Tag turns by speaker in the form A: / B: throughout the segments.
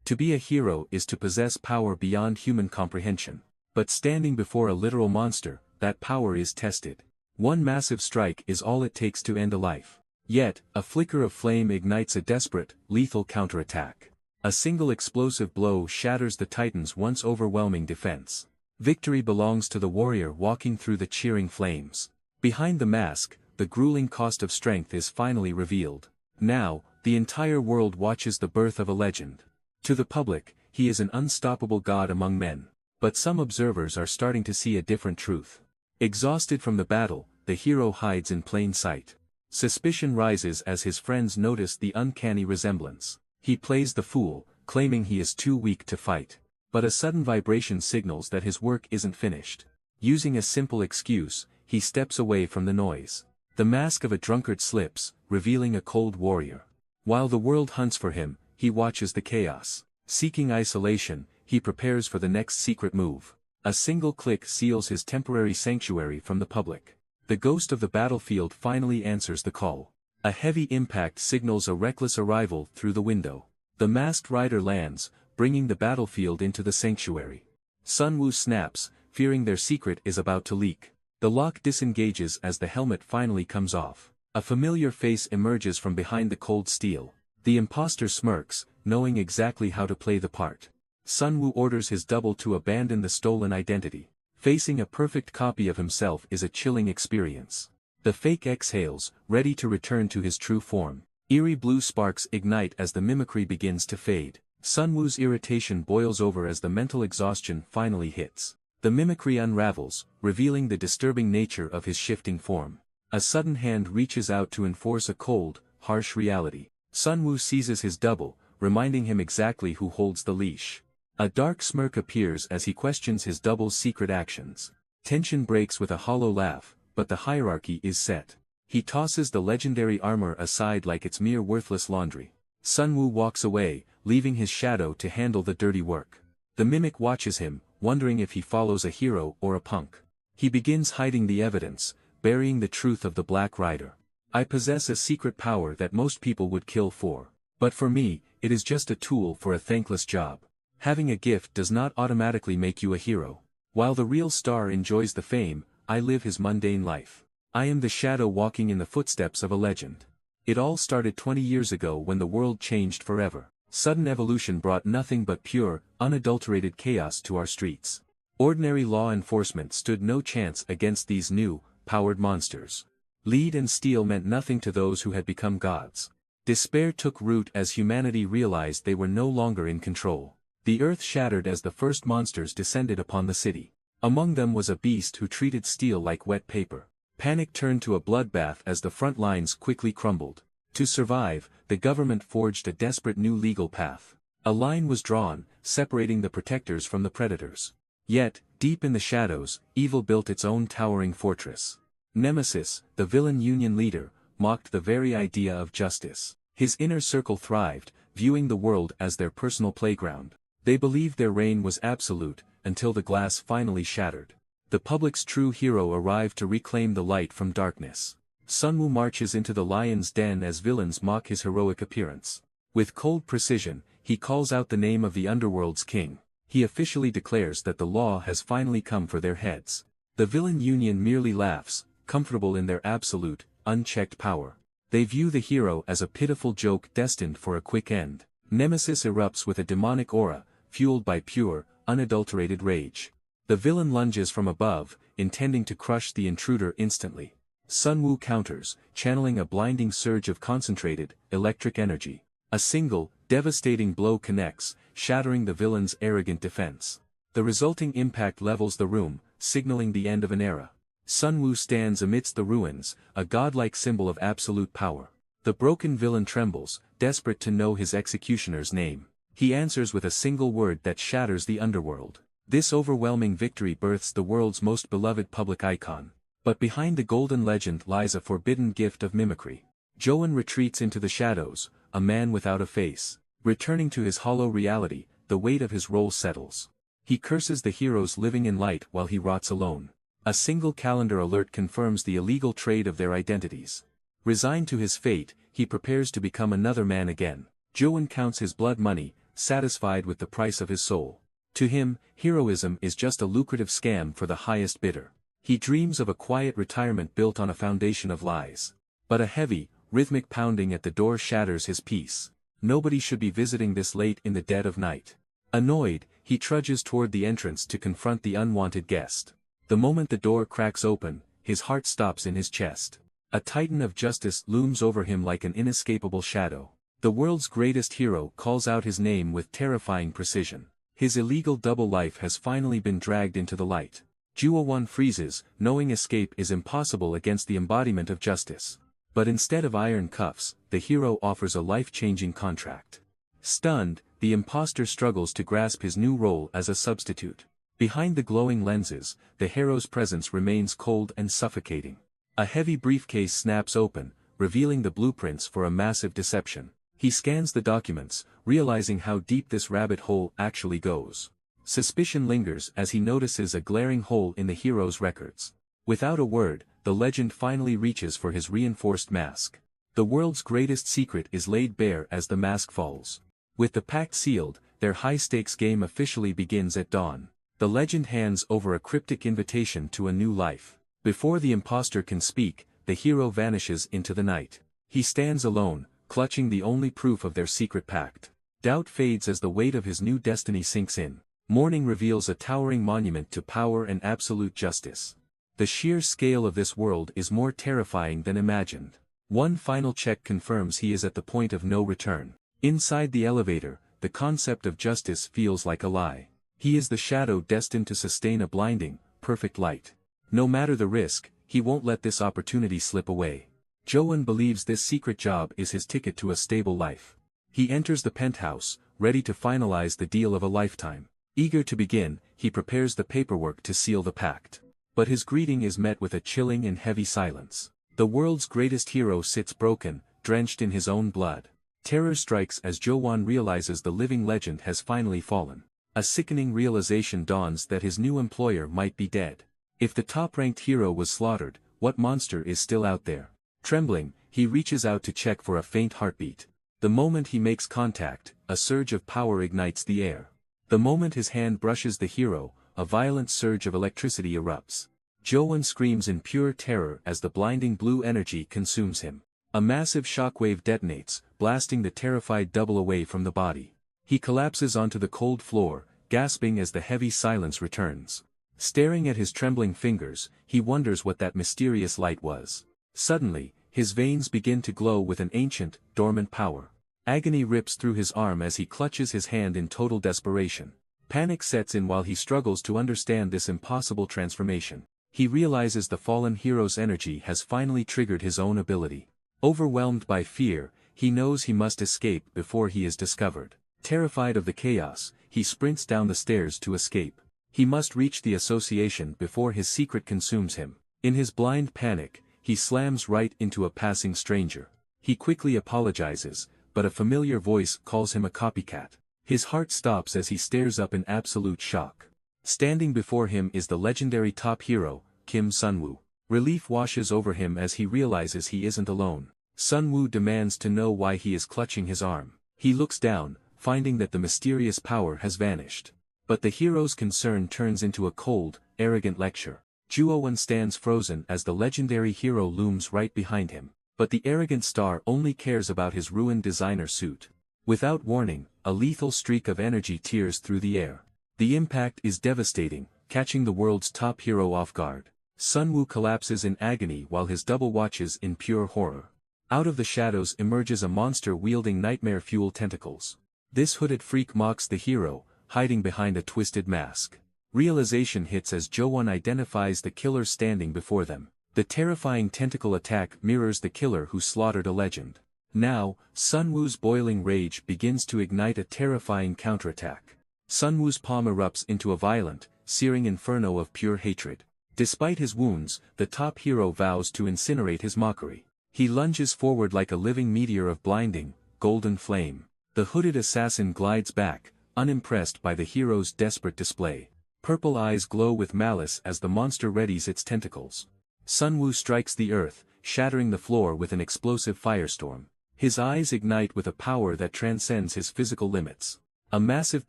A: To be a hero is to possess power beyond human comprehension. But standing before a literal monster, that power is tested. One massive strike is all it takes to end a life. Yet, a flicker of flame ignites a desperate, lethal counterattack. A single explosive blow shatters the Titan's once overwhelming defense. Victory belongs to the warrior walking through the cheering flames. Behind the mask, the grueling cost of strength is finally revealed. Now, the entire world watches the birth of a legend. To the public, he is an unstoppable god among men. But some observers are starting to see a different truth. Exhausted from the battle, the hero hides in plain sight. Suspicion rises as his friends notice the uncanny resemblance. He plays the fool, claiming he is too weak to fight. But a sudden vibration signals that his work isn't finished. Using a simple excuse, he steps away from the noise. The mask of a drunkard slips, revealing a cold warrior. While the world hunts for him, he watches the chaos. Seeking isolation, he prepares for the next secret move. A single click seals his temporary sanctuary from the public. The ghost of the battlefield finally answers the call. A heavy impact signals a reckless arrival through the window. The masked rider lands, bringing the battlefield into the sanctuary. Sun Wu snaps, fearing their secret is about to leak. The lock disengages as the helmet finally comes off. A familiar face emerges from behind the cold steel. The imposter smirks, knowing exactly how to play the part. Sun Wu orders his double to abandon the stolen identity. Facing a perfect copy of himself is a chilling experience. The fake exhales, ready to return to his true form. Eerie blue sparks ignite as the mimicry begins to fade. Sun Wu's irritation boils over as the mental exhaustion finally hits. The mimicry unravels, revealing the disturbing nature of his shifting form. A sudden hand reaches out to enforce a cold, harsh reality. Sun Wu seizes his double, reminding him exactly who holds the leash. A dark smirk appears as he questions his double's secret actions. Tension breaks with a hollow laugh, but the hierarchy is set. He tosses the legendary armor aside like it's mere worthless laundry. Sun Wu walks away, leaving his shadow to handle the dirty work. The mimic watches him, wondering if he follows a hero or a punk. He begins hiding the evidence, burying the truth of the Black Rider. I possess a secret power that most people would kill for. But for me, it is just a tool for a thankless job. Having a gift does not automatically make you a hero. While the real star enjoys the fame, I live his mundane life. I am the shadow walking in the footsteps of a legend. It all started 20 years ago when the world changed forever. Sudden evolution brought nothing but pure, unadulterated chaos to our streets. Ordinary law enforcement stood no chance against these new, powered monsters. Lead and steel meant nothing to those who had become gods. Despair took root as humanity realized they were no longer in control. The earth shattered as the first monsters descended upon the city. Among them was a beast who treated steel like wet paper. Panic turned to a bloodbath as the front lines quickly crumbled. To survive, the government forged a desperate new legal path. A line was drawn, separating the protectors from the predators. Yet, deep in the shadows, evil built its own towering fortress. Nemesis, the villain union leader, mocked the very idea of justice. His inner circle thrived, viewing the world as their personal playground. They believed their reign was absolute, until the glass finally shattered. The public's true hero arrived to reclaim the light from darkness. Sun Wu marches into the lion's den as villains mock his heroic appearance. With cold precision, he calls out the name of the underworld's king. He officially declares that the law has finally come for their heads. The villain union merely laughs, comfortable in their absolute, unchecked power. They view the hero as a pitiful joke destined for a quick end. Nemesis erupts with a demonic aura, fueled by pure, unadulterated rage. The villain lunges from above, intending to crush the intruder instantly. Sun Wu counters, channeling a blinding surge of concentrated, electric energy. A single, devastating blow connects, shattering the villain's arrogant defense. The resulting impact levels the room, signaling the end of an era. Sun Wu stands amidst the ruins, a godlike symbol of absolute power. The broken villain trembles, desperate to know his executioner's name. He answers with a single word that shatters the underworld. This overwhelming victory births the world's most beloved public icon. But behind the golden legend lies a forbidden gift of mimicry. Joan retreats into the shadows, a man without a face. Returning to his hollow reality, the weight of his role settles. He curses the heroes living in light while he rots alone. A single calendar alert confirms the illegal trade of their identities. Resigned to his fate, he prepares to become another man again. Joan counts his blood money, satisfied with the price of his soul. To him, heroism is just a lucrative scam for the highest bidder. He dreams of a quiet retirement built on a foundation of lies. But a heavy, rhythmic pounding at the door shatters his peace. Nobody should be visiting this late in the dead of night. Annoyed, he trudges toward the entrance to confront the unwanted guest. The moment the door cracks open, his heart stops in his chest. A titan of justice looms over him like an inescapable shadow. The world's greatest hero calls out his name with terrifying precision. His illegal double life has finally been dragged into the light. Juwon freezes, knowing escape is impossible against the embodiment of justice. But instead of iron cuffs, the hero offers a life-changing contract. Stunned, the imposter struggles to grasp his new role as a substitute. Behind the glowing lenses, the hero's presence remains cold and suffocating. A heavy briefcase snaps open, revealing the blueprints for a massive deception. He scans the documents, realizing how deep this rabbit hole actually goes. Suspicion lingers as he notices a glaring hole in the hero's records. Without a word, the legend finally reaches for his reinforced mask. The world's greatest secret is laid bare as the mask falls. With the pact sealed, their high-stakes game officially begins at dawn. The legend hands over a cryptic invitation to a new life. Before the imposter can speak, the hero vanishes into the night. He stands alone, clutching the only proof of their secret pact. Doubt fades as the weight of his new destiny sinks in. Morning reveals a towering monument to power and absolute justice. The sheer scale of this world is more terrifying than imagined. One final check confirms he is at the point of no return. Inside the elevator, the concept of justice feels like a lie. He is the shadow destined to sustain a blinding, perfect light. No matter the risk, he won't let this opportunity slip away. Joan believes this secret job is his ticket to a stable life. He enters the penthouse, ready to finalize the deal of a lifetime. Eager to begin, he prepares the paperwork to seal the pact. But his greeting is met with a chilling and heavy silence. The world's greatest hero sits broken, drenched in his own blood. Terror strikes as Joan realizes the living legend has finally fallen. A sickening realization dawns that his new employer might be dead. If the top-ranked hero was slaughtered, what monster is still out there? Trembling, he reaches out to check for a faint heartbeat. The moment he makes contact, a surge of power ignites the air. The moment his hand brushes the hero, a violent surge of electricity erupts. Joan screams in pure terror as the blinding blue energy consumes him. A massive shockwave detonates, blasting the terrified double away from the body. He collapses onto the cold floor, gasping as the heavy silence returns. Staring at his trembling fingers, he wonders what that mysterious light was. Suddenly, his veins begin to glow with an ancient, dormant power. Agony rips through his arm as he clutches his hand in total desperation. Panic sets in while he struggles to understand this impossible transformation. He realizes the fallen hero's energy has finally triggered his own ability. Overwhelmed by fear, he knows he must escape before he is discovered. Terrified of the chaos, he sprints down the stairs to escape. He must reach the association before his secret consumes him. In his blind panic, he slams right into a passing stranger. He quickly apologizes, but a familiar voice calls him a copycat. His heart stops as he stares up in absolute shock. Standing before him is the legendary top hero, Kim Sunwoo. Relief washes over him as he realizes he isn't alone. Sunwoo demands to know why he is clutching his arm. He looks down, finding that the mysterious power has vanished. But the hero's concern turns into a cold, arrogant lecture. Juwon stands frozen as the legendary hero looms right behind him. But the arrogant star only cares about his ruined designer suit. Without warning, a lethal streak of energy tears through the air. The impact is devastating, catching the world's top hero off guard. Sunwoo collapses in agony while his double watches in pure horror. Out of the shadows emerges a monster wielding nightmare-fuel tentacles. This hooded freak mocks the hero, hiding behind a twisted mask. Realization hits as Joan identifies the killer standing before them. The terrifying tentacle attack mirrors the killer who slaughtered a legend. Now, Sunwoo's boiling rage begins to ignite a terrifying counterattack. Sunwoo's palm erupts into a violent, searing inferno of pure hatred. Despite his wounds, the top hero vows to incinerate his mockery. He lunges forward like a living meteor of blinding, golden flame. The hooded assassin glides back, unimpressed by the hero's desperate display. Purple eyes glow with malice as the monster readies its tentacles. Sunwoo strikes the earth, shattering the floor with an explosive firestorm. His eyes ignite with a power that transcends his physical limits. A massive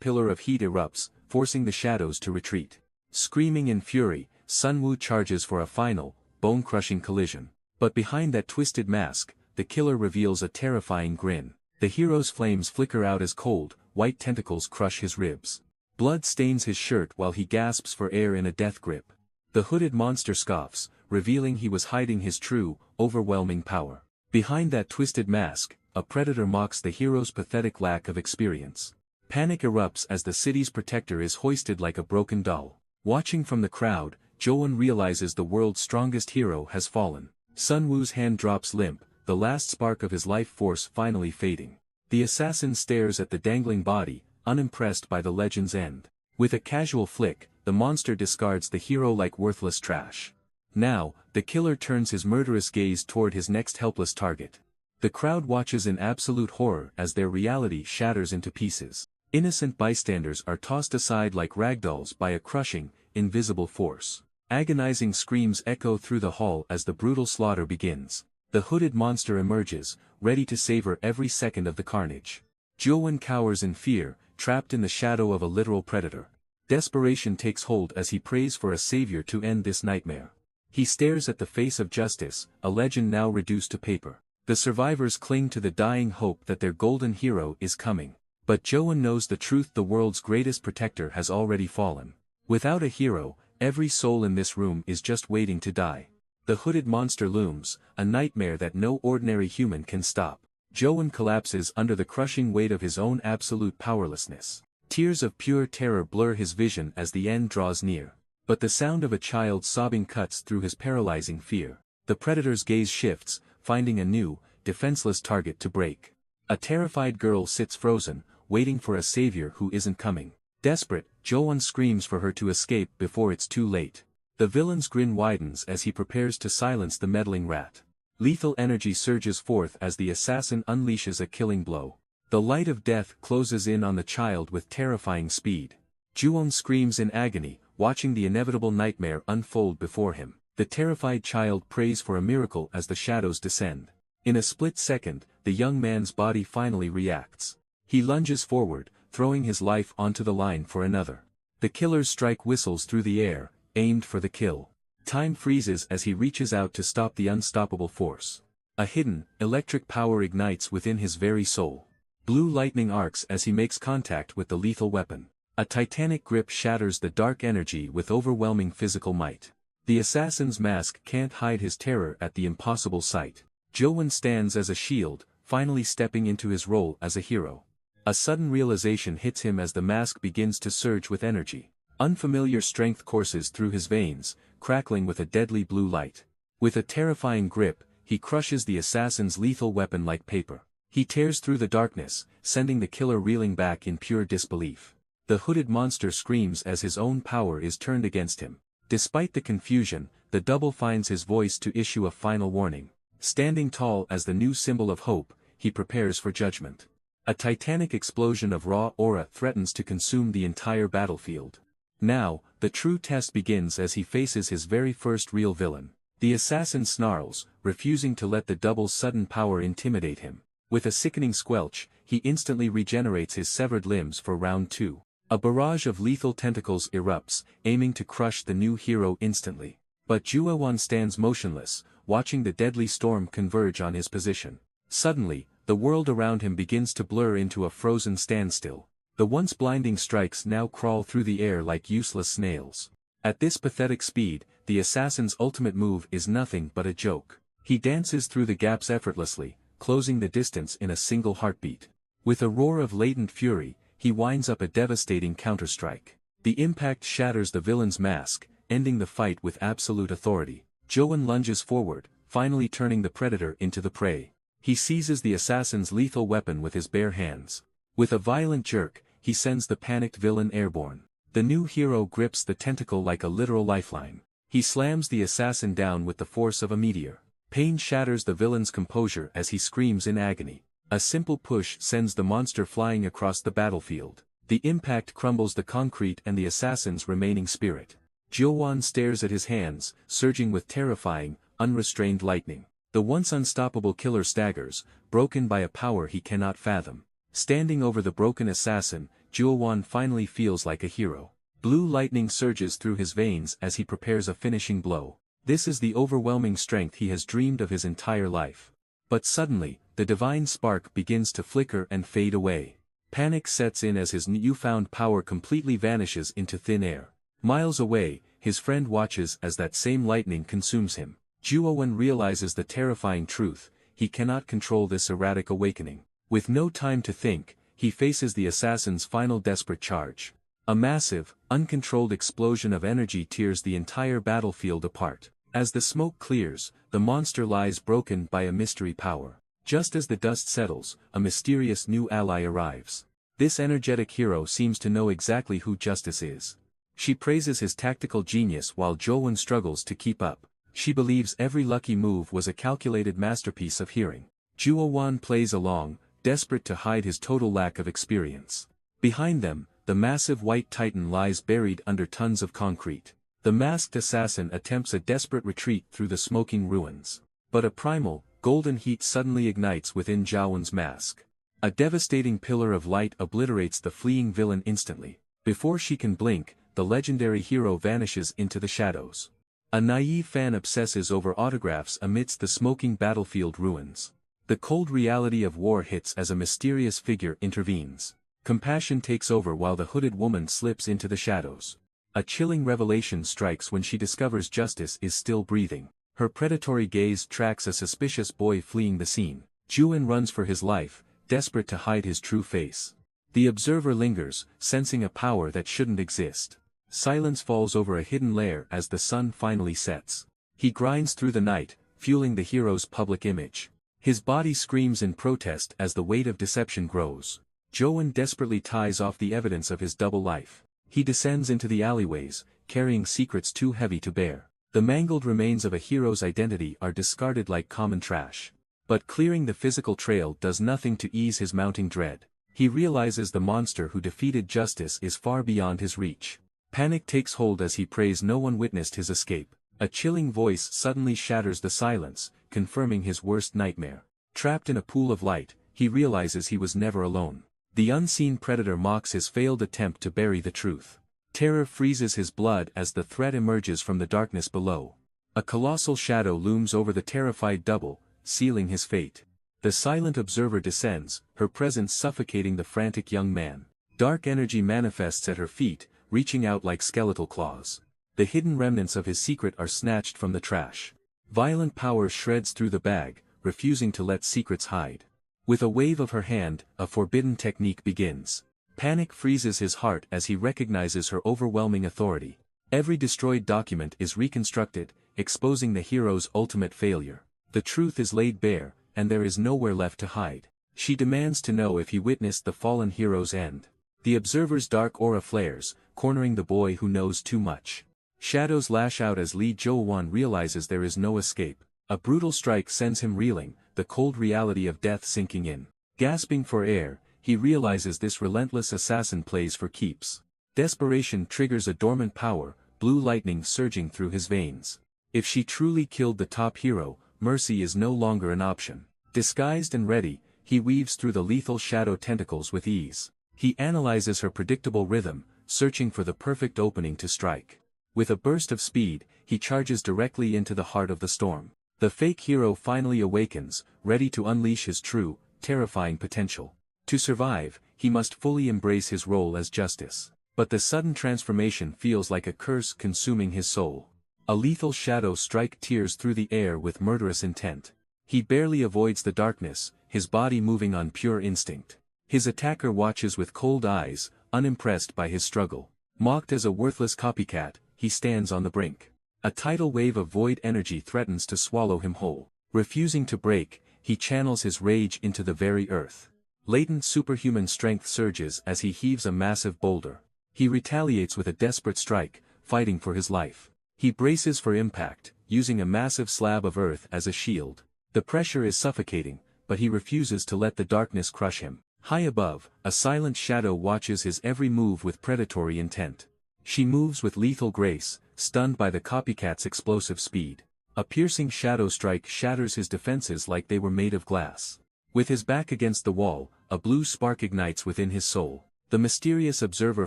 A: pillar of heat erupts, forcing the shadows to retreat. Screaming in fury, Sunwoo charges for a final, bone-crushing collision. But behind that twisted mask, the killer reveals a terrifying grin. The hero's flames flicker out as cold, white tentacles crush his ribs. Blood stains his shirt while he gasps for air in a death grip. The hooded monster scoffs, revealing he was hiding his true, overwhelming power. Behind that twisted mask, a predator mocks the hero's pathetic lack of experience. Panic erupts as the city's protector is hoisted like a broken doll. Watching from the crowd, Joan realizes the world's strongest hero has fallen. Sunwoo's hand drops limp, the last spark of his life force finally fading. The assassin stares at the dangling body, unimpressed by the legend's end. With a casual flick, the monster discards the hero like worthless trash. Now, the killer turns his murderous gaze toward his next helpless target. The crowd watches in absolute horror as their reality shatters into pieces. Innocent bystanders are tossed aside like ragdolls by a crushing, invisible force. Agonizing screams echo through the hall as the brutal slaughter begins. The hooded monster emerges, ready to savor every second of the carnage. Joan cowers in fear, trapped in the shadow of a literal predator. Desperation takes hold as he prays for a savior to end this nightmare. He stares at the face of justice, a legend now reduced to paper. The survivors cling to the dying hope that their golden hero is coming. But Joan knows the truth: the world's greatest protector has already fallen. Without a hero, every soul in this room is just waiting to die. The hooded monster looms, a nightmare that no ordinary human can stop. Joan collapses under the crushing weight of his own absolute powerlessness. Tears of pure terror blur his vision as the end draws near. But the sound of a child sobbing cuts through his paralyzing fear. The predator's gaze shifts, finding a new, defenseless target to break. A terrified girl sits frozen, waiting for a savior who isn't coming. Desperate, Joan screams for her to escape before it's too late. The villain's grin widens as he prepares to silence the meddling rat. Lethal energy surges forth as the assassin unleashes a killing blow. The light of death closes in on the child with terrifying speed. Joan screams in agony, watching the inevitable nightmare unfold before him. The terrified child prays for a miracle as the shadows descend. In a split second, the young man's body finally reacts. He lunges forward, throwing his life onto the line for another. The killer's strike whistles through the air, aimed for the kill. Time freezes as he reaches out to stop the unstoppable force. A hidden, electric power ignites within his very soul. Blue lightning arcs as he makes contact with the lethal weapon. A titanic grip shatters the dark energy with overwhelming physical might. The assassin's mask can't hide his terror at the impossible sight. Joan stands as a shield, finally stepping into his role as a hero. A sudden realization hits him as the mask begins to surge with energy. Unfamiliar strength courses through his veins, crackling with a deadly blue light. With a terrifying grip, he crushes the assassin's lethal weapon like paper. He tears through the darkness, sending the killer reeling back in pure disbelief. The hooded monster screams as his own power is turned against him. Despite the confusion, the double finds his voice to issue a final warning. Standing tall as the new symbol of hope, he prepares for judgment. A titanic explosion of raw aura threatens to consume the entire battlefield. Now, the true test begins as he faces his very first real villain. The assassin snarls, refusing to let the double's sudden power intimidate him. With a sickening squelch, he instantly regenerates his severed limbs for round 2. A barrage of lethal tentacles erupts, aiming to crush the new hero instantly. But Juewon stands motionless, watching the deadly storm converge on his position. Suddenly, the world around him begins to blur into a frozen standstill. The once blinding strikes now crawl through the air like useless snails. At this pathetic speed, the assassin's ultimate move is nothing but a joke. He dances through the gaps effortlessly, closing the distance in a single heartbeat. With a roar of latent fury, he winds up a devastating counterstrike. The impact shatters the villain's mask, ending the fight with absolute authority. Joan lunges forward, finally turning the predator into the prey. He seizes the assassin's lethal weapon with his bare hands. With a violent jerk, he sends the panicked villain airborne. The new hero grips the tentacle like a literal lifeline. He slams the assassin down with the force of a meteor. Pain shatters the villain's composure as he screams in agony. A simple push sends the monster flying across the battlefield. The impact crumbles the concrete and the assassin's remaining spirit. Joan stares at his hands, surging with terrifying, unrestrained lightning. The once unstoppable killer staggers, broken by a power he cannot fathom. Standing over the broken assassin, Juowon finally feels like a hero. Blue lightning surges through his veins as he prepares a finishing blow. This is the overwhelming strength he has dreamed of his entire life. But suddenly, the divine spark begins to flicker and fade away. Panic sets in as his newfound power completely vanishes into thin air. Miles away, his friend watches as that same lightning consumes him. Juowon realizes the terrifying truth: he cannot control this erratic awakening. With no time to think, he faces the assassin's final desperate charge. A massive, uncontrolled explosion of energy tears the entire battlefield apart. As the smoke clears, the monster lies broken by a mystery power. Just as the dust settles, a mysterious new ally arrives. This energetic hero seems to know exactly who Justice is. She praises his tactical genius while Juowon struggles to keep up. She believes every lucky move was a calculated masterpiece of hearing. Juowon plays along, desperate to hide his total lack of experience. Behind them, the massive white titan lies buried under tons of concrete. The masked assassin attempts a desperate retreat through the smoking ruins. But a primal, golden heat suddenly ignites within Juowon's mask. A devastating pillar of light obliterates the fleeing villain instantly. Before she can blink, the legendary hero vanishes into the shadows. A naive fan obsesses over autographs amidst the smoking battlefield ruins. The cold reality of war hits as a mysterious figure intervenes. Compassion takes over while the hooded woman slips into the shadows. A chilling revelation strikes when she discovers Justice is still breathing. Her predatory gaze tracks a suspicious boy fleeing the scene. Juowon runs for his life, desperate to hide his true face. The observer lingers, sensing a power that shouldn't exist. Silence falls over a hidden lair as the sun finally sets. He grinds through the night, fueling the hero's public image. His body screams in protest as the weight of deception grows. Juowon desperately ties off the evidence of his double life. He descends into the alleyways, carrying secrets too heavy to bear. The mangled remains of a hero's identity are discarded like common trash. But clearing the physical trail does nothing to ease his mounting dread. He realizes the monster who defeated Justice is far beyond his reach. Panic takes hold as he prays no one witnessed his escape. A chilling voice suddenly shatters the silence, confirming his worst nightmare. Trapped in a pool of light, he realizes he was never alone. The unseen predator mocks his failed attempt to bury the truth. Terror freezes his blood as the threat emerges from the darkness below. A colossal shadow looms over the terrified double, sealing his fate. The silent observer descends, her presence suffocating the frantic young man. Dark energy manifests at her feet, reaching out like skeletal claws. The hidden remnants of his secret are snatched from the trash. Violent power shreds through the bag, refusing to let secrets hide. With a wave of her hand, a forbidden technique begins. Panic freezes his heart as he recognizes her overwhelming authority. Every destroyed document is reconstructed, exposing the hero's ultimate failure. The truth is laid bare, and there is nowhere left to hide. She demands to know if he witnessed the fallen hero's end. The observer's dark aura flares, cornering the boy who knows too much. Shadows lash out as Lee Jo-won realizes there is no escape. A brutal strike sends him reeling, the cold reality of death sinking in. Gasping for air, he realizes this relentless assassin plays for keeps. Desperation triggers a dormant power, blue lightning surging through his veins. If she truly killed the top hero, mercy is no longer an option. Disguised and ready, he weaves through the lethal shadow tentacles with ease. He analyzes her predictable rhythm, searching for the perfect opening to strike. With a burst of speed, he charges directly into the heart of the storm. The fake hero finally awakens, ready to unleash his true, terrifying potential. To survive, he must fully embrace his role as Justice. But the sudden transformation feels like a curse consuming his soul. A lethal shadow strike tears through the air with murderous intent. He barely avoids the darkness, his body moving on pure instinct. His attacker watches with cold eyes, unimpressed by his struggle. Mocked as a worthless copycat, he stands on the brink. A tidal wave of void energy threatens to swallow him whole. Refusing to break, he channels his rage into the very earth. Latent superhuman strength surges as he heaves a massive boulder. He retaliates with a desperate strike, fighting for his life. He braces for impact, using a massive slab of earth as a shield. The pressure is suffocating, but he refuses to let the darkness crush him. High above, a silent shadow watches his every move with predatory intent. She moves with lethal grace, stunned by the copycat's explosive speed. A piercing shadow strike shatters his defenses like they were made of glass. With his back against the wall, a blue spark ignites within his soul. The mysterious observer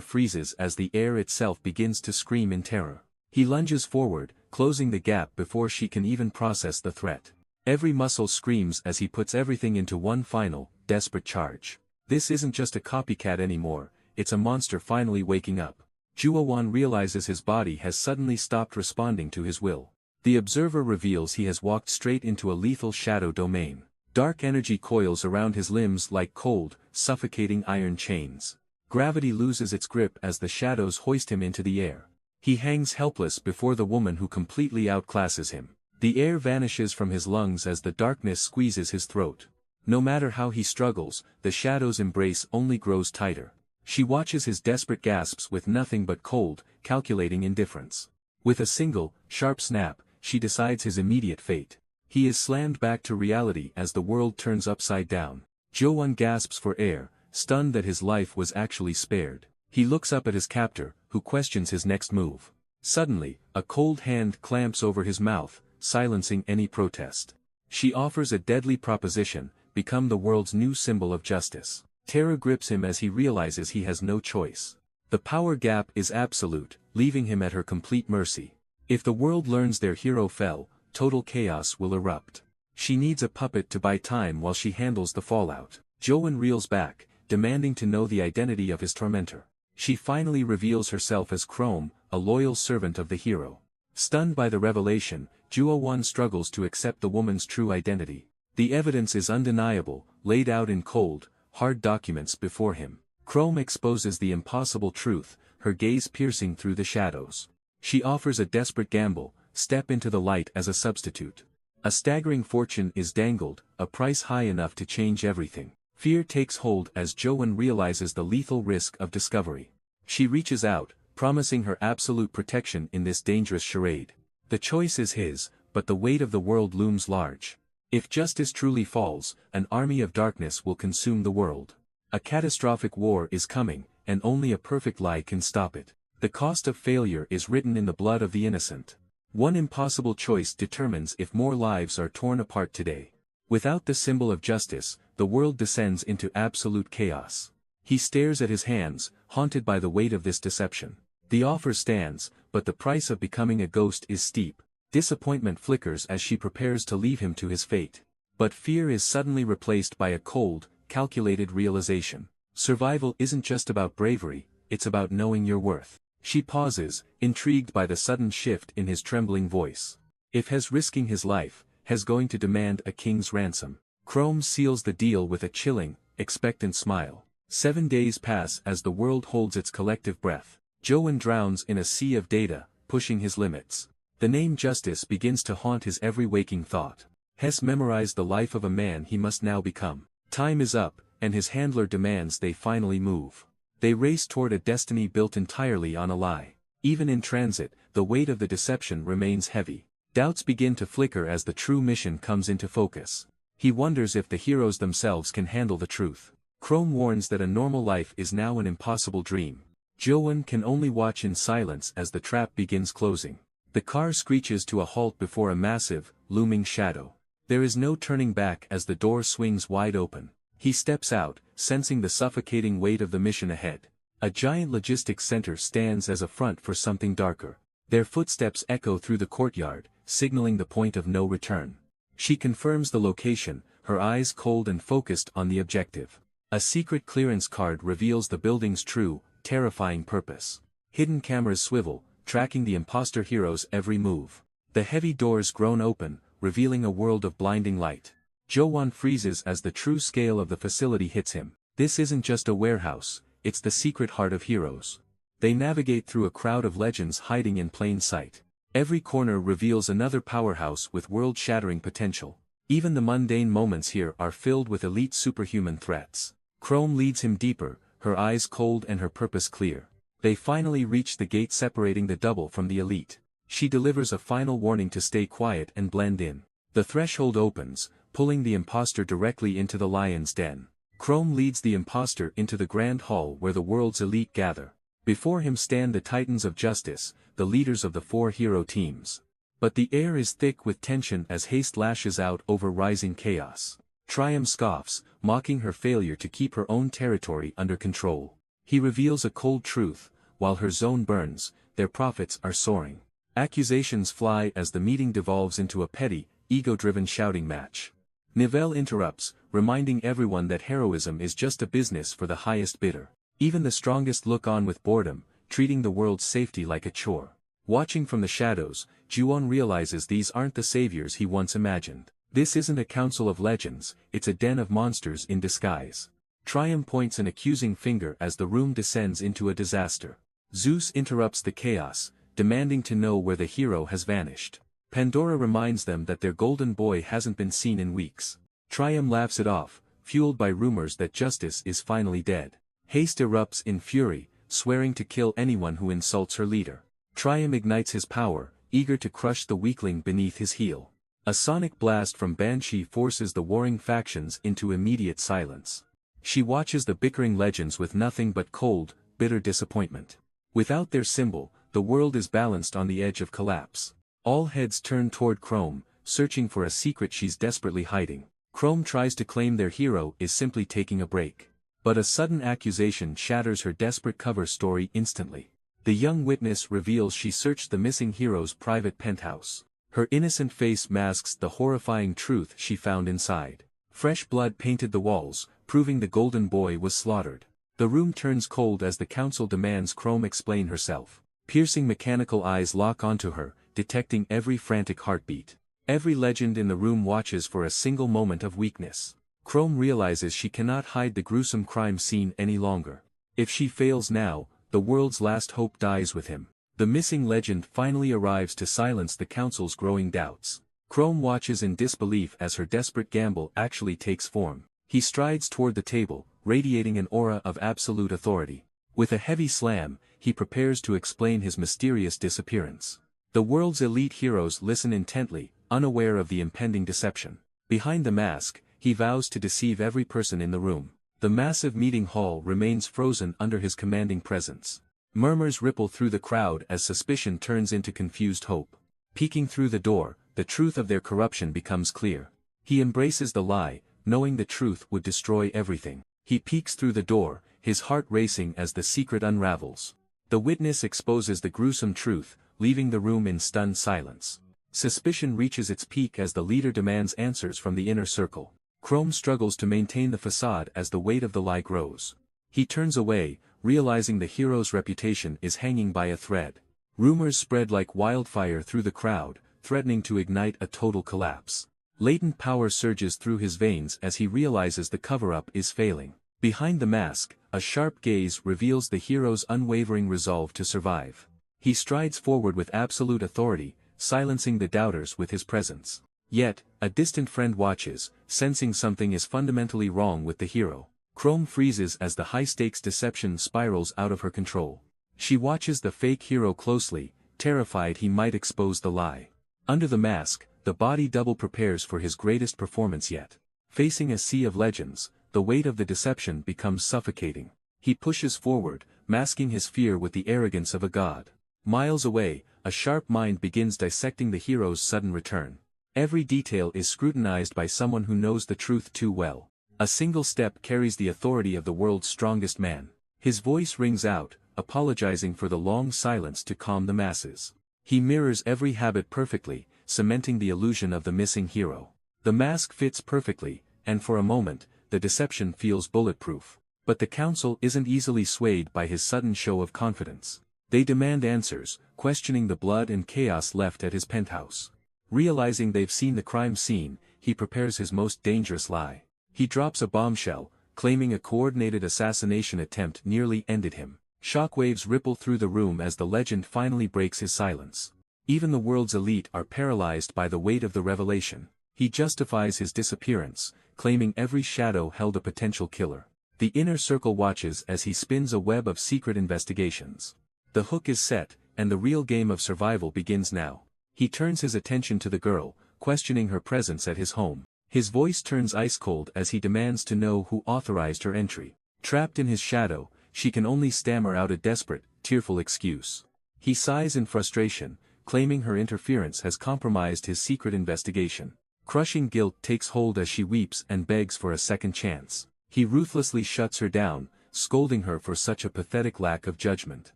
A: freezes as the air itself begins to scream in terror. He lunges forward, closing the gap before she can even process the threat. Every muscle screams as he puts everything into one final, desperate charge. This isn't just a copycat anymore, it's a monster finally waking up. Juowon realizes his body has suddenly stopped responding to his will. The observer reveals he has walked straight into a lethal shadow domain. Dark energy coils around his limbs like cold, suffocating iron chains. Gravity loses its grip as the shadows hoist him into the air. He hangs helpless before the woman who completely outclasses him. The air vanishes from his lungs as the darkness squeezes his throat. No matter how he struggles, the shadow's embrace only grows tighter. She watches his desperate gasps with nothing but cold, calculating indifference. With a single, sharp snap, she decides his immediate fate. He is slammed back to reality as the world turns upside down. Jowon gasps for air, stunned that his life was actually spared. He looks up at his captor, who questions his next move. Suddenly, a cold hand clamps over his mouth, silencing any protest. She offers a deadly proposition: become the world's new symbol of justice. Terror grips him as he realizes he has no choice. The power gap is absolute, leaving him at her complete mercy. If the world learns their hero fell, total chaos will erupt. She needs a puppet to buy time while she handles the fallout. Jowon reels back, demanding to know the identity of his tormentor. She finally reveals herself as Chrome, a loyal servant of the hero. Stunned by the revelation, Juowon struggles to accept the woman's true identity. The evidence is undeniable, laid out in cold, hard documents before him. Chrome exposes the impossible truth, her gaze piercing through the shadows. She offers a desperate gamble: step into the light as a substitute. A staggering fortune is dangled, a price high enough to change everything. Fear takes hold as Jowon realizes the lethal risk of discovery. She reaches out, promising her absolute protection in this dangerous charade. The choice is his, but the weight of the world looms large. If justice truly falls, an army of darkness will consume the world. A catastrophic war is coming, and only a perfect lie can stop it. The cost of failure is written in the blood of the innocent. One impossible choice determines if more lives are torn apart today. Without the symbol of justice, the world descends into absolute chaos. He stares at his hands, haunted by the weight of this deception. The offer stands, but the price of becoming a ghost is steep. Disappointment flickers as she prepares to leave him to his fate. But fear is suddenly replaced by a cold, calculated realization. Survival isn't just about bravery, it's about knowing your worth. She pauses, intrigued by the sudden shift in his trembling voice. If Hes risking his life, Hes going to demand a king's ransom. Chrome seals the deal with a chilling, expectant smile. 7 days pass as the world holds its collective breath. Jowon drowns in a sea of data, pushing his limits. The name justice begins to haunt his every waking thought. Hes memorized the life of a man he must now become. Time is up, and his handler demands they finally move. They race toward a destiny built entirely on a lie. Even in transit, the weight of the deception remains heavy. Doubts begin to flicker as the true mission comes into focus. He wonders if the heroes themselves can handle the truth. Chrome warns that a normal life is now an impossible dream. Jowon can only watch in silence as the trap begins closing. The car screeches to a halt before a massive, looming shadow. There is no turning back as the door swings wide open. He steps out, sensing the suffocating weight of the mission ahead. A giant logistics center stands as a front for something darker. Their footsteps echo through the courtyard, signaling the point of no return. She confirms the location, her eyes cold and focused on the objective. A secret clearance card reveals the building's true, terrifying purpose. Hidden cameras swivel, tracking the imposter hero's every move. The heavy doors groan open, revealing a world of blinding light. Jowon freezes as the true scale of the facility hits him. This isn't just a warehouse, it's the secret heart of heroes. They navigate through a crowd of legends hiding in plain sight. Every corner reveals another powerhouse with world-shattering potential. Even the mundane moments here are filled with elite superhuman threats. Chrome leads him deeper, her eyes cold and her purpose clear. They finally reach the gate separating the double from the elite. She delivers a final warning to stay quiet and blend in. The threshold opens, pulling the imposter directly into the lion's den. Chrome leads the imposter into the grand hall where the world's elite gather. Before him stand the titans of justice, the leaders of the 4 hero teams. But the air is thick with tension as haste lashes out over rising chaos. Triumph scoffs, mocking her failure to keep her own territory under control. He reveals a cold truth: while her zone burns, their profits are soaring. Accusations fly as the meeting devolves into a petty, ego-driven shouting match. Nivelle interrupts, reminding everyone that heroism is just a business for the highest bidder. Even the strongest look on with boredom, treating the world's safety like a chore. Watching from the shadows, Juwon realizes these aren't the saviors he once imagined. This isn't a council of legends, it's a den of monsters in disguise. Triumph points an accusing finger as the room descends into a disaster. Zeus interrupts the chaos, demanding to know where the hero has vanished. Pandora reminds them that their golden boy hasn't been seen in weeks. Triumph laughs it off, fueled by rumors that justice is finally dead. Haste erupts in fury, swearing to kill anyone who insults her leader. Triumph ignites his power, eager to crush the weakling beneath his heel. A sonic blast from Banshee forces the warring factions into immediate silence. She watches the bickering legends with nothing but cold, bitter disappointment. Without their symbol, the world is balanced on the edge of collapse. All heads turn toward Chrome, searching for a secret she's desperately hiding. Chrome tries to claim their hero is simply taking a break. But a sudden accusation shatters her desperate cover story instantly. The young witness reveals she searched the missing hero's private penthouse. Her innocent face masks the horrifying truth she found inside. Fresh blood painted the walls, proving the golden boy was slaughtered. The room turns cold as the council demands Chrome explain herself. Piercing mechanical eyes lock onto her, detecting every frantic heartbeat. Every legend in the room watches for a single moment of weakness. Chrome realizes she cannot hide the gruesome crime scene any longer. If she fails now, the world's last hope dies with him. The missing legend finally arrives to silence the council's growing doubts. Chrome watches in disbelief as her desperate gamble actually takes form. He strides toward the table, radiating an aura of absolute authority. With a heavy slam, he prepares to explain his mysterious disappearance. The world's elite heroes listen intently, unaware of the impending deception. Behind the mask, he vows to deceive every person in the room. The massive meeting hall remains frozen under his commanding presence. Murmurs ripple through the crowd as suspicion turns into confused hope. Peeking through the door, the truth of their corruption becomes clear. He embraces the lie, knowing the truth would destroy everything. He peeks through the door, his heart racing as the secret unravels. The witness exposes the gruesome truth, leaving the room in stunned silence. Suspicion reaches its peak as the leader demands answers from the inner circle. Chrome struggles to maintain the facade as the weight of the lie grows. He turns away, realizing the hero's reputation is hanging by a thread. Rumors spread like wildfire through the crowd, threatening to ignite a total collapse. Latent power surges through his veins as he realizes the cover-up is failing. Behind the mask, a sharp gaze reveals the hero's unwavering resolve to survive. He strides forward with absolute authority, silencing the doubters with his presence. Yet, a distant friend watches, sensing something is fundamentally wrong with the hero. Chrome freezes as the high-stakes deception spirals out of her control. She watches the fake hero closely, terrified he might expose the lie. Under the mask, the body double prepares for his greatest performance yet. Facing a sea of legends, the weight of the deception becomes suffocating. He pushes forward, masking his fear with the arrogance of a god. Miles away, a sharp mind begins dissecting the hero's sudden return. Every detail is scrutinized by someone who knows the truth too well. A single step carries the authority of the world's strongest man. His voice rings out, apologizing for the long silence to calm the masses. He mirrors every habit perfectly, cementing the illusion of the missing hero. The mask fits perfectly, and for a moment, the deception feels bulletproof. But the council isn't easily swayed by his sudden show of confidence. They demand answers, questioning the blood and chaos left at his penthouse. Realizing they've seen the crime scene, he prepares his most dangerous lie. He drops a bombshell, claiming a coordinated assassination attempt nearly ended him. Shockwaves ripple through the room as the legend finally breaks his silence. Even the world's elite are paralyzed by the weight of the revelation. He justifies his disappearance, claiming every shadow held a potential killer. The inner circle watches as he spins a web of secret investigations. The hook is set, and the real game of survival begins now. He turns his attention to the girl, questioning her presence at his home. His voice turns ice cold as he demands to know who authorized her entry. Trapped in his shadow, she can only stammer out a desperate, tearful excuse. He sighs in frustration, claiming her interference has compromised his secret investigation. Crushing guilt takes hold as she weeps and begs for a second chance. He ruthlessly shuts her down, scolding her for such a pathetic lack of judgment.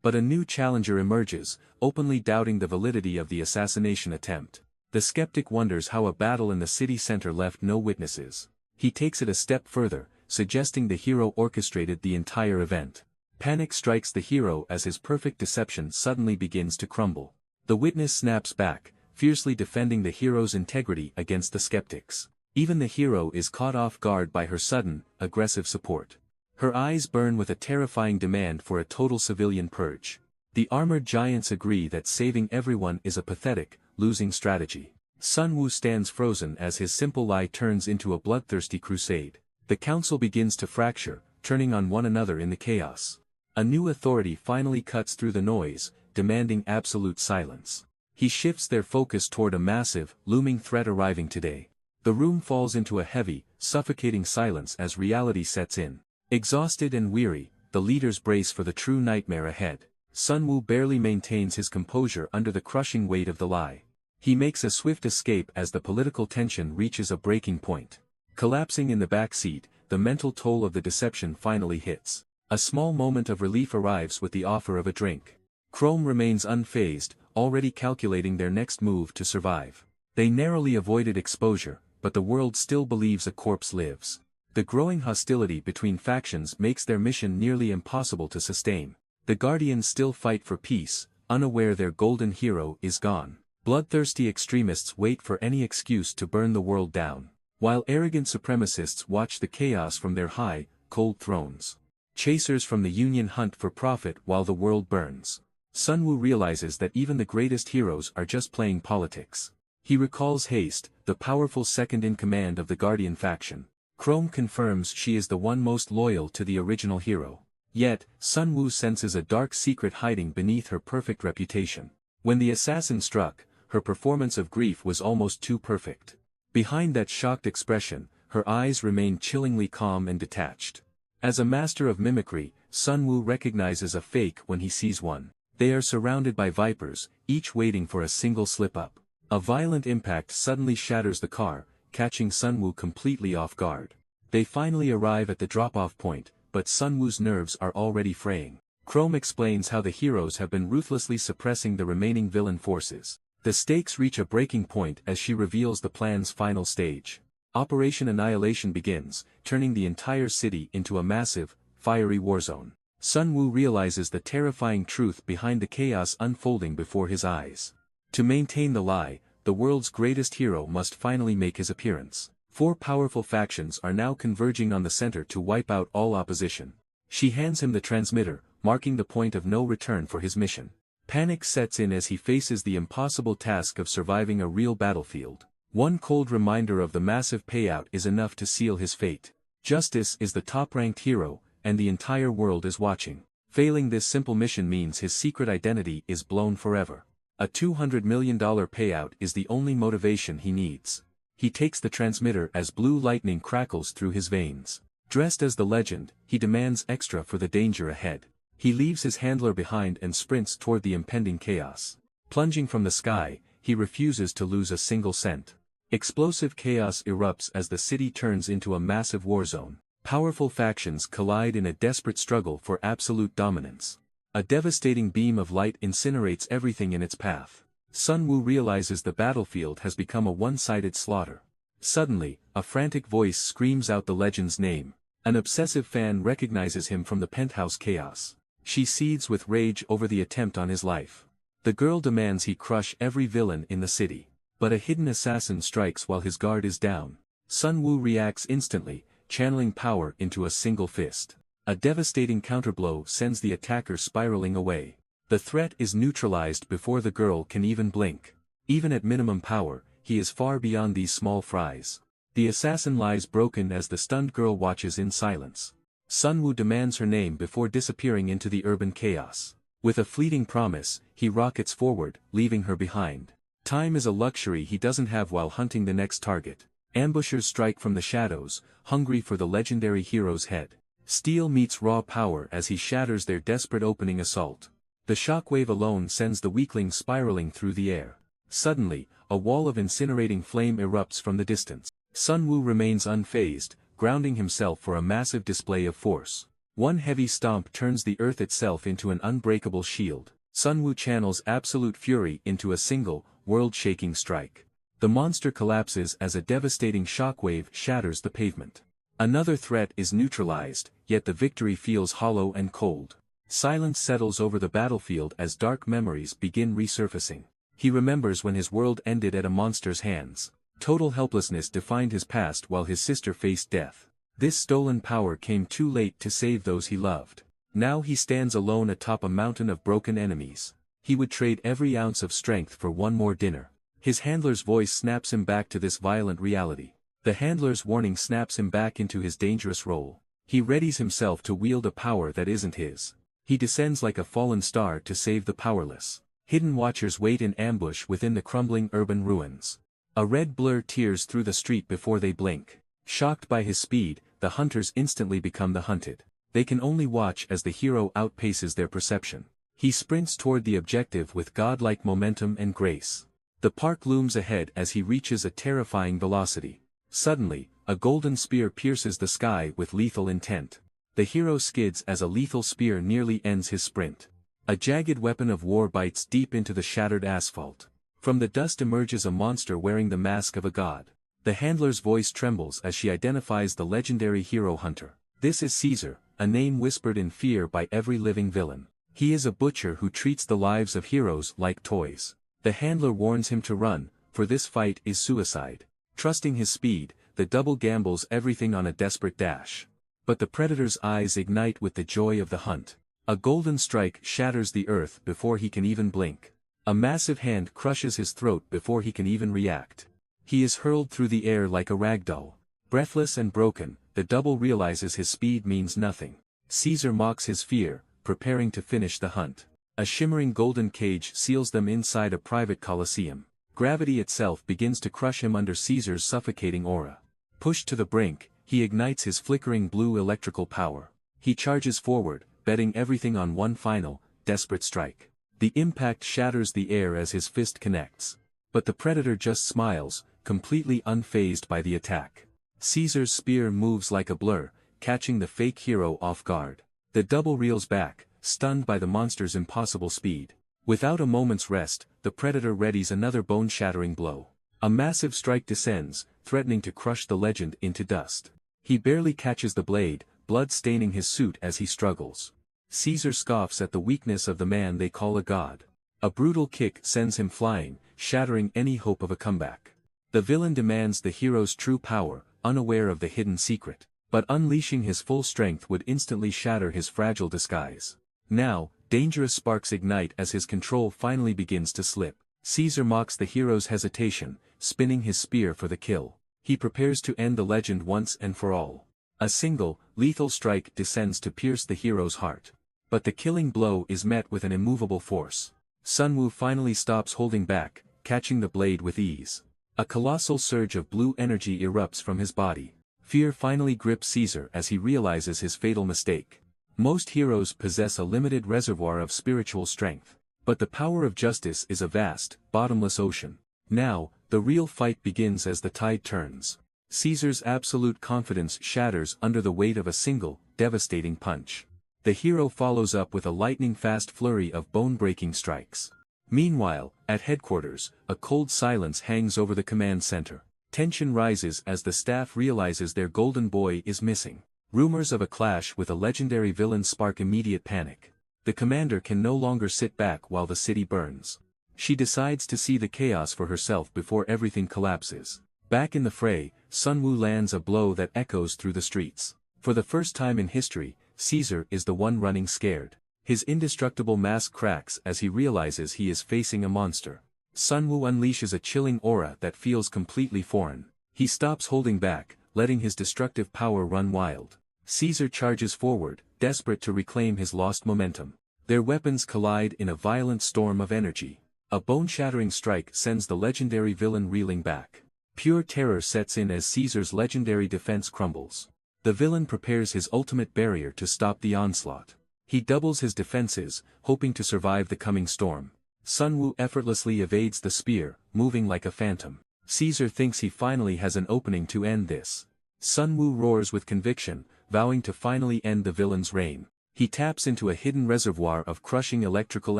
A: But a new challenger emerges, openly doubting the validity of the assassination attempt. The skeptic wonders how a battle in the city center left no witnesses. He takes it a step further, suggesting the hero orchestrated the entire event. Panic strikes the hero as his perfect deception suddenly begins to crumble. The witness snaps back, fiercely defending the hero's integrity against the skeptics. Even the hero is caught off guard by her sudden, aggressive support. Her eyes burn with a terrifying demand for a total civilian purge. The armored giants agree that saving everyone is a pathetic, losing strategy. Sun Wu stands frozen as his simple lie turns into a bloodthirsty crusade. The council begins to fracture, turning on one another in the chaos. A new authority finally cuts through the noise, demanding absolute silence. He shifts their focus toward a massive, looming threat arriving today. The room falls into a heavy, suffocating silence as reality sets in. Exhausted and weary, the leaders brace for the true nightmare ahead. Sun Wu barely maintains his composure under the crushing weight of the lie. He makes a swift escape as the political tension reaches a breaking point. Collapsing in the back seat, the mental toll of the deception finally hits. A small moment of relief arrives with the offer of a drink. Chrome remains unfazed, already calculating their next move to survive. They narrowly avoided exposure, but the world still believes a corpse lives. The growing hostility between factions makes their mission nearly impossible to sustain. The Guardians still fight for peace, unaware their golden hero is gone. Bloodthirsty extremists wait for any excuse to burn the world down, while arrogant supremacists watch the chaos from their high, cold thrones. Chasers from the Union hunt for profit while the world burns. Sun Wu realizes that even the greatest heroes are just playing politics. He recalls Haste, the powerful second-in-command of the Guardian faction. Chrome confirms she is the one most loyal to the original hero. Yet, Sun Wu senses a dark secret hiding beneath her perfect reputation. When the assassin struck, her performance of grief was almost too perfect. Behind that shocked expression, her eyes remained chillingly calm and detached. As a master of mimicry, Sun Wu recognizes a fake when he sees one. They are surrounded by vipers, each waiting for a single slip-up. A violent impact suddenly shatters the car, catching Sun Wu completely off guard. They finally arrive at the drop-off point, but Sun Wu's nerves are already fraying. Chrome explains how the heroes have been ruthlessly suppressing the remaining villain forces. The stakes reach a breaking point as she reveals the plan's final stage. Operation Annihilation begins, turning the entire city into a massive, fiery warzone. Sun Wu realizes the terrifying truth behind the chaos unfolding before his eyes. To maintain the lie, the world's greatest hero must finally make his appearance. 4 powerful factions are now converging on the center to wipe out all opposition. She hands him the transmitter, marking the point of no return for his mission. Panic sets in as he faces the impossible task of surviving a real battlefield. One cold reminder of the massive payout is enough to seal his fate. Justice is the top-ranked hero, and the entire world is watching. Failing this simple mission means his secret identity is blown forever. A $200 million payout is the only motivation he needs. He takes the transmitter as blue lightning crackles through his veins. Dressed as the legend, he demands extra for the danger ahead. He leaves his handler behind and sprints toward the impending chaos. Plunging from the sky, he refuses to lose a single cent. Explosive chaos erupts as the city turns into a massive war zone. Powerful factions collide in a desperate struggle for absolute dominance. A devastating beam of light incinerates everything in its path. Sun Wu realizes the battlefield has become a one-sided slaughter. Suddenly, a frantic voice screams out the legend's name. An obsessive fan recognizes him from the penthouse chaos. She seethes with rage over the attempt on his life. The girl demands he crush every villain in the city. But a hidden assassin strikes while his guard is down. Sun Wu reacts instantly, channeling power into a single fist. A devastating counterblow sends the attacker spiraling away. The threat is neutralized before the girl can even blink. Even at minimum power, he is far beyond these small fries. The assassin lies broken as the stunned girl watches in silence. Sun Wu demands her name before disappearing into the urban chaos. With a fleeting promise, he rockets forward, leaving her behind. Time is a luxury he doesn't have while hunting the next target. Ambushers strike from the shadows, hungry for the legendary hero's head. Steel meets raw power as he shatters their desperate opening assault. The shockwave alone sends the weakling spiraling through the air. Suddenly, a wall of incinerating flame erupts from the distance. Sun Wu remains unfazed, grounding himself for a massive display of force. One heavy stomp turns the earth itself into an unbreakable shield. Sun Wu channels absolute fury into a single, world-shaking strike. The monster collapses as a devastating shockwave shatters the pavement. Another threat is neutralized, yet the victory feels hollow and cold. Silence settles over the battlefield as dark memories begin resurfacing. He remembers when his world ended at a monster's hands. Total helplessness defined his past while his sister faced death. This stolen power came too late to save those he loved. Now he stands alone atop a mountain of broken enemies. He would trade every ounce of strength for one more dinner. His handler's voice snaps him back to this violent reality. The handler's warning snaps him back into his dangerous role. He readies himself to wield a power that isn't his. He descends like a fallen star to save the powerless. Hidden watchers wait in ambush within the crumbling urban ruins. A red blur tears through the street before they blink. Shocked by his speed, the hunters instantly become the hunted. They can only watch as the hero outpaces their perception. He sprints toward the objective with godlike momentum and grace. The park looms ahead as he reaches a terrifying velocity. Suddenly, a golden spear pierces the sky with lethal intent. The hero skids as a lethal spear nearly ends his sprint. A jagged weapon of war bites deep into the shattered asphalt. From the dust emerges a monster wearing the mask of a god. The handler's voice trembles as she identifies the legendary hero hunter. This is Caesar, a name whispered in fear by every living villain. He is a butcher who treats the lives of heroes like toys. The handler warns him to run, for this fight is suicide. Trusting his speed, the double gambles everything on a desperate dash. But the predator's eyes ignite with the joy of the hunt. A golden strike shatters the earth before he can even blink. A massive hand crushes his throat before he can even react. He is hurled through the air like a ragdoll. Breathless and broken, the double realizes his speed means nothing. Caesar mocks his fear, preparing to finish the hunt. A shimmering golden cage seals them inside a private coliseum. Gravity itself begins to crush him under Caesar's suffocating aura. Pushed to the brink, he ignites his flickering blue electrical power. He charges forward, betting everything on one final, desperate strike. The impact shatters the air as his fist connects. But the predator just smiles, completely unfazed by the attack. Caesar's spear moves like a blur, catching the fake hero off guard. The double reels back, stunned by the monster's impossible speed. Without a moment's rest, the predator readies another bone-shattering blow. A massive strike descends, threatening to crush the legend into dust. He barely catches the blade, blood staining his suit as he struggles. Caesar scoffs at the weakness of the man they call a god. A brutal kick sends him flying, shattering any hope of a comeback. The villain demands the hero's true power, unaware of the hidden secret. But unleashing his full strength would instantly shatter his fragile disguise. Now, dangerous sparks ignite as his control finally begins to slip. Caesar mocks the hero's hesitation, spinning his spear for the kill. He prepares to end the legend once and for all. A single, lethal strike descends to pierce the hero's heart. But the killing blow is met with an immovable force. Sun Wu finally stops holding back, catching the blade with ease. A colossal surge of blue energy erupts from his body. Fear finally grips Caesar as he realizes his fatal mistake. Most heroes possess a limited reservoir of spiritual strength. But the power of justice is a vast, bottomless ocean. Now, the real fight begins as the tide turns. Caesar's absolute confidence shatters under the weight of a single, devastating punch. The hero follows up with a lightning-fast flurry of bone-breaking strikes. Meanwhile, at headquarters, a cold silence hangs over the command center. Tension rises as the staff realizes their golden boy is missing. Rumors of a clash with a legendary villain spark immediate panic. The commander can no longer sit back while the city burns. She decides to see the chaos for herself before everything collapses. Back in the fray, Sun Wu lands a blow that echoes through the streets. For the first time in history, Caesar is the one running scared. His indestructible mask cracks as he realizes he is facing a monster. Sun Wu unleashes a chilling aura that feels completely foreign. He stops holding back, letting his destructive power run wild. Caesar charges forward, desperate to reclaim his lost momentum. Their weapons collide in a violent storm of energy. A bone-shattering strike sends the legendary villain reeling back. Pure terror sets in as Caesar's legendary defense crumbles. The villain prepares his ultimate barrier to stop the onslaught. He doubles his defenses, hoping to survive the coming storm. Sun Wu effortlessly evades the spear, moving like a phantom. Caesar thinks he finally has an opening to end this. Sun Wu roars with conviction, vowing to finally end the villain's reign. He taps into a hidden reservoir of crushing electrical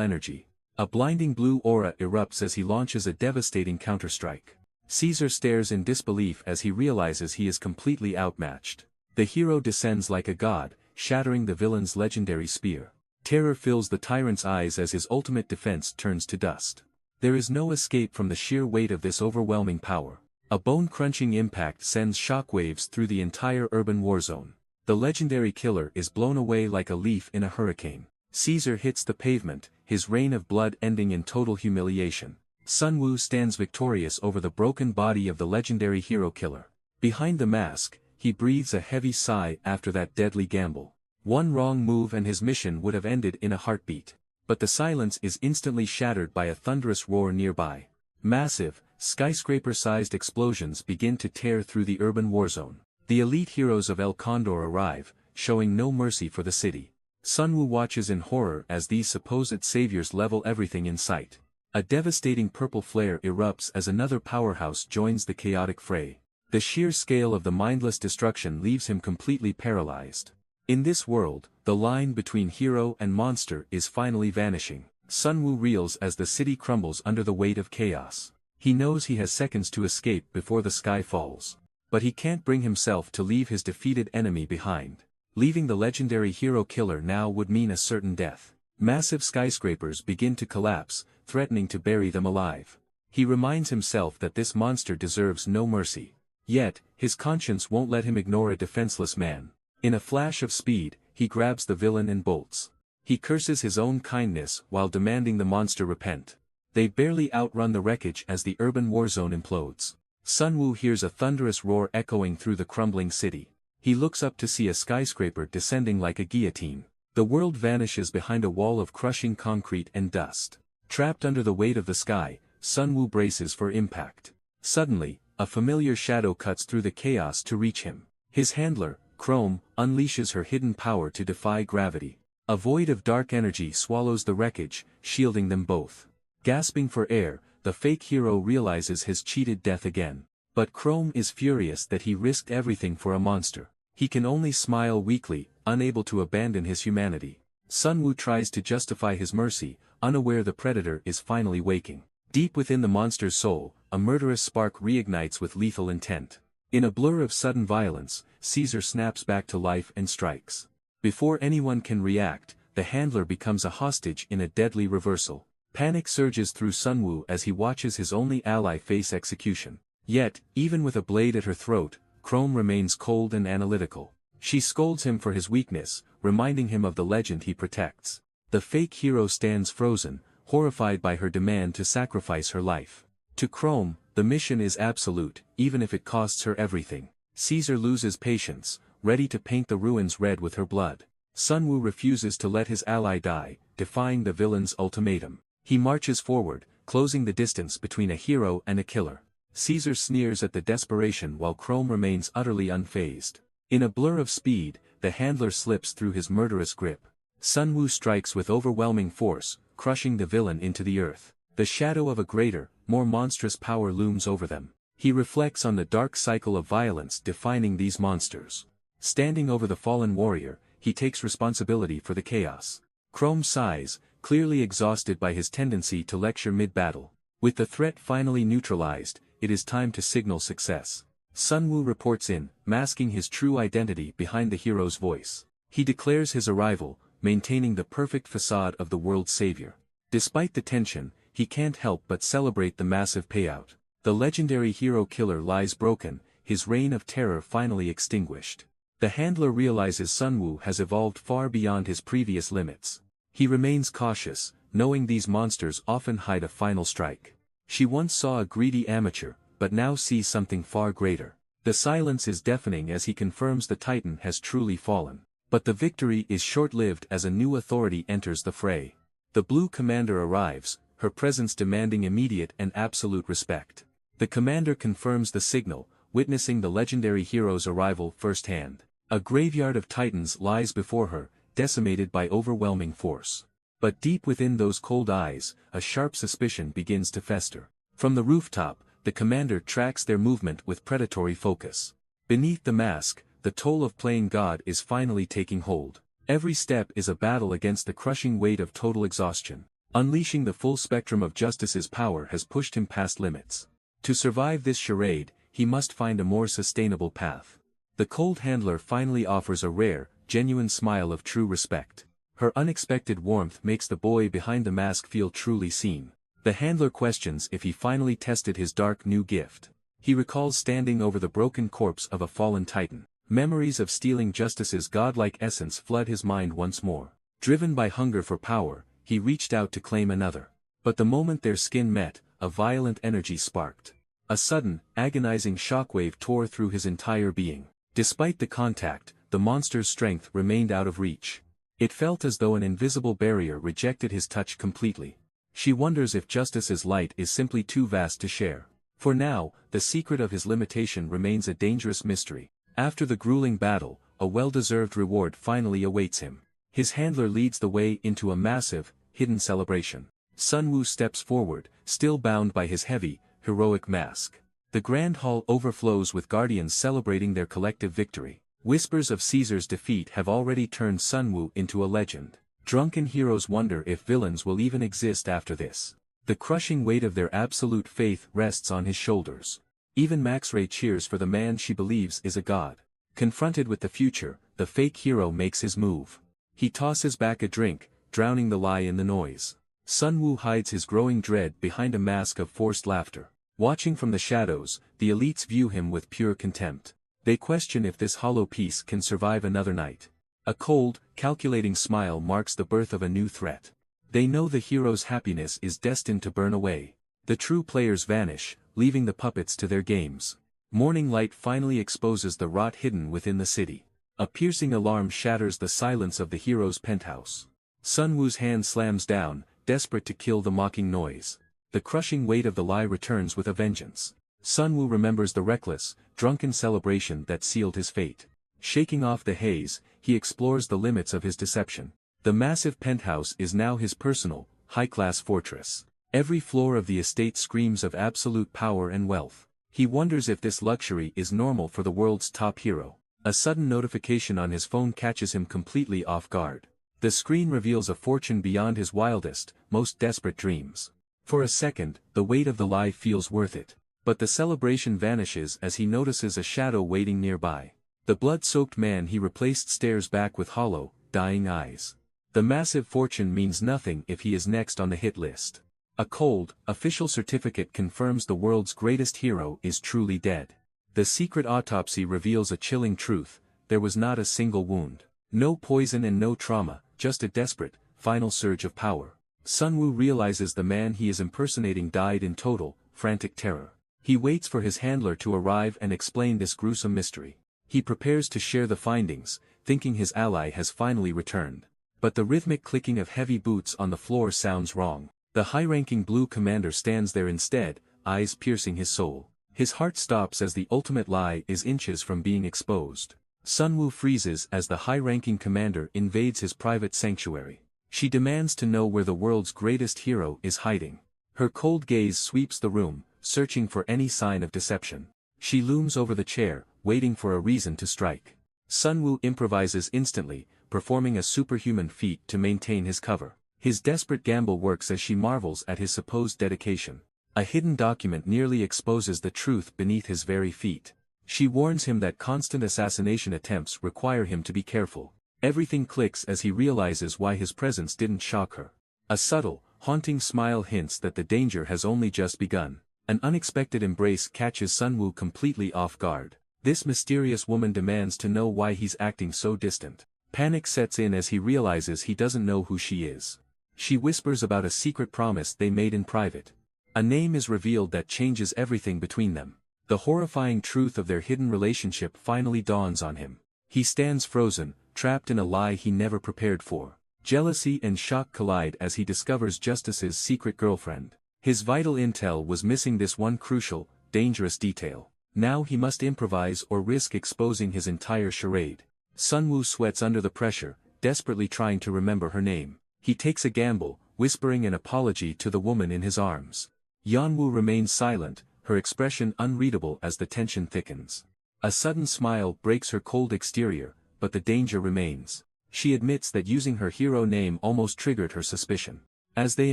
A: energy. A blinding blue aura erupts as he launches a devastating counterstrike. Caesar stares in disbelief as he realizes he is completely outmatched. The hero descends like a god, shattering the villain's legendary spear. Terror fills the tyrant's eyes as his ultimate defense turns to dust. There is no escape from the sheer weight of this overwhelming power. A bone-crunching impact sends shockwaves through the entire urban warzone. The legendary killer is blown away like a leaf in a hurricane. Caesar hits the pavement, his reign of blood ending in total humiliation. Sun Wu stands victorious over the broken body of the legendary hero killer. Behind the mask, he breathes a heavy sigh after that deadly gamble. One wrong move and his mission would have ended in a heartbeat. But the silence is instantly shattered by a thunderous roar nearby. Massive, skyscraper-sized explosions begin to tear through the urban warzone. The elite heroes of El Condor arrive, showing no mercy for the city. Sun Wu watches in horror as these supposed saviors level everything in sight. A devastating purple flare erupts as another powerhouse joins the chaotic fray. The sheer scale of the mindless destruction leaves him completely paralyzed. In this world, the line between hero and monster is finally vanishing. Sun Wu reels as the city crumbles under the weight of chaos. He knows he has seconds to escape before the sky falls. But he can't bring himself to leave his defeated enemy behind. Leaving the legendary hero killer now would mean a certain death. Massive skyscrapers begin to collapse, threatening to bury them alive. He reminds himself that this monster deserves no mercy. Yet, his conscience won't let him ignore a defenseless man. In a flash of speed, he grabs the villain and bolts. He curses his own kindness while demanding the monster repent. They barely outrun the wreckage as the urban warzone implodes. Sun Wu hears a thunderous roar echoing through the crumbling city. He looks up to see a skyscraper descending like a guillotine. The world vanishes behind a wall of crushing concrete and dust. Trapped under the weight of the sky, Sun Wu braces for impact. Suddenly, a familiar shadow cuts through the chaos to reach him. His handler, Chrome, unleashes her hidden power to defy gravity. A void of dark energy swallows the wreckage, shielding them both. Gasping for air, the fake hero realizes his cheated death again. But Chrome is furious that he risked everything for a monster. He can only smile weakly, unable to abandon his humanity. Sun Wu tries to justify his mercy, unaware the predator is finally waking. Deep within the monster's soul, a murderous spark reignites with lethal intent. In a blur of sudden violence, Caesar snaps back to life and strikes. Before anyone can react, the handler becomes a hostage in a deadly reversal. Panic surges through Sun Wu as he watches his only ally face execution. Yet, even with a blade at her throat, Chrome remains cold and analytical. She scolds him for his weakness, reminding him of the legend he protects. The fake hero stands frozen, horrified by her demand to sacrifice her life. To Chrome, the mission is absolute, even if it costs her everything. Caesar loses patience, ready to paint the ruins red with her blood. Sun Wu refuses to let his ally die, defying the villain's ultimatum. He marches forward, closing the distance between a hero and a killer. Caesar sneers at the desperation while Chrome remains utterly unfazed. In a blur of speed, the handler slips through his murderous grip. Sun Wu strikes with overwhelming force, crushing the villain into the earth. The shadow of a greater, more monstrous power looms over them. He reflects on the dark cycle of violence defining these monsters. Standing over the fallen warrior, he takes responsibility for the chaos. Chrome sighs, clearly exhausted by his tendency to lecture mid-battle. With the threat finally neutralized, it is time to signal success. Sun Wu reports in, masking his true identity behind the hero's voice. He declares his arrival, maintaining the perfect facade of the world's savior. Despite the tension, he can't help but celebrate the massive payout. The legendary hero killer lies broken, his reign of terror finally extinguished. The handler realizes Sun Wu has evolved far beyond his previous limits. He remains cautious, knowing these monsters often hide a final strike. She once saw a greedy amateur, but now sees something far greater. The silence is deafening as he confirms the Titan has truly fallen. But the victory is short-lived as a new authority enters the fray. The Blue Commander arrives, her presence demanding immediate and absolute respect. The commander confirms the signal, witnessing the legendary hero's arrival firsthand. A graveyard of Titans lies before her, decimated by overwhelming force. But deep within those cold eyes, a sharp suspicion begins to fester. From the rooftop, the commander tracks their movement with predatory focus. Beneath the mask, the toll of playing God is finally taking hold. Every step is a battle against the crushing weight of total exhaustion. Unleashing the full spectrum of Justice's power has pushed him past limits. To survive this charade, he must find a more sustainable path. The cold handler finally offers a rare, genuine smile of true respect. Her unexpected warmth makes the boy behind the mask feel truly seen. The handler questions if he finally tested his dark new gift. He recalls standing over the broken corpse of a fallen titan. Memories of stealing Justice's godlike essence flood his mind once more. Driven by hunger for power, he reached out to claim another. But the moment their skin met, a violent energy sparked. A sudden, agonizing shockwave tore through his entire being. Despite the contact, the monster's strength remained out of reach. It felt as though an invisible barrier rejected his touch completely. She wonders if Justice's light is simply too vast to share. For now, the secret of his limitation remains a dangerous mystery. After the grueling battle, a well-deserved reward finally awaits him. His handler leads the way into a massive, hidden celebration. Sun Wu steps forward, still bound by his heavy, heroic mask. The grand hall overflows with guardians celebrating their collective victory. Whispers of Caesar's defeat have already turned Sun Wu into a legend. Drunken heroes wonder if villains will even exist after this. The crushing weight of their absolute faith rests on his shoulders. Even Maxray cheers for the man she believes is a god. Confronted with the future, the fake hero makes his move. He tosses back a drink, drowning the lie in the noise. Sun Wu hides his growing dread behind a mask of forced laughter. Watching from the shadows, the elites view him with pure contempt. They question if this hollow piece can survive another night. A cold, calculating smile marks the birth of a new threat. They know the hero's happiness is destined to burn away. The true players vanish, leaving the puppets to their games. Morning light finally exposes the rot hidden within the city. A piercing alarm shatters the silence of the hero's penthouse. Sun Wu's hand slams down, desperate to kill the mocking noise. The crushing weight of the lie returns with a vengeance. Sun Wu remembers the reckless, drunken celebration that sealed his fate. Shaking off the haze, he explores the limits of his deception. The massive penthouse is now his personal, high-class fortress. Every floor of the estate screams of absolute power and wealth. He wonders if this luxury is normal for the world's top hero. A sudden notification on his phone catches him completely off guard. The screen reveals a fortune beyond his wildest, most desperate dreams. For a second, the weight of the lie feels worth it. But the celebration vanishes as he notices a shadow waiting nearby. The blood-soaked man he replaced stares back with hollow, dying eyes. The massive fortune means nothing if he is next on the hit list. A cold, official certificate confirms the world's greatest hero is truly dead. The secret autopsy reveals a chilling truth: there was not a single wound. No poison and no trauma, just a desperate, final surge of power. Sun Wu realizes the man he is impersonating died in total, frantic terror. He waits for his handler to arrive and explain this gruesome mystery. He prepares to share the findings, thinking his ally has finally returned. But the rhythmic clicking of heavy boots on the floor sounds wrong. The high-ranking blue commander stands there instead, eyes piercing his soul. His heart stops as the ultimate lie is inches from being exposed. Sun Wu freezes as the high-ranking commander invades his private sanctuary. She demands to know where the world's greatest hero is hiding. Her cold gaze sweeps the room, searching for any sign of deception. She looms over the chair, waiting for a reason to strike. Sun Wu improvises instantly, performing a superhuman feat to maintain his cover. His desperate gamble works as she marvels at his supposed dedication. A hidden document nearly exposes the truth beneath his very feet. She warns him that constant assassination attempts require him to be careful. Everything clicks as he realizes why his presence didn't shock her. A subtle, haunting smile hints that the danger has only just begun. An unexpected embrace catches Sun Wu completely off guard. This mysterious woman demands to know why he's acting so distant. Panic sets in as he realizes he doesn't know who she is. She whispers about a secret promise they made in private. A name is revealed that changes everything between them. The horrifying truth of their hidden relationship finally dawns on him. He stands frozen, trapped in a lie he never prepared for. Jealousy and shock collide as he discovers Justice's secret girlfriend. His vital intel was missing this one crucial, dangerous detail. Now he must improvise or risk exposing his entire charade. Sun Wu sweats under the pressure, desperately trying to remember her name. He takes a gamble, whispering an apology to the woman in his arms. Yan Wu remains silent, her expression unreadable as the tension thickens. A sudden smile breaks her cold exterior, but the danger remains. She admits that using her hero name almost triggered her suspicion. As they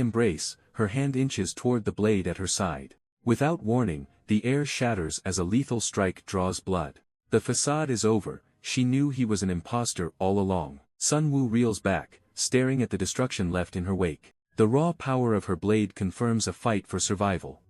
A: embrace, her hand inches toward the blade at her side. Without warning, the air shatters as a lethal strike draws blood. The facade is over, she knew he was an imposter all along. Sunwoo reels back, staring at the destruction left in her wake. The raw power of her blade confirms a fight for survival.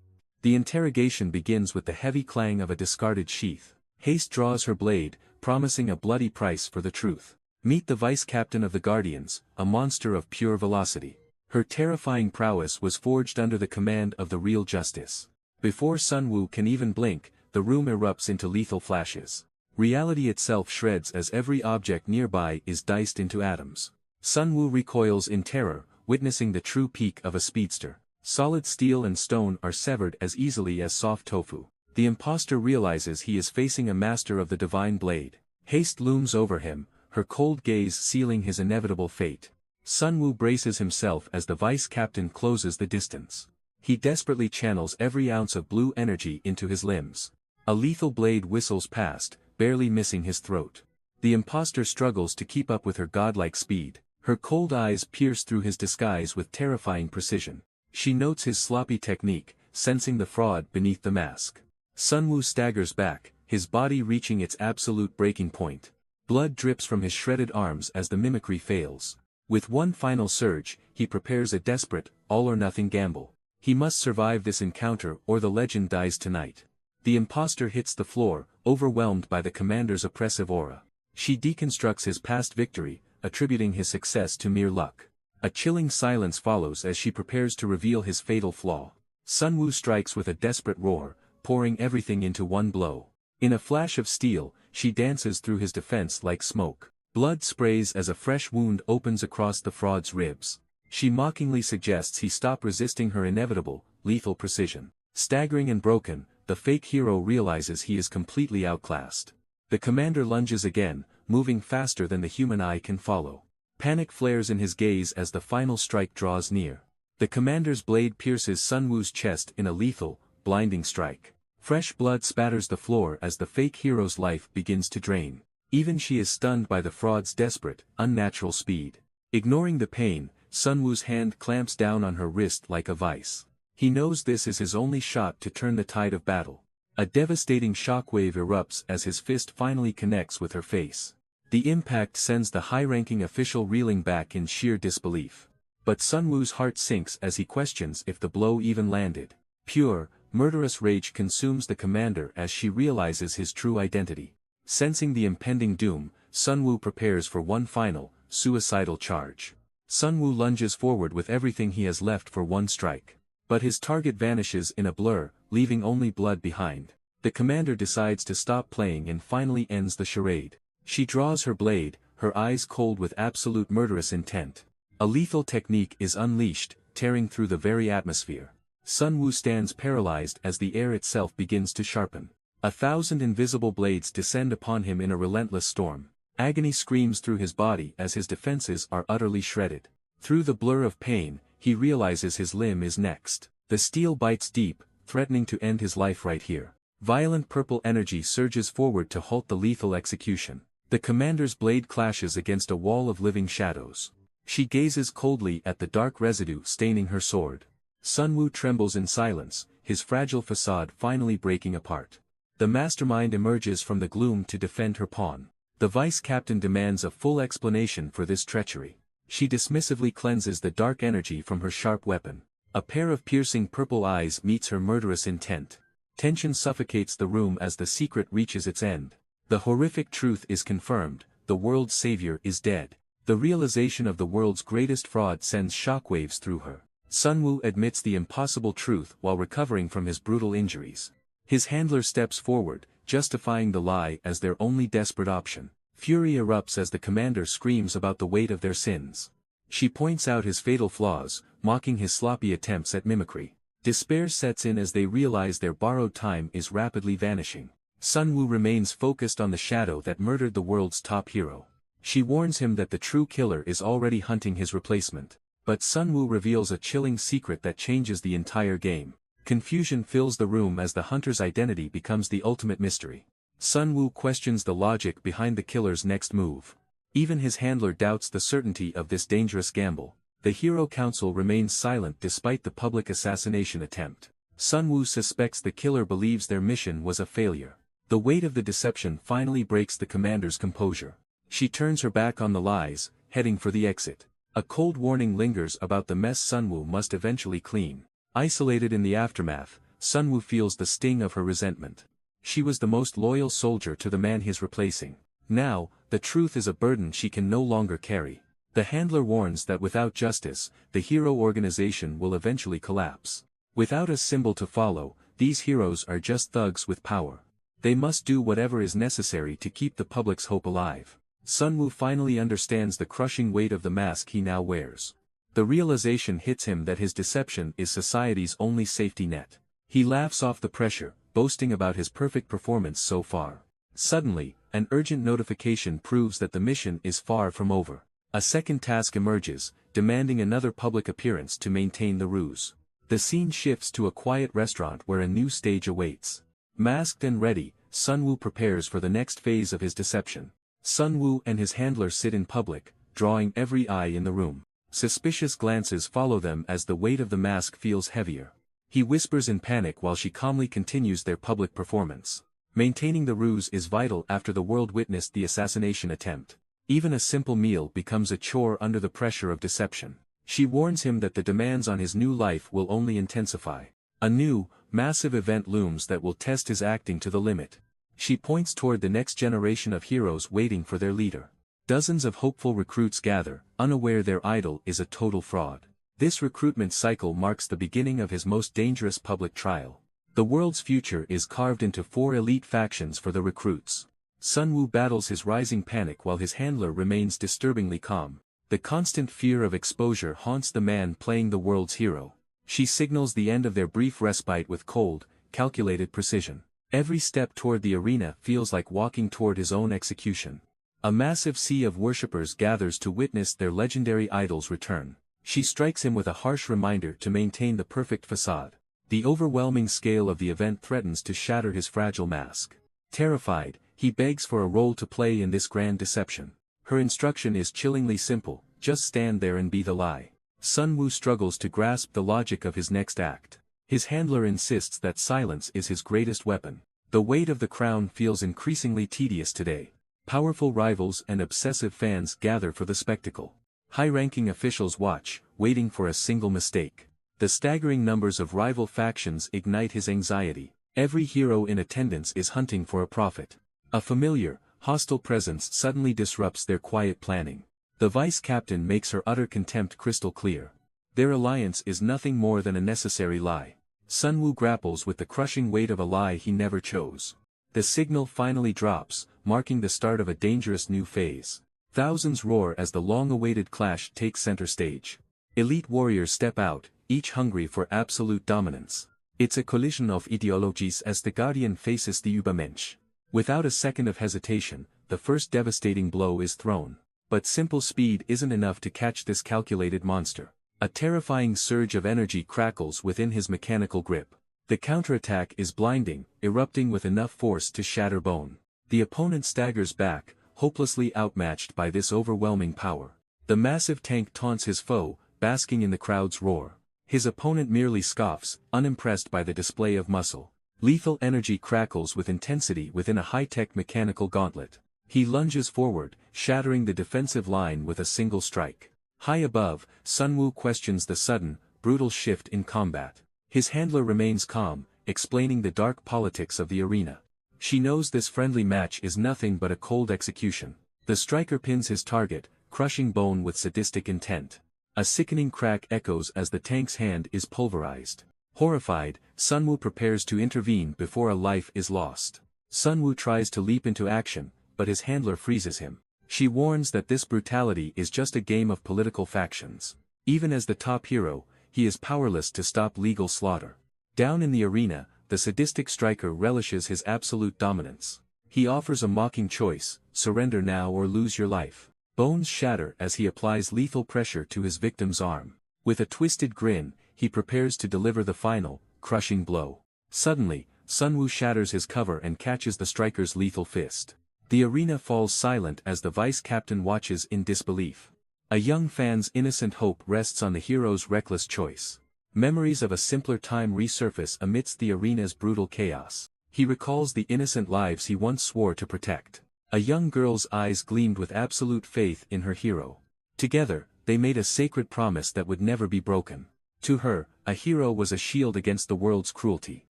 A: The interrogation begins with the heavy clang of a discarded sheath. Haste draws her blade, promising a bloody price for the truth. Meet the vice-captain of the Guardians, a monster of pure velocity. Her terrifying prowess was forged under the command of the real Justice. Before Sunwoo can even blink, the room erupts into lethal flashes. Reality itself shreds as every object nearby is diced into atoms. Sunwoo recoils in terror, witnessing the true peak of a speedster. Solid steel and stone are severed as easily as soft tofu. The imposter realizes he is facing a master of the divine blade. Haste looms over him, her cold gaze sealing his inevitable fate. Sunwoo braces himself as the vice-captain closes the distance. He desperately channels every ounce of blue energy into his limbs. A lethal blade whistles past, barely missing his throat. The imposter struggles to keep up with her godlike speed. Her cold eyes pierce through his disguise with terrifying precision. She notes his sloppy technique, sensing the fraud beneath the mask. Sunwoo staggers back, his body reaching its absolute breaking point. Blood drips from his shredded arms as the mimicry fails. With one final surge, he prepares a desperate, all-or-nothing gamble. He must survive this encounter or the legend dies tonight. The imposter hits the floor, overwhelmed by the commander's oppressive aura. She deconstructs his past victory, attributing his success to mere luck. A chilling silence follows as she prepares to reveal his fatal flaw. Sunwoo strikes with a desperate roar, pouring everything into one blow. In a flash of steel, she dances through his defense like smoke. Blood sprays as a fresh wound opens across the fraud's ribs. She mockingly suggests he stop resisting her inevitable, lethal precision. Staggering and broken, the fake hero realizes he is completely outclassed. The commander lunges again, moving faster than the human eye can follow. Panic flares in his gaze as the final strike draws near. The commander's blade pierces Sunwoo's chest in a lethal, blinding strike. Fresh blood spatters the floor as the fake hero's life begins to drain. Even she is stunned by the fraud's desperate, unnatural speed. Ignoring the pain, Sunwoo's hand clamps down on her wrist like a vice. He knows this is his only shot to turn the tide of battle. A devastating shockwave erupts as his fist finally connects with her face. The impact sends the high-ranking official reeling back in sheer disbelief. But Sunwoo's heart sinks as he questions if the blow even landed. Pure, murderous rage consumes the commander as she realizes his true identity. Sensing the impending doom, Sunwoo prepares for one final, suicidal charge. Sunwoo lunges forward with everything he has left for one strike. But his target vanishes in a blur, leaving only blood behind. The commander decides to stop playing and finally ends the charade. She draws her blade, her eyes cold with absolute murderous intent. A lethal technique is unleashed, tearing through the very atmosphere. Sunwoo stands paralyzed as the air itself begins to sharpen. 1,000 invisible blades descend upon him in a relentless storm. Agony screams through his body as his defenses are utterly shredded. Through the blur of pain, he realizes his limb is next. The steel bites deep, threatening to end his life right here. Violent purple energy surges forward to halt the lethal execution. The commander's blade clashes against a wall of living shadows. She gazes coldly at the dark residue staining her sword. Sunwoo trembles in silence, his fragile facade finally breaking apart. The mastermind emerges from the gloom to defend her pawn. The vice-captain demands a full explanation for this treachery. She dismissively cleanses the dark energy from her sharp weapon. A pair of piercing purple eyes meets her murderous intent. Tension suffocates the room as the secret reaches its end. The horrific truth is confirmed, the world's savior is dead. The realization of the world's greatest fraud sends shockwaves through her. Sunwoo admits the impossible truth while recovering from his brutal injuries. His handler steps forward, justifying the lie as their only desperate option. Fury erupts as the commander screams about the weight of their sins. She points out his fatal flaws, mocking his sloppy attempts at mimicry. Despair sets in as they realize their borrowed time is rapidly vanishing. Sunwoo remains focused on the shadow that murdered the world's top hero. She warns him that the true killer is already hunting his replacement. But Sunwoo reveals a chilling secret that changes the entire game. Confusion fills the room as the hunter's identity becomes the ultimate mystery. Sun questions the logic behind the killer's next move. Even his handler doubts the certainty of this dangerous gamble. The hero council remains silent despite the public assassination attempt. Sun suspects the killer believes their mission was a failure. The weight of the deception finally breaks the commander's composure. She turns her back on the lies, heading for the exit. A cold warning lingers about the mess Sun must eventually clean. Isolated in the aftermath, Sun feels the sting of her resentment. She was the most loyal soldier to the man he's replacing. Now, the truth is a burden she can no longer carry. The handler warns that without justice, the hero organization will eventually collapse. Without a symbol to follow, these heroes are just thugs with power. They must do whatever is necessary to keep the public's hope alive. Sun finally understands the crushing weight of the mask he now wears. The realization hits him that his deception is society's only safety net. He laughs off the pressure, boasting about his perfect performance so far. Suddenly, an urgent notification proves that the mission is far from over. A second task emerges, demanding another public appearance to maintain the ruse. The scene shifts to a quiet restaurant where a new stage awaits. Masked and ready, Sun prepares for the next phase of his deception. Sun and his handler sit in public, drawing every eye in the room. Suspicious glances follow them as the weight of the mask feels heavier. He whispers in panic while she calmly continues their public performance. Maintaining the ruse is vital after the world witnessed the assassination attempt. Even a simple meal becomes a chore under the pressure of deception. She warns him that the demands on his new life will only intensify. A new, massive event looms that will test his acting to the limit. She points toward the next generation of heroes waiting for their leader. Dozens of hopeful recruits gather, unaware their idol is a total fraud. This recruitment cycle marks the beginning of his most dangerous public trial. The world's future is carved into 4 elite factions for the recruits. Sun battles his rising panic while his handler remains disturbingly calm. The constant fear of exposure haunts the man playing the world's hero. She signals the end of their brief respite with cold, calculated precision. Every step toward the arena feels like walking toward his own execution. A massive sea of worshippers gathers to witness their legendary idol's return. She strikes him with a harsh reminder to maintain the perfect facade. The overwhelming scale of the event threatens to shatter his fragile mask. Terrified, he begs for a role to play in this grand deception. Her instruction is chillingly simple, just stand there and be the lie. Sun struggles to grasp the logic of his next act. His handler insists that silence is his greatest weapon. The weight of the crown feels increasingly tedious today. Powerful rivals and obsessive fans gather for the spectacle. High-ranking officials watch, waiting for a single mistake. The staggering numbers of rival factions ignite his anxiety. Every hero in attendance is hunting for a profit. A familiar, hostile presence suddenly disrupts their quiet planning. The vice captain makes her utter contempt crystal clear. Their alliance is nothing more than a necessary lie. Sun grapples with the crushing weight of a lie he never chose. The signal finally drops, marking the start of a dangerous new phase. Thousands roar as the long-awaited clash takes center stage. Elite warriors step out, each hungry for absolute dominance. It's a collision of ideologies as the Guardian faces the Übermensch. Without a second of hesitation, the first devastating blow is thrown. But simple speed isn't enough to catch this calculated monster. A terrifying surge of energy crackles within his mechanical grip. The counterattack is blinding, erupting with enough force to shatter bone. The opponent staggers back, hopelessly outmatched by this overwhelming power. The massive tank taunts his foe, basking in the crowd's roar. His opponent merely scoffs, unimpressed by the display of muscle. Lethal energy crackles with intensity within a high-tech mechanical gauntlet. He lunges forward, shattering the defensive line with a single strike. High above, Sun questions the sudden, brutal shift in combat. His handler remains calm, explaining the dark politics of the arena. She knows this friendly match is nothing but a cold execution. The striker pins his target, crushing bone with sadistic intent. A sickening crack echoes as the tank's hand is pulverized. Horrified, Sun prepares to intervene before a life is lost. Sun tries to leap into action, but his handler freezes him. She warns that this brutality is just a game of political factions. Even as the top hero, he is powerless to stop legal slaughter. Down in the arena, the sadistic striker relishes his absolute dominance. He offers a mocking choice: surrender now or lose your life. Bones shatter as he applies lethal pressure to his victim's arm. With a twisted grin, he prepares to deliver the final, crushing blow. Suddenly, Sunwoo shatters his cover and catches the striker's lethal fist. The arena falls silent as the vice-captain watches in disbelief. A young fan's innocent hope rests on the hero's reckless choice. Memories of a simpler time resurface amidst the arena's brutal chaos. He recalls the innocent lives he once swore to protect. A young girl's eyes gleamed with absolute faith in her hero. Together, they made a sacred promise that would never be broken. To her, a hero was a shield against the world's cruelty.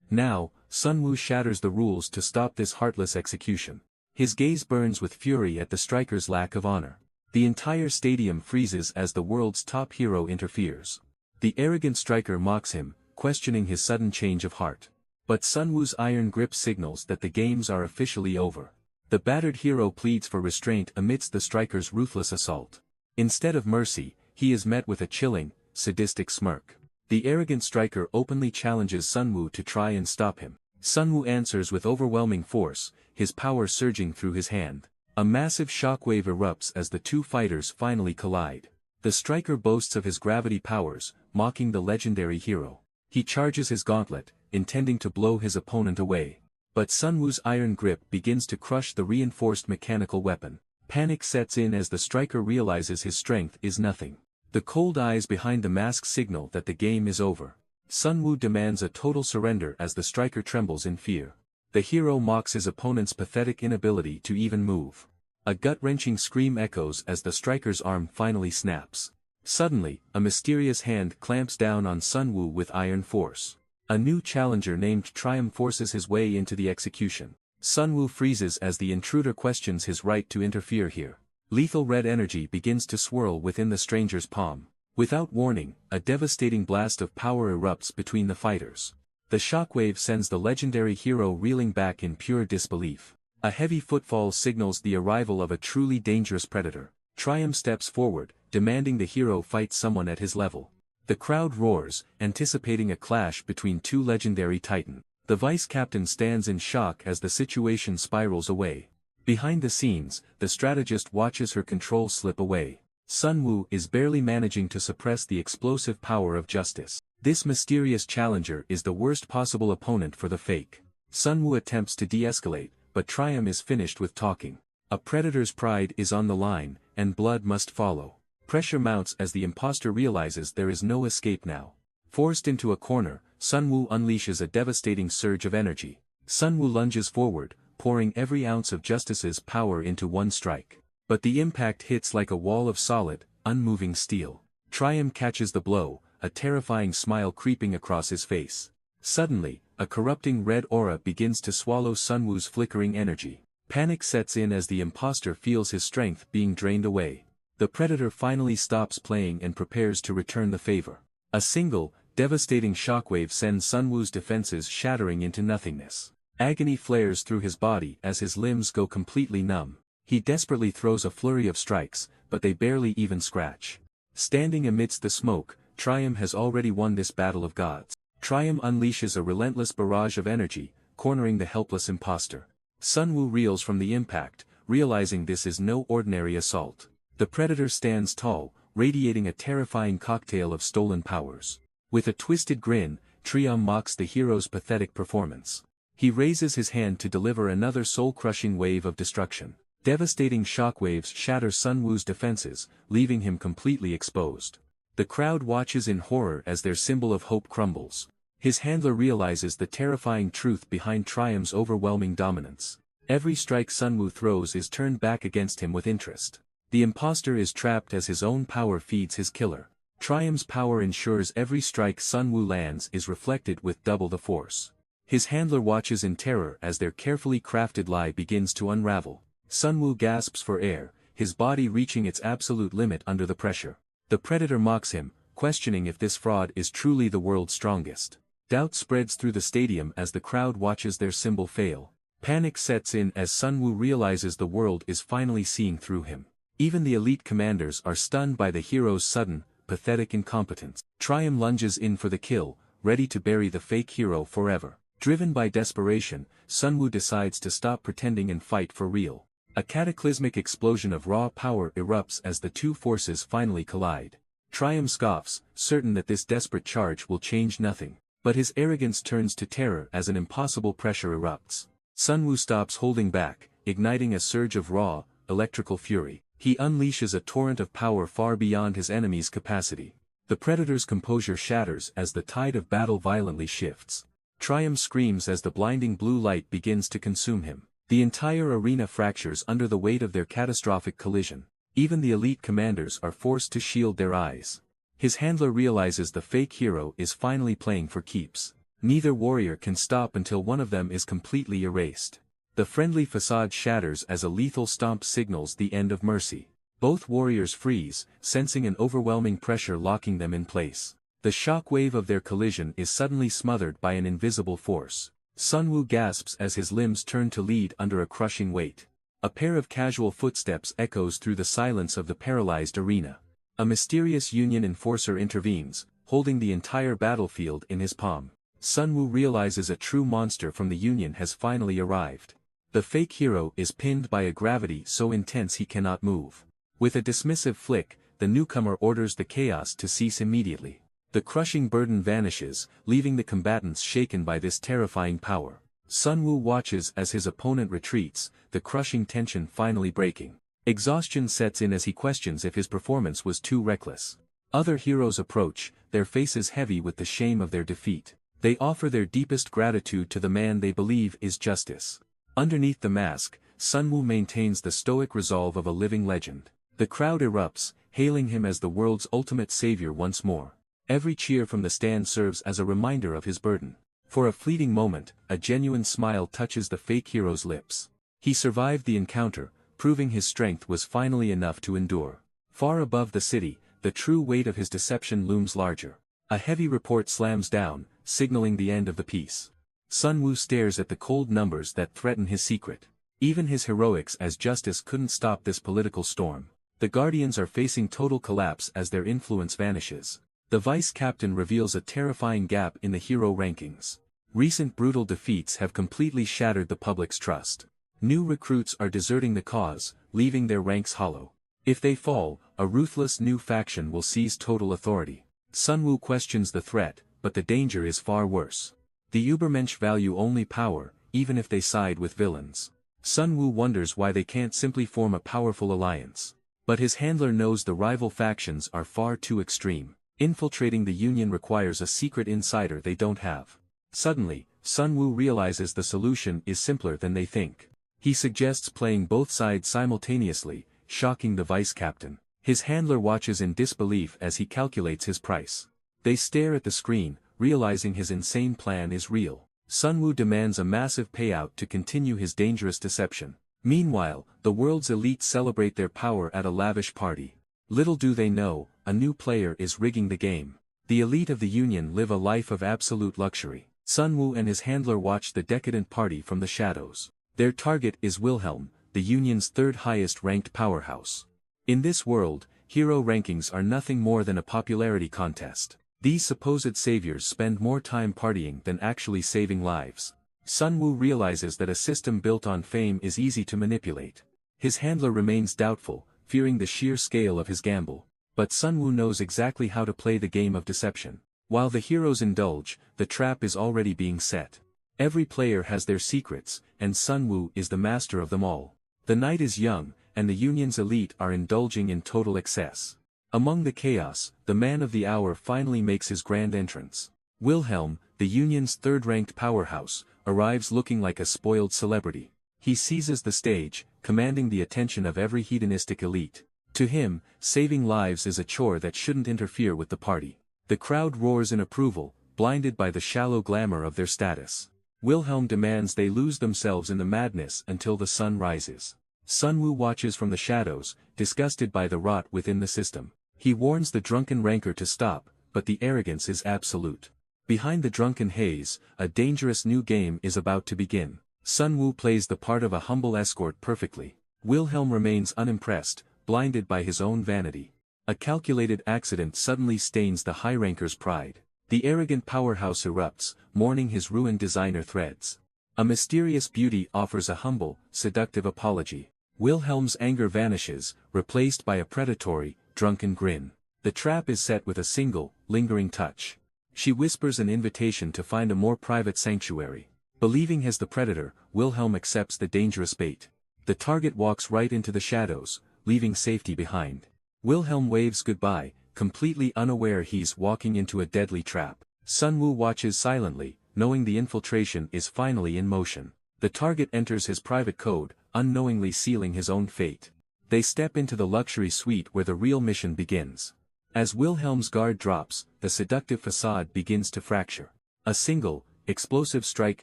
A: Now, Sunwoo shatters the rules to stop this heartless execution. His gaze burns with fury at the striker's lack of honor. The entire stadium freezes as the world's top hero interferes. The arrogant striker mocks him, questioning his sudden change of heart. But Sunwoo's iron grip signals that the games are officially over. The battered hero pleads for restraint amidst the striker's ruthless assault. Instead of mercy, he is met with a chilling, sadistic smirk. The arrogant striker openly challenges Sunwoo to try and stop him. Sunwoo answers with overwhelming force, his power surging through his hand. A massive shockwave erupts as the two fighters finally collide. The striker boasts of his gravity powers, mocking the legendary hero. He charges his gauntlet, intending to blow his opponent away. But Sunwoo's iron grip begins to crush the reinforced mechanical weapon. Panic sets in as the striker realizes his strength is nothing. The cold eyes behind the mask signal that the game is over. Sunwoo demands a total surrender as the striker trembles in fear. The hero mocks his opponent's pathetic inability to even move. A gut-wrenching scream echoes as the striker's arm finally snaps. Suddenly, a mysterious hand clamps down on Sunwoo with iron force. A new challenger named Triumph forces his way into the execution. Sunwoo freezes as the intruder questions his right to interfere here. Lethal red energy begins to swirl within the stranger's palm. Without warning, a devastating blast of power erupts between the fighters. The shockwave sends the legendary hero reeling back in pure disbelief. A heavy footfall signals the arrival of a truly dangerous predator. Triumph steps forward, demanding the hero fight someone at his level. The crowd roars, anticipating a clash between two legendary titans. The vice-captain stands in shock as the situation spirals away. Behind the scenes, the strategist watches her control slip away. Sunwoo is barely managing to suppress the explosive power of justice. This mysterious challenger is the worst possible opponent for the fake. Sunwoo attempts to de-escalate, but Triumph is finished with talking. A predator's pride is on the line, and blood must follow. Pressure mounts as the imposter realizes there is no escape now. Forced into a corner, Sunwoo unleashes a devastating surge of energy. Sunwoo lunges forward, pouring every ounce of justice's power into one strike. But the impact hits like a wall of solid, unmoving steel. Triumph catches the blow, a terrifying smile creeping across his face. Suddenly, a corrupting red aura begins to swallow Sunwoo's flickering energy. Panic sets in as the imposter feels his strength being drained away. The predator finally stops playing and prepares to return the favor. A single, devastating shockwave sends Sunwoo's defenses shattering into nothingness. Agony flares through his body as his limbs go completely numb. He desperately throws a flurry of strikes, but they barely even scratch. Standing amidst the smoke, Triumph has already won this battle of gods. Triumph unleashes a relentless barrage of energy, cornering the helpless imposter. Sunwoo reels from the impact, realizing this is no ordinary assault. The predator stands tall, radiating a terrifying cocktail of stolen powers. With a twisted grin, Triumph mocks the hero's pathetic performance. He raises his hand to deliver another soul-crushing wave of destruction. Devastating shockwaves shatter Sunwoo's defenses, leaving him completely exposed. The crowd watches in horror as their symbol of hope crumbles. His handler realizes the terrifying truth behind Triumph's overwhelming dominance. Every strike Sunwoo throws is turned back against him with interest. The imposter is trapped as his own power feeds his killer. Triumph's power ensures every strike Sunwoo lands is reflected with double the force. His handler watches in terror as their carefully crafted lie begins to unravel. Sunwoo gasps for air, his body reaching its absolute limit under the pressure. The predator mocks him, questioning if this fraud is truly the world's strongest. Doubt spreads through the stadium as the crowd watches their symbol fail. Panic sets in as Sunwoo realizes the world is finally seeing through him. Even the elite commanders are stunned by the hero's sudden, pathetic incompetence. Triumph lunges in for the kill, ready to bury the fake hero forever. Driven by desperation, Sunwoo decides to stop pretending and fight for real. A cataclysmic explosion of raw power erupts as the two forces finally collide. Triumph scoffs, certain that this desperate charge will change nothing. But his arrogance turns to terror as an impossible pressure erupts. Sunwoo stops holding back, igniting a surge of raw, electrical fury. He unleashes a torrent of power far beyond his enemy's capacity. The predator's composure shatters as the tide of battle violently shifts. Triumph screams as the blinding blue light begins to consume him. The entire arena fractures under the weight of their catastrophic collision. Even the elite commanders are forced to shield their eyes. His handler realizes the fake hero is finally playing for keeps. Neither warrior can stop until one of them is completely erased. The friendly facade shatters as a lethal stomp signals the end of mercy. Both warriors freeze, sensing an overwhelming pressure locking them in place. The shock wave of their collision is suddenly smothered by an invisible force. Sunwoo gasps as his limbs turn to lead under a crushing weight. A pair of casual footsteps echoes through the silence of the paralyzed arena. A mysterious Union enforcer intervenes, holding the entire battlefield in his palm. Sunwoo realizes a true monster from the Union has finally arrived. The fake hero is pinned by a gravity so intense he cannot move. With a dismissive flick, the newcomer orders the chaos to cease immediately. The crushing burden vanishes, leaving the combatants shaken by this terrifying power. Sunwoo watches as his opponent retreats, the crushing tension finally breaking. Exhaustion sets in as he questions if his performance was too reckless. Other heroes approach, their faces heavy with the shame of their defeat. They offer their deepest gratitude to the man they believe is justice. Underneath the mask, Sunwoo maintains the stoic resolve of a living legend. The crowd erupts, hailing him as the world's ultimate savior once more. Every cheer from the stand serves as a reminder of his burden. For a fleeting moment, a genuine smile touches the fake hero's lips. He survived the encounter, proving his strength was finally enough to endure. Far above the city, the true weight of his deception looms larger. A heavy report slams down, signaling the end of the piece. Sunwoo stares at the cold numbers that threaten his secret. Even his heroics as justice couldn't stop this political storm. The Guardians are facing total collapse as their influence vanishes. The vice-captain reveals a terrifying gap in the hero rankings. Recent brutal defeats have completely shattered the public's trust. New recruits are deserting the cause, leaving their ranks hollow. If they fall, a ruthless new faction will seize total authority. Sunwoo questions the threat, but the danger is far worse. The Übermensch value only power, even if they side with villains. Sunwoo wonders why they can't simply form a powerful alliance. But his handler knows the rival factions are far too extreme. Infiltrating the Union requires a secret insider they don't have. Suddenly, Sunwoo realizes the solution is simpler than they think. He suggests playing both sides simultaneously, shocking the vice-captain. His handler watches in disbelief as he calculates his price. They stare at the screen, realizing his insane plan is real. Sunwoo demands a massive payout to continue his dangerous deception. Meanwhile, the world's elite celebrate their power at a lavish party. Little do they know, a new player is rigging the game. The elite of the Union live a life of absolute luxury. Sunwoo and his handler watch the decadent party from the shadows. Their target is Wilhelm, the Union's third highest ranked powerhouse. In this world, hero rankings are nothing more than a popularity contest. These supposed saviors spend more time partying than actually saving lives. Sunwoo realizes that a system built on fame is easy to manipulate. His handler remains doubtful, fearing the sheer scale of his gamble. But Sunwoo knows exactly how to play the game of deception. While the heroes indulge, the trap is already being set. Every player has their secrets, and Sunwoo is the master of them all. The night is young, and the Union's elite are indulging in total excess. Among the chaos, the man of the hour finally makes his grand entrance. Wilhelm, the Union's third-ranked powerhouse, arrives looking like a spoiled celebrity. He seizes the stage, commanding the attention of every hedonistic elite. To him, saving lives is a chore that shouldn't interfere with the party. The crowd roars in approval, blinded by the shallow glamour of their status. Wilhelm demands they lose themselves in the madness until the sun rises. Sunwoo watches from the shadows, disgusted by the rot within the system. He warns the drunken rancor to stop, but the arrogance is absolute. Behind the drunken haze, a dangerous new game is about to begin. Sunwoo plays the part of a humble escort perfectly. Wilhelm remains unimpressed, blinded by his own vanity. A calculated accident suddenly stains the high ranker's pride. The arrogant powerhouse erupts, mourning his ruined designer threads. A mysterious beauty offers a humble, seductive apology. Wilhelm's anger vanishes, replaced by a predatory, drunken grin. The trap is set with a single, lingering touch. She whispers an invitation to find a more private sanctuary. Believing as the predator, Wilhelm accepts the dangerous bait. The target walks right into the shadows, leaving safety behind. Wilhelm waves goodbye, completely unaware he's walking into a deadly trap. Sunwoo watches silently, knowing the infiltration is finally in motion. The target enters his private code, unknowingly sealing his own fate. They step into the luxury suite where the real mission begins. As Wilhelm's guard drops, the seductive facade begins to fracture. A single, explosive strike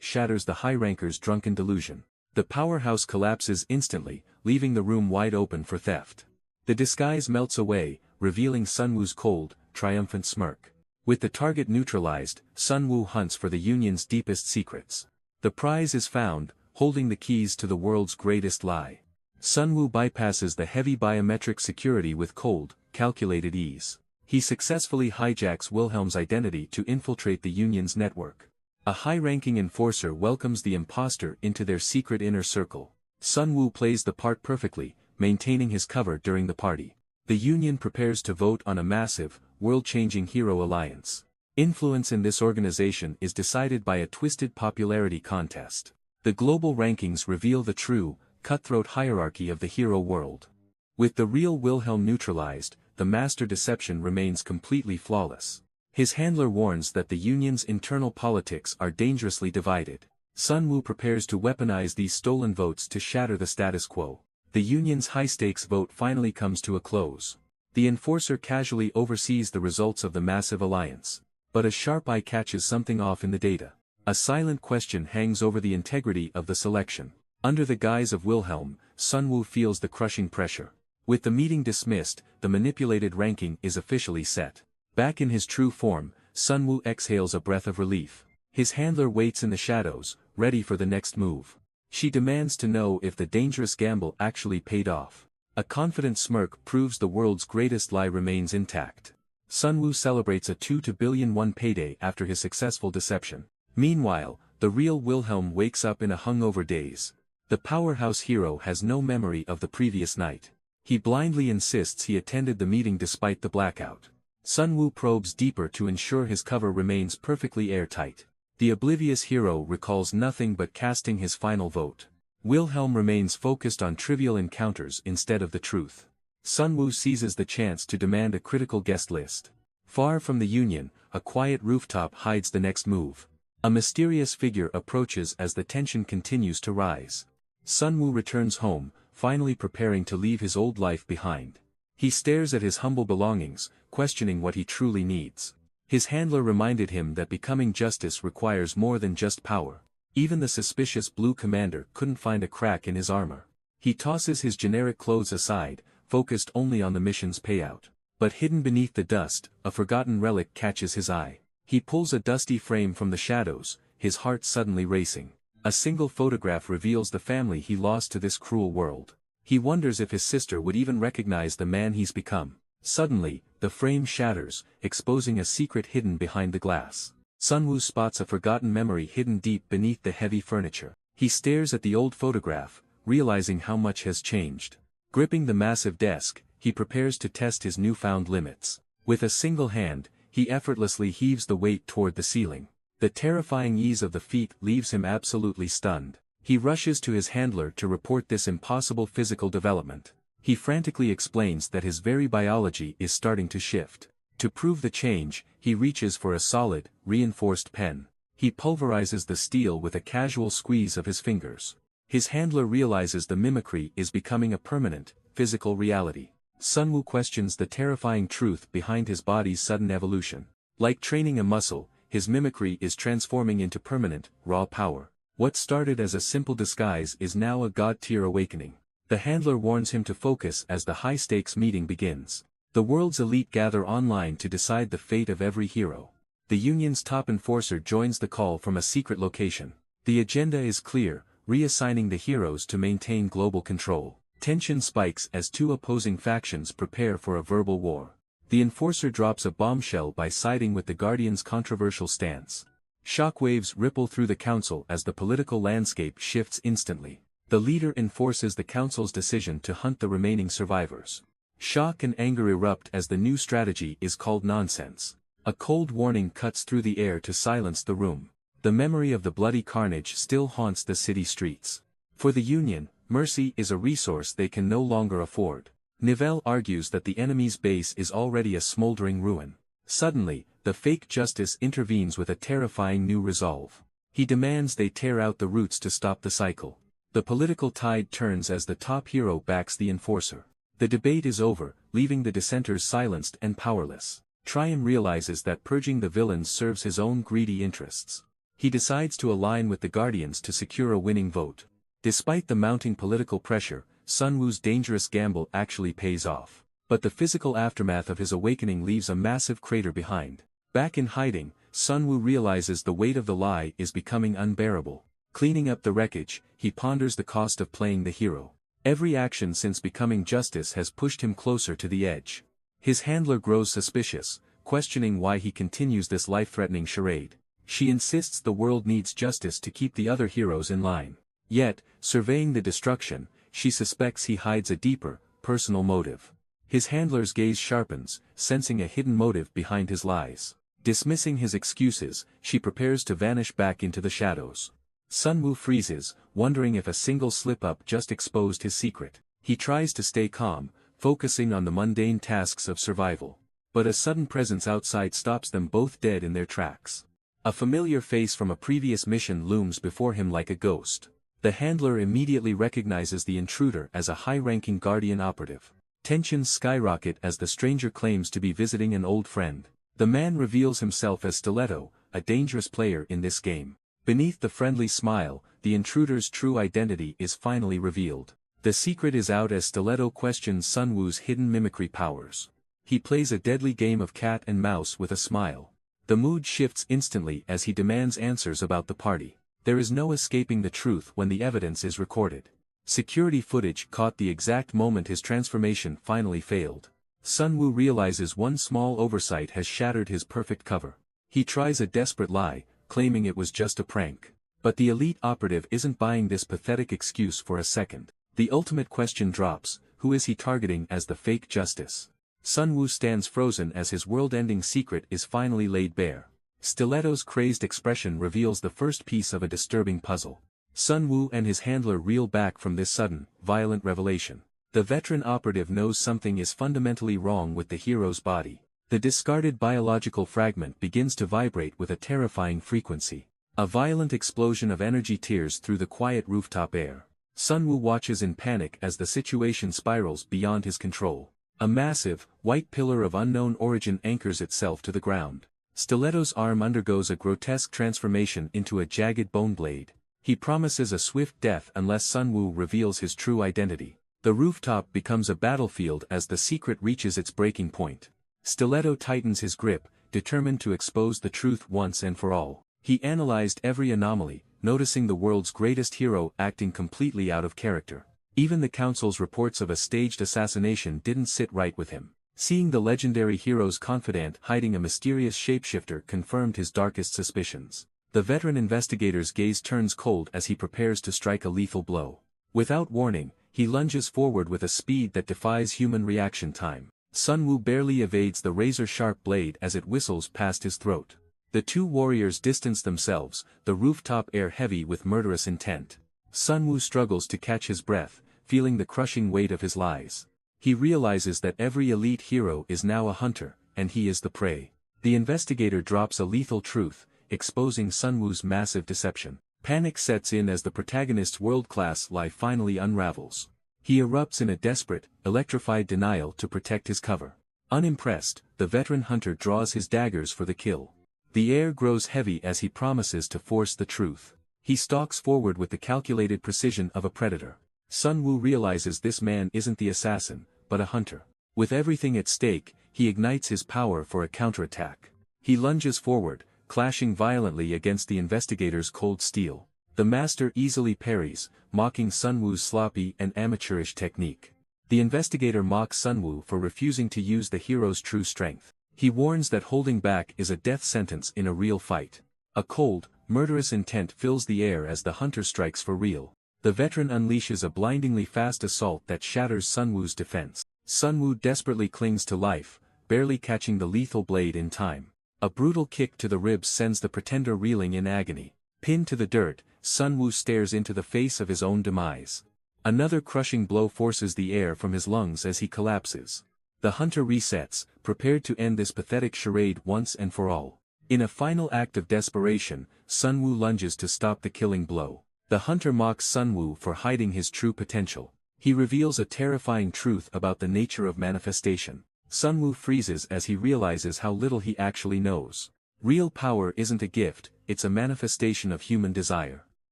A: shatters the high-ranker's drunken delusion. The powerhouse collapses instantly, leaving the room wide open for theft. The disguise melts away, revealing Sunwoo's cold, triumphant smirk. With the target neutralized, Sunwoo hunts for the Union's deepest secrets. The prize is found, holding the keys to the world's greatest lie. Sunwoo bypasses the heavy biometric security with cold, calculated ease. He successfully hijacks Wilhelm's identity to infiltrate the Union's network. A high-ranking enforcer welcomes the imposter into their secret inner circle. Sunwoo plays the part perfectly, maintaining his cover during the party. The Union prepares to vote on a massive, world-changing hero alliance. Influence in this organization is decided by a twisted popularity contest. The global rankings reveal the true, cutthroat hierarchy of the hero world. With the real Wilhelm neutralized, the master deception remains completely flawless. His handler warns that the Union's internal politics are dangerously divided. Sunwoo prepares to weaponize these stolen votes to shatter the status quo. The Union's high-stakes vote finally comes to a close. The enforcer casually oversees the results of the massive alliance. But a sharp eye catches something off in the data. A silent question hangs over the integrity of the selection. Under the guise of Wilhelm, Sunwoo feels the crushing pressure. With the meeting dismissed, the manipulated ranking is officially set. Back in his true form, Sunwoo exhales a breath of relief. His handler waits in the shadows, ready for the next move. She demands to know if the dangerous gamble actually paid off. A confident smirk proves the world's greatest lie remains intact. Sunwoo celebrates a 2 billion won payday after his successful deception. Meanwhile, the real Wilhelm wakes up in a hungover daze. The powerhouse hero has no memory of the previous night. He blindly insists he attended the meeting despite the blackout. Sunwoo probes deeper to ensure his cover remains perfectly airtight. The oblivious hero recalls nothing but casting his final vote. Wilhelm remains focused on trivial encounters instead of the truth. Sunwoo seizes the chance to demand a critical guest list. Far from the Union, a quiet rooftop hides the next move. A mysterious figure approaches as the tension continues to rise. Sunwoo returns home, finally preparing to leave his old life behind. He stares at his humble belongings, questioning what he truly needs. His handler reminded him that becoming justice requires more than just power. Even the suspicious blue commander couldn't find a crack in his armor. He tosses his generic clothes aside, focused only on the mission's payout. But hidden beneath the dust, a forgotten relic catches his eye. He pulls a dusty frame from the shadows, his heart suddenly racing. A single photograph reveals the family he lost to this cruel world. He wonders if his sister would even recognize the man he's become. Suddenly, the frame shatters, exposing a secret hidden behind the glass. Sunwoo spots a forgotten memory hidden deep beneath the heavy furniture. He stares at the old photograph, realizing how much has changed. Gripping the massive desk, he prepares to test his newfound limits. With a single hand, he effortlessly heaves the weight toward the ceiling. The terrifying ease of the feat leaves him absolutely stunned. He rushes to his handler to report this impossible physical development. He frantically explains that his very biology is starting to shift. To prove the change, he reaches for a solid, reinforced pen. He pulverizes the steel with a casual squeeze of his fingers. His handler realizes the mimicry is becoming a permanent, physical reality. Sunwoo questions the terrifying truth behind his body's sudden evolution. Like training a muscle, his mimicry is transforming into permanent, raw power. What started as a simple disguise is now a god-tier awakening. The handler warns him to focus as the high-stakes meeting begins. The world's elite gather online to decide the fate of every hero. The Union's top enforcer joins the call from a secret location. The agenda is clear, reassigning the heroes to maintain global control. Tension spikes as two opposing factions prepare for a verbal war. The enforcer drops a bombshell by siding with the Guardian's controversial stance. Shockwaves ripple through the council as the political landscape shifts instantly. The leader enforces the council's decision to hunt the remaining survivors. Shock and anger erupt as the new strategy is called nonsense. A cold warning cuts through the air to silence the room. The memory of the bloody carnage still haunts the city streets. For the Union, mercy is a resource they can no longer afford. Nivelle argues that the enemy's base is already a smoldering ruin. Suddenly, the fake justice intervenes with a terrifying new resolve. He demands they tear out the roots to stop the cycle. The political tide turns as the top hero backs the enforcer. The debate is over, leaving the dissenters silenced and powerless. Trium realizes that purging the villains serves his own greedy interests. He decides to align with the Guardians to secure a winning vote. Despite the mounting political pressure, Sun Wu's dangerous gamble actually pays off. But the physical aftermath of his awakening leaves a massive crater behind. Back in hiding, Sun Wu realizes the weight of the lie is becoming unbearable. Cleaning up the wreckage, he ponders the cost of playing the hero. Every action since becoming justice has pushed him closer to the edge. His handler grows suspicious, questioning why he continues this life-threatening charade. She insists the world needs justice to keep the other heroes in line. Yet, surveying the destruction, she suspects he hides a deeper, personal motive. His handler's gaze sharpens, sensing a hidden motive behind his lies. Dismissing his excuses, she prepares to vanish back into the shadows. Sun Wu freezes, wondering if a single slip-up just exposed his secret. He tries to stay calm, focusing on the mundane tasks of survival. But a sudden presence outside stops them both dead in their tracks. A familiar face from a previous mission looms before him like a ghost. The handler immediately recognizes the intruder as a high-ranking Guardian operative. Tensions skyrocket as the stranger claims to be visiting an old friend. The man reveals himself as Stiletto, a dangerous player in this game. Beneath the friendly smile, the intruder's true identity is finally revealed. The secret is out as Stiletto questions Sun Wu's hidden mimicry powers. He plays a deadly game of cat and mouse with a smile. The mood shifts instantly as he demands answers about the party. There is no escaping the truth when the evidence is recorded. Security footage caught the exact moment his transformation finally failed. Sun Wu realizes one small oversight has shattered his perfect cover. He tries a desperate lie, claiming it was just a prank. But the elite operative isn't buying this pathetic excuse for a second. The ultimate question drops: who is he targeting as the fake justice? Sun Wu stands frozen as his world-ending secret is finally laid bare. Stiletto's crazed expression reveals the first piece of a disturbing puzzle. Sun Wu and his handler reel back from this sudden, violent revelation. The veteran operative knows something is fundamentally wrong with the hero's body. The discarded biological fragment begins to vibrate with a terrifying frequency. A violent explosion of energy tears through the quiet rooftop air. Sun Wu watches in panic as the situation spirals beyond his control. A massive, white pillar of unknown origin anchors itself to the ground. Stiletto's arm undergoes a grotesque transformation into a jagged bone blade. He promises a swift death unless Sun Wu reveals his true identity. The rooftop becomes a battlefield as the secret reaches its breaking point. Stiletto tightens his grip, determined to expose the truth once and for all. He analyzed every anomaly, noticing the world's greatest hero acting completely out of character. Even the council's reports of a staged assassination didn't sit right with him. Seeing the legendary hero's confidant hiding a mysterious shapeshifter confirmed his darkest suspicions. The veteran investigator's gaze turns cold as he prepares to strike a lethal blow. Without warning, he lunges forward with a speed that defies human reaction time. Sun Wu barely evades the razor-sharp blade as it whistles past his throat. The two warriors distance themselves, the rooftop air heavy with murderous intent. Sun Wu struggles to catch his breath, feeling the crushing weight of his lies. He realizes that every elite hero is now a hunter, and he is the prey. The investigator drops a lethal truth, exposing Sun Wu's massive deception. Panic sets in as the protagonist's world-class lie finally unravels. He erupts in a desperate, electrified denial to protect his cover. Unimpressed, the veteran hunter draws his daggers for the kill. The air grows heavy as he promises to force the truth. He stalks forward with the calculated precision of a predator. Sun Wu realizes this man isn't the assassin, but a hunter. With everything at stake, he ignites his power for a counterattack. He lunges forward, clashing violently against the investigator's cold steel. The master easily parries, mocking Sun Wu's sloppy and amateurish technique. The investigator mocks Sun Wu for refusing to use the hero's true strength. He warns that holding back is a death sentence in a real fight. A cold, murderous intent fills the air as the hunter strikes for real. The veteran unleashes a blindingly fast assault that shatters Sun Wu's defense. Sun Wu desperately clings to life, barely catching the lethal blade in time. A brutal kick to the ribs sends the pretender reeling in agony. Pinned to the dirt, Sun Wu stares into the face of his own demise. Another crushing blow forces the air from his lungs as he collapses. The hunter resets, prepared to end this pathetic charade once and for all. In a final act of desperation, Sun Wu lunges to stop the killing blow. The hunter mocks Sun Wu for hiding his true potential. He reveals a terrifying truth about the nature of manifestation. Sun Wu freezes as he realizes how little he actually knows. Real power isn't a gift, it's a manifestation of human desire.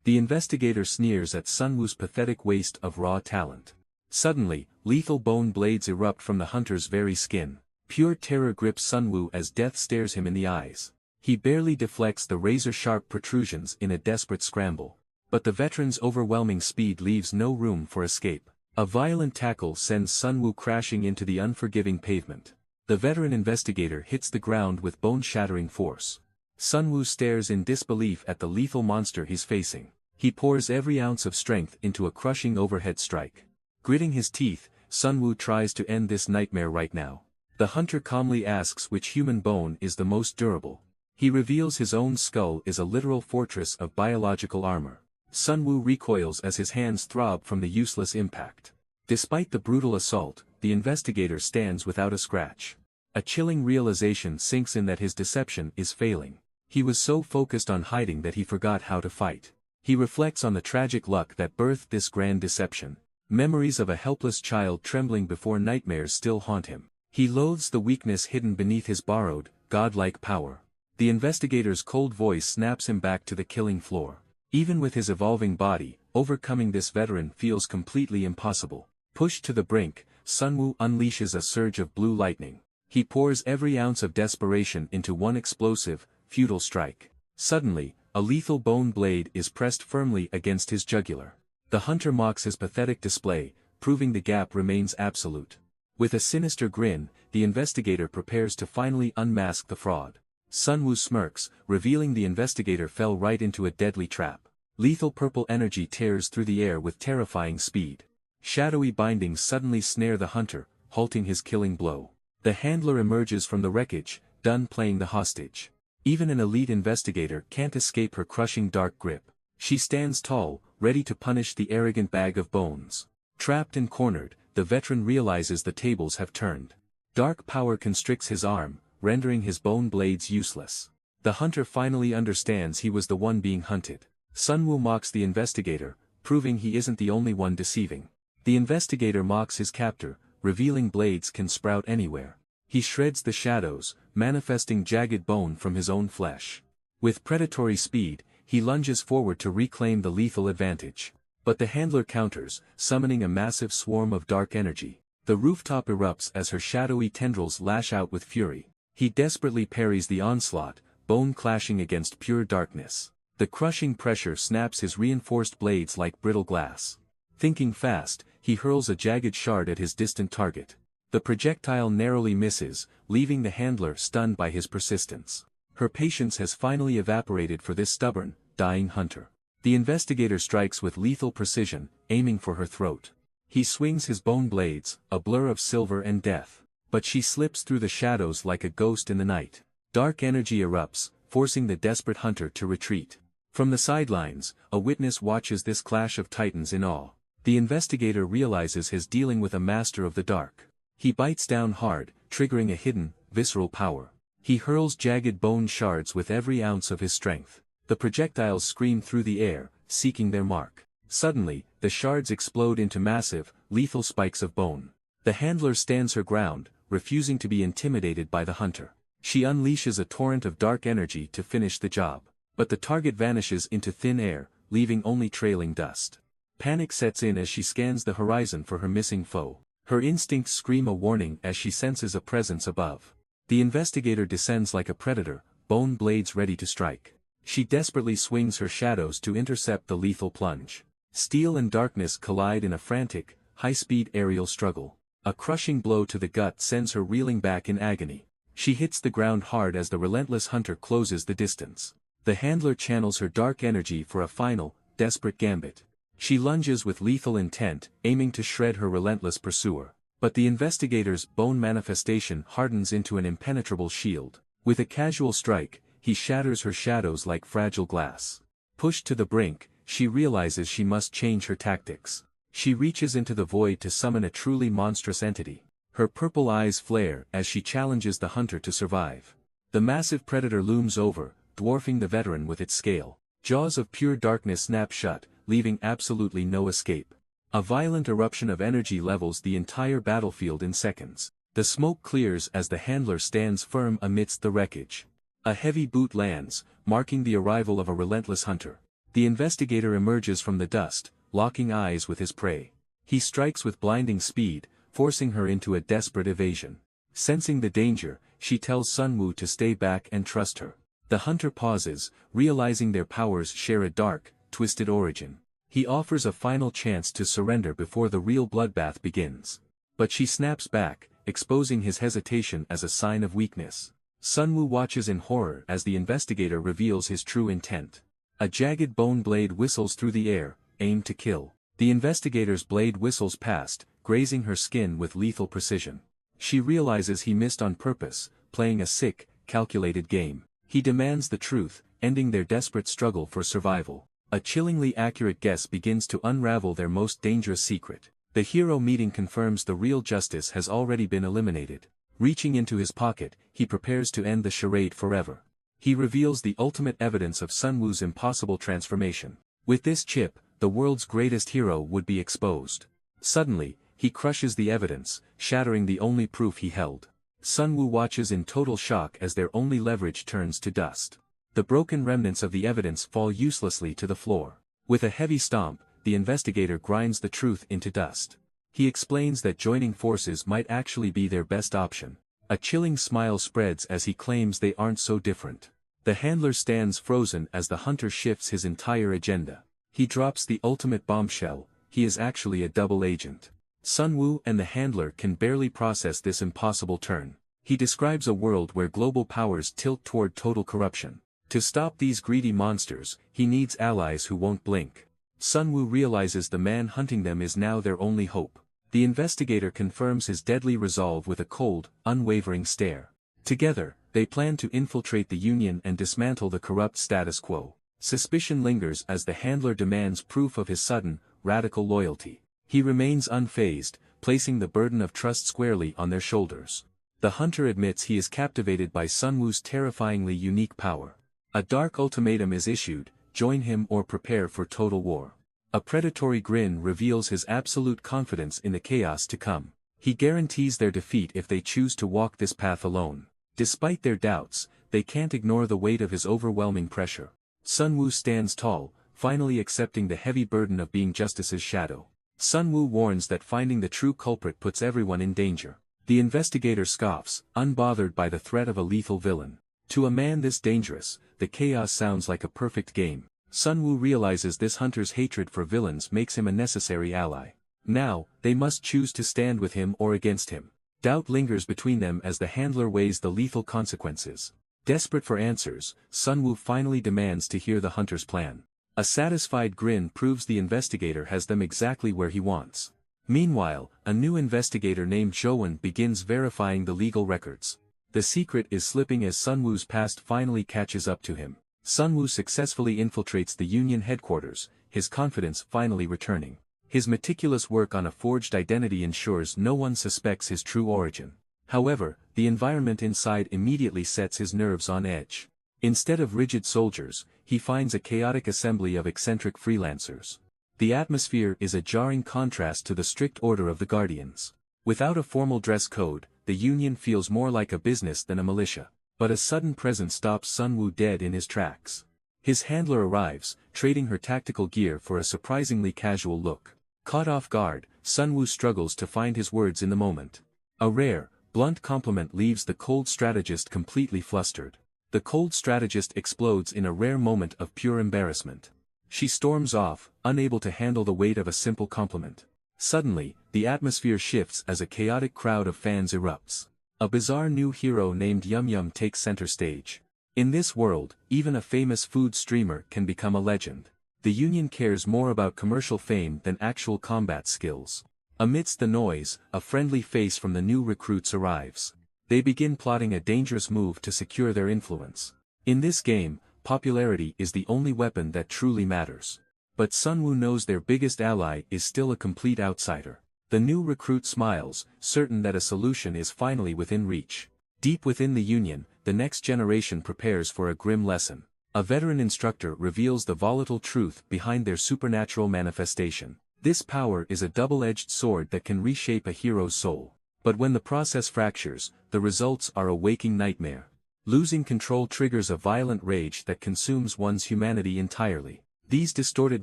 A: The investigator sneers at Sun Wu's pathetic waste of raw talent. Suddenly, lethal bone blades erupt from the hunter's very skin. Pure terror grips Sun Wu as death stares him in the eyes. He barely deflects the razor-sharp protrusions in a desperate scramble. But the veteran's overwhelming speed leaves no room for escape. A violent tackle sends Sun Wu crashing into the unforgiving pavement. The veteran investigator hits the ground with bone-shattering force. Sun Wu stares in disbelief at the lethal monster he's facing. He pours every ounce of strength into a crushing overhead strike. Gritting his teeth, Sun Wu tries to end this nightmare right now. The hunter calmly asks which human bone is the most durable. He reveals his own skull is a literal fortress of biological armor. Sun Wu recoils as his hands throb from the useless impact. Despite the brutal assault, the investigator stands without a scratch. A chilling realization sinks in that his deception is failing. He was so focused on hiding that he forgot how to fight. He reflects on the tragic luck that birthed this grand deception. Memories of a helpless child trembling before nightmares still haunt him. He loathes the weakness hidden beneath his borrowed, godlike power. The investigator's cold voice snaps him back to the killing floor. Even with his evolving body, overcoming this veteran feels completely impossible. Pushed to the brink, Sun Wu unleashes a surge of blue lightning. He pours every ounce of desperation into one explosive, futile strike. Suddenly, a lethal bone blade is pressed firmly against his jugular. The hunter mocks his pathetic display, proving the gap remains absolute. With a sinister grin, the investigator prepares to finally unmask the fraud. Sun Wu smirks, revealing the investigator fell right into a deadly trap. Lethal purple energy tears through the air with terrifying speed. Shadowy bindings suddenly snare the hunter, halting his killing blow. The handler emerges from the wreckage, done playing the hostage. Even an elite investigator can't escape her crushing dark grip. She stands tall, ready to punish the arrogant bag of bones. Trapped and cornered, the veteran realizes the tables have turned. Dark power constricts his arm, rendering his bone blades useless. The hunter finally understands he was the one being hunted. Sun Wu mocks the investigator, proving he isn't the only one deceiving. The investigator mocks his captor, revealing blades can sprout anywhere. He shreds the shadows, manifesting jagged bone from his own flesh. With predatory speed, he lunges forward to reclaim the lethal advantage. But the handler counters, summoning a massive swarm of dark energy. The rooftop erupts as her shadowy tendrils lash out with fury. He desperately parries the onslaught, bone clashing against pure darkness. The crushing pressure snaps his reinforced blades like brittle glass. Thinking fast, he hurls a jagged shard at his distant target. The projectile narrowly misses, leaving the handler stunned by his persistence. Her patience has finally evaporated for this stubborn, dying hunter. The investigator strikes with lethal precision, aiming for her throat. He swings his bone blades, a blur of silver and death. But she slips through the shadows like a ghost in the night. Dark energy erupts, forcing the desperate hunter to retreat. From the sidelines, a witness watches this clash of titans in awe. The investigator realizes he's dealing with a master of the dark. He bites down hard, triggering a hidden, visceral power. He hurls jagged bone shards with every ounce of his strength. The projectiles scream through the air, seeking their mark. Suddenly, the shards explode into massive, lethal spikes of bone. The handler stands her ground, refusing to be intimidated by the hunter. She unleashes a torrent of dark energy to finish the job. But the target vanishes into thin air, leaving only trailing dust. Panic sets in as she scans the horizon for her missing foe. Her instincts scream a warning as she senses a presence above. The investigator descends like a predator, bone blades ready to strike. She desperately swings her shadows to intercept the lethal plunge. Steel and darkness collide in a frantic, high-speed aerial struggle. A crushing blow to the gut sends her reeling back in agony. She hits the ground hard as the relentless hunter closes the distance. The handler channels her dark energy for a final, desperate gambit. She lunges with lethal intent, aiming to shred her relentless pursuer. But the investigator's bone manifestation hardens into an impenetrable shield. With a casual strike, he shatters her shadows like fragile glass. Pushed to the brink, she realizes she must change her tactics. She reaches into the void to summon a truly monstrous entity. Her purple eyes flare as she challenges the hunter to survive. The massive predator looms over, dwarfing the veteran with its scale. Jaws of pure darkness snap shut, leaving absolutely no escape. A violent eruption of energy levels the entire battlefield in seconds. The smoke clears as the handler stands firm amidst the wreckage. A heavy boot lands, marking the arrival of a relentless hunter. The investigator emerges from the dust, locking eyes with his prey. He strikes with blinding speed, forcing her into a desperate evasion. Sensing the danger, she tells Sunwoo to stay back and trust her. The hunter pauses, realizing their powers share a dark, twisted origin. He offers a final chance to surrender before the real bloodbath begins. But she snaps back, exposing his hesitation as a sign of weakness. Sunwoo watches in horror as the investigator reveals his true intent. A jagged bone blade whistles through the air, aimed to kill. The investigator's blade whistles past, grazing her skin with lethal precision. She realizes he missed on purpose, playing a sick, calculated game. He demands the truth, ending their desperate struggle for survival. A chillingly accurate guess begins to unravel their most dangerous secret. The hero meeting confirms the real justice has already been eliminated. Reaching into his pocket, he prepares to end the charade forever. He reveals the ultimate evidence of Sunwoo's impossible transformation. With this chip, the world's greatest hero would be exposed. Suddenly, he crushes the evidence, shattering the only proof he held. Sunwoo watches in total shock as their only leverage turns to dust. The broken remnants of the evidence fall uselessly to the floor. With a heavy stomp, the investigator grinds the truth into dust. He explains that joining forces might actually be their best option. A chilling smile spreads as he claims they aren't so different. The handler stands frozen as the hunter shifts his entire agenda. He drops the ultimate bombshell: he is actually a double agent. Sunwoo and the handler can barely process this impossible turn. He describes a world where global powers tilt toward total corruption. To stop these greedy monsters, he needs allies who won't blink. Sunwoo realizes the man hunting them is now their only hope. The investigator confirms his deadly resolve with a cold, unwavering stare. Together, they plan to infiltrate the Union and dismantle the corrupt status quo. Suspicion lingers as the handler demands proof of his sudden, radical loyalty. He remains unfazed, placing the burden of trust squarely on their shoulders. The hunter admits he is captivated by Sunwoo's terrifyingly unique power. A dark ultimatum is issued: join him or prepare for total war. A predatory grin reveals his absolute confidence in the chaos to come. He guarantees their defeat if they choose to walk this path alone. Despite their doubts, they can't ignore the weight of his overwhelming pressure. Sunwoo stands tall, finally accepting the heavy burden of being Justice's shadow. Sunwoo warns that finding the true culprit puts everyone in danger. The investigator scoffs, unbothered by the threat of a lethal villain. To a man this dangerous, the chaos sounds like a perfect game. Sunwoo realizes this hunter's hatred for villains makes him a necessary ally. Now, they must choose to stand with him or against him. Doubt lingers between them as the handler weighs the lethal consequences. Desperate for answers, Sunwoo finally demands to hear the hunter's plan. A satisfied grin proves the investigator has them exactly where he wants. Meanwhile, a new investigator named Joan begins verifying the legal records. The secret is slipping as Sunwoo's past finally catches up to him. Sunwoo successfully infiltrates the Union headquarters, his confidence finally returning. His meticulous work on a forged identity ensures no one suspects his true origin. However, the environment inside immediately sets his nerves on edge. Instead of rigid soldiers, he finds a chaotic assembly of eccentric freelancers. The atmosphere is a jarring contrast to the strict order of the Guardians. Without a formal dress code, the Union feels more like a business than a militia. But a sudden presence stops Sunwoo dead in his tracks. His handler arrives, trading her tactical gear for a surprisingly casual look. Caught off guard, Sunwoo struggles to find his words in the moment. A rare, blunt compliment leaves the cold strategist completely flustered. The cold strategist explodes in a rare moment of pure embarrassment. She storms off, unable to handle the weight of a simple compliment. Suddenly, the atmosphere shifts as a chaotic crowd of fans erupts. A bizarre new hero named Yum Yum takes center stage. In this world, even a famous food streamer can become a legend. The Union cares more about commercial fame than actual combat skills. Amidst the noise, a friendly face from the new recruits arrives. they begin plotting a dangerous move to secure their influence. In this game, popularity is the only weapon that truly matters. But Sunwoo knows their biggest ally is still a complete outsider. The new recruit smiles, certain that a solution is finally within reach. Deep within the Union, the next generation prepares for a grim lesson. A veteran instructor reveals the volatile truth behind their supernatural manifestation. This power is a double-edged sword that can reshape a hero's soul. But when the process fractures, the results are a waking nightmare. Losing control triggers a violent rage that consumes one's humanity entirely. These distorted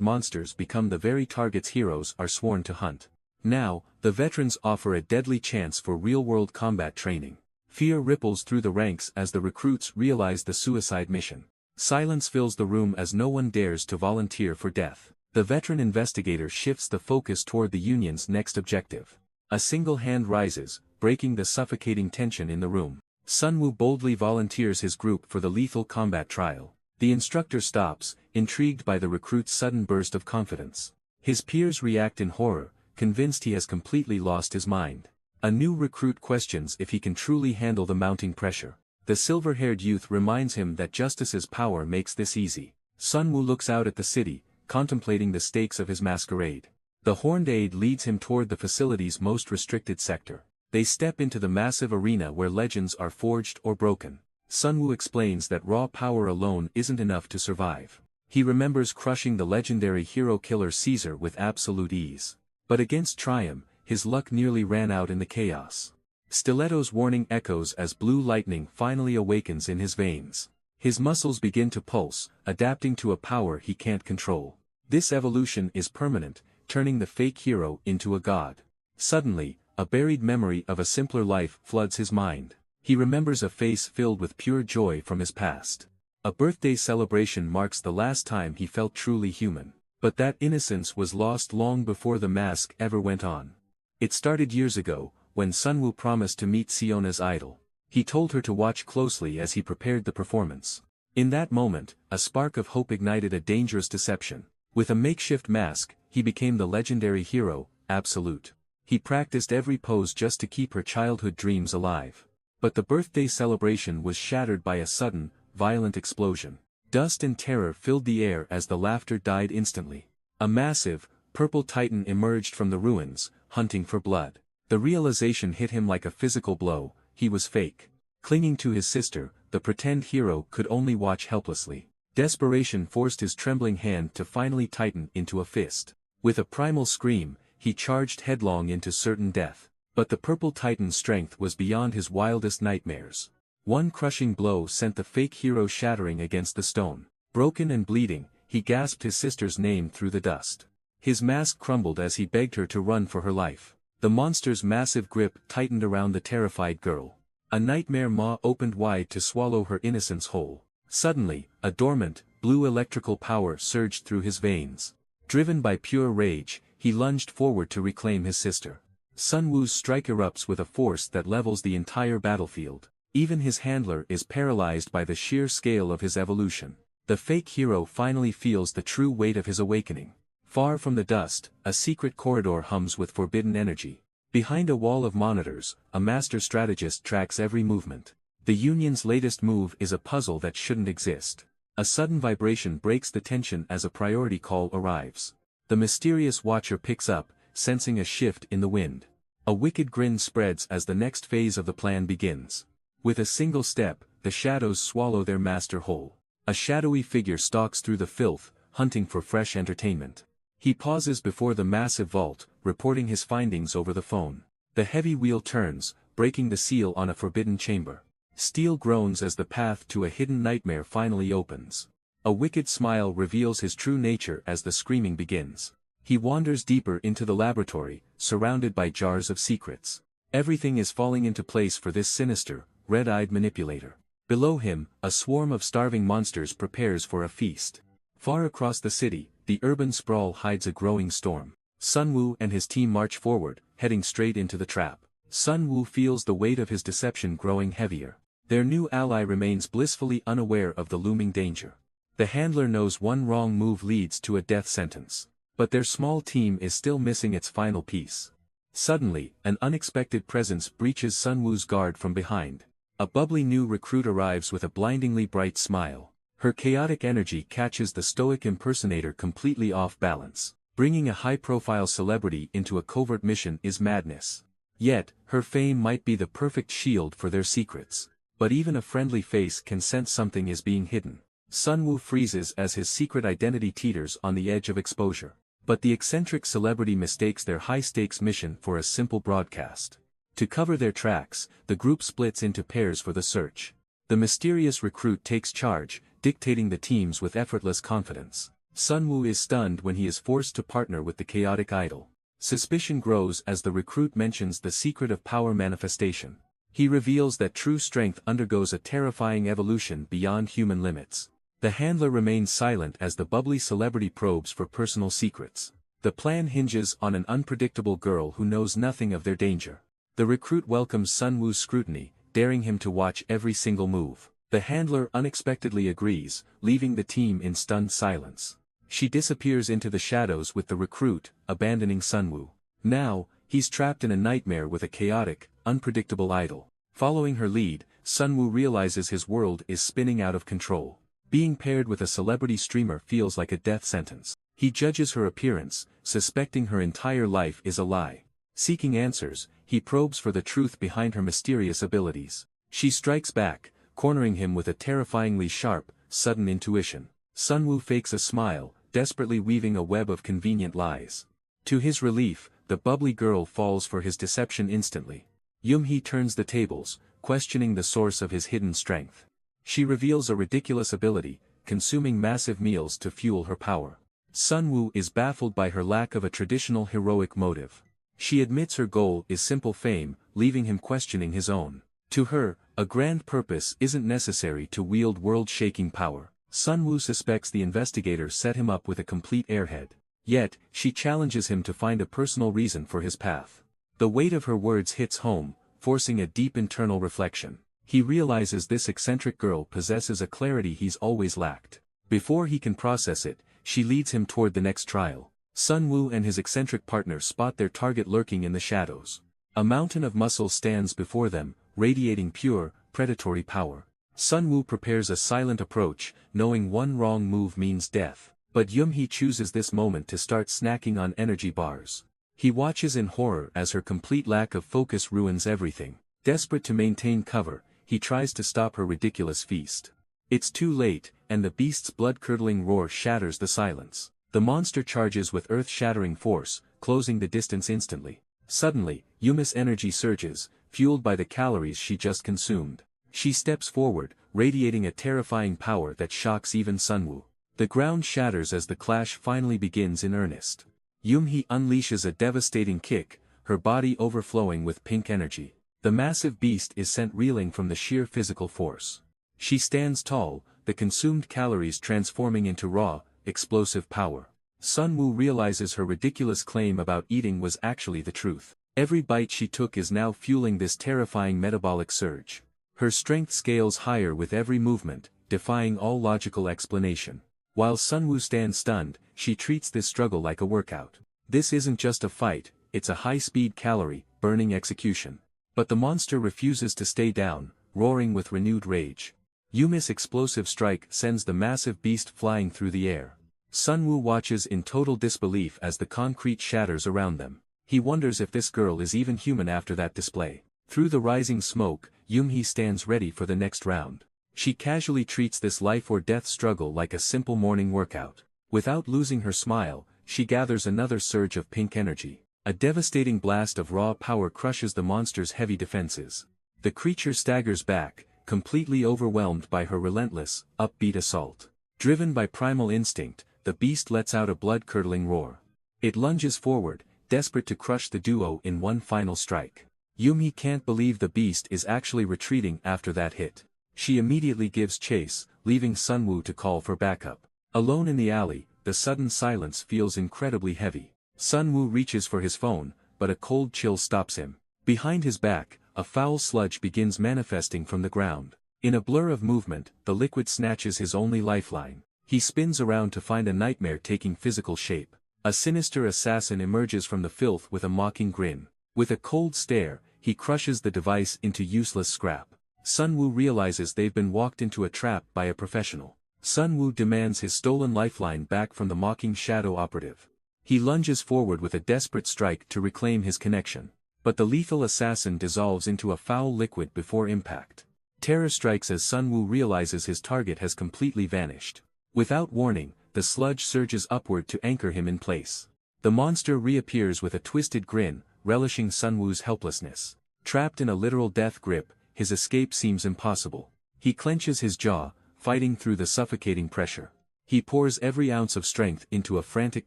A: monsters become the very targets heroes are sworn to hunt. Now, the veterans offer a deadly chance for real-world combat training. Fear ripples through the ranks as the recruits realize the suicide mission. Silence fills the room as no one dares to volunteer for death. The veteran investigator shifts the focus toward the Union's next objective. A single hand rises, breaking the suffocating tension in the room. Sunwoo boldly volunteers his group for the lethal combat trial. The instructor stops, intrigued by the recruit's sudden burst of confidence. His peers react in horror, convinced he has completely lost his mind. A new recruit questions if he can truly handle the mounting pressure. The silver-haired youth reminds him that justice's power makes this easy. Sunwoo looks out at the city, contemplating the stakes of his masquerade. The horned aide leads him toward the facility's most restricted sector. They step into the massive arena where legends are forged or broken. Sunwoo explains that raw power alone isn't enough to survive. He remembers crushing the legendary hero-killer Caesar with absolute ease. But against Triumph, his luck nearly ran out in the chaos. Stiletto's warning echoes as blue lightning finally awakens in his veins. His muscles begin to pulse, adapting to a power he can't control. This evolution is permanent, turning the fake hero into a god. Suddenly, a buried memory of a simpler life floods his mind. He remembers a face filled with pure joy from his past. A birthday celebration marks the last time he felt truly human. But that innocence was lost long before the mask ever went on. It started years ago, when Sunwoo promised to meet Siona's idol. He told her to watch closely as he prepared the performance. In that moment, a spark of hope ignited a dangerous deception. With a makeshift mask, he became the legendary hero, Absolute. He practiced every pose just to keep her childhood dreams alive. But the birthday celebration was shattered by a sudden, violent explosion. Dust and terror filled the air as the laughter died instantly. A massive, purple titan emerged from the ruins, hunting for blood. The realization hit him like a physical blow: he was fake. Clinging to his sister, the pretend hero could only watch helplessly. Desperation forced his trembling hand to finally tighten into a fist. With a primal scream, he charged headlong into certain death. But the purple titan's strength was beyond his wildest nightmares. One crushing blow sent the fake hero shattering against the stone. Broken and bleeding, he gasped his sister's name through the dust. His mask crumbled as he begged her to run for her life. The monster's massive grip tightened around the terrified girl. A nightmare maw opened wide to swallow her innocence whole. Suddenly, a dormant, blue electrical power surged through his veins. Driven by pure rage, he lunged forward to reclaim his sister. Sunwoo's strike erupts with a force that levels the entire battlefield. Even his handler is paralyzed by the sheer scale of his evolution. The fake hero finally feels the true weight of his awakening. Far from the dust, a secret corridor hums with forbidden energy. Behind a wall of monitors, a master strategist tracks every movement. The Union's latest move is a puzzle that shouldn't exist. A sudden vibration breaks the tension as a priority call arrives. The mysterious watcher picks up, sensing a shift in the wind. A wicked grin spreads as the next phase of the plan begins. With a single step, the shadows swallow their master whole. A shadowy figure stalks through the filth, hunting for fresh entertainment. He pauses before the massive vault, reporting his findings over the phone. The heavy wheel turns, breaking the seal on a forbidden chamber. Steel groans as the path to a hidden nightmare finally opens. A wicked smile reveals his true nature as the screaming begins. He wanders deeper into the laboratory, surrounded by jars of secrets. Everything is falling into place for this sinister, red-eyed manipulator. Below him, a swarm of starving monsters prepares for a feast. Far across the city, the urban sprawl hides a growing storm. Sunwoo and his team march forward, heading straight into the trap. Sunwoo feels the weight of his deception growing heavier. Their new ally remains blissfully unaware of the looming danger. The handler knows one wrong move leads to a death sentence. But their small team is still missing its final piece. Suddenly, an unexpected presence breaches Sunwoo's guard from behind. A bubbly new recruit arrives with a blindingly bright smile. Her chaotic energy catches the stoic impersonator completely off balance. Bringing a high-profile celebrity into a covert mission is madness. Yet, her fame might be the perfect shield for their secrets. But even a friendly face can sense something is being hidden. Sunwoo freezes as his secret identity teeters on the edge of exposure. But the eccentric celebrity mistakes their high-stakes mission for a simple broadcast. To cover their tracks, the group splits into pairs for the search. The mysterious recruit takes charge, dictating the teams with effortless confidence. Sunwoo is stunned when he is forced to partner with the chaotic idol. Suspicion grows as the recruit mentions the secret of power manifestation. He reveals that true strength undergoes a terrifying evolution beyond human limits. The handler remains silent as the bubbly celebrity probes for personal secrets. The plan hinges on an unpredictable girl who knows nothing of their danger. The recruit welcomes Sunwoo's scrutiny, daring him to watch every single move. The handler unexpectedly agrees, leaving the team in stunned silence. She disappears into the shadows with the recruit, abandoning Sunwoo. Now, he's trapped in a nightmare with a chaotic, unpredictable idol. Following her lead, Sunwoo realizes his world is spinning out of control. Being paired with a celebrity streamer feels like a death sentence. He judges her appearance, suspecting her entire life is a lie. Seeking answers, he probes for the truth behind her mysterious abilities. She strikes back, cornering him with a terrifyingly sharp, sudden intuition. Sunwoo fakes a smile, desperately weaving a web of convenient lies. To his relief, the bubbly girl falls for his deception instantly. Yoonhee turns the tables, questioning the source of his hidden strength. She reveals a ridiculous ability, consuming massive meals to fuel her power. Sunwoo is baffled by her lack of a traditional heroic motive. She admits her goal is simple fame, leaving him questioning his own. To her, a grand purpose isn't necessary to wield world-shaking power. Sunwoo suspects the investigator set him up with a complete airhead. Yet, she challenges him to find a personal reason for his path. The weight of her words hits home, forcing a deep internal reflection. He realizes this eccentric girl possesses a clarity he's always lacked. Before he can process it, she leads him toward the next trial. Sunwoo and his eccentric partner spot their target lurking in the shadows. A mountain of muscle stands before them, radiating pure, predatory power. Sunwoo prepares a silent approach, knowing one wrong move means death. But Yoonhee chooses this moment to start snacking on energy bars. He watches in horror as her complete lack of focus ruins everything. Desperate to maintain cover, he tries to stop her ridiculous feast. It's too late, and the beast's blood-curdling roar shatters the silence. The monster charges with earth-shattering force, closing the distance instantly. Suddenly, Yumi's energy surges, fueled by the calories she just consumed. She steps forward, radiating a terrifying power that shocks even Sunwoo. The ground shatters as the clash finally begins in earnest. Yoonhee unleashes a devastating kick, her body overflowing with pink energy. The massive beast is sent reeling from the sheer physical force. She stands tall, the consumed calories transforming into raw, explosive power. Sunwoo realizes her ridiculous claim about eating was actually the truth. Every bite she took is now fueling this terrifying metabolic surge. Her strength scales higher with every movement, defying all logical explanation. While Sunwoo stands stunned, she treats this struggle like a workout. This isn't just a fight, it's a high-speed calorie-burning execution. But the monster refuses to stay down, roaring with renewed rage. Yumi's explosive strike sends the massive beast flying through the air. Sunwoo watches in total disbelief as the concrete shatters around them. He wonders if this girl is even human after that display. Through the rising smoke, Yoonhee stands ready for the next round. She casually treats this life-or-death struggle like a simple morning workout. Without losing her smile, she gathers another surge of pink energy. A devastating blast of raw power crushes the monster's heavy defenses. The creature staggers back, completely overwhelmed by her relentless, upbeat assault. Driven by primal instinct, the beast lets out a blood-curdling roar. It lunges forward, desperate to crush the duo in one final strike. Yoonhee can't believe the beast is actually retreating after that hit. She immediately gives chase, leaving Sunwoo to call for backup. Alone in the alley, the sudden silence feels incredibly heavy. Sunwoo reaches for his phone, but a cold chill stops him. Behind his back, a foul sludge begins manifesting from the ground. In a blur of movement, the liquid snatches his only lifeline. He spins around to find a nightmare taking physical shape. A sinister assassin emerges from the filth with a mocking grin. With a cold stare, he crushes the device into useless scrap. Sunwoo realizes they've been walked into a trap by a professional. Sunwoo demands his stolen lifeline back from the mocking shadow operative. He lunges forward with a desperate strike to reclaim his connection. But the lethal assassin dissolves into a foul liquid before impact. Terror strikes as Sunwoo realizes his target has completely vanished. Without warning, the sludge surges upward to anchor him in place. The monster reappears with a twisted grin, relishing Sunwoo's helplessness. Trapped in a literal death grip, his escape seems impossible. He clenches his jaw, fighting through the suffocating pressure. He pours every ounce of strength into a frantic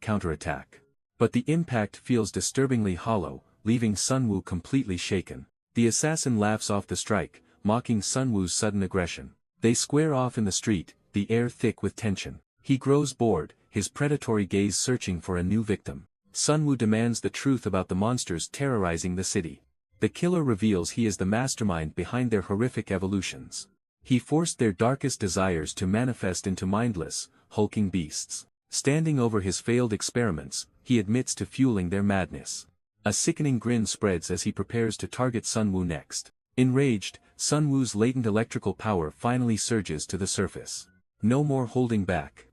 A: counterattack. But the impact feels disturbingly hollow, leaving Sunwoo completely shaken. The assassin laughs off the strike, mocking Sunwoo's sudden aggression. They square off in the street, the air thick with tension. He grows bored, his predatory gaze searching for a new victim. Sunwoo demands the truth about the monsters terrorizing the city. The killer reveals he is the mastermind behind their horrific evolutions. He forced their darkest desires to manifest into mindless, hulking beasts. Standing over his failed experiments, he admits to fueling their madness. A sickening grin spreads as he prepares to target Sunwoo next. Enraged, Sunwoo's latent electrical power finally surges to the surface. No more holding back.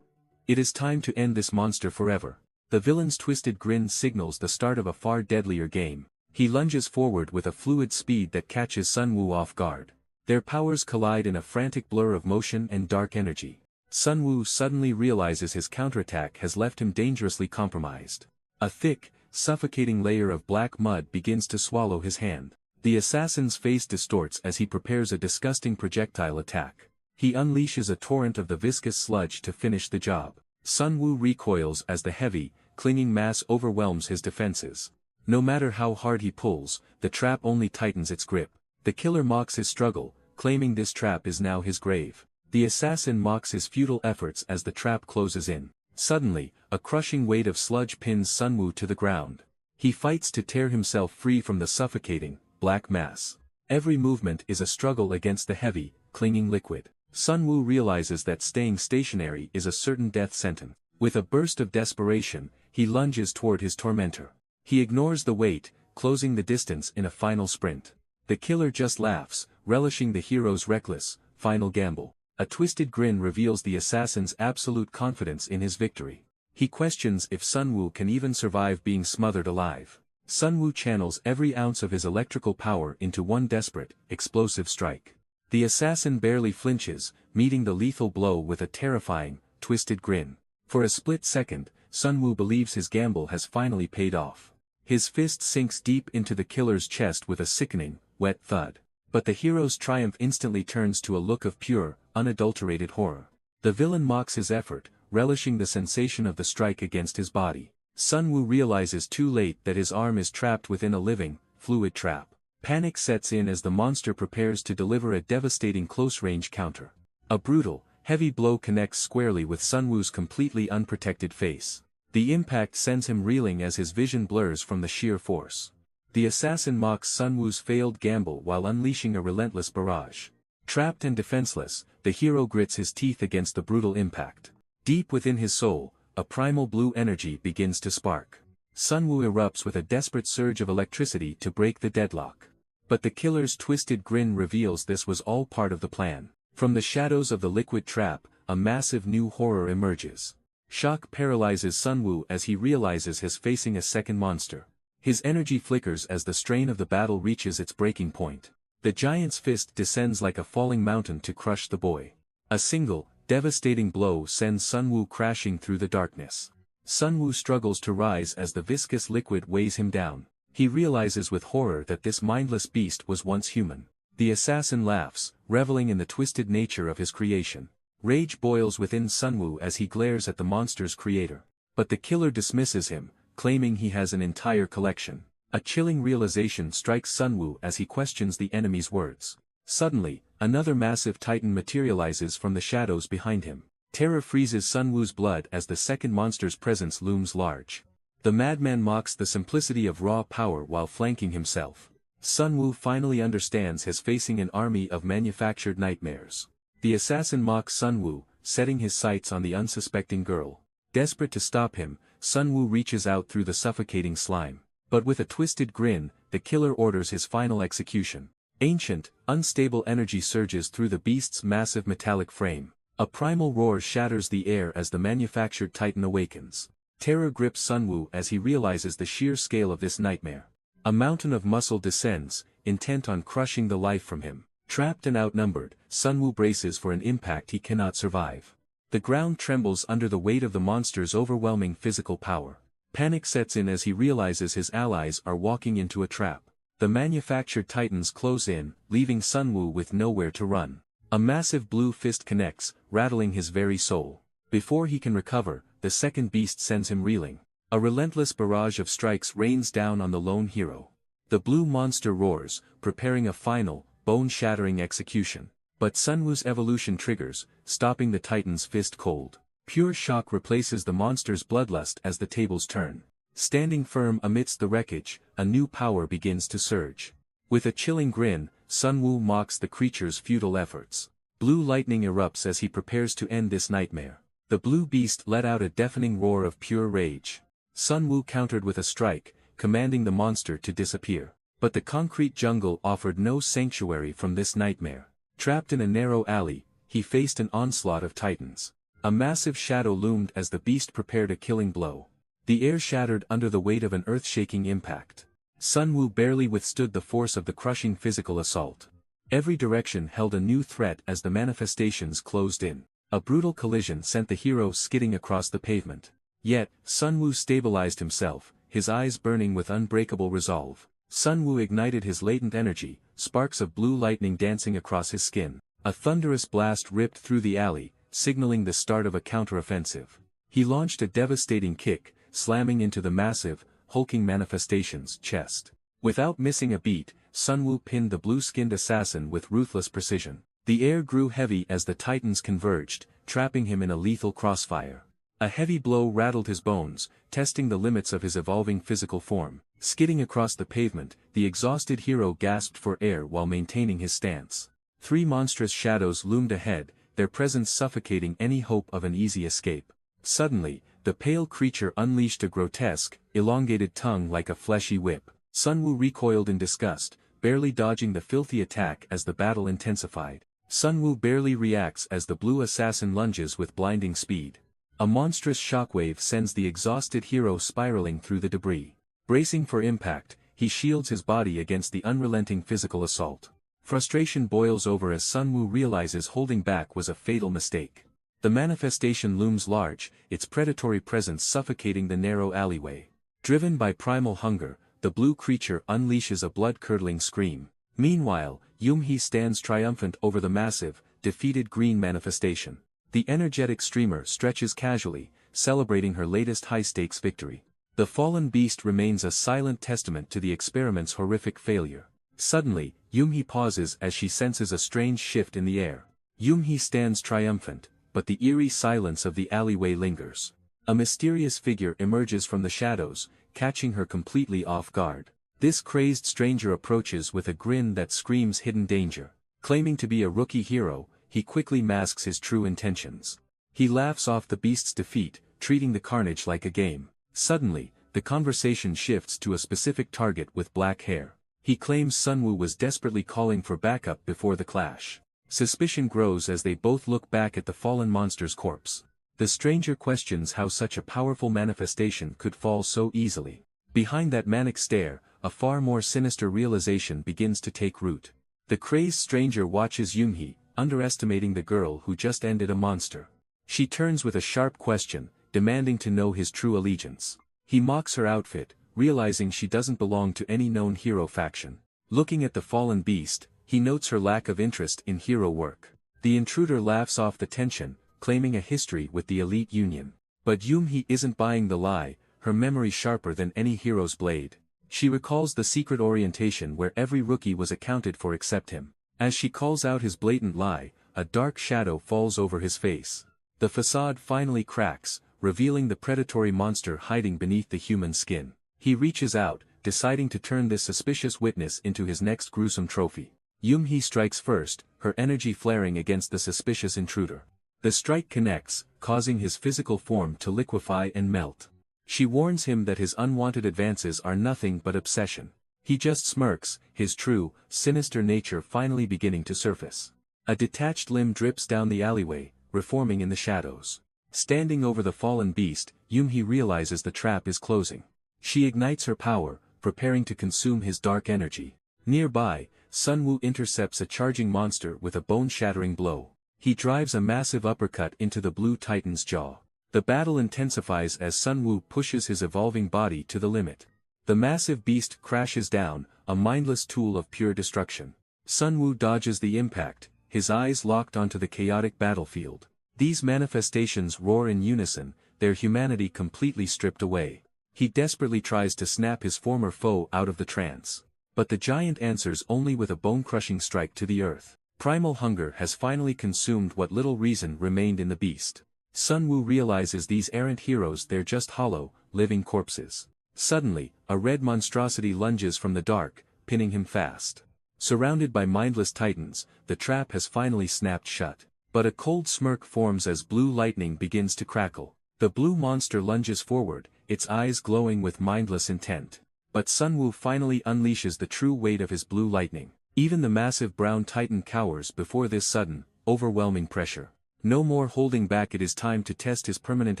A: It is time to end this monster forever. The villain's twisted grin signals the start of a far deadlier game. He lunges forward with a fluid speed that catches Sunwoo off guard. Their powers collide in a frantic blur of motion and dark energy. Sunwoo suddenly realizes his counterattack has left him dangerously compromised. A thick, suffocating layer of black mud begins to swallow his hand. The assassin's face distorts as he prepares a disgusting projectile attack. He unleashes a torrent of the viscous sludge to finish the job. Sunwoo recoils as the heavy, clinging mass overwhelms his defenses. No matter how hard he pulls, the trap only tightens its grip. The killer mocks his struggle, claiming this trap is now his grave. The assassin mocks his futile efforts as the trap closes in. Suddenly, a crushing weight of sludge pins Sunwoo to the ground. He fights to tear himself free from the suffocating, black mass. Every movement is a struggle against the heavy, clinging liquid. Sunwoo realizes that staying stationary is a certain death sentence. With a burst of desperation, he lunges toward his tormentor. He ignores the weight, closing the distance in a final sprint. The killer just laughs, relishing the hero's reckless, final gamble. A twisted grin reveals the assassin's absolute confidence in his victory. He questions if Sunwoo can even survive being smothered alive. Sunwoo channels every ounce of his electrical power into one desperate, explosive strike. The assassin barely flinches, meeting the lethal blow with a terrifying, twisted grin. For a split second, Sunwoo believes his gamble has finally paid off. His fist sinks deep into the killer's chest with a sickening, wet thud. But the hero's triumph instantly turns to a look of pure, unadulterated horror. The villain mocks his effort, relishing the sensation of the strike against his body. Sunwoo realizes too late that his arm is trapped within a living, fluid trap. Panic sets in as the monster prepares to deliver a devastating close-range counter. A brutal, heavy blow connects squarely with Sunwoo's completely unprotected face. The impact sends him reeling as his vision blurs from the sheer force. The assassin mocks Sunwoo's failed gamble while unleashing a relentless barrage. Trapped and defenseless, the hero grits his teeth against the brutal impact. Deep within his soul, a primal blue energy begins to spark. Sunwoo erupts with a desperate surge of electricity to break the deadlock. But the killer's twisted grin reveals this was all part of the plan. From the shadows of the liquid trap, a massive new horror emerges. Shock paralyzes Sunwoo as he realizes he's facing a second monster. His energy flickers as the strain of the battle reaches its breaking point. The giant's fist descends like a falling mountain to crush the boy. A single, devastating blow sends Sunwoo crashing through the darkness. Sunwoo struggles to rise as the viscous liquid weighs him down. He realizes with horror that this mindless beast was once human. The assassin laughs, reveling in the twisted nature of his creation. Rage boils within Sunwoo as he glares at the monster's creator. But the killer dismisses him, claiming he has an entire collection. A chilling realization strikes Sunwoo as he questions the enemy's words. Suddenly, another massive titan materializes from the shadows behind him. Terror freezes Sunwoo's blood as the second monster's presence looms large. The madman mocks the simplicity of raw power while flanking himself. Sunwoo finally understands he's facing an army of manufactured nightmares. The assassin mocks Sunwoo, setting his sights on the unsuspecting girl. Desperate to stop him, Sunwoo reaches out through the suffocating slime. But with a twisted grin, the killer orders his final execution. Ancient, unstable energy surges through the beast's massive metallic frame. A primal roar shatters the air as the manufactured titan awakens. Terror grips Sunwoo as he realizes the sheer scale of this nightmare. A mountain of muscle descends, intent on crushing the life from him. Trapped and outnumbered, Sunwoo braces for an impact he cannot survive. The ground trembles under the weight of the monster's overwhelming physical power. Panic sets in as he realizes his allies are walking into a trap. The manufactured titans close in, leaving Sunwoo with nowhere to run. A massive blue fist connects, rattling his very soul. Before he can recover, the second beast sends him reeling. A relentless barrage of strikes rains down on the lone hero. The blue monster roars, preparing a final, bone-shattering execution. But Sunwoo's evolution triggers, stopping the titan's fist cold. Pure shock replaces the monster's bloodlust as the tables turn. Standing firm amidst the wreckage, a new power begins to surge. With a chilling grin, Sunwoo mocks the creature's futile efforts. Blue lightning erupts as he prepares to end this nightmare. The blue beast let out a deafening roar of pure rage. Sunwoo countered with a strike, commanding the monster to disappear. But the concrete jungle offered no sanctuary from this nightmare. Trapped in a narrow alley, he faced an onslaught of titans. A massive shadow loomed as the beast prepared a killing blow. The air shattered under the weight of an earth-shaking impact. Sunwoo barely withstood the force of the crushing physical assault. Every direction held a new threat as the manifestations closed in. A brutal collision sent the hero skidding across the pavement. Yet, Sunwoo stabilized himself, his eyes burning with unbreakable resolve. Sunwoo ignited his latent energy, sparks of blue lightning dancing across his skin. A thunderous blast ripped through the alley, signaling the start of a counteroffensive. He launched a devastating kick, slamming into the massive, hulking manifestation's chest. Without missing a beat, Sunwoo pinned the blue-skinned assassin with ruthless precision. The air grew heavy as the titans converged, trapping him in a lethal crossfire. A heavy blow rattled his bones, testing the limits of his evolving physical form. Skidding across the pavement, the exhausted hero gasped for air while maintaining his stance. Three monstrous shadows loomed ahead, their presence suffocating any hope of an easy escape. Suddenly, the pale creature unleashed a grotesque, elongated tongue like a fleshy whip. Sunwoo recoiled in disgust, barely dodging the filthy attack as the battle intensified. Sunwoo barely reacts as the blue assassin lunges with blinding speed. A monstrous shockwave sends the exhausted hero spiraling through the debris. Bracing for impact, he shields his body against the unrelenting physical assault. Frustration boils over as Sunwoo realizes holding back was a fatal mistake. The manifestation looms large, its predatory presence suffocating the narrow alleyway. Driven by primal hunger, the blue creature unleashes a blood-curdling scream. Meanwhile, Yoonhee stands triumphant over the massive, defeated green manifestation. The energetic streamer stretches casually, celebrating her latest high-stakes victory. The fallen beast remains a silent testament to the experiment's horrific failure. Suddenly, Yoonhee pauses as she senses a strange shift in the air. Yoonhee stands triumphant, but the eerie silence of the alleyway lingers. A mysterious figure emerges from the shadows, catching her completely off guard. This crazed stranger approaches with a grin that screams hidden danger. Claiming to be a rookie hero, he quickly masks his true intentions. He laughs off the beast's defeat, treating the carnage like a game. Suddenly, the conversation shifts to a specific target with black hair. He claims Sunwoo was desperately calling for backup before the clash. Suspicion grows as they both look back at the fallen monster's corpse. The stranger questions how such a powerful manifestation could fall so easily. Behind that manic stare, a far more sinister realization begins to take root. The crazed stranger watches Yoonhee, underestimating the girl who just ended a monster. She turns with a sharp question, demanding to know his true allegiance. He mocks her outfit, realizing she doesn't belong to any known hero faction. Looking at the fallen beast, he notes her lack of interest in hero work. The intruder laughs off the tension, claiming a history with the elite union. But Yoonhee isn't buying the lie, her memory sharper than any hero's blade. She recalls the secret orientation where every rookie was accounted for except him. As she calls out his blatant lie, a dark shadow falls over his face. The facade finally cracks, revealing the predatory monster hiding beneath the human skin. He reaches out, deciding to turn this suspicious witness into his next gruesome trophy. Yoonhee strikes first, her energy flaring against the suspicious intruder. The strike connects, causing his physical form to liquefy and melt. She warns him that his unwanted advances are nothing but obsession. He just smirks, his true, sinister nature finally beginning to surface. A detached limb drips down the alleyway, reforming in the shadows. Standing over the fallen beast, Yumhee realizes the trap is closing. She ignites her power, preparing to consume his dark energy. Nearby, Sunwoo intercepts a charging monster with a bone-shattering blow. He drives a massive uppercut into the blue titan's jaw. The battle intensifies as Sunwoo pushes his evolving body to the limit. The massive beast crashes down, a mindless tool of pure destruction. Sunwoo dodges the impact, his eyes locked onto the chaotic battlefield. These manifestations roar in unison, their humanity completely stripped away. He desperately tries to snap his former foe out of the trance. But the giant answers only with a bone-crushing strike to the earth. Primal hunger has finally consumed what little reason remained in the beast. Sunwoo realizes these errant heroes, they're just hollow, living corpses. Suddenly, a red monstrosity lunges from the dark, pinning him fast. Surrounded by mindless titans, the trap has finally snapped shut. But a cold smirk forms as blue lightning begins to crackle. The blue monster lunges forward, its eyes glowing with mindless intent. But Sunwoo finally unleashes the true weight of his blue lightning. Even the massive brown titan cowers before this sudden, overwhelming pressure. No more holding back, it is time to test his permanent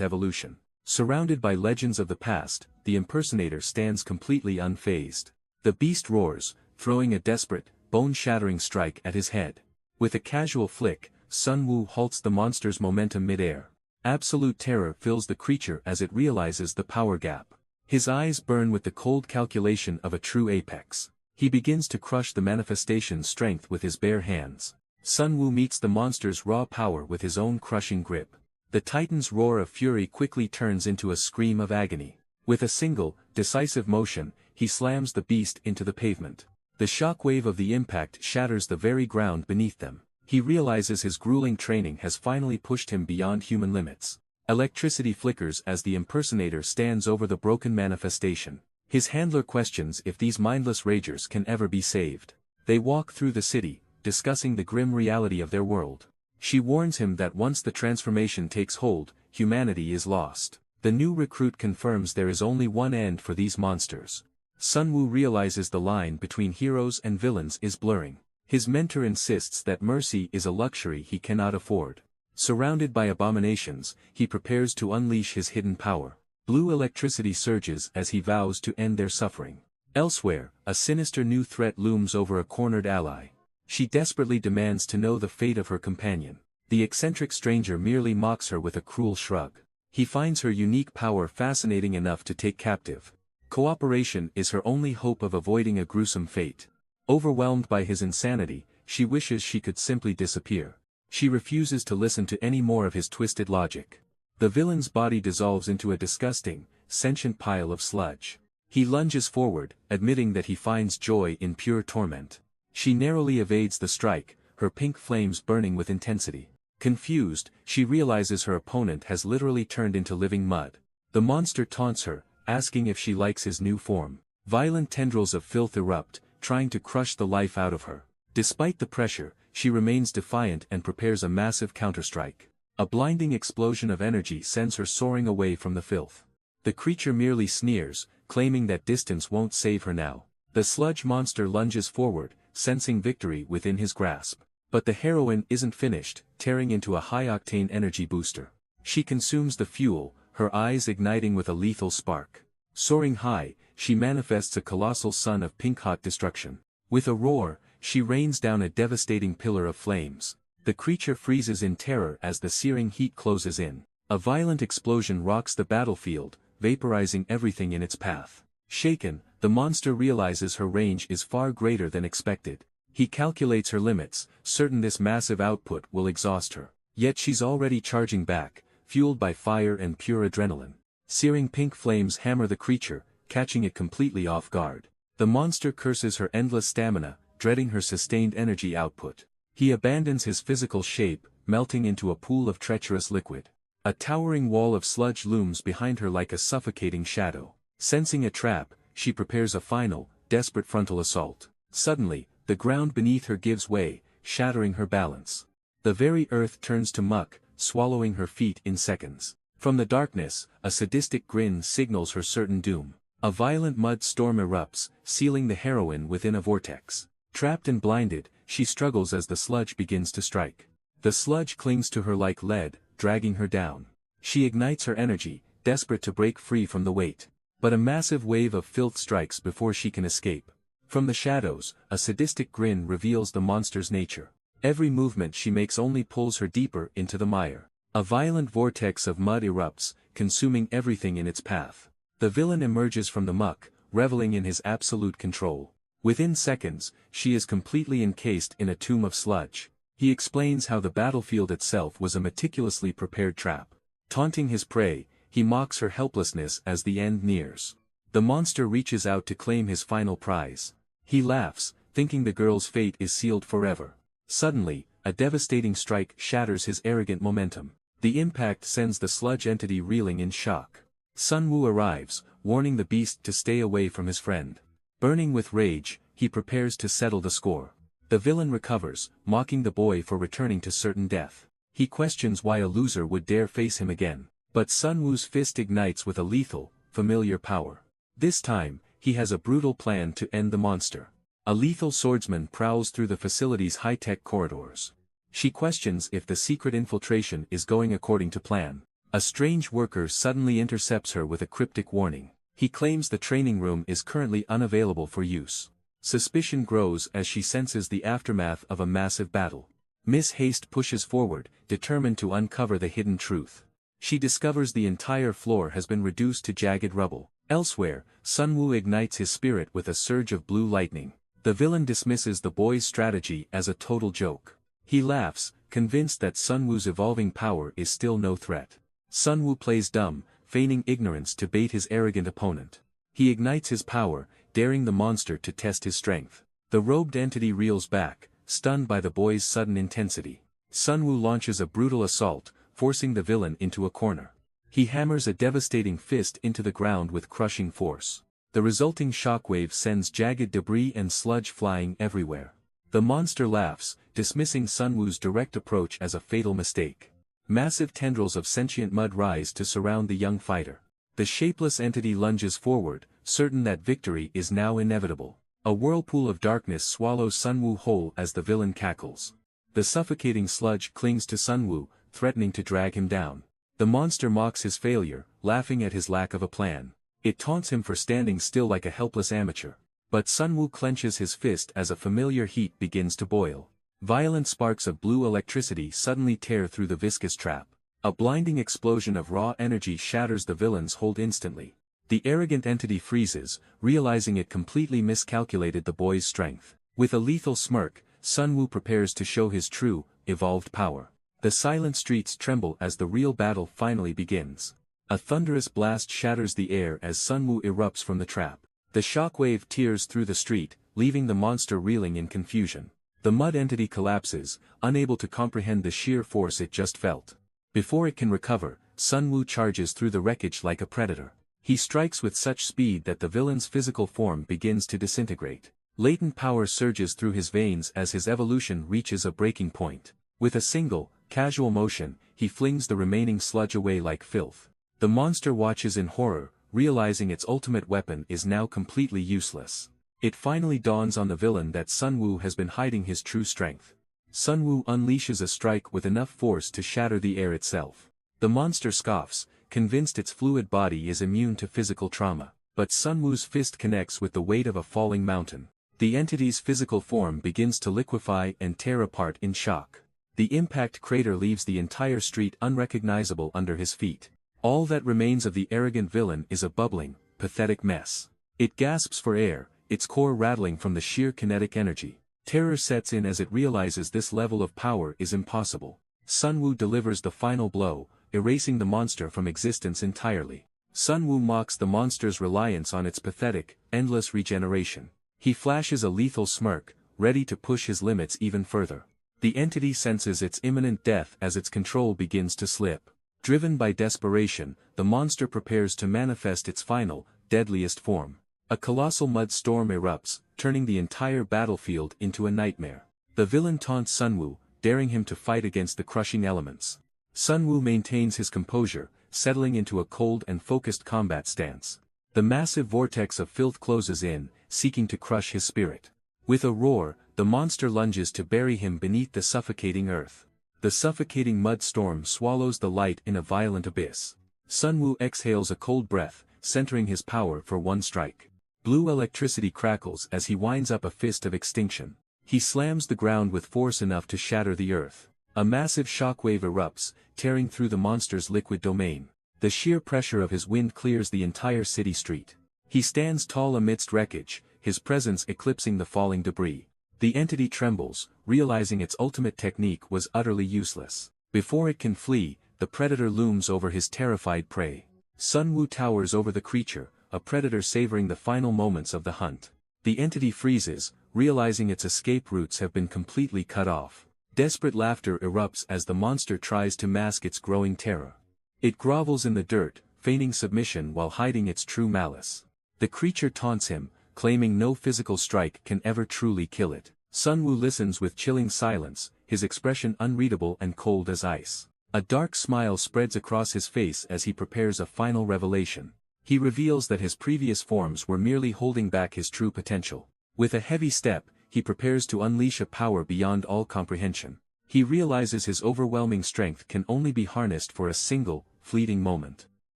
A: evolution. Surrounded by legends of the past, the impersonator stands completely unfazed. The beast roars, throwing a desperate, bone-shattering strike at his head. With a casual flick, Sunwoo halts the monster's momentum mid-air. Absolute terror fills the creature as it realizes the power gap. His eyes burn with the cold calculation of a true apex. He begins to crush the manifestation's strength with his bare hands. Sunwoo meets the monster's raw power with his own crushing grip. The titan's roar of fury quickly turns into a scream of agony. With a single, decisive motion, he slams the beast into the pavement. The shockwave of the impact shatters the very ground beneath them. He realizes his grueling training has finally pushed him beyond human limits. Electricity flickers as the impersonator stands over the broken manifestation. His handler questions if these mindless ragers can ever be saved. They walk through the city, discussing the grim reality of their world. She warns him that once the transformation takes hold, humanity is lost. The new recruit confirms there is only one end for these monsters. Sunwoo realizes the line between heroes and villains is blurring. His mentor insists that mercy is a luxury he cannot afford. Surrounded by abominations, he prepares to unleash his hidden power. Blue electricity surges as he vows to end their suffering. Elsewhere, a sinister new threat looms over a cornered ally. She desperately demands to know the fate of her companion. The eccentric stranger merely mocks her with a cruel shrug. He finds her unique power fascinating enough to take captive. Cooperation is her only hope of avoiding a gruesome fate. Overwhelmed by his insanity, she wishes she could simply disappear. She refuses to listen to any more of his twisted logic. The villain's body dissolves into a disgusting, sentient pile of sludge. He lunges forward, admitting that he finds joy in pure torment. She narrowly evades the strike, her pink flames burning with intensity. Confused, she realizes her opponent has literally turned into living mud. The monster taunts her, asking if she likes his new form. Violent tendrils of filth erupt, trying to crush the life out of her. Despite the pressure, she remains defiant and prepares a massive counterstrike. A blinding explosion of energy sends her soaring away from the filth. The creature merely sneers, claiming that distance won't save her now. The sludge monster lunges forward, sensing victory within his grasp. But the heroine isn't finished, tearing into a high-octane energy booster. She consumes the fuel, her eyes igniting with a lethal spark. Soaring high, she manifests a colossal sun of pink-hot destruction. With a roar, she rains down a devastating pillar of flames. The creature freezes in terror as the searing heat closes in. A violent explosion rocks the battlefield, vaporizing everything in its path. Shaken, the monster realizes her range is far greater than expected. He calculates her limits, certain this massive output will exhaust her. Yet she's already charging back, fueled by fire and pure adrenaline. Searing pink flames hammer the creature, catching it completely off guard. The monster curses her endless stamina, dreading her sustained energy output. He abandons his physical shape, melting into a pool of treacherous liquid. A towering wall of sludge looms behind her like a suffocating shadow. Sensing a trap, she prepares a final, desperate frontal assault. Suddenly, the ground beneath her gives way, shattering her balance. The very earth turns to muck, swallowing her feet in seconds. From the darkness, a sadistic grin signals her certain doom. A violent mud storm erupts, sealing the heroine within a vortex. Trapped and blinded, she struggles as the sludge begins to strike. The sludge clings to her like lead, dragging her down. She ignites her energy, desperate to break free from the weight. But a massive wave of filth strikes before she can escape. From the shadows, a sadistic grin reveals the monster's nature. Every movement she makes only pulls her deeper into the mire. A violent vortex of mud erupts, consuming everything in its path. The villain emerges from the muck, reveling in his absolute control. Within seconds, she is completely encased in a tomb of sludge. He explains how the battlefield itself was a meticulously prepared trap. Taunting his prey, he mocks her helplessness as the end nears. The monster reaches out to claim his final prize. He laughs, thinking the girl's fate is sealed forever. Suddenly, a devastating strike shatters his arrogant momentum. The impact sends the sludge entity reeling in shock. Sun Wu arrives, warning the beast to stay away from his friend. Burning with rage, he prepares to settle the score. The villain recovers, mocking the boy for returning to certain death. He questions why a loser would dare face him again. But Sun Wu's fist ignites with a lethal, familiar power. This time, he has a brutal plan to end the monster. A lethal swordsman prowls through the facility's high-tech corridors. She questions if the secret infiltration is going according to plan. A strange worker suddenly intercepts her with a cryptic warning. He claims the training room is currently unavailable for use. Suspicion grows as she senses the aftermath of a massive battle. Miss Haste pushes forward, determined to uncover the hidden truth. She discovers the entire floor has been reduced to jagged rubble. Elsewhere, Sun Wu ignites his spirit with a surge of blue lightning. The villain dismisses the boy's strategy as a total joke. He laughs, convinced that Sun Wu's evolving power is still no threat. Sun Wu plays dumb, feigning ignorance to bait his arrogant opponent. He ignites his power, daring the monster to test his strength. The robed entity reels back, stunned by the boy's sudden intensity. Sun Wu launches a brutal assault, forcing the villain into a corner. He hammers a devastating fist into the ground with crushing force. The resulting shockwave sends jagged debris and sludge flying everywhere. The monster laughs, dismissing Sun Wu's direct approach as a fatal mistake. Massive tendrils of sentient mud rise to surround the young fighter. The shapeless entity lunges forward, certain that victory is now inevitable. A whirlpool of darkness swallows Sun Wu whole as the villain cackles. The suffocating sludge clings to Sun Wu, threatening to drag him down. The monster mocks his failure, laughing at his lack of a plan. It taunts him for standing still like a helpless amateur. But Sun Wu clenches his fist as a familiar heat begins to boil. Violent sparks of blue electricity suddenly tear through the viscous trap. A blinding explosion of raw energy shatters the villain's hold instantly. The arrogant entity freezes, realizing it completely miscalculated the boy's strength. With a lethal smirk, Sun Wu prepares to show his true, evolved power. The silent streets tremble as the real battle finally begins. A thunderous blast shatters the air as Sun Wu erupts from the trap. The shockwave tears through the street, leaving the monster reeling in confusion. The mud entity collapses, unable to comprehend the sheer force it just felt. Before it can recover, Sun Wu charges through the wreckage like a predator. He strikes with such speed that the villain's physical form begins to disintegrate. Latent power surges through his veins as his evolution reaches a breaking point. With a single, casual motion, he flings the remaining sludge away like filth. The monster watches in horror, realizing its ultimate weapon is now completely useless. It finally dawns on the villain that Sun Wu has been hiding his true strength. Sun Wu unleashes a strike with enough force to shatter the air itself. The monster scoffs, convinced its fluid body is immune to physical trauma. But Sun Wu's fist connects with the weight of a falling mountain. The entity's physical form begins to liquefy and tear apart in shock. The impact crater leaves the entire street unrecognizable under his feet. All that remains of the arrogant villain is a bubbling, pathetic mess. It gasps for air, its core rattling from the sheer kinetic energy. Terror sets in as it realizes this level of power is impossible. Sun Wu delivers the final blow, erasing the monster from existence entirely. Sun Wu mocks the monster's reliance on its pathetic, endless regeneration. He flashes a lethal smirk, ready to push his limits even further. The entity senses its imminent death as its control begins to slip. Driven by desperation, the monster prepares to manifest its final, deadliest form. A colossal mud storm erupts, turning the entire battlefield into a nightmare. The villain taunts Sun Wu, daring him to fight against the crushing elements. Sun Wu maintains his composure, settling into a cold and focused combat stance. The massive vortex of filth closes in, seeking to crush his spirit. With a roar, the monster lunges to bury him beneath the suffocating earth. The suffocating mud storm swallows the light in a violent abyss. Sunwoo exhales a cold breath, centering his power for one strike. Blue electricity crackles as he winds up a fist of extinction. He slams the ground with force enough to shatter the earth. A massive shockwave erupts, tearing through the monster's liquid domain. The sheer pressure of his wind clears the entire city street. He stands tall amidst wreckage, his presence eclipsing the falling debris. The entity trembles, realizing its ultimate technique was utterly useless. Before it can flee, the predator looms over his terrified prey. Sunwoo towers over the creature, a predator savoring the final moments of the hunt. The entity freezes, realizing its escape routes have been completely cut off. Desperate laughter erupts as the monster tries to mask its growing terror. It grovels in the dirt, feigning submission while hiding its true malice. The creature taunts him, claiming no physical strike can ever truly kill it. Sunwoo listens with chilling silence, his expression unreadable and cold as ice. A dark smile spreads across his face as he prepares a final revelation. He reveals that his previous forms were merely holding back his true potential. With a heavy step, he prepares to unleash a power beyond all comprehension. He realizes his overwhelming strength can only be harnessed for a single, fleeting moment.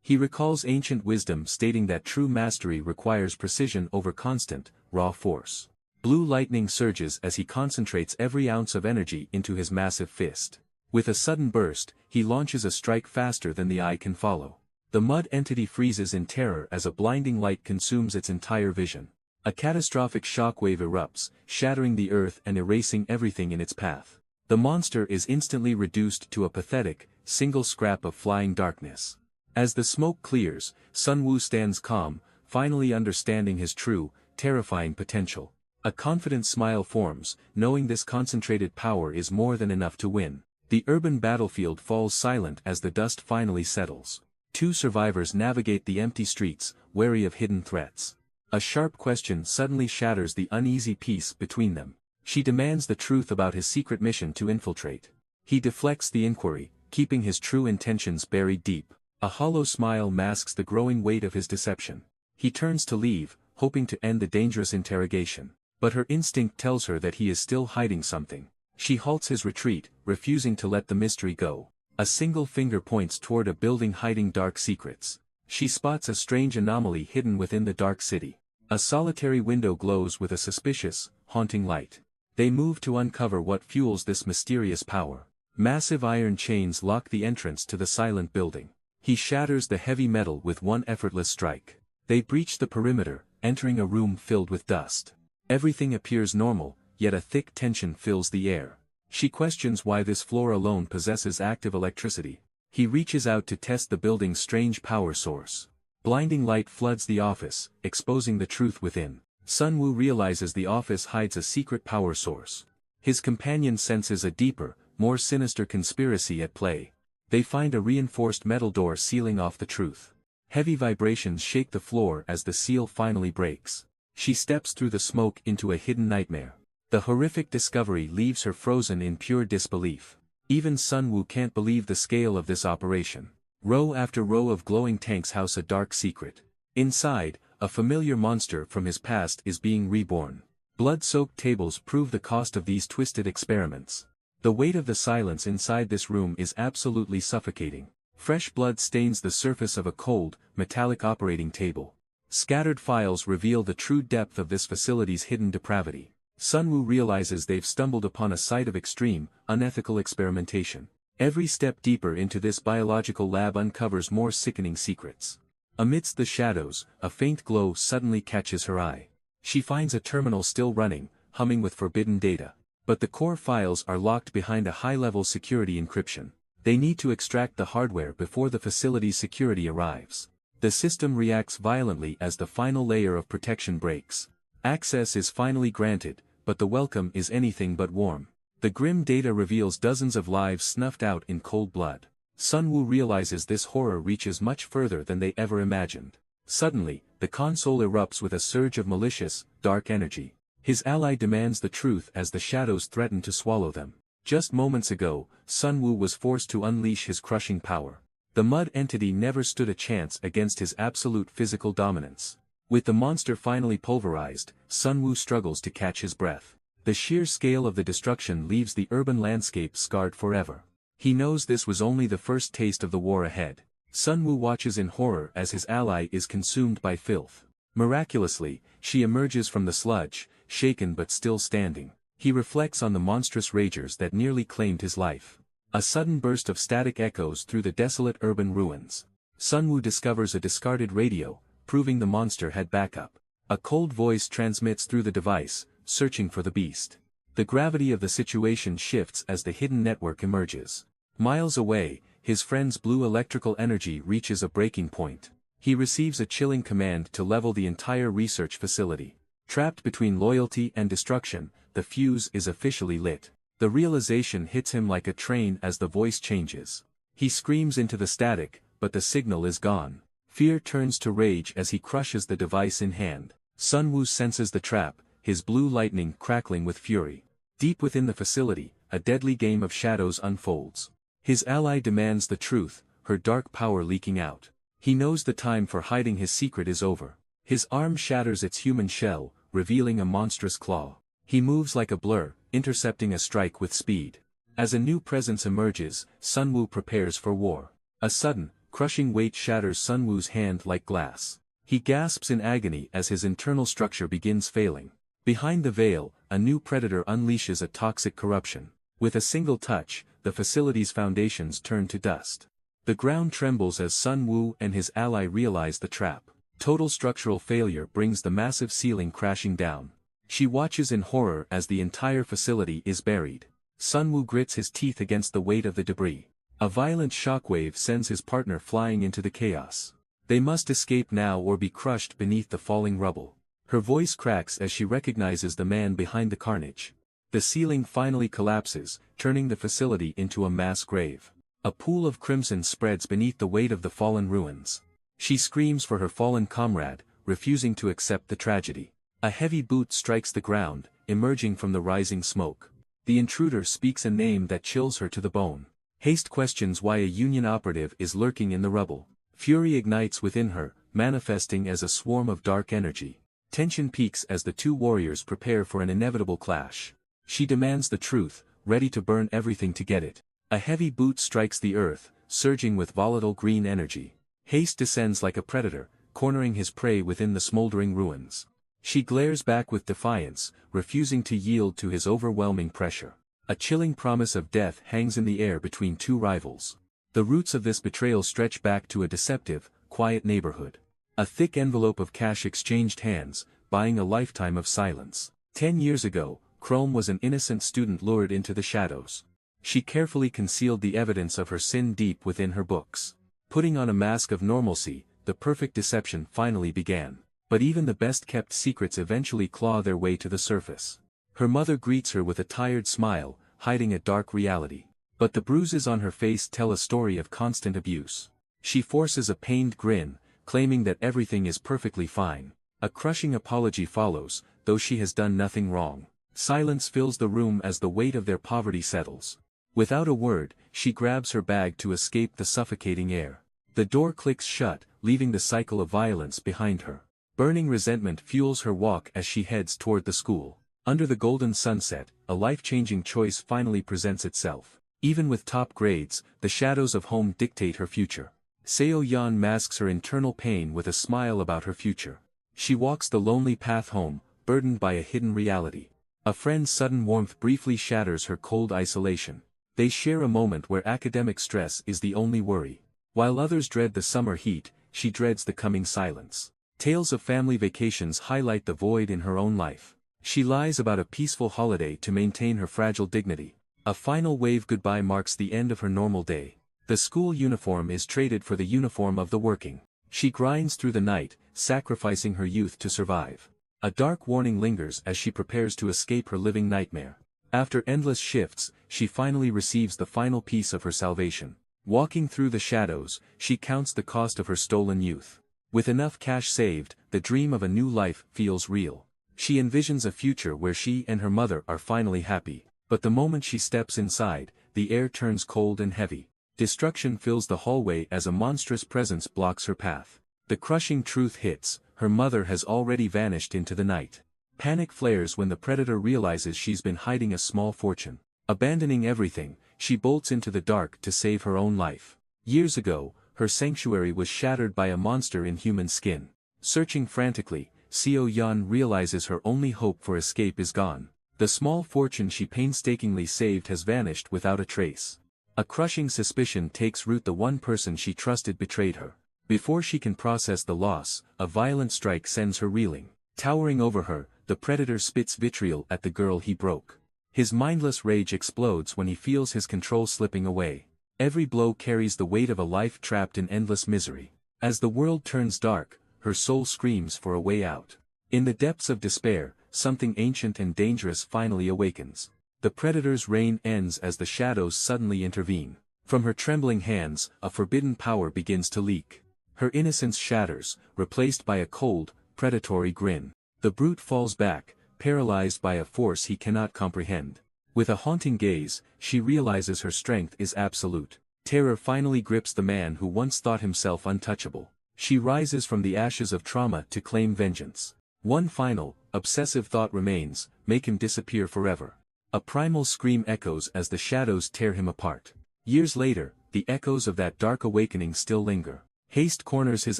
A: He recalls ancient wisdom stating that true mastery requires precision over constant, raw force. Blue lightning surges as he concentrates every ounce of energy into his massive fist. With a sudden burst, he launches a strike faster than the eye can follow. The mud entity freezes in terror as a blinding light consumes its entire vision. A catastrophic shockwave erupts, shattering the earth and erasing everything in its path. The monster is instantly reduced to a pathetic, single scrap of flying darkness. As the smoke clears, Sunwoo stands calm, finally understanding his true, terrifying potential. A confident smile forms, knowing this concentrated power is more than enough to win. The urban battlefield falls silent as the dust finally settles. Two survivors navigate the empty streets, wary of hidden threats. A sharp question suddenly shatters the uneasy peace between them. She demands the truth about his secret mission to infiltrate. He deflects the inquiry, keeping his true intentions buried deep. A hollow smile masks the growing weight of his deception. He turns to leave, hoping to end the dangerous interrogation. But her instinct tells her that he is still hiding something. She halts his retreat, refusing to let the mystery go. A single finger points toward a building hiding dark secrets. She spots a strange anomaly hidden within the dark city. A solitary window glows with a suspicious, haunting light. They move to uncover what fuels this mysterious power. Massive iron chains lock the entrance to the silent building. He shatters the heavy metal with one effortless strike. They breach the perimeter, entering a room filled with dust. Everything appears normal, yet a thick tension fills the air. She questions why this floor alone possesses active electricity. He reaches out to test the building's strange power source. Blinding light floods the office, exposing the truth within. Sunwoo realizes the office hides a secret power source. His companion senses a deeper, more sinister conspiracy at play. They find a reinforced metal door sealing off the truth. Heavy vibrations shake the floor as the seal finally breaks. She steps through the smoke into a hidden nightmare. The horrific discovery leaves her frozen in pure disbelief. Even Sunwoo can't believe the scale of this operation. Row after row of glowing tanks house a dark secret. Inside, a familiar monster from his past is being reborn. Blood-soaked tables prove the cost of these twisted experiments. The weight of the silence inside this room is absolutely suffocating. Fresh blood stains the surface of a cold, metallic operating table. Scattered files reveal the true depth of this facility's hidden depravity. Sunwoo realizes they've stumbled upon a site of extreme, unethical experimentation. Every step deeper into this biological lab uncovers more sickening secrets. Amidst the shadows, a faint glow suddenly catches her eye. She finds a terminal still running, humming with forbidden data. But the core files are locked behind a high-level security encryption. They need to extract the hardware before the facility's security arrives. The system reacts violently as the final layer of protection breaks. Access is finally granted, but the welcome is anything but warm. The grim data reveals dozens of lives snuffed out in cold blood. Sunwoo realizes this horror reaches much further than they ever imagined. Suddenly, the console erupts with a surge of malicious, dark energy. His ally demands the truth as the shadows threaten to swallow them. Just moments ago, Sunwoo was forced to unleash his crushing power. The mud entity never stood a chance against his absolute physical dominance. With the monster finally pulverized, Sunwoo struggles to catch his breath. The sheer scale of the destruction leaves the urban landscape scarred forever. He knows this was only the first taste of the war ahead. Sunwoo watches in horror as his ally is consumed by filth. Miraculously, she emerges from the sludge, shaken but still standing. He reflects on the monstrous ragers that nearly claimed his life. A sudden burst of static echoes through the desolate urban ruins. Sunwoo discovers a discarded radio, proving the monster had backup. A cold voice transmits through the device, searching for the beast. The gravity of the situation shifts as the hidden network emerges. Miles away, his friend's blue electrical energy reaches a breaking point. He receives a chilling command to level the entire research facility. Trapped between loyalty and destruction, the fuse is officially lit. The realization hits him like a train as the voice changes. He screams into the static, but the signal is gone. Fear turns to rage as he crushes the device in hand. Sunwoo senses the trap, his blue lightning crackling with fury. Deep within the facility, a deadly game of shadows unfolds. His ally demands the truth, her dark power leaking out. He knows the time for hiding his secret is over. His arm shatters its human shell, revealing a monstrous claw. He moves like a blur, intercepting a strike with speed. As a new presence emerges, Sunwoo prepares for war. A sudden, crushing weight shatters Sunwoo's hand like glass. He gasps in agony as his internal structure begins failing. Behind the veil, a new predator unleashes a toxic corruption. With a single touch, the facility's foundations turn to dust. The ground trembles as Sunwoo and his ally realize the trap. Total structural failure brings the massive ceiling crashing down. She watches in horror as the entire facility is buried. Sunwoo grits his teeth against the weight of the debris. A violent shockwave sends his partner flying into the chaos. They must escape now or be crushed beneath the falling rubble. Her voice cracks as she recognizes the man behind the carnage. The ceiling finally collapses, turning the facility into a mass grave. A pool of crimson spreads beneath the weight of the fallen ruins. She screams for her fallen comrade, refusing to accept the tragedy. A heavy boot strikes the ground, emerging from the rising smoke. The intruder speaks a name that chills her to the bone. Haste questions why a Union operative is lurking in the rubble. Fury ignites within her, manifesting as a swarm of dark energy. Tension peaks as the two warriors prepare for an inevitable clash. She demands the truth, ready to burn everything to get it. A heavy boot strikes the earth, surging with volatile green energy. Haste descends like a predator, cornering his prey within the smoldering ruins. She glares back with defiance, refusing to yield to his overwhelming pressure. A chilling promise of death hangs in the air between two rivals. The roots of this betrayal stretch back to a deceptive, quiet neighborhood. A thick envelope of cash exchanged hands, buying a lifetime of silence. 10 years ago, Chrome was an innocent student lured into the shadows. She carefully concealed the evidence of her sin deep within her books. Putting on a mask of normalcy, the perfect deception finally began. But even the best-kept secrets eventually claw their way to the surface. Her mother greets her with a tired smile, hiding a dark reality. But the bruises on her face tell a story of constant abuse. She forces a pained grin, claiming that everything is perfectly fine. A crushing apology follows, though she has done nothing wrong. Silence fills the room as the weight of their poverty settles. Without a word, she grabs her bag to escape the suffocating air. The door clicks shut, leaving the cycle of violence behind her. Burning resentment fuels her walk as she heads toward the school. Under the golden sunset, a life-changing choice finally presents itself. Even with top grades, the shadows of home dictate her future. Seo Yan masks her internal pain with a smile about her future. She walks the lonely path home, burdened by a hidden reality. A friend's sudden warmth briefly shatters her cold isolation. They share a moment where academic stress is the only worry. While others dread the summer heat, she dreads the coming silence. Tales of family vacations highlight the void in her own life. She lies about a peaceful holiday to maintain her fragile dignity. A final wave goodbye marks the end of her normal day. The school uniform is traded for the uniform of the working. She grinds through the night, sacrificing her youth to survive. A dark warning lingers as she prepares to escape her living nightmare. After endless shifts, she finally receives the final piece of her salvation. Walking through the shadows, she counts the cost of her stolen youth. With enough cash saved, the dream of a new life feels real. She envisions a future where she and her mother are finally happy. But the moment she steps inside, the air turns cold and heavy. Destruction fills the hallway as a monstrous presence blocks her path. The crushing truth hits, her mother has already vanished into the night. Panic flares when the predator realizes she's been hiding a small fortune. Abandoning everything, she bolts into the dark to save her own life. Years ago, her sanctuary was shattered by a monster in human skin. Searching frantically, Seo Yan realizes her only hope for escape is gone. The small fortune she painstakingly saved has vanished without a trace. A crushing suspicion takes root. The one person she trusted betrayed her. Before she can process the loss, a violent strike sends her reeling. Towering over her, the predator spits vitriol at the girl he broke. His mindless rage explodes when he feels his control slipping away. Every blow carries the weight of a life trapped in endless misery. As the world turns dark, her soul screams for a way out. In the depths of despair, something ancient and dangerous finally awakens. The predator's reign ends as the shadows suddenly intervene. From her trembling hands, a forbidden power begins to leak. Her innocence shatters, replaced by a cold, predatory grin. The brute falls back, paralyzed by a force he cannot comprehend. With a haunting gaze, she realizes her strength is absolute. Terror finally grips the man who once thought himself untouchable. She rises from the ashes of trauma to claim vengeance. One final, obsessive thought remains: make him disappear forever. A primal scream echoes as the shadows tear him apart. Years later, the echoes of that dark awakening still linger. Haste corners his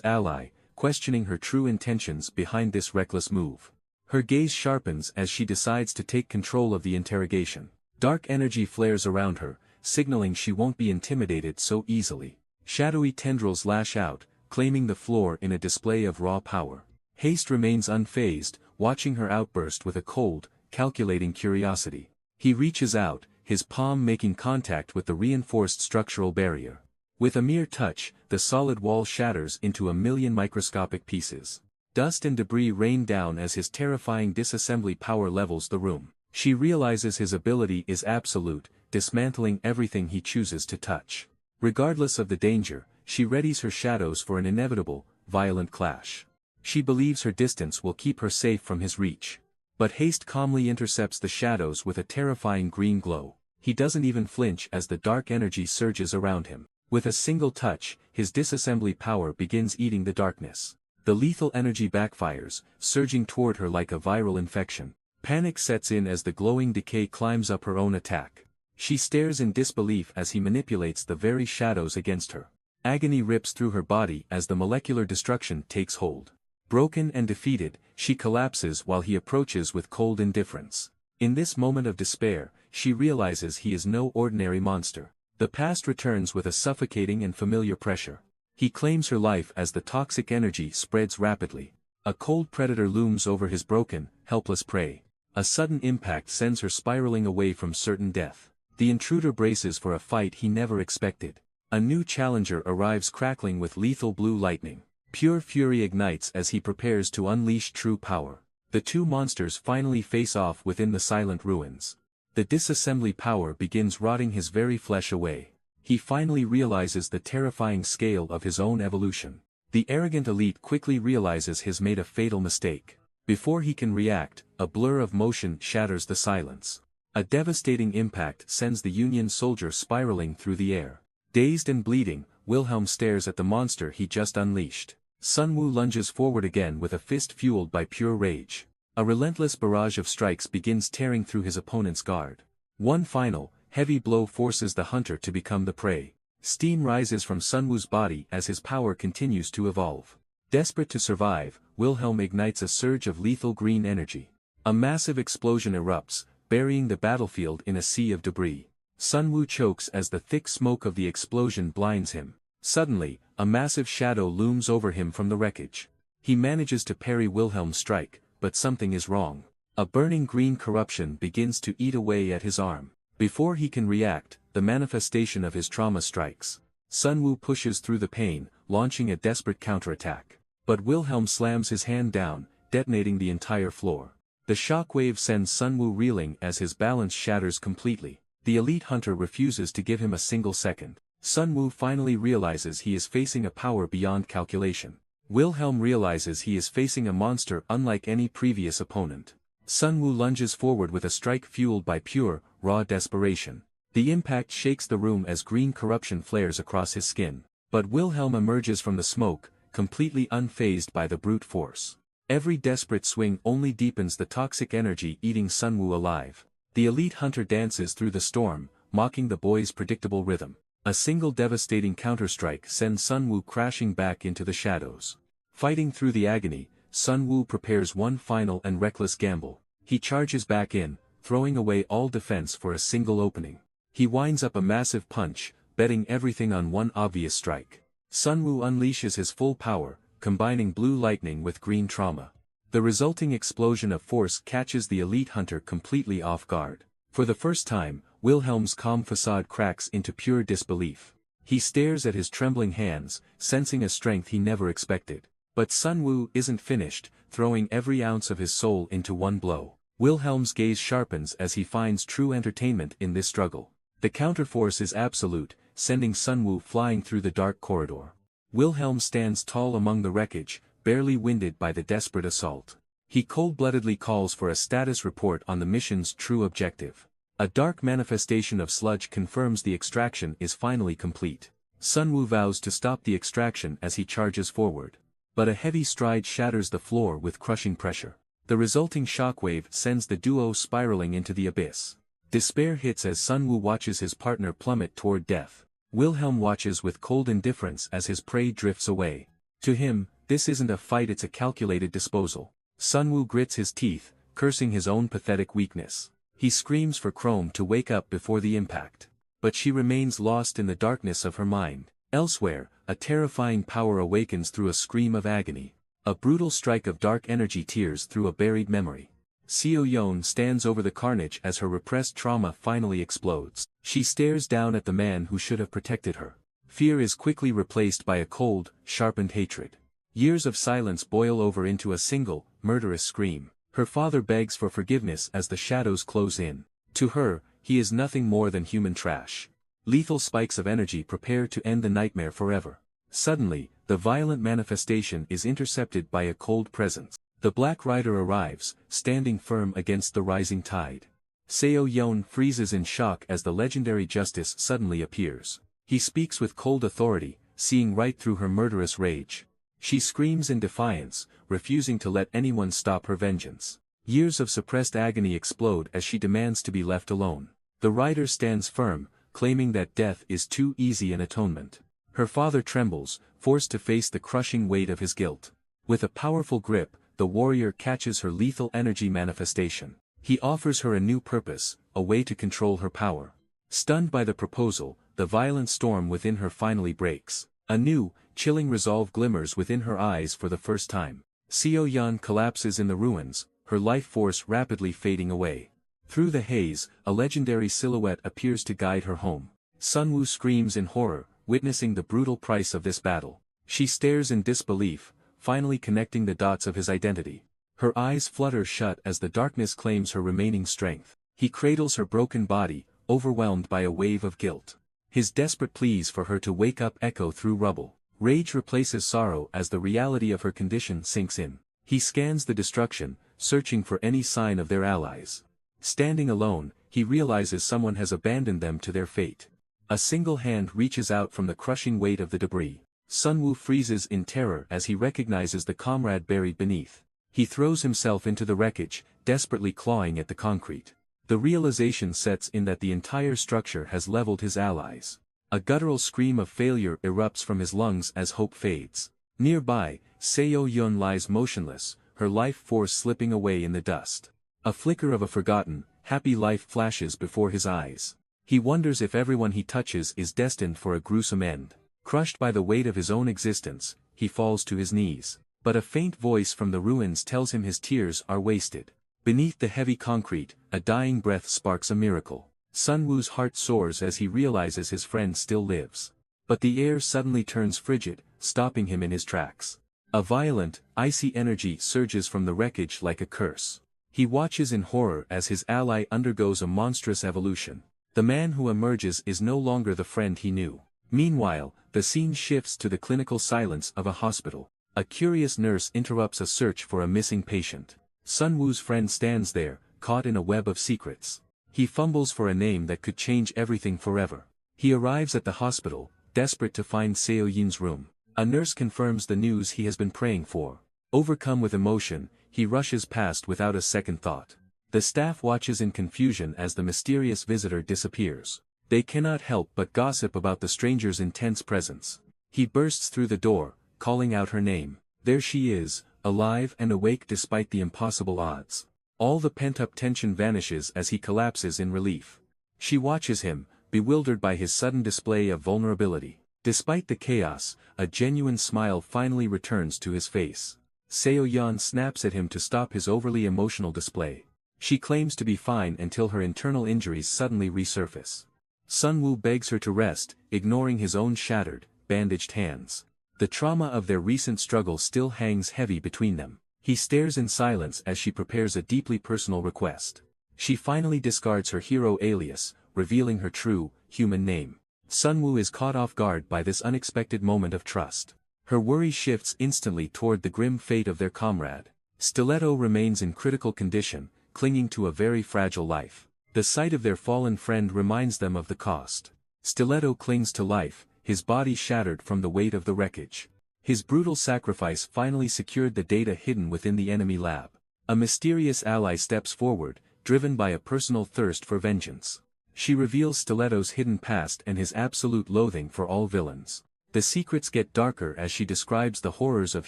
A: ally, questioning her true intentions behind this reckless move. Her gaze sharpens as she decides to take control of the interrogation. Dark energy flares around her, signaling she won't be intimidated so easily. Shadowy tendrils lash out, claiming the floor in a display of raw power. Haste remains unfazed, watching her outburst with a cold, calculating curiosity. He reaches out, his palm making contact with the reinforced structural barrier. With a mere touch, the solid wall shatters into a million microscopic pieces. Dust and debris rain down as his terrifying disassembly power levels the room. She realizes his ability is absolute, dismantling everything he chooses to touch. Regardless of the danger, she readies her shadows for an inevitable, violent clash. She believes her distance will keep her safe from his reach. But Haste calmly intercepts the shadows with a terrifying green glow. He doesn't even flinch as the dark energy surges around him. With a single touch, his disassembly power begins eating the darkness. The lethal energy backfires, surging toward her like a viral infection. Panic sets in as the glowing decay climbs up her own attack. She stares in disbelief as he manipulates the very shadows against her. Agony rips through her body as the molecular destruction takes hold. Broken and defeated, she collapses while he approaches with cold indifference. In this moment of despair, she realizes he is no ordinary monster. The past returns with a suffocating and familiar pressure. He claims her life as the toxic energy spreads rapidly. A cold predator looms over his broken, helpless prey. A sudden impact sends her spiraling away from certain death. The intruder braces for a fight he never expected. A new challenger arrives crackling with lethal blue lightning. Pure fury ignites as he prepares to unleash true power. The two monsters finally face off within the silent ruins. The disassembly power begins rotting his very flesh away. He finally realizes the terrifying scale of his own evolution. The arrogant elite quickly realizes he's made a fatal mistake. Before he can react, a blur of motion shatters the silence. A devastating impact sends the Union soldier spiraling through the air. Dazed and bleeding, Wilhelm stares at the monster he just unleashed. Sunwoo lunges forward again with a fist fueled by pure rage. A relentless barrage of strikes begins tearing through his opponent's guard. One final, heavy blow forces the hunter to become the prey. Steam rises from Sunwoo's body as his power continues to evolve. Desperate to survive, Wilhelm ignites a surge of lethal green energy. A massive explosion erupts, burying the battlefield in a sea of debris. Sunwoo chokes as the thick smoke of the explosion blinds him. Suddenly, a massive shadow looms over him from the wreckage. He manages to parry Wilhelm's strike, but something is wrong. A burning green corruption begins to eat away at his arm. Before he can react, the manifestation of his trauma strikes. Sunwoo pushes through the pain, launching a desperate counterattack. But Wilhelm slams his hand down, detonating the entire floor. The shockwave sends Sunwoo reeling as his balance shatters completely. The elite hunter refuses to give him a single second. Sunwoo finally realizes he is facing a power beyond calculation. Wilhelm realizes he is facing a monster unlike any previous opponent. Sunwoo lunges forward with a strike fueled by pure, raw desperation. The impact shakes the room as green corruption flares across his skin. But Wilhelm emerges from the smoke, completely unfazed by the brute force. Every desperate swing only deepens the toxic energy eating Sunwoo alive. The elite hunter dances through the storm, mocking the boy's predictable rhythm. A single devastating counterstrike sends Sunwoo crashing back into the shadows. Fighting through the agony, Sunwoo prepares one final and reckless gamble. He charges back in, throwing away all defense for a single opening. He winds up a massive punch, betting everything on one obvious strike. Sunwoo unleashes his full power, combining blue lightning with green trauma. The resulting explosion of force catches the elite hunter completely off guard. For the first time, Wilhelm's calm facade cracks into pure disbelief. He stares at his trembling hands, sensing a strength he never expected. But Sunwoo isn't finished, throwing every ounce of his soul into one blow. Wilhelm's gaze sharpens as he finds true entertainment in this struggle. The counterforce is absolute, sending Sunwoo flying through the dark corridor. Wilhelm stands tall among the wreckage, barely winded by the desperate assault. He cold-bloodedly calls for a status report on the mission's true objective. A dark manifestation of sludge confirms the extraction is finally complete. Sunwoo vows to stop the extraction as he charges forward. But a heavy stride shatters the floor with crushing pressure. The resulting shockwave sends the duo spiraling into the abyss. Despair hits as Sunwoo watches his partner plummet toward death. Wilhelm watches with cold indifference as his prey drifts away. To him, this isn't a fight, it's a calculated disposal. Sunwoo grits his teeth, cursing his own pathetic weakness. He screams for Chrome to wake up before the impact. But she remains lost in the darkness of her mind. Elsewhere, a terrifying power awakens through a scream of agony. A brutal strike of dark energy tears through a buried memory. Seo Yeon stands over the carnage as her repressed trauma finally explodes. She stares down at the man who should have protected her. Fear is quickly replaced by a cold, sharpened hatred. Years of silence boil over into a single, murderous scream. Her father begs for forgiveness as the shadows close in. To her, he is nothing more than human trash. Lethal spikes of energy prepare to end the nightmare forever. Suddenly, the violent manifestation is intercepted by a cold presence. The Black Rider arrives, standing firm against the rising tide. Seo Yeon freezes in shock as the legendary Justice suddenly appears. He speaks with cold authority, seeing right through her murderous rage. She screams in defiance, refusing to let anyone stop her vengeance. Years of suppressed agony explode as she demands to be left alone. The rider stands firm, claiming that death is too easy an atonement. Her father trembles, forced to face the crushing weight of his guilt. With a powerful grip, the warrior catches her lethal energy manifestation. He offers her a new purpose, a way to control her power. Stunned by the proposal, the violent storm within her finally breaks. A new, chilling resolve glimmers within her eyes for the first time. Seo Yeon collapses in the ruins, her life force rapidly fading away. Through the haze, a legendary silhouette appears to guide her home. Sunwoo screams in horror, witnessing the brutal price of this battle. She stares in disbelief, finally connecting the dots of his identity. Her eyes flutter shut as the darkness claims her remaining strength. He cradles her broken body, overwhelmed by a wave of guilt. His desperate pleas for her to wake up echo through rubble. Rage replaces sorrow as the reality of her condition sinks in. He scans the destruction, searching for any sign of their allies. Standing alone, he realizes someone has abandoned them to their fate. A single hand reaches out from the crushing weight of the debris. Sunwoo freezes in terror as he recognizes the comrade buried beneath. He throws himself into the wreckage, desperately clawing at the concrete. The realization sets in that the entire structure has leveled his allies. A guttural scream of failure erupts from his lungs as hope fades. Nearby, Seo Yeon lies motionless, her life force slipping away in the dust. A flicker of a forgotten, happy life flashes before his eyes. He wonders if everyone he touches is destined for a gruesome end. Crushed by the weight of his own existence, he falls to his knees. But a faint voice from the ruins tells him his tears are wasted. Beneath the heavy concrete, a dying breath sparks a miracle. Sunwoo's heart soars as he realizes his friend still lives. But the air suddenly turns frigid, stopping him in his tracks. A violent, icy energy surges from the wreckage like a curse. He watches in horror as his ally undergoes a monstrous evolution. The man who emerges is no longer the friend he knew. Meanwhile, the scene shifts to the clinical silence of a hospital. A curious nurse interrupts a search for a missing patient. Sunwoo's friend stands there, caught in a web of secrets. He fumbles for a name that could change everything forever. He arrives at the hospital, desperate to find Seo Yin's room. A nurse confirms the news he has been praying for. Overcome with emotion, he rushes past without a second thought. The staff watches in confusion as the mysterious visitor disappears. They cannot help but gossip about the stranger's intense presence. He bursts through the door, calling out her name. There she is, alive and awake despite the impossible odds. All the pent-up tension vanishes as he collapses in relief. She watches him, bewildered by his sudden display of vulnerability. Despite the chaos, a genuine smile finally returns to his face. Seo Yan snaps at him to stop his overly emotional display. She claims to be fine until her internal injuries suddenly resurface. Sunwoo begs her to rest, ignoring his own shattered, bandaged hands. The trauma of their recent struggle still hangs heavy between them. He stares in silence as she prepares a deeply personal request. She finally discards her hero alias, revealing her true, human name. Sunwoo is caught off guard by this unexpected moment of trust. Her worry shifts instantly toward the grim fate of their comrade. Stiletto remains in critical condition, clinging to a very fragile life. The sight of their fallen friend reminds them of the cost. Stiletto clings to life, his body shattered from the weight of the wreckage. His brutal sacrifice finally secured the data hidden within the enemy lab. A mysterious ally steps forward, driven by a personal thirst for vengeance. She reveals Stiletto's hidden past and his absolute loathing for all villains. The secrets get darker as she describes the horrors of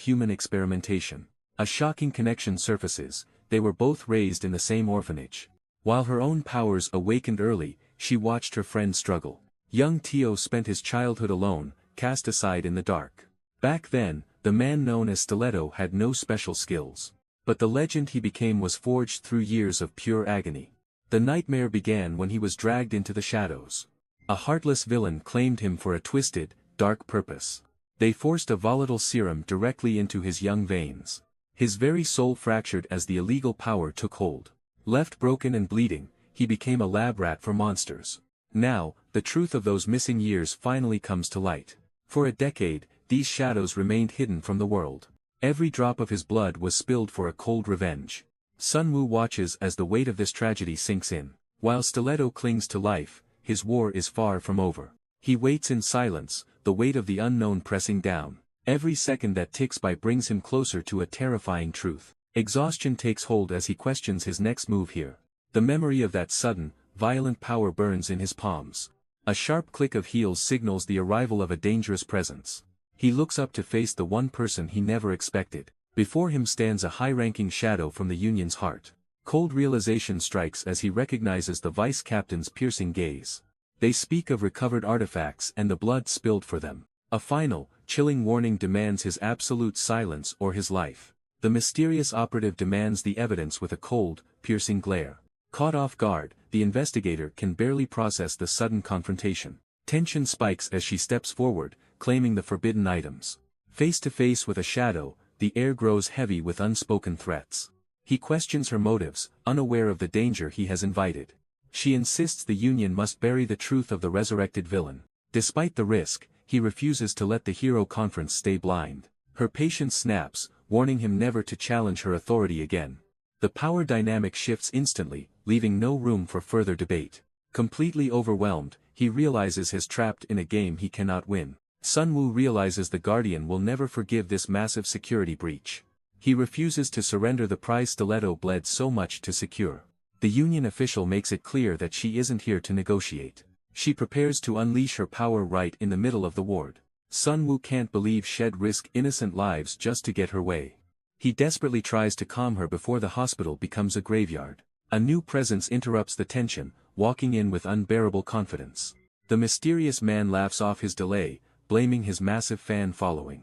A: human experimentation. A shocking connection surfaces. They were both raised in the same orphanage. While her own powers awakened early, she watched her friend struggle. Young Tio spent his childhood alone, cast aside in the dark. Back then, the man known as Stiletto had no special skills. But the legend he became was forged through years of pure agony. The nightmare began when he was dragged into the shadows. A heartless villain claimed him for a twisted, dark purpose. They forced a volatile serum directly into his young veins. His very soul fractured as the illegal power took hold. Left broken and bleeding, he became a lab rat for monsters. Now, the truth of those missing years finally comes to light. For a decade, these shadows remained hidden from the world. Every drop of his blood was spilled for a cold revenge. Sunwoo watches as the weight of this tragedy sinks in. While Stiletto clings to life, his war is far from over. He waits in silence, the weight of the unknown pressing down. Every second that ticks by brings him closer to a terrifying truth. Exhaustion takes hold as he questions his next move here. The memory of that sudden, violent power burns in his palms. A sharp click of heels signals the arrival of a dangerous presence. He looks up to face the one person he never expected. Before him stands a high-ranking shadow from the Union's heart. Cold realization strikes as he recognizes the vice captain's piercing gaze. They speak of recovered artifacts and the blood spilled for them. A final, chilling warning demands his absolute silence or his life. The mysterious operative demands the evidence with a cold, piercing glare. Caught off guard, the investigator can barely process the sudden confrontation. Tension spikes as she steps forward, claiming the forbidden items. Face to face with a shadow, the air grows heavy with unspoken threats. He questions her motives, unaware of the danger he has invited. She insists the Union must bury the truth of the resurrected villain. Despite the risk, he refuses to let the hero conference stay blind. Her patience snaps, warning him never to challenge her authority again. The power dynamic shifts instantly, leaving no room for further debate. Completely overwhelmed, he realizes he's trapped in a game he cannot win. Sunwoo realizes the Guardian will never forgive this massive security breach. He refuses to surrender the prize Stiletto bled so much to secure. The Union official makes it clear that she isn't here to negotiate. She prepares to unleash her power right in the middle of the ward. Sunwoo can't believe she'd risk innocent lives just to get her way. He desperately tries to calm her before the hospital becomes a graveyard. A new presence interrupts the tension, walking in with unbearable confidence. The mysterious man laughs off his delay, blaming his massive fan following.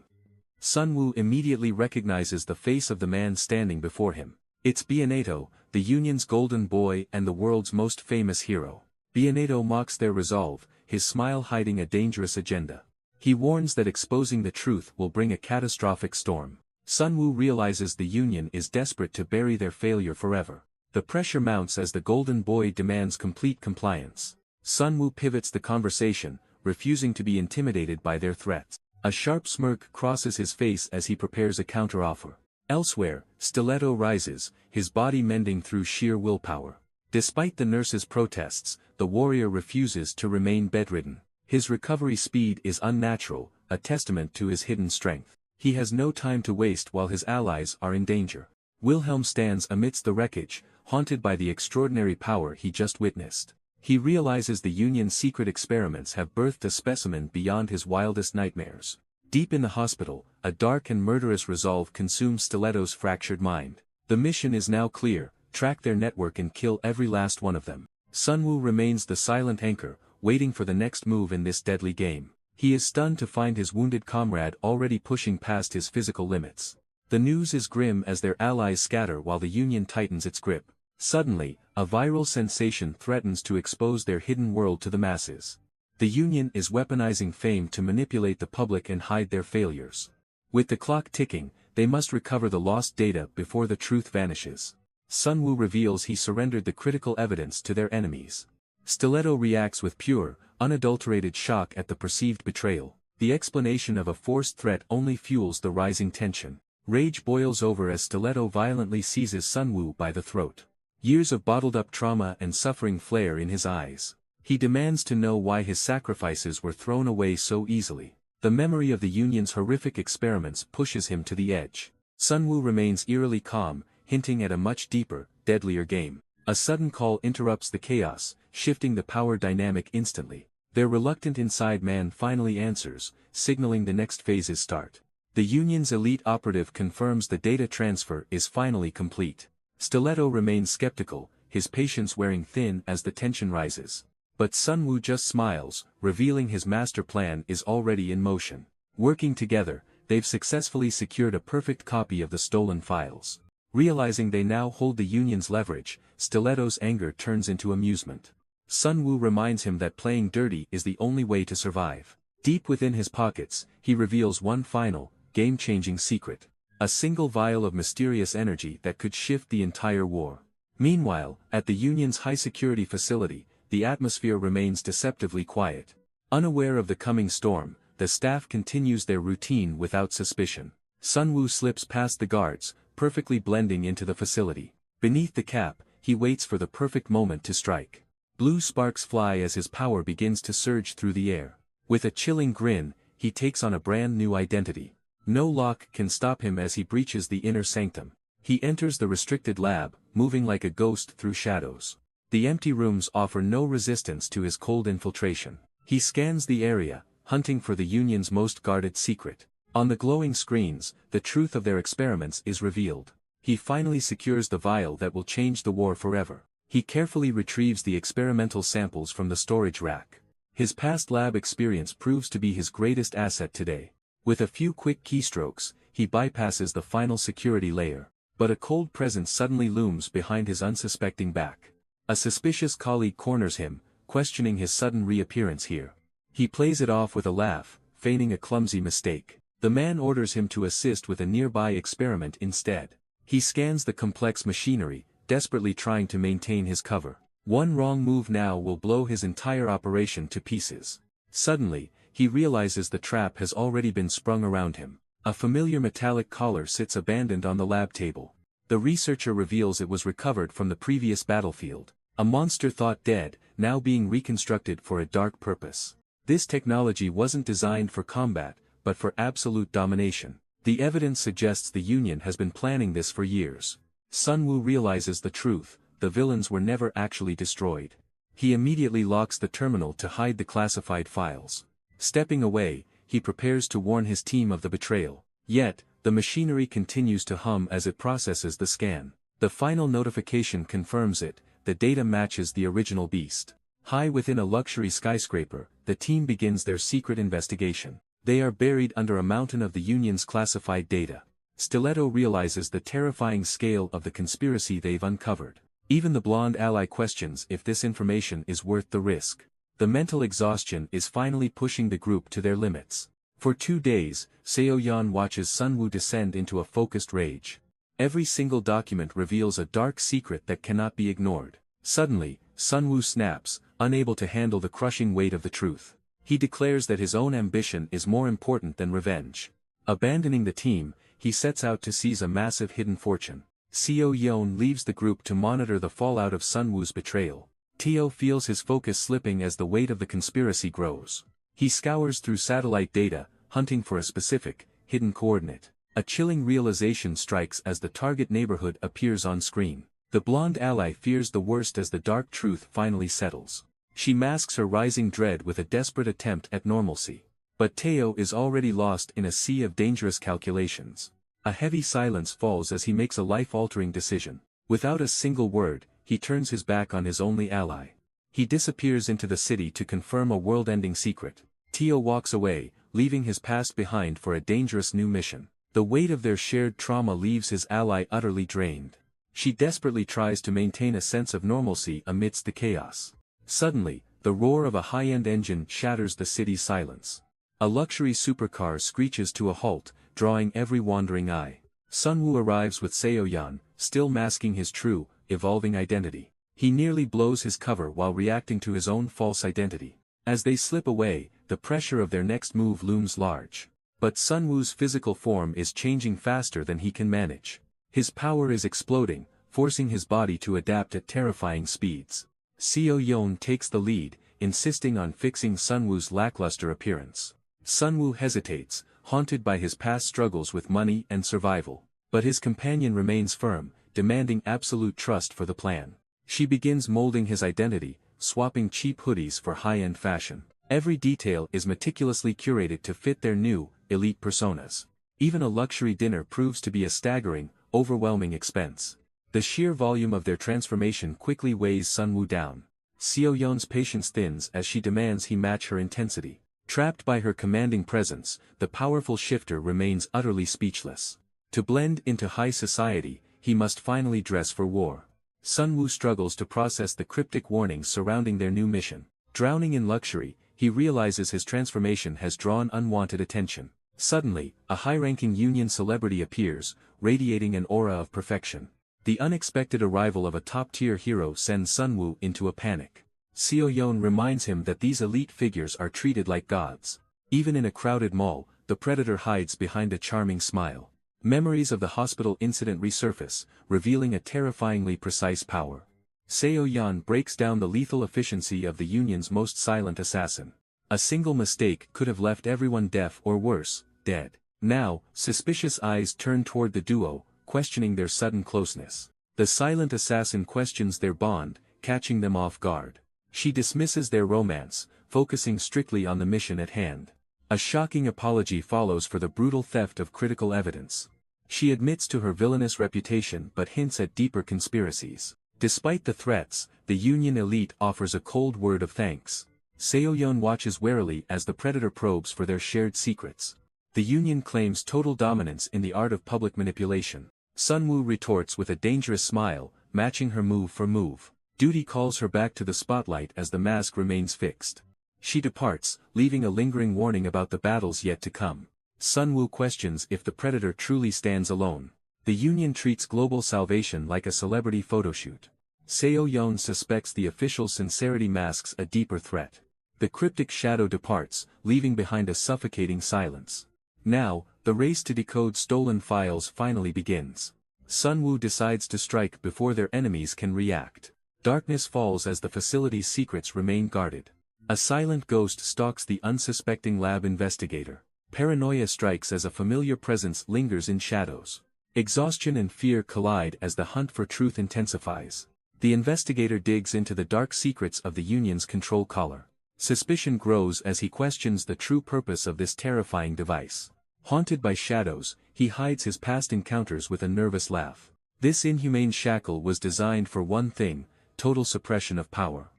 A: Sunwoo immediately recognizes the face of the man standing before him. It's Byakuto, the Union's golden boy and the world's most famous hero. Byakuto mocks their resolve, his smile hiding a dangerous agenda. He warns that exposing the truth will bring a catastrophic storm. Sunwoo realizes the Union is desperate to bury their failure forever. The pressure mounts as the golden boy demands complete compliance. Sunwoo pivots the conversation, refusing to be intimidated by their threats. A sharp smirk crosses his face as he prepares a counteroffer. Elsewhere, Stiletto rises, his body mending through sheer willpower. Despite the nurse's protests, the warrior refuses to remain bedridden. His recovery speed is unnatural, a testament to his hidden strength. He has no time to waste while his allies are in danger. Wilhelm stands amidst the wreckage, haunted by the extraordinary power he just witnessed. He realizes the Union's secret experiments have birthed a specimen beyond his wildest nightmares. Deep in the hospital, a dark and murderous resolve consumes Stiletto's fractured mind. The mission is now clear: track their network and kill every last one of them. Sunwoo remains the silent anchor, waiting for the next move in this deadly game. He is stunned to find his wounded comrade already pushing past his physical limits. The news is grim as their allies scatter while the Union tightens its grip. Suddenly, a viral sensation threatens to expose their hidden world to the masses. The Union is weaponizing fame to manipulate the public and hide their failures. With the clock ticking, they must recover the lost data before the truth vanishes. Sunwoo reveals he surrendered the critical evidence to their enemies. Stiletto reacts with pure, unadulterated shock at the perceived betrayal. The explanation of a forced threat only fuels the rising tension. Rage boils over as Stiletto violently seizes Sunwoo by the throat. Years of bottled-up trauma and suffering flare in his eyes. He demands to know why his sacrifices were thrown away so easily. The memory of the Union's horrific experiments pushes him to the edge. Sunwoo remains eerily calm, hinting at a much deeper, deadlier game. A sudden call interrupts the chaos, shifting the power dynamic instantly. Their reluctant inside man finally answers, signaling the next phase's start. The Union's elite operative confirms the data transfer is finally complete. Stiletto remains skeptical, his patience wearing thin as the tension rises. But Sunwoo just smiles, revealing his master plan is already in motion. Working together, they've successfully secured a perfect copy of the stolen files. Realizing they now hold the Union's leverage, Stiletto's anger turns into amusement. Sunwoo reminds him that playing dirty is the only way to survive. Deep within his pockets, he reveals one final, game-changing secret. A single vial of mysterious energy that could shift the entire war. Meanwhile, at the Union's high-security facility, the atmosphere remains deceptively quiet. Unaware of the coming storm, the staff continues their routine without suspicion. Sunwoo slips past the guards, perfectly blending into the facility. Beneath the cap, he waits for the perfect moment to strike. Blue sparks fly as his power begins to surge through the air. With a chilling grin, he takes on a brand new identity. No lock can stop him as he breaches the inner sanctum. He enters the restricted lab, moving like a ghost through shadows. The empty rooms offer no resistance to his cold infiltration. He scans the area, hunting for the Union's most guarded secret. On the glowing screens, the truth of their experiments is revealed. He finally secures the vial that will change the war forever. He carefully retrieves the experimental samples from the storage rack. His past lab experience proves to be his greatest asset today. With a few quick keystrokes, he bypasses the final security layer. But a cold presence suddenly looms behind his unsuspecting back. A suspicious colleague corners him, questioning his sudden reappearance here. He plays it off with a laugh, feigning a clumsy mistake. The man orders him to assist with a nearby experiment instead. He scans the complex machinery, desperately trying to maintain his cover. One wrong move now will blow his entire operation to pieces. Suddenly, he realizes the trap has already been sprung around him. A familiar metallic collar sits abandoned on the lab table. The researcher reveals it was recovered from the previous battlefield. A monster thought dead, now being reconstructed for a dark purpose. This technology wasn't designed for combat, but for absolute domination. The evidence suggests the Union has been planning this for years. Sunwoo realizes the truth: the villains were never actually destroyed. He immediately locks the terminal to hide the classified files. Stepping away, he prepares to warn his team of the betrayal. Yet, the machinery continues to hum as it processes the scan. The final notification confirms it: the data matches the original beast. High within a luxury skyscraper, the team begins their secret investigation. They are buried under a mountain of the Union's classified data. Stiletto realizes the terrifying scale of the conspiracy they've uncovered. Even the blonde ally questions if this information is worth the risk. The mental exhaustion is finally pushing the group to their limits. For 2 days, Seo-yeon watches Sunwoo descend into a focused rage. Every single document reveals a dark secret that cannot be ignored. Suddenly, Sunwoo snaps, unable to handle the crushing weight of the truth. He declares that his own ambition is more important than revenge. Abandoning the team, he sets out to seize a massive hidden fortune. Seo Yeon leaves the group to monitor the fallout of Sunwoo's betrayal. Teo feels his focus slipping as the weight of the conspiracy grows. He scours through satellite data, hunting for a specific, hidden coordinate. A chilling realization strikes as the target neighborhood appears on screen. The blonde ally fears the worst as the dark truth finally settles. She masks her rising dread with a desperate attempt at normalcy. But Teo is already lost in a sea of dangerous calculations. A heavy silence falls as he makes a life-altering decision. Without a single word, he turns his back on his only ally. He disappears into the city to confirm a world-ending secret. Teo walks away, leaving his past behind for a dangerous new mission. The weight of their shared trauma leaves his ally utterly drained. She desperately tries to maintain a sense of normalcy amidst the chaos. Suddenly, the roar of a high-end engine shatters the city's silence. A luxury supercar screeches to a halt, drawing every wandering eye. Sunwoo arrives with Seoyeon, still masking his true, evolving identity. He nearly blows his cover while reacting to his own false identity. As they slip away, the pressure of their next move looms large. But Sunwoo's physical form is changing faster than he can manage. His power is exploding, forcing his body to adapt at terrifying speeds. Seoyeon takes the lead, insisting on fixing Sunwoo's lackluster appearance. Sunwoo hesitates, haunted by his past struggles with money and survival. But his companion remains firm, demanding absolute trust for the plan. She begins molding his identity, swapping cheap hoodies for high-end fashion. Every detail is meticulously curated to fit their new, elite personas. Even a luxury dinner proves to be a staggering, overwhelming expense. The sheer volume of their transformation quickly weighs Sunwoo down. Seoyeon's patience thins as she demands he match her intensity. Trapped by her commanding presence, the powerful shifter remains utterly speechless. To blend into high society, he must finally dress for war. Sunwoo struggles to process the cryptic warnings surrounding their new mission. Drowning in luxury, he realizes his transformation has drawn unwanted attention. Suddenly, a high-ranking union celebrity appears, radiating an aura of perfection. The unexpected arrival of a top-tier hero sends Sunwoo into a panic. Seoyeon reminds him that these elite figures are treated like gods. Even in a crowded mall, the predator hides behind a charming smile. Memories of the hospital incident resurface, revealing a terrifyingly precise power. Seoyeon breaks down the lethal efficiency of the Union's most silent assassin. A single mistake could have left everyone deaf or worse, dead. Now, suspicious eyes turn toward the duo, questioning their sudden closeness. The silent assassin questions their bond, catching them off guard. She dismisses their romance, focusing strictly on the mission at hand. A shocking apology follows for the brutal theft of critical evidence. She admits to her villainous reputation but hints at deeper conspiracies. Despite the threats, the Union elite offers a cold word of thanks. Seoyeon watches warily as the predator probes for their shared secrets. The Union claims total dominance in the art of public manipulation. Sunwoo retorts with a dangerous smile, matching her move for move. Duty calls her back to the spotlight as the mask remains fixed. She departs, leaving a lingering warning about the battles yet to come. Sunwoo questions if the predator truly stands alone. The Union treats global salvation like a celebrity photoshoot. Seoyeon suspects the official's sincerity masks a deeper threat. The cryptic shadow departs, leaving behind a suffocating silence. Now, the race to decode stolen files finally begins. Sunwoo decides to strike before their enemies can react. Darkness falls as the facility's secrets remain guarded. A silent ghost stalks the unsuspecting lab investigator. Paranoia strikes as a familiar presence lingers in shadows. Exhaustion and fear collide as the hunt for truth intensifies. The investigator digs into the dark secrets of the Union's control collar. Suspicion grows as he questions the true purpose of this terrifying device. Haunted by shadows, he hides his past encounters with a nervous laugh. This inhumane shackle was designed for one thing: total suppression of power.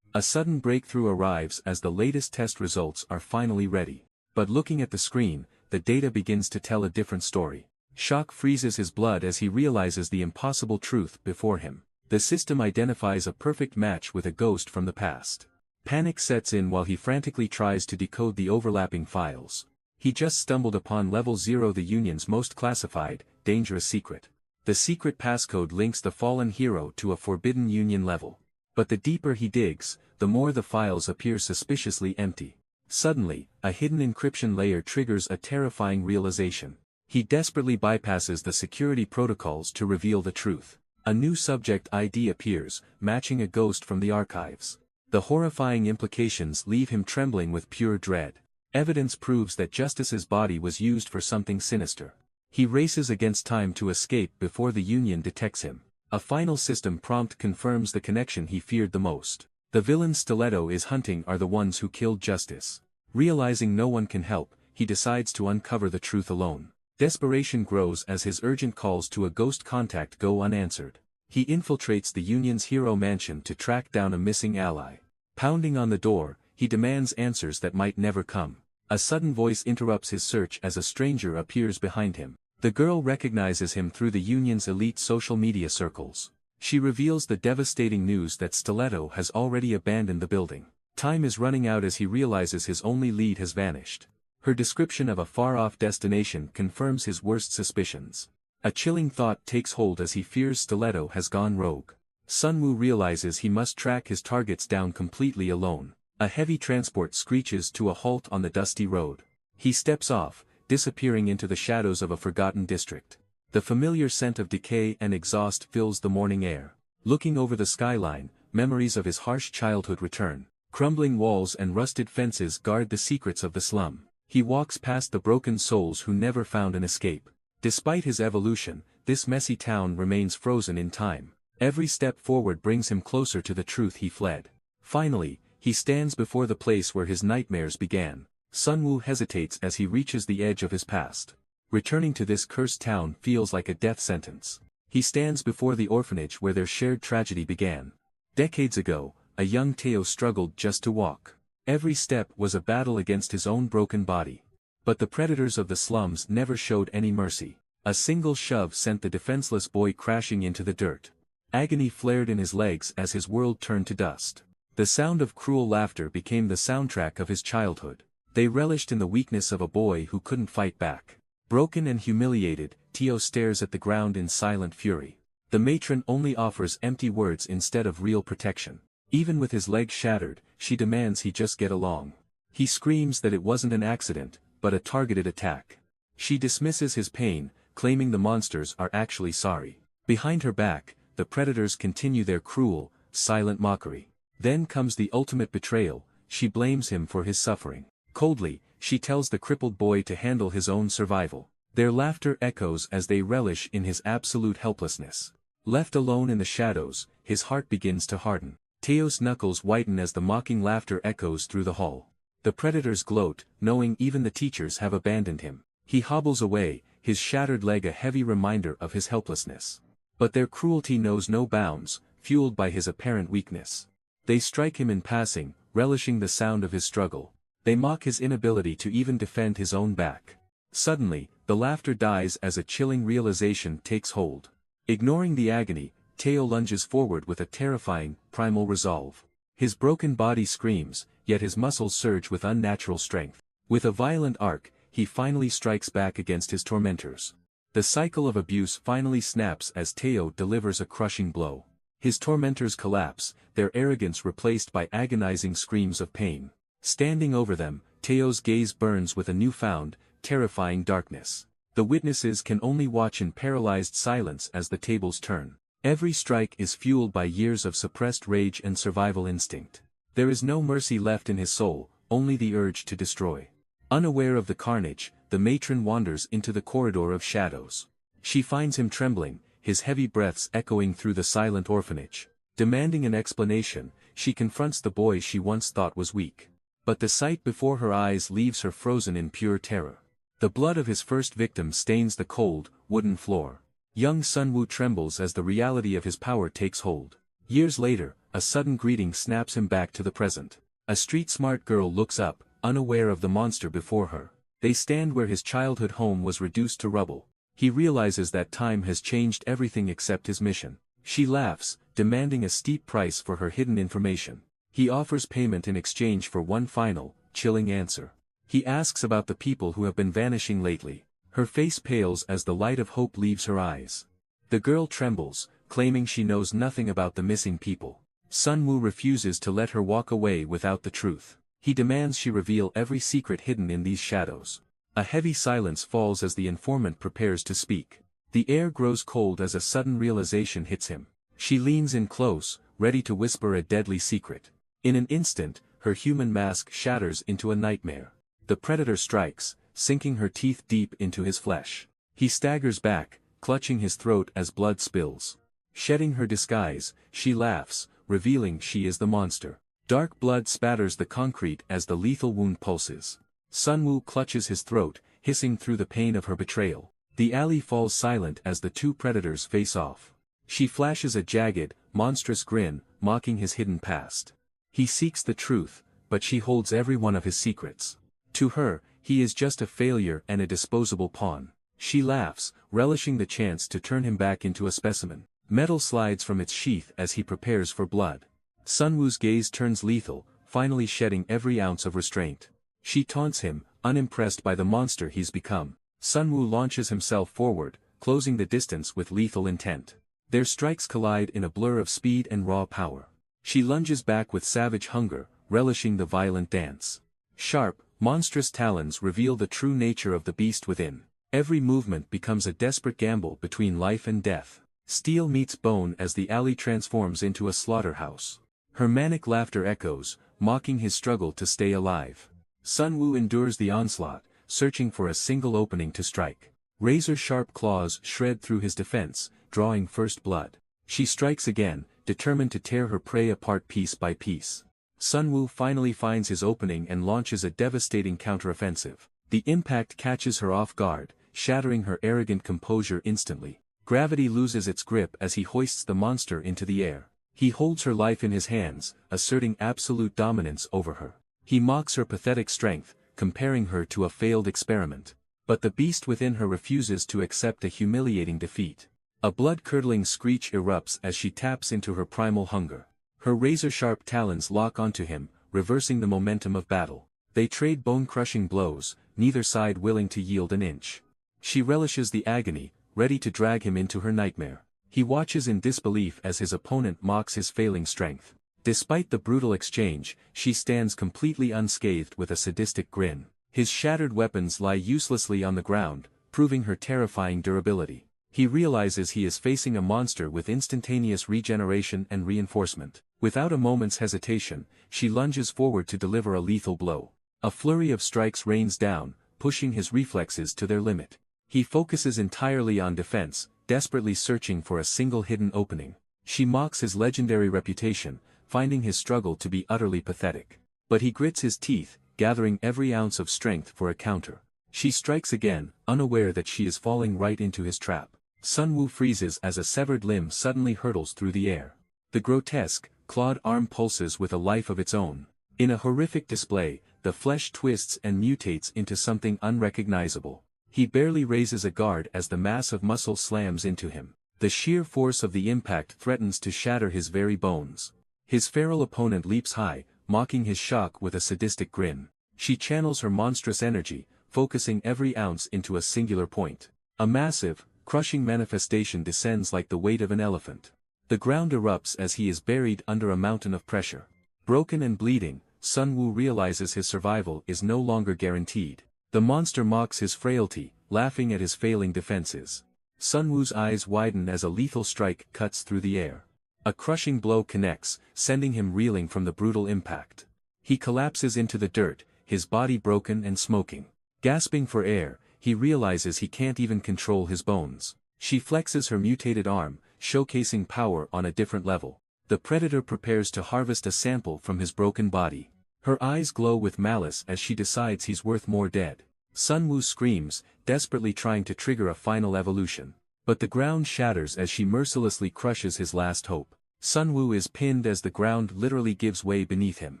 A: A sudden breakthrough arrives as the latest test results are finally ready. But looking at the screen, the data begins to tell a different story. Shock freezes his blood as he realizes the impossible truth before him. The system identifies a perfect match with a ghost from the past. Panic sets in while he frantically tries to decode the overlapping files. He just stumbled upon Level 0, the Union's most classified, dangerous secret. The secret passcode links the fallen hero to a forbidden Union level. But the deeper he digs, the more the files appear suspiciously empty. Suddenly, a hidden encryption layer triggers a terrifying realization. He desperately bypasses the security protocols to reveal the truth. A new subject ID appears, matching a ghost from the archives. The horrifying implications leave him trembling with pure dread. Evidence proves that Justice's body was used for something sinister. He races against time to escape before the Union detects him. A final system prompt confirms the connection he feared the most. The villain Stiletto is hunting are the ones who killed Justice. Realizing no one can help, he decides to uncover the truth alone. Desperation grows as his urgent calls to a ghost contact go unanswered. He infiltrates the Union's hero mansion to track down a missing ally. Pounding on the door, he demands answers that might never come. A sudden voice interrupts his search as a stranger appears behind him. The girl recognizes him through the Union's elite social media circles. She reveals the devastating news that Stiletto has already abandoned the building. Time is running out as he realizes his only lead has vanished. Her description of a far-off destination confirms his worst suspicions. A chilling thought takes hold as he fears Stiletto has gone rogue. Sunwoo realizes he must track his targets down completely alone. A heavy transport screeches to a halt on the dusty road. He steps off, disappearing into the shadows of a forgotten district. The familiar scent of decay and exhaust fills the morning air. Looking over the skyline, memories of his harsh childhood return. Crumbling walls and rusted fences guard the secrets of the slum. He walks past the broken souls who never found an escape. Despite his evolution, this messy town remains frozen in time. Every step forward brings him closer to the truth he fled. Finally, he stands before the place where his nightmares began. Sunwoo hesitates as he reaches the edge of his past. Returning to this cursed town feels like a death sentence. He stands before the orphanage where their shared tragedy began. Decades ago, a young Teo struggled just to walk. Every step was a battle against his own broken body. But the predators of the slums never showed any mercy. A single shove sent the defenseless boy crashing into the dirt. Agony flared in his legs as his world turned to dust. The sound of cruel laughter became the soundtrack of his childhood. They relished in the weakness of a boy who couldn't fight back. Broken and humiliated, Teo stares at the ground in silent fury. The matron only offers empty words instead of real protection. Even with his legs shattered, she demands he just get along. He screams that it wasn't an accident, but a targeted attack. She dismisses his pain, claiming the monsters are actually sorry. Behind her back, the predators continue their cruel, silent mockery. Then comes the ultimate betrayal, she blames him for his suffering. Coldly, she tells the crippled boy to handle his own survival. Their laughter echoes as they relish in his absolute helplessness. Left alone in the shadows, his heart begins to harden. Teo's knuckles whiten as the mocking laughter echoes through the hall. The predators gloat, knowing even the teachers have abandoned him. He hobbles away, his shattered leg a heavy reminder of his helplessness. But their cruelty knows no bounds, fueled by his apparent weakness. They strike him in passing, relishing the sound of his struggle. They mock his inability to even defend his own back. Suddenly, the laughter dies as a chilling realization takes hold. Ignoring the agony, Teo lunges forward with a terrifying, primal resolve. His broken body screams, yet his muscles surge with unnatural strength. With a violent arc, he finally strikes back against his tormentors. The cycle of abuse finally snaps as Teo delivers a crushing blow. His tormentors collapse, their arrogance replaced by agonizing screams of pain. Standing over them, Teo's gaze burns with a newfound, terrifying darkness. The witnesses can only watch in paralyzed silence as the tables turn. Every strike is fueled by years of suppressed rage and survival instinct. There is no mercy left in his soul, only the urge to destroy. Unaware of the carnage, the matron wanders into the corridor of shadows. She finds him trembling, his heavy breaths echoing through the silent orphanage. Demanding an explanation, she confronts the boy she once thought was weak. But the sight before her eyes leaves her frozen in pure terror. The blood of his first victim stains the cold, wooden floor. Young Sunwoo trembles as the reality of his power takes hold. Years later, a sudden greeting snaps him back to the present. A street-smart girl looks up, unaware of the monster before her. They stand where his childhood home was reduced to rubble. He realizes that time has changed everything except his mission. She laughs, demanding a steep price for her hidden information. He offers payment in exchange for one final, chilling answer. He asks about the people who have been vanishing lately. Her face pales as the light of hope leaves her eyes. The girl trembles, claiming she knows nothing about the missing people. Sunwoo refuses to let her walk away without the truth. He demands she reveal every secret hidden in these shadows. A heavy silence falls as the informant prepares to speak. The air grows cold as a sudden realization hits him. She leans in close, ready to whisper a deadly secret. In an instant, her human mask shatters into a nightmare. The predator strikes, sinking her teeth deep into his flesh. He staggers back, clutching his throat as blood spills. Shedding her disguise, she laughs, revealing she is the monster. Dark blood spatters the concrete as the lethal wound pulses. Sunwoo clutches his throat, hissing through the pain of her betrayal. The alley falls silent as the two predators face off. She flashes a jagged, monstrous grin, mocking his hidden past. He seeks the truth, but she holds every one of his secrets. To her, he is just a failure and a disposable pawn. She laughs, relishing the chance to turn him back into a specimen. Metal slides from its sheath as he prepares for blood. Sunwoo's gaze turns lethal, finally shedding every ounce of restraint. She taunts him, unimpressed by the monster he's become. Sunwoo launches himself forward, closing the distance with lethal intent. Their strikes collide in a blur of speed and raw power. She lunges back with savage hunger, relishing the violent dance. Sharp, monstrous talons reveal the true nature of the beast within. Every movement becomes a desperate gamble between life and death. Steel meets bone as the alley transforms into a slaughterhouse. Her manic laughter echoes, mocking his struggle to stay alive. Sunwoo endures the onslaught, searching for a single opening to strike. Razor-sharp claws shred through his defense, drawing first blood. She strikes again, determined to tear her prey apart piece by piece. Sunwoo finally finds his opening and launches a devastating counteroffensive. The impact catches her off guard, shattering her arrogant composure instantly. Gravity loses its grip as he hoists the monster into the air. He holds her life in his hands, asserting absolute dominance over her. He mocks her pathetic strength, comparing her to a failed experiment. But the beast within her refuses to accept a humiliating defeat. A blood-curdling screech erupts as she taps into her primal hunger. Her razor-sharp talons lock onto him, reversing the momentum of battle. They trade bone-crushing blows, neither side willing to yield an inch. She relishes the agony, ready to drag him into her nightmare. He watches in disbelief as his opponent mocks his failing strength. Despite the brutal exchange, she stands completely unscathed with a sadistic grin. His shattered weapons lie uselessly on the ground, proving her terrifying durability. He realizes he is facing a monster with instantaneous regeneration and reinforcement. Without a moment's hesitation, she lunges forward to deliver a lethal blow. A flurry of strikes rains down, pushing his reflexes to their limit. He focuses entirely on defense, desperately searching for a single hidden opening. She mocks his legendary reputation, finding his struggle to be utterly pathetic. But he grits his teeth, gathering every ounce of strength for a counter. She strikes again, unaware that she is falling right into his trap. Sunwoo freezes as a severed limb suddenly hurtles through the air. The grotesque, clawed arm pulses with a life of its own. In a horrific display, the flesh twists and mutates into something unrecognizable. He barely raises a guard as the mass of muscle slams into him. The sheer force of the impact threatens to shatter his very bones. His feral opponent leaps high, mocking his shock with a sadistic grin. She channels her monstrous energy, focusing every ounce into a singular point. A massive, crushing manifestation descends like the weight of an elephant. The ground erupts as he is buried under a mountain of pressure. Broken and bleeding, Sunwoo realizes his survival is no longer guaranteed. The monster mocks his frailty, laughing at his failing defenses. Sunwoo's eyes widen as a lethal strike cuts through the air. A crushing blow connects, sending him reeling from the brutal impact. He collapses into the dirt, his body broken and smoking. Gasping for air, he realizes he can't even control his bones. She flexes her mutated arm, showcasing power on a different level. The predator prepares to harvest a sample from his broken body. Her eyes glow with malice as she decides he's worth more dead. Sunwoo screams, desperately trying to trigger a final evolution. But the ground shatters as she mercilessly crushes his last hope. Sunwoo is pinned as the ground literally gives way beneath him.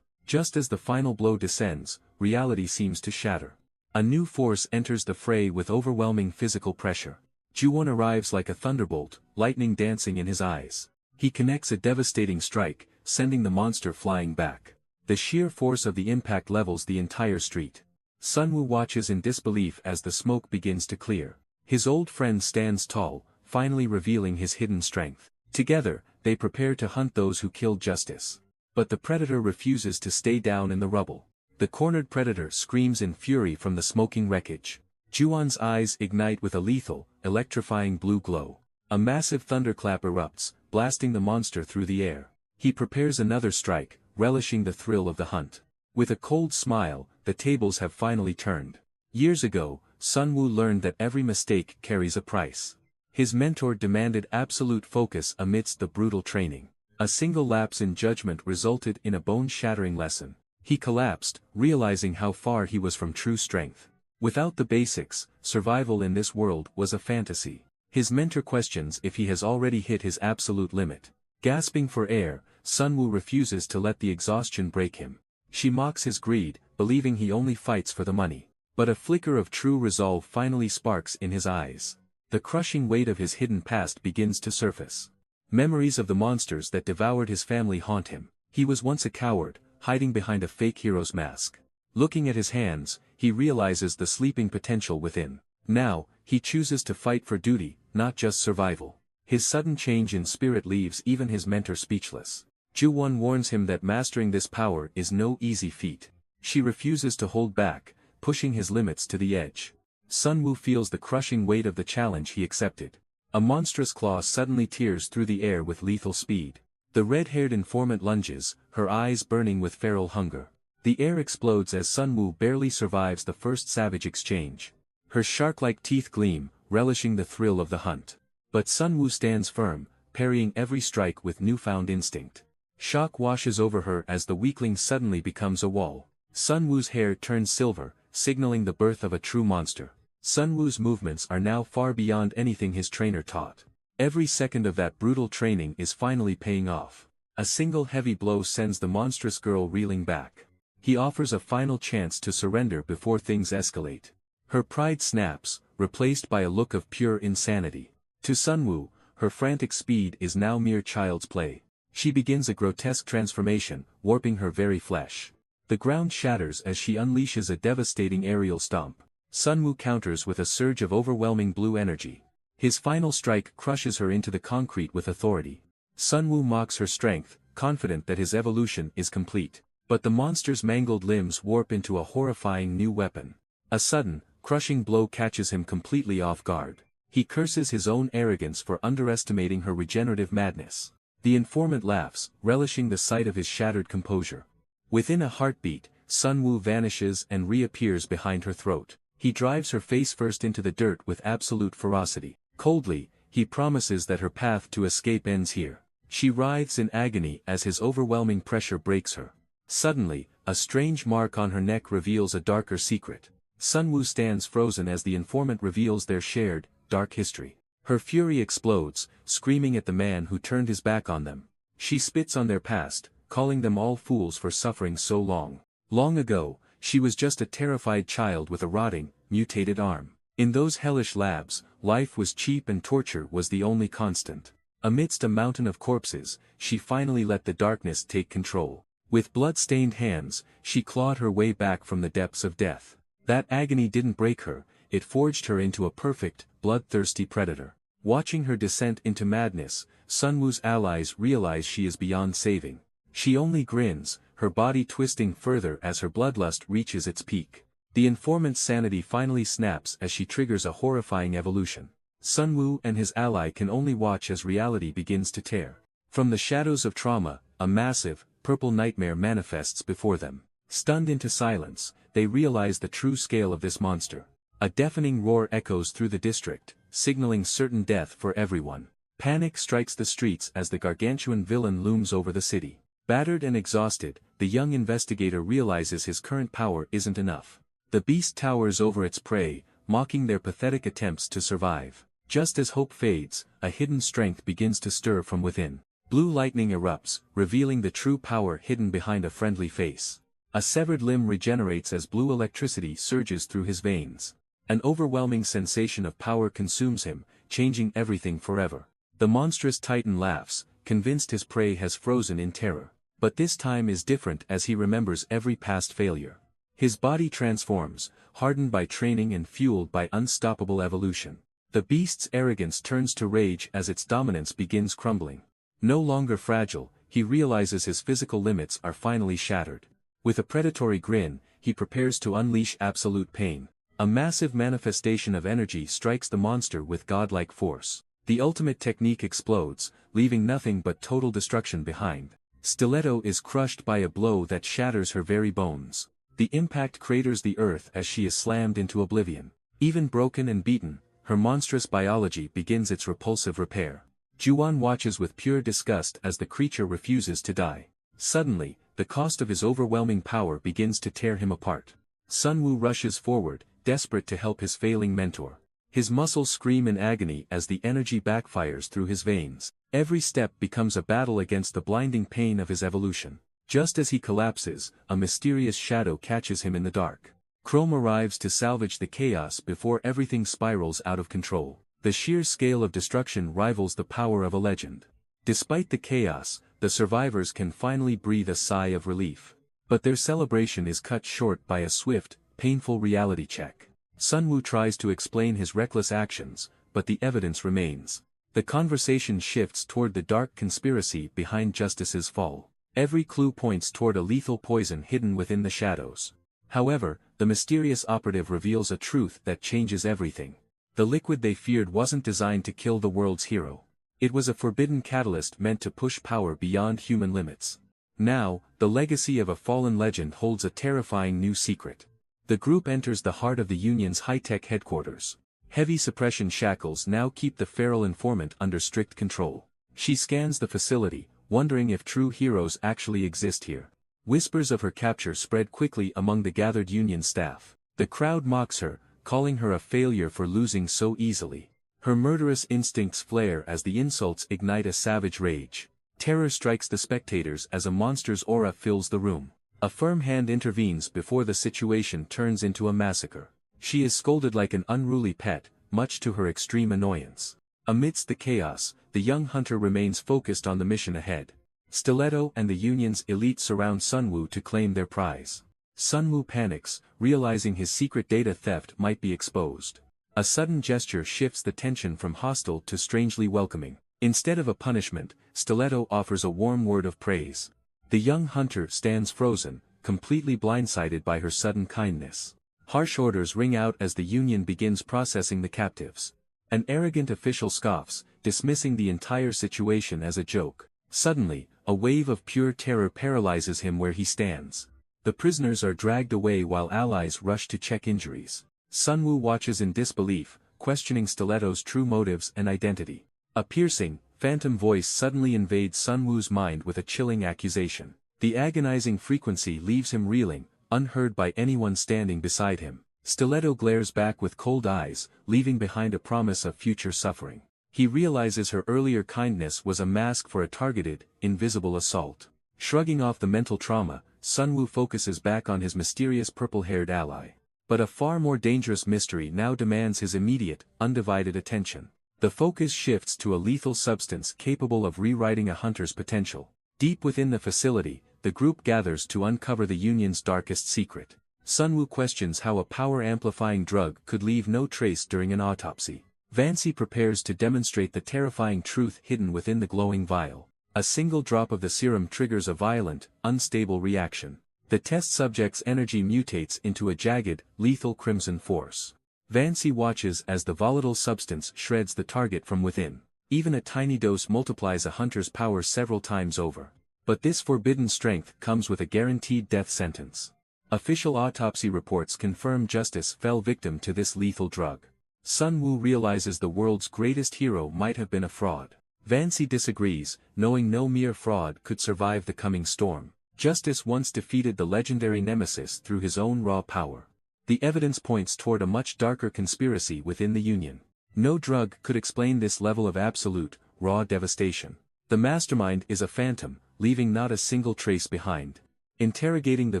A: Just as the final blow descends, reality seems to shatter. A new force enters the fray with overwhelming physical pressure. Juwon arrives like a thunderbolt, lightning dancing in his eyes. He connects a devastating strike, sending the monster flying back. The sheer force of the impact levels the entire street. Sunwoo watches in disbelief as the smoke begins to clear. His old friend stands tall, finally revealing his hidden strength. Together, they prepare to hunt those who killed Justice. But the predator refuses to stay down in the rubble. The cornered predator screams in fury from the smoking wreckage. Juon's eyes ignite with a lethal, electrifying blue glow. A massive thunderclap erupts, blasting the monster through the air. He prepares another strike, relishing the thrill of the hunt. With a cold smile, the tables have finally turned. Years ago, Sun Woo learned that every mistake carries a price. His mentor demanded absolute focus amidst the brutal training. A single lapse in judgment resulted in a bone-shattering lesson. He collapsed, realizing how far he was from true strength. Without the basics, survival in this world was a fantasy. His mentor questions if he has already hit his absolute limit. Gasping for air, Sun Woo refuses to let the exhaustion break him. She mocks his greed, believing he only fights for the money. But a flicker of true resolve finally sparks in his eyes. The crushing weight of his hidden past begins to surface. Memories of the monsters that devoured his family haunt him. He was once a coward, hiding behind a fake hero's mask. Looking at his hands, he realizes the sleeping potential within. Now, he chooses to fight for duty, not just survival. His sudden change in spirit leaves even his mentor speechless. Ju-won warns him that mastering this power is no easy feat. She refuses to hold back, pushing his limits to the edge. Sun Woo feels the crushing weight of the challenge he accepted. A monstrous claw suddenly tears through the air with lethal speed. The red-haired informant lunges, her eyes burning with feral hunger. The air explodes as Sun Woo barely survives the first savage exchange. Her shark-like teeth gleam, relishing the thrill of the hunt. But Sun Woo stands firm, parrying every strike with newfound instinct. Shock washes over her as the weakling suddenly becomes a wall. Sun Woo's hair turns silver, signaling the birth of a true monster. Sun Woo's movements are now far beyond anything his trainer taught. Every second of that brutal training is finally paying off. A single heavy blow sends the monstrous girl reeling back. He offers a final chance to surrender before things escalate. Her pride snaps, replaced by a look of pure insanity. To Sun Woo, her frantic speed is now mere child's play. She begins a grotesque transformation, warping her very flesh. The ground shatters as she unleashes a devastating aerial stomp. Sun Woo counters with a surge of overwhelming blue energy. His final strike crushes her into the concrete with authority. Sun Woo mocks her strength, confident that his evolution is complete. But the monster's mangled limbs warp into a horrifying new weapon. A sudden, crushing blow catches him completely off guard. He curses his own arrogance for underestimating her regenerative madness. The informant laughs, relishing the sight of his shattered composure. Within a heartbeat, Sun Woo vanishes and reappears behind her throat. He drives her face first into the dirt with absolute ferocity. Coldly, he promises that her path to escape ends here. She writhes in agony as his overwhelming pressure breaks her. Suddenly, a strange mark on her neck reveals a darker secret. Sun Woo stands frozen as the informant reveals their shared, dark history. Her fury explodes, screaming at the man who turned his back on them. She spits on their past, calling them all fools for suffering so long. Long ago, she was just a terrified child with a rotting, mutated arm. In those hellish labs, life was cheap and torture was the only constant. Amidst a mountain of corpses, she finally let the darkness take control. With blood-stained hands, she clawed her way back from the depths of death. That agony didn't break her, it forged her into a perfect, bloodthirsty predator. Watching her descent into madness, Sun Woo's allies realize she is beyond saving. She only grins, her body twisting further as her bloodlust reaches its peak. The informant's sanity finally snaps as she triggers a horrifying evolution. Sun Woo and his ally can only watch as reality begins to tear. From the shadows of trauma, a massive, purple nightmare manifests before them. Stunned into silence, they realize the true scale of this monster. A deafening roar echoes through the district, signaling certain death for everyone. Panic strikes the streets as the gargantuan villain looms over the city. Battered and exhausted, the young investigator realizes his current power isn't enough. The beast towers over its prey, mocking their pathetic attempts to survive. Just as hope fades, a hidden strength begins to stir from within. Blue lightning erupts, revealing the true power hidden behind a friendly face. A severed limb regenerates as blue electricity surges through his veins. An overwhelming sensation of power consumes him, changing everything forever. The monstrous titan laughs, convinced his prey has frozen in terror. But this time is different as he remembers every past failure. His body transforms, hardened by training and fueled by unstoppable evolution. The beast's arrogance turns to rage as its dominance begins crumbling. No longer fragile, he realizes his physical limits are finally shattered. With a predatory grin, he prepares to unleash absolute pain. A massive manifestation of energy strikes the monster with godlike force. The ultimate technique explodes, leaving nothing but total destruction behind. Stiletto is crushed by a blow that shatters her very bones. The impact craters the earth as she is slammed into oblivion. Even broken and beaten, her monstrous biology begins its repulsive repair. Juan watches with pure disgust as the creature refuses to die. Suddenly, the cost of his overwhelming power begins to tear him apart. Sunwoo rushes forward, desperate to help his failing mentor. His muscles scream in agony as the energy backfires through his veins. Every step becomes a battle against the blinding pain of his evolution. Just as he collapses, a mysterious shadow catches him in the dark. Chrome arrives to salvage the chaos before everything spirals out of control. The sheer scale of destruction rivals the power of a legend. Despite the chaos, the survivors can finally breathe a sigh of relief. But their celebration is cut short by a swift, painful reality check. Sunwoo tries to explain his reckless actions, but the evidence remains. The conversation shifts toward the dark conspiracy behind Justice's fall. Every clue points toward a lethal poison hidden within the shadows. However, the mysterious operative reveals a truth that changes everything. The liquid they feared wasn't designed to kill the world's hero. It was a forbidden catalyst meant to push power beyond human limits. Now, the legacy of a fallen legend holds a terrifying new secret. The group enters the heart of the Union's high-tech headquarters. Heavy suppression shackles now keep the feral informant under strict control. She scans the facility, wondering if true heroes actually exist here. Whispers of her capture spread quickly among the gathered Union staff. The crowd mocks her, calling her a failure for losing so easily. Her murderous instincts flare as the insults ignite a savage rage. Terror strikes the spectators as a monster's aura fills the room. A firm hand intervenes before the situation turns into a massacre. She is scolded like an unruly pet, much to her extreme annoyance. Amidst the chaos, the young hunter remains focused on the mission ahead. Stiletto and the Union's elite surround Sunwoo to claim their prize. Sunwoo panics, realizing his secret data theft might be exposed. A sudden gesture shifts the tension from hostile to strangely welcoming. Instead of a punishment, Stiletto offers a warm word of praise. The young hunter stands frozen, completely blindsided by her sudden kindness. Harsh orders ring out as the Union begins processing the captives. An arrogant official scoffs, dismissing the entire situation as a joke. Suddenly, a wave of pure terror paralyzes him where he stands. The prisoners are dragged away while allies rush to check injuries. Sunwoo watches in disbelief, questioning Stiletto's true motives and identity. A piercing, phantom voice suddenly invades Sunwoo's mind with a chilling accusation. The agonizing frequency leaves him reeling, unheard by anyone standing beside him. Stiletto glares back with cold eyes, leaving behind a promise of future suffering. He realizes her earlier kindness was a mask for a targeted, invisible assault. Shrugging off the mental trauma, Sunwoo focuses back on his mysterious purple-haired ally. But a far more dangerous mystery now demands his immediate, undivided attention. The focus shifts to a lethal substance capable of rewriting a hunter's potential. Deep within the facility, the group gathers to uncover the Union's darkest secret. Sunwoo questions how a power-amplifying drug could leave no trace during an autopsy. Vance prepares to demonstrate the terrifying truth hidden within the glowing vial. A single drop of the serum triggers a violent, unstable reaction. The test subject's energy mutates into a jagged, lethal crimson force. Vance watches as the volatile substance shreds the target from within. Even a tiny dose multiplies a hunter's power several times over. But this forbidden strength comes with a guaranteed death sentence. Official autopsy reports confirm Justice fell victim to this lethal drug. Sunwoo realizes the world's greatest hero might have been a fraud. Vance disagrees, knowing no mere fraud could survive the coming storm. Justice once defeated the legendary nemesis through his own raw power. The evidence points toward a much darker conspiracy within the Union. No drug could explain this level of absolute, raw devastation. The mastermind is a phantom, leaving not a single trace behind. Interrogating the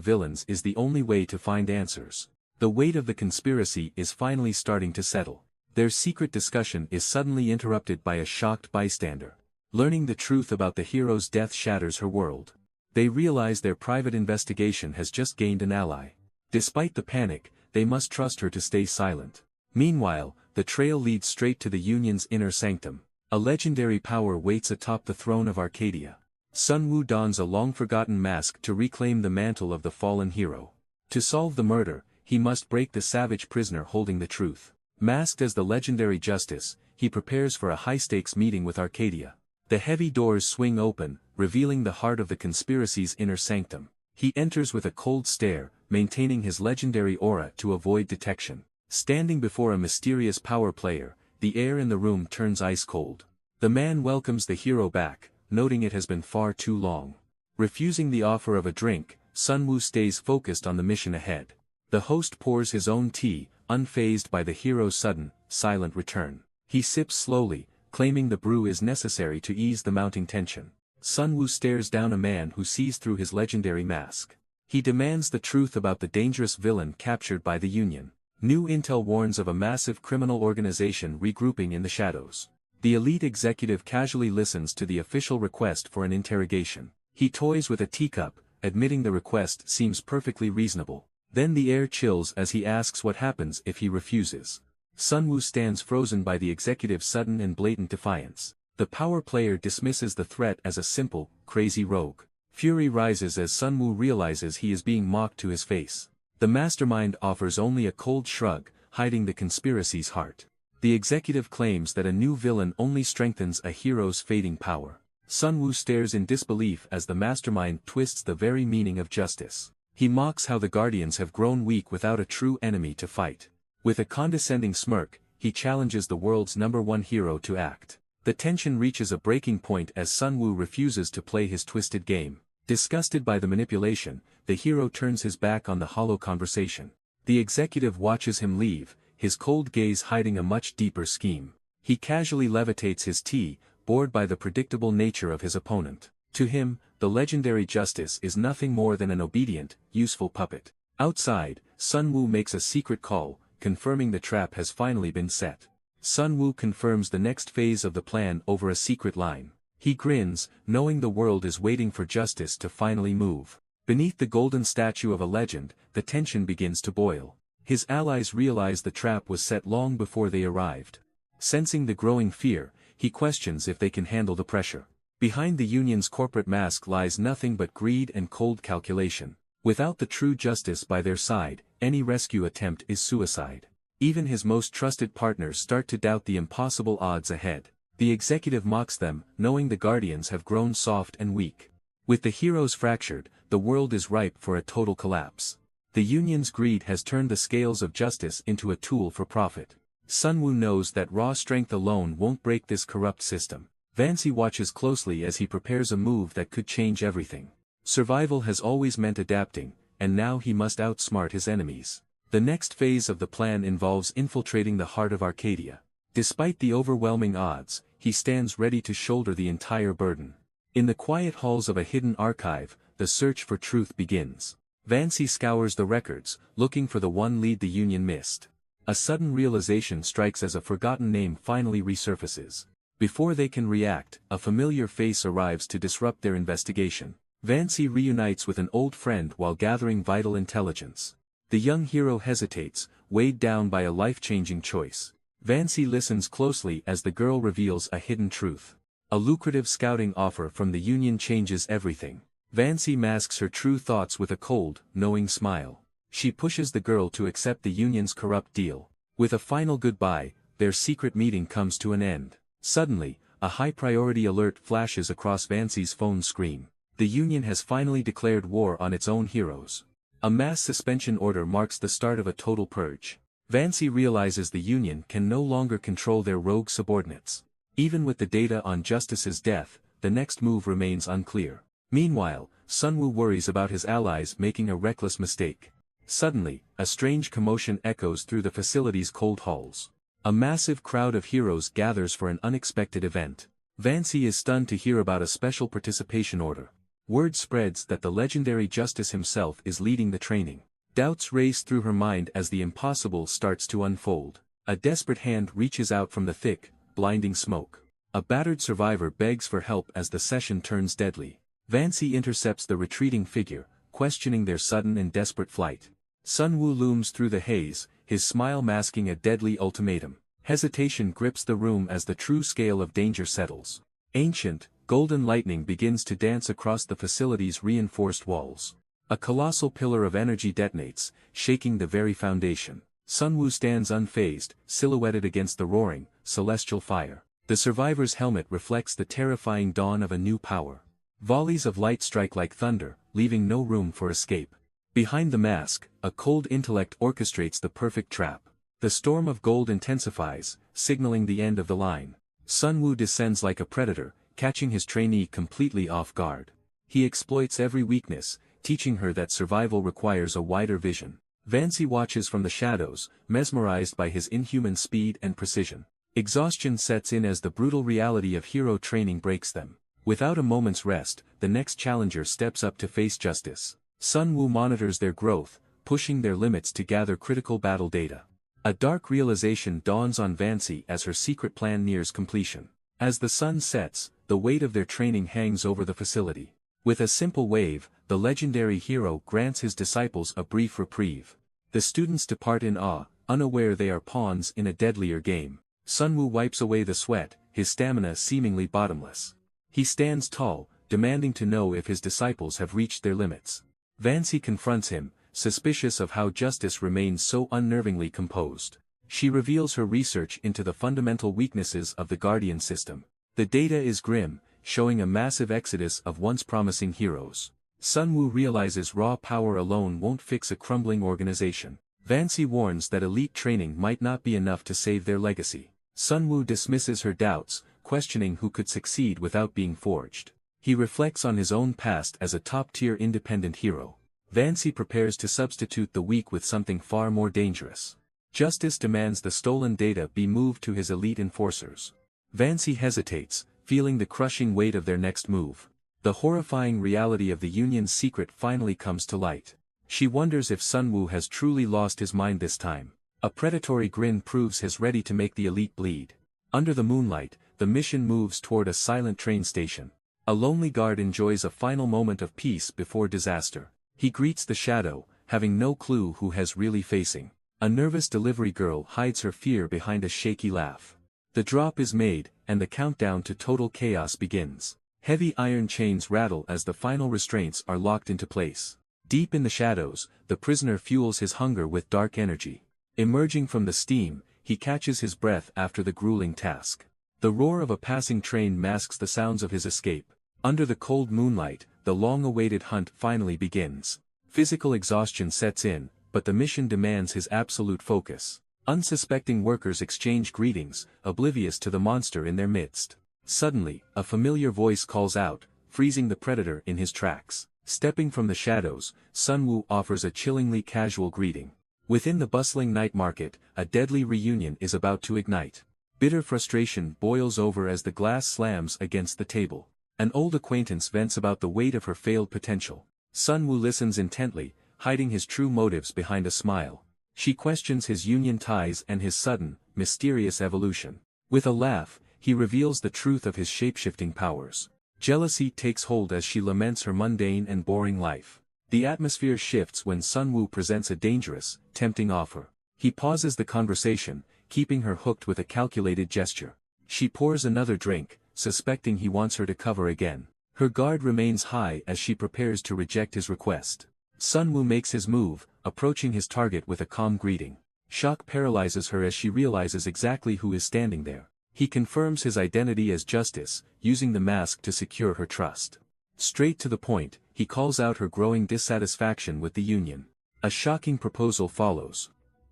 A: villains is the only way to find answers. The weight of the conspiracy is finally starting to settle. Their secret discussion is suddenly interrupted by a shocked bystander. Learning the truth about the hero's death shatters her world. They realize their private investigation has just gained an ally. Despite the panic, they must trust her to stay silent. Meanwhile, the trail leads straight to the Union's inner sanctum. A legendary power waits atop the throne of Arcadia. Sun Woo dons a long-forgotten mask to reclaim the mantle of the fallen hero. To solve the murder, he must break the savage prisoner holding the truth. Masked as the legendary Justice, he prepares for a high-stakes meeting with Arcadia. The heavy doors swing open, revealing the heart of the conspiracy's inner sanctum. He enters with a cold stare, maintaining his legendary aura to avoid detection. Standing before a mysterious power player, the air in the room turns ice-cold. The man welcomes the hero back, noting it has been far too long. Refusing the offer of a drink, Sun Woo stays focused on the mission ahead. The host pours his own tea, unfazed by the hero's sudden, silent return. He sips slowly, claiming the brew is necessary to ease the mounting tension. Sun Woo stares down a man who sees through his legendary mask. He demands the truth about the dangerous villain captured by the Union. New intel warns of a massive criminal organization regrouping in the shadows. The elite executive casually listens to the official request for an interrogation. He toys with a teacup, admitting the request seems perfectly reasonable. Then the air chills as he asks what happens if he refuses. Sun Woo stands frozen by the executive's sudden and blatant defiance. The power player dismisses the threat as a simple, crazy rogue. Fury rises as Sun Woo realizes he is being mocked to his face. The mastermind offers only a cold shrug, hiding the conspiracy's heart. The executive claims that a new villain only strengthens a hero's fading power. Sun Woo stares in disbelief as the mastermind twists the very meaning of justice. He mocks how the Guardians have grown weak without a true enemy to fight. With a condescending smirk, he challenges the world's #1 hero to act. The tension reaches a breaking point as Sun Woo refuses to play his twisted game. Disgusted by the manipulation, the hero turns his back on the hollow conversation. The executive watches him leave, his cold gaze hiding a much deeper scheme. He casually levitates his tea, bored by the predictable nature of his opponent. To him, the legendary Justice is nothing more than an obedient, useful puppet. Outside, Sun Woo makes a secret call, confirming the trap has finally been set. Sun Woo confirms the next phase of the plan over a secret line. He grins, knowing the world is waiting for justice to finally move. Beneath the golden statue of a legend, the tension begins to boil. His allies realize the trap was set long before they arrived. Sensing the growing fear, he questions if they can handle the pressure. Behind the Union's corporate mask lies nothing but greed and cold calculation. Without the true justice by their side, any rescue attempt is suicide. Even his most trusted partners start to doubt the impossible odds ahead. The executive mocks them, knowing the Guardians have grown soft and weak. With the heroes fractured, the world is ripe for a total collapse. The Union's greed has turned the scales of justice into a tool for profit. Sun Woo knows that raw strength alone won't break this corrupt system. Vance watches closely as he prepares a move that could change everything. Survival has always meant adapting, and now he must outsmart his enemies. The next phase of the plan involves infiltrating the heart of Arcadia. Despite the overwhelming odds, he stands ready to shoulder the entire burden. In the quiet halls of a hidden archive, the search for truth begins. Vance scours the records, looking for the one lead the Union missed. A sudden realization strikes as a forgotten name finally resurfaces. Before they can react, a familiar face arrives to disrupt their investigation. Vance reunites with an old friend while gathering vital intelligence. The young hero hesitates, weighed down by a life-changing choice. Vance listens closely as the girl reveals a hidden truth. A lucrative scouting offer from the Union changes everything. Vance masks her true thoughts with a cold, knowing smile. She pushes the girl to accept the Union's corrupt deal. With a final goodbye, their secret meeting comes to an end. Suddenly, a high-priority alert flashes across Vance's phone screen. The Union has finally declared war on its own heroes. A mass suspension order marks the start of a total purge. Vance realizes the Union can no longer control their rogue subordinates. Even with the data on Justice's death, the next move remains unclear. Meanwhile, Sun Woo worries about his allies making a reckless mistake. Suddenly, a strange commotion echoes through the facility's cold halls. A massive crowd of heroes gathers for an unexpected event. Vance is stunned to hear about a special participation order. Word spreads that the legendary Justice himself is leading the training. Doubts race through her mind as the impossible starts to unfold. A desperate hand reaches out from the thick, blinding smoke. A battered survivor begs for help as the session turns deadly. Vance intercepts the retreating figure, questioning their sudden and desperate flight. Sun Woo looms through the haze, his smile masking a deadly ultimatum. Hesitation grips the room as the true scale of danger settles. Ancient, golden lightning begins to dance across the facility's reinforced walls. A colossal pillar of energy detonates, shaking the very foundation. Sunwoo stands unfazed, silhouetted against the roaring, celestial fire. The survivor's helmet reflects the terrifying dawn of a new power. Volleys of light strike like thunder, leaving no room for escape. Behind the mask, a cold intellect orchestrates the perfect trap. The storm of gold intensifies, signaling the end of the line. Sunwoo descends like a predator, catching his trainee completely off guard. He exploits every weakness, teaching her that survival requires a wider vision. Vancy watches from the shadows, mesmerized by his inhuman speed and precision. Exhaustion sets in as the brutal reality of hero training breaks them. Without a moment's rest, the next challenger steps up to face justice. Sunwoo monitors their growth, pushing their limits to gather critical battle data. A dark realization dawns on Vancy as her secret plan nears completion. As the sun sets, the weight of their training hangs over the facility. With a simple wave, the legendary hero grants his disciples a brief reprieve. The students depart in awe, unaware they are pawns in a deadlier game. Sunwoo wipes away the sweat, his stamina seemingly bottomless. He stands tall, demanding to know if his disciples have reached their limits. Vancy confronts him, suspicious of how justice remains so unnervingly composed. She reveals her research into the fundamental weaknesses of the Guardian system. The data is grim, showing a massive exodus of once promising heroes. Sunwoo realizes raw power alone won't fix a crumbling organization. Vancy warns that elite training might not be enough to save their legacy. Sunwoo dismisses her doubts, questioning who could succeed without being forged. He reflects on his own past as a top-tier independent hero. Vancy prepares to substitute the weak with something far more dangerous. Justice demands the stolen data be moved to his elite enforcers. Vancy hesitates, feeling the crushing weight of their next move. The horrifying reality of the Union's secret finally comes to light. She wonders if Sunwoo has truly lost his mind this time. A predatory grin proves he's ready to make the elite bleed. Under the moonlight, the mission moves toward a silent train station. A lonely guard enjoys a final moment of peace before disaster. He greets the shadow, having no clue who he's really facing. A nervous delivery girl hides her fear behind a shaky laugh. The drop is made, and the countdown to total chaos begins. Heavy iron chains rattle as the final restraints are locked into place. Deep in the shadows, the prisoner fuels his hunger with dark energy. Emerging from the steam, he catches his breath after the grueling task. The roar of a passing train masks the sounds of his escape. Under the cold moonlight, the long-awaited hunt finally begins. Physical exhaustion sets in, but the mission demands his absolute focus. Unsuspecting workers exchange greetings, oblivious to the monster in their midst. Suddenly, a familiar voice calls out, freezing the predator in his tracks. Stepping from the shadows, Sunwoo offers a chillingly casual greeting. Within the bustling night market, a deadly reunion is about to ignite. Bitter frustration boils over as the glass slams against the table. An old acquaintance vents about the weight of her failed potential. Sunwoo listens intently, hiding his true motives behind a smile. She questions his union ties and his sudden, mysterious evolution. With a laugh, he reveals the truth of his shape-shifting powers. Jealousy takes hold as she laments her mundane and boring life. The atmosphere shifts when Sunwoo presents a dangerous, tempting offer. He pauses the conversation, keeping her hooked with a calculated gesture. She pours another drink, suspecting he wants her to cover again. Her guard remains high as she prepares to reject his request. Sunwoo makes his move, approaching his target with a calm greeting. Shock paralyzes her as she realizes exactly who is standing there. He confirms his identity as Justice, using the mask to secure her trust. Straight to the point, he calls out her growing dissatisfaction with the Union. A shocking proposal follows.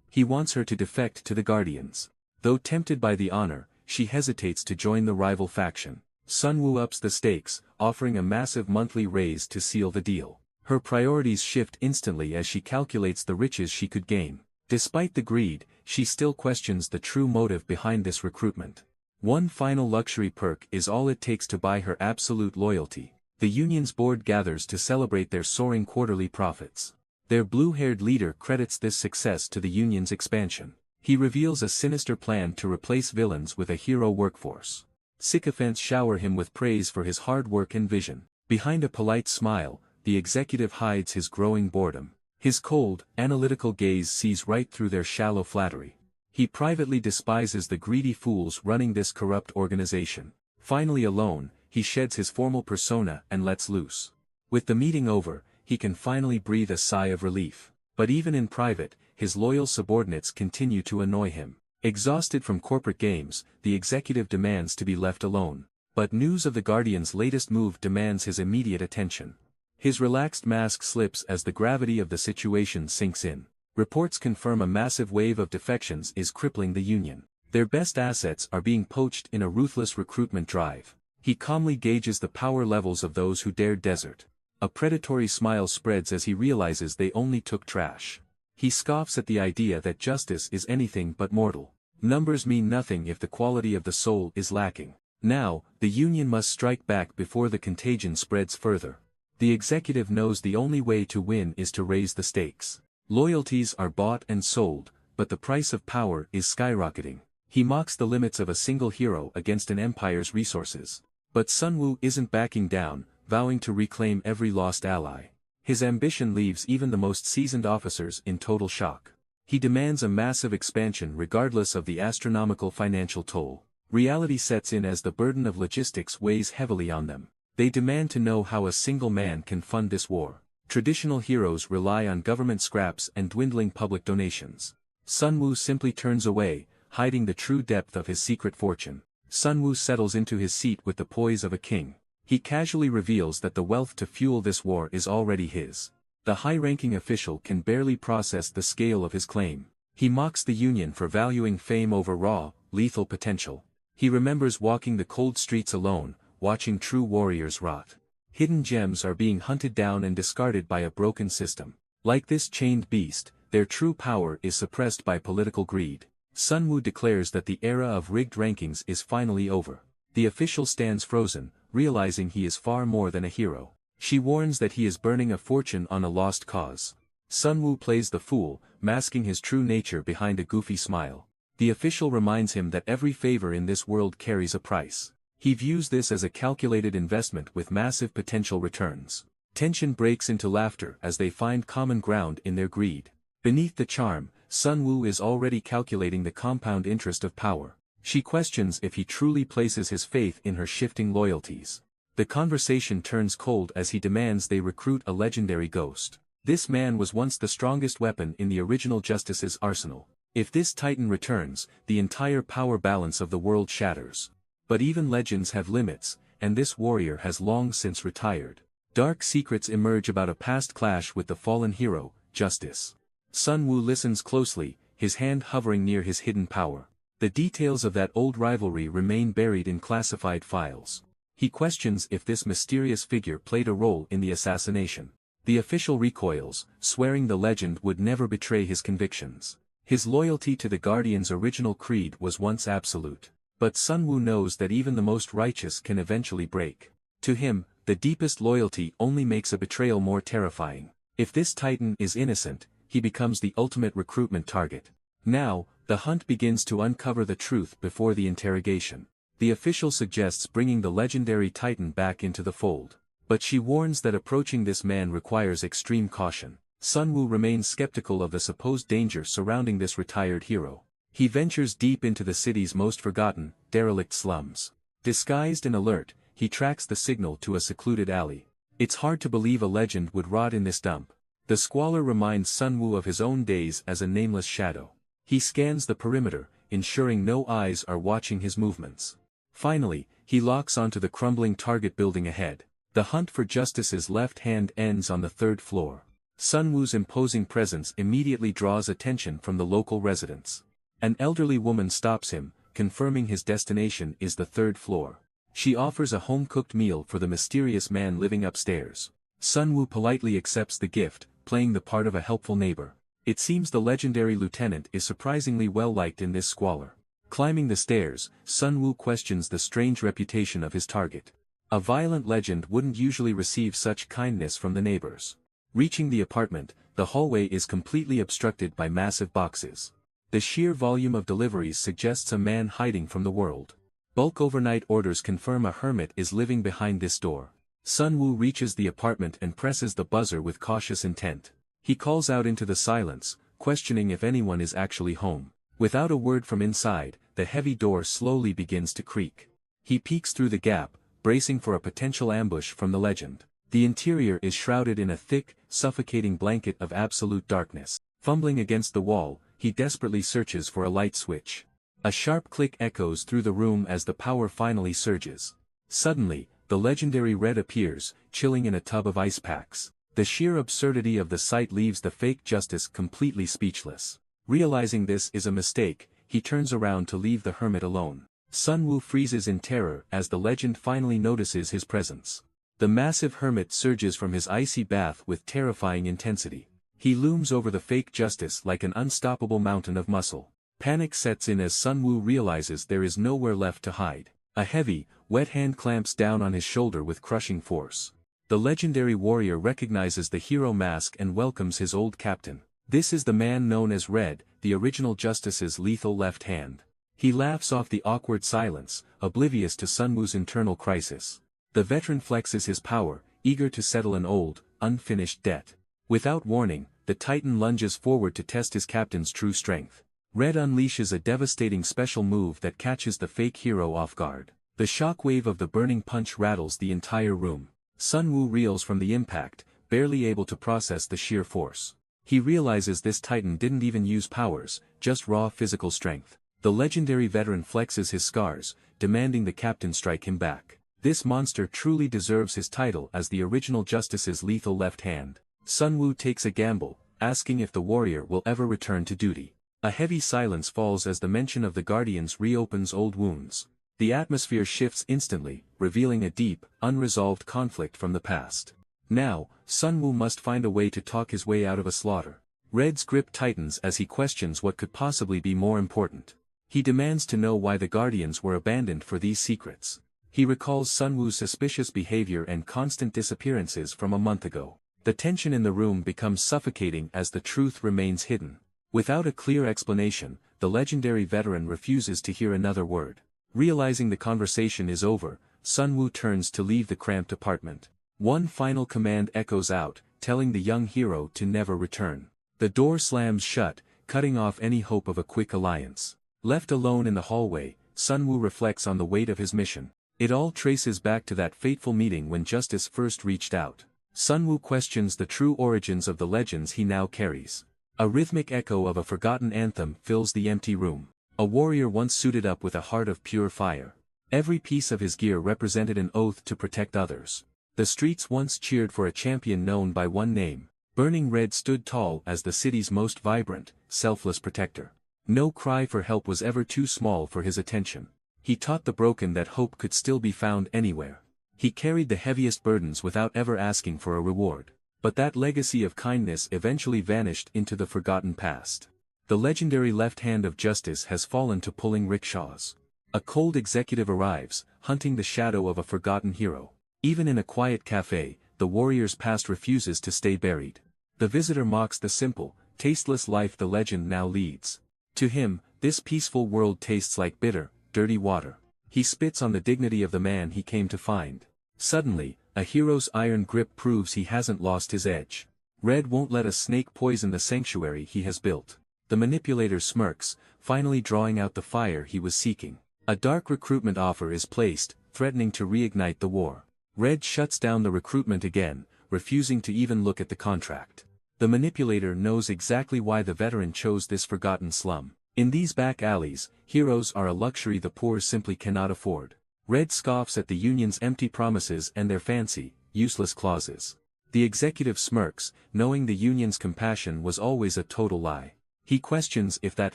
A: He wants her to defect to the Guardians. Though tempted by the honor, she hesitates to join the rival faction. Sunwoo ups the stakes, offering a massive monthly raise to seal the deal. Her priorities shift instantly as she calculates the riches she could gain. Despite the greed, she still questions the true motive behind this recruitment. One final luxury perk is all it takes to buy her absolute loyalty. The Union's board gathers to celebrate their soaring quarterly profits. Their blue-haired leader credits this success to the Union's expansion. He reveals a sinister plan to replace villains with a hero workforce. Sycophants shower him with praise for his hard work and vision. Behind a polite smile, the executive hides his growing boredom. His cold, analytical gaze sees right through their shallow flattery. He privately despises the greedy fools running this corrupt organization. Finally alone, he sheds his formal persona and lets loose. With the meeting over, he can finally breathe a sigh of relief. But even in private, his loyal subordinates continue to annoy him. Exhausted from corporate games, the executive demands to be left alone. But news of the Guardian's latest move demands his immediate attention. His relaxed mask slips as the gravity of the situation sinks in. Reports confirm a massive wave of defections is crippling the Union. Their best assets are being poached in a ruthless recruitment drive. He calmly gauges the power levels of those who dared desert. A predatory smile spreads as he realizes they only took trash. He scoffs at the idea that justice is anything but mortal. Numbers mean nothing if the quality of the soul is lacking. Now, the Union must strike back before the contagion spreads further. The executive knows the only way to win is to raise the stakes. Loyalties are bought and sold, but the price of power is skyrocketing. He mocks the limits of a single hero against an empire's resources. But Sunwoo isn't backing down, vowing to reclaim every lost ally. His ambition leaves even the most seasoned officers in total shock. He demands a massive expansion regardless of the astronomical financial toll. Reality sets in as the burden of logistics weighs heavily on them. They demand to know how a single man can fund this war. Traditional heroes rely on government scraps and dwindling public donations. Sunwoo simply turns away, hiding the true depth of his secret fortune. Sunwoo settles into his seat with the poise of a king. He casually reveals that the wealth to fuel this war is already his. The high-ranking official can barely process the scale of his claim. He mocks the Union for valuing fame over raw, lethal potential. He remembers walking the cold streets alone, watching true warriors rot. Hidden gems are being hunted down and discarded by a broken system. Like this chained beast, their true power is suppressed by political greed. Sunwoo declares that the era of rigged rankings is finally over. The official stands frozen, realizing he is far more than a hero. She warns that he is burning a fortune on a lost cause. Sunwoo plays the fool, masking his true nature behind a goofy smile. The official reminds him that every favor in this world carries a price. He views this as a calculated investment with massive potential returns. Tension breaks into laughter as they find common ground in their greed. Beneath the charm, Sunwoo is already calculating the compound interest of power. She questions if he truly places his faith in her shifting loyalties. The conversation turns cold as he demands they recruit a legendary ghost. This man was once the strongest weapon in the original Justice's arsenal. If this titan returns, the entire power balance of the world shatters. But even legends have limits, and this warrior has long since retired. Dark secrets emerge about a past clash with the fallen hero, Justice. Sunwoo listens closely, his hand hovering near his hidden power. The details of that old rivalry remain buried in classified files. He questions if this mysterious figure played a role in the assassination. The official recoils, swearing the legend would never betray his convictions. His loyalty to the Guardian's original creed was once absolute. But Sunwoo knows that even the most righteous can eventually break. To him, the deepest loyalty only makes a betrayal more terrifying. If this titan is innocent, he becomes the ultimate recruitment target. Now, the hunt begins to uncover the truth before the interrogation. The official suggests bringing the legendary titan back into the fold. But she warns that approaching this man requires extreme caution. Sunwoo remains skeptical of the supposed danger surrounding this retired hero. He ventures deep into the city's most forgotten, derelict slums. Disguised and alert, he tracks the signal to a secluded alley. It's hard to believe a legend would rot in this dump. The squalor reminds Sunwoo of his own days as a nameless shadow. He scans the perimeter, ensuring no eyes are watching his movements. Finally, he locks onto the crumbling target building ahead. The hunt for Justice's left hand ends on the third floor. Sunwoo's imposing presence immediately draws attention from the local residents. An elderly woman stops him, confirming his destination is the third floor. She offers a home-cooked meal for the mysterious man living upstairs. Sunwoo politely accepts the gift, playing the part of a helpful neighbor. It seems the legendary lieutenant is surprisingly well-liked in this squalor. Climbing the stairs, Sunwoo questions the strange reputation of his target. A violent legend wouldn't usually receive such kindness from the neighbors. Reaching the apartment, the hallway is completely obstructed by massive boxes. The sheer volume of deliveries suggests a man hiding from the world. Bulk overnight orders confirm a hermit is living behind this door. Sunwoo reaches the apartment and presses the buzzer with cautious intent. He calls out into the silence, questioning if anyone is actually home. Without a word from inside, the heavy door slowly begins to creak. He peeks through the gap, bracing for a potential ambush from the legend. The interior is shrouded in a thick, suffocating blanket of absolute darkness. Fumbling against the wall, he desperately searches for a light switch. A sharp click echoes through the room as the power finally surges. Suddenly, the legendary Red appears, chilling in a tub of ice packs. The sheer absurdity of the sight leaves the fake Justice completely speechless. Realizing this is a mistake, he turns around to leave the hermit alone. Sunwoo freezes in terror as the legend finally notices his presence. The massive hermit surges from his icy bath with terrifying intensity. He looms over the fake Justice like an unstoppable mountain of muscle. Panic sets in as Sunwoo realizes there is nowhere left to hide. A heavy, wet hand clamps down on his shoulder with crushing force. The legendary warrior recognizes the hero mask and welcomes his old captain. This is the man known as Red, the original Justice's lethal left hand. He laughs off the awkward silence, oblivious to Sunwoo's internal crisis. The veteran flexes his power, eager to settle an old, unfinished debt. Without warning, the Titan lunges forward to test his captain's true strength. Red unleashes a devastating special move that catches the fake hero off guard. The shockwave of the burning punch rattles the entire room. Sunwoo reels from the impact, barely able to process the sheer force. He realizes this Titan didn't even use powers, just raw physical strength. The legendary veteran flexes his scars, demanding the captain strike him back. This monster truly deserves his title as the original Justice's lethal left hand. Sunwoo takes a gamble, asking if the warrior will ever return to duty. A heavy silence falls as the mention of the Guardians reopens old wounds. The atmosphere shifts instantly, revealing a deep, unresolved conflict from the past. Now, Sunwoo must find a way to talk his way out of a slaughter. Red's grip tightens as he questions what could possibly be more important. He demands to know why the Guardians were abandoned for these secrets. He recalls Sunwoo's suspicious behavior and constant disappearances from a month ago. The tension in the room becomes suffocating as the truth remains hidden. Without a clear explanation, the legendary veteran refuses to hear another word. Realizing the conversation is over, Sunwoo turns to leave the cramped apartment. One final command echoes out, telling the young hero to never return. The door slams shut, cutting off any hope of a quick alliance. Left alone in the hallway, Sunwoo reflects on the weight of his mission. It all traces back to that fateful meeting when Justice first reached out. Sunwoo questions the true origins of the legends he now carries. A rhythmic echo of a forgotten anthem fills the empty room. A warrior once suited up with a heart of pure fire. Every piece of his gear represented an oath to protect others. The streets once cheered for a champion known by one name. Burning Red stood tall as the city's most vibrant, selfless protector. No cry for help was ever too small for his attention. He taught the broken that hope could still be found anywhere. He carried the heaviest burdens without ever asking for a reward. But that legacy of kindness eventually vanished into the forgotten past. The legendary left hand of justice has fallen to pulling rickshaws. A cold executive arrives, hunting the shadow of a forgotten hero. Even in a quiet cafe, the warrior's past refuses to stay buried. The visitor mocks the simple, tasteless life the legend now leads. To him, this peaceful world tastes like bitter, dirty water. He spits on the dignity of the man he came to find. Suddenly, a hero's iron grip proves he hasn't lost his edge. Red won't let a snake poison the sanctuary he has built. The manipulator smirks, finally drawing out the fire he was seeking. A dark recruitment offer is placed, threatening to reignite the war. Red shuts down the recruitment again, refusing to even look at the contract. The manipulator knows exactly why the veteran chose this forgotten slum. In these back alleys, heroes are a luxury the poor simply cannot afford. Red scoffs at the union's empty promises and their fancy, useless clauses. The executive smirks, knowing the union's compassion was always a total lie. He questions if that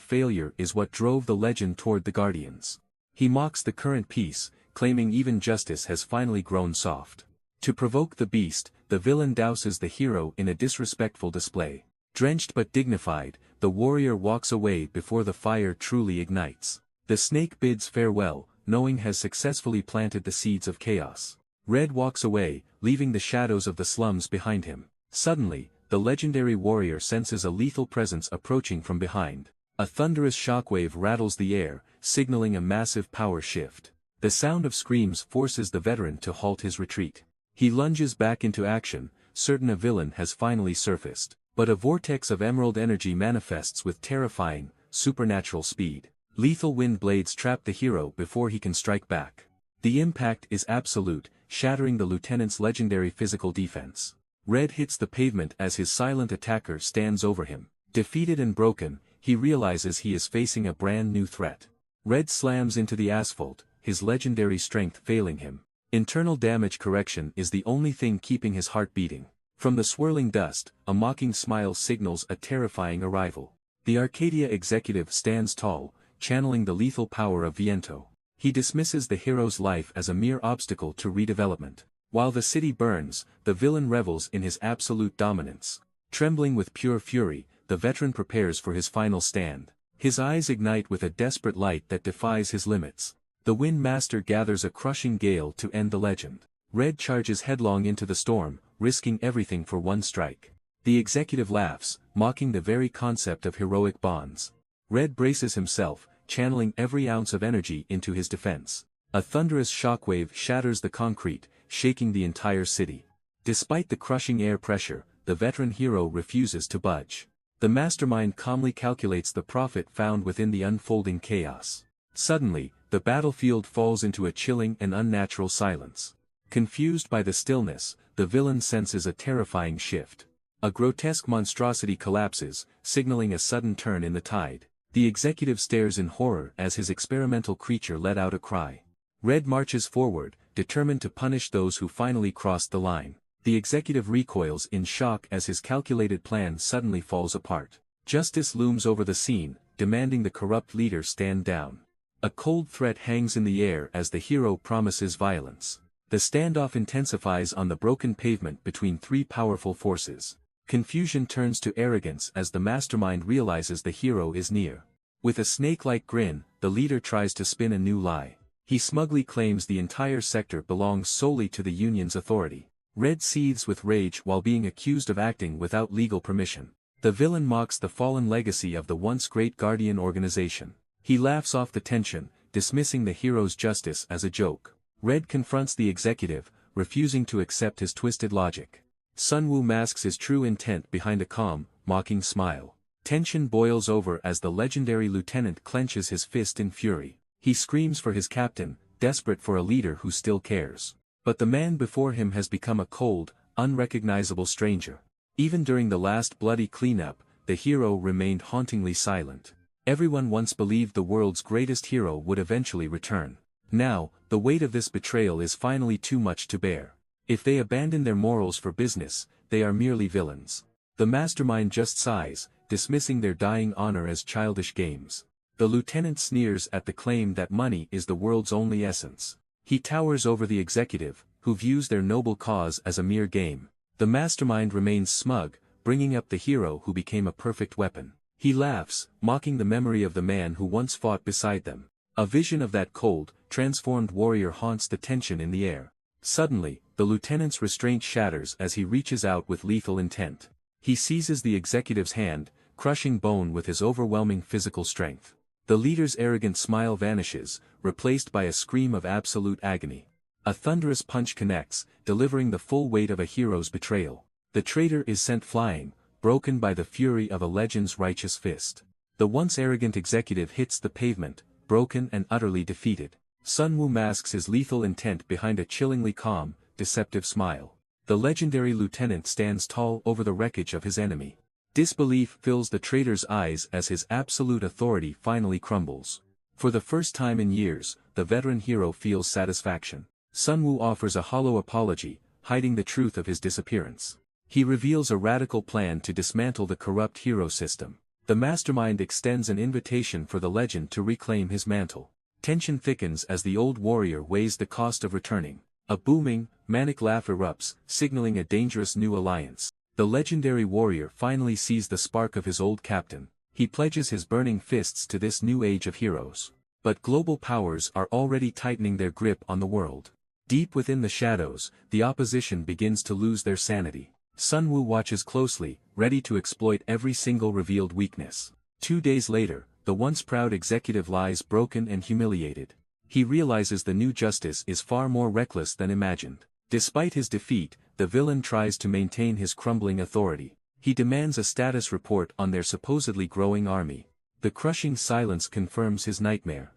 A: failure is what drove the legend toward the Guardians. He mocks the current peace, claiming even justice has finally grown soft. To provoke the beast, the villain douses the hero in a disrespectful display. Drenched but dignified, the warrior walks away before the fire truly ignites. The snake bids farewell, knowing has successfully planted the seeds of chaos. Red walks away, leaving the shadows of the slums behind him. Suddenly, the legendary warrior senses a lethal presence approaching from behind. A thunderous shockwave rattles the air, signaling a massive power shift. The sound of screams forces the veteran to halt his retreat. He lunges back into action, certain a villain has finally surfaced. But a vortex of emerald energy manifests with terrifying, supernatural speed. Lethal wind blades trap the hero before he can strike back. The impact is absolute, shattering the lieutenant's legendary physical defense. Red hits the pavement as his silent attacker stands over him. Defeated and broken, he realizes he is facing a brand new threat. Red slams into the asphalt, his legendary strength failing him. Internal damage correction is the only thing keeping his heart beating. From the swirling dust, a mocking smile signals a terrifying arrival. The Arcadia executive stands tall, channeling the lethal power of Viento. He dismisses the hero's life as a mere obstacle to redevelopment. While the city burns, the villain revels in his absolute dominance. Trembling with pure fury, the veteran prepares for his final stand. His eyes ignite with a desperate light that defies his limits. The Wind Master gathers a crushing gale to end the legend. Red charges headlong into the storm, risking everything for one strike. The executive laughs, mocking the very concept of heroic bonds. Red braces himself, channeling every ounce of energy into his defense. A thunderous shockwave shatters the concrete, shaking the entire city. Despite the crushing air pressure, the veteran hero refuses to budge. The mastermind calmly calculates the profit found within the unfolding chaos. Suddenly, the battlefield falls into a chilling and unnatural silence. Confused by the stillness, the villain senses a terrifying shift. A grotesque monstrosity collapses, signaling a sudden turn in the tide. The executive stares in horror as his experimental creature let out a cry. Red marches forward, determined to punish those who finally crossed the line. The executive recoils in shock as his calculated plan suddenly falls apart. Justice looms over the scene, demanding the corrupt leader stand down. A cold threat hangs in the air as the hero promises violence. The standoff intensifies on the broken pavement between three powerful forces. Confusion turns to arrogance as the mastermind realizes the hero is near. With a snake-like grin, the leader tries to spin a new lie. He smugly claims the entire sector belongs solely to the Union's authority. Red seethes with rage while being accused of acting without legal permission. The villain mocks the fallen legacy of the once great Guardian organization. He laughs off the tension, dismissing the hero's justice as a joke. Red confronts the executive, refusing to accept his twisted logic. Sunwoo masks his true intent behind a calm, mocking smile. Tension boils over as the legendary lieutenant clenches his fist in fury. He screams for his captain, desperate for a leader who still cares. But the man before him has become a cold, unrecognizable stranger. Even during the last bloody cleanup, the hero remained hauntingly silent. Everyone once believed the world's greatest hero would eventually return. Now, the weight of this betrayal is finally too much to bear. If they abandon their morals for business, they are merely villains. The mastermind just sighs, dismissing their dying honor as childish games. The lieutenant sneers at the claim that money is the world's only essence. He towers over the executive, who views their noble cause as a mere game. The mastermind remains smug, bringing up the hero who became a perfect weapon. He laughs, mocking the memory of the man who once fought beside them. A vision of that cold, transformed warrior haunts the tension in the air. Suddenly, the lieutenant's restraint shatters as he reaches out with lethal intent. He seizes the executive's hand, crushing bone with his overwhelming physical strength. The leader's arrogant smile vanishes, replaced by a scream of absolute agony. A thunderous punch connects, delivering the full weight of a hero's betrayal. The traitor is sent flying, broken by the fury of a legend's righteous fist. The once arrogant executive hits the pavement, broken and utterly defeated. Sunwoo masks his lethal intent behind a chillingly calm, deceptive smile. The legendary lieutenant stands tall over the wreckage of his enemy. Disbelief fills the traitor's eyes as his absolute authority finally crumbles. For the first time in years, the veteran hero feels satisfaction. Sunwoo offers a hollow apology, hiding the truth of his disappearance. He reveals a radical plan to dismantle the corrupt hero system. The mastermind extends an invitation for the legend to reclaim his mantle. Tension thickens as the old warrior weighs the cost of returning. A booming, manic laugh erupts, signaling a dangerous new alliance. The legendary warrior finally sees the spark of his old captain. He pledges his burning fists to this new age of heroes. But global powers are already tightening their grip on the world. Deep within the shadows, the opposition begins to lose their sanity. Sunwoo watches closely, ready to exploit every single revealed weakness. 2 days later, the once proud executive lies broken and humiliated. He realizes the new justice is far more reckless than imagined. Despite his defeat, the villain tries to maintain his crumbling authority. He demands a status report on their supposedly growing army. The crushing silence confirms his nightmare.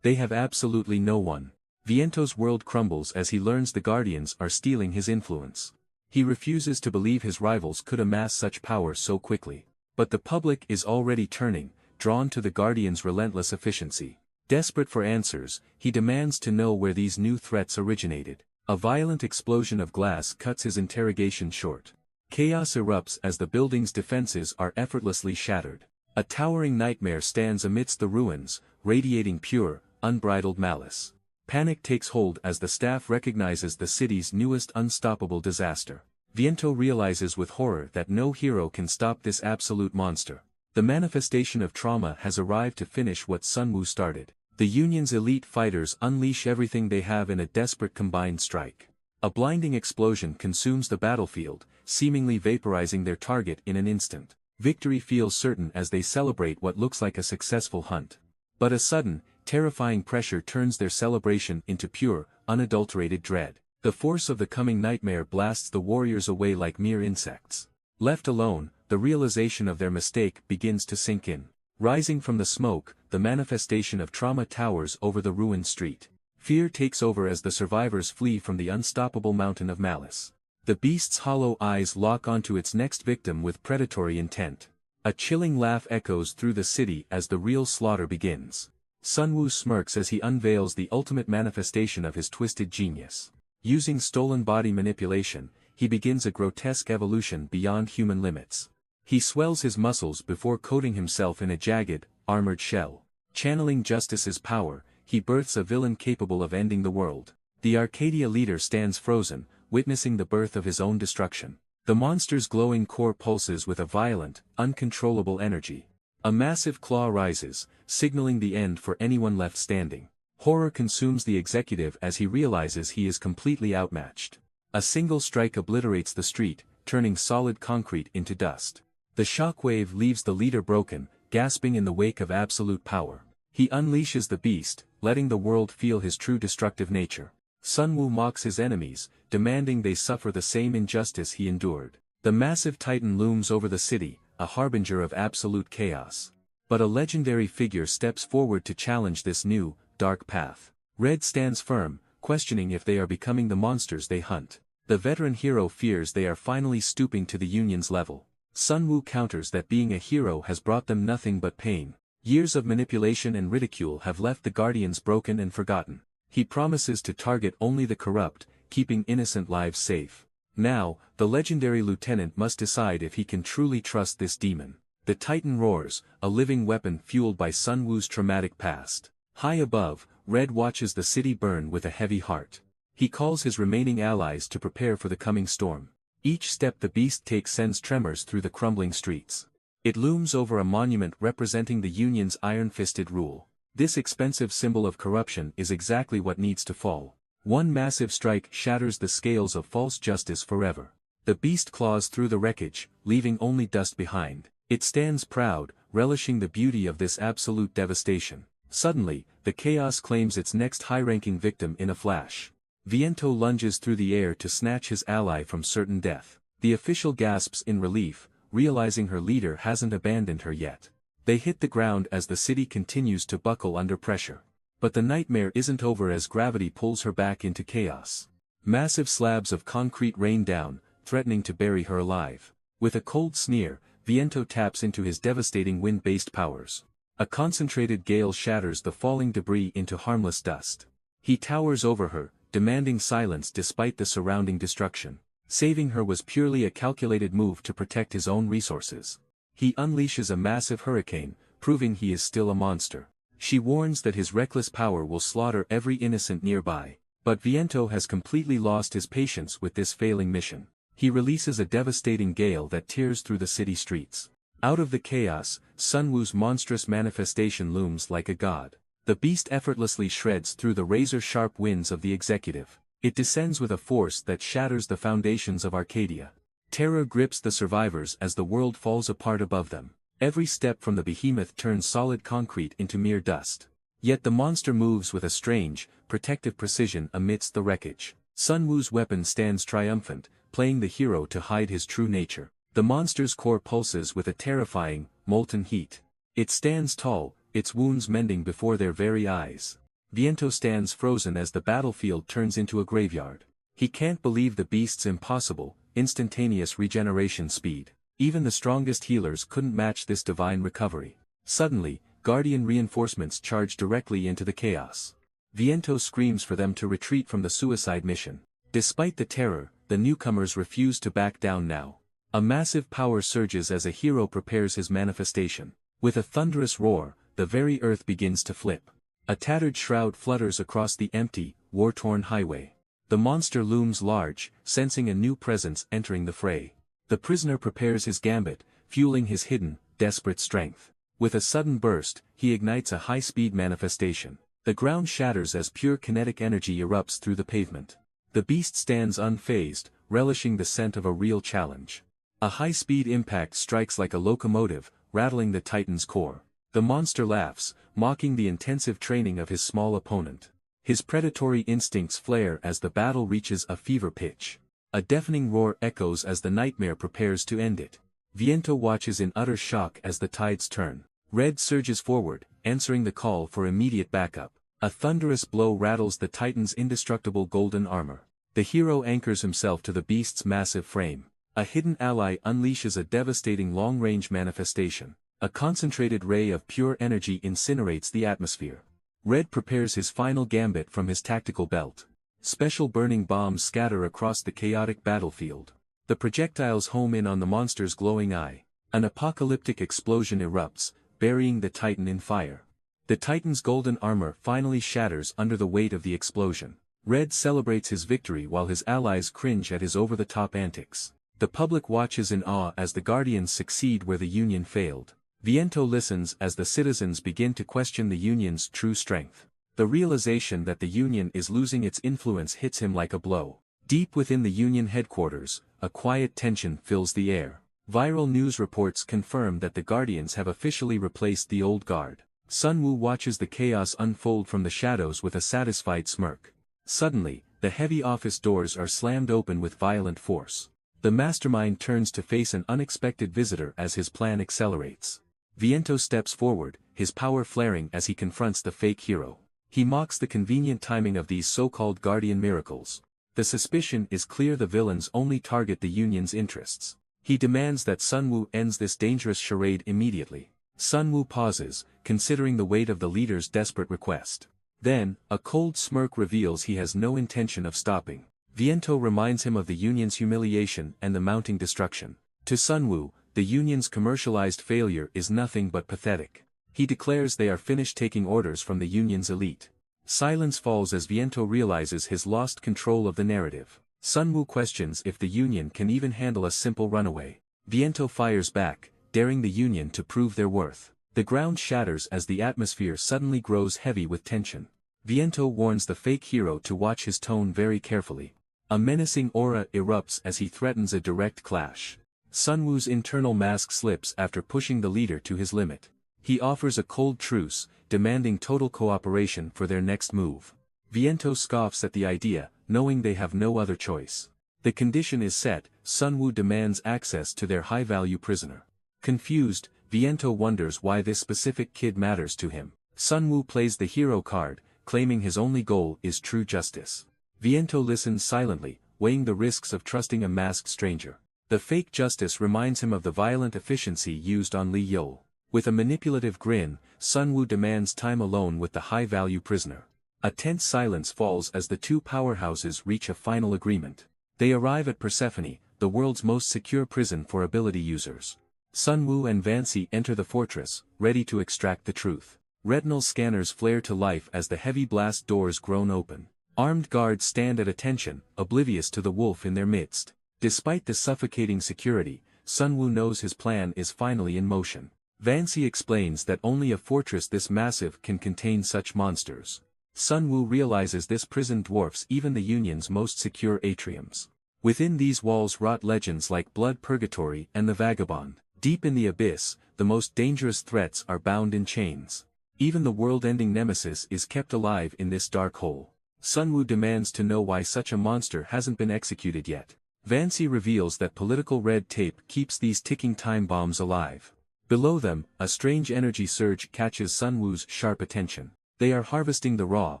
A: They have absolutely no one. Viento's world crumbles as he learns the Guardians are stealing his influence. He refuses to believe his rivals could amass such power so quickly. But the public is already turning, drawn to the Guardians' relentless efficiency. Desperate for answers, he demands to know where these new threats originated. A violent explosion of glass cuts his interrogation short. Chaos erupts as the building's defenses are effortlessly shattered. A towering nightmare stands amidst the ruins, radiating pure, unbridled malice. Panic takes hold as the staff recognizes the city's newest unstoppable disaster. Viento realizes with horror that no hero can stop this absolute monster. The manifestation of trauma has arrived to finish what Sunwoo started. The Union's elite fighters unleash everything they have in a desperate combined strike. A blinding explosion consumes the battlefield, seemingly vaporizing their target in an instant. Victory feels certain as they celebrate what looks like a successful hunt. But a sudden, terrifying pressure turns their celebration into pure, unadulterated dread. The force of the coming nightmare blasts the warriors away like mere insects. Left alone, the realization of their mistake begins to sink in. Rising from the smoke, the manifestation of trauma towers over the ruined street. Fear takes over as the survivors flee from the unstoppable mountain of malice. The beast's hollow eyes lock onto its next victim with predatory intent. A chilling laugh echoes through the city as the real slaughter begins. Sunwoo smirks as he unveils the ultimate manifestation of his twisted genius. Using stolen body manipulation, he begins a grotesque evolution beyond human limits. He swells his muscles before coating himself in a jagged, armored shell. Channeling justice's power, he births a villain capable of ending the world. The Arcadia leader stands frozen, witnessing the birth of his own destruction. The monster's glowing core pulses with a violent, uncontrollable energy. A massive claw rises, signaling the end for anyone left standing. Horror consumes the executive as he realizes he is completely outmatched. A single strike obliterates the street, turning solid concrete into dust. The shockwave leaves the leader broken, gasping in the wake of absolute power. He unleashes the beast, letting the world feel his true destructive nature. Sunwoo mocks his enemies, demanding they suffer the same injustice he endured. The massive titan looms over the city, a harbinger of absolute chaos. But a legendary figure steps forward to challenge this new, dark path. Red stands firm, questioning if they are becoming the monsters they hunt. The veteran hero fears they are finally stooping to the Union's level. Sunwoo counters that being a hero has brought them nothing but pain. Years of manipulation and ridicule have left the Guardians broken and forgotten. He promises to target only the corrupt, keeping innocent lives safe. Now, the legendary lieutenant must decide if he can truly trust this demon. The Titan roars, a living weapon fueled by Sunwoo's traumatic past. High above, Red watches the city burn with a heavy heart. He calls his remaining allies to prepare for the coming storm. Each step the beast takes sends tremors through the crumbling streets. It looms over a monument representing the Union's iron-fisted rule. This expensive symbol of corruption is exactly what needs to fall. One massive strike shatters the scales of false justice forever. The beast claws through the wreckage, leaving only dust behind. It stands proud, relishing the beauty of this absolute devastation. Suddenly, the chaos claims its next high-ranking victim in a flash. Viento lunges through the air to snatch his ally from certain death. The official gasps in relief, realizing her leader hasn't abandoned her yet. They hit the ground as the city continues to buckle under pressure. But the nightmare isn't over as gravity pulls her back into chaos. Massive slabs of concrete rain down, threatening to bury her alive. With a cold sneer, Viento taps into his devastating wind-based powers. A concentrated gale shatters the falling debris into harmless dust. He towers over her, demanding silence despite the surrounding destruction. Saving her was purely a calculated move to protect his own resources. He unleashes a massive hurricane, proving he is still a monster. She warns that his reckless power will slaughter every innocent nearby. But Viento has completely lost his patience with this failing mission. He releases a devastating gale that tears through the city streets. Out of the chaos, Sunwoo's monstrous manifestation looms like a god. The beast effortlessly shreds through the razor-sharp winds of the executive. It descends with a force that shatters the foundations of Arcadia. Terror grips the survivors as the world falls apart above them. Every step from the behemoth turns solid concrete into mere dust. Yet the monster moves with a strange, protective precision amidst the wreckage. Sunwoo's weapon stands triumphant, playing the hero to hide his true nature. The monster's core pulses with a terrifying, molten heat. It stands tall, its wounds mending before their very eyes. Viento stands frozen as the battlefield turns into a graveyard. He can't believe the beast's impossible, instantaneous regeneration speed. Even the strongest healers couldn't match this divine recovery. Suddenly, Guardian reinforcements charge directly into the chaos. Viento screams for them to retreat from the suicide mission. Despite the terror, the newcomers refuse to back down now. A massive power surges as a hero prepares his manifestation. With a thunderous roar, the very earth begins to flip. A tattered shroud flutters across the empty, war-torn highway. The monster looms large, sensing a new presence entering the fray. The prisoner prepares his gambit, fueling his hidden, desperate strength. With a sudden burst, he ignites a high-speed manifestation. The ground shatters as pure kinetic energy erupts through the pavement. The beast stands unfazed, relishing the scent of a real challenge. A high-speed impact strikes like a locomotive, rattling the Titan's core. The monster laughs, mocking the intensive training of his small opponent. His predatory instincts flare as the battle reaches a fever pitch. A deafening roar echoes as the nightmare prepares to end it. Viento watches in utter shock as the tides turn. Red surges forward, answering the call for immediate backup. A thunderous blow rattles the Titan's indestructible golden armor. The hero anchors himself to the beast's massive frame. A hidden ally unleashes a devastating long-range manifestation. A concentrated ray of pure energy incinerates the atmosphere. Red prepares his final gambit from his tactical belt. Special burning bombs scatter across the chaotic battlefield. The projectiles home in on the monster's glowing eye. An apocalyptic explosion erupts, burying the Titan in fire. The Titan's golden armor finally shatters under the weight of the explosion. Red celebrates his victory while his allies cringe at his over-the-top antics. The public watches in awe as the Guardians succeed where the Union failed. Viento listens as the citizens begin to question the Union's true strength. The realization that the Union is losing its influence hits him like a blow. Deep within the Union headquarters, a quiet tension fills the air. Viral news reports confirm that the Guardians have officially replaced the old guard. Sunwoo watches the chaos unfold from the shadows with a satisfied smirk. Suddenly, the heavy office doors are slammed open with violent force. The mastermind turns to face an unexpected visitor as his plan accelerates. Viento steps forward, his power flaring as he confronts the fake hero. He mocks the convenient timing of these so-called Guardian miracles. The suspicion is clear the villains only target the Union's interests. He demands that Sunwoo ends this dangerous charade immediately. Sunwoo pauses, considering the weight of the leader's desperate request. Then, a cold smirk reveals he has no intention of stopping. Viento reminds him of the Union's humiliation and the mounting destruction. To Sunwoo, the Union's commercialized failure is nothing but pathetic. He declares they are finished taking orders from the Union's elite. Silence falls as Viento realizes his lost control of the narrative. Sunwoo questions if the Union can even handle a simple runaway. Viento fires back, daring the Union to prove their worth. The ground shatters as the atmosphere suddenly grows heavy with tension. Viento warns the fake hero to watch his tone very carefully. A menacing aura erupts as he threatens a direct clash. Sunwoo's internal mask slips after pushing the leader to his limit. He offers a cold truce, demanding total cooperation for their next move. Viento scoffs at the idea, knowing they have no other choice. The condition is set, Sunwoo demands access to their high-value prisoner. Confused, Viento wonders why this specific kid matters to him. Sunwoo plays the hero card, claiming his only goal is true justice. Viento listens silently, weighing the risks of trusting a masked stranger. The fake justice reminds him of the violent efficiency used on Li Yol. With a manipulative grin, Sunwoo demands time alone with the high-value prisoner. A tense silence falls as the two powerhouses reach a final agreement. They arrive at Persephone, the world's most secure prison for ability users. Sunwoo and Vancy enter the fortress, ready to extract the truth. Retinal scanners flare to life as the heavy blast doors groan open. Armed guards stand at attention, oblivious to the wolf in their midst. Despite the suffocating security, Sunwoo knows his plan is finally in motion. Vancy explains that only a fortress this massive can contain such monsters. Sunwoo realizes this prison dwarfs even the Union's most secure atriums. Within these walls rot legends like Blood Purgatory and the Vagabond. Deep in the abyss, the most dangerous threats are bound in chains. Even the world-ending nemesis is kept alive in this dark hole. Sunwoo demands to know why such a monster hasn't been executed yet. Vancy reveals that political red tape keeps these ticking time bombs alive. Below them, a strange energy surge catches Sunwoo's sharp attention. They are harvesting the raw,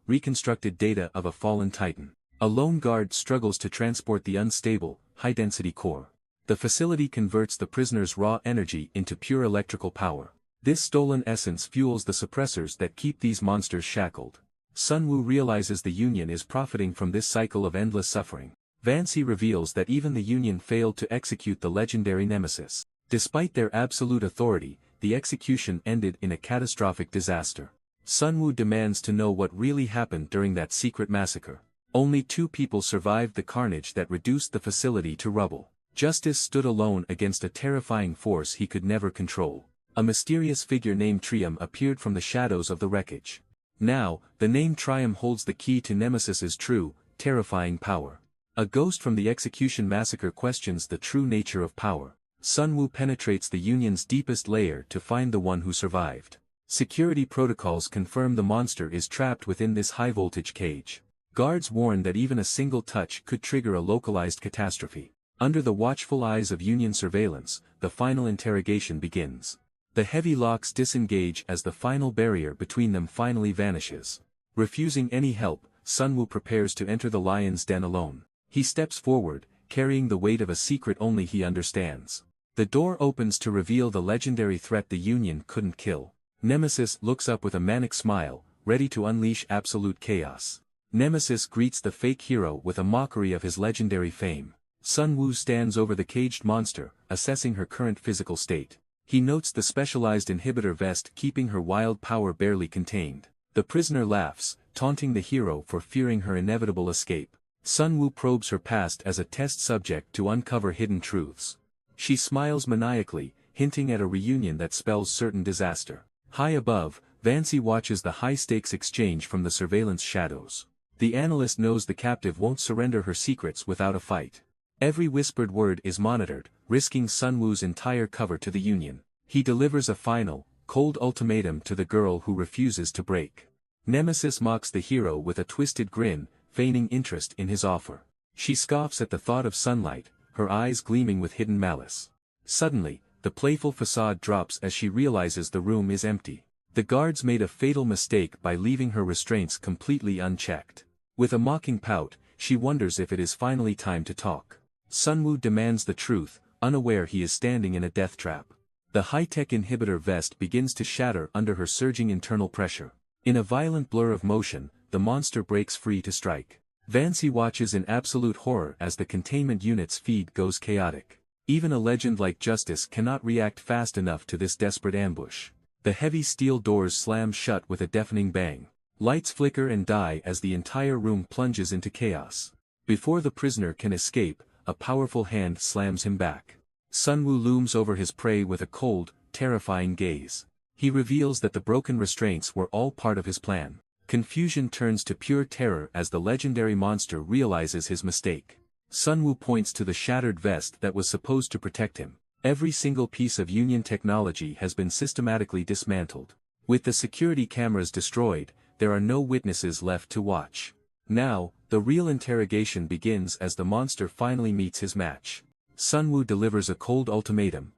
A: reconstructed data of a fallen titan. A lone guard struggles to transport the unstable, high-density core. The facility converts the prisoner's raw energy into pure electrical power. This stolen essence fuels the suppressors that keep these monsters shackled. Sunwoo realizes the Union is profiting from this cycle of endless suffering. Vancy reveals that even the Union failed to execute the legendary nemesis. Despite their absolute authority, the execution ended in a catastrophic disaster. Sunwoo demands to know what really happened during that secret massacre. Only 2 people survived the carnage that reduced the facility to rubble. Justice stood alone against a terrifying force he could never control. A mysterious figure named Trium appeared from the shadows of the wreckage. Now, the name Trium holds the key to Nemesis's true, terrifying power. A ghost from the execution massacre questions the true nature of power. Sunwoo penetrates the Union's deepest layer to find the one who survived. Security protocols confirm the monster is trapped within this high-voltage cage. Guards warn that even a single touch could trigger a localized catastrophe. Under the watchful eyes of Union surveillance, the final interrogation begins. The heavy locks disengage as the final barrier between them finally vanishes. Refusing any help, Sunwoo prepares to enter the lion's den alone. He steps forward, carrying the weight of a secret only he understands. The door opens to reveal the legendary threat the Union couldn't kill. Nemesis looks up with a manic smile, ready to unleash absolute chaos. Nemesis greets the fake hero with a mockery of his legendary fame. Sunwoo stands over the caged monster, assessing her current physical state. He notes the specialized inhibitor vest keeping her wild power barely contained. The prisoner laughs, taunting the hero for fearing her inevitable escape. Sunwoo probes her past as a test subject to uncover hidden truths. She smiles maniacally, hinting at a reunion that spells certain disaster. High above, Vancy watches the high-stakes exchange from the surveillance shadows. The analyst knows the captive won't surrender her secrets without a fight. Every whispered word is monitored, risking Sunwoo's entire cover to the Union. He delivers a final, cold ultimatum to the girl who refuses to break. Nemesis mocks the hero with a twisted grin, feigning interest in his offer. She scoffs at the thought of sunlight, her eyes gleaming with hidden malice. Suddenly, the playful facade drops as she realizes the room is empty. The guards made a fatal mistake by leaving her restraints completely unchecked. With a mocking pout, she wonders if it is finally time to talk. Sunwoo demands the truth, unaware he is standing in a death trap. The high-tech inhibitor vest begins to shatter under her surging internal pressure. In a violent blur of motion, the monster breaks free to strike. Vancy watches in absolute horror as the containment unit's feed goes chaotic. Even a legend like Justice cannot react fast enough to this desperate ambush. The heavy steel doors slam shut with a deafening bang. Lights flicker and die as the entire room plunges into chaos. Before the prisoner can escape, a powerful hand slams him back. Sunwoo looms over his prey with a cold, terrifying gaze. He reveals that the broken restraints were all part of his plan. Confusion turns to pure terror as the legendary monster realizes his mistake. Sunwoo points to the shattered vest that was supposed to protect him. Every single piece of Union technology has been systematically dismantled. With the security cameras destroyed, there are no witnesses left to watch. Now, the real interrogation begins as the monster finally meets his match. Sunwoo delivers a cold ultimatum.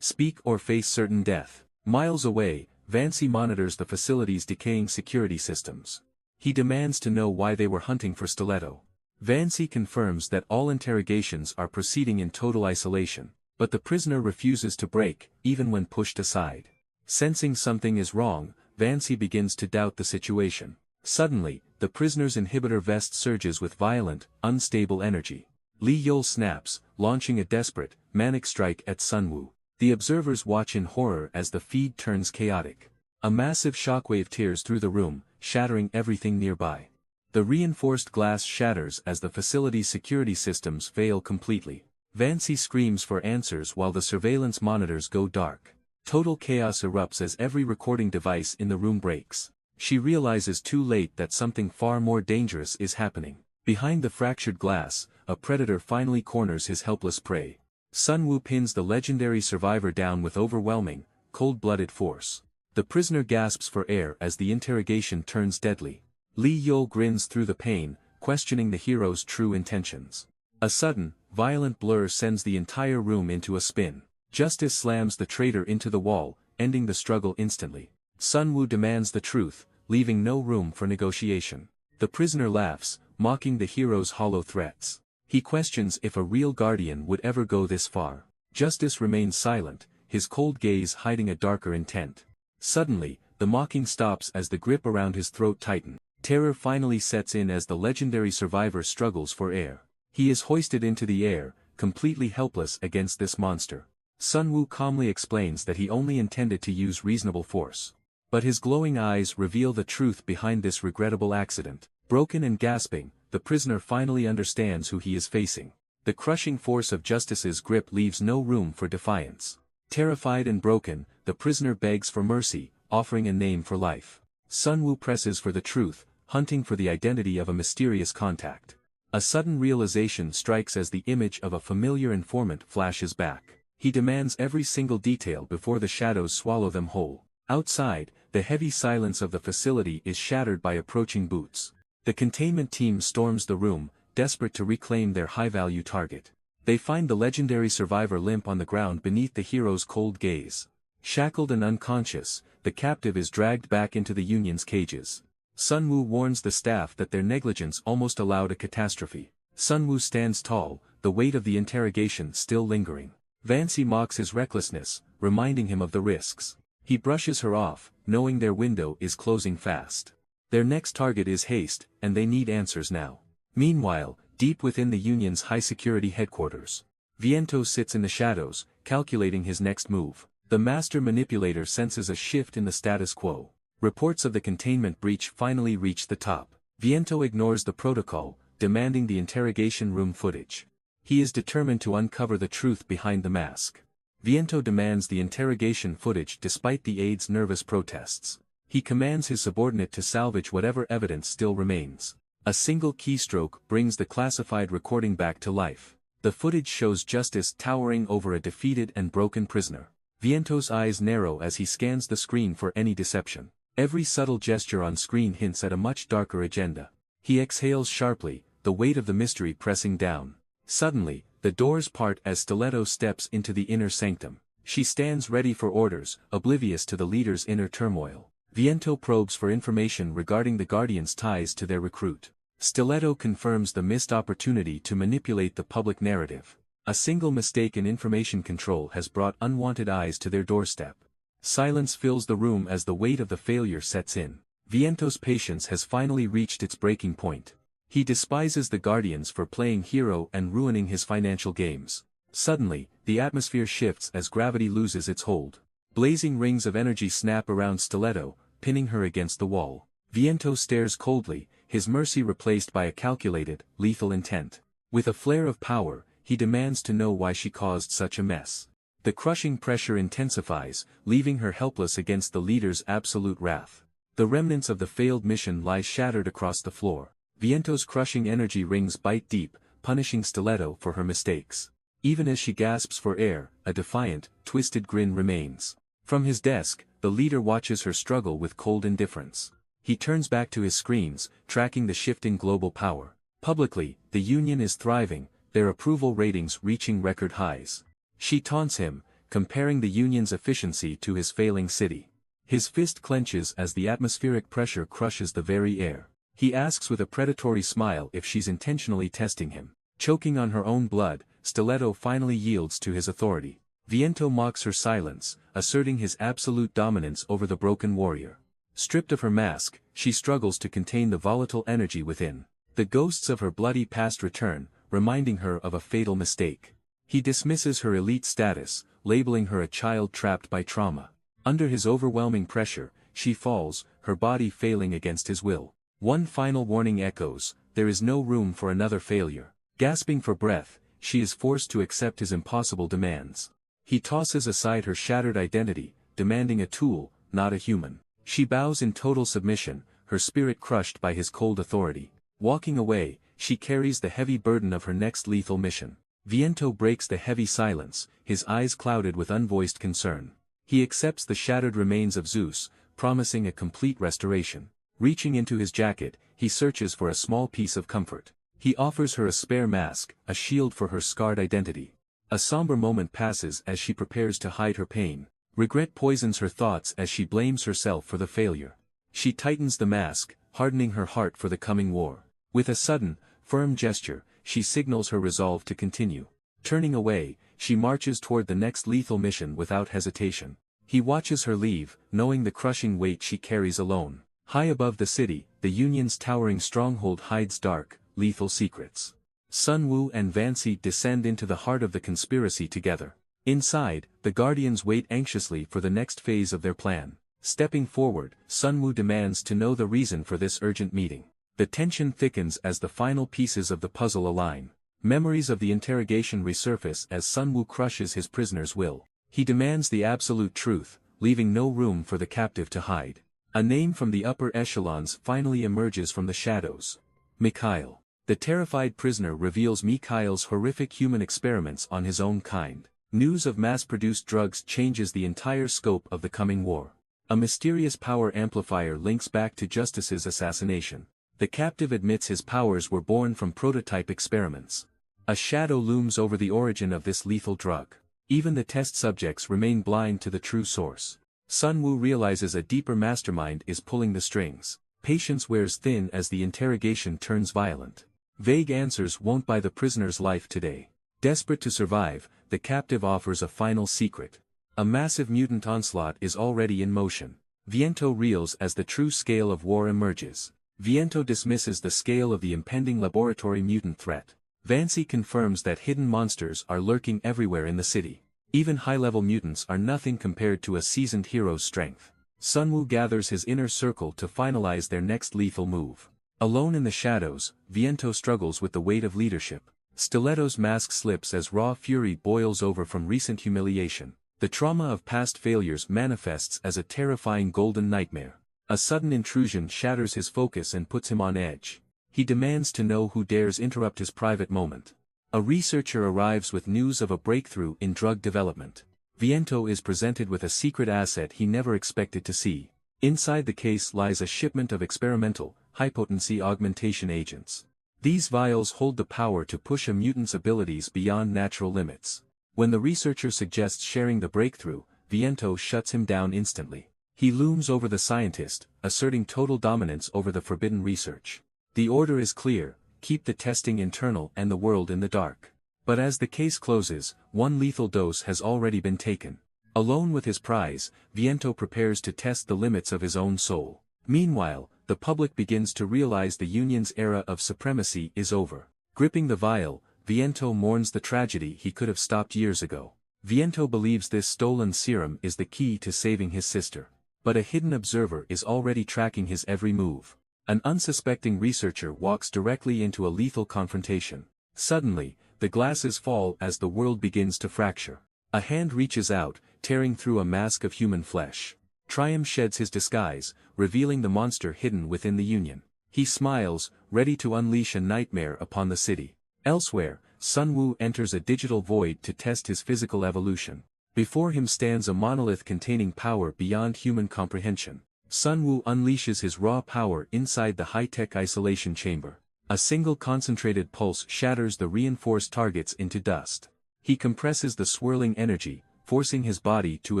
A: Speak or face certain death. Miles away, Vancy monitors the facility's decaying security systems. He demands to know why they were hunting for Stiletto. Vancy confirms that all interrogations are proceeding in total isolation, but the prisoner refuses to break, even when pushed aside. Sensing something is wrong, Vancy begins to doubt the situation. Suddenly, the prisoner's inhibitor vest surges with violent, unstable energy. Lee Yol snaps, launching a desperate, manic strike at Sunwoo. The observers watch in horror as the feed turns chaotic. A massive shockwave tears through the room, shattering everything nearby. The reinforced glass shatters as the facility's security systems fail completely. Vancy screams for answers while the surveillance monitors go dark. Total chaos erupts as every recording device in the room breaks. She realizes too late that something far more dangerous is happening. Behind the fractured glass, a predator finally corners his helpless prey. Sunwoo pins the legendary survivor down with overwhelming, cold-blooded force. The prisoner gasps for air as the interrogation turns deadly. Lee Yol grins through the pain, questioning the hero's true intentions. A sudden, violent blur sends the entire room into a spin. Justice slams the traitor into the wall, ending the struggle instantly. Sunwoo demands the truth, leaving no room for negotiation. The prisoner laughs, mocking the hero's hollow threats. He questions if a real guardian would ever go this far. Justice remains silent, his cold gaze hiding a darker intent. Suddenly, the mocking stops as the grip around his throat tightens. Terror finally sets in as the legendary survivor struggles for air. He is hoisted into the air, completely helpless against this monster. Sun Wu calmly explains that he only intended to use reasonable force. But his glowing eyes reveal the truth behind this regrettable accident. Broken and gasping, the prisoner finally understands who he is facing. The crushing force of justice's grip leaves no room for defiance. Terrified and broken, the prisoner begs for mercy, offering a name for life. Sun Wu presses for the truth, hunting for the identity of a mysterious contact. A sudden realization strikes as the image of a familiar informant flashes back. He demands every single detail before the shadows swallow them whole. Outside, the heavy silence of the facility is shattered by approaching boots. The containment team storms the room, desperate to reclaim their high-value target. They find the legendary survivor limp on the ground beneath the hero's cold gaze. Shackled and unconscious, the captive is dragged back into the Union's cages. Sun Wu warns the staff that their negligence almost allowed a catastrophe. Sun Wu stands tall, the weight of the interrogation still lingering. Vancy mocks his recklessness, reminding him of the risks. He brushes her off, knowing their window is closing fast. Their next target is haste, and they need answers now. Meanwhile, deep within the Union's high-security headquarters, Viento sits in the shadows, calculating his next move. The master manipulator senses a shift in the status quo. Reports of the containment breach finally reach the top. Viento ignores the protocol, demanding the interrogation room footage. He is determined to uncover the truth behind the mask. Viento demands the interrogation footage despite the aide's nervous protests. He commands his subordinate to salvage whatever evidence still remains. A single keystroke brings the classified recording back to life. The footage shows Justice towering over a defeated and broken prisoner. Viento's eyes narrow as he scans the screen for any deception. Every subtle gesture on screen hints at a much darker agenda. He exhales sharply, the weight of the mystery pressing down. Suddenly, the doors part as Stiletto steps into the inner sanctum. She stands ready for orders, oblivious to the leader's inner turmoil. Viento probes for information regarding the Guardian's ties to their recruit. Stiletto confirms the missed opportunity to manipulate the public narrative. A single mistake in information control has brought unwanted eyes to their doorstep. Silence fills the room as the weight of the failure sets in. Viento's patience has finally reached its breaking point. He despises the Guardians for playing hero and ruining his financial games. Suddenly, the atmosphere shifts as gravity loses its hold. Blazing rings of energy snap around Stiletto, pinning her against the wall. Viento stares coldly, his mercy replaced by a calculated, lethal intent. With a flare of power, he demands to know why she caused such a mess. The crushing pressure intensifies, leaving her helpless against the leader's absolute wrath. The remnants of the failed mission lie shattered across the floor. Viento's crushing energy rings bite deep, punishing Stiletto for her mistakes. Even as she gasps for air, a defiant, twisted grin remains. From his desk, the leader watches her struggle with cold indifference. He turns back to his screens, tracking the shifting global power. Publicly, the Union is thriving, their approval ratings reaching record highs. She taunts him, comparing the Union's efficiency to his failing city. His fist clenches as the atmospheric pressure crushes the very air. He asks with a predatory smile if she's intentionally testing him. Choking on her own blood, Stiletto finally yields to his authority. Viento mocks her silence, asserting his absolute dominance over the broken warrior. Stripped of her mask, she struggles to contain the volatile energy within. The ghosts of her bloody past return, reminding her of a fatal mistake. He dismisses her elite status, labeling her a child trapped by trauma. Under his overwhelming pressure, she falls, her body failing against his will. One final warning echoes, there is no room for another failure. Gasping for breath, she is forced to accept his impossible demands. He tosses aside her shattered identity, demanding a tool, not a human. She bows in total submission, her spirit crushed by his cold authority. Walking away, she carries the heavy burden of her next lethal mission. Viento breaks the heavy silence, his eyes clouded with unvoiced concern. He accepts the shattered remains of Zeus, promising a complete restoration. Reaching into his jacket, he searches for a small piece of comfort. He offers her a spare mask, a shield for her scarred identity. A somber moment passes as she prepares to hide her pain. Regret poisons her thoughts as she blames herself for the failure. She tightens the mask, hardening her heart for the coming war. With a sudden, firm gesture, she signals her resolve to continue. Turning away, she marches toward the next lethal mission without hesitation. He watches her leave, knowing the crushing weight she carries alone. High above the city, the Union's towering stronghold hides dark, lethal secrets. Sun Wu and Vancy descend into the heart of the conspiracy together. Inside, the Guardians wait anxiously for the next phase of their plan. Stepping forward, Sun Wu demands to know the reason for this urgent meeting. The tension thickens as the final pieces of the puzzle align. Memories of the interrogation resurface as Sun Wu crushes his prisoner's will. He demands the absolute truth, leaving no room for the captive to hide. A name from the upper echelons finally emerges from the shadows. Mikhail. The terrified prisoner reveals Mikhail's horrific human experiments on his own kind. News of mass-produced drugs changes the entire scope of the coming war. A mysterious power amplifier links back to Justice's assassination. The captive admits his powers were born from prototype experiments. A shadow looms over the origin of this lethal drug. Even the test subjects remain blind to the true source. Sun Wu realizes a deeper mastermind is pulling the strings. Patience wears thin as the interrogation turns violent. Vague answers won't buy the prisoner's life today. Desperate to survive, the captive offers a final secret. A massive mutant onslaught is already in motion. Viento reels as the true scale of war emerges. Viento dismisses the scale of the impending laboratory mutant threat. Vancy confirms that hidden monsters are lurking everywhere in the city. Even high-level mutants are nothing compared to a seasoned hero's strength. Sun Wu gathers his inner circle to finalize their next lethal move. Alone in the shadows, Viento struggles with the weight of leadership. Stiletto's mask slips as raw fury boils over from recent humiliation. The trauma of past failures manifests as a terrifying golden nightmare. A sudden intrusion shatters his focus and puts him on edge. He demands to know who dares interrupt his private moment. A researcher arrives with news of a breakthrough in drug development. Viento is presented with a secret asset he never expected to see. Inside the case lies a shipment of experimental, high-potency augmentation agents. These vials hold the power to push a mutant's abilities beyond natural limits. When the researcher suggests sharing the breakthrough, Viento shuts him down instantly. He looms over the scientist, asserting total dominance over the forbidden research. The order is clear: keep the testing internal and the world in the dark. But as the case closes, one lethal dose has already been taken. Alone with his prize, Viento prepares to test the limits of his own soul. Meanwhile, the public begins to realize the Union's era of supremacy is over. Gripping the vial, Viento mourns the tragedy he could have stopped years ago. Viento believes this stolen serum is the key to saving his sister. But a hidden observer is already tracking his every move. An unsuspecting researcher walks directly into a lethal confrontation. Suddenly, the glasses fall as the world begins to fracture. A hand reaches out, tearing through a mask of human flesh. Triumph sheds his disguise, revealing the monster hidden within the Union. He smiles, ready to unleash a nightmare upon the city. Elsewhere, Sun Wu enters a digital void to test his physical evolution. Before him stands a monolith containing power beyond human comprehension. Sun Wu unleashes his raw power inside the high-tech isolation chamber. A single concentrated pulse shatters the reinforced targets into dust. He compresses the swirling energy, forcing his body to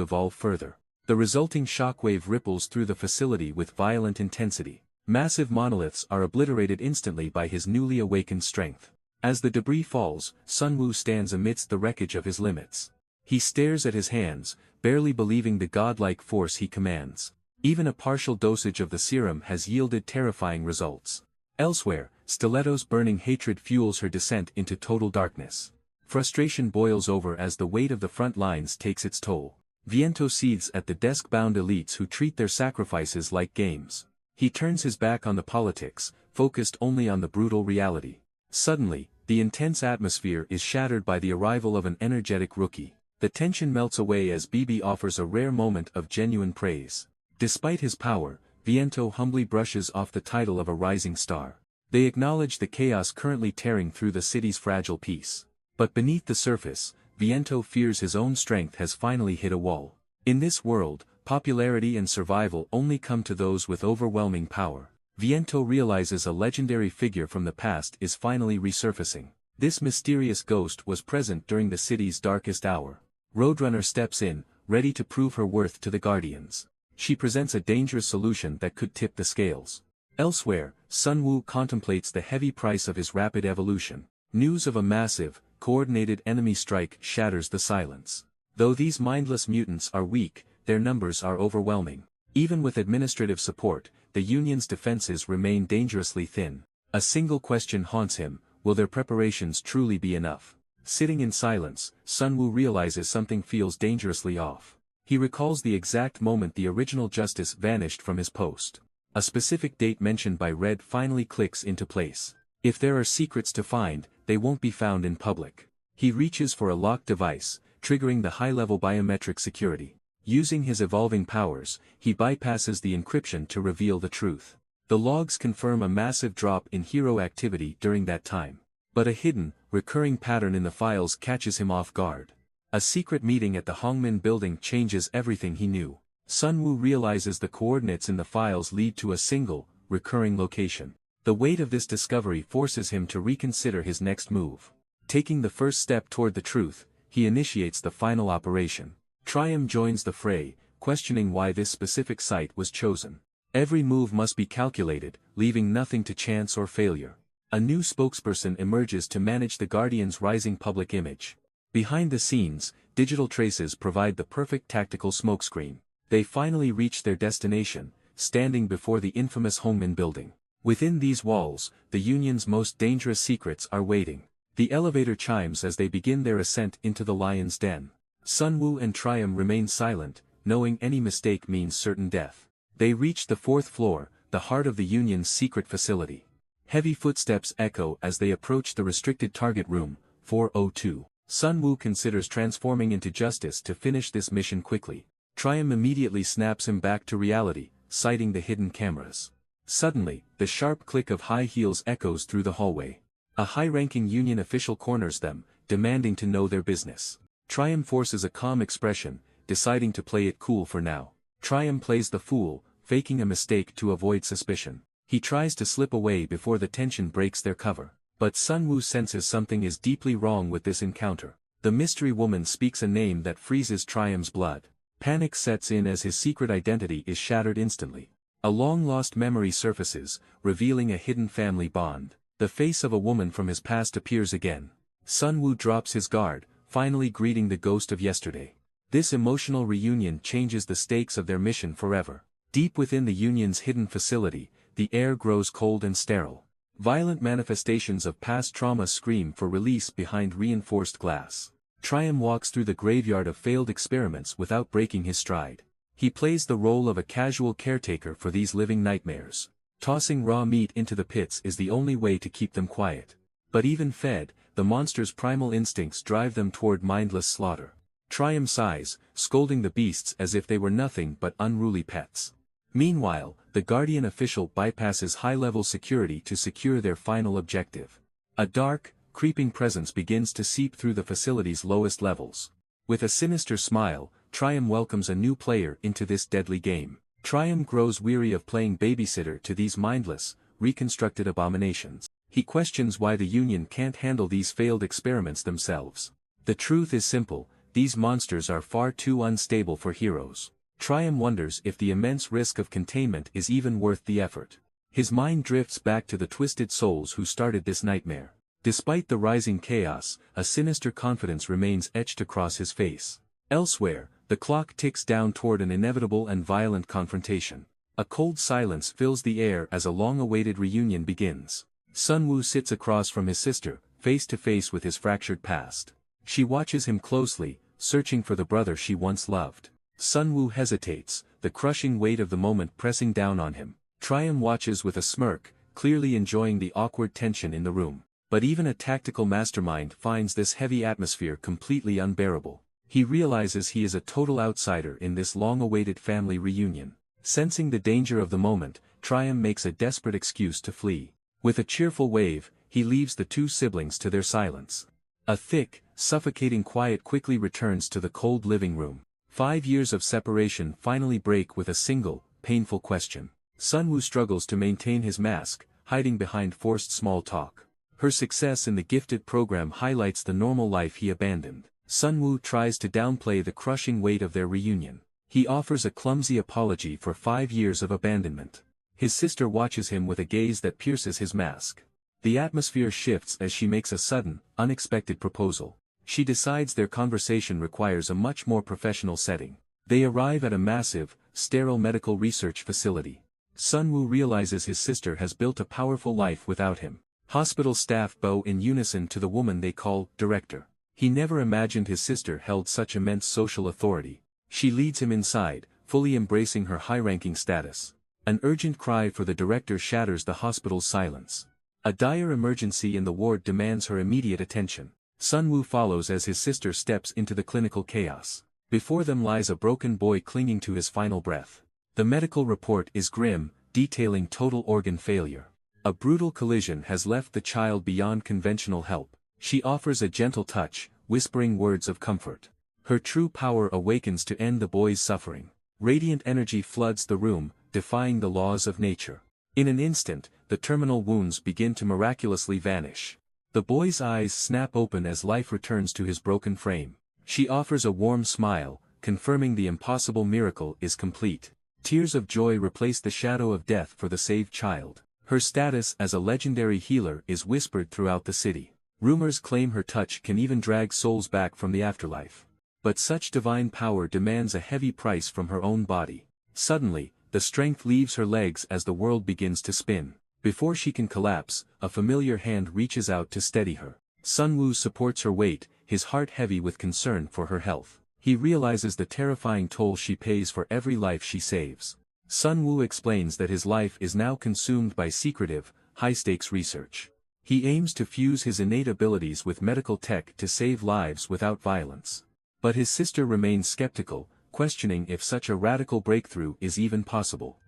A: evolve further. The resulting shockwave ripples through the facility with violent intensity. Massive monoliths are obliterated instantly by his newly awakened strength. As the debris falls, Sun Wu stands amidst the wreckage of his limits. He stares at his hands, barely believing the godlike force he commands. Even a partial dosage of the serum has yielded terrifying results. Elsewhere, Stiletto's burning hatred fuels her descent into total darkness. Frustration boils over as the weight of the front lines takes its toll. Viento seethes at the desk-bound elites who treat their sacrifices like games. He turns his back on the politics, focused only on the brutal reality. Suddenly, the intense atmosphere is shattered by the arrival of an energetic rookie. The tension melts away as BB offers a rare moment of genuine praise. Despite his power, Viento humbly brushes off the title of a rising star. They acknowledge the chaos currently tearing through the city's fragile peace. But beneath the surface, Viento fears his own strength has finally hit a wall. In this world, popularity and survival only come to those with overwhelming power. Viento realizes a legendary figure from the past is finally resurfacing. This mysterious ghost was present during the city's darkest hour. Roadrunner steps in, ready to prove her worth to the Guardians. She presents a dangerous solution that could tip the scales. Elsewhere, Sunwoo contemplates the heavy price of his rapid evolution. News of a massive, coordinated enemy strike shatters the silence. Though these mindless mutants are weak, their numbers are overwhelming. Even with administrative support, the Union's defenses remain dangerously thin. A single question haunts him: will their preparations truly be enough? Sitting in silence, Sunwoo realizes something feels dangerously off. He recalls the exact moment the original justice vanished from his post. A specific date mentioned by Red finally clicks into place. If there are secrets to find, they won't be found in public. He reaches for a locked device, triggering the high-level biometric security. Using his evolving powers, he bypasses the encryption to reveal the truth. The logs confirm a massive drop in hero activity during that time. But a hidden, recurring pattern in the files catches him off guard. A secret meeting at the Hongmin building changes everything he knew. Sunwoo realizes the coordinates in the files lead to a single, recurring location. The weight of this discovery forces him to reconsider his next move. Taking the first step toward the truth, he initiates the final operation. Trium joins the fray, questioning why this specific site was chosen. Every move must be calculated, leaving nothing to chance or failure. A new spokesperson emerges to manage the Guardian's rising public image. Behind the scenes, digital traces provide the perfect tactical smokescreen. They finally reach their destination, standing before the infamous Hongmin building. Within these walls, the Union's most dangerous secrets are waiting. The elevator chimes as they begin their ascent into the lion's den. Sunwoo and Trium remain silent, knowing any mistake means certain death. They reach the 4th floor, the heart of the Union's secret facility. Heavy footsteps echo as they approach the restricted target room, 402. Sunwoo considers transforming into Justice to finish this mission quickly. Trium immediately snaps him back to reality, citing the hidden cameras. Suddenly, the sharp click of high heels echoes through the hallway. A high-ranking Union official corners them, demanding to know their business. Trium forces a calm expression, deciding to play it cool for now. Trium plays the fool, faking a mistake to avoid suspicion. He tries to slip away before the tension breaks their cover. But Sunwoo senses something is deeply wrong with this encounter. The mystery woman speaks a name that freezes Trium's blood. Panic sets in as his secret identity is shattered instantly. A long-lost memory surfaces, revealing a hidden family bond. The face of a woman from his past appears again. Sunwoo drops his guard, finally greeting the ghost of yesterday. This emotional reunion changes the stakes of their mission forever. Deep within the Union's hidden facility, the air grows cold and sterile. Violent manifestations of past trauma scream for release behind reinforced glass. Trium walks through the graveyard of failed experiments without breaking his stride. He plays the role of a casual caretaker for these living nightmares. Tossing raw meat into the pits is the only way to keep them quiet. But even fed, the monster's primal instincts drive them toward mindless slaughter. Trium sighs, scolding the beasts as if they were nothing but unruly pets. Meanwhile, the Guardian official bypasses high-level security to secure their final objective. A dark, creeping presence begins to seep through the facility's lowest levels. With a sinister smile, Trium welcomes a new player into this deadly game. Trium grows weary of playing babysitter to these mindless, reconstructed abominations. He questions why the Union can't handle these failed experiments themselves. The truth is simple: these monsters are far too unstable for heroes. Trium wonders if the immense risk of containment is even worth the effort. His mind drifts back to the twisted souls who started this nightmare. Despite the rising chaos, a sinister confidence remains etched across his face. Elsewhere, the clock ticks down toward an inevitable and violent confrontation. A cold silence fills the air as a long-awaited reunion begins. Sunwoo sits across from his sister, face to face with his fractured past. She watches him closely, searching for the brother she once loved. Sunwoo hesitates, the crushing weight of the moment pressing down on him. Trium watches with a smirk, clearly enjoying the awkward tension in the room. But even a tactical mastermind finds this heavy atmosphere completely unbearable. He realizes he is a total outsider in this long-awaited family reunion. Sensing the danger of the moment, Trium makes a desperate excuse to flee. With a cheerful wave, he leaves the two siblings to their silence. A thick, suffocating quiet quickly returns to the cold living room. 5 years of separation finally break with a single, painful question. Sunwoo struggles to maintain his mask, hiding behind forced small talk. Her success in the gifted program highlights the normal life he abandoned. Sunwoo tries to downplay the crushing weight of their reunion. He offers a clumsy apology for 5 years of abandonment. His sister watches him with a gaze that pierces his mask. The atmosphere shifts as she makes a sudden, unexpected proposal. She decides their conversation requires a much more professional setting. They arrive at a massive, sterile medical research facility. Sunwoo realizes his sister has built a powerful life without him. Hospital staff bow in unison to the woman they call director. He never imagined his sister held such immense social authority. She leads him inside, fully embracing her high-ranking status. An urgent cry for the director shatters the hospital's silence. A dire emergency in the ward demands her immediate attention. Sunwoo follows as his sister steps into the clinical chaos. Before them lies a broken boy clinging to his final breath. The medical report is grim, detailing total organ failure. A brutal collision has left the child beyond conventional help. She offers a gentle touch, whispering words of comfort. Her true power awakens to end the boy's suffering. Radiant energy floods the room, defying the laws of nature. In an instant, the terminal wounds begin to miraculously vanish. The boy's eyes snap open as life returns to his broken frame. She offers a warm smile, confirming the impossible miracle is complete. Tears of joy replace the shadow of death for the saved child. Her status as a legendary healer is whispered throughout the city. Rumors claim her touch can even drag souls back from the afterlife. But such divine power demands a heavy price from her own body. Suddenly, the strength leaves her legs as the world begins to spin. Before she can collapse, a familiar hand reaches out to steady her. Sunwoo supports her weight, his heart heavy with concern for her health. He realizes the terrifying toll she pays for every life she saves. Sunwoo explains that his life is now consumed by secretive, high-stakes research. He aims to fuse his innate abilities with medical tech to save lives without violence. But his sister remains skeptical, questioning if such a radical breakthrough is even possible.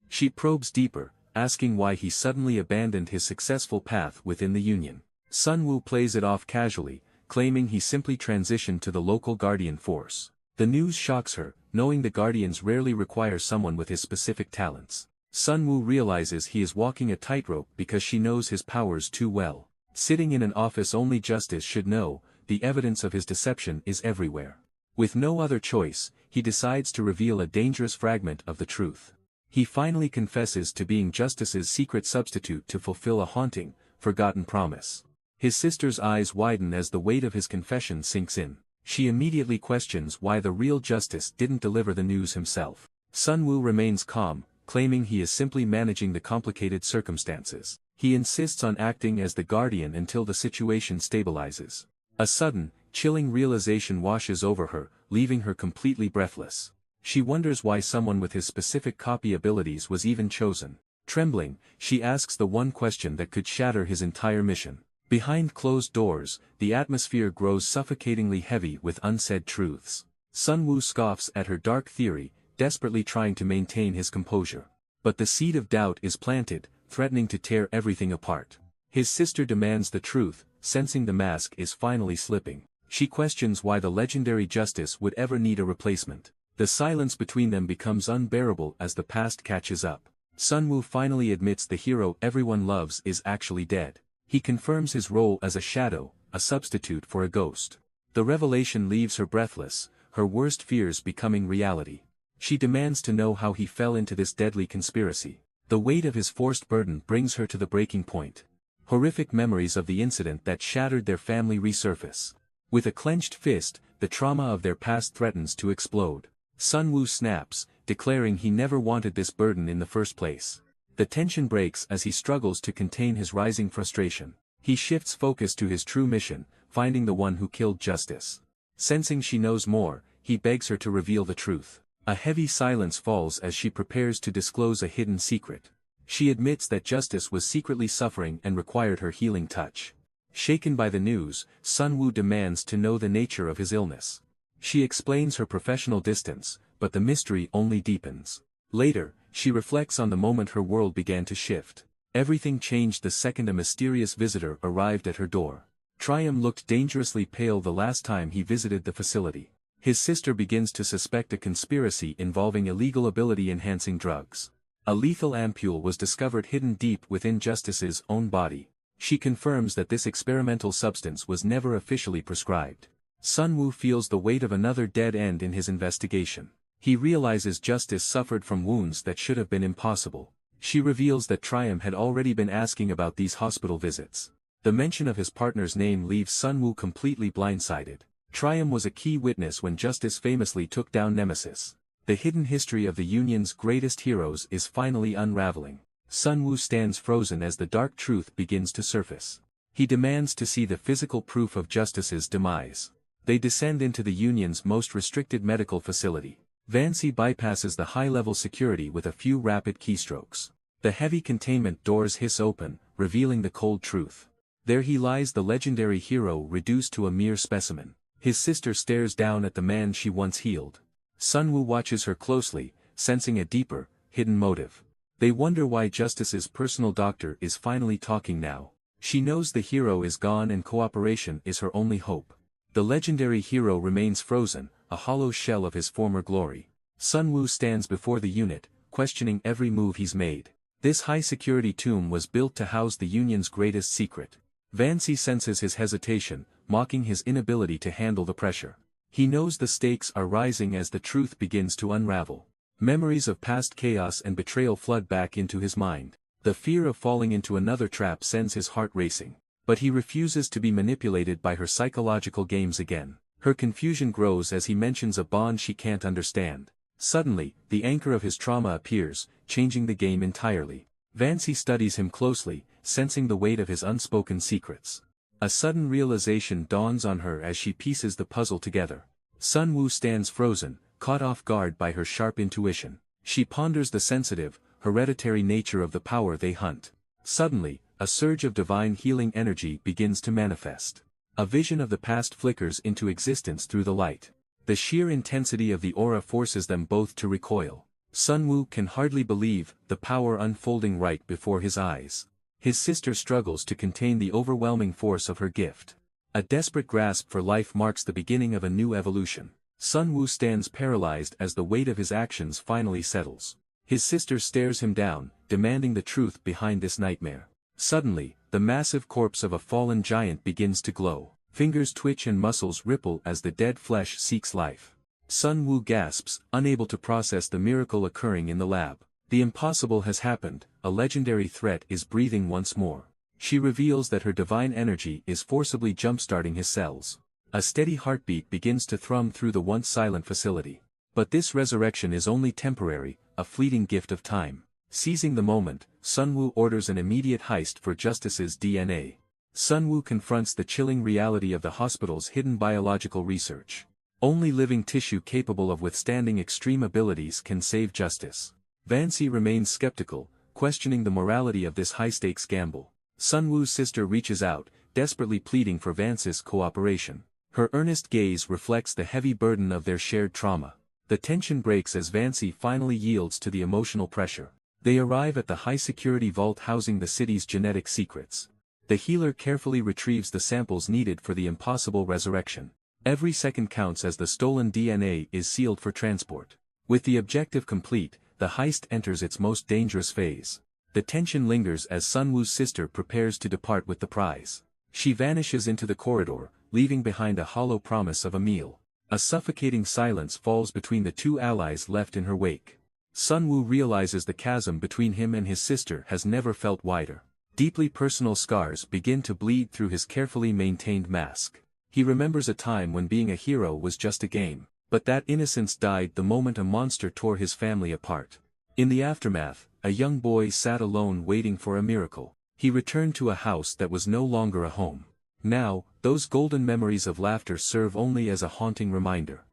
A: She probes deeper, asking why he suddenly abandoned his successful path within the Union. Sunwoo plays it off casually, claiming he simply transitioned to the local Guardian force. The news shocks her, knowing the Guardians rarely require someone with his specific talents. Sunwoo realizes he is walking a tightrope because she knows his powers too well. Sitting in an office only justice should know, the evidence of his deception is everywhere. With no other choice, he decides to reveal a dangerous fragment of the truth. He finally confesses to being Justice's secret substitute to fulfill a haunting, forgotten promise. His sister's eyes widen as the weight of his confession sinks in. She immediately questions why the real Justice didn't deliver the news himself. Sunwoo remains calm, claiming he is simply managing the complicated circumstances. He insists on acting as the Guardian until the situation stabilizes. A sudden, chilling realization washes over her, leaving her completely breathless. She wonders why someone with his specific copy abilities was even chosen. Trembling, she asks the one question that could shatter his entire mission. Behind closed doors, the atmosphere grows suffocatingly heavy with unsaid truths. Sunwoo scoffs at her dark theory, desperately trying to maintain his composure. But the seed of doubt is planted, threatening to tear everything apart. His sister demands the truth, sensing the mask is finally slipping. She questions why the legendary Justice would ever need a replacement. The silence between them becomes unbearable as the past catches up. Sunwoo finally admits the hero everyone loves is actually dead. He confirms his role as a shadow, a substitute for a ghost. The revelation leaves her breathless, her worst fears becoming reality. She demands to know how he fell into this deadly conspiracy. The weight of his forced burden brings her to the breaking point. Horrific memories of the incident that shattered their family resurface. With a clenched fist, the trauma of their past threatens to explode. Sunwoo snaps, declaring he never wanted this burden in the first place. The tension breaks as he struggles to contain his rising frustration. He shifts focus to his true mission, finding the one who killed Justice. Sensing she knows more, he begs her to reveal the truth. A heavy silence falls as she prepares to disclose a hidden secret. She admits that Justice was secretly suffering and required her healing touch. Shaken by the news, Sunwoo demands to know the nature of his illness. She explains her professional distance, but the mystery only deepens. Later, she reflects on the moment her world began to shift. Everything changed the second a mysterious visitor arrived at her door. Trium looked dangerously pale the last time he visited the facility. His sister begins to suspect a conspiracy involving illegal ability-enhancing drugs. A lethal ampule was discovered hidden deep within Justice's own body. She confirms that this experimental substance was never officially prescribed. Sunwoo feels the weight of another dead end in his investigation. He realizes Justice suffered from wounds that should have been impossible. She reveals that Trium had already been asking about these hospital visits. The mention of his partner's name leaves Sunwoo completely blindsided. Trium was a key witness when Justice famously took down Nemesis. The hidden history of the Union's greatest heroes is finally unraveling. Sunwoo stands frozen as the dark truth begins to surface. He demands to see the physical proof of Justice's demise. They descend into the Union's most restricted medical facility. Vancy bypasses the high-level security with a few rapid keystrokes. The heavy containment doors hiss open, revealing the cold truth. There he lies, the legendary hero reduced to a mere specimen. His sister stares down at the man she once healed. Sunwoo watches her closely, sensing a deeper, hidden motive. They wonder why Justice's personal doctor is finally talking now. She knows the hero is gone and cooperation is her only hope. The legendary hero remains frozen, a hollow shell of his former glory. Sunwoo stands before the unit, questioning every move he's made. This high-security tomb was built to house the Union's greatest secret. Vancy senses his hesitation, mocking his inability to handle the pressure. He knows the stakes are rising as the truth begins to unravel. Memories of past chaos and betrayal flood back into his mind. The fear of falling into another trap sends his heart racing. But he refuses to be manipulated by her psychological games again. Her confusion grows as he mentions a bond she can't understand. Suddenly, the anchor of his trauma appears, changing the game entirely. Vancy studies him closely, sensing the weight of his unspoken secrets. A sudden realization dawns on her as she pieces the puzzle together. Sunwoo stands frozen, caught off guard by her sharp intuition. She ponders the sensitive, hereditary nature of the power they hunt. Suddenly, a surge of divine healing energy begins to manifest. A vision of the past flickers into existence through the light. The sheer intensity of the aura forces them both to recoil. Sunwoo can hardly believe the power unfolding right before his eyes. His sister struggles to contain the overwhelming force of her gift. A desperate grasp for life marks the beginning of a new evolution. Sunwoo stands paralyzed as the weight of his actions finally settles. His sister stares him down, demanding the truth behind this nightmare. Suddenly, the massive corpse of a fallen giant begins to glow. Fingers twitch and muscles ripple as the dead flesh seeks life. Sunwoo gasps, unable to process the miracle occurring in the lab. The impossible has happened, a legendary threat is breathing once more. She reveals that her divine energy is forcibly jump-starting his cells. A steady heartbeat begins to thrum through the once silent facility. But this resurrection is only temporary, a fleeting gift of time. Seizing the moment, Sunwoo orders an immediate heist for Justice's DNA. Sunwoo confronts the chilling reality of the hospital's hidden biological research. Only living tissue capable of withstanding extreme abilities can save Justice. Vancy remains skeptical, questioning the morality of this high-stakes gamble. Sunwoo's sister reaches out, desperately pleading for Vance's cooperation. Her earnest gaze reflects the heavy burden of their shared trauma. The tension breaks as Vancy finally yields to the emotional pressure. They arrive at the high-security vault housing the city's genetic secrets. The healer carefully retrieves the samples needed for the impossible resurrection. Every second counts as the stolen DNA is sealed for transport. With the objective complete, the heist enters its most dangerous phase. The tension lingers as Sunwoo's sister prepares to depart with the prize. She vanishes into the corridor, leaving behind a hollow promise of a meal. A suffocating silence falls between the two allies left in her wake. Sunwoo realizes the chasm between him and his sister has never felt wider. Deeply personal scars begin to bleed through his carefully maintained mask. He remembers a time when being a hero was just a game. But that innocence died the moment a monster tore his family apart. In the aftermath, a young boy sat alone waiting for a miracle. He returned to a house that was no longer a home. Now, those golden memories of laughter serve only as a haunting reminder.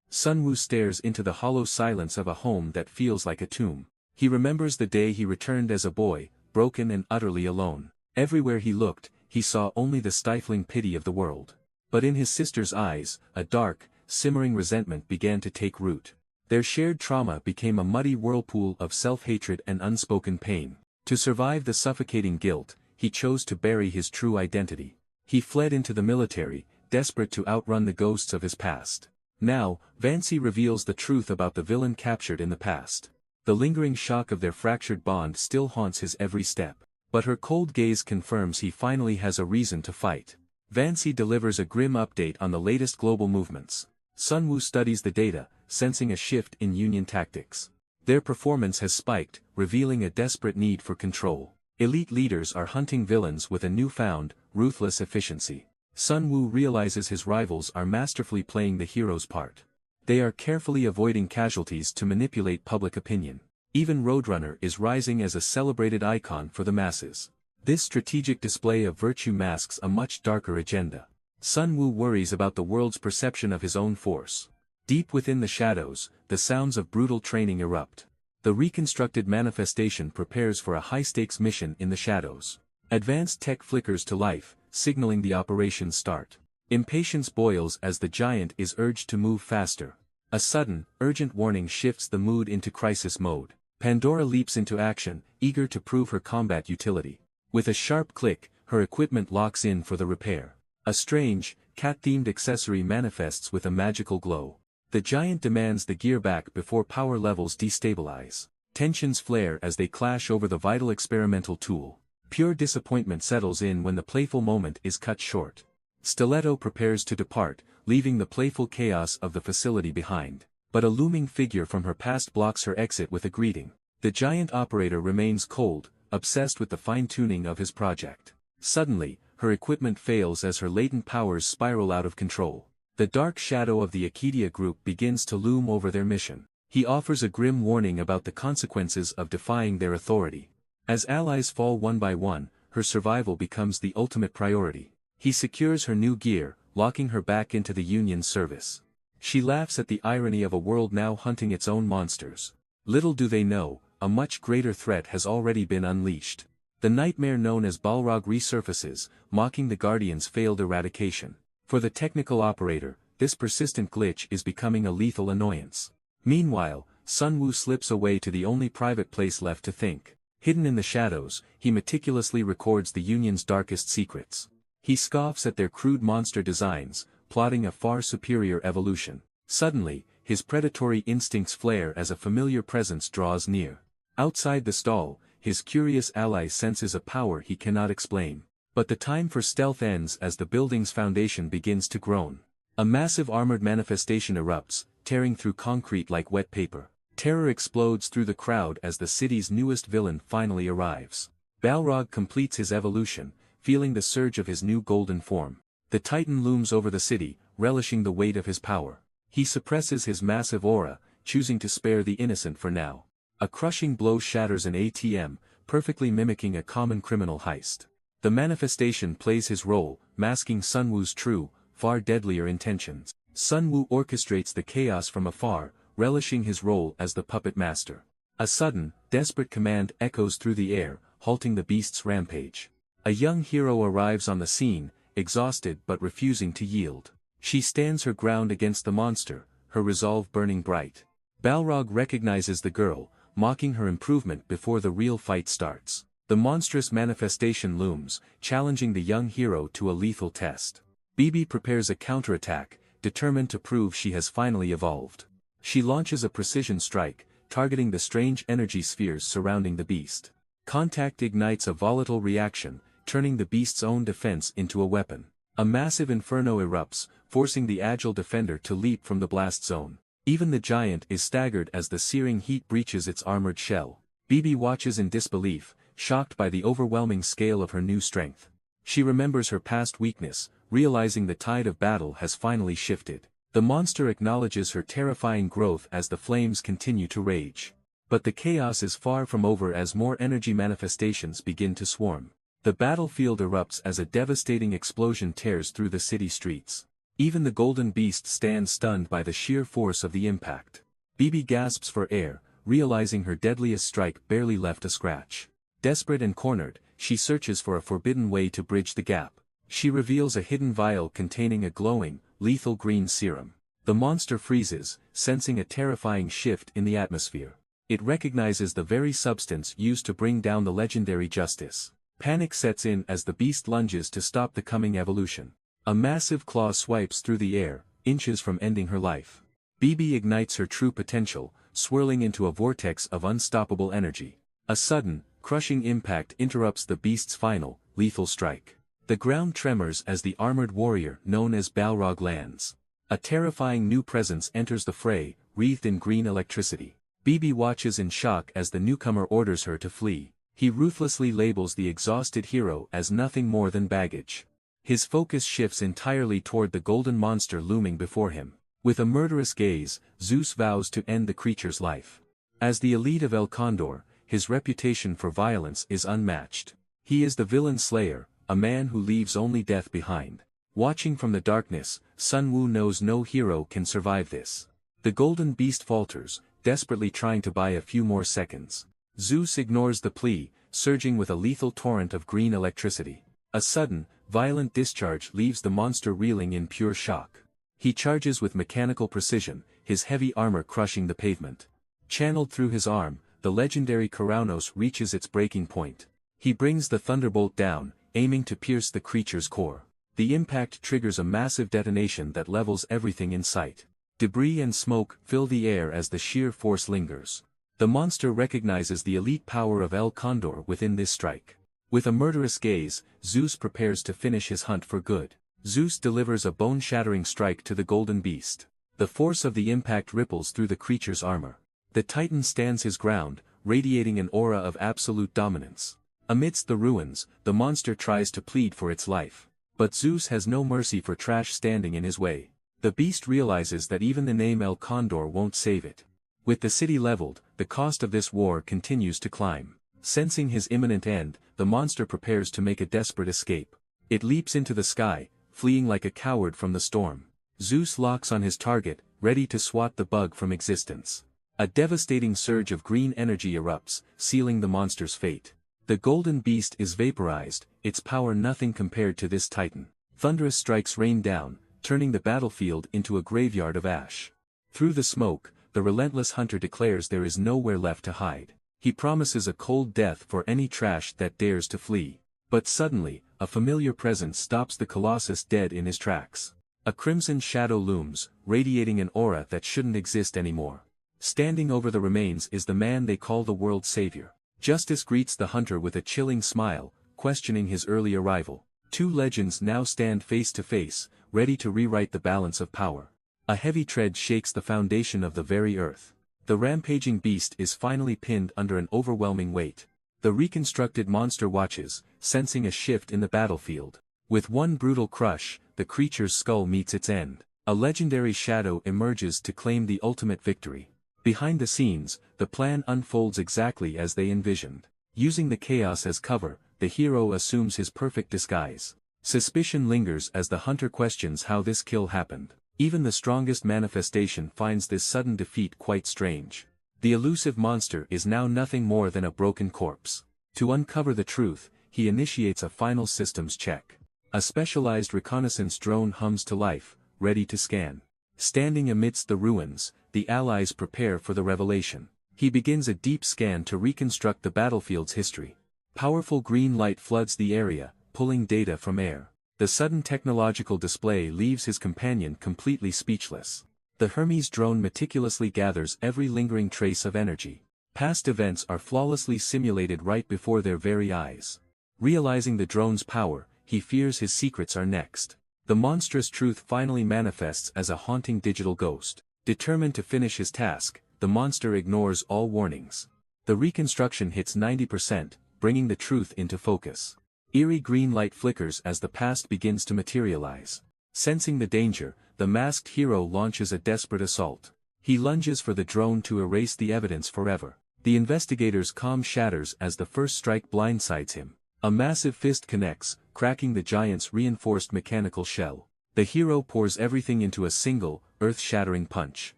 A: Sunwoo stares into the hollow silence of a home that feels like a tomb. He remembers the day he returned as a boy, broken and utterly alone. Everywhere he looked, he saw only the stifling pity of the world. But in his sister's eyes, a dark, simmering resentment began to take root. Their shared trauma became a muddy whirlpool of self-hatred and unspoken pain. To survive the suffocating guilt, he chose to bury his true identity. He fled into the military, desperate to outrun the ghosts of his past. Now, Vancy reveals the truth about the villain captured in the past. The lingering shock of their fractured bond still haunts his every step. But her cold gaze confirms he finally has a reason to fight. Vancy delivers a grim update on the latest global movements. Sunwoo studies the data, sensing a shift in Union tactics. Their performance has spiked, revealing a desperate need for control. Elite leaders are hunting villains with a newfound, ruthless efficiency. Sun Wu realizes his rivals are masterfully playing the hero's part. They are carefully avoiding casualties to manipulate public opinion. Even Roadrunner is rising as a celebrated icon for the masses. This strategic display of virtue masks a much darker agenda. Sun Wu worries about the world's perception of his own force. Deep within the shadows, the sounds of brutal training erupt. The reconstructed manifestation prepares for a high-stakes mission in the shadows. Advanced tech flickers to life, signaling the operation's start. Impatience boils as the giant is urged to move faster. A sudden, urgent warning shifts the mood into crisis mode. Pandora leaps into action, eager to prove her combat utility. With a sharp click, her equipment locks in for the repair. A strange, cat-themed accessory manifests with a magical glow. The giant demands the gear back before power levels destabilize. Tensions flare as they clash over the vital experimental tool. Pure disappointment settles in when the playful moment is cut short. Stiletto prepares to depart, leaving the playful chaos of the facility behind. But a looming figure from her past blocks her exit with a greeting. The giant operator remains cold, obsessed with the fine-tuning of his project. Suddenly, her equipment fails as her latent powers spiral out of control. The dark shadow of the Akidia group begins to loom over their mission. He offers a grim warning about the consequences of defying their authority. As allies fall one by one, her survival becomes the ultimate priority. He secures her new gear, locking her back into the Union's service. She laughs at the irony of a world now hunting its own monsters. Little do they know, a much greater threat has already been unleashed. The nightmare known as Balrog resurfaces, mocking the Guardian's failed eradication. For the technical operator, this persistent glitch is becoming a lethal annoyance. Meanwhile, Sun Wu slips away to the only private place left to think. Hidden in the shadows, he meticulously records the Union's darkest secrets. He scoffs at their crude monster designs, plotting a far superior evolution. Suddenly, his predatory instincts flare as a familiar presence draws near. Outside the stall, his curious ally senses a power he cannot explain. But the time for stealth ends as the building's foundation begins to groan. A massive armored manifestation erupts, tearing through concrete like wet paper. Terror explodes through the crowd as the city's newest villain finally arrives. Balrog completes his evolution, feeling the surge of his new golden form. The Titan looms over the city, relishing the weight of his power. He suppresses his massive aura, choosing to spare the innocent for now. A crushing blow shatters an ATM, perfectly mimicking a common criminal heist. The manifestation plays his role, masking Sun Wu's true, far deadlier intentions. Sun Wu orchestrates the chaos from afar, relishing his role as the puppet master. A sudden, desperate command echoes through the air, halting the beast's rampage. A young hero arrives on the scene, exhausted but refusing to yield. She stands her ground against the monster, her resolve burning bright. Balrog recognizes the girl, mocking her improvement before the real fight starts. The monstrous manifestation looms, challenging the young hero to a lethal test. Bibi prepares a counterattack, determined to prove she has finally evolved. She launches a precision strike, targeting the strange energy spheres surrounding the beast. Contact ignites a volatile reaction, turning the beast's own defense into a weapon. A massive inferno erupts, forcing the agile defender to leap from the blast zone. Even the giant is staggered as the searing heat breaches its armored shell. Bibi watches in disbelief, shocked by the overwhelming scale of her new strength. She remembers her past weakness, realizing the tide of battle has finally shifted. The monster acknowledges her terrifying growth as the flames continue to rage. But the chaos is far from over as more energy manifestations begin to swarm. The battlefield erupts as a devastating explosion tears through the city streets. Even the golden beast stands stunned by the sheer force of the impact. Bibi gasps for air, realizing her deadliest strike barely left a scratch. Desperate and cornered, she searches for a forbidden way to bridge the gap. She reveals a hidden vial containing a glowing, lethal green serum. The monster freezes, sensing a terrifying shift in the atmosphere. It recognizes the very substance used to bring down the legendary Justice. Panic sets in as the beast lunges to stop the coming evolution. A massive claw swipes through the air, inches from ending her life. Bibi ignites her true potential, swirling into a vortex of unstoppable energy. A sudden, crushing impact interrupts the beast's final, lethal strike. The ground tremors as the armored warrior known as Balrog lands. A terrifying new presence enters the fray, wreathed in green electricity. Bibi watches in shock as the newcomer orders her to flee. He ruthlessly labels the exhausted hero as nothing more than baggage. His focus shifts entirely toward the golden monster looming before him. With a murderous gaze, Zeus vows to end the creature's life. As the elite of El Condor, his reputation for violence is unmatched. He is the villain slayer, a man who leaves only death behind. Watching from the darkness, Sun Wu knows no hero can survive this. The golden beast falters, desperately trying to buy a few more seconds. Zeus ignores the plea, surging with a lethal torrent of green electricity. A sudden, violent discharge leaves the monster reeling in pure shock. He charges with mechanical precision, his heavy armor crushing the pavement. Channeled through his arm, the legendary Karanos reaches its breaking point. He brings the thunderbolt down, aiming to pierce the creature's core. The impact triggers a massive detonation that levels everything in sight. Debris and smoke fill the air as the sheer force lingers. The monster recognizes the elite power of El Condor within this strike. With a murderous gaze, Zeus prepares to finish his hunt for good. Zeus delivers a bone-shattering strike to the golden beast. The force of the impact ripples through the creature's armor. The titan stands his ground, radiating an aura of absolute dominance. Amidst the ruins, the monster tries to plead for its life. But Zeus has no mercy for trash standing in his way. The beast realizes that even the name El Condor won't save it. With the city leveled, the cost of this war continues to climb. Sensing his imminent end, the monster prepares to make a desperate escape. It leaps into the sky, fleeing like a coward from the storm. Zeus locks on his target, ready to swat the bug from existence. A devastating surge of green energy erupts, sealing the monster's fate. The golden beast is vaporized, its power nothing compared to this titan. Thunderous strikes rain down, turning the battlefield into a graveyard of ash. Through the smoke, the relentless hunter declares there is nowhere left to hide. He promises a cold death for any trash that dares to flee. But suddenly, a familiar presence stops the colossus dead in his tracks. A crimson shadow looms, radiating an aura that shouldn't exist anymore. Standing over the remains is the man they call the world's savior. Justice greets the hunter with a chilling smile, questioning his early arrival. Two legends now stand face to face, ready to rewrite the balance of power. A heavy tread shakes the foundation of the very earth. The rampaging beast is finally pinned under an overwhelming weight. The reconstructed monster watches, sensing a shift in the battlefield. With one brutal crush, the creature's skull meets its end. A legendary shadow emerges to claim the ultimate victory. Behind the scenes, the plan unfolds exactly as they envisioned. Using the chaos as cover, the hero assumes his perfect disguise. Suspicion lingers as the hunter questions how this kill happened. Even the strongest manifestation finds this sudden defeat quite strange. The elusive monster is now nothing more than a broken corpse. To uncover the truth, he initiates a final systems check. A specialized reconnaissance drone hums to life, ready to scan. Standing amidst the ruins, the allies prepare for the revelation. He begins a deep scan to reconstruct the battlefield's history. Powerful green light floods the area, pulling data from air. The sudden technological display leaves his companion completely speechless. The Hermes drone meticulously gathers every lingering trace of energy. Past events are flawlessly simulated right before their very eyes. Realizing the drone's power, he fears his secrets are next. The monstrous truth finally manifests as a haunting digital ghost. Determined to finish his task, the monster ignores all warnings. The reconstruction hits 90%, bringing the truth into focus. Eerie green light flickers as the past begins to materialize. Sensing the danger, the masked hero launches a desperate assault. He lunges for the drone to erase the evidence forever. The investigator's calm shatters as the first strike blindsides him. A massive fist connects, cracking the giant's reinforced mechanical shell. The hero pours everything into a single, earth-shattering punch.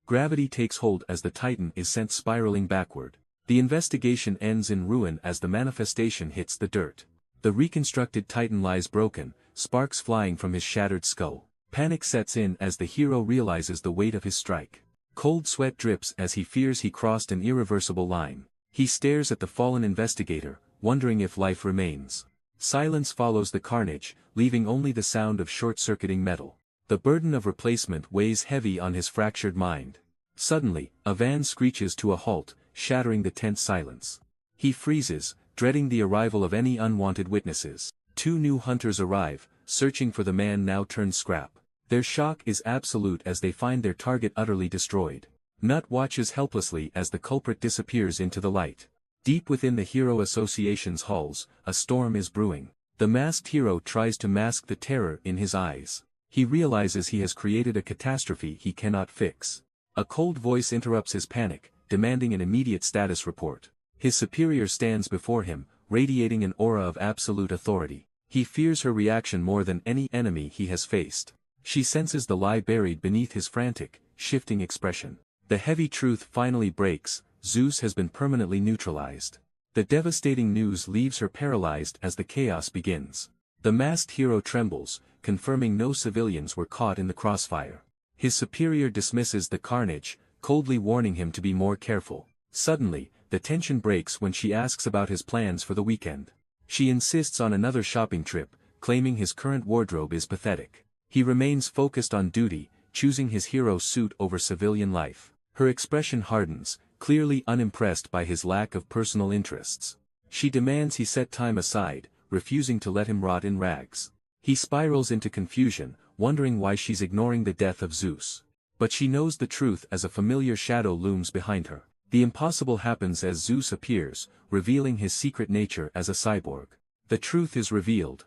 A: Gravity takes hold as the titan is sent spiraling backward. The investigation ends in ruin as the manifestation hits the dirt. The reconstructed titan lies broken, sparks flying from his shattered skull. Panic sets in as the hero realizes the weight of his strike. Cold sweat drips as he fears he crossed an irreversible line. He stares at the fallen investigator, wondering if life remains. Silence follows the carnage, leaving only the sound of short-circuiting metal. The burden of replacement weighs heavy on his fractured mind. Suddenly, a van screeches to a halt, shattering the tense silence. He freezes, dreading the arrival of any unwanted witnesses. Two new hunters arrive, searching for the man now turned scrap. Their shock is absolute as they find their target utterly destroyed. Nut watches helplessly as the culprit disappears into the light. Deep within the Hero Association's halls, a storm is brewing. The masked hero tries to mask the terror in his eyes. He realizes he has created a catastrophe he cannot fix. A cold voice interrupts his panic, demanding an immediate status report. His superior stands before him, radiating an aura of absolute authority. He fears her reaction more than any enemy he has faced. She senses the lie buried beneath his frantic, shifting expression. The heavy truth finally breaks: Zeus has been permanently neutralized. The devastating news leaves her paralyzed as the chaos begins. The masked hero trembles, confirming no civilians were caught in the crossfire. His superior dismisses the carnage, coldly warning him to be more careful. Suddenly, the tension breaks when she asks about his plans for the weekend. She insists on another shopping trip, claiming his current wardrobe is pathetic. He remains focused on duty, choosing his hero suit over civilian life. Her expression hardens, clearly unimpressed by his lack of personal interests. She demands he set time aside, refusing to let him rot in rags. He spirals into confusion, wondering why she's ignoring the death of Zeus. But she knows the truth as a familiar shadow looms behind her. The impossible happens as Zeus appears, revealing his secret nature as a cyborg. The truth is revealed.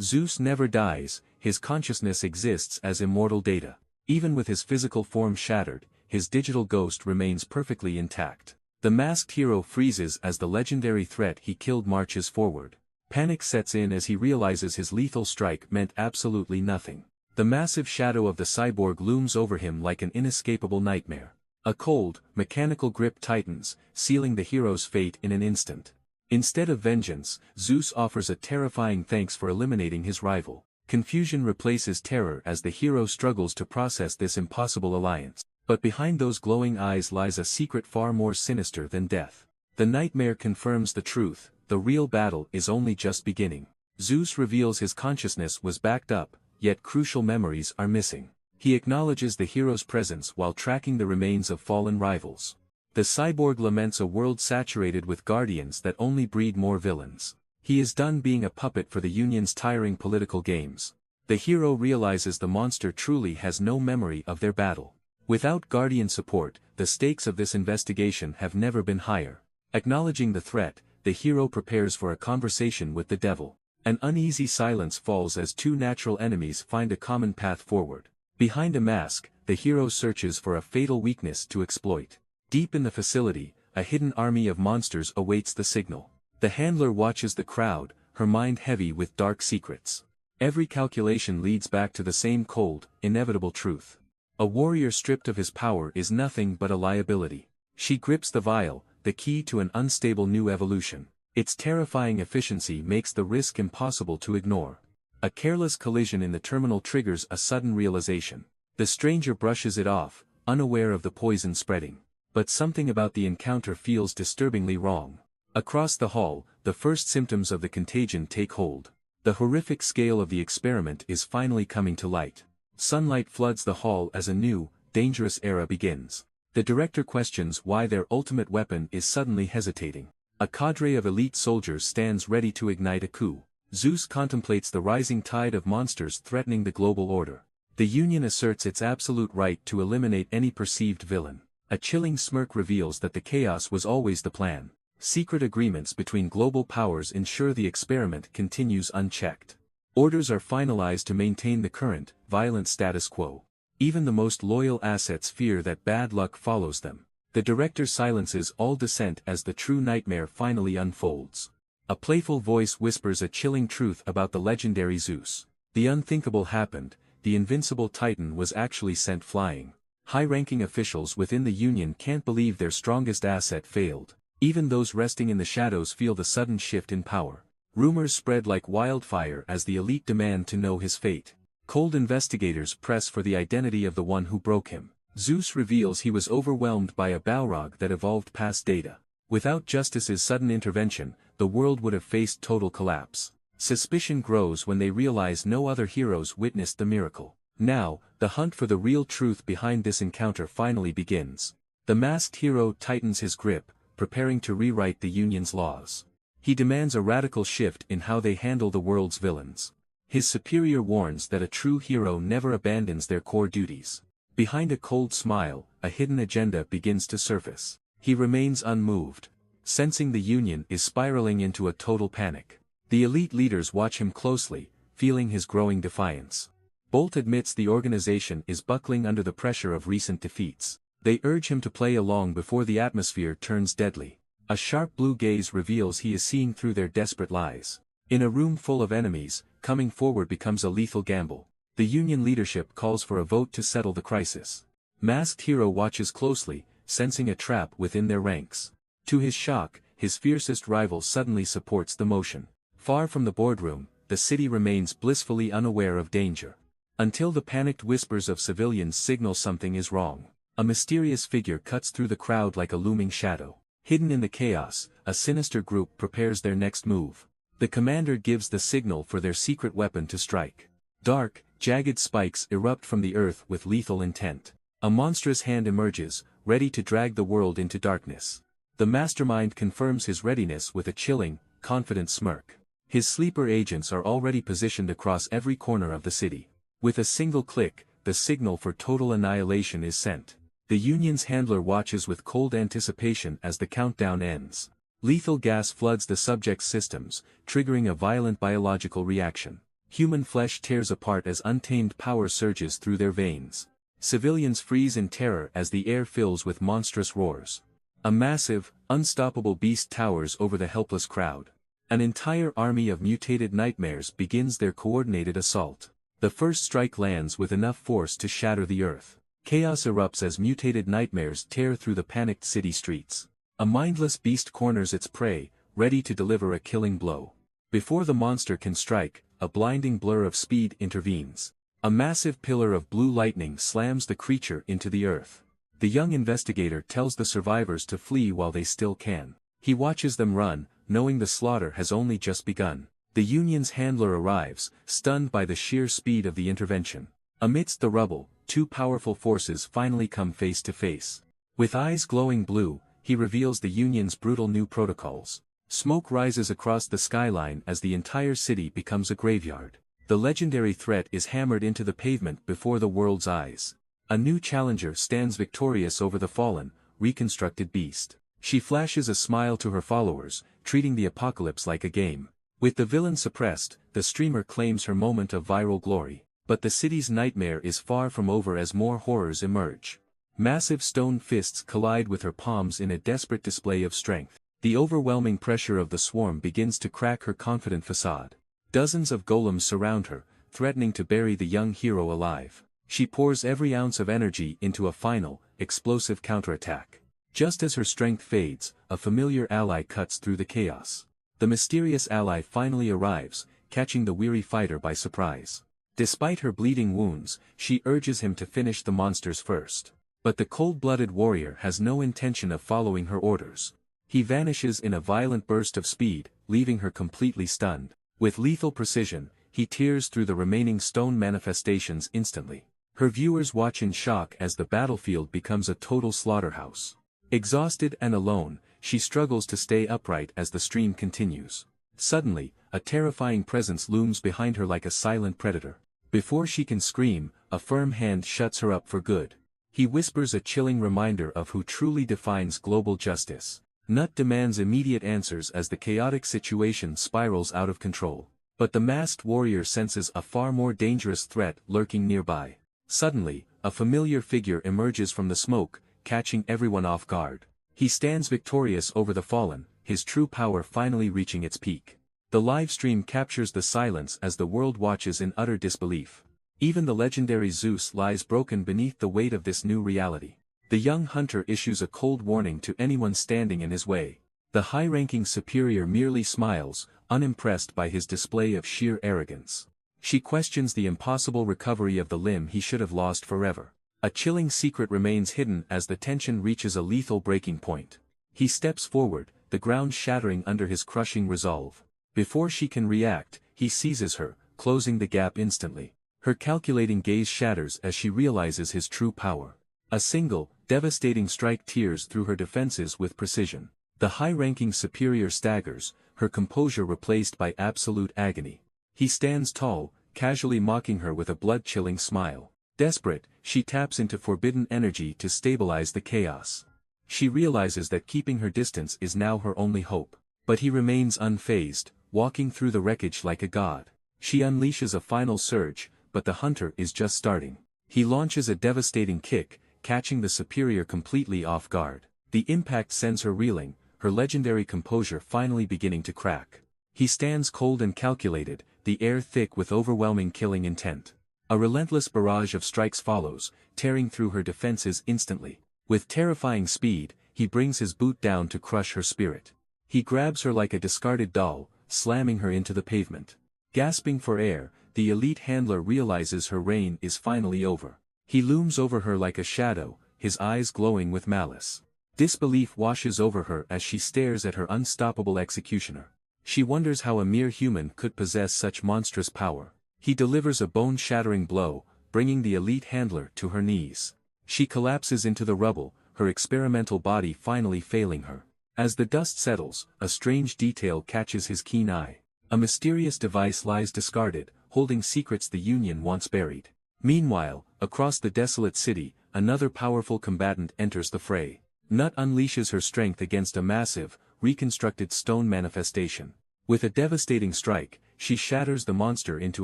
A: Zeus never dies, his consciousness exists as immortal data. Even with his physical form shattered, his digital ghost remains perfectly intact. The masked hero freezes as the legendary threat he killed marches forward. Panic sets in as he realizes his lethal strike meant absolutely nothing. The massive shadow of the cyborg looms over him like an inescapable nightmare. A cold, mechanical grip tightens, sealing the hero's fate in an instant. Instead of vengeance, Zeus offers a terrifying thanks for eliminating his rival. Confusion replaces terror as the hero struggles to process this impossible alliance. But behind those glowing eyes lies a secret far more sinister than death. The nightmare confirms the truth: the real battle is only just beginning. Zeus reveals his consciousness was backed up, yet crucial memories are missing. He acknowledges the hero's presence while tracking the remains of fallen rivals. The cyborg laments a world saturated with guardians that only breed more villains. He is done being a puppet for the Union's tiring political games. The hero realizes the monster truly has no memory of their battle. Without guardian support, the stakes of this investigation have never been higher. Acknowledging the threat, the hero prepares for a conversation with the devil. An uneasy silence falls as two natural enemies find a common path forward. Behind a mask, the hero searches for a fatal weakness to exploit. Deep in the facility, a hidden army of monsters awaits the signal. The handler watches the crowd, her mind heavy with dark secrets. Every calculation leads back to the same cold, inevitable truth. A warrior stripped of his power is nothing but a liability. She grips the vial, the key to an unstable new evolution. Its terrifying efficiency makes the risk impossible to ignore. A careless collision in the terminal triggers a sudden realization. The stranger brushes it off, unaware of the poison spreading. But something about the encounter feels disturbingly wrong. Across the hall, the first symptoms of the contagion take hold. The horrific scale of the experiment is finally coming to light. Sunlight floods the hall as a new, dangerous era begins. The director questions why their ultimate weapon is suddenly hesitating. A cadre of elite soldiers stands ready to ignite a coup. Zeus contemplates the rising tide of monsters threatening the global order. The Union asserts its absolute right to eliminate any perceived villain. A chilling smirk reveals that the chaos was always the plan. Secret agreements between global powers ensure the experiment continues unchecked. Orders are finalized to maintain the current, violent status quo. Even the most loyal assets fear that bad luck follows them. The director silences all dissent as the true nightmare finally unfolds. A playful voice whispers a chilling truth about the legendary Zeus. The unthinkable happened: the invincible Titan was actually sent flying. High-ranking officials within the Union can't believe their strongest asset failed. Even those resting in the shadows feel the sudden shift in power. Rumors spread like wildfire as the elite demand to know his fate. Cold investigators press for the identity of the one who broke him. Zeus reveals he was overwhelmed by a Balrog that evolved past data. Without justice's sudden intervention, the world would have faced total collapse. Suspicion grows when they realize no other heroes witnessed the miracle. Now, the hunt for the real truth behind this encounter finally begins. The masked hero tightens his grip, preparing to rewrite the Union's laws. He demands a radical shift in how they handle the world's villains. His superior warns that a true hero never abandons their core duties. Behind a cold smile, a hidden agenda begins to surface. He remains unmoved, sensing the Union is spiraling into a total panic. The elite leaders watch him closely, feeling his growing defiance. Bolt admits the organization is buckling under the pressure of recent defeats. They urge him to play along before the atmosphere turns deadly. A sharp blue gaze reveals he is seeing through their desperate lies. In a room full of enemies, coming forward becomes a lethal gamble. The Union leadership calls for a vote to settle the crisis. Masked Hero watches closely, sensing a trap within their ranks. To his shock, his fiercest rival suddenly supports the motion. Far from the boardroom, the city remains blissfully unaware of danger. Until the panicked whispers of civilians signal something is wrong. A mysterious figure cuts through the crowd like a looming shadow. Hidden in the chaos, a sinister group prepares their next move. The commander gives the signal for their secret weapon to strike. Dark, jagged spikes erupt from the earth with lethal intent. A monstrous hand emerges, ready to drag the world into darkness. The mastermind confirms his readiness with a chilling, confident smirk. His sleeper agents are already positioned across every corner of the city. With a single click, the signal for total annihilation is sent. The Union's handler watches with cold anticipation as the countdown ends. Lethal gas floods the subject's systems, triggering a violent biological reaction. Human flesh tears apart as untamed power surges through their veins. Civilians freeze in terror as the air fills with monstrous roars. A massive, unstoppable beast towers over the helpless crowd. An entire army of mutated nightmares begins their coordinated assault. The first strike lands with enough force to shatter the earth. Chaos erupts as mutated nightmares tear through the panicked city streets. A mindless beast corners its prey, ready to deliver a killing blow. Before the monster can strike, a blinding blur of speed intervenes. A massive pillar of blue lightning slams the creature into the earth. The young investigator tells the survivors to flee while they still can. He watches them run, knowing the slaughter has only just begun. The Union's handler arrives, stunned by the sheer speed of the intervention. Amidst the rubble, two powerful forces finally come face to face. With eyes glowing blue, he reveals the Union's brutal new protocols. Smoke rises across the skyline as the entire city becomes a graveyard. The legendary threat is hammered into the pavement before the world's eyes. A new challenger stands victorious over the fallen, reconstructed beast. She flashes a smile to her followers, treating the apocalypse like a game. With the villain suppressed, the streamer claims her moment of viral glory. But the city's nightmare is far from over as more horrors emerge. Massive stone fists collide with her palms in a desperate display of strength. The overwhelming pressure of the swarm begins to crack her confident facade. Dozens of golems surround her, threatening to bury the young hero alive. She pours every ounce of energy into a final, explosive counterattack. Just as her strength fades, a familiar ally cuts through the chaos. The mysterious ally finally arrives, catching the weary fighter by surprise. Despite her bleeding wounds, she urges him to finish the monsters first. But the cold-blooded warrior has no intention of following her orders. He vanishes in a violent burst of speed, leaving her completely stunned. With lethal precision, he tears through the remaining stone manifestations instantly. Her viewers watch in shock as the battlefield becomes a total slaughterhouse. Exhausted and alone, she struggles to stay upright as the stream continues. Suddenly, a terrifying presence looms behind her like a silent predator. Before she can scream, a firm hand shuts her up for good. He whispers a chilling reminder of who truly defines global justice. Nut demands immediate answers as the chaotic situation spirals out of control. But the masked warrior senses a far more dangerous threat lurking nearby. Suddenly, a familiar figure emerges from the smoke, catching everyone off guard. He stands victorious over the fallen, his true power finally reaching its peak. The live stream captures the silence as the world watches in utter disbelief. Even the legendary Zeus lies broken beneath the weight of this new reality. The young hunter issues a cold warning to anyone standing in his way. The high-ranking superior merely smiles, unimpressed by his display of sheer arrogance. She questions the impossible recovery of the limb he should have lost forever. A chilling secret remains hidden as the tension reaches a lethal breaking point. He steps forward, the ground shattering under his crushing resolve. Before she can react, he seizes her, closing the gap instantly. Her calculating gaze shatters as she realizes his true power. A single, devastating strike tears through her defenses with precision. The high-ranking superior staggers, her composure replaced by absolute agony. He stands tall, casually mocking her with a blood-chilling smile. Desperate, she taps into forbidden energy to stabilize the chaos. She realizes that keeping her distance is now her only hope. But he remains unfazed, walking through the wreckage like a god. She unleashes a final surge, but the hunter is just starting. He launches a devastating kick, catching the superior completely off guard. The impact sends her reeling, her legendary composure finally beginning to crack. He stands cold and calculated, the air thick with overwhelming killing intent. A relentless barrage of strikes follows, tearing through her defenses instantly. With terrifying speed, he brings his boot down to crush her spirit. He grabs her like a discarded doll, slamming her into the pavement. Gasping for air, the elite handler realizes her reign is finally over. He looms over her like a shadow, his eyes glowing with malice. Disbelief washes over her as she stares at her unstoppable executioner. She wonders how a mere human could possess such monstrous power. He delivers a bone-shattering blow, bringing the elite handler to her knees. She collapses into the rubble, her experimental body finally failing her. As the dust settles, a strange detail catches his keen eye. A mysterious device lies discarded, holding secrets the Union once buried. Meanwhile, across the desolate city, another powerful combatant enters the fray. Nut unleashes her strength against a massive, reconstructed stone manifestation. With a devastating strike, she shatters the monster into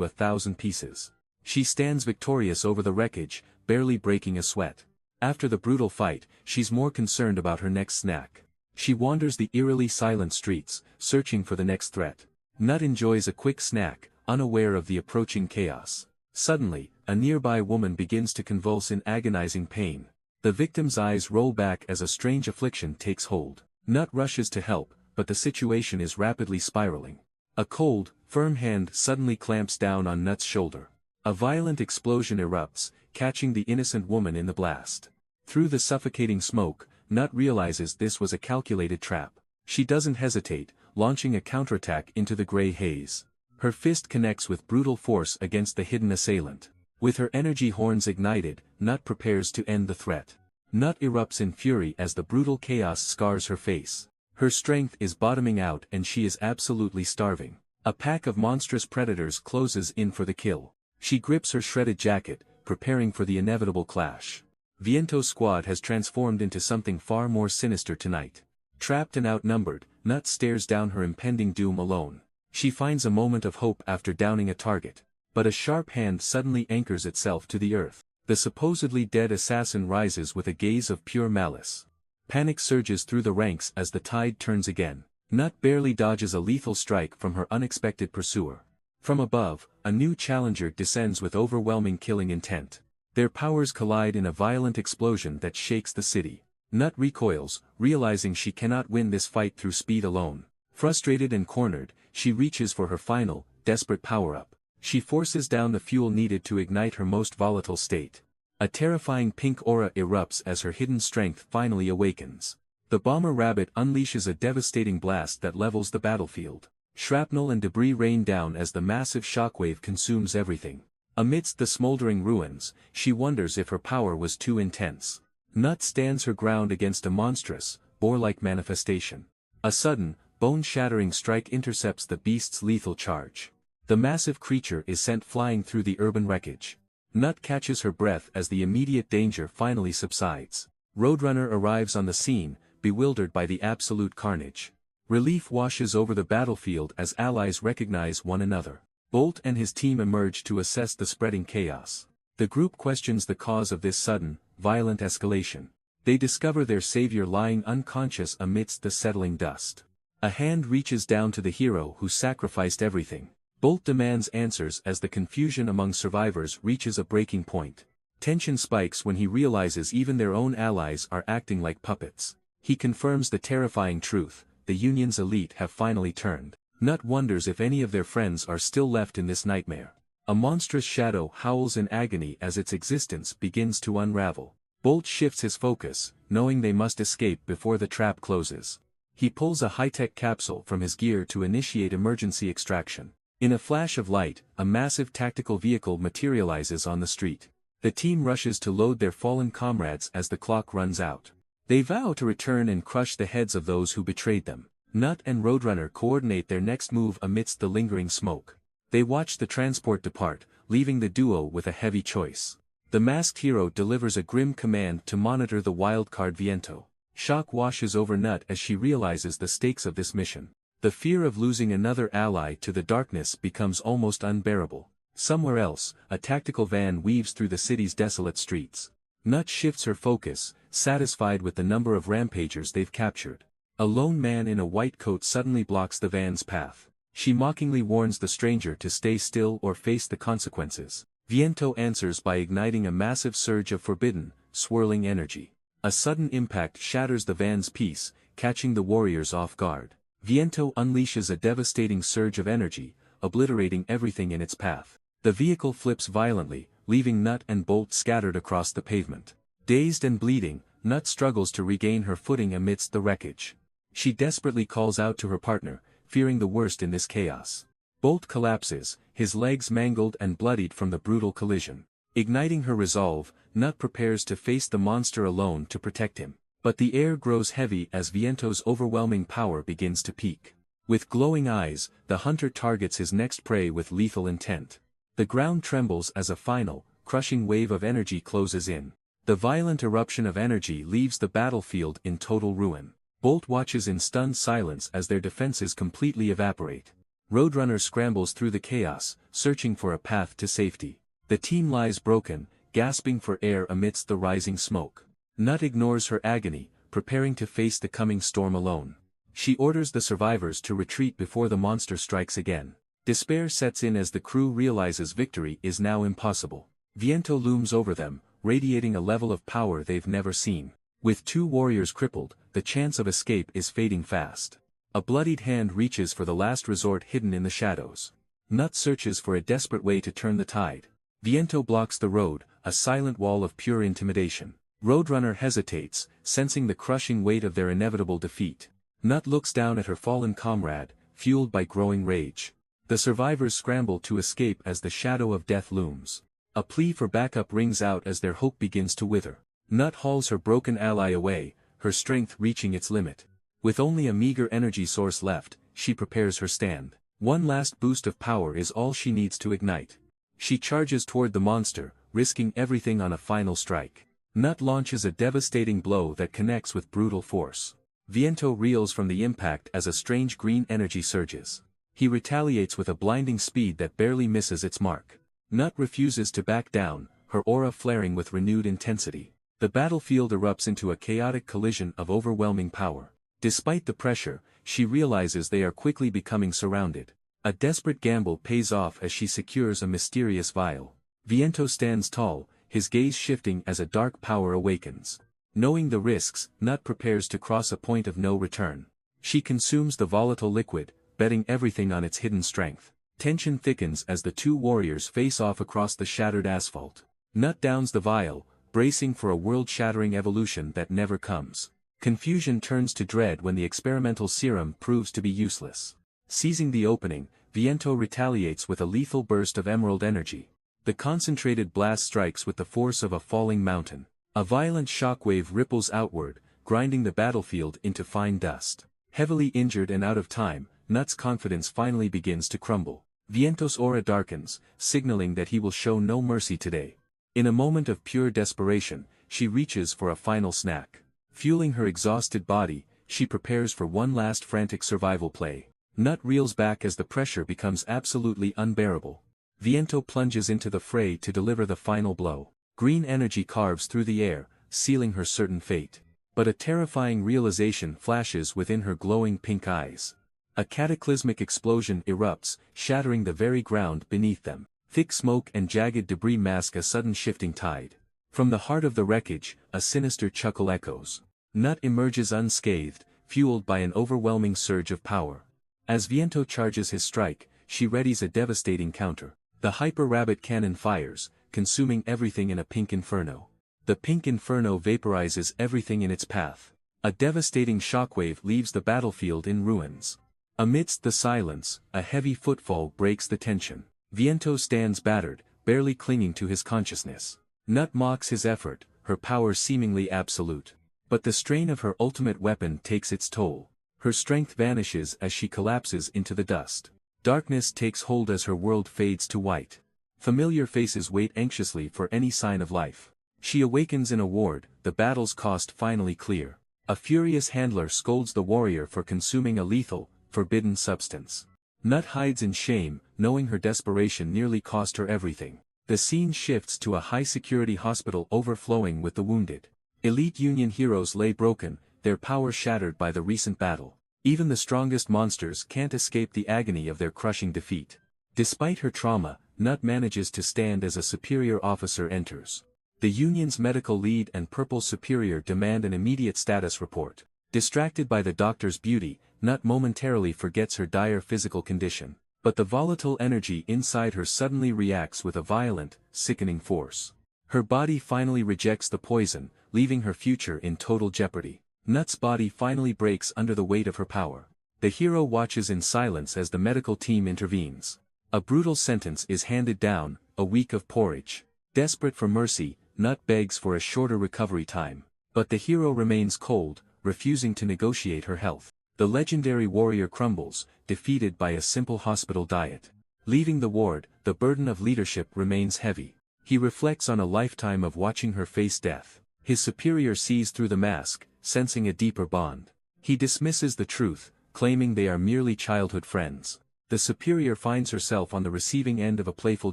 A: 1,000 pieces. She stands victorious over the wreckage, barely breaking a sweat. After the brutal fight, she's more concerned about her next snack. She wanders the eerily silent streets, searching for the next threat. Nut enjoys a quick snack, unaware of the approaching chaos. Suddenly, a nearby woman begins to convulse in agonizing pain. The victim's eyes roll back as a strange affliction takes hold. Nut rushes to help, but the situation is rapidly spiraling. A cold, firm hand suddenly clamps down on Nut's shoulder. A violent explosion erupts, catching the innocent woman in the blast. Through the suffocating smoke, Nut realizes this was a calculated trap. She doesn't hesitate, launching a counterattack into the gray haze. Her fist connects with brutal force against the hidden assailant. With her energy horns ignited, Nut prepares to end the threat. Nut erupts in fury as the brutal chaos scars her face. Her strength is bottoming out and she is absolutely starving. A pack of monstrous predators closes in for the kill. She grips her shredded jacket, preparing for the inevitable clash. Viento's squad has transformed into something far more sinister tonight. Trapped and outnumbered, Nut stares down her impending doom alone. She finds a moment of hope after downing a target. But a sharp hand suddenly anchors itself to the earth. The supposedly dead assassin rises with a gaze of pure malice. Panic surges through the ranks as the tide turns again. Nut barely dodges a lethal strike from her unexpected pursuer. From above, a new challenger descends with overwhelming killing intent. Their powers collide in a violent explosion that shakes the city. Nut recoils, realizing she cannot win this fight through speed alone. Frustrated and cornered, she reaches for her final, desperate power-up. She forces down the fuel needed to ignite her most volatile state. A terrifying pink aura erupts as her hidden strength finally awakens. The bomber rabbit unleashes a devastating blast that levels the battlefield. Shrapnel and debris rain down as the massive shockwave consumes everything. Amidst the smoldering ruins, she wonders if her power was too intense. Nut stands her ground against a monstrous, boar-like manifestation. A sudden, bone-shattering strike intercepts the beast's lethal charge. The massive creature is sent flying through the urban wreckage. Nut catches her breath as the immediate danger finally subsides. Roadrunner arrives on the scene, bewildered by the absolute carnage. Relief washes over the battlefield as allies recognize one another. Bolt and his team emerge to assess the spreading chaos. The group questions the cause of this sudden, violent escalation. They discover their savior lying unconscious amidst the settling dust. A hand reaches down to the hero who sacrificed everything. Bolt demands answers as the confusion among survivors reaches a breaking point. Tension spikes when he realizes even their own allies are acting like puppets. He confirms the terrifying truth, the Union's elite have finally turned. Nut wonders if any of their friends are still left in this nightmare. A monstrous shadow howls in agony as its existence begins to unravel. Bolt shifts his focus, knowing they must escape before the trap closes. He pulls a high-tech capsule from his gear to initiate emergency extraction. In a flash of light, a massive tactical vehicle materializes on the street. The team rushes to load their fallen comrades as the clock runs out. They vow to return and crush the heads of those who betrayed them. Nut and Roadrunner coordinate their next move amidst the lingering smoke. They watch the transport depart, leaving the duo with a heavy choice. The masked hero delivers a grim command to monitor the wildcard Viento. Shock washes over Nut as she realizes the stakes of this mission. The fear of losing another ally to the darkness becomes almost unbearable. Somewhere else, a tactical van weaves through the city's desolate streets. Nut shifts her focus, satisfied with the number of rampagers they've captured. A lone man in a white coat suddenly blocks the van's path. She mockingly warns the stranger to stay still or face the consequences. Viento answers by igniting a massive surge of forbidden, swirling energy. A sudden impact shatters the van's peace, catching the warriors off guard. Viento unleashes a devastating surge of energy, obliterating everything in its path. The vehicle flips violently, leaving Nut and Bolt scattered across the pavement. Dazed and bleeding, Nut struggles to regain her footing amidst the wreckage. She desperately calls out to her partner, fearing the worst in this chaos. Bolt collapses, his legs mangled and bloodied from the brutal collision. Igniting her resolve, Nut prepares to face the monster alone to protect him. But the air grows heavy as Viento's overwhelming power begins to peak. With glowing eyes, the hunter targets his next prey with lethal intent. The ground trembles as a final, crushing wave of energy closes in. The violent eruption of energy leaves the battlefield in total ruin. Bolt watches in stunned silence as their defenses completely evaporate. Roadrunner scrambles through the chaos, searching for a path to safety. The team lies broken, gasping for air amidst the rising smoke. Nut ignores her agony, preparing to face the coming storm alone. She orders the survivors to retreat before the monster strikes again. Despair sets in as the crew realizes victory is now impossible. Viento looms over them, radiating a level of power they've never seen. With two warriors crippled, the chance of escape is fading fast. A bloodied hand reaches for the last resort hidden in the shadows. Nut searches for a desperate way to turn the tide. Viento blocks the road, a silent wall of pure intimidation. Roadrunner hesitates, sensing the crushing weight of their inevitable defeat. Nut looks down at her fallen comrade, fueled by growing rage. The survivors scramble to escape as the shadow of death looms. A plea for backup rings out as their hope begins to wither. Nut hauls her broken ally away, her strength reaching its limit. With only a meager energy source left, she prepares her stand. One last boost of power is all she needs to ignite. She charges toward the monster, risking everything on a final strike. Nut launches a devastating blow that connects with brutal force. Viento reels from the impact as a strange green energy surges. He retaliates with a blinding speed that barely misses its mark. Nut refuses to back down, her aura flaring with renewed intensity. The battlefield erupts into a chaotic collision of overwhelming power. Despite the pressure, she realizes they are quickly becoming surrounded. A desperate gamble pays off as she secures a mysterious vial. Viento stands tall, his gaze shifting as a dark power awakens. Knowing the risks, Nut prepares to cross a point of no return. She consumes the volatile liquid, betting everything on its hidden strength. Tension thickens as the two warriors face off across the shattered asphalt. Nut downs the vial, bracing for a world-shattering evolution that never comes. Confusion turns to dread when the experimental serum proves to be useless. Seizing the opening, Viento retaliates with a lethal burst of emerald energy. The concentrated blast strikes with the force of a falling mountain. A violent shockwave ripples outward, grinding the battlefield into fine dust. Heavily injured and out of time, Nut's confidence finally begins to crumble. Viento's aura darkens, signaling that he will show no mercy today. In a moment of pure desperation, she reaches for a final snack. Fueling her exhausted body, she prepares for one last frantic survival play. Nut reels back as the pressure becomes absolutely unbearable. Viento plunges into the fray to deliver the final blow. Green energy carves through the air, sealing her certain fate. But a terrifying realization flashes within her glowing pink eyes. A cataclysmic explosion erupts, shattering the very ground beneath them. Thick smoke and jagged debris mask a sudden shifting tide. From the heart of the wreckage, a sinister chuckle echoes. Nut emerges unscathed, fueled by an overwhelming surge of power. As Viento charges his strike, she readies a devastating counter. The Hyper Rabbit cannon fires, consuming everything in a pink inferno. The pink inferno vaporizes everything in its path. A devastating shockwave leaves the battlefield in ruins. Amidst the silence, a heavy footfall breaks the tension. Viento stands battered, barely clinging to his consciousness. Nut mocks his effort, her power seemingly absolute. But the strain of her ultimate weapon takes its toll. Her strength vanishes as she collapses into the dust. Darkness takes hold as her world fades to white. Familiar faces wait anxiously for any sign of life. She awakens in a ward, the battle's cost finally clear. A furious handler scolds the warrior for consuming a lethal, forbidden substance. Nut hides in shame, knowing her desperation nearly cost her everything. The scene shifts to a high-security hospital overflowing with the wounded. Elite Union heroes lay broken, their power shattered by the recent battle. Even the strongest monsters can't escape the agony of their crushing defeat. Despite her trauma, Nut manages to stand as a superior officer enters. The Union's medical lead and Purple Superior demand an immediate status report. Distracted by the doctor's beauty, Nut momentarily forgets her dire physical condition. But the volatile energy inside her suddenly reacts with a violent, sickening force. Her body finally rejects the poison, leaving her future in total jeopardy. Nut's body finally breaks under the weight of her power. The hero watches in silence as the medical team intervenes. A brutal sentence is handed down, a week of porridge. Desperate for mercy, Nut begs for a shorter recovery time. But the hero remains cold, refusing to negotiate her health. The legendary warrior crumbles, defeated by a simple hospital diet. Leaving the ward, the burden of leadership remains heavy. He reflects on a lifetime of watching her face death. His superior sees through the mask, sensing a deeper bond. He dismisses the truth, claiming they are merely childhood friends. The superior finds herself on the receiving end of a playful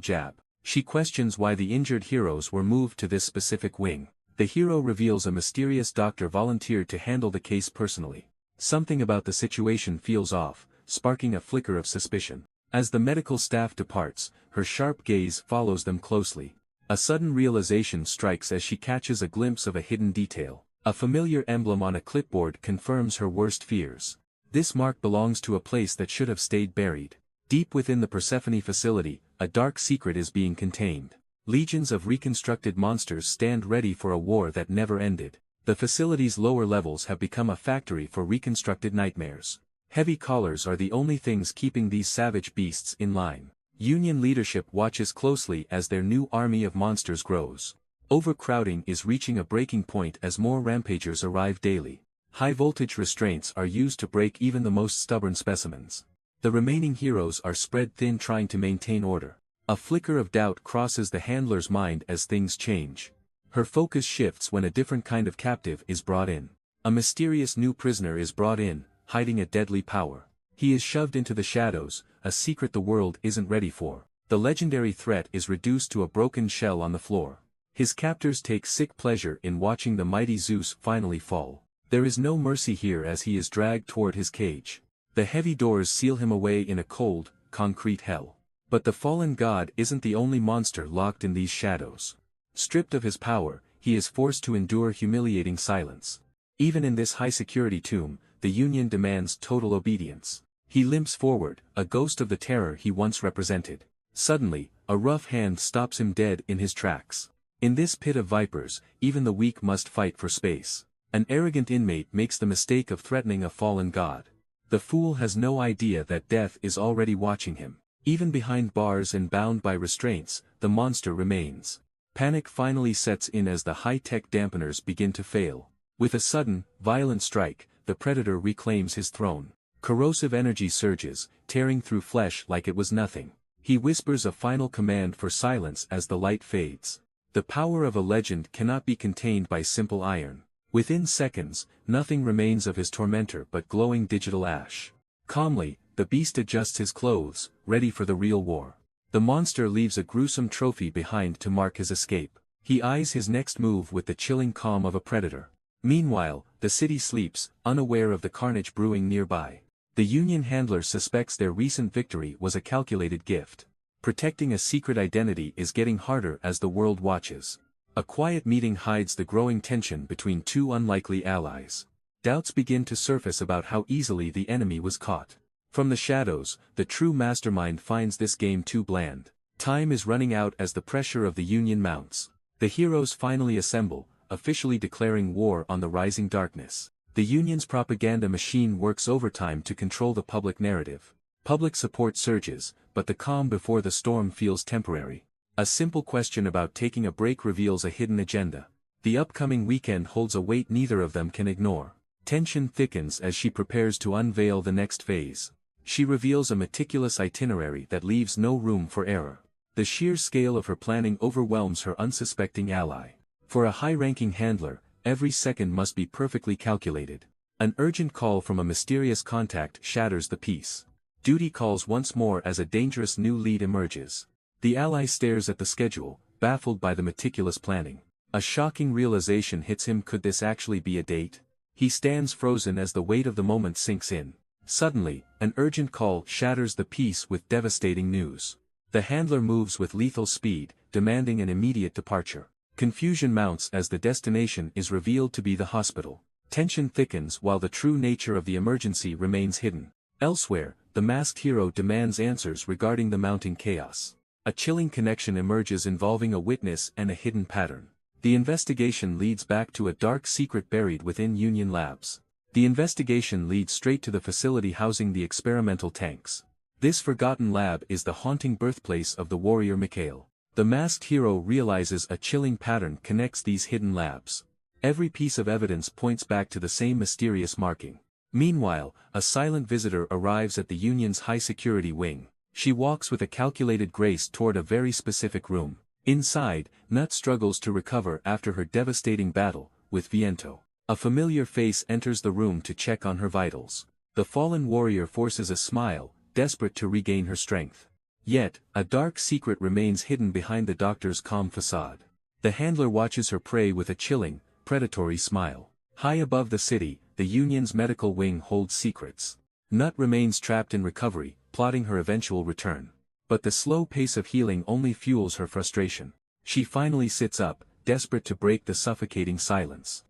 A: jab. She questions why the injured heroes were moved to this specific wing. The hero reveals a mysterious doctor volunteered to handle the case personally. Something about the situation feels off, sparking a flicker of suspicion. As the medical staff departs, her sharp gaze follows them closely. A sudden realization strikes as she catches a glimpse of a hidden detail. A familiar emblem on a clipboard confirms her worst fears. This mark belongs to a place that should have stayed buried. Deep within the Persephone facility, a dark secret is being contained. Legions of reconstructed monsters stand ready for a war that never ended. The facility's lower levels have become a factory for reconstructed nightmares. Heavy collars are the only things keeping these savage beasts in line. Union leadership watches closely as their new army of monsters grows. Overcrowding is reaching a breaking point as more rampagers arrive daily. High-voltage restraints are used to break even the most stubborn specimens. The remaining heroes are spread thin trying to maintain order. A flicker of doubt crosses the handler's mind as things change. Her focus shifts when a different kind of captive is brought in. A mysterious new prisoner is brought in, hiding a deadly power. He is shoved into the shadows, a secret the world isn't ready for. The legendary threat is reduced to a broken shell on the floor. His captors take sick pleasure in watching the mighty Zeus finally fall. There is no mercy here as he is dragged toward his cage. The heavy doors seal him away in a cold, concrete hell. But the fallen god isn't the only monster locked in these shadows. Stripped of his power, he is forced to endure humiliating silence. Even in this high-security tomb, the Union demands total obedience. He limps forward, a ghost of the terror he once represented. Suddenly, a rough hand stops him dead in his tracks. In this pit of vipers, even the weak must fight for space. An arrogant inmate makes the mistake of threatening a fallen god. The fool has no idea that death is already watching him. Even behind bars and bound by restraints, the monster remains. Panic finally sets in as the high-tech dampeners begin to fail. With a sudden, violent strike, the predator reclaims his throne. Corrosive energy surges, tearing through flesh like it was nothing. He whispers a final command for silence as the light fades. The power of a legend cannot be contained by simple iron. Within seconds, nothing remains of his tormentor but glowing digital ash. Calmly, the beast adjusts his clothes, ready for the real war. The monster leaves a gruesome trophy behind to mark his escape. He eyes his next move with the chilling calm of a predator. Meanwhile, the city sleeps, unaware of the carnage brewing nearby. The Union handler suspects their recent victory was a calculated gift. Protecting a secret identity is getting harder as the world watches. A quiet meeting hides the growing tension between two unlikely allies. Doubts begin to surface about how easily the enemy was caught. From the shadows, the true mastermind finds this game too bland. Time is running out as the pressure of the Union mounts. The heroes finally assemble, officially declaring war on the rising darkness. The Union's propaganda machine works overtime to control the public narrative. Public support surges, but the calm before the storm feels temporary. A simple question about taking a break reveals a hidden agenda. The upcoming weekend holds a weight neither of them can ignore. Tension thickens as she prepares to unveil the next phase. She reveals a meticulous itinerary that leaves no room for error. The sheer scale of her planning overwhelms her unsuspecting ally. For a high-ranking handler, every second must be perfectly calculated. An urgent call from a mysterious contact shatters the peace. Duty calls once more as a dangerous new lead emerges. The ally stares at the schedule, baffled by the meticulous planning. A shocking realization hits him. Could this actually be a date? He stands frozen as the weight of the moment sinks in. Suddenly, an urgent call shatters the peace with devastating news. The handler moves with lethal speed, demanding an immediate departure. Confusion mounts as the destination is revealed to be the hospital. Tension thickens while the true nature of the emergency remains hidden. Elsewhere, the masked hero demands answers regarding the mounting chaos. A chilling connection emerges involving a witness and a hidden pattern. The investigation leads back to a dark secret buried within Union Labs. The investigation leads straight to the facility housing the experimental tanks. This forgotten lab is the haunting birthplace of the warrior Mikhail. The masked hero realizes a chilling pattern connects these hidden labs. Every piece of evidence points back to the same mysterious marking. Meanwhile, a silent visitor arrives at the Union's high-security wing. She walks with a calculated grace toward a very specific room. Inside, Nut struggles to recover after her devastating battle with Viento. A familiar face enters the room to check on her vitals. The fallen warrior forces a smile, desperate to regain her strength. Yet, a dark secret remains hidden behind the doctor's calm facade. The handler watches her prey with a chilling, predatory smile. High above the city, the Union's medical wing holds secrets. Nut remains trapped in recovery, plotting her eventual return. But the slow pace of healing only fuels her frustration. She finally sits up, desperate to break the suffocating silence.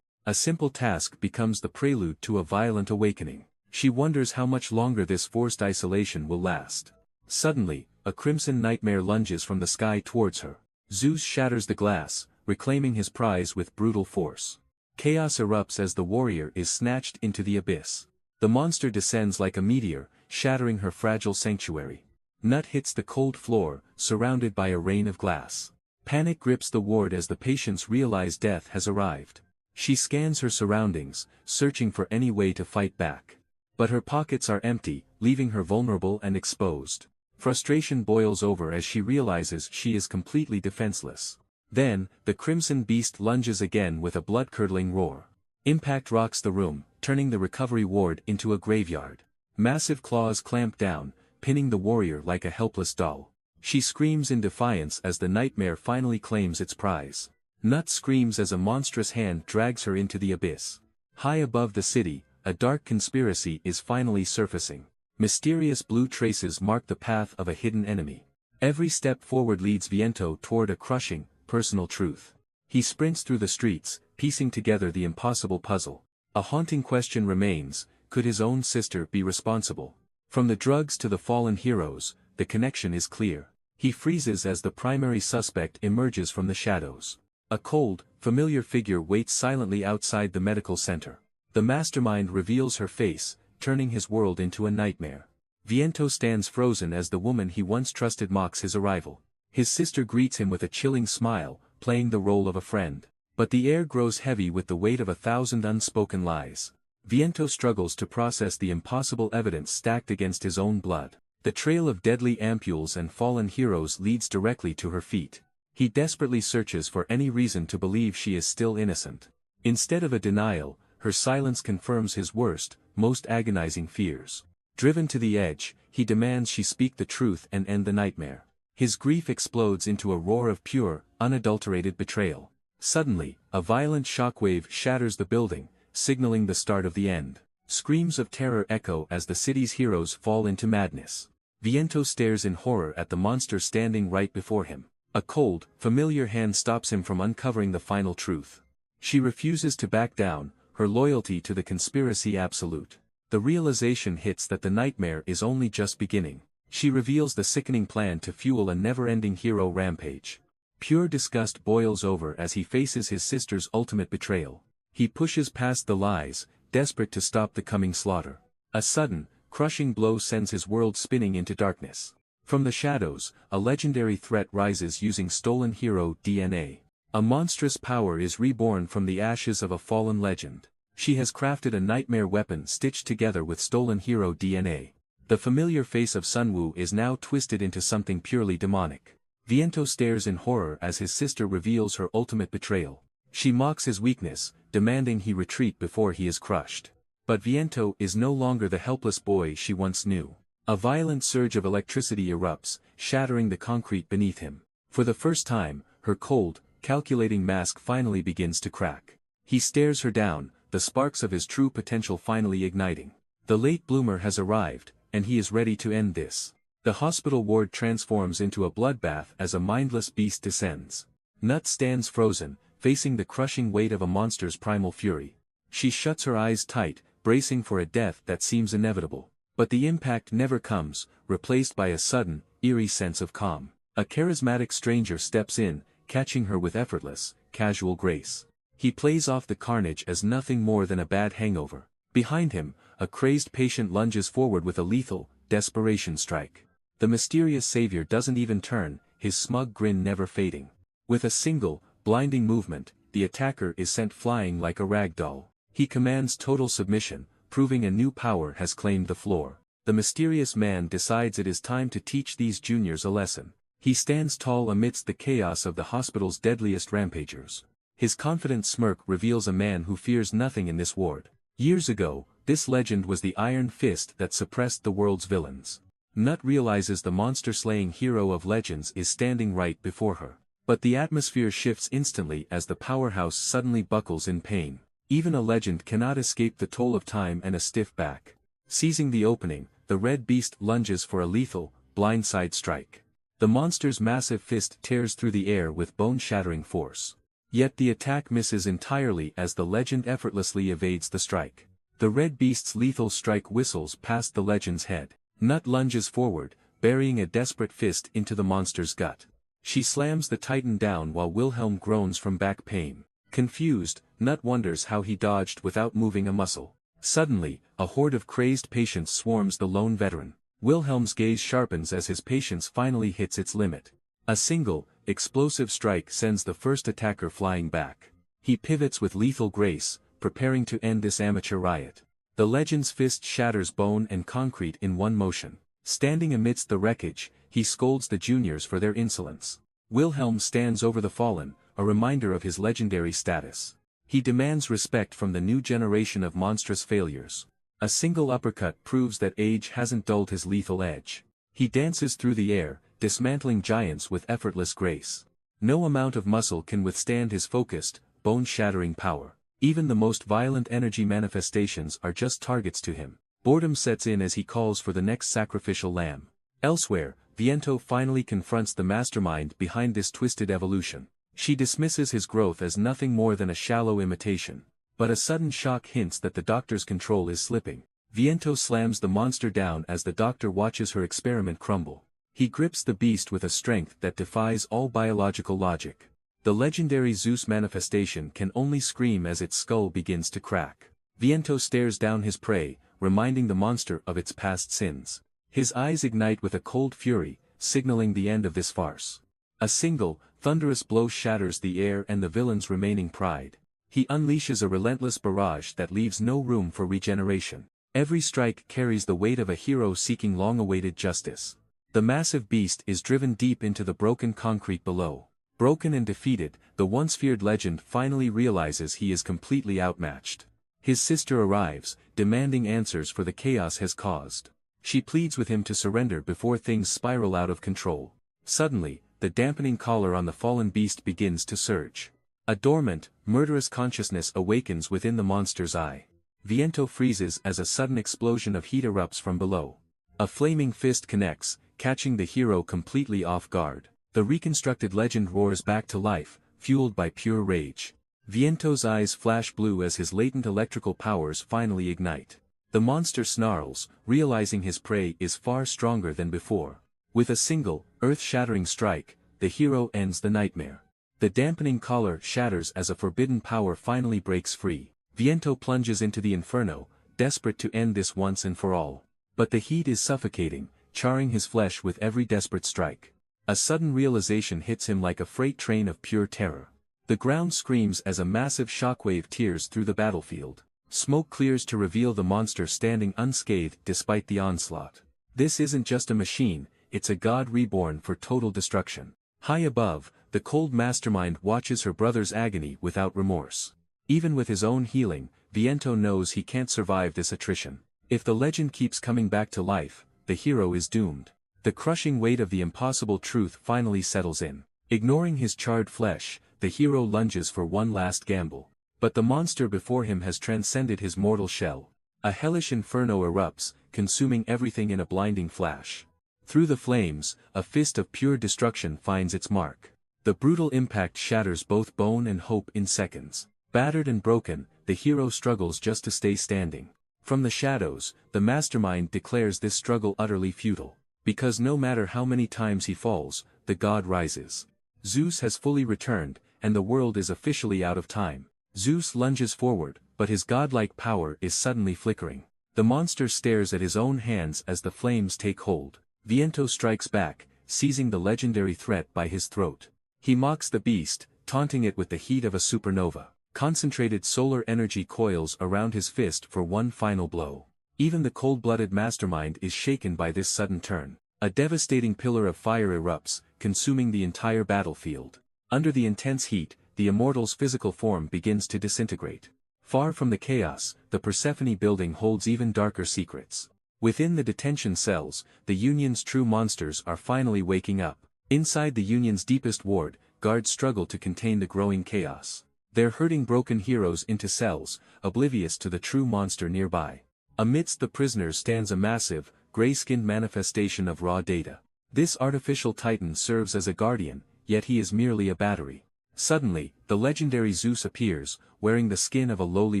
A: A simple task becomes the prelude to a violent awakening. She wonders how much longer this forced isolation will last. Suddenly, a crimson nightmare lunges from the sky towards her. Zeus shatters the glass, reclaiming his prize with brutal force. Chaos erupts as the warrior is snatched into the abyss. The monster descends like a meteor, shattering her fragile sanctuary. Nut hits the cold floor, surrounded by a rain of glass. Panic grips the ward as the patients realize death has arrived. She scans her surroundings, searching for any way to fight back. But her pockets are empty, leaving her vulnerable and exposed. Frustration boils over as she realizes she is completely defenseless. Then, the Crimson Beast lunges again with a blood-curdling roar. Impact rocks the room, turning the recovery ward into a graveyard. Massive claws clamp down, pinning the warrior like a helpless doll. She screams in defiance as the nightmare finally claims its prize. Nut screams as a monstrous hand drags her into the abyss. High above the city, a dark conspiracy is finally surfacing. Mysterious blue traces mark the path of a hidden enemy. Every step forward leads Viento toward a crushing, personal truth. He sprints through the streets, piecing together the impossible puzzle. A haunting question remains: could his own sister be responsible? From the drugs to the fallen heroes, the connection is clear. He freezes as the primary suspect emerges from the shadows. A cold, familiar figure waits silently outside the medical center. The mastermind reveals her face, turning his world into a nightmare. Viento stands frozen as the woman he once trusted mocks his arrival. His sister greets him with a chilling smile, playing the role of a friend. But the air grows heavy with the weight of 1,000 unspoken lies. Viento struggles to process the impossible evidence stacked against his own blood. The trail of deadly ampules and fallen heroes leads directly to her feet. He desperately searches for any reason to believe she is still innocent. Instead of a denial, her silence confirms his worst, most agonizing fears. Driven to the edge, he demands she speak the truth and end the nightmare. His grief explodes into a roar of pure, unadulterated betrayal. Suddenly, a violent shockwave shatters the building, signaling the start of the end. Screams of terror echo as the city's heroes fall into madness. Viento stares in horror at the monster standing right before him. A cold, familiar hand stops him from uncovering the final truth. She refuses to back down, her loyalty to the conspiracy absolute. The realization hits that the nightmare is only just beginning. She reveals the sickening plan to fuel a never-ending hero rampage. Pure disgust boils over as he faces his sister's ultimate betrayal. He pushes past the lies, desperate to stop the coming slaughter. A sudden, crushing blow sends his world spinning into darkness. From the shadows, a legendary threat rises using stolen hero DNA. A monstrous power is reborn from the ashes of a fallen legend. She has crafted a nightmare weapon stitched together with stolen hero DNA. The familiar face of Sunwoo is now twisted into something purely demonic. Viento stares in horror as his sister reveals her ultimate betrayal. She mocks his weakness, demanding he retreat before he is crushed. But Viento is no longer the helpless boy she once knew. A violent surge of electricity erupts, shattering the concrete beneath him. For the first time, her cold, calculating mask finally begins to crack. He stares her down, the sparks of his true potential finally igniting. The late bloomer has arrived, and he is ready to end this. The hospital ward transforms into a bloodbath as a mindless beast descends. Nut stands frozen, facing the crushing weight of a monster's primal fury. She shuts her eyes tight, bracing for a death that seems inevitable. But the impact never comes, replaced by a sudden, eerie sense of calm. A charismatic stranger steps in, catching her with effortless, casual grace. He plays off the carnage as nothing more than a bad hangover. Behind him, a crazed patient lunges forward with a lethal, desperation strike. The mysterious savior doesn't even turn, his smug grin never fading. With a single, blinding movement, the attacker is sent flying like a rag doll. He commands total submission, proving a new power has claimed the floor. The mysterious man decides it is time to teach these juniors a lesson. He stands tall amidst the chaos of the hospital's deadliest rampagers. His confident smirk reveals a man who fears nothing in this ward. Years ago, this legend was the iron fist that suppressed the world's villains. Nut realizes the monster-slaying hero of legends is standing right before her. But the atmosphere shifts instantly as the powerhouse suddenly buckles in pain. Even a legend cannot escape the toll of time and a stiff back. Seizing the opening, the red beast lunges for a lethal, blindside strike. The monster's massive fist tears through the air with bone-shattering force. Yet the attack misses entirely as the legend effortlessly evades the strike. The red beast's lethal strike whistles past the legend's head. Nut lunges forward, burying a desperate fist into the monster's gut. She slams the titan down while Wilhelm groans from back pain. Confused, Nut wonders how he dodged without moving a muscle. Suddenly, a horde of crazed patients swarms the lone veteran. Wilhelm's gaze sharpens as his patience finally hits its limit. A single, explosive strike sends the first attacker flying back. He pivots with lethal grace, preparing to end this amateur riot. The legend's fist shatters bone and concrete in one motion. Standing amidst the wreckage, he scolds the juniors for their insolence. Wilhelm stands over the fallen, a reminder of his legendary status. He demands respect from the new generation of monstrous failures. A single uppercut proves that age hasn't dulled his lethal edge. He dances through the air, dismantling giants with effortless grace. No amount of muscle can withstand his focused, bone-shattering power. Even the most violent energy manifestations are just targets to him. Boredom sets in as he calls for the next sacrificial lamb. Elsewhere, Viento finally confronts the mastermind behind this twisted evolution. She dismisses his growth as nothing more than a shallow imitation. But a sudden shock hints that the doctor's control is slipping. Viento slams the monster down as the doctor watches her experiment crumble. He grips the beast with a strength that defies all biological logic. The legendary Zeus manifestation can only scream as its skull begins to crack. Viento stares down his prey, reminding the monster of its past sins. His eyes ignite with a cold fury, signaling the end of this farce. A single, thunderous blow shatters the air and the villain's remaining pride. He unleashes a relentless barrage that leaves no room for regeneration. Every strike carries the weight of a hero seeking long-awaited justice. The massive beast is driven deep into the broken concrete below. Broken and defeated, the once feared legend finally realizes he is completely outmatched. His sister arrives, demanding answers for the chaos has caused. She pleads with him to surrender before things spiral out of control. Suddenly, the dampening collar on the fallen beast begins to surge. A dormant, murderous consciousness awakens within the monster's eye. Viento freezes as a sudden explosion of heat erupts from below. A flaming fist connects, catching the hero completely off guard. The reconstructed legend roars back to life, fueled by pure rage. Viento's eyes flash blue as his latent electrical powers finally ignite. The monster snarls, realizing his prey is far stronger than before. With a single, earth-shattering strike, the hero ends the nightmare. The dampening collar shatters as a forbidden power finally breaks free. Viento plunges into the inferno, desperate to end this once and for all. But the heat is suffocating, charring his flesh with every desperate strike. A sudden realization hits him like a freight train of pure terror. The ground screams as a massive shockwave tears through the battlefield. Smoke clears to reveal the monster standing unscathed despite the onslaught. This isn't just a machine, it's a god reborn for total destruction. High above, the cold mastermind watches her brother's agony without remorse. Even with his own healing, Viento knows he can't survive this attrition. If the legend keeps coming back to life, the hero is doomed. The crushing weight of the impossible truth finally settles in. Ignoring his charred flesh, the hero lunges for one last gamble. But the monster before him has transcended his mortal shell. A hellish inferno erupts, consuming everything in a blinding flash. Through the flames, a fist of pure destruction finds its mark. The brutal impact shatters both bone and hope in seconds. Battered and broken, the hero struggles just to stay standing. From the shadows, the mastermind declares this struggle utterly futile. Because no matter how many times he falls, the god rises. Zeus has fully returned, and the world is officially out of time. Zeus lunges forward, but his godlike power is suddenly flickering. The monster stares at his own hands as the flames take hold. Viento strikes back, seizing the legendary threat by his throat. He mocks the beast, taunting it with the heat of a supernova. Concentrated solar energy coils around his fist for one final blow. Even the cold-blooded mastermind is shaken by this sudden turn. A devastating pillar of fire erupts, consuming the entire battlefield. Under the intense heat, the immortal's physical form begins to disintegrate. Far from the chaos, the Persephone building holds even darker secrets. Within the detention cells, the Union's true monsters are finally waking up. Inside the Union's deepest ward, guards struggle to contain the growing chaos. They're herding broken heroes into cells, oblivious to the true monster nearby. Amidst the prisoners stands a massive, gray-skinned manifestation of raw data. This artificial titan serves as a guardian, yet he is merely a battery. Suddenly, the legendary Zeus appears, wearing the skin of a lowly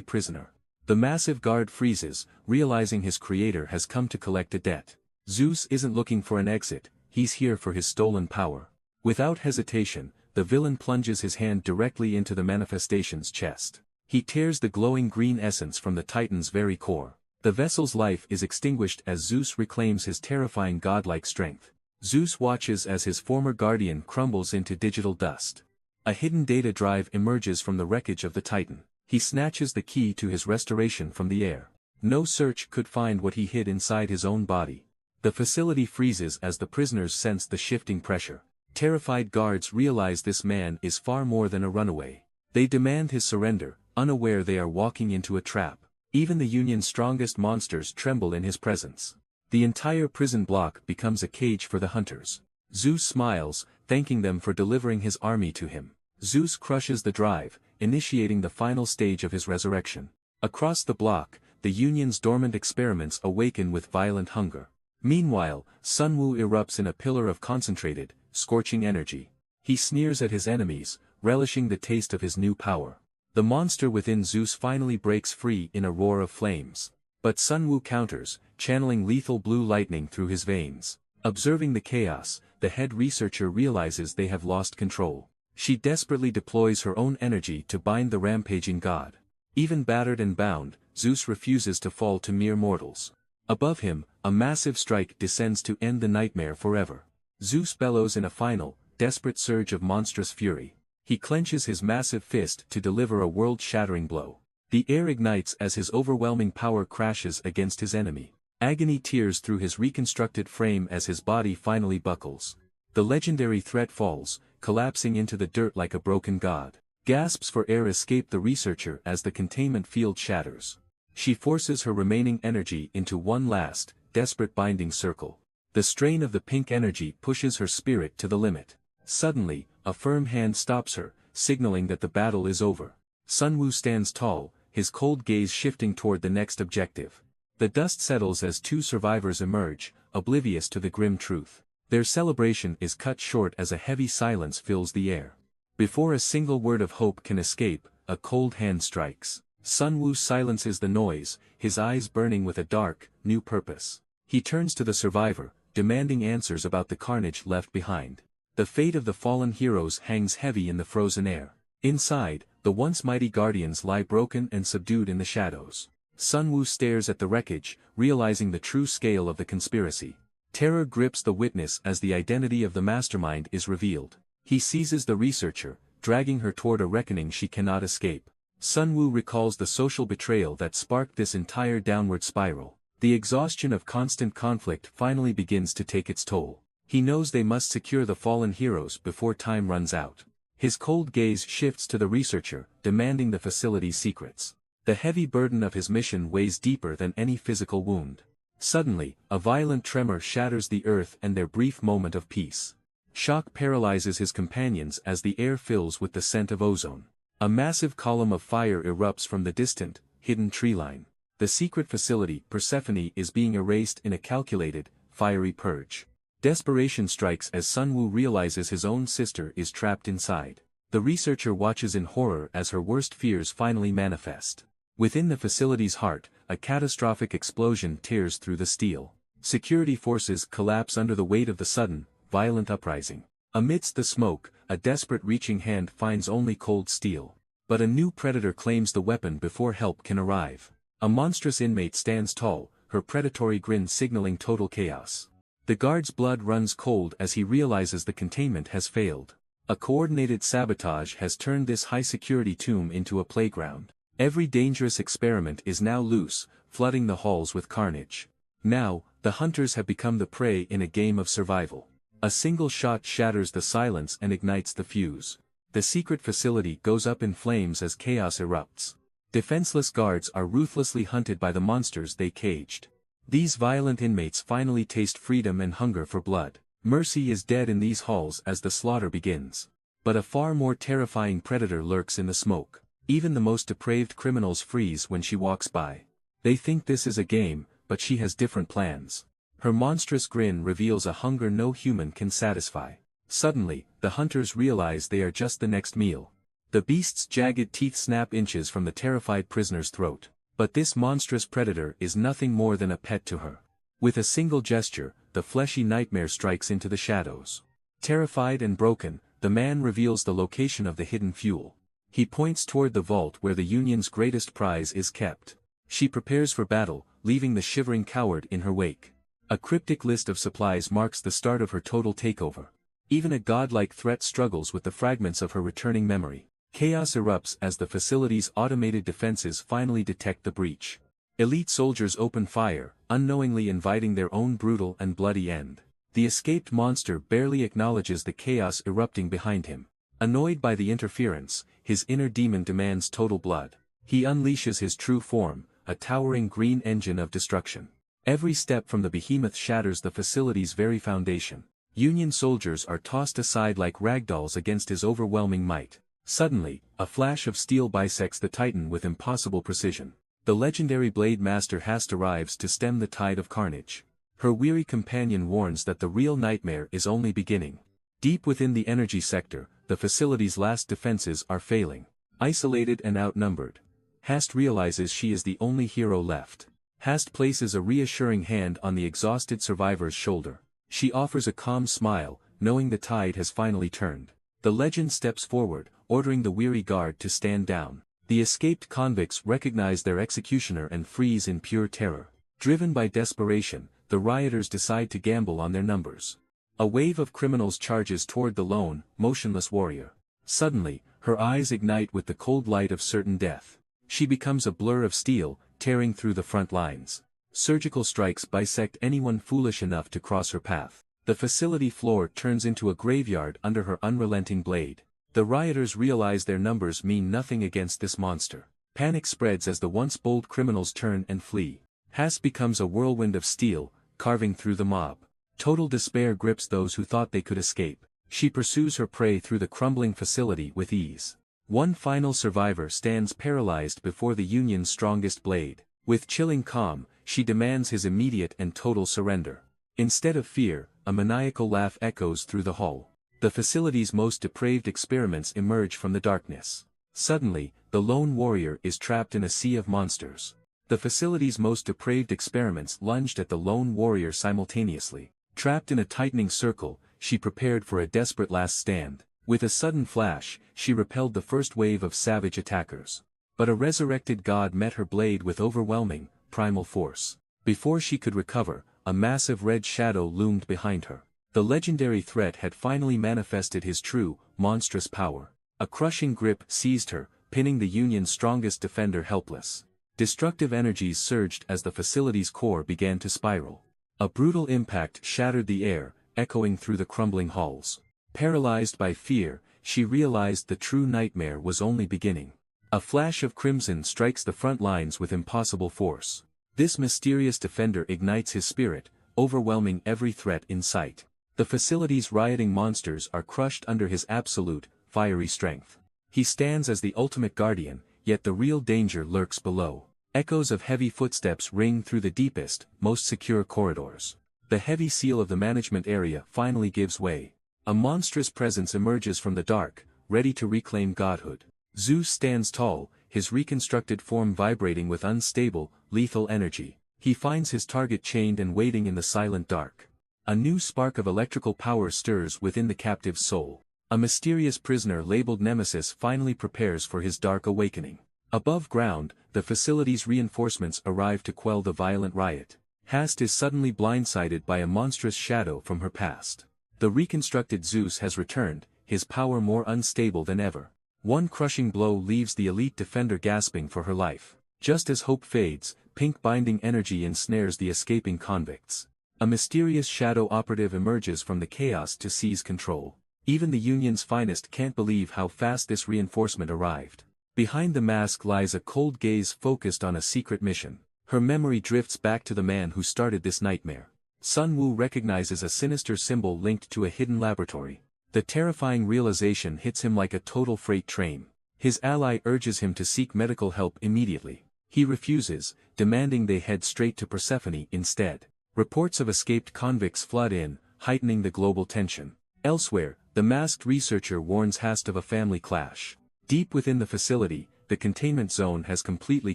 A: prisoner. The massive guard freezes, realizing his creator has come to collect a debt. Zeus isn't looking for an exit, he's here for his stolen power. Without hesitation, the villain plunges his hand directly into the manifestation's chest. He tears the glowing green essence from the titan's very core. The vessel's life is extinguished as Zeus reclaims his terrifying godlike strength. Zeus watches as his former guardian crumbles into digital dust. A hidden data drive emerges from the wreckage of the titan. He snatches the key to his restoration from the air. No search could find what he hid inside his own body. The facility freezes as the prisoners sense the shifting pressure. Terrified guards realize this man is far more than a runaway. They demand his surrender, unaware they are walking into a trap. Even the Union's strongest monsters tremble in his presence. The entire prison block becomes a cage for the hunters. Zeus smiles, thanking them for delivering his army to him. Zeus crushes the drive, initiating the final stage of his resurrection. Across the block, the Union's dormant experiments awaken with violent hunger. Meanwhile, Sunwoo erupts in a pillar of concentrated, scorching energy. He sneers at his enemies, relishing the taste of his new power. The monster within Zeus finally breaks free in a roar of flames. But Sunwoo counters, channeling lethal blue lightning through his veins. Observing the chaos, the head researcher realizes they have lost control. She desperately deploys her own energy to bind the rampaging god. Even battered and bound, Zeus refuses to fall to mere mortals. Above him, a massive strike descends to end the nightmare forever. Zeus bellows in a final, desperate surge of monstrous fury. He clenches his massive fist to deliver a world-shattering blow. The air ignites as his overwhelming power crashes against his enemy. Agony tears through his reconstructed frame as his body finally buckles. The legendary threat falls, collapsing into the dirt like a broken god. Gasps for air escape the researcher as the containment field shatters. She forces her remaining energy into one last, desperate binding circle. The strain of the pink energy pushes her spirit to the limit. Suddenly, a firm hand stops her, signaling that the battle is over. Sunwoo stands tall, his cold gaze shifting toward the next objective. The dust settles as two survivors emerge, oblivious to the grim truth. Their celebration is cut short as a heavy silence fills the air. Before a single word of hope can escape, a cold hand strikes. Sunwoo silences the noise, his eyes burning with a dark, new purpose. He turns to the survivor, demanding answers about the carnage left behind. The fate of the fallen heroes hangs heavy in the frozen air. Inside, the once mighty guardians lie broken and subdued in the shadows. Sunwoo stares at the wreckage, realizing the true scale of the conspiracy. Terror grips the witness as the identity of the mastermind is revealed. He seizes the researcher, dragging her toward a reckoning she cannot escape. Sunwoo recalls the social betrayal that sparked this entire downward spiral. The exhaustion of constant conflict finally begins to take its toll. He knows they must secure the fallen heroes before time runs out. His cold gaze shifts to the researcher, demanding the facility's secrets. The heavy burden of his mission weighs deeper than any physical wound. Suddenly, a violent tremor shatters the earth and their brief moment of peace. Shock paralyzes his companions as the air fills with the scent of ozone. A massive column of fire erupts from the distant, hidden tree line. The secret facility, Persephone, is being erased in a calculated, fiery purge. Desperation strikes as Sunwoo realizes his own sister is trapped inside. The researcher watches in horror as her worst fears finally manifest. Within the facility's heart, a catastrophic explosion tears through the steel. Security forces collapse under the weight of the sudden, violent uprising. Amidst the smoke, a desperate reaching hand finds only cold steel. But a new predator claims the weapon before help can arrive. A monstrous inmate stands tall, her predatory grin signaling total chaos. The guard's blood runs cold as he realizes the containment has failed. A coordinated sabotage has turned this high-security tomb into a playground. Every dangerous experiment is now loose, flooding the halls with carnage. Now, the hunters have become the prey in a game of survival. A single shot shatters the silence and ignites the fuse. The secret facility goes up in flames as chaos erupts. Defenseless guards are ruthlessly hunted by the monsters they caged. These violent inmates finally taste freedom and hunger for blood. Mercy is dead in these halls as the slaughter begins. But a far more terrifying predator lurks in the smoke. Even the most depraved criminals freeze when she walks by. They think this is a game, but she has different plans. Her monstrous grin reveals a hunger no human can satisfy. Suddenly, the hunters realize they are just the next meal. The beast's jagged teeth snap inches from the terrified prisoner's throat. But this monstrous predator is nothing more than a pet to her. With a single gesture, the fleshy nightmare strikes into the shadows. Terrified and broken, the man reveals the location of the hidden fuel. He points toward the vault where the Union's greatest prize is kept. She prepares for battle, leaving the shivering coward in her wake. A cryptic list of supplies marks the start of her total takeover. Even a godlike threat struggles with the fragments of her returning memory. Chaos erupts as the facility's automated defenses finally detect the breach. Elite soldiers open fire, unknowingly inviting their own brutal and bloody end. The escaped monster barely acknowledges the chaos erupting behind him. Annoyed by the interference, his inner demon demands total blood. He unleashes his true form, a towering green engine of destruction. Every step from the behemoth shatters the facility's very foundation. Union soldiers are tossed aside like ragdolls against his overwhelming might. Suddenly, a flash of steel bisects the Titan with impossible precision. The legendary Blade Master Hast arrives to stem the tide of carnage. Her weary companion warns that the real nightmare is only beginning. Deep within the energy sector, the facility's last defenses are failing. Isolated and outnumbered, Hast realizes she is the only hero left. Hast places a reassuring hand on the exhausted survivor's shoulder. She offers a calm smile, knowing the tide has finally turned. The legend steps forward, ordering the weary guard to stand down. The escaped convicts recognize their executioner and freeze in pure terror. Driven by desperation, the rioters decide to gamble on their numbers. A wave of criminals charges toward the lone, motionless warrior. Suddenly, her eyes ignite with the cold light of certain death. She becomes a blur of steel, tearing through the front lines. Surgical strikes bisect anyone foolish enough to cross her path. The facility floor turns into a graveyard under her unrelenting blade. The rioters realize their numbers mean nothing against this monster. Panic spreads as the once bold criminals turn and flee. Hast becomes a whirlwind of steel, carving through the mob. Total despair grips those who thought they could escape. She pursues her prey through the crumbling facility with ease. One final survivor stands paralyzed before the Union's strongest blade. With chilling calm, she demands his immediate and total surrender. Instead of fear, a maniacal laugh echoes through the hall. The facility's most depraved experiments emerge from the darkness. Suddenly, the lone warrior is trapped in a sea of monsters. The facility's most depraved experiments lunged at the lone warrior simultaneously. Trapped in a tightening circle, she prepared for a desperate last stand. With a sudden flash, she repelled the first wave of savage attackers. But a resurrected god met her blade with overwhelming, primal force. Before she could recover, a massive red shadow loomed behind her. The legendary threat had finally manifested his true, monstrous power. A crushing grip seized her, pinning the Union's strongest defender helpless. Destructive energies surged as the facility's core began to spiral. A brutal impact shattered the air, echoing through the crumbling halls. Paralyzed by fear, she realized the true nightmare was only beginning. A flash of crimson strikes the front lines with impossible force. This mysterious defender ignites his spirit, overwhelming every threat in sight. The facility's rioting monsters are crushed under his absolute, fiery strength. He stands as the ultimate guardian, yet the real danger lurks below. Echoes of heavy footsteps ring through the deepest, most secure corridors. The heavy seal of the management area finally gives way. A monstrous presence emerges from the dark, ready to reclaim godhood. Zeus stands tall, his reconstructed form vibrating with unstable, lethal energy. He finds his target chained and waiting in the silent dark. A new spark of electrical power stirs within the captive's soul. A mysterious prisoner labeled Nemesis finally prepares for his dark awakening. Above ground, the facility's reinforcements arrive to quell the violent riot. Hast is suddenly blindsided by a monstrous shadow from her past. The reconstructed Zeus has returned, his power more unstable than ever. One crushing blow leaves the elite defender gasping for her life. Just as hope fades, pink binding energy ensnares the escaping convicts. A mysterious shadow operative emerges from the chaos to seize control. Even the Union's finest can't believe how fast this reinforcement arrived. Behind the mask lies a cold gaze focused on a secret mission. Her memory drifts back to the man who started this nightmare. Sun Wu recognizes a sinister symbol linked to a hidden laboratory. The terrifying realization hits him like a total freight train. His ally urges him to seek medical help immediately. He refuses, demanding they head straight to Persephone instead. Reports of escaped convicts flood in, heightening the global tension. Elsewhere, the masked researcher warns Hast of a family clash. Deep within the facility, the containment zone has completely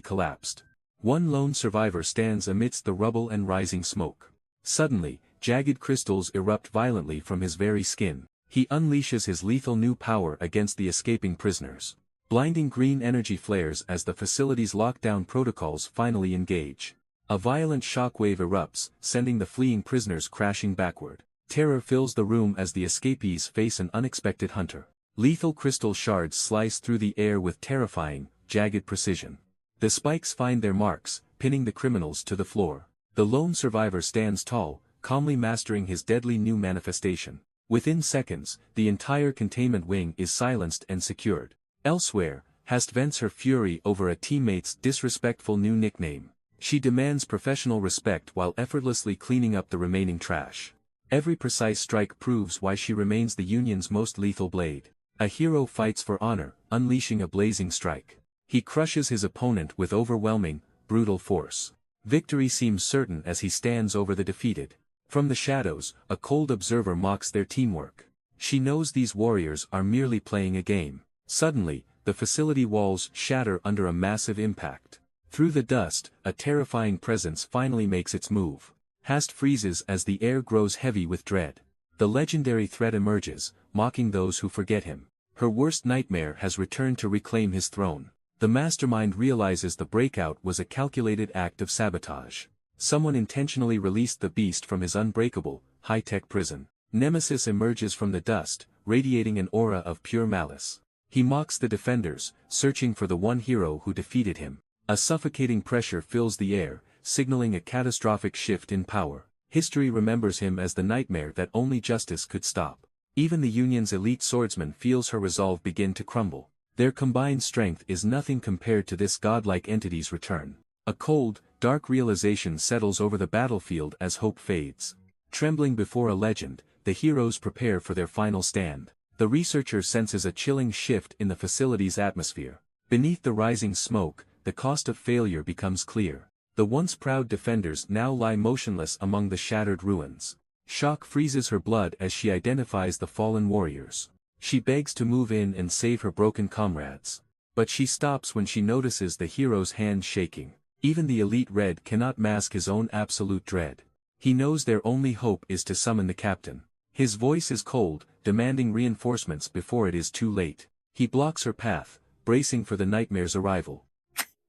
A: collapsed. One lone survivor stands amidst the rubble and rising smoke. Suddenly, jagged crystals erupt violently from his very skin. He unleashes his lethal new power against the escaping prisoners. Blinding green energy flares as the facility's lockdown protocols finally engage. A violent shockwave erupts, sending the fleeing prisoners crashing backward. Terror fills the room as the escapees face an unexpected hunter. Lethal crystal shards slice through the air with terrifying, jagged precision. The spikes find their marks, pinning the criminals to the floor. The lone survivor stands tall, calmly mastering his deadly new manifestation. Within seconds, the entire containment wing is silenced and secured. Elsewhere, Hast vents her fury over a teammate's disrespectful new nickname. She demands professional respect while effortlessly cleaning up the remaining trash. Every precise strike proves why she remains the Union's most lethal blade. A hero fights for honor, unleashing a blazing strike. He crushes his opponent with overwhelming, brutal force. Victory seems certain as he stands over the defeated. From the shadows, a cold observer mocks their teamwork. She knows these warriors are merely playing a game. Suddenly, the facility walls shatter under a massive impact. Through the dust, a terrifying presence finally makes its move. Hast freezes as the air grows heavy with dread. The legendary threat emerges, mocking those who forget him. Her worst nightmare has returned to reclaim his throne. The mastermind realizes the breakout was a calculated act of sabotage. Someone intentionally released the beast from his unbreakable, high-tech prison. Nemesis emerges from the dust, radiating an aura of pure malice. He mocks the defenders, searching for the one hero who defeated him. A suffocating pressure fills the air, signaling a catastrophic shift in power. History remembers him as the nightmare that only justice could stop. Even the Union's elite swordsman feels her resolve begin to crumble. Their combined strength is nothing compared to this godlike entity's return. A cold, dark realization settles over the battlefield as hope fades. Trembling before a legend, the heroes prepare for their final stand. The researcher senses a chilling shift in the facility's atmosphere. Beneath the rising smoke, the cost of failure becomes clear. The once proud defenders now lie motionless among the shattered ruins. Shock freezes her blood as she identifies the fallen warriors. She begs to move in and save her broken comrades. But she stops when she notices the hero's hand shaking. Even the elite red cannot mask his own absolute dread. He knows their only hope is to summon the captain. His voice is cold, demanding reinforcements before it is too late. He blocks her path, bracing for the nightmare's arrival.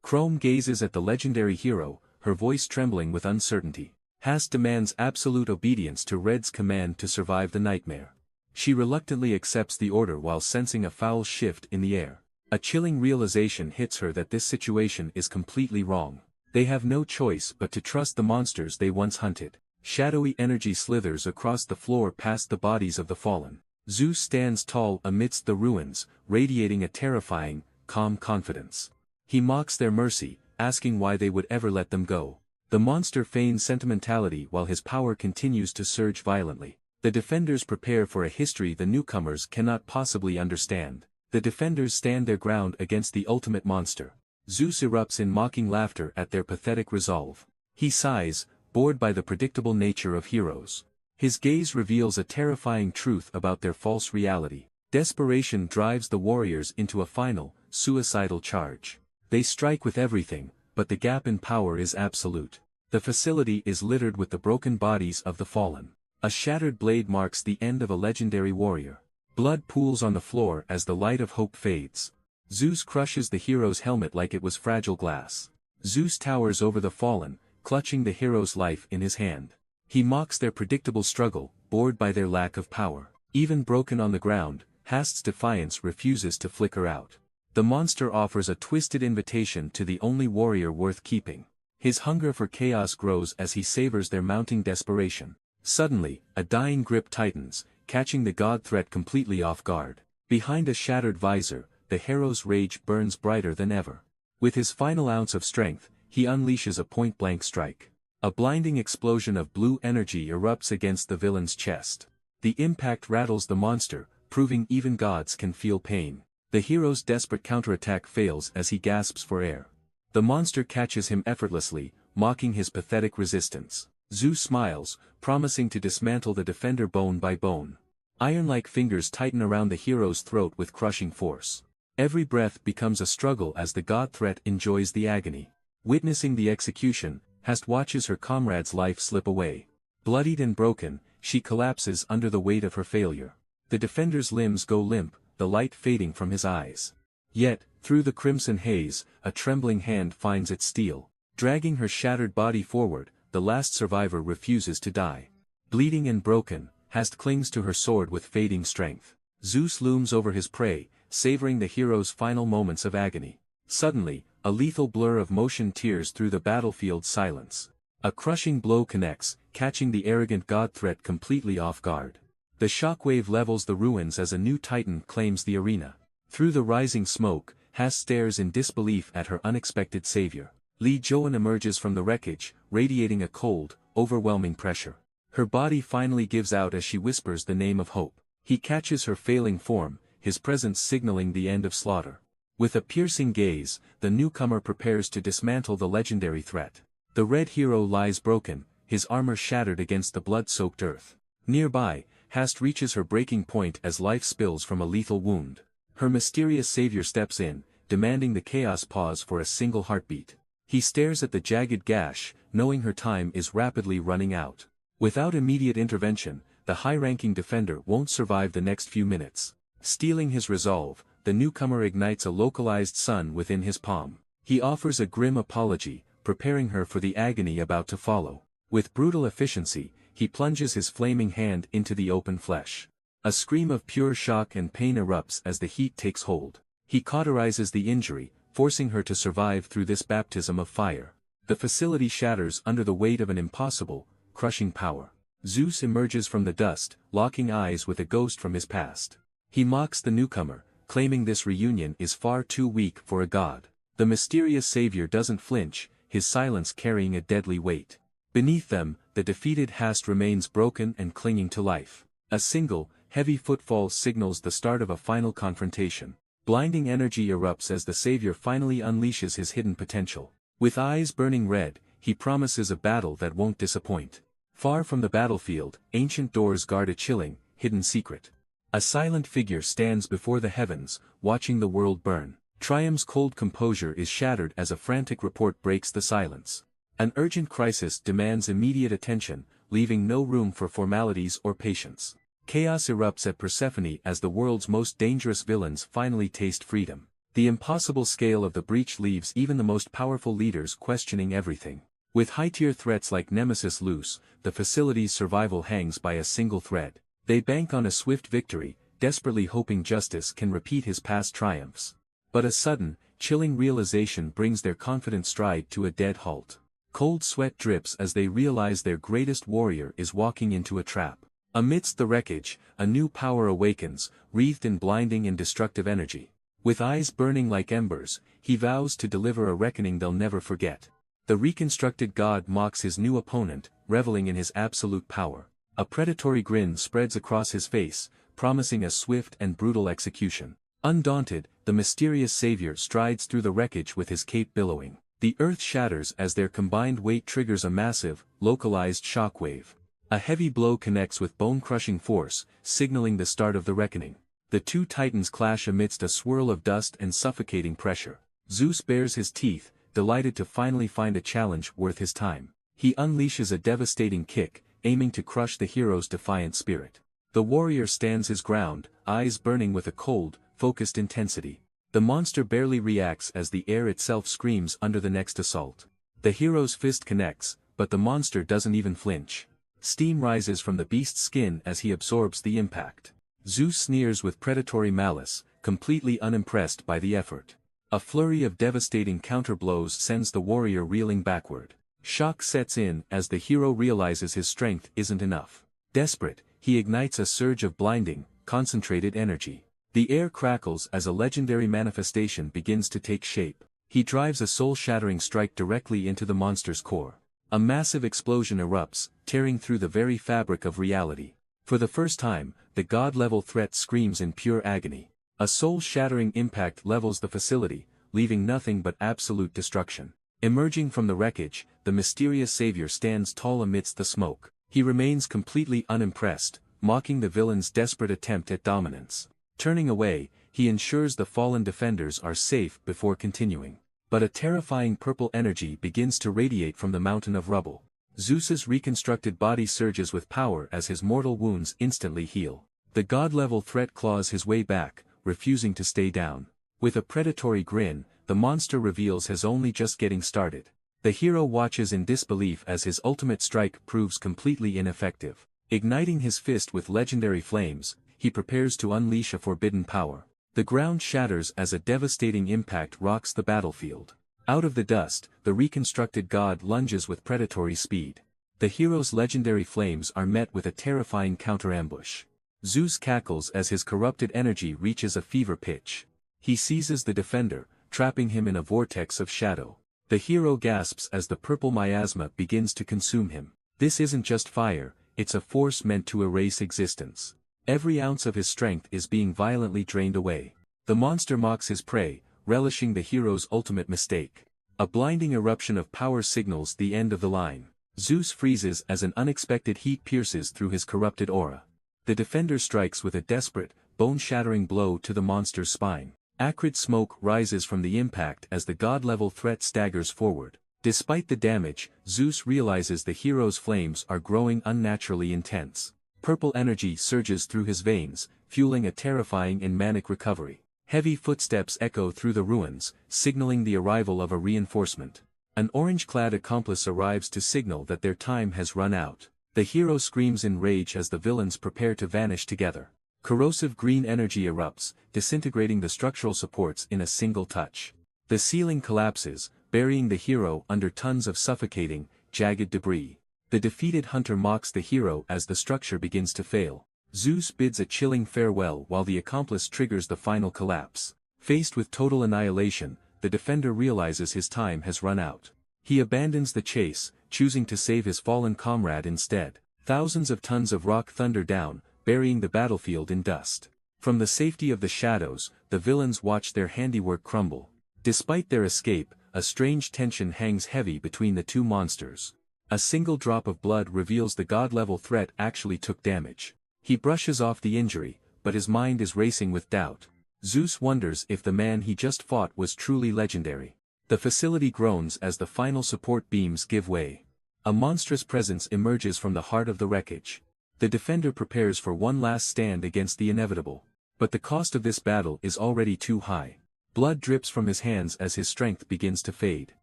A: Chrome gazes at the legendary hero, her voice trembling with uncertainty. Hast demands absolute obedience to Red's command to survive the nightmare. She reluctantly accepts the order while sensing a foul shift in the air. A chilling realization hits her that this situation is completely wrong. They have no choice but to trust the monsters they once hunted. Shadowy energy slithers across the floor past the bodies of the fallen. Zeus stands tall amidst the ruins, radiating a terrifying, calm confidence. He mocks their mercy, asking why they would ever let them go. The monster feigns sentimentality while his power continues to surge violently. The defenders prepare for a history the newcomers cannot possibly understand. The defenders stand their ground against the ultimate monster. Zeus erupts in mocking laughter at their pathetic resolve. He sighs, bored by the predictable nature of heroes. His gaze reveals a terrifying truth about their false reality. Desperation drives the warriors into a final, suicidal charge. They strike with everything, but the gap in power is absolute. The facility is littered with the broken bodies of the fallen. A shattered blade marks the end of a legendary warrior. Blood pools on the floor as the light of hope fades. Zeus crushes the hero's helmet like it was fragile glass. Zeus towers over the fallen, clutching the hero's life in his hand. He mocks their predictable struggle, bored by their lack of power. Even broken on the ground, Hast's defiance refuses to flicker out. The monster offers a twisted invitation to the only warrior worth keeping. His hunger for chaos grows as he savors their mounting desperation. Suddenly, a dying grip tightens, catching the god threat completely off guard. Behind a shattered visor, the hero's rage burns brighter than ever. With his final ounce of strength, he unleashes a point-blank strike. A blinding explosion of blue energy erupts against the villain's chest. The impact rattles the monster, proving even gods can feel pain. The hero's desperate counterattack fails as he gasps for air. The monster catches him effortlessly, mocking his pathetic resistance. Zeus smiles, promising to dismantle the defender bone by bone. Iron-like fingers tighten around the hero's throat with crushing force. Every breath becomes a struggle as the god threat enjoys the agony. Witnessing the execution, Hast watches her comrade's life slip away. Bloodied and broken, she collapses under the weight of her failure. The defender's limbs go limp, the light fading from his eyes. Yet, through the crimson haze, a trembling hand finds its steel. Dragging her shattered body forward, the last survivor refuses to die. Bleeding and broken, Hast clings to her sword with fading strength. Zeus looms over his prey, savoring the hero's final moments of agony. Suddenly, a lethal blur of motion tears through the battlefield's silence. A crushing blow connects, catching the arrogant god threat completely off guard. The shockwave levels the ruins as a new titan claims the arena. Through the rising smoke, Hast stares in disbelief at her unexpected savior. Li Joan emerges from the wreckage, radiating a cold, overwhelming pressure. Her body finally gives out as she whispers the name of hope. He catches her failing form, his presence signaling the end of slaughter. With a piercing gaze, the newcomer prepares to dismantle the legendary threat. The red hero lies broken, his armor shattered against the blood-soaked earth. Nearby, Hast reaches her breaking point as life spills from a lethal wound. Her mysterious savior steps in, demanding the chaos pause for a single heartbeat. He stares at the jagged gash, knowing her time is rapidly running out. Without immediate intervention, the high-ranking defender won't survive the next few minutes. Stealing his resolve, the newcomer ignites a localized sun within his palm. He offers a grim apology, preparing her for the agony about to follow. With brutal efficiency, he plunges his flaming hand into the open flesh. A scream of pure shock and pain erupts as the heat takes hold. He cauterizes the injury, forcing her to survive through this baptism of fire. The facility shatters under the weight of an impossible, crushing power. Zeus emerges from the dust, locking eyes with a ghost from his past. He mocks the newcomer, claiming this reunion is far too weak for a god. The mysterious savior doesn't flinch, his silence carrying a deadly weight. Beneath them, the defeated Hast remains broken and clinging to life. A single, heavy footfall signals the start of a final confrontation. Blinding energy erupts as the savior finally unleashes his hidden potential. With eyes burning red, he promises a battle that won't disappoint. Far from the battlefield, ancient doors guard a chilling, hidden secret. A silent figure stands before the heavens, watching the world burn. Triumph's cold composure is shattered as a frantic report breaks the silence. An urgent crisis demands immediate attention, leaving no room for formalities or patience. Chaos erupts at Persephone as the world's most dangerous villains finally taste freedom. The impossible scale of the breach leaves even the most powerful leaders questioning everything. With high-tier threats like Nemesis loose, the facility's survival hangs by a single thread. They bank on a swift victory, desperately hoping justice can repeat his past triumphs. But a sudden, chilling realization brings their confident stride to a dead halt. Cold sweat drips as they realize their greatest warrior is walking into a trap. Amidst the wreckage, a new power awakens, wreathed in blinding and destructive energy. With eyes burning like embers, he vows to deliver a reckoning they'll never forget. The reconstructed god mocks his new opponent, reveling in his absolute power. A predatory grin spreads across his face, promising a swift and brutal execution. Undaunted, the mysterious savior strides through the wreckage with his cape billowing. The earth shatters as their combined weight triggers a massive, localized shockwave. A heavy blow connects with bone-crushing force, signaling the start of the reckoning. The two titans clash amidst a swirl of dust and suffocating pressure. Zeus bares his teeth, delighted to finally find a challenge worth his time. He unleashes a devastating kick, aiming to crush the hero's defiant spirit. The warrior stands his ground, eyes burning with a cold, focused intensity. The monster barely reacts as the air itself screams under the next assault. The hero's fist connects, but the monster doesn't even flinch. Steam rises from the beast's skin as he absorbs the impact. Zeus sneers with predatory malice, completely unimpressed by the effort. A flurry of devastating counterblows sends the warrior reeling backward. Shock sets in as the hero realizes his strength isn't enough. Desperate, he ignites a surge of blinding, concentrated energy. The air crackles as a legendary manifestation begins to take shape. He drives a soul-shattering strike directly into the monster's core. A massive explosion erupts, tearing through the very fabric of reality. For the first time, the god-level threat screams in pure agony. A soul-shattering impact levels the facility, leaving nothing but absolute destruction. Emerging from the wreckage, the mysterious savior stands tall amidst the smoke. He remains completely unimpressed, mocking the villain's desperate attempt at dominance. Turning away, he ensures the fallen defenders are safe before continuing. But a terrifying purple energy begins to radiate from the mountain of rubble. Zeus's reconstructed body surges with power as his mortal wounds instantly heal. The god-level threat claws his way back, refusing to stay down. With a predatory grin, the monster reveals he's only just getting started. The hero watches in disbelief as his ultimate strike proves completely ineffective. Igniting his fist with legendary flames, he prepares to unleash a forbidden power. The ground shatters as a devastating impact rocks the battlefield. Out of the dust, the reconstructed god lunges with predatory speed. The hero's legendary flames are met with a terrifying counter-ambush. Zeus cackles as his corrupted energy reaches a fever pitch. He seizes the defender, trapping him in a vortex of shadow. The hero gasps as the purple miasma begins to consume him. This isn't just fire, it's a force meant to erase existence. Every ounce of his strength is being violently drained away. The monster mocks his prey, relishing the hero's ultimate mistake. A blinding eruption of power signals the end of the line. Zeus freezes as an unexpected heat pierces through his corrupted aura. The defender strikes with a desperate, bone-shattering blow to the monster's spine. Acrid smoke rises from the impact as the god-level threat staggers forward. Despite the damage, Zeus realizes the hero's flames are growing unnaturally intense. Purple energy surges through his veins, fueling a terrifying and manic recovery. Heavy footsteps echo through the ruins, signaling the arrival of a reinforcement. An orange-clad accomplice arrives to signal that their time has run out. The hero screams in rage as the villains prepare to vanish together. Corrosive green energy erupts, disintegrating the structural supports in a single touch. The ceiling collapses, burying the hero under tons of suffocating, jagged debris. The defeated hunter mocks the hero as the structure begins to fail. Zeus bids a chilling farewell while the accomplice triggers the final collapse. Faced with total annihilation, the defender realizes his time has run out. He abandons the chase, choosing to save his fallen comrade instead. Thousands of tons of rock thunder down, burying the battlefield in dust. From the safety of the shadows, the villains watch their handiwork crumble. Despite their escape, a strange tension hangs heavy between the two monsters. A single drop of blood reveals the god-level threat actually took damage. He brushes off the injury, but his mind is racing with doubt. Zeus wonders if the man he just fought was truly legendary. The facility groans as the final support beams give way. A monstrous presence emerges from the heart of the wreckage. The defender prepares for one last stand against the inevitable. But the cost of this battle is already too high. Blood drips from his hands as his strength begins to fade.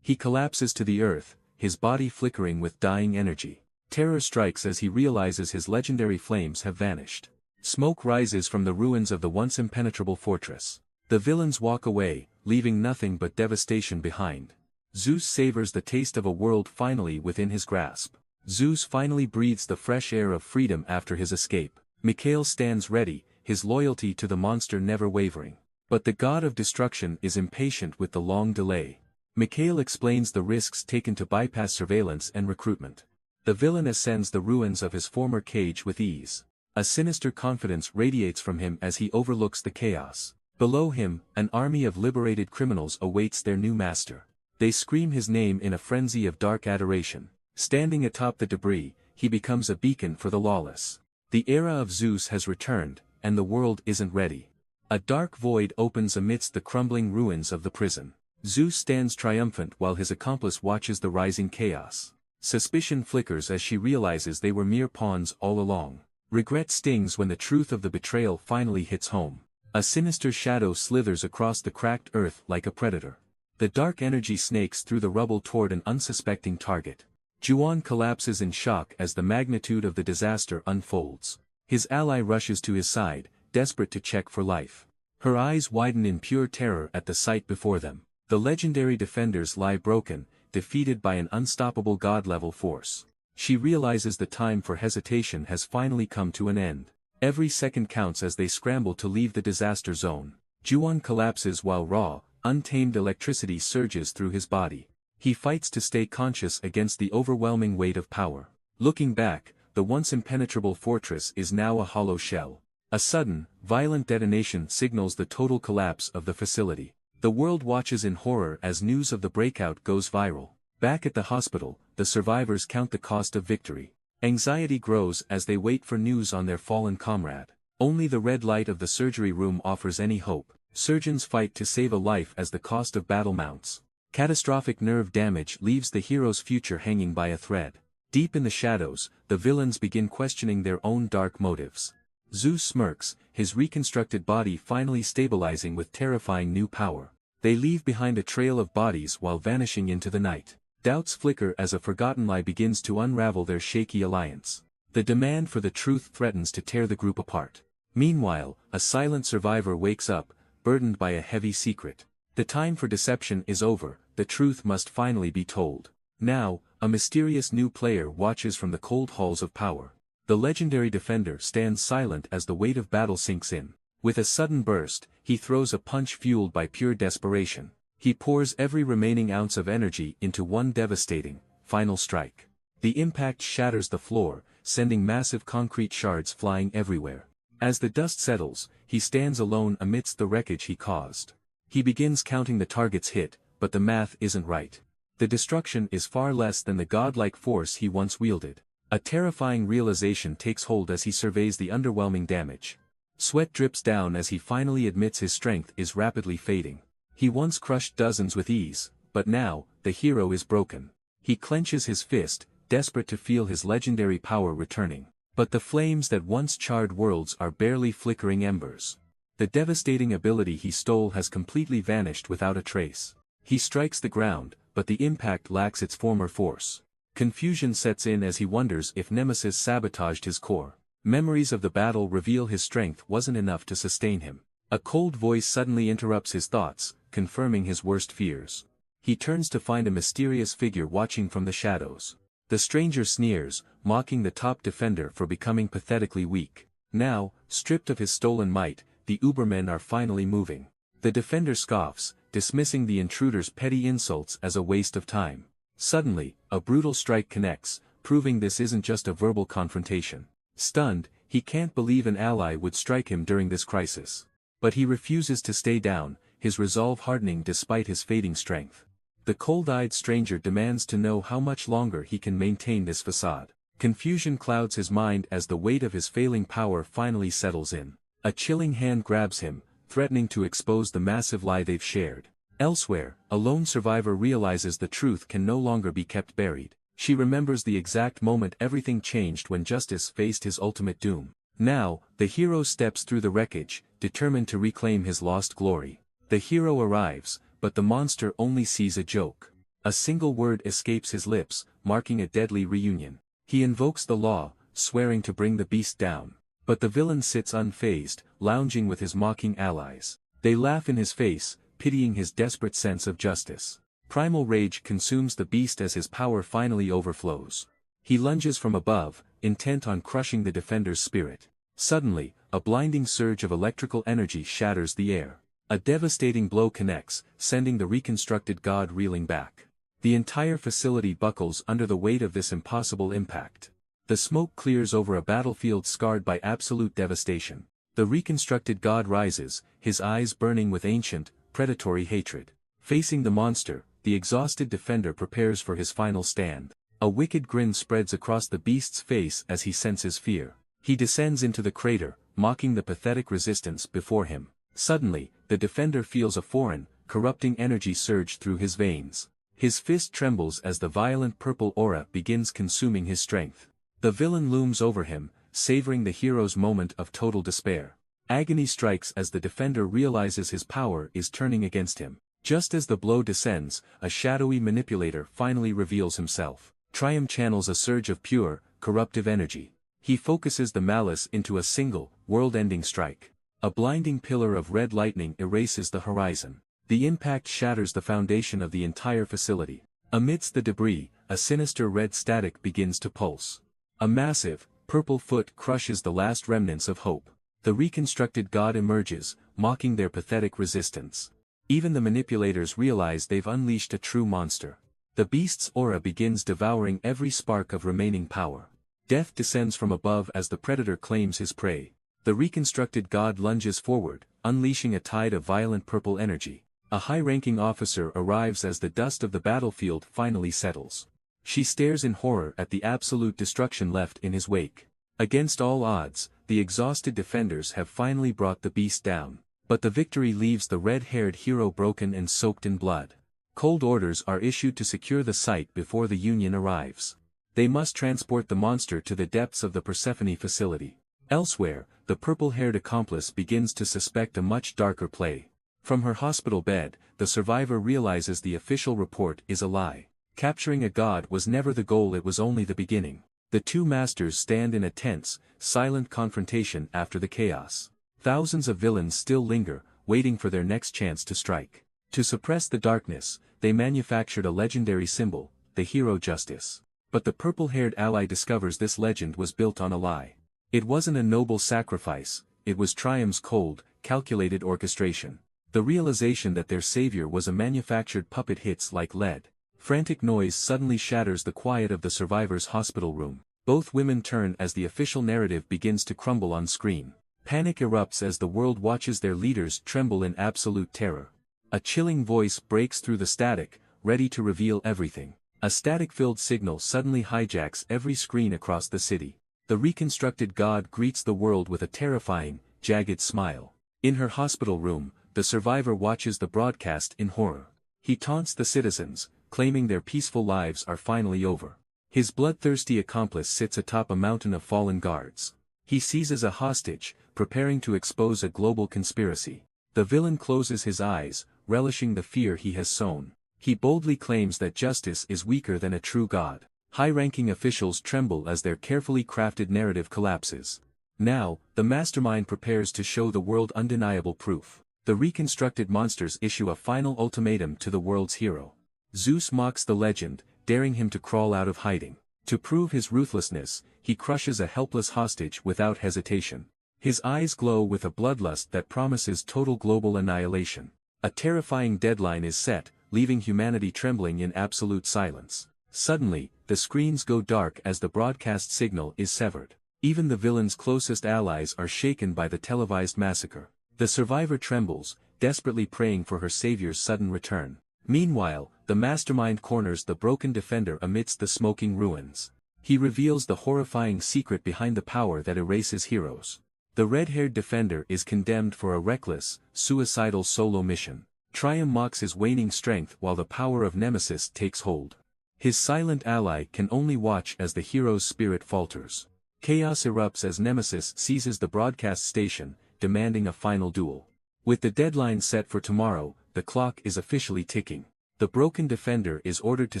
A: He collapses to the earth, his body flickering with dying energy. Terror strikes as he realizes his legendary flames have vanished. Smoke rises from the ruins of the once impenetrable fortress. The villains walk away, leaving nothing but devastation behind. Zeus savors the taste of a world finally within his grasp. Zeus finally breathes the fresh air of freedom after his escape. Mikhail stands ready, his loyalty to the monster never wavering. But the god of destruction is impatient with the long delay. Mikhail explains the risks taken to bypass surveillance and recruitment. The villain ascends the ruins of his former cage with ease. A sinister confidence radiates from him as he overlooks the chaos. Below him, an army of liberated criminals awaits their new master. They scream his name in a frenzy of dark adoration. Standing atop the debris, he becomes a beacon for the lawless. The era of Zeus has returned, and the world isn't ready. A dark void opens amidst the crumbling ruins of the prison. Zeus stands triumphant while his accomplice watches the rising chaos. Suspicion flickers as she realizes they were mere pawns all along. Regret stings when the truth of the betrayal finally hits home. A sinister shadow slithers across the cracked earth like a predator. The dark energy snakes through the rubble toward an unsuspecting target. Juan collapses in shock as the magnitude of the disaster unfolds. His ally rushes to his side, desperate to check for life. Her eyes widen in pure terror at the sight before them. The legendary defenders lie broken, defeated by an unstoppable god-level force. She realizes the time for hesitation has finally come to an end. Every second counts as they scramble to leave the disaster zone. Juan collapses while raw, untamed electricity surges through his body. He fights to stay conscious against the overwhelming weight of power. Looking back, the once impenetrable fortress is now a hollow shell. A sudden, violent detonation signals the total collapse of the facility. The world watches in horror as news of the breakout goes viral. Back at the hospital, the survivors count the cost of victory. Anxiety grows as they wait for news on their fallen comrade. Only the red light of the surgery room offers any hope. Surgeons fight to save a life as the cost of battle mounts. Catastrophic nerve damage leaves the hero's future hanging by a thread. Deep in the shadows, the villains begin questioning their own dark motives. Zeus smirks, his reconstructed body finally stabilizing with terrifying new power. They leave behind a trail of bodies while vanishing into the night. Doubts flicker as a forgotten lie begins to unravel their shaky alliance. The demand for the truth threatens to tear the group apart. Meanwhile, a silent survivor wakes up, burdened by a heavy secret. The time for deception is over, the truth must finally be told. Now, a mysterious new player watches from the cold halls of power. The legendary defender stands silent as the weight of battle sinks in. With a sudden burst, he throws a punch fueled by pure desperation. He pours every remaining ounce of energy into one devastating, final strike. The impact shatters the floor, sending massive concrete shards flying everywhere. As the dust settles, he stands alone amidst the wreckage he caused. He begins counting the targets hit, but the math isn't right. The destruction is far less than the godlike force he once wielded. A terrifying realization takes hold as he surveys the underwhelming damage. Sweat drips down as he finally admits his strength is rapidly fading. He once crushed dozens with ease, but now, the hero is broken. He clenches his fist, desperate to feel his legendary power returning. But the flames that once charred worlds are barely flickering embers. The devastating ability he stole has completely vanished without a trace. He strikes the ground, but the impact lacks its former force. Confusion sets in as he wonders if Nemesis sabotaged his core. Memories of the battle reveal his strength wasn't enough to sustain him. A cold voice suddenly interrupts his thoughts, confirming his worst fears. He turns to find a mysterious figure watching from the shadows. The stranger sneers, mocking the top defender for becoming pathetically weak. Now, stripped of his stolen might, the Ubermen are finally moving. The defender scoffs, dismissing the intruder's petty insults as a waste of time. Suddenly, a brutal strike connects, proving this isn't just a verbal confrontation. Stunned, he can't believe an ally would strike him during this crisis. But he refuses to stay down, his resolve hardening despite his fading strength. The cold-eyed stranger demands to know how much longer he can maintain this facade. Confusion clouds his mind as the weight of his failing power finally settles in. A chilling hand grabs him, threatening to expose the massive lie they've shared. Elsewhere, a lone survivor realizes the truth can no longer be kept buried. She remembers the exact moment everything changed when justice faced his ultimate doom. Now, the hero steps through the wreckage, determined to reclaim his lost glory. The hero arrives, but the monster only sees a joke. A single word escapes his lips, marking a deadly reunion. He invokes the law, swearing to bring the beast down. But the villain sits unfazed, lounging with his mocking allies. They laugh in his face, pitying his desperate sense of justice. Primal rage consumes the beast as his power finally overflows. He lunges from above, intent on crushing the defender's spirit. Suddenly, a blinding surge of electrical energy shatters the air. A devastating blow connects, sending the reconstructed god reeling back. The entire facility buckles under the weight of this impossible impact. The smoke clears over a battlefield scarred by absolute devastation. The reconstructed god rises, his eyes burning with ancient, predatory hatred. Facing the monster, the exhausted defender prepares for his final stand. A wicked grin spreads across the beast's face as he senses fear. He descends into the crater, mocking the pathetic resistance before him. Suddenly, the defender feels a foreign, corrupting energy surge through his veins. His fist trembles as the violent purple aura begins consuming his strength. The villain looms over him, savoring the hero's moment of total despair. Agony strikes as the defender realizes his power is turning against him. Just as the blow descends, a shadowy manipulator finally reveals himself. Triumph channels a surge of pure, corruptive energy. He focuses the malice into a single, world-ending strike. A blinding pillar of red lightning erases the horizon. The impact shatters the foundation of the entire facility. Amidst the debris, a sinister red static begins to pulse. A massive, purple foot crushes the last remnants of hope. The reconstructed god emerges, mocking their pathetic resistance. Even the manipulators realize they've unleashed a true monster. The beast's aura begins devouring every spark of remaining power. Death descends from above as the predator claims his prey. The reconstructed god lunges forward, unleashing a tide of violent purple energy. A high-ranking officer arrives as the dust of the battlefield finally settles. She stares in horror at the absolute destruction left in his wake. Against all odds, the exhausted defenders have finally brought the beast down. But the victory leaves the red-haired hero broken and soaked in blood. Cold orders are issued to secure the site before the Union arrives. They must transport the monster to the depths of the Persephone facility. Elsewhere, the purple-haired accomplice begins to suspect a much darker play. From her hospital bed, the survivor realizes the official report is a lie. Capturing a god was never the goal, it was only the beginning. The two masters stand in a tense, silent confrontation after the chaos. Thousands of villains still linger, waiting for their next chance to strike. To suppress the darkness, they manufactured a legendary symbol, the hero Justice. But the purple-haired ally discovers this legend was built on a lie. It wasn't a noble sacrifice, it was Triumph's cold, calculated orchestration. The realization that their savior was a manufactured puppet hits like lead. Frantic noise suddenly shatters the quiet of the survivor's hospital room. Both women turn as the official narrative begins to crumble on screen. Panic erupts as the world watches their leaders tremble in absolute terror. A chilling voice breaks through the static, ready to reveal everything. A static-filled signal suddenly hijacks every screen across the city. The reconstructed god greets the world with a terrifying, jagged smile. In her hospital room, the survivor watches the broadcast in horror. He taunts the citizens, claiming their peaceful lives are finally over. His bloodthirsty accomplice sits atop a mountain of fallen guards. He seizes a hostage, preparing to expose a global conspiracy. The villain closes his eyes, relishing the fear he has sown. He boldly claims that justice is weaker than a true god. High-ranking officials tremble as their carefully crafted narrative collapses. Now, the mastermind prepares to show the world undeniable proof. The reconstructed monsters issue a final ultimatum to the world's hero. Zeus mocks the legend, daring him to crawl out of hiding. To prove his ruthlessness, he crushes a helpless hostage without hesitation. His eyes glow with a bloodlust that promises total global annihilation. A terrifying deadline is set, leaving humanity trembling in absolute silence. Suddenly, the screens go dark as the broadcast signal is severed. Even the villain's closest allies are shaken by the televised massacre. The survivor trembles, desperately praying for her savior's sudden return. Meanwhile, the mastermind corners the broken defender amidst the smoking ruins. He reveals the horrifying secret behind the power that erases heroes. The red-haired defender is condemned for a reckless, suicidal solo mission. Triumph mocks his waning strength while the power of Nemesis takes hold. His silent ally can only watch as the hero's spirit falters. Chaos erupts as Nemesis seizes the broadcast station, demanding a final duel. With the deadline set for tomorrow, the clock is officially ticking. The broken defender is ordered to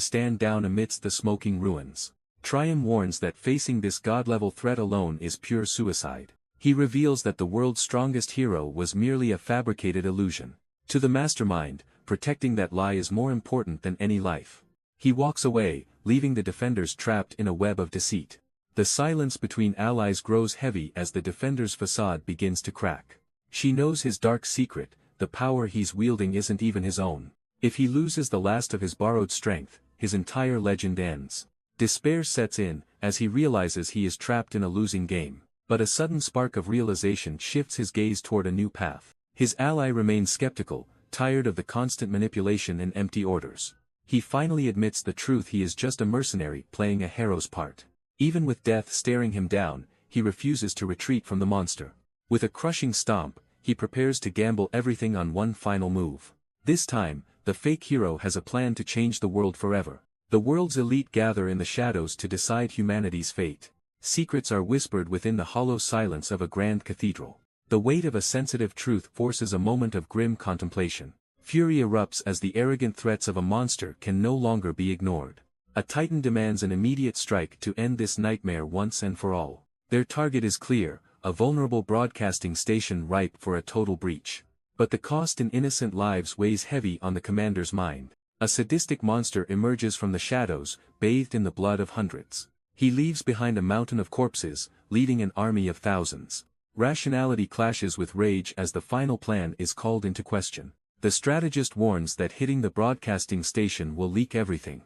A: stand down amidst the smoking ruins. Triumph warns that facing this god-level threat alone is pure suicide. He reveals that the world's strongest hero was merely a fabricated illusion. To the mastermind, protecting that lie is more important than any life. He walks away, leaving the defenders trapped in a web of deceit. The silence between allies grows heavy as the defender's facade begins to crack. She knows his dark secret, the power he's wielding isn't even his own. If he loses the last of his borrowed strength, his entire legend ends. Despair sets in, as he realizes he is trapped in a losing game. But a sudden spark of realization shifts his gaze toward a new path. His ally remains skeptical, tired of the constant manipulation and empty orders. He finally admits the truth: he is just a mercenary playing a hero's part. Even with death staring him down, he refuses to retreat from the monster. With a crushing stomp, he prepares to gamble everything on one final move. This time, the fake hero has a plan to change the world forever. The world's elite gather in the shadows to decide humanity's fate. Secrets are whispered within the hollow silence of a grand cathedral. The weight of a sensitive truth forces a moment of grim contemplation. Fury erupts as the arrogant threats of a monster can no longer be ignored. A titan demands an immediate strike to end this nightmare once and for all. Their target is clear, a vulnerable broadcasting station ripe for a total breach. But the cost in innocent lives weighs heavy on the commander's mind. A sadistic monster emerges from the shadows, bathed in the blood of hundreds. He leaves behind a mountain of corpses, leading an army of thousands. Rationality clashes with rage as the final plan is called into question. The strategist warns that hitting the broadcasting station will leak everything.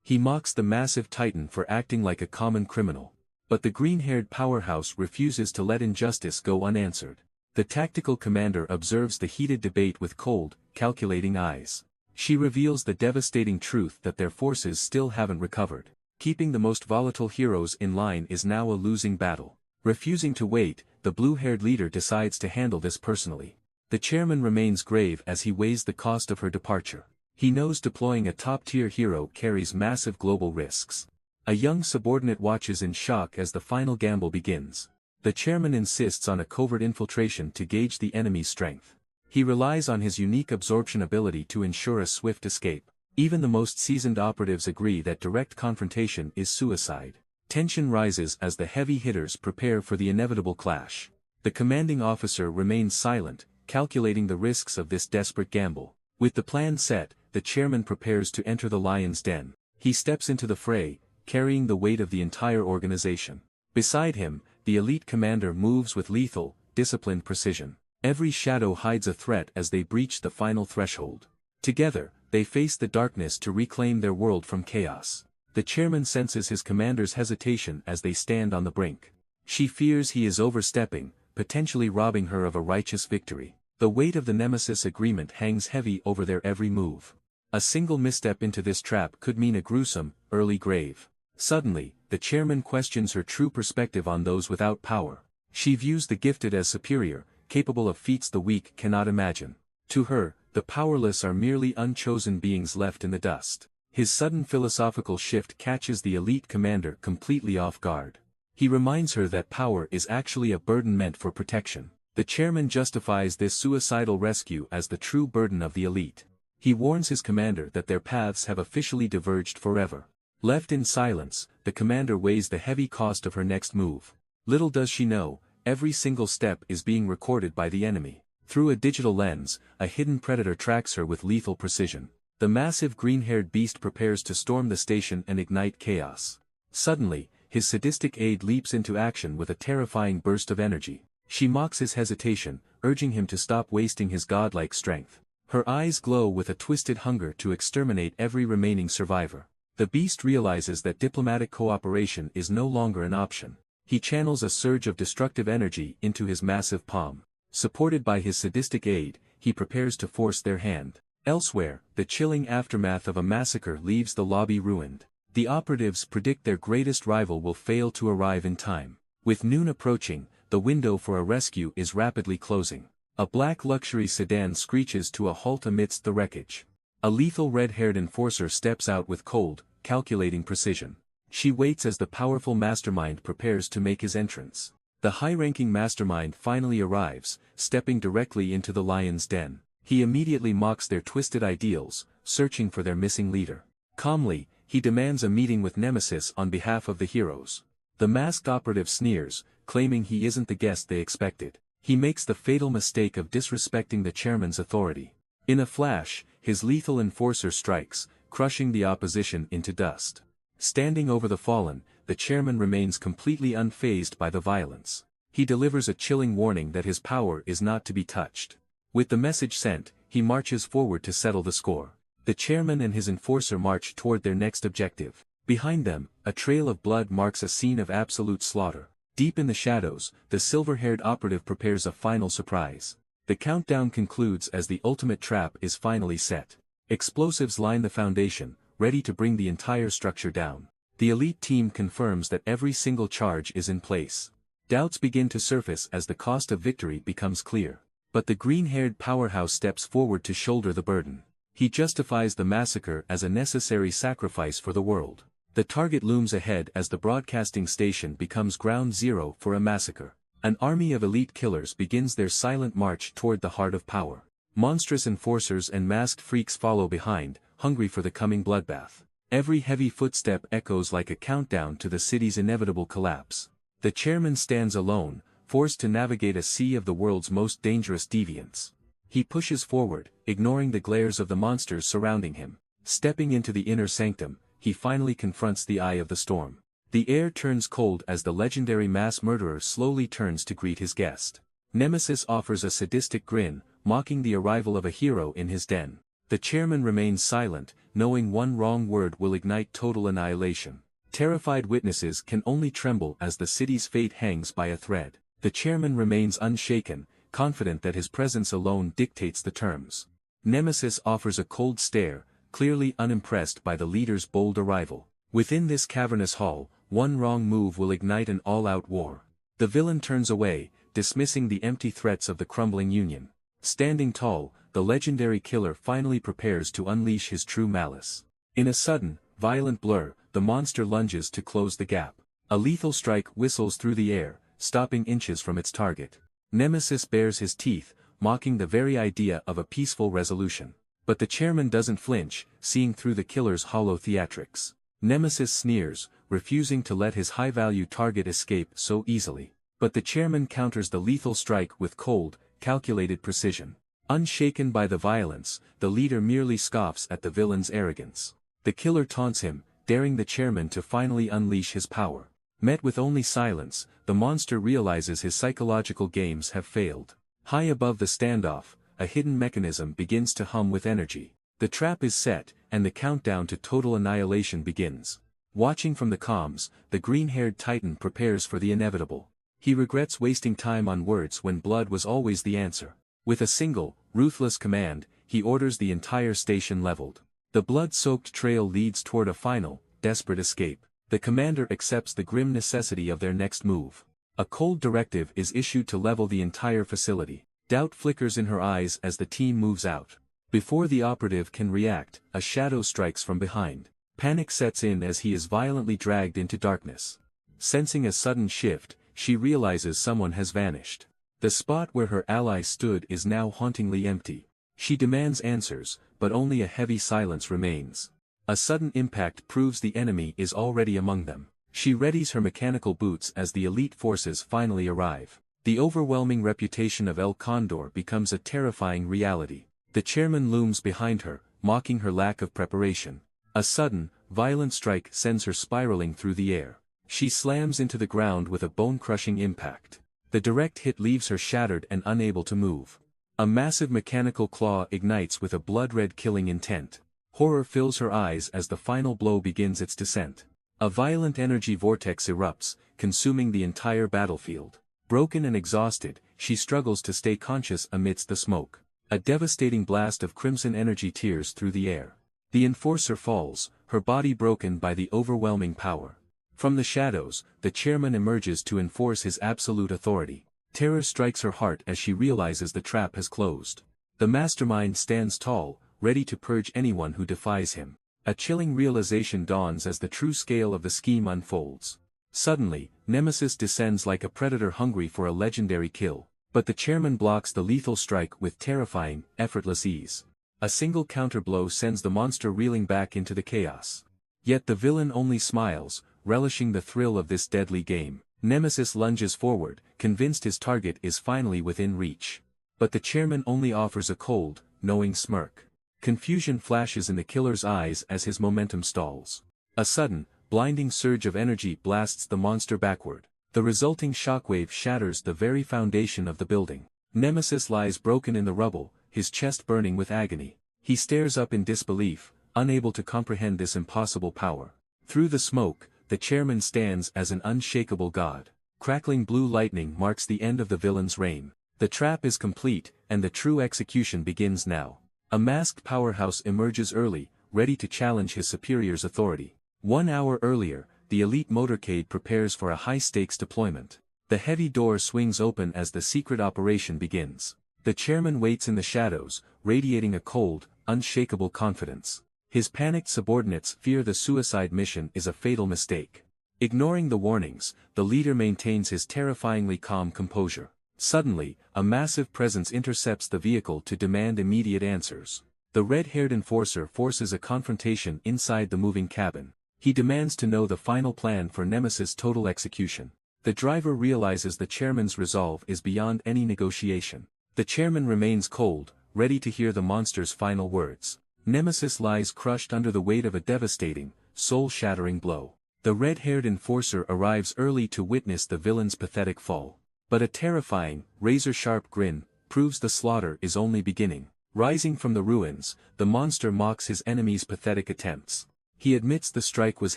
A: He mocks the massive titan for acting like a common criminal. But the green-haired powerhouse refuses to let injustice go unanswered. The tactical commander observes the heated debate with cold, calculating eyes. She reveals the devastating truth that their forces still haven't recovered. Keeping the most volatile heroes in line is now a losing battle. Refusing to wait, the blue-haired leader decides to handle this personally. The chairman remains grave as he weighs the cost of her departure. He knows deploying a top-tier hero carries massive global risks. A young subordinate watches in shock as the final gamble begins. The chairman insists on a covert infiltration to gauge the enemy's strength. He relies on his unique absorption ability to ensure a swift escape. Even the most seasoned operatives agree that direct confrontation is suicide. Tension rises as the heavy hitters prepare for the inevitable clash. The commanding officer remains silent, calculating the risks of this desperate gamble. With the plan set, the chairman prepares to enter the lion's den. He steps into the fray, carrying the weight of the entire organization. Beside him, the elite commander moves with lethal, disciplined precision. Every shadow hides a threat as they breach the final threshold. Together, they face the darkness to reclaim their world from chaos. The chairman senses his commander's hesitation as they stand on the brink. She fears he is overstepping, potentially robbing her of a righteous victory. The weight of the Nemesis agreement hangs heavy over their every move. A single misstep into this trap could mean a gruesome, early grave. Suddenly, the chairman questions her true perspective on those without power. She views the gifted as superior, capable of feats the weak cannot imagine. To her, the powerless are merely unchosen beings left in the dust. His sudden philosophical shift catches the elite commander completely off guard. He reminds her that power is actually a burden meant for protection. The chairman justifies this suicidal rescue as the true burden of the elite. He warns his commander that their paths have officially diverged forever. Left in silence, the commander weighs the heavy cost of her next move. Little does she know, every single step is being recorded by the enemy. Through a digital lens, a hidden predator tracks her with lethal precision. The massive green-haired beast prepares to storm the station and ignite chaos. Suddenly, his sadistic aide leaps into action with a terrifying burst of energy. She mocks his hesitation, urging him to stop wasting his godlike strength. Her eyes glow with a twisted hunger to exterminate every remaining survivor. The beast realizes that diplomatic cooperation is no longer an option. He channels a surge of destructive energy into his massive palm. Supported by his sadistic aide, he prepares to force their hand. Elsewhere, the chilling aftermath of a massacre leaves the lobby ruined. The operatives predict their greatest rival will fail to arrive in time. With noon approaching, the window for a rescue is rapidly closing. A black luxury sedan screeches to a halt amidst the wreckage. A lethal red-haired enforcer steps out with cold, calculating precision. She waits as the powerful mastermind prepares to make his entrance. The high-ranking mastermind finally arrives, stepping directly into the lion's den. He immediately mocks their twisted ideals, searching for their missing leader. Calmly, he demands a meeting with Nemesis on behalf of the heroes. The masked operative sneers, claiming he isn't the guest they expected. He makes the fatal mistake of disrespecting the chairman's authority. In a flash, his lethal enforcer strikes, crushing the opposition into dust. Standing over the fallen, the chairman remains completely unfazed by the violence. He delivers a chilling warning that his power is not to be touched. With the message sent, he marches forward to settle the score. The chairman and his enforcer march toward their next objective. Behind them, a trail of blood marks a scene of absolute slaughter. Deep in the shadows, the silver-haired operative prepares a final surprise. The countdown concludes as the ultimate trap is finally set. Explosives line the foundation, ready to bring the entire structure down. The elite team confirms that every single charge is in place. Doubts begin to surface as the cost of victory becomes clear. But the green-haired powerhouse steps forward to shoulder the burden. He justifies the massacre as a necessary sacrifice for the world. The target looms ahead as the broadcasting station becomes ground zero for a massacre. An army of elite killers begins their silent march toward the heart of power. Monstrous enforcers and masked freaks follow behind, hungry for the coming bloodbath. Every heavy footstep echoes like a countdown to the city's inevitable collapse. The chairman stands alone, forced to navigate a sea of the world's most dangerous deviants. He pushes forward, ignoring the glares of the monsters surrounding him. Stepping into the inner sanctum, he finally confronts the eye of the storm. The air turns cold as the legendary mass murderer slowly turns to greet his guest. Nemesis offers a sadistic grin, mocking the arrival of a hero in his den. The chairman remains silent, knowing one wrong word will ignite total annihilation. Terrified witnesses can only tremble as the city's fate hangs by a thread. The chairman remains unshaken, confident that his presence alone dictates the terms. Nemesis offers a cold stare, clearly unimpressed by the leader's bold arrival. Within this cavernous hall, one wrong move will ignite an all-out war. The villain turns away, dismissing the empty threats of the crumbling union. Standing tall, the legendary killer finally prepares to unleash his true malice. In a sudden, violent blur, the monster lunges to close the gap. A lethal strike whistles through the air, stopping inches from its target. Nemesis bares his teeth, mocking the very idea of a peaceful resolution. But the chairman doesn't flinch, seeing through the killer's hollow theatrics. Nemesis sneers, refusing to let his high-value target escape so easily. But the chairman counters the lethal strike with cold, calculated precision. Unshaken by the violence, the leader merely scoffs at the villain's arrogance. The killer taunts him, daring the chairman to finally unleash his power. Met with only silence, the monster realizes his psychological games have failed. High above the standoff, a hidden mechanism begins to hum with energy. The trap is set, and the countdown to total annihilation begins. Watching from the comms, the green-haired titan prepares for the inevitable. He regrets wasting time on words when blood was always the answer. With a single, ruthless command, he orders the entire station leveled. The blood-soaked trail leads toward a final, desperate escape. The commander accepts the grim necessity of their next move. A cold directive is issued to level the entire facility. Doubt flickers in her eyes as the team moves out. Before the operative can react, a shadow strikes from behind. Panic sets in as he is violently dragged into darkness. Sensing a sudden shift, she realizes someone has vanished. The spot where her ally stood is now hauntingly empty. She demands answers, but only a heavy silence remains. A sudden impact proves the enemy is already among them. She readies her mechanical boots as the elite forces finally arrive. The overwhelming reputation of El Condor becomes a terrifying reality. The chairman looms behind her, mocking her lack of preparation. A sudden, violent strike sends her spiraling through the air. She slams into the ground with a bone-crushing impact. The direct hit leaves her shattered and unable to move. A massive mechanical claw ignites with a blood-red killing intent. Horror fills her eyes as the final blow begins its descent. A violent energy vortex erupts, consuming the entire battlefield. Broken and exhausted, she struggles to stay conscious amidst the smoke. A devastating blast of crimson energy tears through the air. The enforcer falls, her body broken by the overwhelming power. From the shadows, the chairman emerges to enforce his absolute authority. Terror strikes her heart as she realizes the trap has closed. The mastermind stands tall, ready to purge anyone who defies him. A chilling realization dawns as the true scale of the scheme unfolds. Suddenly, Nemesis descends like a predator hungry for a legendary kill. But the chairman blocks the lethal strike with terrifying, effortless ease. A single counterblow sends the monster reeling back into the chaos. Yet the villain only smiles, relishing the thrill of this deadly game. Nemesis lunges forward, convinced his target is finally within reach. But the chairman only offers a cold, knowing smirk. Confusion flashes in the killer's eyes as his momentum stalls. A sudden, blinding surge of energy blasts the monster backward. The resulting shockwave shatters the very foundation of the building. Nemesis lies broken in the rubble, his chest burning with agony. He stares up in disbelief, unable to comprehend this impossible power. Through the smoke, the chairman stands as an unshakable god. Crackling blue lightning marks the end of the villain's reign. The trap is complete, and the true execution begins now. A masked powerhouse emerges early, ready to challenge his superior's authority. 1 hour earlier, the elite motorcade prepares for a high-stakes deployment. The heavy door swings open as the secret operation begins. The chairman waits in the shadows, radiating a cold, unshakable confidence. His panicked subordinates fear the suicide mission is a fatal mistake. Ignoring the warnings, the leader maintains his terrifyingly calm composure. Suddenly, a massive presence intercepts the vehicle to demand immediate answers. The red-haired enforcer forces a confrontation inside the moving cabin. He demands to know the final plan for Nemesis' total execution. The driver realizes the chairman's resolve is beyond any negotiation. The chairman remains cold, ready to hear the monster's final words. Nemesis lies crushed under the weight of a devastating, soul-shattering blow. The red-haired enforcer arrives early to witness the villain's pathetic fall. But a terrifying, razor-sharp grin proves the slaughter is only beginning. Rising from the ruins, the monster mocks his enemy's pathetic attempts. He admits the strike was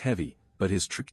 A: heavy, but his trick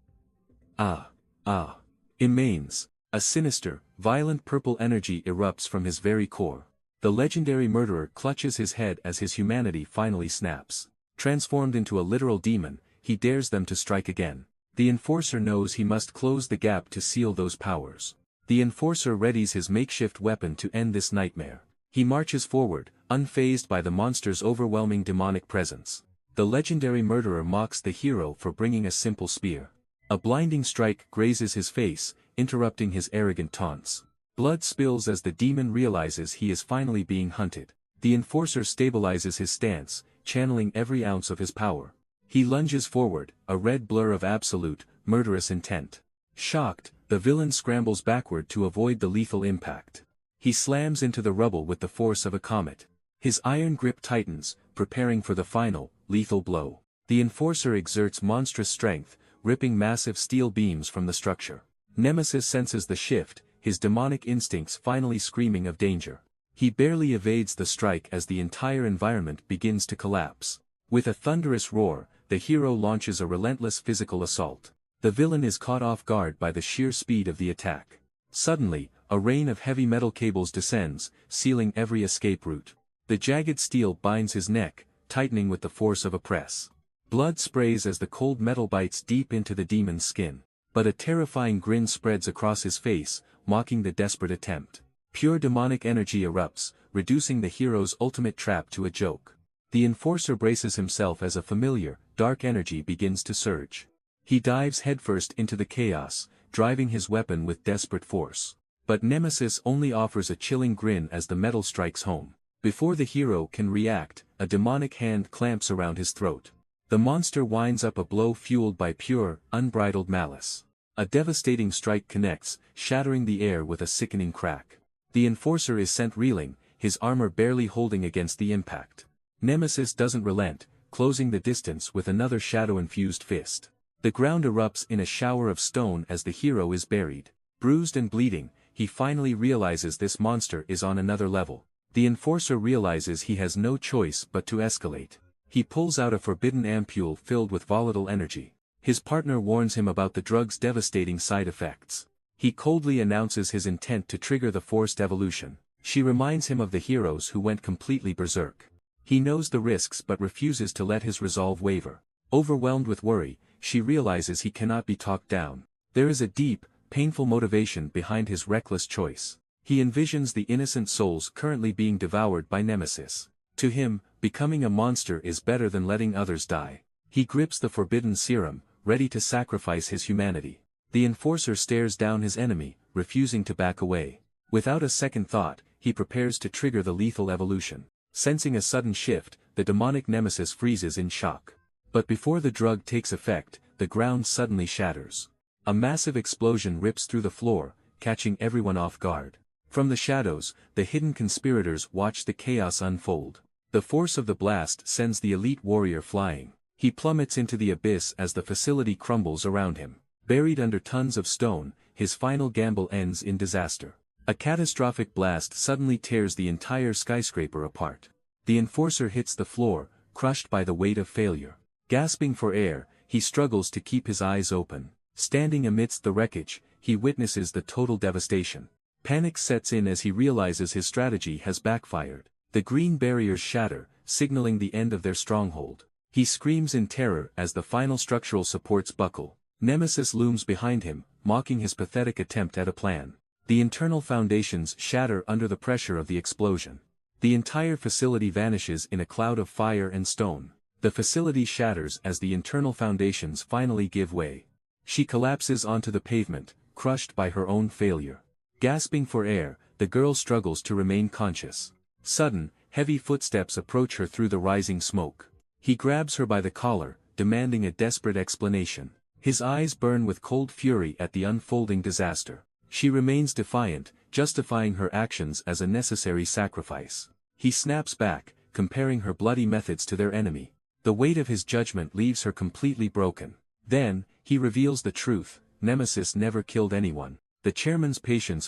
A: remains. A sinister, violent purple energy erupts from his very core. The legendary murderer clutches his head as his humanity finally snaps. Transformed into a literal demon, he dares them to strike again. The enforcer knows he must close the gap to seal those powers. The enforcer readies his makeshift weapon to end this nightmare. He marches forward, unfazed by the monster's overwhelming demonic presence. The legendary murderer mocks the hero for bringing a simple spear. A blinding strike grazes his face, interrupting his arrogant taunts. Blood spills as the demon realizes he is finally being hunted. The enforcer stabilizes his stance, channeling every ounce of his power. He lunges forward, a red blur of absolute, murderous intent. Shocked, the villain scrambles backward to avoid the lethal impact. He slams into the rubble with the force of a comet. His iron grip tightens, preparing for the final, lethal blow. The enforcer exerts monstrous strength, ripping massive steel beams from the structure. Nemesis senses the shift, his demonic instincts finally screaming of danger. He barely evades the strike as the entire environment begins to collapse. With a thunderous roar, the hero launches a relentless physical assault. The villain is caught off guard by the sheer speed of the attack. Suddenly, a rain of heavy metal cables descends, sealing every escape route. The jagged steel binds his neck, tightening with the force of a press. Blood sprays as the cold metal bites deep into the demon's skin. But a terrifying grin spreads across his face, mocking the desperate attempt. Pure demonic energy erupts, reducing the hero's ultimate trap to a joke. The enforcer braces himself as a familiar, dark energy begins to surge. He dives headfirst into the chaos, driving his weapon with desperate force. But Nemesis only offers a chilling grin as the metal strikes home. Before the hero can react, a demonic hand clamps around his throat. The monster winds up a blow fueled by pure, unbridled malice. A devastating strike connects, shattering the air with a sickening crack. The enforcer is sent reeling, his armor barely holding against the impact. Nemesis doesn't relent, closing the distance with another shadow-infused fist. The ground erupts in a shower of stone as the hero is buried. Bruised and bleeding, he finally realizes this monster is on another level. The enforcer realizes he has no choice but to escalate. He pulls out a forbidden ampule filled with volatile energy. His partner warns him about the drug's devastating side effects. He coldly announces his intent to trigger the forced evolution. She reminds him of the heroes who went completely berserk. He knows the risks but refuses to let his resolve waver. Overwhelmed with worry, she realizes he cannot be talked down. There is a deep, painful motivation behind his reckless choice. He envisions the innocent souls currently being devoured by Nemesis. To him, becoming a monster is better than letting others die. He grips the forbidden serum, ready to sacrifice his humanity. The enforcer stares down his enemy, refusing to back away. Without a second thought, he prepares to trigger the lethal evolution. Sensing a sudden shift, the demonic Nemesis freezes in shock. But before the drug takes effect, the ground suddenly shatters. A massive explosion rips through the floor, catching everyone off guard. From the shadows, the hidden conspirators watch the chaos unfold. The force of the blast sends the elite warrior flying. He plummets into the abyss as the facility crumbles around him. Buried under tons of stone, his final gamble ends in disaster. A catastrophic blast suddenly tears the entire skyscraper apart. The enforcer hits the floor, crushed by the weight of failure. Gasping for air, he struggles to keep his eyes open. Standing amidst the wreckage, he witnesses the total devastation. Panic sets in as he realizes his strategy has backfired. The green barriers shatter, signaling the end of their stronghold. He screams in terror as the final structural supports buckle. Nemesis looms behind him, mocking his pathetic attempt at a plan. The internal foundations shatter under the pressure of the explosion. The entire facility vanishes in a cloud of fire and stone. The facility shatters as the internal foundations finally give way. She collapses onto the pavement, crushed by her own failure. Gasping for air, the girl struggles to remain conscious. Sudden, heavy footsteps approach her through the rising smoke. He grabs her by the collar, demanding a desperate explanation. His eyes burn with cold fury at the unfolding disaster. She remains defiant, justifying her actions as a necessary sacrifice. He snaps back, comparing her bloody methods to their enemy. The weight of his judgment leaves her completely broken. Then, he reveals the truth: Nemesis never killed anyone. The chairman's patience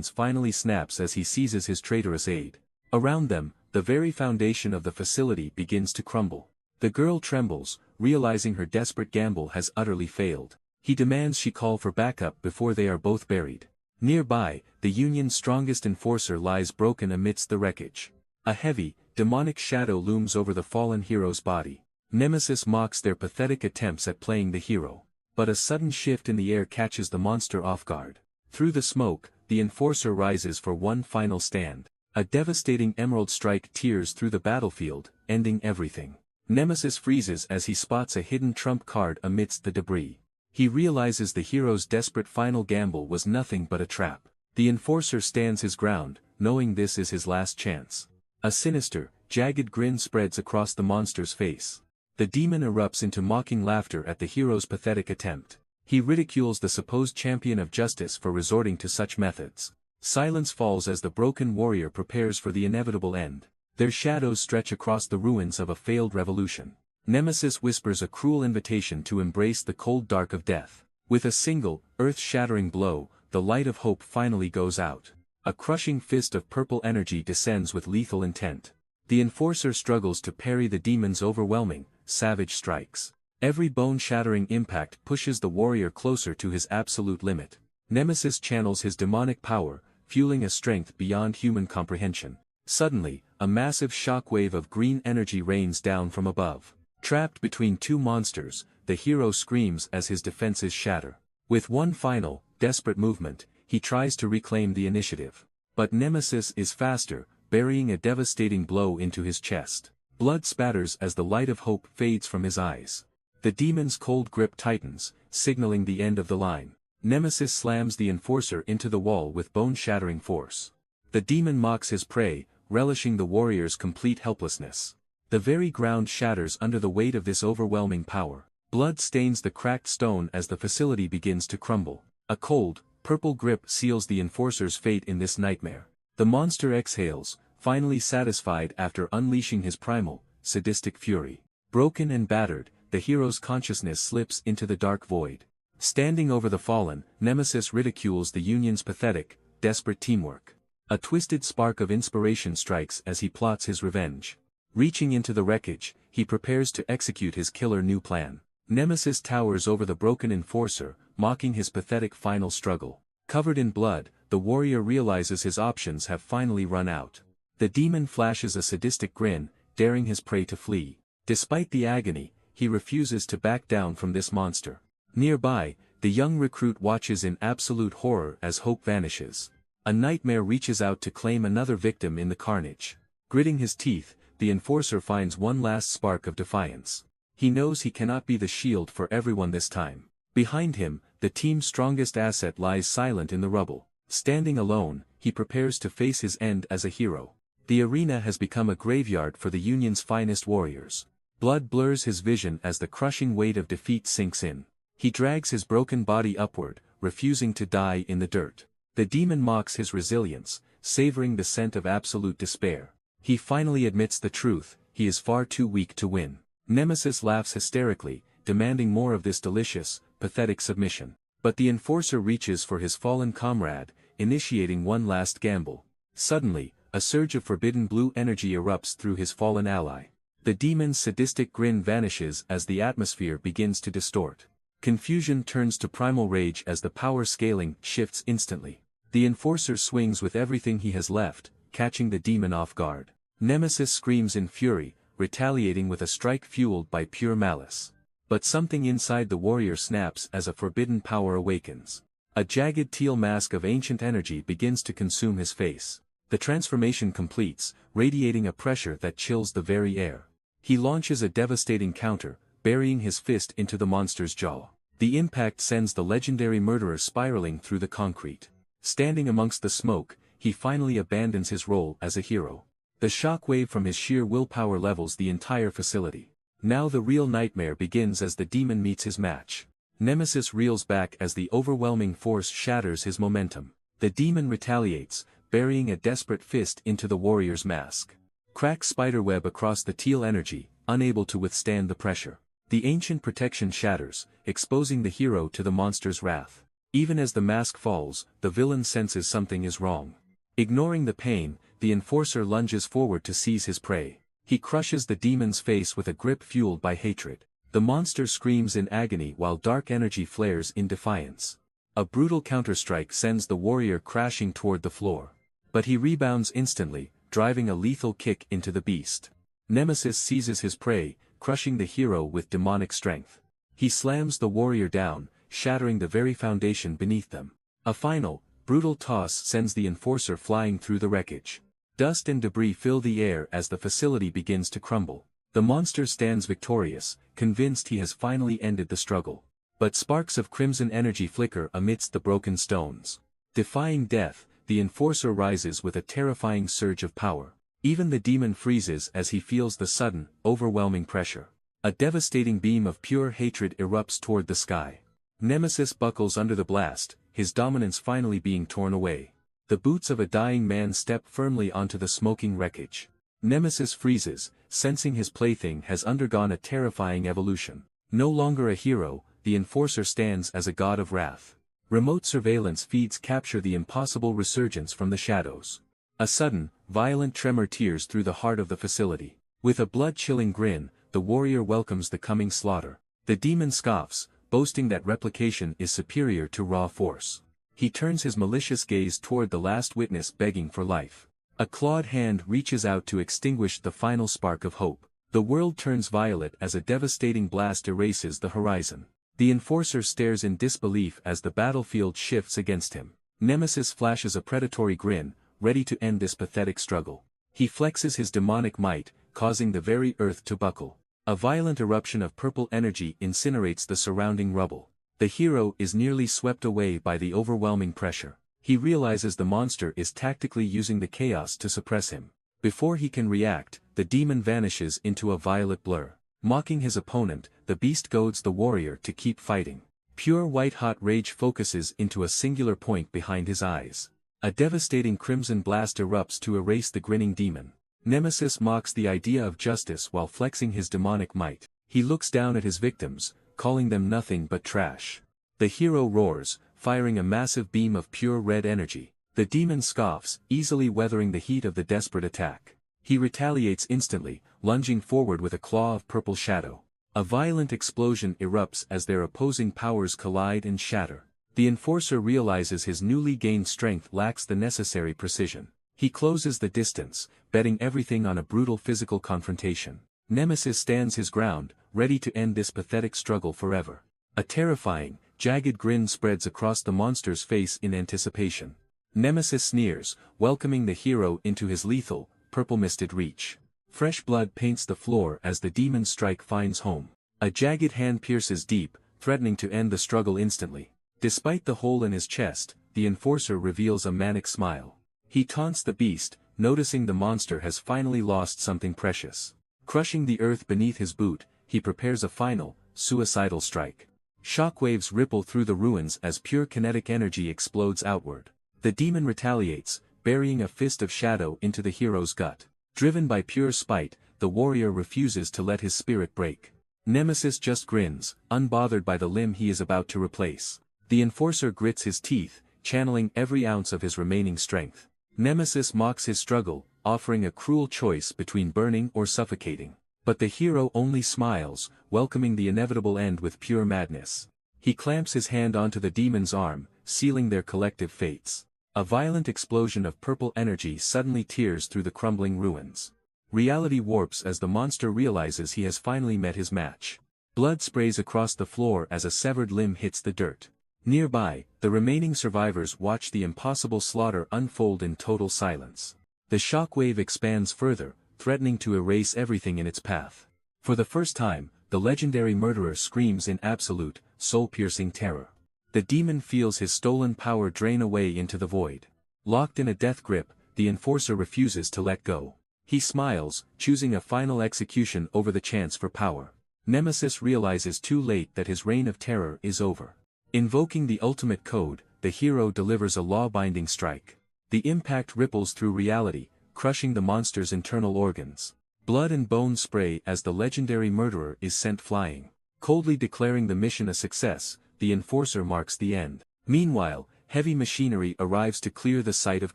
A: finally snaps as he seizes his traitorous aide. Around them, the very foundation of the facility begins to crumble. The girl trembles, realizing her desperate gamble has utterly failed. He demands she call for backup before they are both buried. Nearby, the Union's strongest enforcer lies broken amidst the wreckage. A heavy, demonic shadow looms over the fallen hero's body. Nemesis mocks their pathetic attempts at playing the hero. But a sudden shift in the air catches the monster off guard. Through the smoke, the enforcer rises for one final stand. A devastating emerald strike tears through the battlefield, ending everything. Nemesis freezes as he spots a hidden trump card amidst the debris. He realizes the hero's desperate final gamble was nothing but a trap. The enforcer stands his ground, knowing this is his last chance. A sinister, jagged grin spreads across the monster's face. The demon erupts into mocking laughter at the hero's pathetic attempt. He ridicules the supposed champion of justice for resorting to such methods. Silence falls as the broken warrior prepares for the inevitable end. Their shadows stretch across the ruins of a failed revolution. Nemesis whispers a cruel invitation to embrace the cold dark of death. With a single, earth-shattering blow, the light of hope finally goes out. A crushing fist of purple energy descends with lethal intent. The enforcer struggles to parry the demon's overwhelming, savage strikes. Every bone-shattering impact pushes the warrior closer to his absolute limit. Nemesis channels his demonic power, fueling a strength beyond human comprehension. Suddenly, a massive shockwave of green energy rains down from above. Trapped between two monsters, the hero screams as his defenses shatter. With one final, desperate movement, he tries to reclaim the initiative. But Nemesis is faster, burying a devastating blow into his chest. Blood spatters as the light of hope fades from his eyes. The demon's cold grip tightens, signaling the end of the line. Nemesis slams the enforcer into the wall with bone-shattering force. The demon mocks his prey, relishing the warrior's complete helplessness. The very ground shatters under the weight of this overwhelming power. Blood stains the cracked stone as the facility begins to crumble. A cold, purple grip seals the enforcer's fate in this nightmare. The monster exhales, finally satisfied after unleashing his primal, sadistic fury. Broken and battered, the hero's consciousness slips into the dark void. Standing over the fallen, Nemesis ridicules the Union's pathetic, desperate teamwork. A twisted spark of inspiration strikes as he plots his revenge. Reaching into the wreckage, he prepares to execute his killer new plan. Nemesis towers over the broken enforcer, mocking his pathetic final struggle. Covered in blood, the warrior realizes his options have finally run out. The demon flashes a sadistic grin, daring his prey to flee. Despite the agony, he refuses to back down from this monster. Nearby, the young recruit watches in absolute horror as hope vanishes. A nightmare reaches out to claim another victim in the carnage. Gritting his teeth, the enforcer finds one last spark of defiance. He knows he cannot be the shield for everyone this time. Behind him, the team's strongest asset lies silent in the rubble. Standing alone, he prepares to face his end as a hero. The arena has become a graveyard for the Union's finest warriors. Blood blurs his vision as the crushing weight of defeat sinks in. He drags his broken body upward, refusing to die in the dirt. The demon mocks his resilience, savoring the scent of absolute despair. He finally admits the truth: he is far too weak to win. Nemesis laughs hysterically, demanding more of this delicious, pathetic submission. But the enforcer reaches for his fallen comrade, initiating one last gamble. Suddenly, a surge of forbidden blue energy erupts through his fallen ally. The demon's sadistic grin vanishes as the atmosphere begins to distort. Confusion turns to primal rage as the power scaling shifts instantly. The enforcer swings with everything he has left, catching the demon off guard. Nemesis screams in fury, retaliating with a strike fueled by pure malice. But something inside the warrior snaps as a forbidden power awakens. A jagged teal mask of ancient energy begins to consume his face. The transformation completes, radiating a pressure that chills the very air. He launches a devastating counter, burying his fist into the monster's jaw. The impact sends the legendary murderer spiraling through the concrete. Standing amongst the smoke, he finally abandons his role as a hero. The shockwave from his sheer willpower levels the entire facility. Now the real nightmare begins as the demon meets his match. Nemesis reels back as the overwhelming force shatters his momentum. The demon retaliates, burying a desperate fist into the warrior's mask. Crack spiderweb across the teal energy, unable to withstand the pressure. The ancient protection shatters, exposing the hero to the monster's wrath. Even as the mask falls, the villain senses something is wrong. Ignoring the pain, the enforcer lunges forward to seize his prey. He crushes the demon's face with a grip fueled by hatred. The monster screams in agony while dark energy flares in defiance. A brutal counterstrike sends the warrior crashing toward the floor. But he rebounds instantly, driving a lethal kick into the beast. Nemesis seizes his prey, crushing the hero with demonic strength. He slams the warrior down, shattering the very foundation beneath them. A final, brutal toss sends the enforcer flying through the wreckage. Dust and debris fill the air as the facility begins to crumble. The monster stands victorious, convinced he has finally ended the struggle. But sparks of crimson energy flicker amidst the broken stones. Defying death, the enforcer rises with a terrifying surge of power. Even the demon freezes as he feels the sudden, overwhelming pressure. A devastating beam of pure hatred erupts toward the sky. Nemesis buckles under the blast, his dominance finally being torn away. The boots of a dying man step firmly onto the smoking wreckage. Nemesis freezes, sensing his plaything has undergone a terrifying evolution. No longer a hero, the enforcer stands as a god of wrath. Remote surveillance feeds capture the impossible resurgence from the shadows. A sudden, violent tremor tears through the heart of the facility. With a blood-chilling grin, the warrior welcomes the coming slaughter. The demon scoffs, boasting that replication is superior to raw force. He turns his malicious gaze toward the last witness begging for life. A clawed hand reaches out to extinguish the final spark of hope. The world turns violet as a devastating blast erases the horizon. The enforcer stares in disbelief as the battlefield shifts against him. Nemesis flashes a predatory grin, ready to end this pathetic struggle. He flexes his demonic might, causing the very earth to buckle. A violent eruption of purple energy incinerates the surrounding rubble. The hero is nearly swept away by the overwhelming pressure. He realizes the monster is tactically using the chaos to suppress him. Before he can react, the demon vanishes into a violet blur. Mocking his opponent, the beast goads the warrior to keep fighting. Pure white-hot rage focuses into a singular point behind his eyes. A devastating crimson blast erupts to erase the grinning demon. Nemesis mocks the idea of justice while flexing his demonic might. He looks down at his victims, calling them nothing but trash. The hero roars, firing a massive beam of pure red energy. The demon scoffs, easily weathering the heat of the desperate attack. He retaliates instantly, lunging forward with a claw of purple shadow. A violent explosion erupts as their opposing powers collide and shatter. The enforcer realizes his newly gained strength lacks the necessary precision. He closes the distance, betting everything on a brutal physical confrontation. Nemesis stands his ground, ready to end this pathetic struggle forever. A terrifying, jagged grin spreads across the monster's face in anticipation. Nemesis sneers, welcoming the hero into his lethal, purple-misted reach. Fresh blood paints the floor as the demon's strike finds home. A jagged hand pierces deep, threatening to end the struggle instantly. Despite the hole in his chest, the enforcer reveals a manic smile. He taunts the beast, noticing the monster has finally lost something precious. Crushing the earth beneath his boot, he prepares a final, suicidal strike. Shockwaves ripple through the ruins as pure kinetic energy explodes outward. The demon retaliates, burying a fist of shadow into the hero's gut. Driven by pure spite, the warrior refuses to let his spirit break. Nemesis just grins, unbothered by the limb he is about to replace. The enforcer grits his teeth, channeling every ounce of his remaining strength. Nemesis mocks his struggle, offering a cruel choice between burning or suffocating. But the hero only smiles, welcoming the inevitable end with pure madness. He clamps his hand onto the demon's arm, sealing their collective fates. A violent explosion of purple energy suddenly tears through the crumbling ruins. Reality warps as the monster realizes he has finally met his match. Blood sprays across the floor as a severed limb hits the dirt. Nearby, the remaining survivors watch the impossible slaughter unfold in total silence. The shockwave expands further, threatening to erase everything in its path. For the first time, the legendary murderer screams in absolute, soul-piercing terror. The demon feels his stolen power drain away into the void. Locked in a death grip, the enforcer refuses to let go. He smiles, choosing a final execution over the chance for power. Nemesis realizes too late that his reign of terror is over. Invoking the ultimate code, the hero delivers a law-binding strike. The impact ripples through reality, crushing the monster's internal organs. Blood and bone spray as the legendary murderer is sent flying. Coldly declaring the mission a success, the enforcer marks the end. Meanwhile, heavy machinery arrives to clear the site of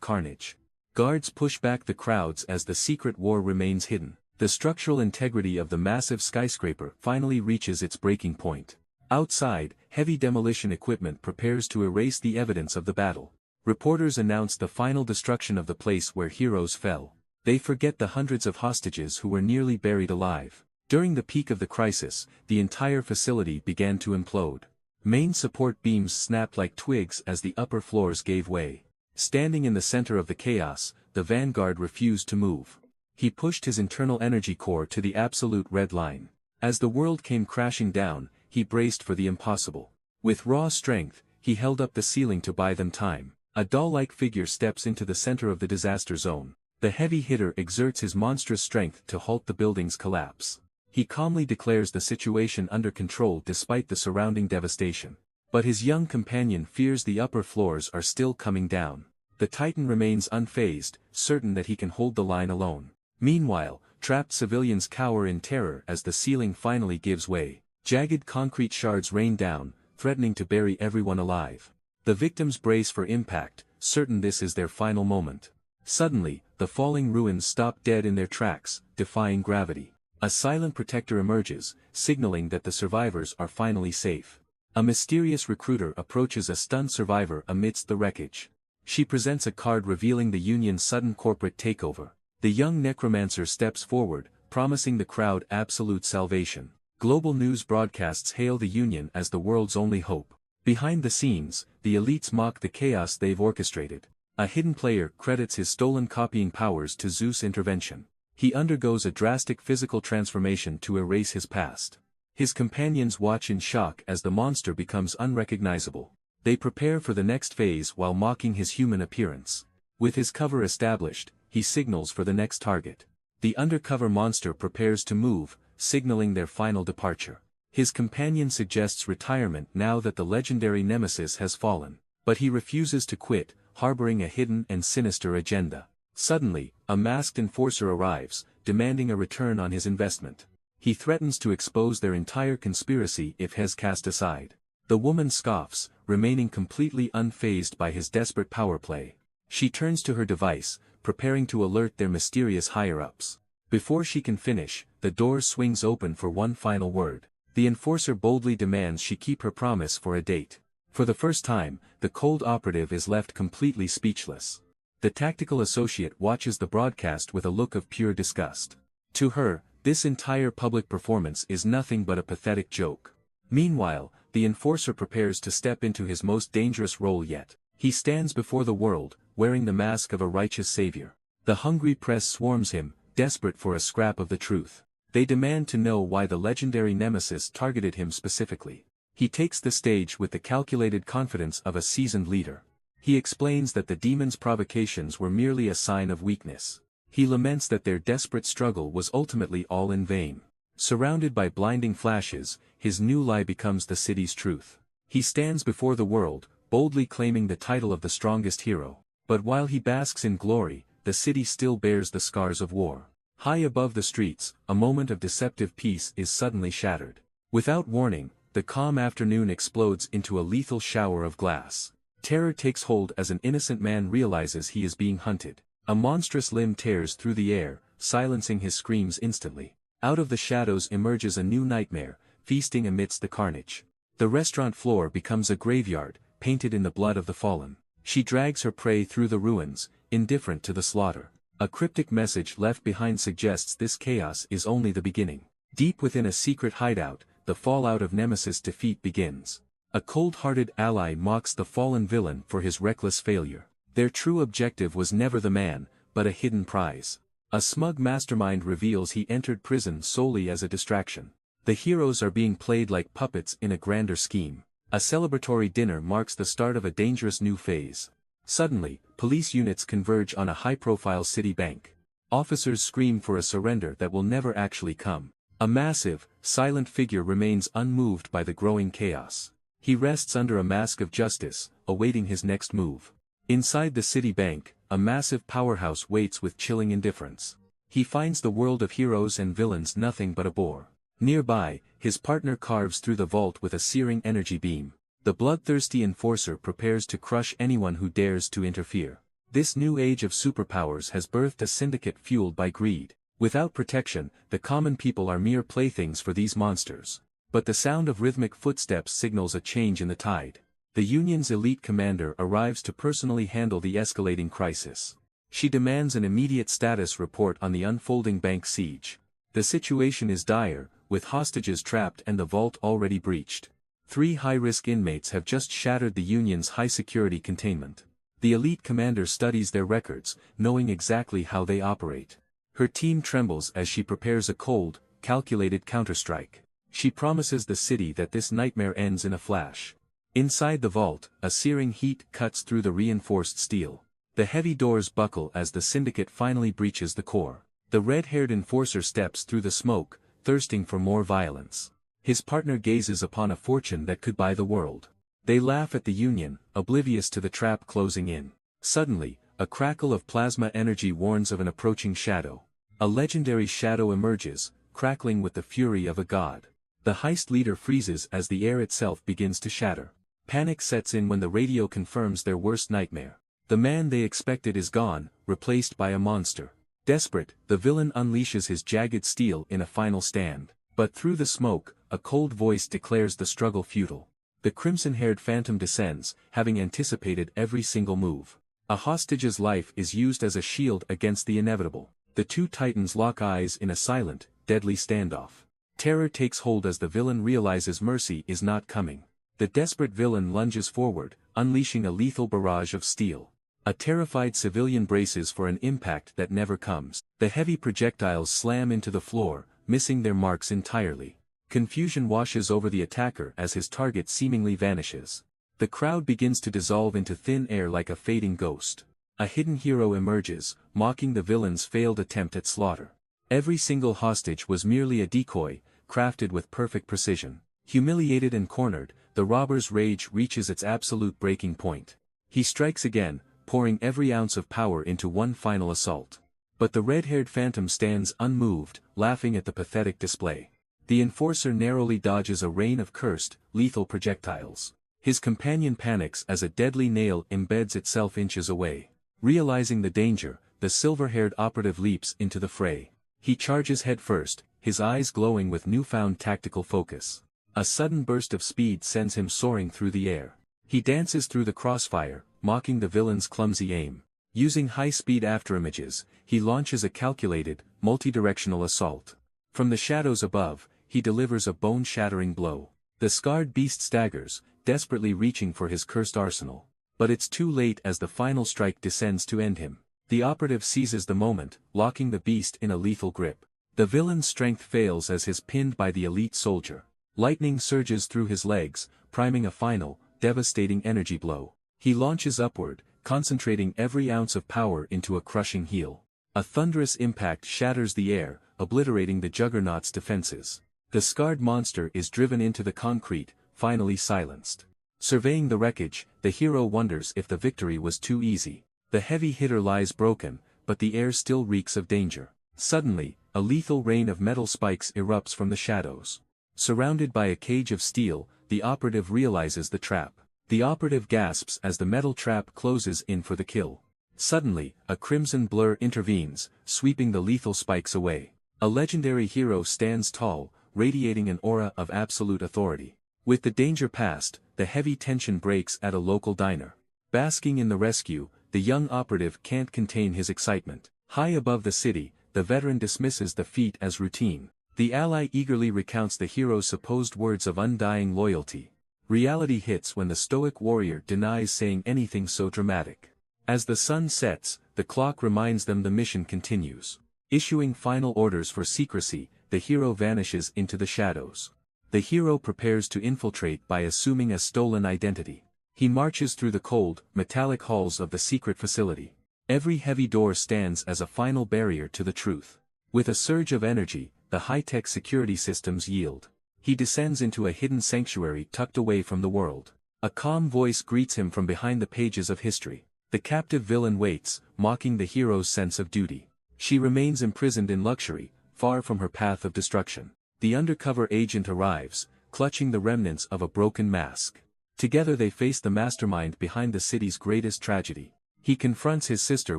A: carnage. Guards push back the crowds as the secret war remains hidden. The structural integrity of the massive skyscraper finally reaches its breaking point. Outside, heavy demolition equipment prepares to erase the evidence of the battle. Reporters announce the final destruction of the place where heroes fell. They forget the hundreds of hostages who were nearly buried alive. During the peak of the crisis, the entire facility began to implode. Main support beams snapped like twigs as the upper floors gave way. Standing in the center of the chaos, the vanguard refused to move. He pushed his internal energy core to the absolute red line. As the world came crashing down, he braced for the impossible. With raw strength, he held up the ceiling to buy them time. A doll-like figure steps into the center of the disaster zone. The heavy hitter exerts his monstrous strength to halt the building's collapse. He calmly declares the situation under control despite the surrounding devastation. But his young companion fears the upper floors are still coming down. The Titan remains unfazed, certain that he can hold the line alone. Meanwhile, trapped civilians cower in terror as the ceiling finally gives way. Jagged concrete shards rain down, threatening to bury everyone alive. The victims brace for impact, certain this is their final moment. Suddenly, the falling ruins stop dead in their tracks, defying gravity. A silent protector emerges, signaling that the survivors are finally safe. A mysterious recruiter approaches a stunned survivor amidst the wreckage. She presents a card revealing the Union's sudden corporate takeover. The young necromancer steps forward, promising the crowd absolute salvation. Global news broadcasts hail the Union as the world's only hope. Behind the scenes, the elites mock the chaos they've orchestrated. A hidden player credits his stolen copying powers to Zeus' intervention. He undergoes a drastic physical transformation to erase his past. His companions watch in shock as the monster becomes unrecognizable. They prepare for the next phase while mocking his human appearance. With his cover established, he signals for the next target. The undercover monster prepares to move, signaling their final departure. His companion suggests retirement now that the legendary nemesis has fallen. But he refuses to quit, harboring a hidden and sinister agenda. Suddenly, a masked enforcer arrives, demanding a return on his investment. He threatens to expose their entire conspiracy if he is cast aside. The woman scoffs, remaining completely unfazed by his desperate power play. She turns to her device, preparing to alert their mysterious higher-ups. Before she can finish, the door swings open for one final word. The enforcer boldly demands she keep her promise for a date. For the first time, the cold operative is left completely speechless. The tactical associate watches the broadcast with a look of pure disgust. To her, this entire public performance is nothing but a pathetic joke. Meanwhile, the enforcer prepares to step into his most dangerous role yet. He stands before the world, wearing the mask of a righteous savior. The hungry press swarms him, desperate for a scrap of the truth. They demand to know why the legendary nemesis targeted him specifically. He takes the stage with the calculated confidence of a seasoned leader. He explains that the demon's provocations were merely a sign of weakness. He laments that their desperate struggle was ultimately all in vain. Surrounded by blinding flashes, his new lie becomes the city's truth. He stands before the world, boldly claiming the title of the strongest hero. But while he basks in glory, the city still bears the scars of war. High above the streets, a moment of deceptive peace is suddenly shattered. Without warning, the calm afternoon explodes into a lethal shower of glass. Terror takes hold as an innocent man realizes he is being hunted. A monstrous limb tears through the air, silencing his screams instantly. Out of the shadows emerges a new nightmare, feasting amidst the carnage. The restaurant floor becomes a graveyard, painted in the blood of the fallen. She drags her prey through the ruins, indifferent to the slaughter. A cryptic message left behind suggests this chaos is only the beginning. Deep within a secret hideout, the fallout of Nemesis' defeat begins. A cold-hearted ally mocks the fallen villain for his reckless failure. Their true objective was never the man, but a hidden prize. A smug mastermind reveals he entered prison solely as a distraction. The heroes are being played like puppets in a grander scheme. A celebratory dinner marks the start of a dangerous new phase. Suddenly, police units converge on a high-profile city bank. Officers scream for a surrender that will never actually come. A massive, silent figure remains unmoved by the growing chaos. He rests under a mask of justice, awaiting his next move. Inside the city bank, a massive powerhouse waits with chilling indifference. He finds the world of heroes and villains nothing but a bore. Nearby, his partner carves through the vault with a searing energy beam. The bloodthirsty enforcer prepares to crush anyone who dares to interfere. This new age of superpowers has birthed a syndicate fueled by greed. Without protection, the common people are mere playthings for these monsters. But the sound of rhythmic footsteps signals a change in the tide. The Union's elite commander arrives to personally handle the escalating crisis. She demands an immediate status report on the unfolding bank siege. The situation is dire, with hostages trapped and the vault already breached. 3 high-risk inmates have just shattered the Union's high-security containment. The elite commander studies their records, knowing exactly how they operate. Her team trembles as she prepares a cold, calculated counterstrike. She promises the city that this nightmare ends in a flash. Inside the vault, a searing heat cuts through the reinforced steel. The heavy doors buckle as the syndicate finally breaches the core. The red-haired enforcer steps through the smoke, thirsting for more violence. His partner gazes upon a fortune that could buy the world. They laugh at the Union, oblivious to the trap closing in. Suddenly, a crackle of plasma energy warns of an approaching shadow. A legendary shadow emerges, crackling with the fury of a god. The heist leader freezes as the air itself begins to shatter. Panic sets in when the radio confirms their worst nightmare. The man they expected is gone, replaced by a monster. Desperate, the villain unleashes his jagged steel in a final stand. But through the smoke, a cold voice declares the struggle futile. The crimson-haired phantom descends, having anticipated every single move. A hostage's life is used as a shield against the inevitable. The 2 titans lock eyes in a silent, deadly standoff. Terror takes hold as the villain realizes mercy is not coming. The desperate villain lunges forward, unleashing a lethal barrage of steel. A terrified civilian braces for an impact that never comes. The heavy projectiles slam into the floor, missing their marks entirely. Confusion washes over the attacker as his target seemingly vanishes. The crowd begins to dissolve into thin air like a fading ghost. A hidden hero emerges, mocking the villain's failed attempt at slaughter. Every single hostage was merely a decoy, crafted with perfect precision. Humiliated and cornered, the robber's rage reaches its absolute breaking point. He strikes again, pouring every ounce of power into one final assault. But the red-haired phantom stands unmoved, laughing at the pathetic display. The enforcer narrowly dodges a rain of cursed, lethal projectiles. His companion panics as a deadly nail embeds itself inches away. Realizing the danger, the silver-haired operative leaps into the fray. He charges headfirst, his eyes glowing with newfound tactical focus. A sudden burst of speed sends him soaring through the air. He dances through the crossfire, mocking the villain's clumsy aim. Using high-speed afterimages, he launches a calculated, multi-directional assault. From the shadows above, he delivers a bone-shattering blow. The scarred beast staggers, desperately reaching for his cursed arsenal. But it's too late as the final strike descends to end him. The operative seizes the moment, locking the beast in a lethal grip. The villain's strength fails as he's pinned by the elite soldier. Lightning surges through his legs, priming a final, devastating energy blow. He launches upward, concentrating every ounce of power into a crushing heel. A thunderous impact shatters the air, obliterating the juggernaut's defenses. The scarred monster is driven into the concrete, finally silenced. Surveying the wreckage, the hero wonders if the victory was too easy. The heavy hitter lies broken, but the air still reeks of danger. Suddenly, a lethal rain of metal spikes erupts from the shadows. Surrounded by a cage of steel, the operative realizes the trap. The operative gasps as the metal trap closes in for the kill. Suddenly, a crimson blur intervenes, sweeping the lethal spikes away. A legendary hero stands tall, radiating an aura of absolute authority. With the danger past, the heavy tension breaks at a local diner. Basking in the rescue, the young operative can't contain his excitement. High above the city, the veteran dismisses the feat as routine. The ally eagerly recounts the hero's supposed words of undying loyalty. Reality hits when the stoic warrior denies saying anything so dramatic. As the sun sets, the clock reminds them the mission continues. Issuing final orders for secrecy, the hero vanishes into the shadows. The hero prepares to infiltrate by assuming a stolen identity. He marches through the cold, metallic halls of the secret facility. Every heavy door stands as a final barrier to the truth. With a surge of energy, the high-tech security systems yield. He descends into a hidden sanctuary tucked away from the world. A calm voice greets him from behind the pages of history. The captive villain waits, mocking the hero's sense of duty. She remains imprisoned in luxury, far from her path of destruction. The undercover agent arrives, clutching the remnants of a broken mask. Together they face the mastermind behind the city's greatest tragedy. He confronts his sister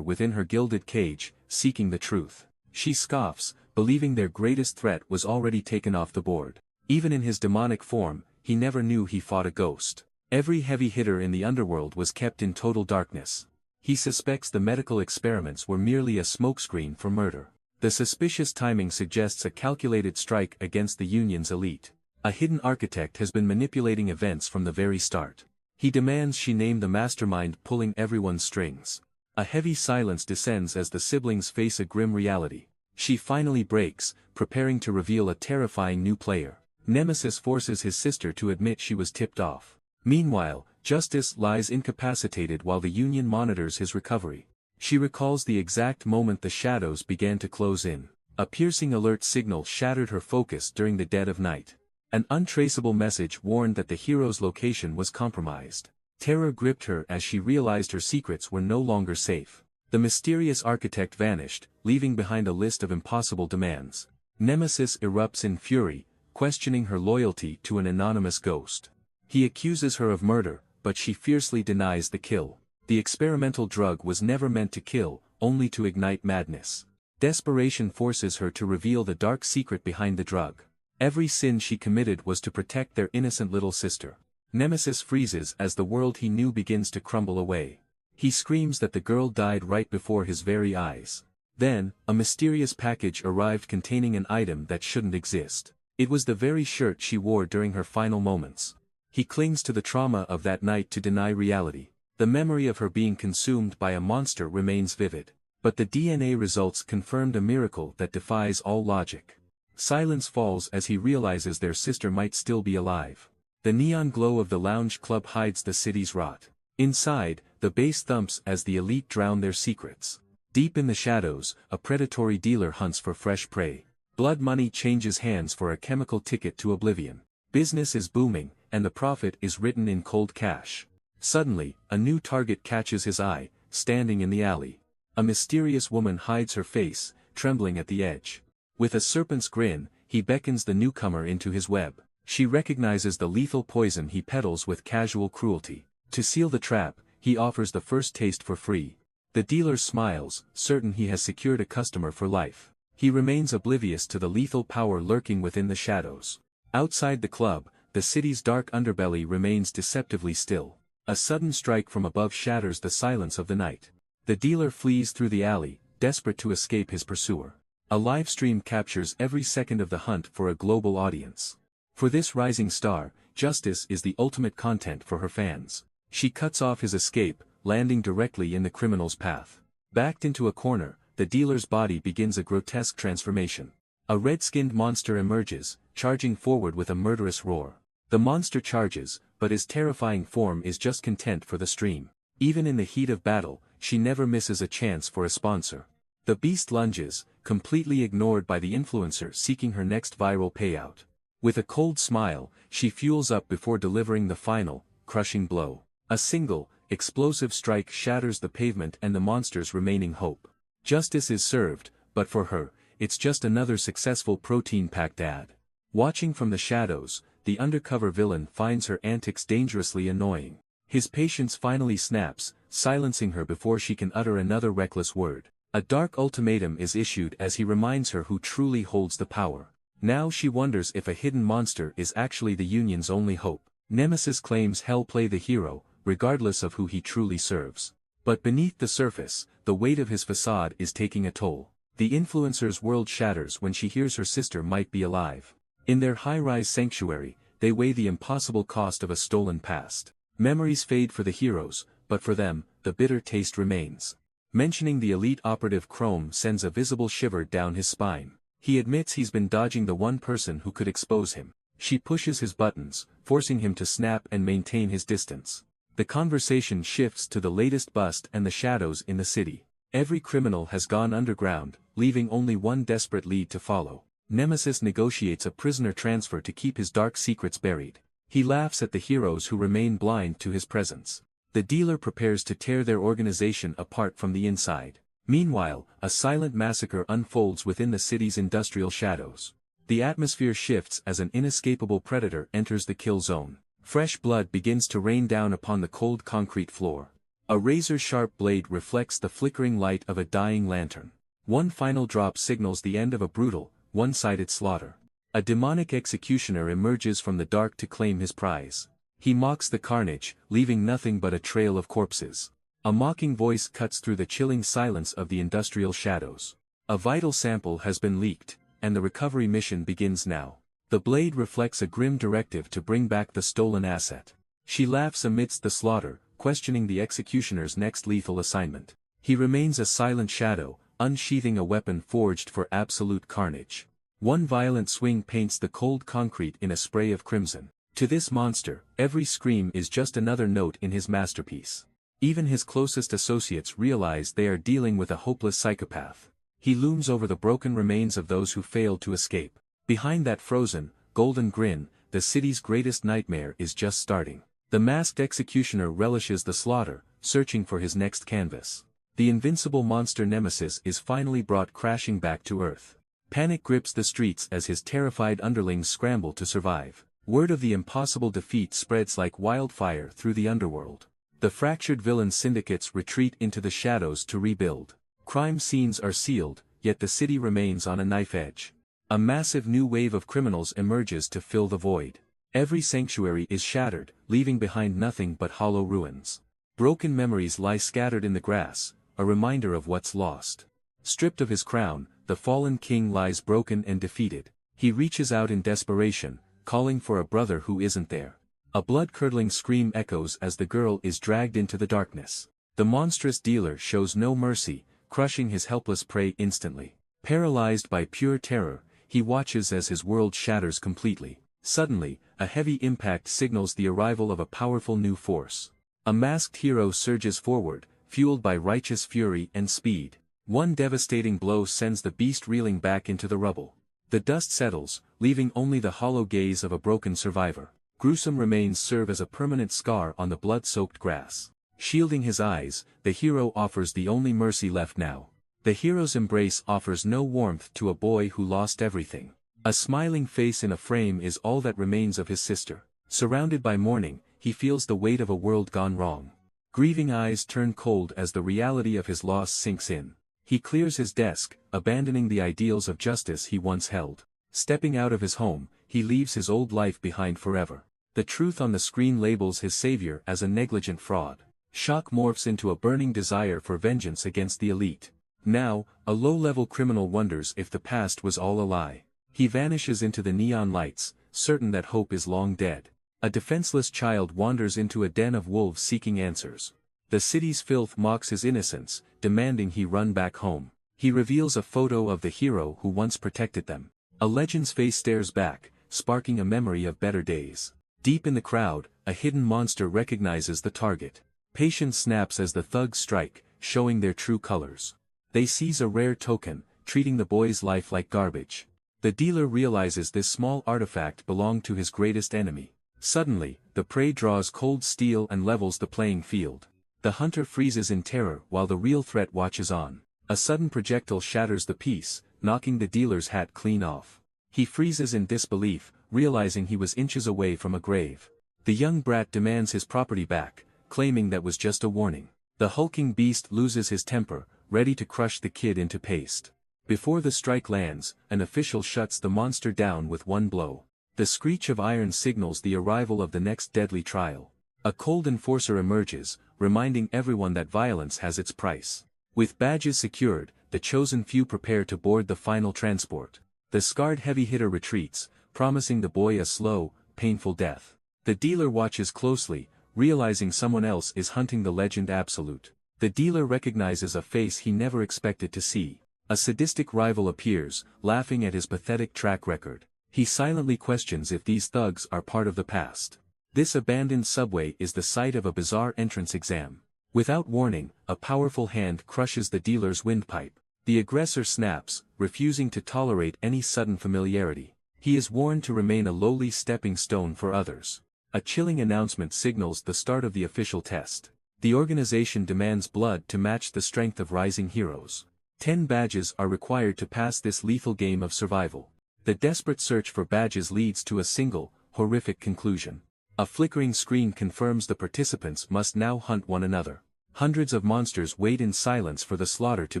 A: within her gilded cage, seeking the truth. She scoffs, believing their greatest threat was already taken off the board. Even in his demonic form, he never knew he fought a ghost. Every heavy hitter in the underworld was kept in total darkness. He suspects the medical experiments were merely a smokescreen for murder. The suspicious timing suggests a calculated strike against the Union's elite. A hidden architect has been manipulating events from the very start. He demands she name the mastermind pulling everyone's strings. A heavy silence descends as the siblings face a grim reality. She finally breaks, preparing to reveal a terrifying new player. Nemesis forces his sister to admit she was tipped off. Meanwhile, Justice lies incapacitated while the Union monitors his recovery. She recalls the exact moment the shadows began to close in. A piercing alert signal shattered her focus during the dead of night. An untraceable message warned that the hero's location was compromised. Terror gripped her as she realized her secrets were no longer safe. The mysterious architect vanished, leaving behind a list of impossible demands. Nemesis erupts in fury, questioning her loyalty to an anonymous ghost. He accuses her of murder, but she fiercely denies the kill. The experimental drug was never meant to kill, only to ignite madness. Desperation forces her to reveal the dark secret behind the drug. Every sin she committed was to protect their innocent little sister. Nemesis freezes as the world he knew begins to crumble away. He screams that the girl died right before his very eyes. Then, a mysterious package arrived containing an item that shouldn't exist. It was the very shirt she wore during her final moments. He clings to the trauma of that night to deny reality. The memory of her being consumed by a monster remains vivid. But the DNA results confirmed a miracle that defies all logic. Silence falls as he realizes their sister might still be alive. The neon glow of the lounge club hides the city's rot. Inside, the bass thumps as the elite drown their secrets. Deep in the shadows, a predatory dealer hunts for fresh prey. Blood money changes hands for a chemical ticket to oblivion. Business is booming, and the profit is written in cold cash. Suddenly, a new target catches his eye, standing in the alley. A mysterious woman hides her face, trembling at the edge. With a serpent's grin, he beckons the newcomer into his web. She recognizes the lethal poison he peddles with casual cruelty. To seal the trap, he offers the first taste for free. The dealer smiles, certain he has secured a customer for life. He remains oblivious to the lethal power lurking within the shadows. Outside the club, the city's dark underbelly remains deceptively still. A sudden strike from above shatters the silence of the night. The dealer flees through the alley, desperate to escape his pursuer. A live stream captures every second of the hunt for a global audience. For this rising star, justice is the ultimate content for her fans. She cuts off his escape, landing directly in the criminal's path. Backed into a corner, the dealer's body begins a grotesque transformation. A red-skinned monster emerges, charging forward with a murderous roar. The monster charges, but his terrifying form is just content for the stream. Even in the heat of battle, she never misses a chance for a sponsor. The beast lunges, completely ignored by the influencer seeking her next viral payout. With a cold smile, she fuels up before delivering the final, crushing blow. A single, explosive strike shatters the pavement and the monster's remaining hope. Justice is served, but for her, it's just another successful protein-packed ad. Watching from the shadows, the undercover villain finds her antics dangerously annoying. His patience finally snaps, silencing her before she can utter another reckless word. A dark ultimatum is issued as he reminds her who truly holds the power. Now she wonders if a hidden monster is actually the Union's only hope. Nemesis claims hell play the hero, regardless of who he truly serves. But beneath the surface, the weight of his facade is taking a toll. The influencer's world shatters when she hears her sister might be alive. In their high-rise sanctuary, they weigh the impossible cost of a stolen past. Memories fade for the heroes, but for them, the bitter taste remains. Mentioning the elite operative Chrome sends a visible shiver down his spine. He admits he's been dodging the one person who could expose him. She pushes his buttons, forcing him to snap and maintain his distance. The conversation shifts to the latest bust and the shadows in the city. Every criminal has gone underground, leaving only one desperate lead to follow. Nemesis negotiates a prisoner transfer to keep his dark secrets buried. He laughs at the heroes who remain blind to his presence. The dealer prepares to tear their organization apart from the inside. Meanwhile, a silent massacre unfolds within the city's industrial shadows. The atmosphere shifts as an inescapable predator enters the kill zone. Fresh blood begins to rain down upon the cold concrete floor. A razor-sharp blade reflects the flickering light of a dying lantern. One final drop signals the end of a brutal, one-sided slaughter. A demonic executioner emerges from the dark to claim his prize. He mocks the carnage, leaving nothing but a trail of corpses. A mocking voice cuts through the chilling silence of the industrial shadows. A vital sample has been leaked, and the recovery mission begins now. The blade reflects a grim directive to bring back the stolen asset. She laughs amidst the slaughter, questioning the executioner's next lethal assignment. He remains a silent shadow, unsheathing a weapon forged for absolute carnage. One violent swing paints the cold concrete in a spray of crimson. To this monster, every scream is just another note in his masterpiece. Even his closest associates realize they are dealing with a hopeless psychopath. He looms over the broken remains of those who failed to escape. Behind that frozen, golden grin, the city's greatest nightmare is just starting. The masked executioner relishes the slaughter, searching for his next canvas. The invincible monster Nemesis is finally brought crashing back to Earth. Panic grips the streets as his terrified underlings scramble to survive. Word of the impossible defeat spreads like wildfire through the underworld. The fractured villain syndicates retreat into the shadows to rebuild. Crime scenes are sealed, yet the city remains on a knife edge. A massive new wave of criminals emerges to fill the void. Every sanctuary is shattered, leaving behind nothing but hollow ruins. Broken memories lie scattered in the grass, a reminder of what's lost. Stripped of his crown, the fallen king lies broken and defeated. He reaches out in desperation, calling for a brother who isn't there. A blood-curdling scream echoes as the girl is dragged into the darkness. The monstrous dealer shows no mercy, crushing his helpless prey instantly. Paralyzed by pure terror, he watches as his world shatters completely. Suddenly, a heavy impact signals the arrival of a powerful new force. A masked hero surges forward, fueled by righteous fury and speed. One devastating blow sends the beast reeling back into the rubble. The dust settles, leaving only the hollow gaze of a broken survivor. Gruesome remains serve as a permanent scar on the blood-soaked grass. Shielding his eyes, the hero offers the only mercy left now. The hero's embrace offers no warmth to a boy who lost everything. A smiling face in a frame is all that remains of his sister. Surrounded by mourning, he feels the weight of a world gone wrong. Grieving eyes turn cold as the reality of his loss sinks in. He clears his desk, abandoning the ideals of justice he once held. Stepping out of his home, he leaves his old life behind forever. The truth on the screen labels his savior as a negligent fraud. Shock morphs into a burning desire for vengeance against the elite. Now, a low-level criminal wonders if the past was all a lie. He vanishes into the neon lights, certain that hope is long dead. A defenseless child wanders into a den of wolves seeking answers. The city's filth mocks his innocence, demanding he run back home. He reveals a photo of the hero who once protected them. A legend's face stares back, sparking a memory of better days. Deep in the crowd, a hidden monster recognizes the target. Patience snaps as the thugs strike, showing their true colors. They seize a rare token, treating the boy's life like garbage. The dealer realizes this small artifact belonged to his greatest enemy. Suddenly, the prey draws cold steel and levels the playing field. The hunter freezes in terror while the real threat watches on. A sudden projectile shatters the piece, knocking the dealer's hat clean off. He freezes in disbelief, realizing he was inches away from a grave. The young brat demands his property back, claiming that was just a warning. The hulking beast loses his temper, ready to crush the kid into paste. Before the strike lands, an official shuts the monster down with one blow. The screech of iron signals the arrival of the next deadly trial. A cold enforcer emerges, reminding everyone that violence has its price. With badges secured, the chosen few prepare to board the final transport. The scarred heavy hitter retreats, promising the boy a slow, painful death. The dealer watches closely, realizing someone else is hunting the legend Absolute. The dealer recognizes a face he never expected to see. A sadistic rival appears, laughing at his pathetic track record. He silently questions if these thugs are part of the past. This abandoned subway is the site of a bizarre entrance exam. Without warning, a powerful hand crushes the dealer's windpipe. The aggressor snaps, refusing to tolerate any sudden familiarity. He is warned to remain a lowly stepping stone for others. A chilling announcement signals the start of the official test. The organization demands blood to match the strength of rising heroes. 10 badges are required to pass this lethal game of survival. The desperate search for badges leads to a single, horrific conclusion. A flickering screen confirms the participants must now hunt one another. Hundreds of monsters wait in silence for the slaughter to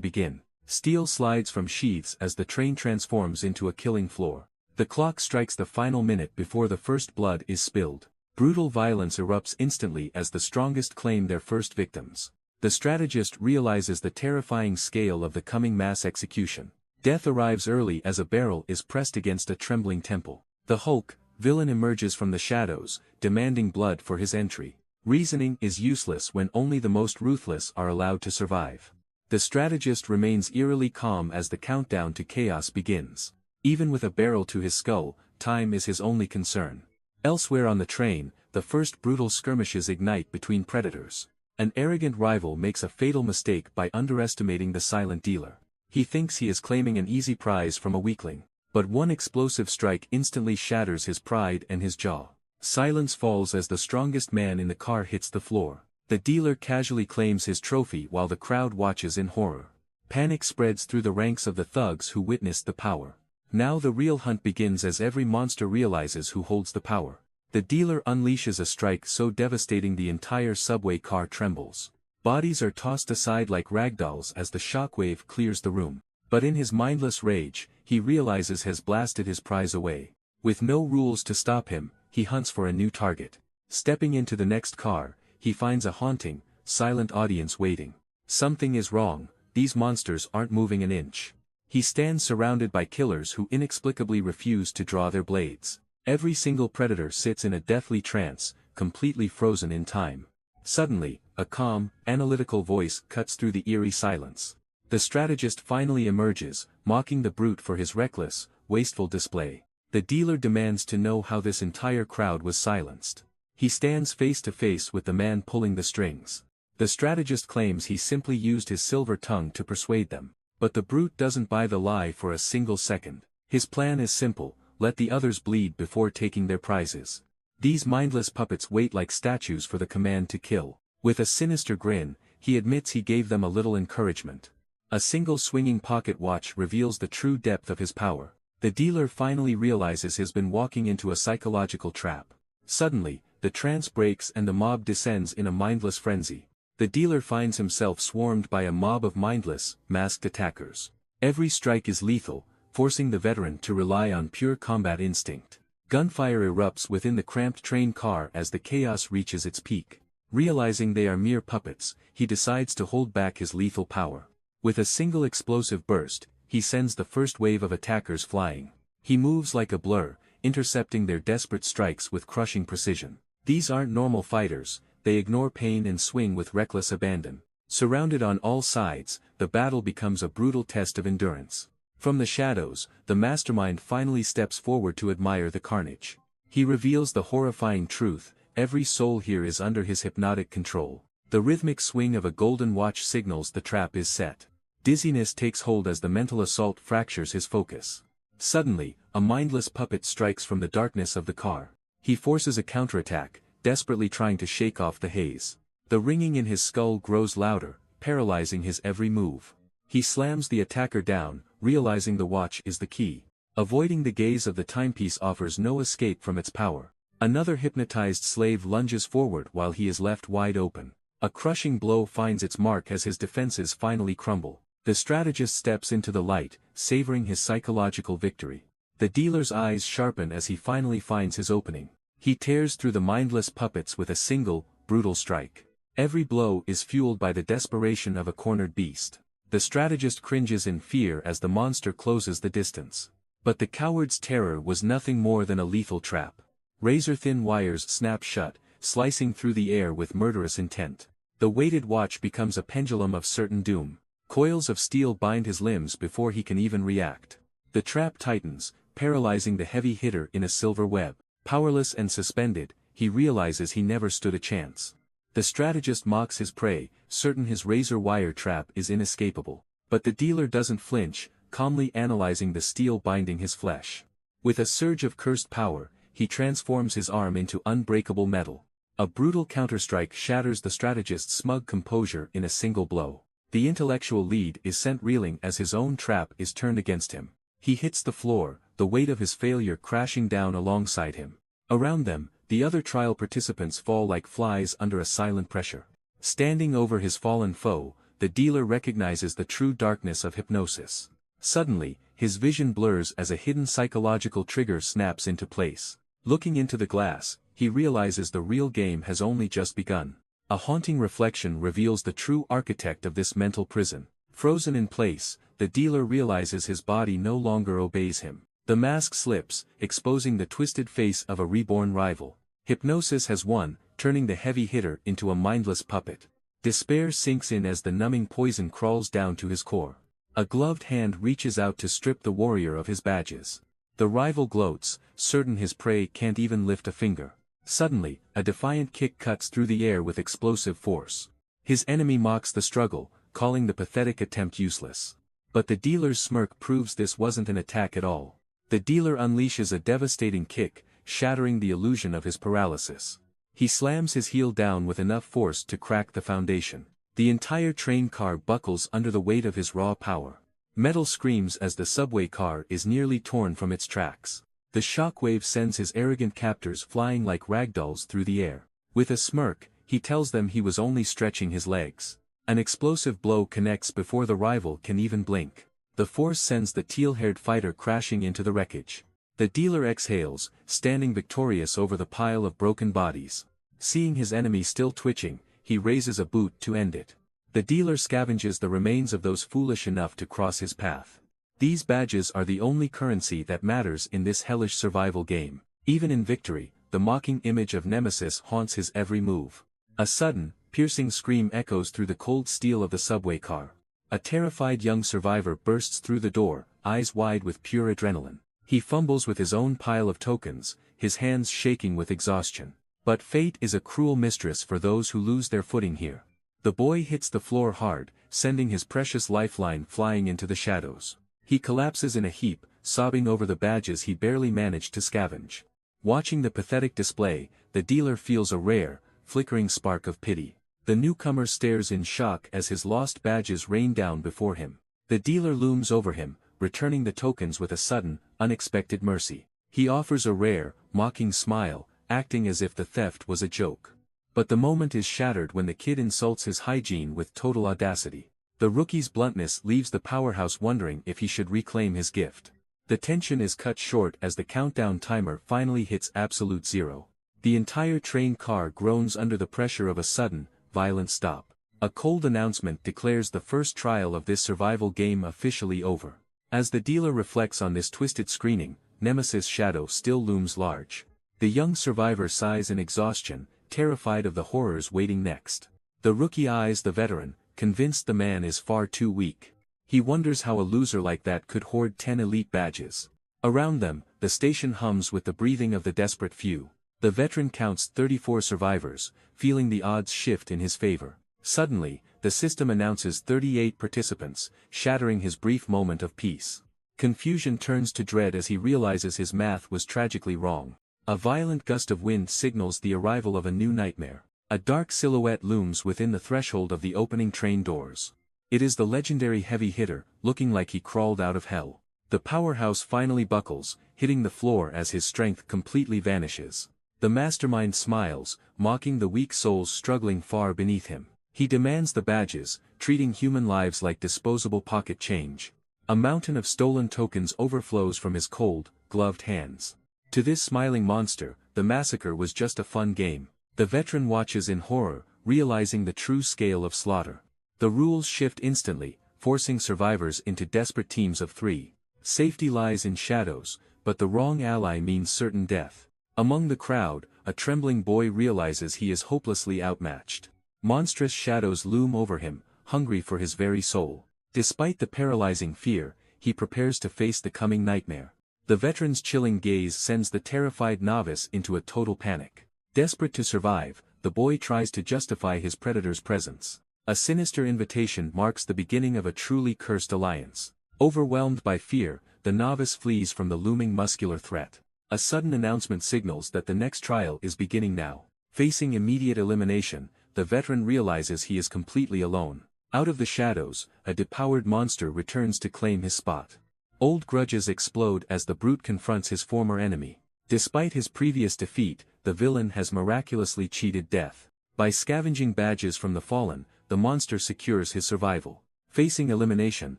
A: begin. Steel slides from sheaths as the train transforms into a killing floor. The clock strikes the final minute before the first blood is spilled. Brutal violence erupts instantly as the strongest claim their first victims. The strategist realizes the terrifying scale of the coming mass execution. Death arrives early as a barrel is pressed against a trembling temple. The Hulk, villain, emerges from the shadows, demanding blood for his entry. Reasoning is useless when only the most ruthless are allowed to survive. The strategist remains eerily calm as the countdown to chaos begins. Even with a barrel to his skull, time is his only concern. Elsewhere on the train, the first brutal skirmishes ignite between predators. An arrogant rival makes a fatal mistake by underestimating the silent dealer. He thinks he is claiming an easy prize from a weakling. But one explosive strike instantly shatters his pride and his jaw. Silence falls as the strongest man in the car hits the floor. The dealer casually claims his trophy while the crowd watches in horror. Panic spreads through the ranks of the thugs who witnessed the power. Now the real hunt begins as every monster realizes who holds the power. The dealer unleashes a strike so devastating the entire subway car trembles. Bodies are tossed aside like ragdolls as the shockwave clears the room. But in his mindless rage, he realizes has blasted his prize away. With no rules to stop him, he hunts for a new target. Stepping into the next car, he finds a haunting, silent audience waiting. Something is wrong, these monsters aren't moving an inch. He stands surrounded by killers who inexplicably refuse to draw their blades. Every single predator sits in a deathly trance, completely frozen in time. Suddenly, a calm, analytical voice cuts through the eerie silence. The strategist finally emerges, mocking the brute for his reckless, wasteful display. The dealer demands to know how this entire crowd was silenced. He stands face to face with the man pulling the strings. The strategist claims he simply used his silver tongue to persuade them. But the brute doesn't buy the lie for a single second. His plan is simple: let the others bleed before taking their prizes. These mindless puppets wait like statues for the command to kill. With a sinister grin, he admits he gave them a little encouragement. A single swinging pocket watch reveals the true depth of his power. The dealer finally realizes he's been walking into a psychological trap. Suddenly, the trance breaks and the mob descends in a mindless frenzy. The dealer finds himself swarmed by a mob of mindless, masked attackers. Every strike is lethal, forcing the veteran to rely on pure combat instinct. Gunfire erupts within the cramped train car as the chaos reaches its peak. Realizing they are mere puppets, he decides to hold back his lethal power. With a single explosive burst, he sends the first wave of attackers flying. He moves like a blur, intercepting their desperate strikes with crushing precision. These aren't normal fighters, they ignore pain and swing with reckless abandon. Surrounded on all sides, the battle becomes a brutal test of endurance. From the shadows, the mastermind finally steps forward to admire the carnage. He reveals the horrifying truth: every soul here is under his hypnotic control. The rhythmic swing of a golden watch signals the trap is set. Dizziness takes hold as the mental assault fractures his focus. Suddenly, a mindless puppet strikes from the darkness of the car. He forces a counterattack, desperately trying to shake off the haze. The ringing in his skull grows louder, paralyzing his every move. He slams the attacker down, realizing the watch is the key. Avoiding the gaze of the timepiece offers no escape from its power. Another hypnotized slave lunges forward while he is left wide open. A crushing blow finds its mark as his defenses finally crumble. The strategist steps into the light, savoring his psychological victory. The dealer's eyes sharpen as he finally finds his opening. He tears through the mindless puppets with a single, brutal strike. Every blow is fueled by the desperation of a cornered beast. The strategist cringes in fear as the monster closes the distance. But the coward's terror was nothing more than a lethal trap. Razor-thin wires snap shut, slicing through the air with murderous intent. The weighted watch becomes a pendulum of certain doom. Coils of steel bind his limbs before he can even react. The trap tightens, paralyzing the heavy hitter in a silver web. Powerless and suspended, he realizes he never stood a chance. The strategist mocks his prey, certain his razor wire trap is inescapable. But the dealer doesn't flinch, calmly analyzing the steel binding his flesh. With a surge of cursed power, he transforms his arm into unbreakable metal. A brutal counterstrike shatters the strategist's smug composure in a single blow. The intellectual lead is sent reeling as his own trap is turned against him. He hits the floor, the weight of his failure crashing down alongside him. Around them, the other trial participants fall like flies under a silent pressure. Standing over his fallen foe, the dealer recognizes the true darkness of hypnosis. Suddenly, his vision blurs as a hidden psychological trigger snaps into place. Looking into the glass, he realizes the real game has only just begun. A haunting reflection reveals the true architect of this mental prison. Frozen in place, the dealer realizes his body no longer obeys him. The mask slips, exposing the twisted face of a reborn rival. Hypnosis has won, turning the heavy hitter into a mindless puppet. Despair sinks in as the numbing poison crawls down to his core. A gloved hand reaches out to strip the warrior of his badges. The rival gloats, certain his prey can't even lift a finger. Suddenly, a defiant kick cuts through the air with explosive force. His enemy mocks the struggle, calling the pathetic attempt useless. But the dealer's smirk proves this wasn't an attack at all. The dealer unleashes a devastating kick, shattering the illusion of his paralysis. He slams his heel down with enough force to crack the foundation. The entire train car buckles under the weight of his raw power. Metal screams as the subway car is nearly torn from its tracks. The shockwave sends his arrogant captors flying like ragdolls through the air. With a smirk, he tells them he was only stretching his legs. An explosive blow connects before the rival can even blink. The force sends the teal-haired fighter crashing into the wreckage. The dealer exhales, standing victorious over the pile of broken bodies. Seeing his enemy still twitching, he raises a boot to end it. The dealer scavenges the remains of those foolish enough to cross his path. These badges are the only currency that matters in this hellish survival game. Even in victory, the mocking image of Nemesis haunts his every move. A sudden, piercing scream echoes through the cold steel of the subway car. A terrified young survivor bursts through the door, eyes wide with pure adrenaline. He fumbles with his own pile of tokens, his hands shaking with exhaustion. But fate is a cruel mistress for those who lose their footing here. The boy hits the floor hard, sending his precious lifeline flying into the shadows. He collapses in a heap, sobbing over the badges he barely managed to scavenge. Watching the pathetic display, the dealer feels a rare, flickering spark of pity. The newcomer stares in shock as his lost badges rain down before him. The dealer looms over him, returning the tokens with a sudden, unexpected mercy. He offers a rare, mocking smile, acting as if the theft was a joke. But the moment is shattered when the kid insults his hygiene with total audacity. The rookie's bluntness leaves the powerhouse wondering if he should reclaim his gift. The tension is cut short as the countdown timer finally hits absolute zero. The entire train car groans under the pressure of a sudden, violent stop. A cold announcement declares the first trial of this survival game officially over. As the dealer reflects on this twisted screening, Nemesis' shadow still looms large. The young survivor sighs in exhaustion, terrified of the horrors waiting next. The rookie eyes the veteran, convinced the man is far too weak. He wonders how a loser like that could hoard 10 elite badges. Around them, the station hums with the breathing of the desperate few. The veteran counts 34 survivors, feeling the odds shift in his favor. Suddenly, the system announces 38 participants, shattering his brief moment of peace. Confusion turns to dread as he realizes his math was tragically wrong. A violent gust of wind signals the arrival of a new nightmare. A dark silhouette looms within the threshold of the opening train doors. It is the legendary heavy hitter, looking like he crawled out of hell. The powerhouse finally buckles, hitting the floor as his strength completely vanishes. The mastermind smiles, mocking the weak souls struggling far beneath him. He demands the badges, treating human lives like disposable pocket change. A mountain of stolen tokens overflows from his cold, gloved hands. To this smiling monster, the massacre was just a fun game. The veteran watches in horror, realizing the true scale of slaughter. The rules shift instantly, forcing survivors into desperate teams of 3. Safety lies in shadows, but the wrong ally means certain death. Among the crowd, a trembling boy realizes he is hopelessly outmatched. Monstrous shadows loom over him, hungry for his very soul. Despite the paralyzing fear, he prepares to face the coming nightmare. The veteran's chilling gaze sends the terrified novice into a total panic. Desperate to survive, the boy tries to justify his predator's presence. A sinister invitation marks the beginning of a truly cursed alliance. Overwhelmed by fear, the novice flees from the looming muscular threat. A sudden announcement signals that the next trial is beginning now. Facing immediate elimination, the veteran realizes he is completely alone. Out of the shadows, a depowered monster returns to claim his spot. Old grudges explode as the brute confronts his former enemy. Despite his previous defeat, the villain has miraculously cheated death. By scavenging badges from the fallen, the monster secures his survival. Facing elimination,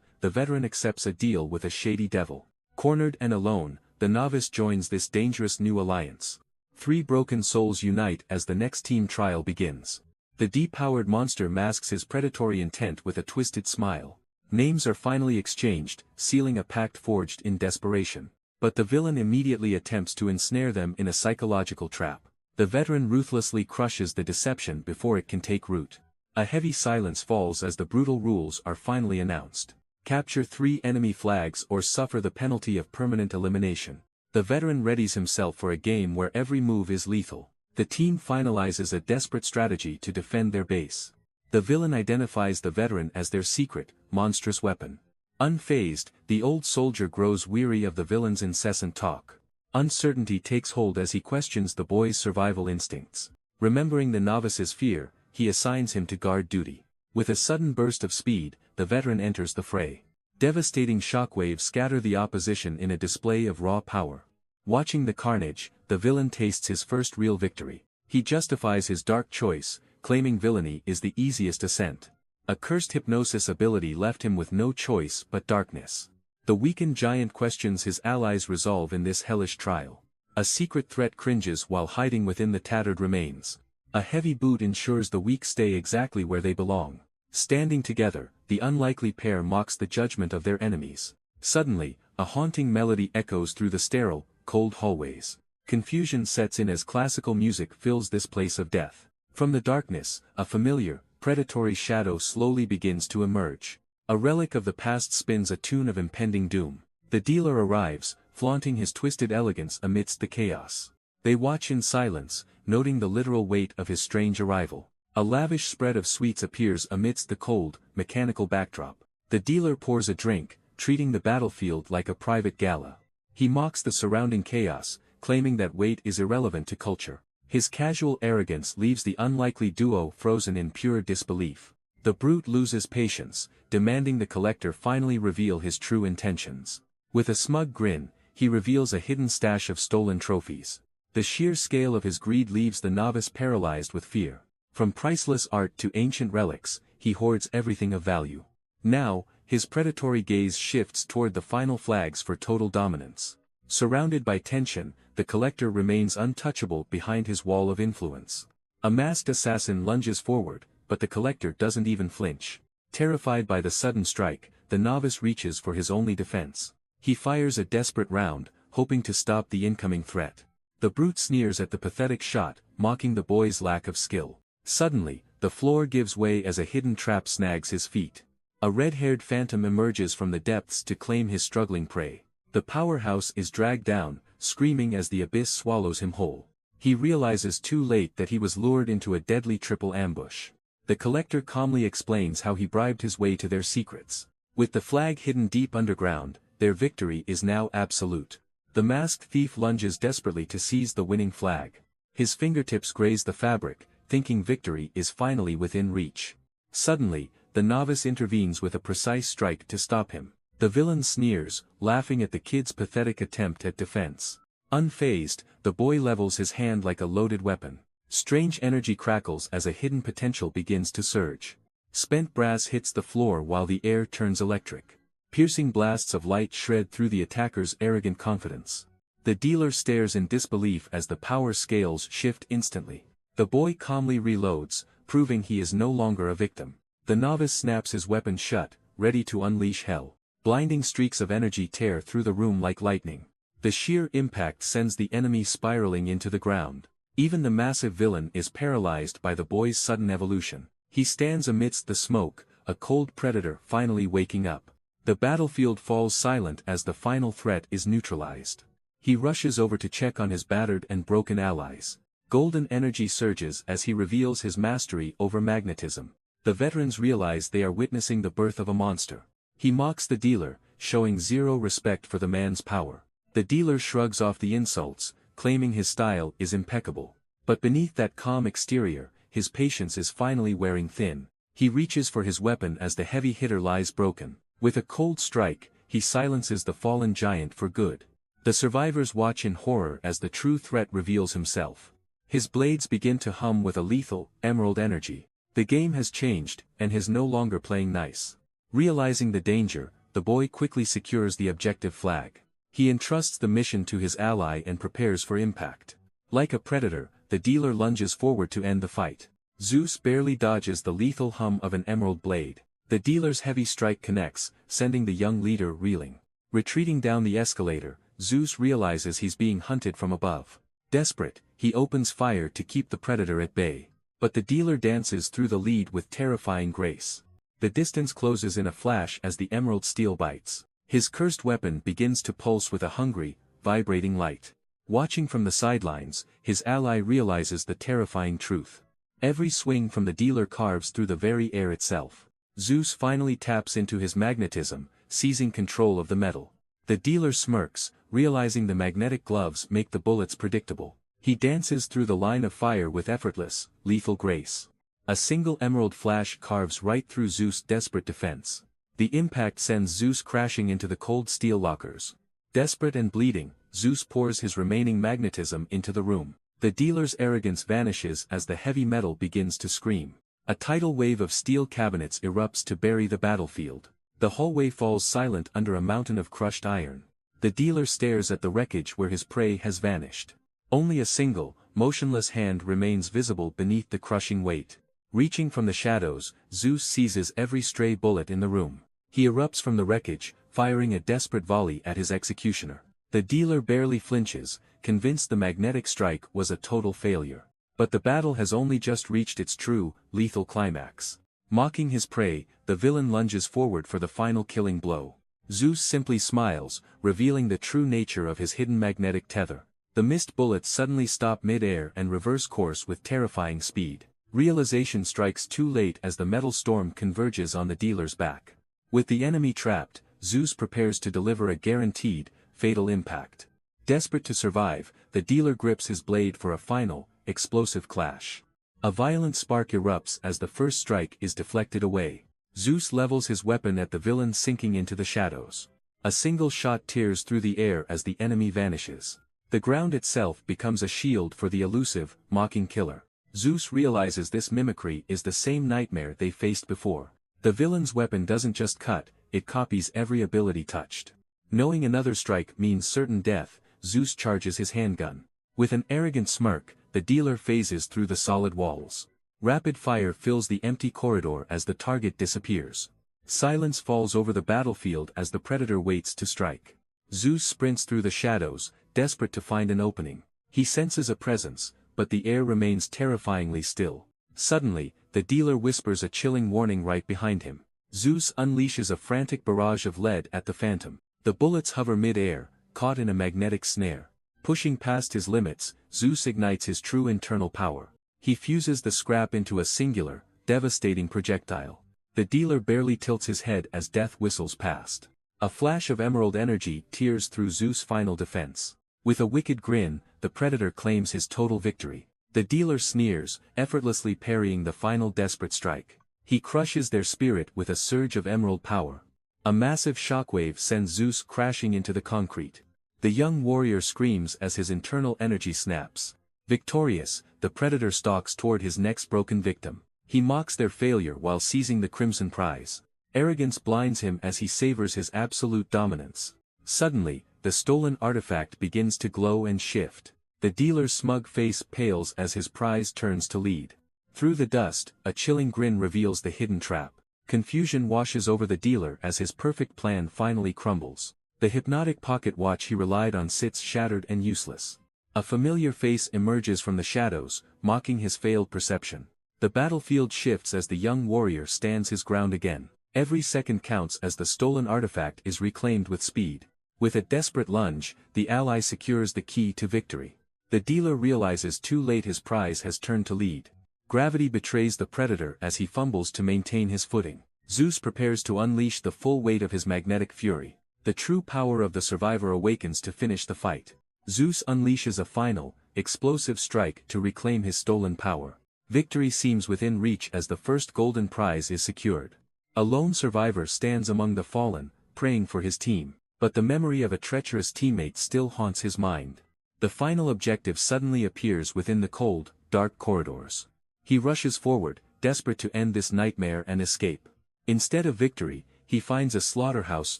A: the veteran accepts a deal with a shady devil. Cornered and alone, the novice joins this dangerous new alliance. 3 broken souls unite as the next team trial begins. The depowered monster masks his predatory intent with a twisted smile. Names are finally exchanged, sealing a pact forged in desperation. But the villain immediately attempts to ensnare them in a psychological trap. The veteran ruthlessly crushes the deception before it can take root. A heavy silence falls as the brutal rules are finally announced. Capture 3 enemy flags or suffer the penalty of permanent elimination. The veteran readies himself for a game where every move is lethal. The team finalizes a desperate strategy to defend their base. The villain identifies the veteran as their secret, monstrous weapon. Unfazed, the old soldier grows weary of the villain's incessant talk. Uncertainty takes hold as he questions the boy's survival instincts. Remembering the novice's fear, he assigns him to guard duty. With a sudden burst of speed, the veteran enters the fray. Devastating shockwaves scatter the opposition in a display of raw power. Watching the carnage, the villain tastes his first real victory. He justifies his dark choice, claiming villainy is the easiest ascent. A cursed hypnosis ability left him with no choice but darkness. The weakened giant questions his allies' resolve in this hellish trial. A secret threat cringes while hiding within the tattered remains. A heavy boot ensures the weak stay exactly where they belong. Standing together, the unlikely pair mocks the judgment of their enemies. Suddenly, a haunting melody echoes through the sterile, cold hallways. Confusion sets in as classical music fills this place of death. From the darkness, a familiar, predatory shadow slowly begins to emerge. A relic of the past spins a tune of impending doom. The dealer arrives, flaunting his twisted elegance amidst the chaos. They watch in silence, noting the literal weight of his strange arrival. A lavish spread of sweets appears amidst the cold, mechanical backdrop. The dealer pours a drink, treating the battlefield like a private gala. He mocks the surrounding chaos, claiming that weight is irrelevant to culture. His casual arrogance leaves the unlikely duo frozen in pure disbelief. The brute loses patience, demanding the collector finally reveal his true intentions. With a smug grin, he reveals a hidden stash of stolen trophies. The sheer scale of his greed leaves the novice paralyzed with fear. From priceless art to ancient relics, he hoards everything of value. Now, his predatory gaze shifts toward the final flags for total dominance. Surrounded by tension, the collector remains untouchable behind his wall of influence. A masked assassin lunges forward, but the collector doesn't even flinch. Terrified by the sudden strike, the novice reaches for his only defense. He fires a desperate round, hoping to stop the incoming threat. The brute sneers at the pathetic shot, mocking the boy's lack of skill. Suddenly, the floor gives way as a hidden trap snags his feet. A red-haired phantom emerges from the depths to claim his struggling prey. The powerhouse is dragged down, screaming as the abyss swallows him whole. He realizes too late that he was lured into a deadly triple ambush. The collector calmly explains how he bribed his way to their secrets. With the flag hidden deep underground, their victory is now absolute. The masked thief lunges desperately to seize the winning flag. His fingertips graze the fabric, thinking victory is finally within reach. Suddenly, the novice intervenes with a precise strike to stop him. The villain sneers, laughing at the kid's pathetic attempt at defense. Unfazed, the boy levels his hand like a loaded weapon. Strange energy crackles as a hidden potential begins to surge. Spent brass hits the floor while the air turns electric. Piercing blasts of light shred through the attacker's arrogant confidence. The dealer stares in disbelief as the power scales shift instantly. The boy calmly reloads, proving he is no longer a victim. The novice snaps his weapon shut, ready to unleash hell. Blinding streaks of energy tear through the room like lightning. The sheer impact sends the enemy spiraling into the ground. Even the massive villain is paralyzed by the boy's sudden evolution. He stands amidst the smoke, a cold predator finally waking up. The battlefield falls silent as the final threat is neutralized. He rushes over to check on his battered and broken allies. Golden energy surges as he reveals his mastery over magnetism. The veterans realize they are witnessing the birth of a monster. He mocks the dealer, showing zero respect for the man's power. The dealer shrugs off the insults, claiming his style is impeccable. But beneath that calm exterior, his patience is finally wearing thin. He reaches for his weapon as the heavy hitter lies broken. With a cold strike, he silences the fallen giant for good. The survivors watch in horror as the true threat reveals himself. His blades begin to hum with a lethal, emerald energy. The game has changed, and is no longer playing nice. Realizing the danger, the boy quickly secures the objective flag. He entrusts the mission to his ally and prepares for impact. Like a predator, the dealer lunges forward to end the fight. Zeus barely dodges the lethal hum of an emerald blade. The dealer's heavy strike connects, sending the young leader reeling. Retreating down the escalator, Zeus realizes he's being hunted from above. Desperate, he opens fire to keep the predator at bay. But the dealer dances through the lead with terrifying grace. The distance closes in a flash as the emerald steel bites. His cursed weapon begins to pulse with a hungry, vibrating light. Watching from the sidelines, his ally realizes the terrifying truth. Every swing from the dealer carves through the very air itself. Zeus finally taps into his magnetism, seizing control of the metal. The dealer smirks, realizing the magnetic gloves make the bullets predictable. He dances through the line of fire with effortless, lethal grace. A single emerald flash carves right through Zeus' desperate defense. The impact sends Zeus crashing into the cold steel lockers. Desperate and bleeding, Zeus pours his remaining magnetism into the room. The dealer's arrogance vanishes as the heavy metal begins to scream. A tidal wave of steel cabinets erupts to bury the battlefield. The hallway falls silent under a mountain of crushed iron. The dealer stares at the wreckage where his prey has vanished. Only a single, motionless hand remains visible beneath the crushing weight. Reaching from the shadows, Zeus seizes every stray bullet in the room. He erupts from the wreckage, firing a desperate volley at his executioner. The dealer barely flinches, convinced the magnetic strike was a total failure. But the battle has only just reached its true, lethal climax. Mocking his prey, the villain lunges forward for the final killing blow. Zeus simply smiles, revealing the true nature of his hidden magnetic tether. The missed bullets suddenly stop mid-air and reverse course with terrifying speed. Realization strikes too late as the metal storm converges on the dealer's back. With the enemy trapped, Zeus prepares to deliver a guaranteed, fatal impact. Desperate to survive, the dealer grips his blade for a final, explosive clash. A violent spark erupts as the first strike is deflected away. Zeus levels his weapon at the villain sinking into the shadows. A single shot tears through the air as the enemy vanishes. The ground itself becomes a shield for the elusive, mocking killer. Zeus realizes this mimicry is the same nightmare they faced before. The villain's weapon doesn't just cut, it copies every ability touched. Knowing another strike means certain death, Zeus charges his handgun. With an arrogant smirk, the dealer phases through the solid walls. Rapid fire fills the empty corridor as the target disappears. Silence falls over the battlefield as the predator waits to strike. Zeus sprints through the shadows, desperate to find an opening. He senses a presence, but the air remains terrifyingly still. Suddenly, the dealer whispers a chilling warning right behind him. Zeus unleashes a frantic barrage of lead at the phantom. The bullets hover mid-air, caught in a magnetic snare. Pushing past his limits, Zeus ignites his true internal power. He fuses the scrap into a singular, devastating projectile. The dealer barely tilts his head as death whistles past. A flash of emerald energy tears through Zeus' final defense. With a wicked grin, the predator claims his total victory. The dealer sneers, effortlessly parrying the final desperate strike. He crushes their spirit with a surge of emerald power. A massive shockwave sends Zeus crashing into the concrete. The young warrior screams as his internal energy snaps. Victorious, the predator stalks toward his next broken victim. He mocks their failure while seizing the crimson prize. Arrogance blinds him as he savors his absolute dominance. Suddenly, the stolen artifact begins to glow and shift. The dealer's smug face pales as his prize turns to lead. Through the dust, a chilling grin reveals the hidden trap. Confusion washes over the dealer as his perfect plan finally crumbles. The hypnotic pocket watch he relied on sits shattered and useless. A familiar face emerges from the shadows, mocking his failed perception. The battlefield shifts as the young warrior stands his ground again. Every second counts as the stolen artifact is reclaimed with speed. With a desperate lunge, the ally secures the key to victory. The dealer realizes too late his prize has turned to lead. Gravity betrays the predator as he fumbles to maintain his footing. Zeus prepares to unleash the full weight of his magnetic fury. The true power of the survivor awakens to finish the fight. Zeus unleashes a final, explosive strike to reclaim his stolen power. Victory seems within reach as the first golden prize is secured. A lone survivor stands among the fallen, praying for his team, but the memory of a treacherous teammate still haunts his mind. The final objective suddenly appears within the cold, dark corridors. He rushes forward, desperate to end this nightmare and escape. Instead of victory, he finds a slaughterhouse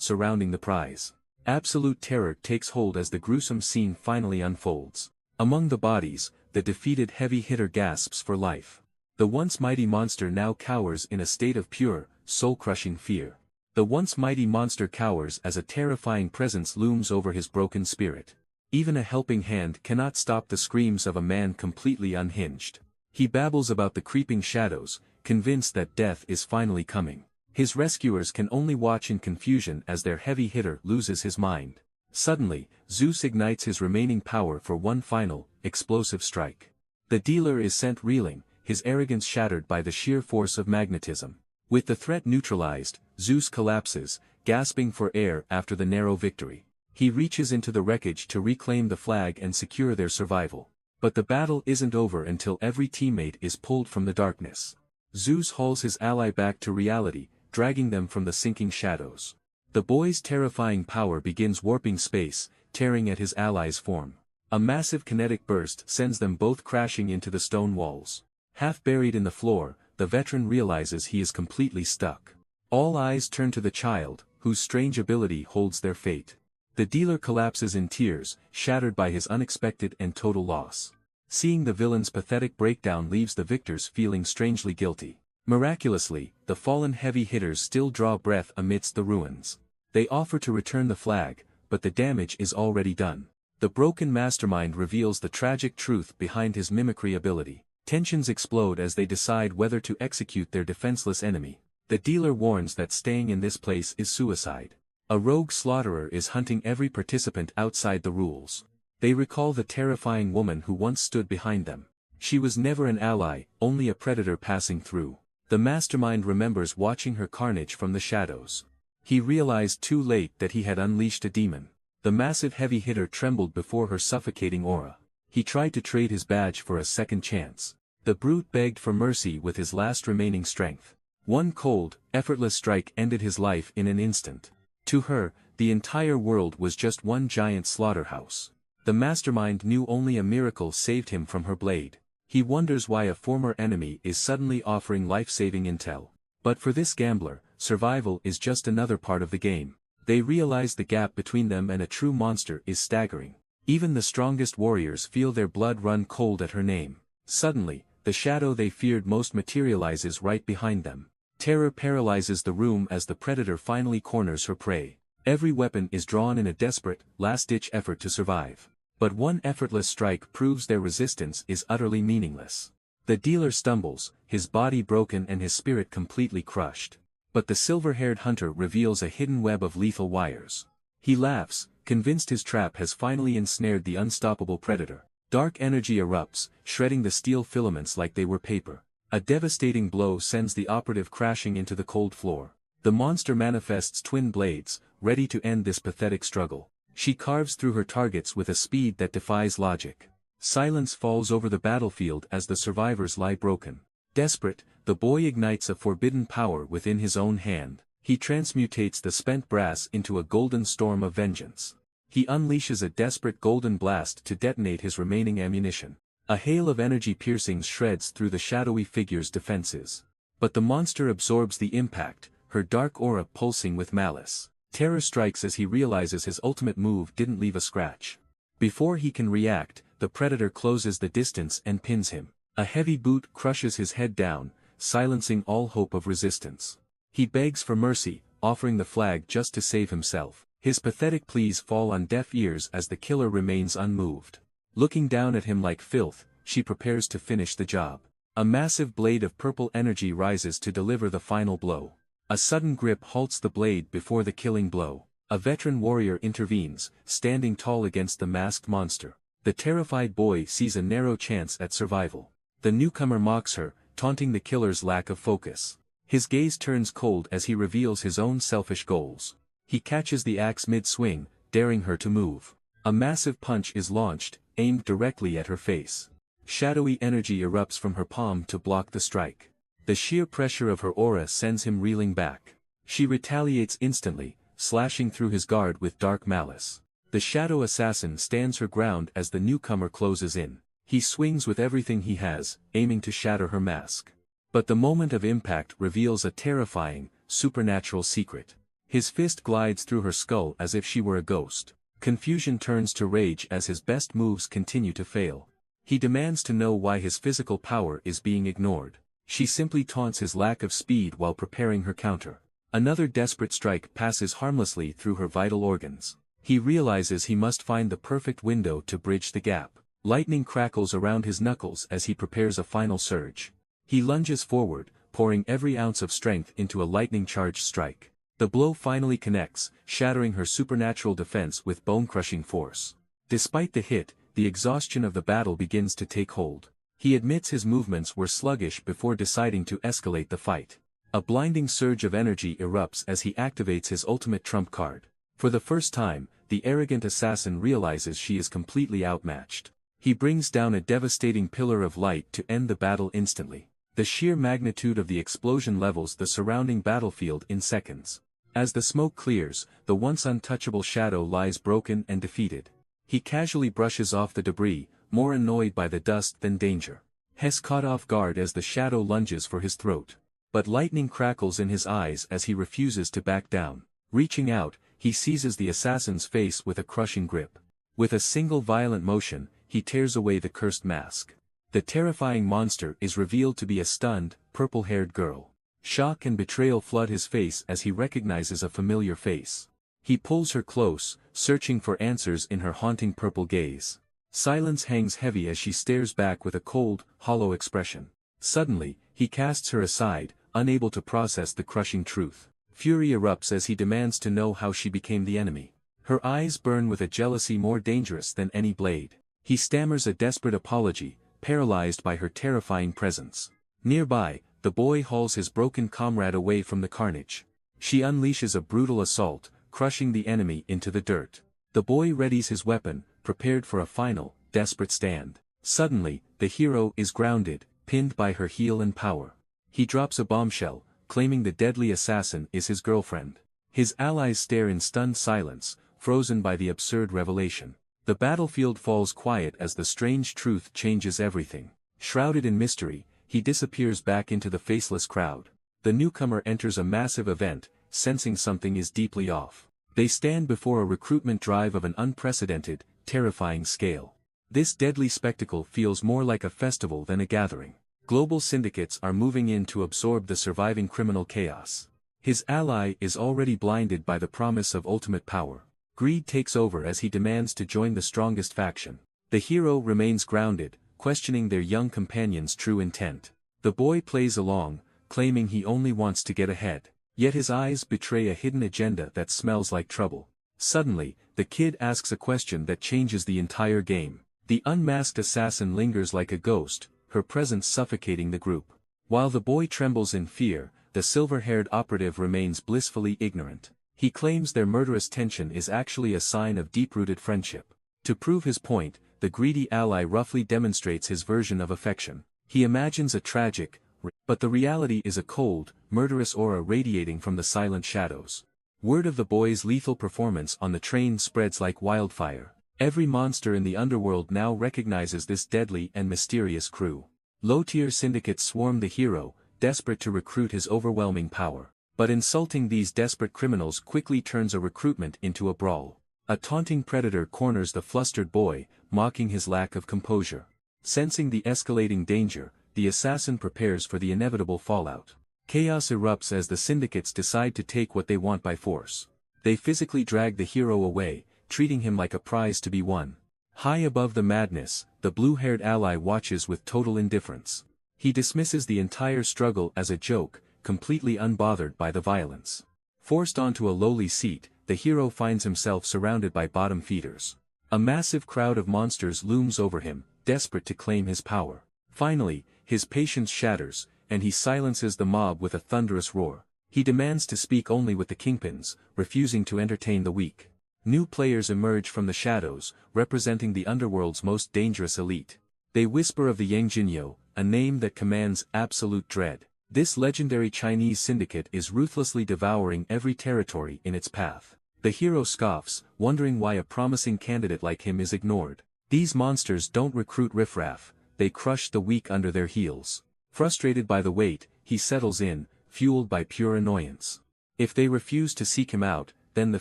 A: surrounding the prize. Absolute terror takes hold as the gruesome scene finally unfolds. Among the bodies, the defeated heavy hitter gasps for life. The once mighty monster now cowers in a state of pure, soul-crushing fear. The once mighty monster cowers as a terrifying presence looms over his broken spirit. Even a helping hand cannot stop the screams of a man completely unhinged. He babbles about the creeping shadows, convinced that death is finally coming. His rescuers can only watch in confusion as their heavy hitter loses his mind. Suddenly, Zeus ignites his remaining power for one final, explosive strike. The dealer is sent reeling, his arrogance shattered by the sheer force of magnetism. With the threat neutralized, Zeus collapses, gasping for air after the narrow victory. He reaches into the wreckage to reclaim the flag and secure their survival. But the battle isn't over until every teammate is pulled from the darkness. Zeus hauls his ally back to reality, dragging them from the sinking shadows. The boy's terrifying power begins warping space, tearing at his ally's form. A massive kinetic burst sends them both crashing into the stone walls. Half buried in the floor, the veteran realizes he is completely stuck. All eyes turn to the child, whose strange ability holds their fate. The dealer collapses in tears, shattered by his unexpected and total loss. Seeing the villain's pathetic breakdown leaves the victors feeling strangely guilty. Miraculously, the fallen heavy hitters still draw breath amidst the ruins. They offer to return the flag, but the damage is already done. The broken mastermind reveals the tragic truth behind his mimicry ability. Tensions explode as they decide whether to execute their defenseless enemy. The dealer warns that staying in this place is suicide. A rogue slaughterer is hunting every participant outside the rules. They recall the terrifying woman who once stood behind them. She was never an ally, only a predator passing through. The mastermind remembers watching her carnage from the shadows. He realized too late that he had unleashed a demon. The massive heavy hitter trembled before her suffocating aura. He tried to trade his badge for a second chance. The brute begged for mercy with his last remaining strength. One cold, effortless strike ended his life in an instant. To her, the entire world was just one giant slaughterhouse. The mastermind knew only a miracle saved him from her blade. He wonders why a former enemy is suddenly offering life-saving intel. But for this gambler, survival is just another part of the game. They realize the gap between them and a true monster is staggering. Even the strongest warriors feel their blood run cold at her name. Suddenly, the shadow they feared most materializes right behind them. Terror paralyzes the room as the predator finally corners her prey. Every weapon is drawn in a desperate, last-ditch effort to survive. But one effortless strike proves their resistance is utterly meaningless. The dealer stumbles, his body broken and his spirit completely crushed. But the silver-haired hunter reveals a hidden web of lethal wires. He laughs, convinced his trap has finally ensnared the unstoppable predator. Dark energy erupts, shredding the steel filaments like they were paper. A devastating blow sends the operative crashing into the cold floor. The monster manifests twin blades, ready to end this pathetic struggle. She carves through her targets with a speed that defies logic. Silence falls over the battlefield as the survivors lie broken. Desperate, the boy ignites a forbidden power within his own hand. He transmutates the spent brass into a golden storm of vengeance. He unleashes a desperate golden blast to detonate his remaining ammunition. A hail of energy piercings shreds through the shadowy figure's defenses. But the monster absorbs the impact, her dark aura pulsing with malice. Terror strikes as he realizes his ultimate move didn't leave a scratch. Before he can react, the predator closes the distance and pins him. A heavy boot crushes his head down, silencing all hope of resistance. He begs for mercy, offering the flag just to save himself. His pathetic pleas fall on deaf ears as the killer remains unmoved. Looking down at him like filth, she prepares to finish the job. A massive blade of purple energy rises to deliver the final blow. A sudden grip halts the blade before the killing blow. A veteran warrior intervenes, standing tall against the masked monster. The terrified boy sees a narrow chance at survival. The newcomer mocks her, taunting the killer's lack of focus. His gaze turns cold as he reveals his own selfish goals. He catches the axe mid-swing, daring her to move. A massive punch is launched, aimed directly at her face. Shadowy energy erupts from her palm to block the strike. The sheer pressure of her aura sends him reeling back. She retaliates instantly, slashing through his guard with dark malice. The shadow assassin stands her ground as the newcomer closes in. He swings with everything he has, aiming to shatter her mask. But the moment of impact reveals a terrifying, supernatural secret. His fist glides through her skull as if she were a ghost. Confusion turns to rage as his best moves continue to fail. He demands to know why his physical power is being ignored. She simply taunts his lack of speed while preparing her counter. Another desperate strike passes harmlessly through her vital organs. He realizes he must find the perfect window to bridge the gap. Lightning crackles around his knuckles as he prepares a final surge. He lunges forward, pouring every ounce of strength into a lightning-charged strike. The blow finally connects, shattering her supernatural defense with bone-crushing force. Despite the hit, the exhaustion of the battle begins to take hold. He admits his movements were sluggish before deciding to escalate the fight. A blinding surge of energy erupts as he activates his ultimate trump card. For the first time, the arrogant assassin realizes she is completely outmatched. He brings down a devastating pillar of light to end the battle instantly. The sheer magnitude of the explosion levels the surrounding battlefield in seconds. As the smoke clears, the once untouchable shadow lies broken and defeated. He casually brushes off the debris, more annoyed by the dust than danger. Hess caught off guard as the shadow lunges for his throat. But lightning crackles in his eyes as he refuses to back down. Reaching out, he seizes the assassin's face with a crushing grip. With a single violent motion, he tears away the cursed mask. The terrifying monster is revealed to be a stunned, purple-haired girl. Shock and betrayal flood his face as he recognizes a familiar face. He pulls her close, searching for answers in her haunting purple gaze. Silence hangs heavy as she stares back with a cold, hollow expression. Suddenly, he casts her aside, unable to process the crushing truth. Fury erupts as he demands to know how she became the enemy. Her eyes burn with a jealousy more dangerous than any blade. He stammers a desperate apology, paralyzed by her terrifying presence. Nearby, the boy hauls his broken comrade away from the carnage. She unleashes a brutal assault, crushing the enemy into the dirt. The boy readies his weapon, prepared for a final, desperate stand. Suddenly, the hero is grounded, pinned by her heel and power. He drops a bombshell, claiming the deadly assassin is his girlfriend. His allies stare in stunned silence, frozen by the absurd revelation. The battlefield falls quiet as the strange truth changes everything. Shrouded in mystery, he disappears back into the faceless crowd. The newcomer enters a massive event, sensing something is deeply off. They stand before a recruitment drive of an unprecedented, terrifying scale. This deadly spectacle feels more like a festival than a gathering. Global syndicates are moving in to absorb the surviving criminal chaos. His ally is already blinded by the promise of ultimate power. Greed takes over as he demands to join the strongest faction. The hero remains grounded, questioning their young companion's true intent. The boy plays along, claiming he only wants to get ahead. Yet his eyes betray a hidden agenda that smells like trouble. Suddenly, the kid asks a question that changes the entire game. The unmasked assassin lingers like a ghost, her presence suffocating the group. While the boy trembles in fear, the silver-haired operative remains blissfully ignorant. He claims their murderous tension is actually a sign of deep-rooted friendship. To prove his point, the greedy ally roughly demonstrates his version of affection. He imagines a tragic, but the reality is a cold, murderous aura radiating from the silent shadows. Word of the boy's lethal performance on the train spreads like wildfire. Every monster in the underworld now recognizes this deadly and mysterious crew. Low-tier syndicates swarm the hero, desperate to recruit his overwhelming power. But insulting these desperate criminals quickly turns a recruitment into a brawl. A taunting predator corners the flustered boy, mocking his lack of composure. Sensing the escalating danger, the assassin prepares for the inevitable fallout. Chaos erupts as the syndicates decide to take what they want by force. They physically drag the hero away, treating him like a prize to be won. High above the madness, the blue-haired ally watches with total indifference. He dismisses the entire struggle as a joke, completely unbothered by the violence. Forced onto a lowly seat, the hero finds himself surrounded by bottom feeders. A massive crowd of monsters looms over him, desperate to claim his power. Finally, his patience shatters, and he silences the mob with a thunderous roar. He demands to speak only with the kingpins, refusing to entertain the weak. New players emerge from the shadows, representing the underworld's most dangerous elite. They whisper of the Yangjinyo, a name that commands absolute dread. This legendary Chinese syndicate is ruthlessly devouring every territory in its path. The hero scoffs, wondering why a promising candidate like him is ignored. These monsters don't recruit riffraff, they crush the weak under their heels. Frustrated by the weight, he settles in, fueled by pure annoyance. If they refuse to seek him out, then the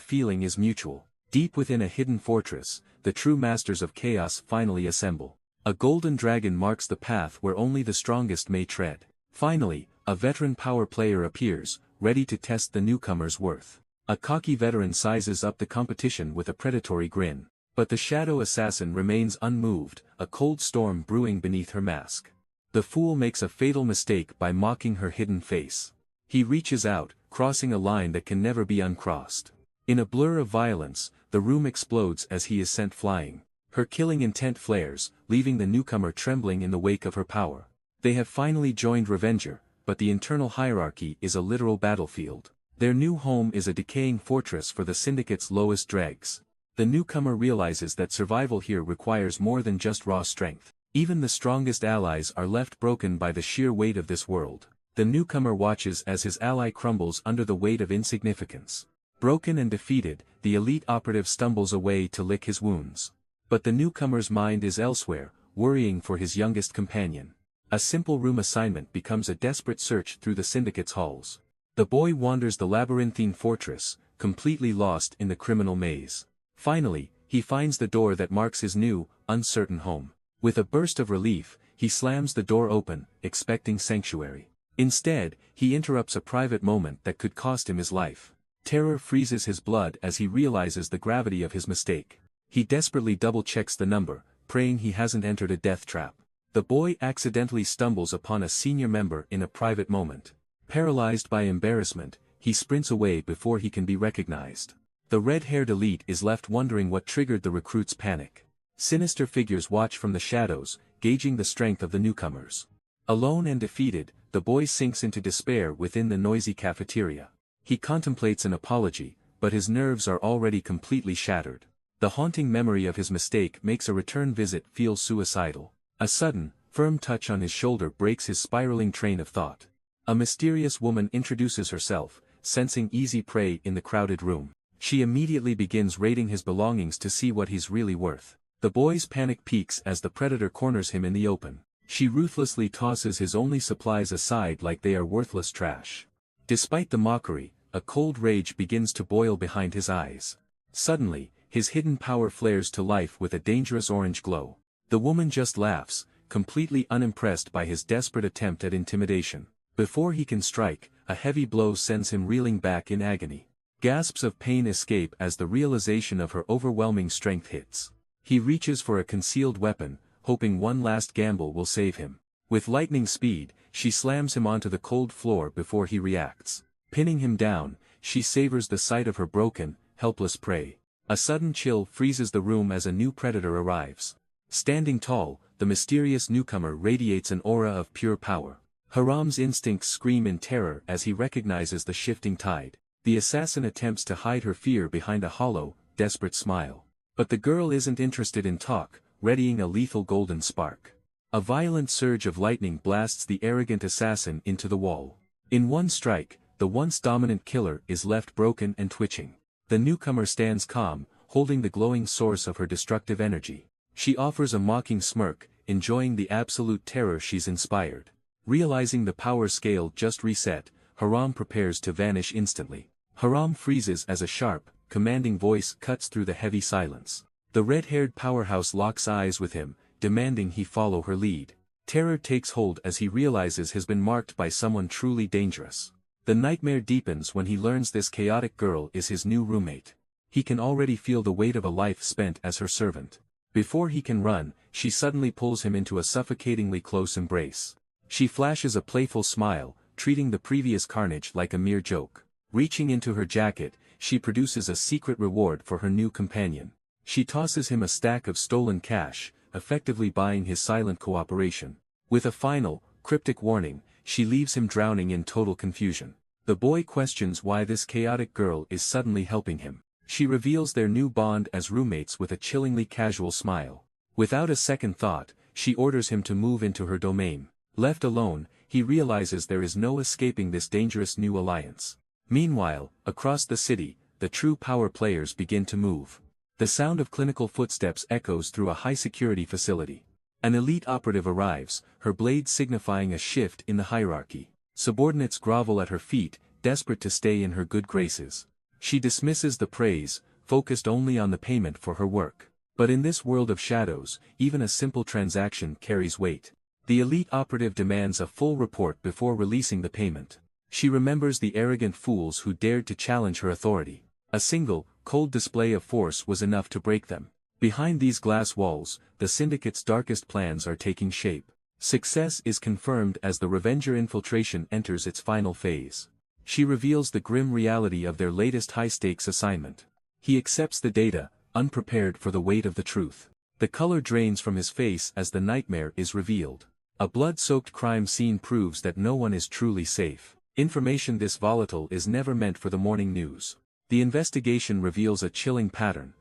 A: feeling is mutual. Deep within a hidden fortress, the true masters of chaos finally assemble. A golden dragon marks the path where only the strongest may tread. Finally, a veteran power player appears, ready to test the newcomer's worth. A cocky veteran sizes up the competition with a predatory grin. But the shadow assassin remains unmoved, a cold storm brewing beneath her mask. The fool makes a fatal mistake by mocking her hidden face. He reaches out, crossing a line that can never be uncrossed. In a blur of violence, the room explodes as he is sent flying. Her killing intent flares, leaving the newcomer trembling in the wake of her power. They have finally joined Revenger, but the internal hierarchy is a literal battlefield. Their new home is a decaying fortress for the syndicate's lowest dregs. The newcomer realizes that survival here requires more than just raw strength. Even the strongest allies are left broken by the sheer weight of this world. The newcomer watches as his ally crumbles under the weight of insignificance. Broken and defeated, the elite operative stumbles away to lick his wounds. But the newcomer's mind is elsewhere, worrying for his youngest companion. A simple room assignment becomes a desperate search through the syndicate's halls. The boy wanders the labyrinthine fortress, completely lost in the criminal maze. Finally, he finds the door that marks his new, uncertain home. With a burst of relief, he slams the door open, expecting sanctuary. Instead, he interrupts a private moment that could cost him his life. Terror freezes his blood as he realizes the gravity of his mistake. He desperately double-checks the number, praying he hasn't entered a death trap. The boy accidentally stumbles upon a senior member in a private moment. Paralyzed by embarrassment, he sprints away before he can be recognized. The red-haired elite is left wondering what triggered the recruit's panic. Sinister figures watch from the shadows, gauging the strength of the newcomers. Alone and defeated, the boy sinks into despair within the noisy cafeteria. He contemplates an apology, but his nerves are already completely shattered. The haunting memory of his mistake makes a return visit feel suicidal. A sudden, firm touch on his shoulder breaks his spiraling train of thought. A mysterious woman introduces herself, sensing easy prey in the crowded room. She immediately begins raiding his belongings to see what he's really worth. The boy's panic peaks as the predator corners him in the open. She ruthlessly tosses his only supplies aside like they are worthless trash. Despite the mockery, a cold rage begins to boil behind his eyes. Suddenly, his hidden power flares to life with a dangerous orange glow. The woman just laughs, completely unimpressed by his desperate attempt at intimidation. Before he can strike, a heavy blow sends him reeling back in agony. Gasps of pain escape as the realization of her overwhelming strength hits. He reaches for a concealed weapon, hoping one last gamble will save him. With lightning speed, she slams him onto the cold floor before he reacts. Pinning him down, she savors the sight of her broken, helpless prey. A sudden chill freezes the room as a new predator arrives. Standing tall, the mysterious newcomer radiates an aura of pure power. Haram's instincts scream in terror as he recognizes the shifting tide. The assassin attempts to hide her fear behind a hollow, desperate smile. But the girl isn't interested in talk, readying a lethal golden spark. A violent surge of lightning blasts the arrogant assassin into the wall. In one strike, the once dominant killer is left broken and twitching. The newcomer stands calm, holding the glowing source of her destructive energy. She offers a mocking smirk, enjoying the absolute terror she's inspired. Realizing the power scale just reset, Haram prepares to vanish instantly. Haram freezes as a sharp, commanding voice cuts through the heavy silence. The red-haired powerhouse locks eyes with him, demanding he follow her lead. Terror takes hold as he realizes he's been marked by someone truly dangerous. The nightmare deepens when he learns this chaotic girl is his new roommate. He can already feel the weight of a life spent as her servant. Before he can run, she suddenly pulls him into a suffocatingly close embrace. She flashes a playful smile, treating the previous carnage like a mere joke. Reaching into her jacket, she produces a secret reward for her new companion. She tosses him a stack of stolen cash, effectively buying his silent cooperation. With a final, cryptic warning, she leaves him drowning in total confusion. The boy questions why this chaotic girl is suddenly helping him. She reveals their new bond as roommates with a chillingly casual smile. Without a second thought, she orders him to move into her domain. Left alone, he realizes there is no escaping this dangerous new alliance. Meanwhile, across the city, the true power players begin to move. The sound of clinical footsteps echoes through a high-security facility. An elite operative arrives, her blade signifying a shift in the hierarchy. Subordinates grovel at her feet, desperate to stay in her good graces. She dismisses the praise, focused only on the payment for her work. But in this world of shadows, even a simple transaction carries weight. The elite operative demands a full report before releasing the payment. She remembers the arrogant fools who dared to challenge her authority. A single, cold display of force was enough to break them. Behind these glass walls, the syndicate's darkest plans are taking shape. Success is confirmed as the Revenger infiltration enters its final phase. She reveals the grim reality of their latest high-stakes assignment. He accepts the data, unprepared for the weight of the truth. The color drains from his face as the nightmare is revealed. A blood-soaked crime scene proves that no one is truly safe. Information this volatile is never meant for the morning news. The investigation reveals a chilling pattern.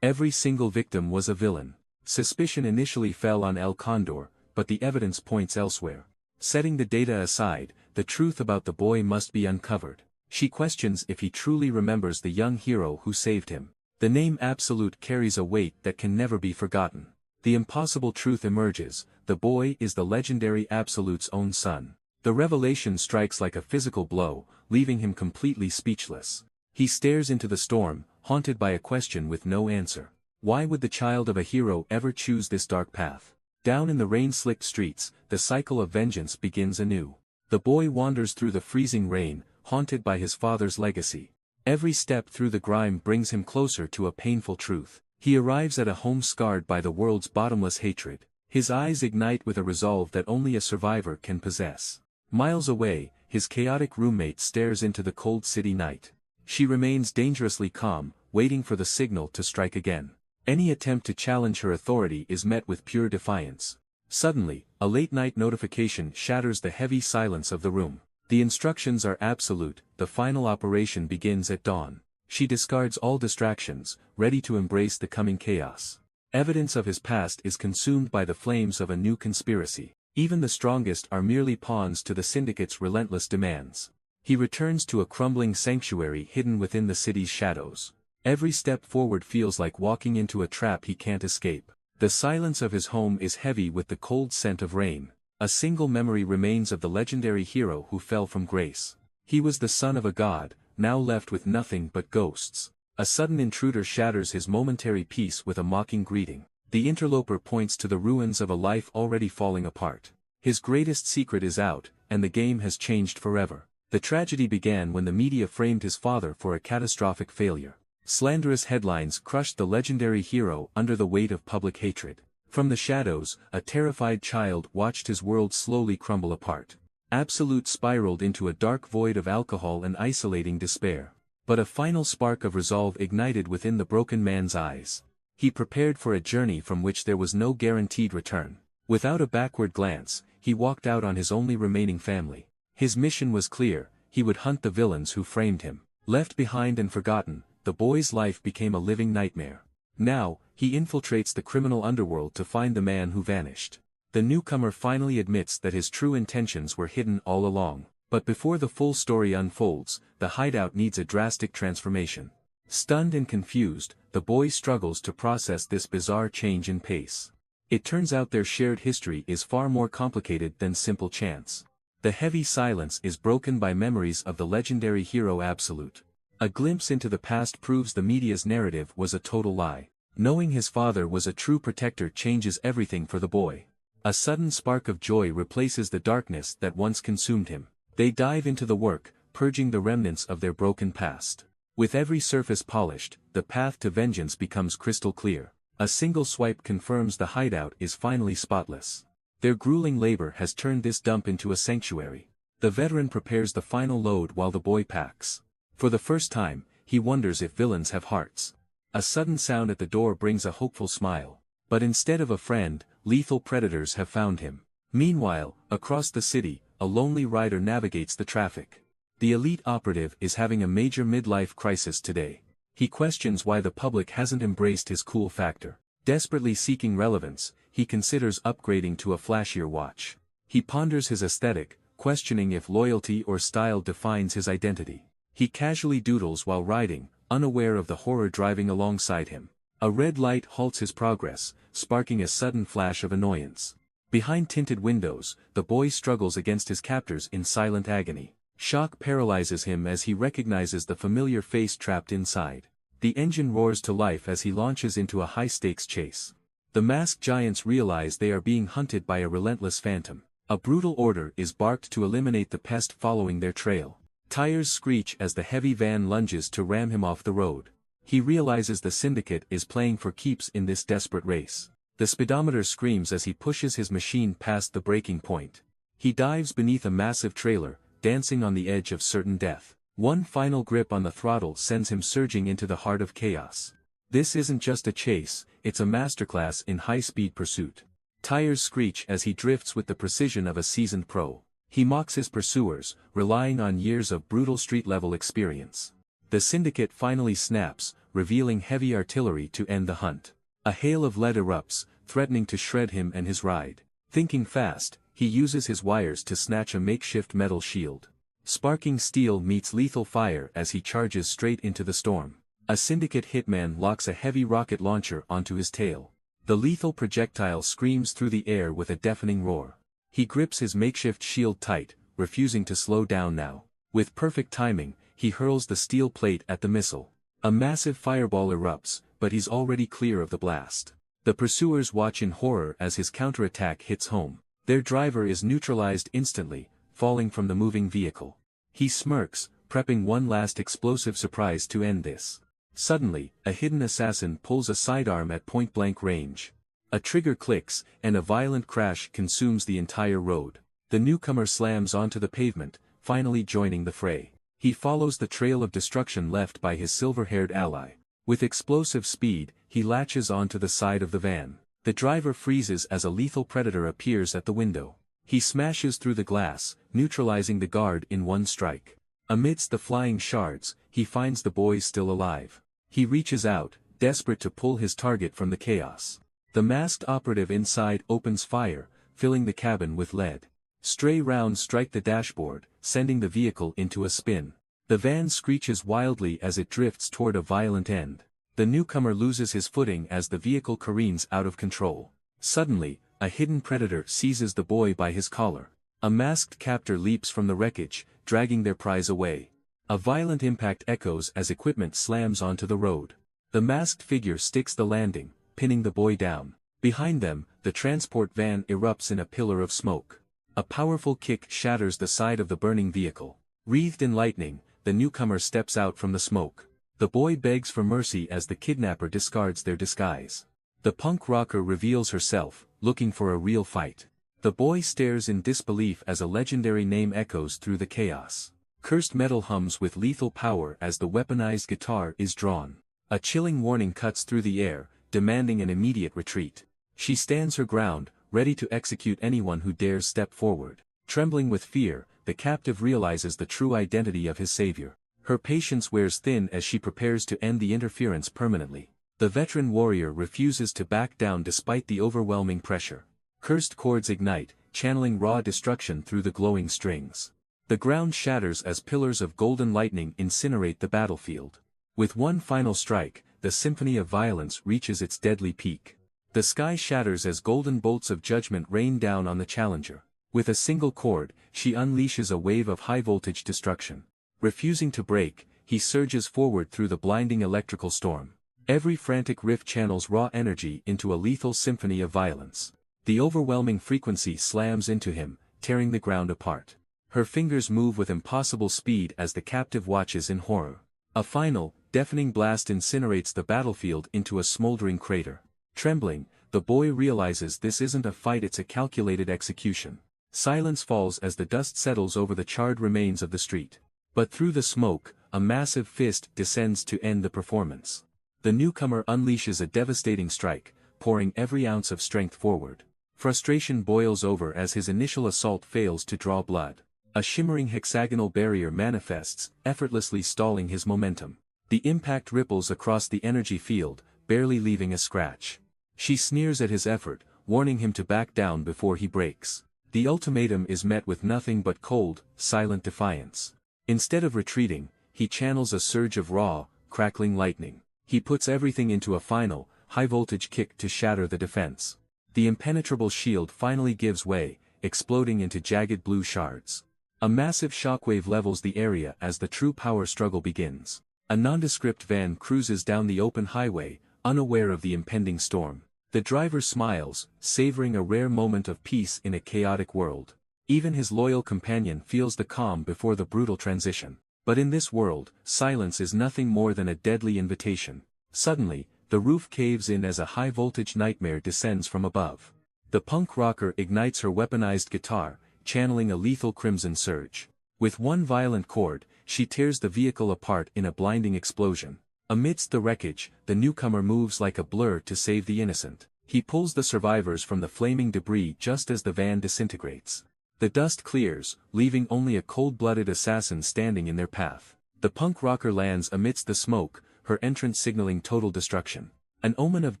A: Every single victim was a villain. Suspicion initially fell on El Condor, but the evidence points elsewhere. Setting the data aside, the truth about the boy must be uncovered. She questions if he truly remembers the young hero who saved him. The name Absolute carries a weight that can never be forgotten. The impossible truth emerges: the boy is the legendary Absolute's own son. The revelation strikes like a physical blow, leaving him completely speechless. He stares into the storm, haunted by a question with no answer. Why would the child of a hero ever choose this dark path? Down in the rain-slicked streets, the cycle of vengeance begins anew. The boy wanders through the freezing rain, haunted by his father's legacy. Every step through the grime brings him closer to a painful truth. He arrives at a home scarred by the world's bottomless hatred. His eyes ignite with a resolve that only a survivor can possess. Miles away, his chaotic roommate stares into the cold city night. She remains dangerously calm, waiting for the signal to strike again. Any attempt to challenge her authority is met with pure defiance. Suddenly, a late-night notification shatters the heavy silence of the room. The instructions are absolute: the final operation begins at dawn. She discards all distractions, ready to embrace the coming chaos. Evidence of his past is consumed by the flames of a new conspiracy. Even the strongest are merely pawns to the syndicate's relentless demands. He returns to a crumbling sanctuary hidden within the city's shadows. Every step forward feels like walking into a trap he can't escape. The silence of his home is heavy with the cold scent of rain. A single memory remains of the legendary hero who fell from grace. He was the son of a god, now left with nothing but ghosts. A sudden intruder shatters his momentary peace with a mocking greeting. The interloper points to the ruins of a life already falling apart. His greatest secret is out, and the game has changed forever. The tragedy began when the media framed his father for a catastrophic failure. Slanderous headlines crushed the legendary hero under the weight of public hatred. From the shadows, a terrified child watched his world slowly crumble apart. Absolute spiraled into a dark void of alcohol and isolating despair. But a final spark of resolve ignited within the broken man's eyes. He prepared for a journey from which there was no guaranteed return. Without a backward glance, he walked out on his only remaining family. His mission was clear: he would hunt the villains who framed him. Left behind and forgotten, the boy's life became a living nightmare. Now, he infiltrates the criminal underworld to find the man who vanished. The newcomer finally admits that his true intentions were hidden all along. But before the full story unfolds, the hideout needs a drastic transformation. Stunned and confused, the boy struggles to process this bizarre change in pace. It turns out their shared history is far more complicated than simple chance. The heavy silence is broken by memories of the legendary hero Absolute. A glimpse into the past proves the media's narrative was a total lie. Knowing his father was a true protector changes everything for the boy. A sudden spark of joy replaces the darkness that once consumed him. They dive into the work, purging the remnants of their broken past. With every surface polished, the path to vengeance becomes crystal clear. A single swipe confirms the hideout is finally spotless. Their grueling labor has turned this dump into a sanctuary. The veteran prepares the final load while the boy packs. For the first time, he wonders if villains have hearts. A sudden sound at the door brings a hopeful smile. But instead of a friend, lethal predators have found him. Meanwhile, across the city, a lonely rider navigates the traffic. The elite operative is having a major midlife crisis today. He questions why the public hasn't embraced his cool factor. Desperately seeking relevance, he considers upgrading to a flashier watch. He ponders his aesthetic, questioning if loyalty or style defines his identity. He casually doodles while riding, unaware of the horror driving alongside him. A red light halts his progress, sparking a sudden flash of annoyance. Behind tinted windows, the boy struggles against his captors in silent agony. Shock paralyzes him as he recognizes the familiar face trapped inside. The engine roars to life as he launches into a high-stakes chase. The masked giants realize they are being hunted by a relentless phantom. A brutal order is barked to eliminate the pest following their trail. Tires screech as the heavy van lunges to ram him off the road. He realizes the syndicate is playing for keeps in this desperate race. The speedometer screams as he pushes his machine past the breaking point. He dives beneath a massive trailer, dancing on the edge of certain death. One final grip on the throttle sends him surging into the heart of chaos. This isn't just a chase, it's a masterclass in high-speed pursuit. Tires screech as he drifts with the precision of a seasoned pro. He mocks his pursuers, relying on years of brutal street-level experience. The syndicate finally snaps, revealing heavy artillery to end the hunt. A hail of lead erupts, threatening to shred him and his ride. Thinking fast, he uses his wires to snatch a makeshift metal shield. Sparking steel meets lethal fire as he charges straight into the storm. A syndicate hitman locks a heavy rocket launcher onto his tail. The lethal projectile screams through the air with a deafening roar. He grips his makeshift shield tight, refusing to slow down now. With perfect timing, he hurls the steel plate at the missile. A massive fireball erupts, but he's already clear of the blast. The pursuers watch in horror as his counterattack hits home. Their driver is neutralized instantly, falling from the moving vehicle. He smirks, prepping one last explosive surprise to end this. Suddenly, a hidden assassin pulls a sidearm at point-blank range. A trigger clicks, and a violent crash consumes the entire road. The newcomer slams onto the pavement, finally joining the fray. He follows the trail of destruction left by his silver-haired ally. With explosive speed, he latches onto the side of the van. The driver freezes as a lethal predator appears at the window. He smashes through the glass, neutralizing the guard in one strike. Amidst the flying shards, he finds the boy still alive. He reaches out, desperate to pull his target from the chaos. The masked operative inside opens fire, filling the cabin with lead. Stray rounds strike the dashboard, sending the vehicle into a spin. The van screeches wildly as it drifts toward a violent end. The newcomer loses his footing as the vehicle careens out of control. Suddenly, a hidden predator seizes the boy by his collar. A masked captor leaps from the wreckage, dragging their prize away. A violent impact echoes as equipment slams onto the road. The masked figure sticks the landing, pinning the boy down. Behind them, the transport van erupts in a pillar of smoke. A powerful kick shatters the side of the burning vehicle. Wreathed in lightning, the newcomer steps out from the smoke. The boy begs for mercy as the kidnapper discards their disguise. The punk rocker reveals herself, looking for a real fight. The boy stares in disbelief as a legendary name echoes through the chaos. Cursed metal hums with lethal power as the weaponized guitar is drawn. A chilling warning cuts through the air, demanding an immediate retreat. She stands her ground, ready to execute anyone who dares step forward. Trembling with fear, the captive realizes the true identity of his savior. Her patience wears thin as she prepares to end the interference permanently. The veteran warrior refuses to back down despite the overwhelming pressure. Cursed cords ignite, channeling raw destruction through the glowing strings. The ground shatters as pillars of golden lightning incinerate the battlefield. With one final strike, the symphony of violence reaches its deadly peak. The sky shatters as golden bolts of judgment rain down on the challenger. With a single cord, she unleashes a wave of high-voltage destruction. Refusing to break, he surges forward through the blinding electrical storm. Every frantic rift channels raw energy into a lethal symphony of violence. The overwhelming frequency slams into him, tearing the ground apart. Her fingers move with impossible speed as the captive watches in horror. A final, deafening blast incinerates the battlefield into a smoldering crater. Trembling, the boy realizes this isn't a fight, it's a calculated execution. Silence falls as the dust settles over the charred remains of the street. But through the smoke, a massive fist descends to end the performance. The newcomer unleashes a devastating strike, pouring every ounce of strength forward. Frustration boils over as his initial assault fails to draw blood. A shimmering hexagonal barrier manifests, effortlessly stalling his momentum. The impact ripples across the energy field, barely leaving a scratch. She sneers at his effort, warning him to back down before he breaks. The ultimatum is met with nothing but cold, silent defiance. Instead of retreating, he channels a surge of raw, crackling lightning. He puts everything into a final, high-voltage kick to shatter the defense. The impenetrable shield finally gives way, exploding into jagged blue shards. A massive shockwave levels the area as the true power struggle begins. A nondescript van cruises down the open highway, unaware of the impending storm. The driver smiles, savoring a rare moment of peace in a chaotic world. Even his loyal companion feels the calm before the brutal transition. But in this world, silence is nothing more than a deadly invitation. Suddenly, the roof caves in as a high-voltage nightmare descends from above. The punk rocker ignites her weaponized guitar, channeling a lethal crimson surge. With one violent chord, she tears the vehicle apart in a blinding explosion. Amidst the wreckage, the newcomer moves like a blur to save the innocent. He pulls the survivors from the flaming debris just as the van disintegrates. The dust clears, leaving only a cold-blooded assassin standing in their path. The punk rocker lands amidst the smoke, her entrance signaling total destruction. An omen of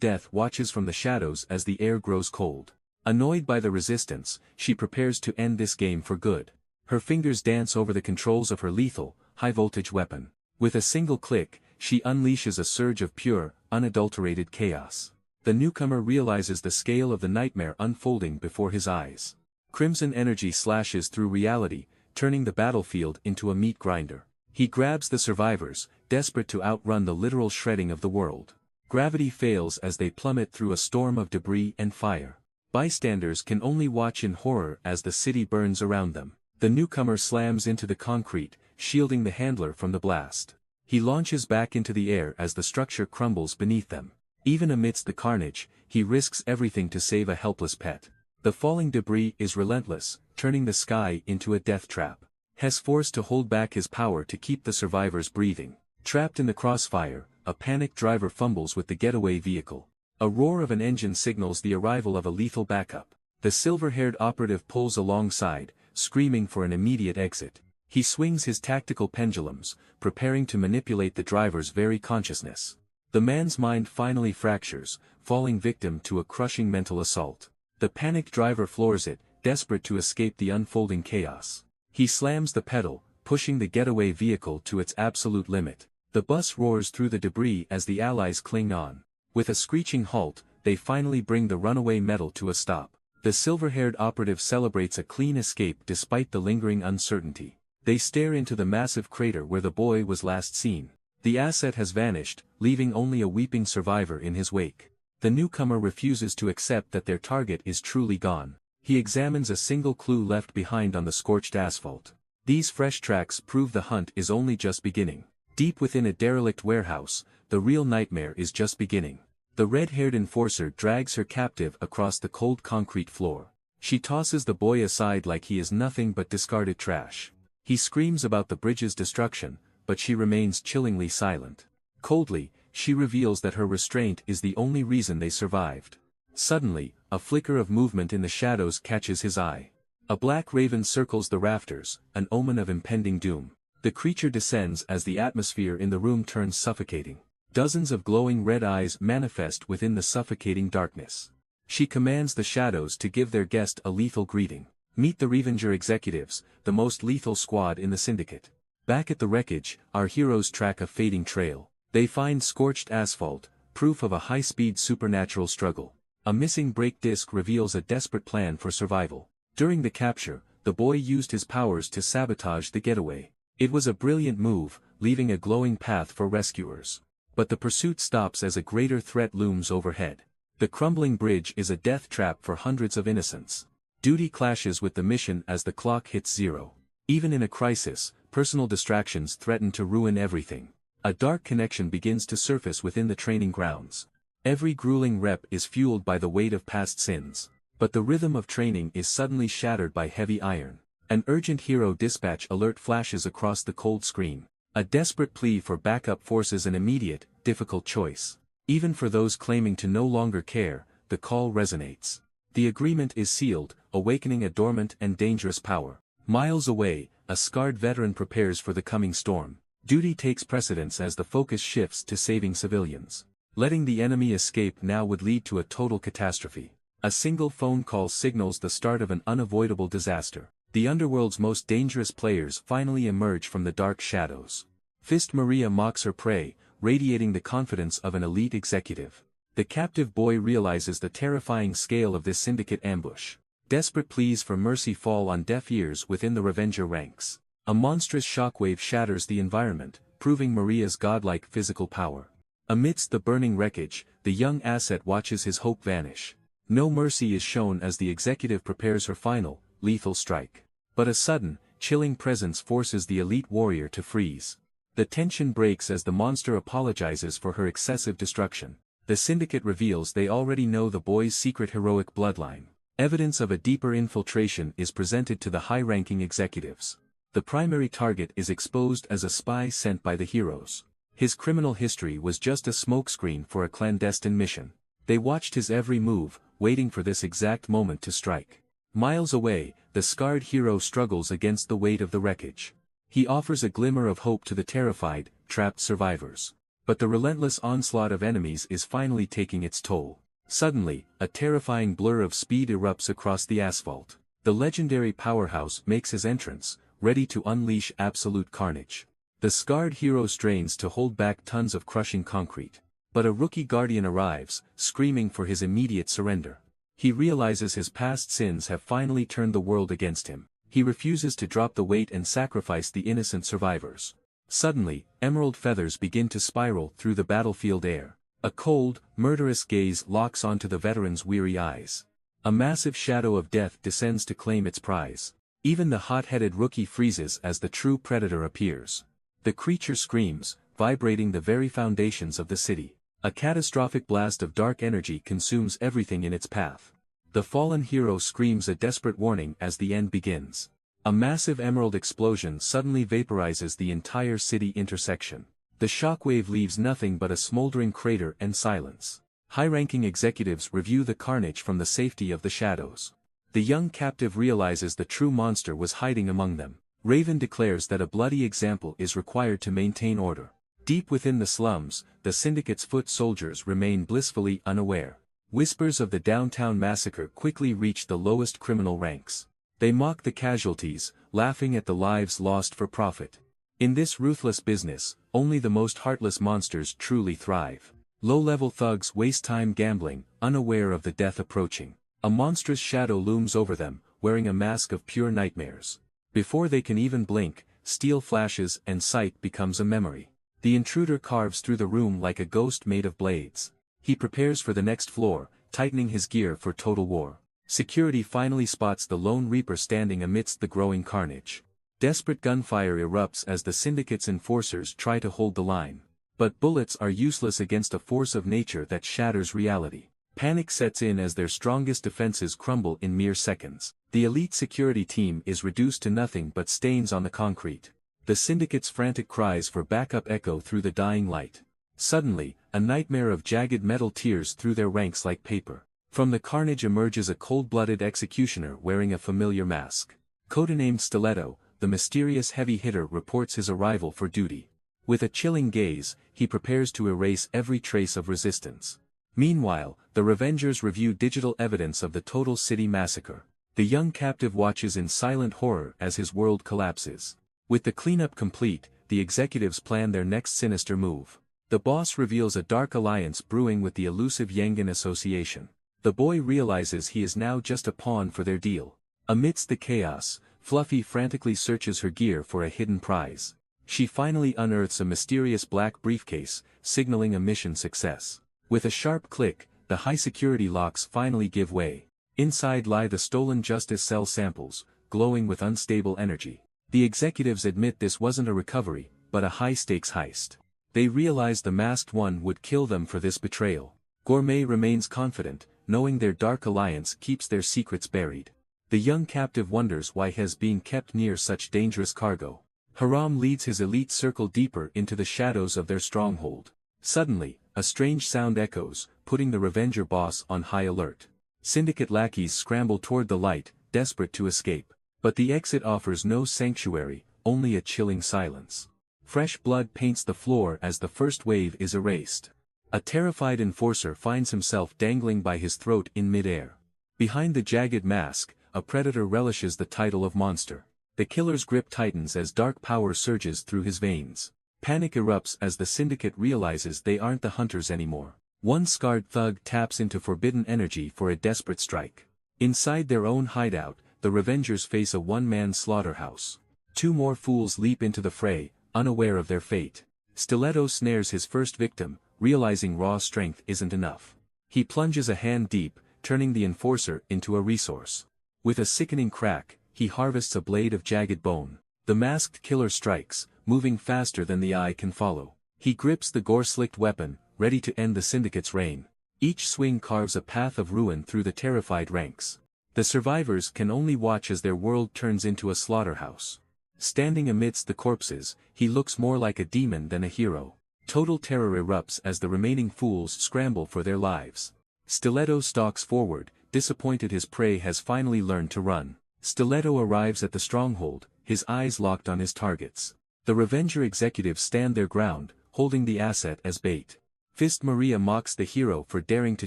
A: death watches from the shadows as the air grows cold. Annoyed by the resistance, she prepares to end this game for good. Her fingers dance over the controls of her lethal, high-voltage weapon. With a single click, she unleashes a surge of pure, unadulterated chaos. The newcomer realizes the scale of the nightmare unfolding before his eyes. Crimson energy slashes through reality, turning the battlefield into a meat grinder. He grabs the survivors, desperate to outrun the literal shredding of the world. Gravity fails as they plummet through a storm of debris and fire. Bystanders can only watch in horror as the city burns around them. The newcomer slams into the concrete, shielding the handler from the blast. He launches back into the air as the structure crumbles beneath them. Even amidst the carnage, he risks everything to save a helpless pet. The falling debris is relentless, turning the sky into a death trap. Hess forced to hold back his power to keep the survivors breathing. Trapped in the crossfire, a panicked driver fumbles with the getaway vehicle. A roar of an engine signals the arrival of a lethal backup. The silver-haired operative pulls alongside, screaming for an immediate exit. He swings his tactical pendulums, preparing to manipulate the driver's very consciousness. The man's mind finally fractures, falling victim to a crushing mental assault. The panicked driver floors it, desperate to escape the unfolding chaos. He slams the pedal, pushing the getaway vehicle to its absolute limit. The bus roars through the debris as the Allies cling on. With a screeching halt, they finally bring the runaway metal to a stop. The silver-haired operative celebrates a clean escape despite the lingering uncertainty. They stare into the massive crater where the boy was last seen. The asset has vanished, leaving only a weeping survivor in his wake. The newcomer refuses to accept that their target is truly gone. He examines a single clue left behind on the scorched asphalt. These fresh tracks prove the hunt is only just beginning. Deep within a derelict warehouse, the real nightmare is just beginning. The red-haired enforcer drags her captive across the cold concrete floor. She tosses the boy aside like he is nothing but discarded trash. He screams about the bridge's destruction, but she remains chillingly silent. Coldly, she reveals that her restraint is the only reason they survived. Suddenly, a flicker of movement in the shadows catches his eye. A black raven circles the rafters, an omen of impending doom. The creature descends as the atmosphere in the room turns suffocating. Dozens of glowing red eyes manifest within the suffocating darkness. She commands the shadows to give their guest a lethal greeting. Meet the Revenger executives, the most lethal squad in the syndicate. Back at the wreckage, our heroes track a fading trail. They find scorched asphalt, proof of a high-speed supernatural struggle. A missing brake disc reveals a desperate plan for survival. During the capture, the boy used his powers to sabotage the getaway. It was a brilliant move, leaving a glowing path for rescuers. But the pursuit stops as a greater threat looms overhead. The crumbling bridge is a death trap for hundreds of innocents. Duty clashes with the mission as the clock hits zero. Even in a crisis, personal distractions threaten to ruin everything. A dark connection begins to surface within the training grounds. Every grueling rep is fueled by the weight of past sins. But the rhythm of training is suddenly shattered by heavy iron. An urgent hero dispatch alert flashes across the cold screen. A desperate plea for backup forces, an immediate, difficult choice. Even for those claiming to no longer care, the call resonates. The agreement is sealed, awakening a dormant and dangerous power. Miles away, a scarred veteran prepares for the coming storm. Duty takes precedence as the focus shifts to saving civilians. Letting the enemy escape now would lead to a total catastrophe. A single phone call signals the start of an unavoidable disaster. The underworld's most dangerous players finally emerge from the dark shadows. Fist Maria mocks her prey, radiating the confidence of an elite executive. The captive boy realizes the terrifying scale of this syndicate ambush. Desperate pleas for mercy fall on deaf ears within the Revenger ranks. A monstrous shockwave shatters the environment, proving Maria's godlike physical power. Amidst the burning wreckage, the young asset watches his hope vanish. No mercy is shown as the executive prepares her final, lethal strike. But a sudden, chilling presence forces the elite warrior to freeze. The tension breaks as the monster apologizes for her excessive destruction. The syndicate reveals they already know the boy's secret heroic bloodline. Evidence of a deeper infiltration is presented to the high-ranking executives. The primary target is exposed as a spy sent by the heroes. His criminal history was just a smokescreen for a clandestine mission. They watched his every move, waiting for this exact moment to strike. Miles away, the scarred hero struggles against the weight of the wreckage. He offers a glimmer of hope to the terrified, trapped survivors. But the relentless onslaught of enemies is finally taking its toll. Suddenly, a terrifying blur of speed erupts across the asphalt. The legendary powerhouse makes his entrance, ready to unleash absolute carnage. The scarred hero strains to hold back tons of crushing concrete. But a rookie guardian arrives, screaming for his immediate surrender. He realizes his past sins have finally turned the world against him. He refuses to drop the weight and sacrifice the innocent survivors. Suddenly, emerald feathers begin to spiral through the battlefield air. A cold, murderous gaze locks onto the veteran's weary eyes. A massive shadow of death descends to claim its prize. Even the hot-headed rookie freezes as the true predator appears. The creature screams, vibrating the very foundations of the city. A catastrophic blast of dark energy consumes everything in its path. The fallen hero screams a desperate warning as the end begins. A massive emerald explosion suddenly vaporizes the entire city intersection. The shockwave leaves nothing but a smoldering crater and silence. High-ranking executives review the carnage from the safety of the shadows. The young captive realizes the true monster was hiding among them. Raven declares that a bloody example is required to maintain order. Deep within the slums, the syndicate's foot soldiers remain blissfully unaware. Whispers of the downtown massacre quickly reach the lowest criminal ranks. They mock the casualties, laughing at the lives lost for profit. In this ruthless business, only the most heartless monsters truly thrive. Low-level thugs waste time gambling, unaware of the death approaching. A monstrous shadow looms over them, wearing a mask of pure nightmares. Before they can even blink, steel flashes and sight becomes a memory. The intruder carves through the room like a ghost made of blades. He prepares for the next floor, tightening his gear for total war. Security finally spots the Lone Reaper standing amidst the growing carnage. Desperate gunfire erupts as the syndicate's enforcers try to hold the line. But bullets are useless against a force of nature that shatters reality. Panic sets in as their strongest defenses crumble in mere seconds. The elite security team is reduced to nothing but stains on the concrete. The syndicate's frantic cries for backup echo through the dying light. Suddenly, a nightmare of jagged metal tears through their ranks like paper. From the carnage emerges a cold-blooded executioner wearing a familiar mask. Codenamed Stiletto, the mysterious heavy hitter reports his arrival for duty. With a chilling gaze, he prepares to erase every trace of resistance. Meanwhile, the Revengers review digital evidence of the total city massacre. The young captive watches in silent horror as his world collapses. With the cleanup complete, the executives plan their next sinister move. The boss reveals a dark alliance brewing with the elusive Yangan Association. The boy realizes he is now just a pawn for their deal. Amidst the chaos, Fluffy frantically searches her gear for a hidden prize. She finally unearths a mysterious black briefcase, signaling a mission success. With a sharp click, the high-security locks finally give way. Inside lie the stolen Justice Cell samples, glowing with unstable energy. The executives admit this wasn't a recovery, but a high-stakes heist. They realize the masked one would kill them for this betrayal. Gourmet remains confident, knowing their dark alliance keeps their secrets buried. The young captive wonders why he has been kept near such dangerous cargo. Haram leads his elite circle deeper into the shadows of their stronghold. Suddenly, a strange sound echoes, putting the Revenger boss on high alert. Syndicate lackeys scramble toward the light, desperate to escape. But the exit offers no sanctuary, only a chilling silence. Fresh blood paints the floor as the first wave is erased. A terrified enforcer finds himself dangling by his throat in midair. Behind the jagged mask, a predator relishes the title of monster. The killer's grip tightens as dark power surges through his veins. Panic erupts as the syndicate realizes they aren't the hunters anymore. One scarred thug taps into forbidden energy for a desperate strike. Inside their own hideout, the Revengers face a one-man slaughterhouse. Two more fools leap into the fray, unaware of their fate. Stiletto snares his first victim, realizing raw strength isn't enough. He plunges a hand deep, turning the enforcer into a resource. With a sickening crack, he harvests a blade of jagged bone. The masked killer strikes, moving faster than the eye can follow. He grips the gore-slicked weapon, ready to end the syndicate's reign. Each swing carves a path of ruin through the terrified ranks. The survivors can only watch as their world turns into a slaughterhouse. Standing amidst the corpses, he looks more like a demon than a hero. Total terror erupts as the remaining fools scramble for their lives. Stiletto stalks forward, disappointed his prey has finally learned to run. Stiletto arrives at the stronghold, his eyes locked on his targets. The Revenger executives stand their ground, holding the asset as bait. Fist Maria mocks the hero for daring to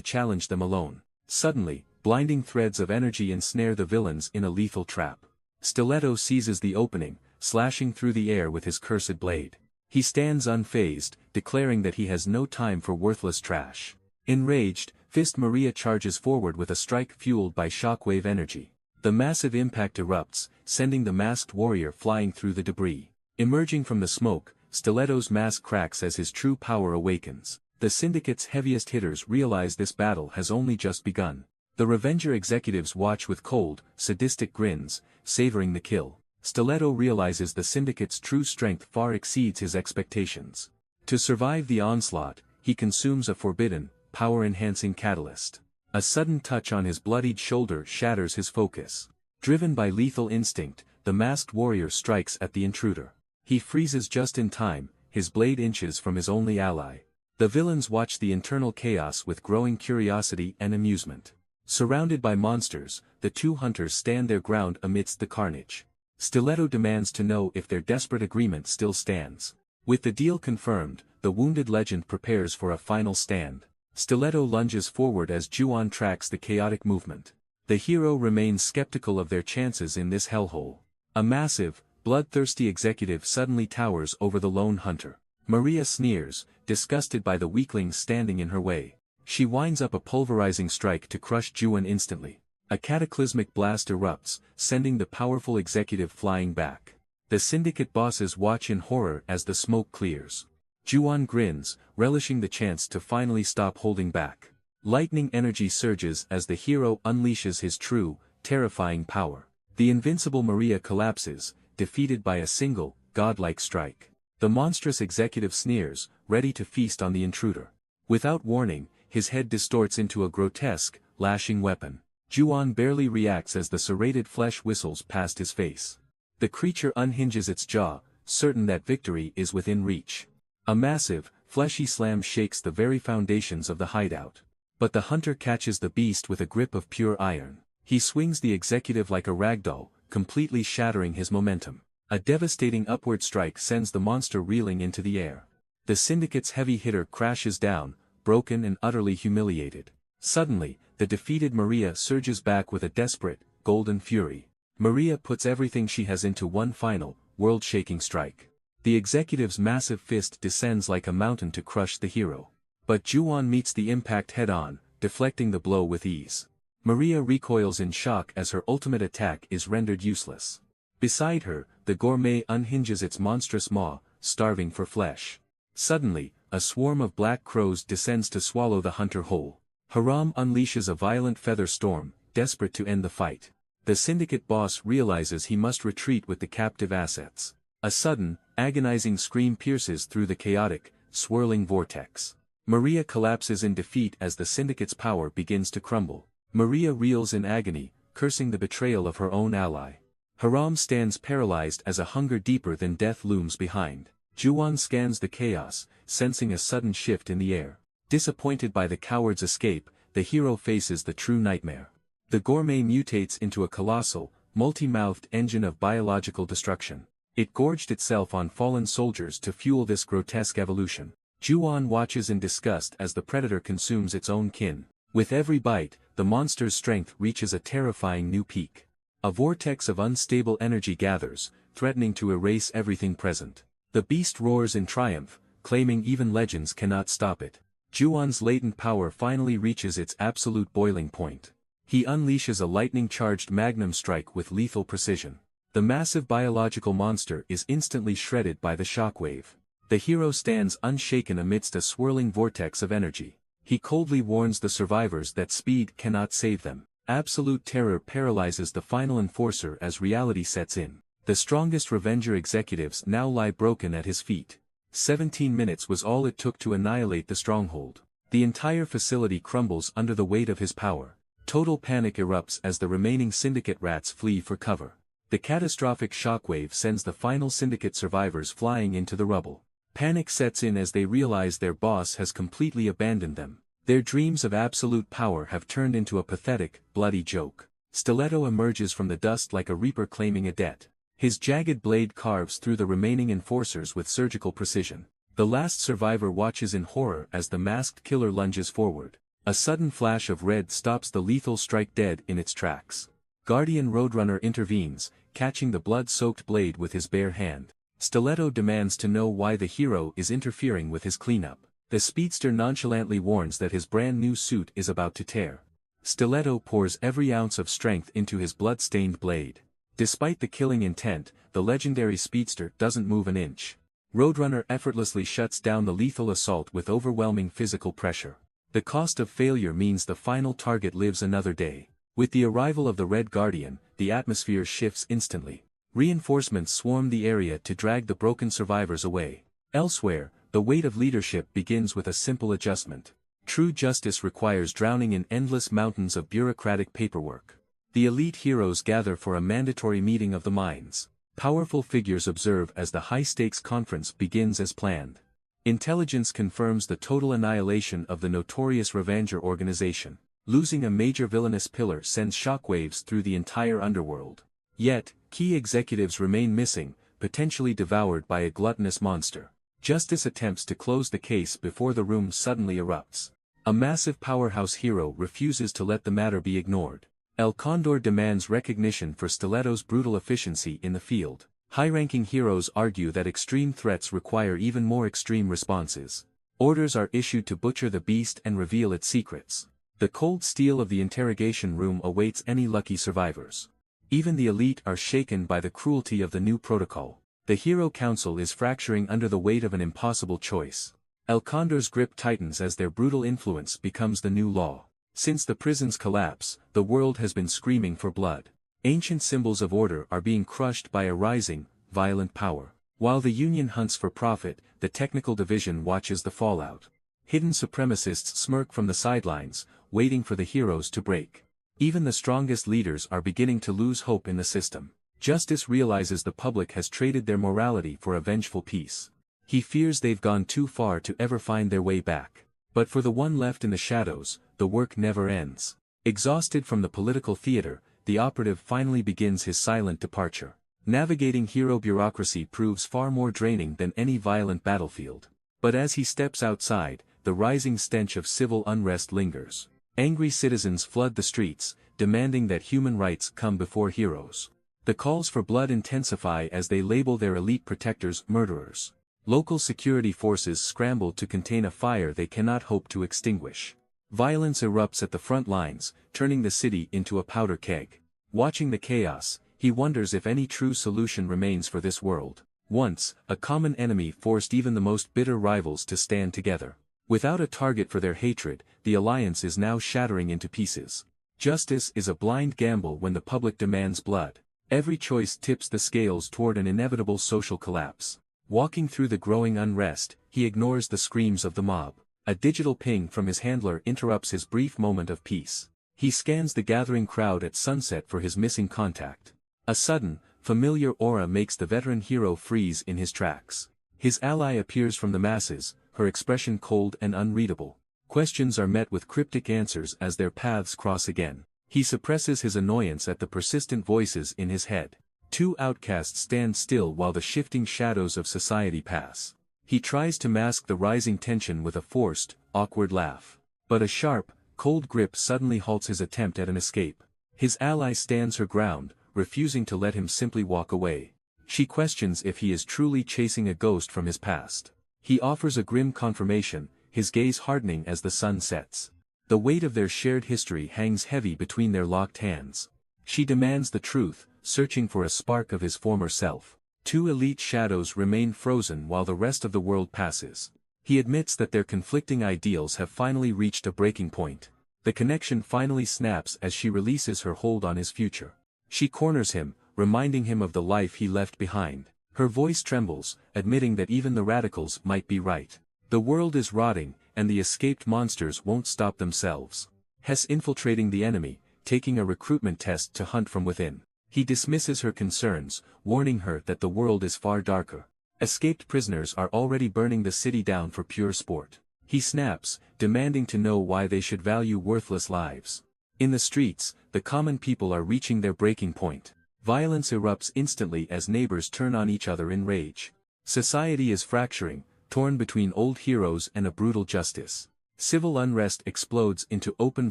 A: challenge them alone. Suddenly, blinding threads of energy ensnare the villains in a lethal trap. Stiletto seizes the opening, slashing through the air with his cursed blade. He stands unfazed, declaring that he has no time for worthless trash. Enraged, Fist Maria charges forward with a strike fueled by shockwave energy. The massive impact erupts, sending the masked warrior flying through the debris. Emerging from the smoke, Stiletto's mask cracks as his true power awakens. The syndicate's heaviest hitters realize this battle has only just begun. The Revenger executives watch with cold, sadistic grins, savoring the kill. Stiletto realizes the syndicate's true strength far exceeds his expectations. To survive the onslaught, he consumes a forbidden, power-enhancing catalyst. A sudden touch on his bloodied shoulder shatters his focus. Driven by lethal instinct, the masked warrior strikes at the intruder. He freezes just in time, his blade inches from his only ally. The villains watch the internal chaos with growing curiosity and amusement. Surrounded by monsters, the two hunters stand their ground amidst the carnage. Stiletto demands to know if their desperate agreement still stands. With the deal confirmed, the wounded legend prepares for a final stand. Stiletto lunges forward as Juon tracks the chaotic movement. The hero remains skeptical of their chances in this hellhole. A massive, bloodthirsty executive suddenly towers over the lone hunter. Maria sneers, disgusted by the weaklings standing in her way. She winds up a pulverizing strike to crush Juon instantly. A cataclysmic blast erupts, sending the powerful executive flying back. The syndicate bosses watch in horror as the smoke clears. Juon grins, relishing the chance to finally stop holding back. Lightning energy surges as the hero unleashes his true, terrifying power. The invincible Maria collapses, defeated by a single, godlike strike. The monstrous executive sneers, ready to feast on the intruder. Without warning, his head distorts into a grotesque, lashing weapon. Juon barely reacts as the serrated flesh whistles past his face. The creature unhinges its jaw, certain that victory is within reach. A massive, fleshy slam shakes the very foundations of the hideout. But the hunter catches the beast with a grip of pure iron. He swings the executive like a ragdoll, completely shattering his momentum. A devastating upward strike sends the monster reeling into the air. The syndicate's heavy hitter crashes down, broken and utterly humiliated. Suddenly, the defeated Maria surges back with a desperate, golden fury. Maria puts everything she has into one final, world-shaking strike. The executive's massive fist descends like a mountain to crush the hero. But Juwon meets the impact head-on, deflecting the blow with ease. Maria recoils in shock as her ultimate attack is rendered useless. Beside her, the gourmet unhinges its monstrous maw, starving for flesh. Suddenly, a swarm of black crows descends to swallow the hunter whole. Haram unleashes a violent feather storm, desperate to end the fight. The syndicate boss realizes he must retreat with the captive assets. A sudden, agonizing scream pierces through the chaotic, swirling vortex. Maria collapses in defeat as the syndicate's power begins to crumble. Maria reels in agony, cursing the betrayal of her own ally. Haram stands paralyzed as a hunger deeper than death looms behind. Juwon scans the chaos, sensing a sudden shift in the air. Disappointed by the coward's escape, the hero faces the true nightmare. The gourmet mutates into a colossal, multi-mouthed engine of biological destruction. It gorged itself on fallen soldiers to fuel this grotesque evolution. Juwon watches in disgust as the predator consumes its own kin. With every bite, the monster's strength reaches a terrifying new peak. A vortex of unstable energy gathers, threatening to erase everything present. The beast roars in triumph, claiming even legends cannot stop it. Juwon's latent power finally reaches its absolute boiling point. He unleashes a lightning-charged magnum strike with lethal precision. The massive biological monster is instantly shredded by the shockwave. The hero stands unshaken amidst a swirling vortex of energy. He coldly warns the survivors that speed cannot save them. Absolute terror paralyzes the final enforcer as reality sets in. The strongest Revenger executives now lie broken at his feet. 17 minutes was all it took to annihilate the stronghold. The entire facility crumbles under the weight of his power. Total panic erupts as the remaining syndicate rats flee for cover. The catastrophic shockwave sends the final syndicate survivors flying into the rubble. Panic sets in as they realize their boss has completely abandoned them. Their dreams of absolute power have turned into a pathetic, bloody joke. Stiletto emerges from the dust like a reaper claiming a debt. His jagged blade carves through the remaining enforcers with surgical precision. The last survivor watches in horror as the masked killer lunges forward. A sudden flash of red stops the lethal strike dead in its tracks. Guardian Roadrunner intervenes, catching the blood-soaked blade with his bare hand. Stiletto demands to know why the hero is interfering with his cleanup. The speedster nonchalantly warns that his brand new suit is about to tear. Stiletto pours every ounce of strength into his blood-stained blade. Despite the killing intent, the legendary speedster doesn't move an inch. Roadrunner effortlessly shuts down the lethal assault with overwhelming physical pressure. The cost of failure means the final target lives another day. With the arrival of the Red Guardian, the atmosphere shifts instantly. Reinforcements swarm the area to drag the broken survivors away. Elsewhere, the weight of leadership begins with a simple adjustment. True justice requires drowning in endless mountains of bureaucratic paperwork. The elite heroes gather for a mandatory meeting of the minds. Powerful figures observe as the high-stakes conference begins as planned. Intelligence confirms the total annihilation of the notorious Revenger organization. Losing a major villainous pillar sends shockwaves through the entire underworld. Yet, key executives remain missing, potentially devoured by a gluttonous monster. Justice attempts to close the case before the room suddenly erupts. A massive powerhouse hero refuses to let the matter be ignored. El Condor demands recognition for Stiletto's brutal efficiency in the field. High-ranking heroes argue that extreme threats require even more extreme responses. Orders are issued to butcher the beast and reveal its secrets. The cold steel of the interrogation room awaits any lucky survivors. Even the elite are shaken by the cruelty of the new protocol. The Hero Council is fracturing under the weight of an impossible choice. El Condor's grip tightens as their brutal influence becomes the new law. Since the prison's collapse, the world has been screaming for blood. Ancient symbols of order are being crushed by a rising, violent power. While the Union hunts for profit, the Technical Division watches the fallout. Hidden supremacists smirk from the sidelines, waiting for the heroes to break. Even the strongest leaders are beginning to lose hope in the system. Justice realizes the public has traded their morality for a vengeful peace. He fears they've gone too far to ever find their way back. But for the one left in the shadows, the work never ends. Exhausted from the political theater, the operative finally begins his silent departure. Navigating hero bureaucracy proves far more draining than any violent battlefield. But as he steps outside, the rising stench of civil unrest lingers. Angry citizens flood the streets, demanding that human rights come before heroes. The calls for blood intensify as they label their elite protectors murderers. Local security forces scramble to contain a fire they cannot hope to extinguish. Violence erupts at the front lines, turning the city into a powder keg. Watching the chaos, he wonders if any true solution remains for this world. Once, a common enemy forced even the most bitter rivals to stand together. Without a target for their hatred, the alliance is now shattering into pieces. Justice is a blind gamble when the public demands blood. Every choice tips the scales toward an inevitable social collapse. Walking through the growing unrest, he ignores the screams of the mob. A digital ping from his handler interrupts his brief moment of peace. He scans the gathering crowd at sunset for his missing contact. A sudden, familiar aura makes the veteran hero freeze in his tracks. His ally appears from the masses, her expression cold and unreadable. Questions are met with cryptic answers as their paths cross again. He suppresses his annoyance at the persistent voices in his head. Two outcasts stand still while the shifting shadows of society pass. He tries to mask the rising tension with a forced, awkward laugh. But a sharp, cold grip suddenly halts his attempt at an escape. His ally stands her ground, refusing to let him simply walk away. She questions if he is truly chasing a ghost from his past. He offers a grim confirmation, his gaze hardening as the sun sets. The weight of their shared history hangs heavy between their locked hands. She demands the truth, searching for a spark of his former self. Two elite shadows remain frozen while the rest of the world passes. He admits that their conflicting ideals have finally reached a breaking point. The connection finally snaps as she releases her hold on his future. She corners him, reminding him of the life he left behind. Her voice trembles, admitting that even the radicals might be right. The world is rotting, and the escaped monsters won't stop themselves. Hess infiltrating the enemy, taking a recruitment test to hunt from within. He dismisses her concerns, warning her that the world is far darker. Escaped prisoners are already burning the city down for pure sport. He snaps, demanding to know why they should value worthless lives. In the streets, the common people are reaching their breaking point. Violence erupts instantly as neighbors turn on each other in rage. Society is fracturing, torn between old heroes and a brutal justice. Civil unrest explodes into open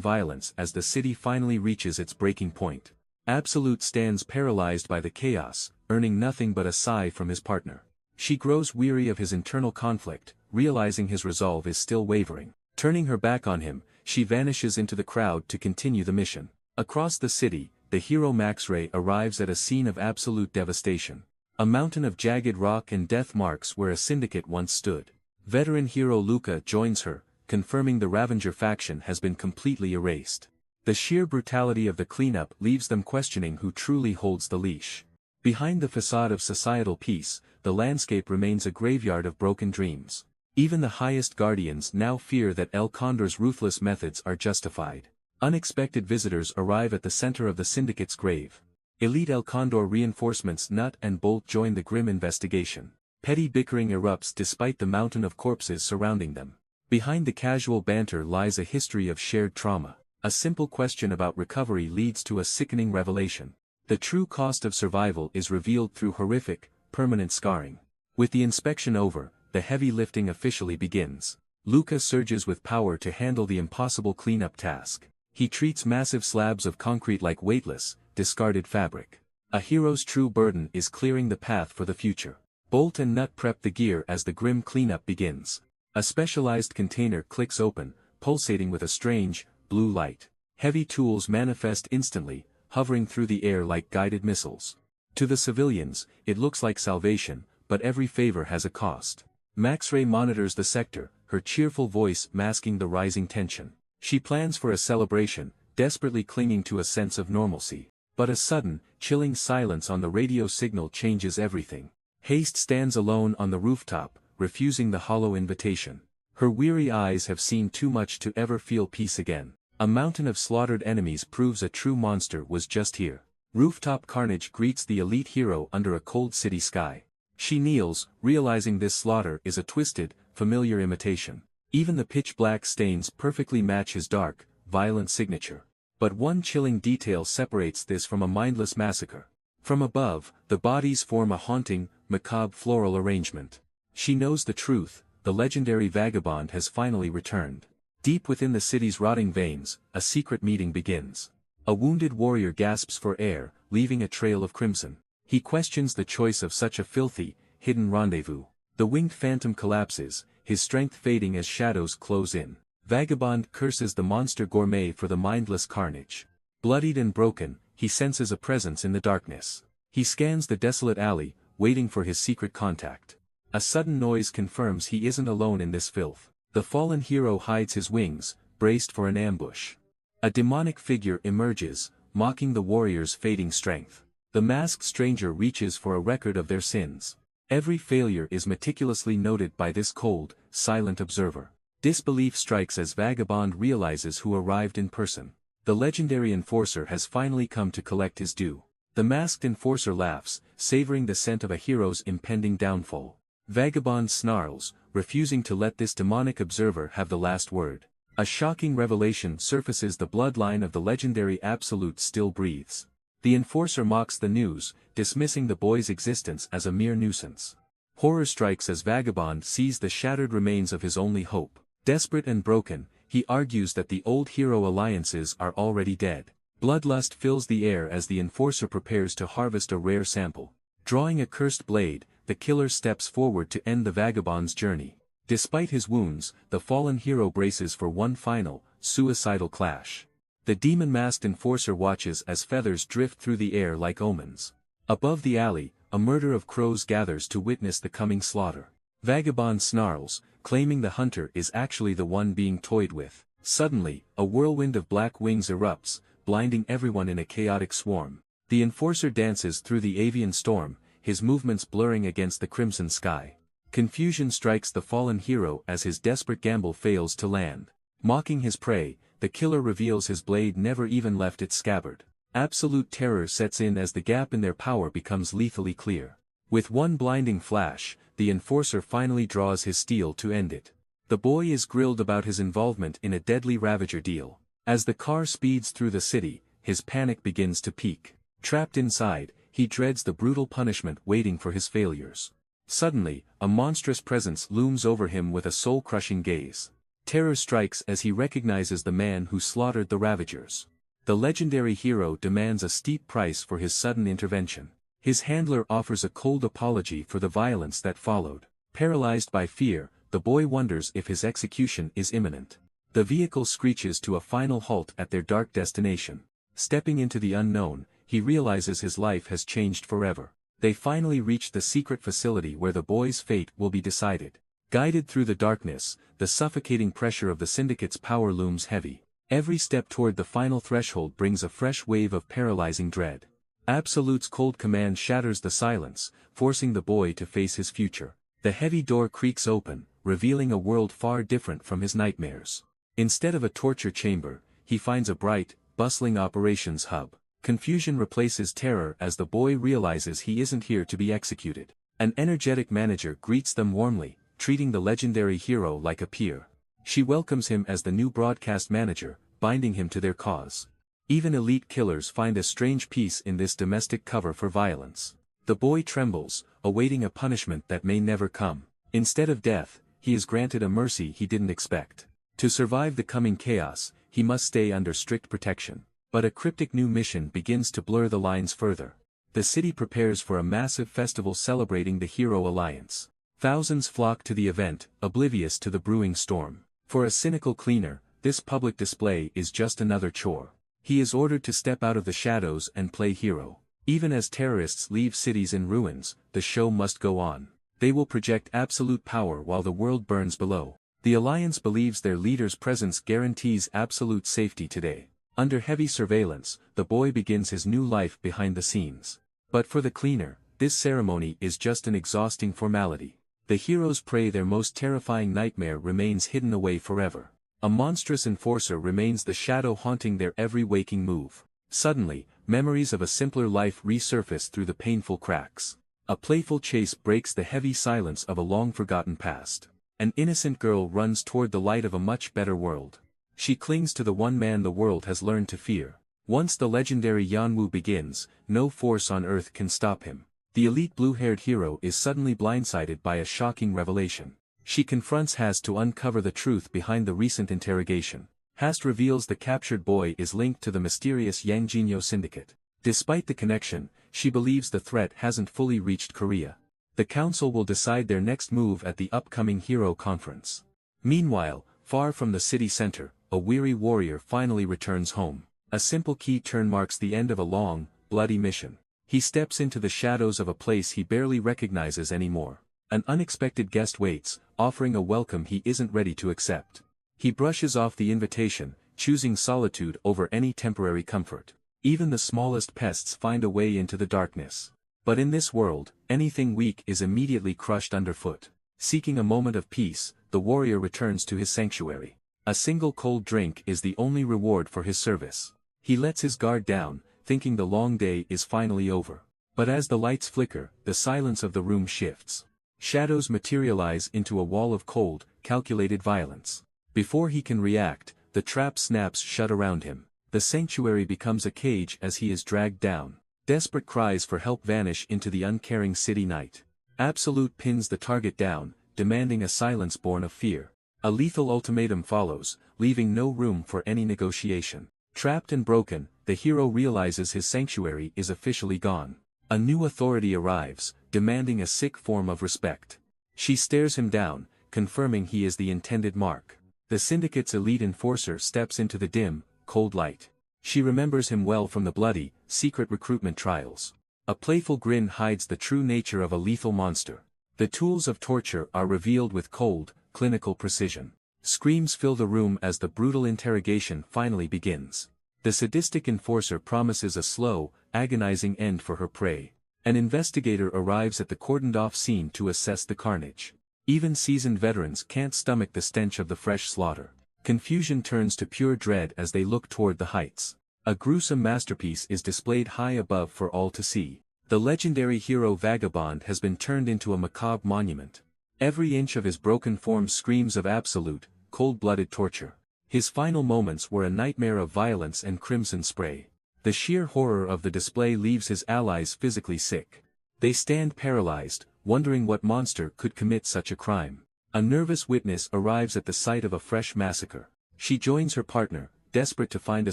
A: violence as the city finally reaches its breaking point. Absolute stands paralyzed by the chaos, earning nothing but a sigh from his partner. She grows weary of his internal conflict, realizing his resolve is still wavering. Turning her back on him, she vanishes into the crowd to continue the mission. Across the city, the hero Max-Ray arrives at a scene of absolute devastation. A mountain of jagged rock and death marks where a syndicate once stood. Veteran hero Luca joins her, confirming the Ravager faction has been completely erased. The sheer brutality of the cleanup leaves them questioning who truly holds the leash. Behind the facade of societal peace, the landscape remains a graveyard of broken dreams. Even the highest guardians now fear that El Condor's ruthless methods are justified. Unexpected visitors arrive at the center of the syndicate's grave. Elite El Condor reinforcements Nut and Bolt join the grim investigation. Petty bickering erupts despite the mountain of corpses surrounding them. Behind the casual banter lies a history of shared trauma. A simple question about recovery leads to a sickening revelation. The true cost of survival is revealed through horrific, permanent scarring. With the inspection over, the heavy lifting officially begins. Luca surges with power to handle the impossible cleanup task. He treats massive slabs of concrete like weightless, discarded fabric. A hero's true burden is clearing the path for the future. Bolt and Nut prep the gear as the grim cleanup begins. A specialized container clicks open, pulsating with a strange, blue light. Heavy tools manifest instantly, hovering through the air like guided missiles. To the civilians, it looks like salvation, but every favor has a cost. Max-Ray monitors the sector, her cheerful voice masking the rising tension. She plans for a celebration, desperately clinging to a sense of normalcy. But a sudden, chilling silence on the radio signal changes everything. Haste stands alone on the rooftop, refusing the hollow invitation. Her weary eyes have seen too much to ever feel peace again. A mountain of slaughtered enemies proves a true monster was just here. Rooftop carnage greets the elite hero under a cold city sky. She kneels, realizing this slaughter is a twisted, familiar imitation. Even the pitch-black stains perfectly match his dark, violent signature. But one chilling detail separates this from a mindless massacre. From above, the bodies form a haunting, macabre floral arrangement. She knows the truth, the legendary vagabond has finally returned. Deep within the city's rotting veins, a secret meeting begins. A wounded warrior gasps for air, leaving a trail of crimson. He questions the choice of such a filthy, hidden rendezvous. The winged phantom collapses, his strength fading as shadows close in. Vagabond curses the monster gourmet for the mindless carnage. Bloodied and broken, he senses a presence in the darkness. He scans the desolate alley, waiting for his secret contact. A sudden noise confirms he isn't alone in this filth. The fallen hero hides his wings, braced for an ambush. A demonic figure emerges, mocking the warrior's fading strength. The masked stranger reaches for a record of their sins. Every failure is meticulously noted by this cold, silent observer. Disbelief strikes as Vagabond realizes who arrived in person. The legendary enforcer has finally come to collect his due. The masked enforcer laughs, savoring the scent of a hero's impending downfall. Vagabond snarls, refusing to let this demonic observer have the last word. A shocking revelation surfaces: the bloodline of the legendary Absolute still breathes. The enforcer mocks the news, dismissing the boy's existence as a mere nuisance. Horror strikes as Vagabond sees the shattered remains of his only hope. Desperate and broken, he argues that the old hero alliances are already dead. Bloodlust fills the air as the enforcer prepares to harvest a rare sample. Drawing a cursed blade, the killer steps forward to end the Vagabond's journey. Despite his wounds, the fallen hero braces for one final, suicidal clash. The demon-masked enforcer watches as feathers drift through the air like omens. Above the alley, a murder of crows gathers to witness the coming slaughter. Vagabond snarls, claiming the hunter is actually the one being toyed with. Suddenly, a whirlwind of black wings erupts, blinding everyone in a chaotic swarm. The enforcer dances through the avian storm, his movements blurring against the crimson sky. Confusion strikes the fallen hero as his desperate gamble fails to land. Mocking his prey, the killer reveals his blade never even left its scabbard. Absolute terror sets in as the gap in their power becomes lethally clear. With one blinding flash, the enforcer finally draws his steel to end it. The boy is grilled about his involvement in a deadly Ravager deal. As the car speeds through the city, his panic begins to peak. Trapped inside, he dreads the brutal punishment waiting for his failures. Suddenly, a monstrous presence looms over him with a soul-crushing gaze. Terror strikes as he recognizes the man who slaughtered the Ravagers. The legendary hero demands a steep price for his sudden intervention. His handler offers a cold apology for the violence that followed. Paralyzed by fear, the boy wonders if his execution is imminent. The vehicle screeches to a final halt at their dark destination. Stepping into the unknown, he realizes his life has changed forever. They finally reach the secret facility where the boy's fate will be decided. Guided through the darkness, the suffocating pressure of the Syndicate's power looms heavy. Every step toward the final threshold brings a fresh wave of paralyzing dread. Absolute's cold command shatters the silence, forcing the boy to face his future. The heavy door creaks open, revealing a world far different from his nightmares. Instead of a torture chamber, he finds a bright, bustling operations hub. Confusion replaces terror as the boy realizes he isn't here to be executed. An energetic manager greets them warmly, treating the legendary hero like a peer. She welcomes him as the new broadcast manager, binding him to their cause. Even elite killers find a strange peace in this domestic cover for violence. The boy trembles, awaiting a punishment that may never come. Instead of death, he is granted a mercy he didn't expect. To survive the coming chaos, he must stay under strict protection. But a cryptic new mission begins to blur the lines further. The city prepares for a massive festival celebrating the Hero Alliance. Thousands flock to the event, oblivious to the brewing storm. For a cynical cleaner, this public display is just another chore. He is ordered to step out of the shadows and play hero. Even as terrorists leave cities in ruins, the show must go on. They will project absolute power while the world burns below. The Alliance believes their leader's presence guarantees absolute safety today. Under heavy surveillance, the boy begins his new life behind the scenes. But for the cleaner, this ceremony is just an exhausting formality. The heroes pray their most terrifying nightmare remains hidden away forever. A monstrous enforcer remains the shadow haunting their every waking move. Suddenly, memories of a simpler life resurface through the painful cracks. A playful chase breaks the heavy silence of a long-forgotten past. An innocent girl runs toward the light of a much better world. She clings to the one man the world has learned to fear. Once the legendary Yanwu begins, no force on earth can stop him. The elite blue-haired hero is suddenly blindsided by a shocking revelation. She confronts Hast to uncover the truth behind the recent interrogation. Hast reveals the captured boy is linked to the mysterious Yangjinyo syndicate. Despite the connection, she believes the threat hasn't fully reached Korea. The council will decide their next move at the upcoming Hero Conference. Meanwhile, far from the city center, a weary warrior finally returns home. A simple key turn marks the end of a long, bloody mission. He steps into the shadows of a place he barely recognizes anymore. An unexpected guest waits, offering a welcome he isn't ready to accept. He brushes off the invitation, choosing solitude over any temporary comfort. Even the smallest pests find a way into the darkness. But in this world, anything weak is immediately crushed underfoot. Seeking a moment of peace, the warrior returns to his sanctuary. A single cold drink is the only reward for his service. He lets his guard down, thinking the long day is finally over. But as the lights flicker, the silence of the room shifts. Shadows materialize into a wall of cold, calculated violence. Before he can react, the trap snaps shut around him. The sanctuary becomes a cage as he is dragged down. Desperate cries for help vanish into the uncaring city night. Absolute pins the target down, demanding a silence born of fear. A lethal ultimatum follows, leaving no room for any negotiation. Trapped and broken, the hero realizes his sanctuary is officially gone. A new authority arrives, demanding a sick form of respect. She stares him down, confirming he is the intended mark. The syndicate's elite enforcer steps into the dim, cold light. She remembers him well from the bloody, secret recruitment trials. A playful grin hides the true nature of a lethal monster. The tools of torture are revealed with cold, clinical precision. Screams fill the room as the brutal interrogation finally begins. The sadistic enforcer promises a slow, agonizing end for her prey. An investigator arrives at the cordoned-off scene to assess the carnage. Even seasoned veterans can't stomach the stench of the fresh slaughter. Confusion turns to pure dread as they look toward the heights. A gruesome masterpiece is displayed high above for all to see. The legendary hero Vagabond has been turned into a macabre monument. Every inch of his broken form screams of absolute, cold-blooded torture. His final moments were a nightmare of violence and crimson spray. The sheer horror of the display leaves his allies physically sick. They stand paralyzed, wondering what monster could commit such a crime. A nervous witness arrives at the site of a fresh massacre. She joins her partner, desperate to find a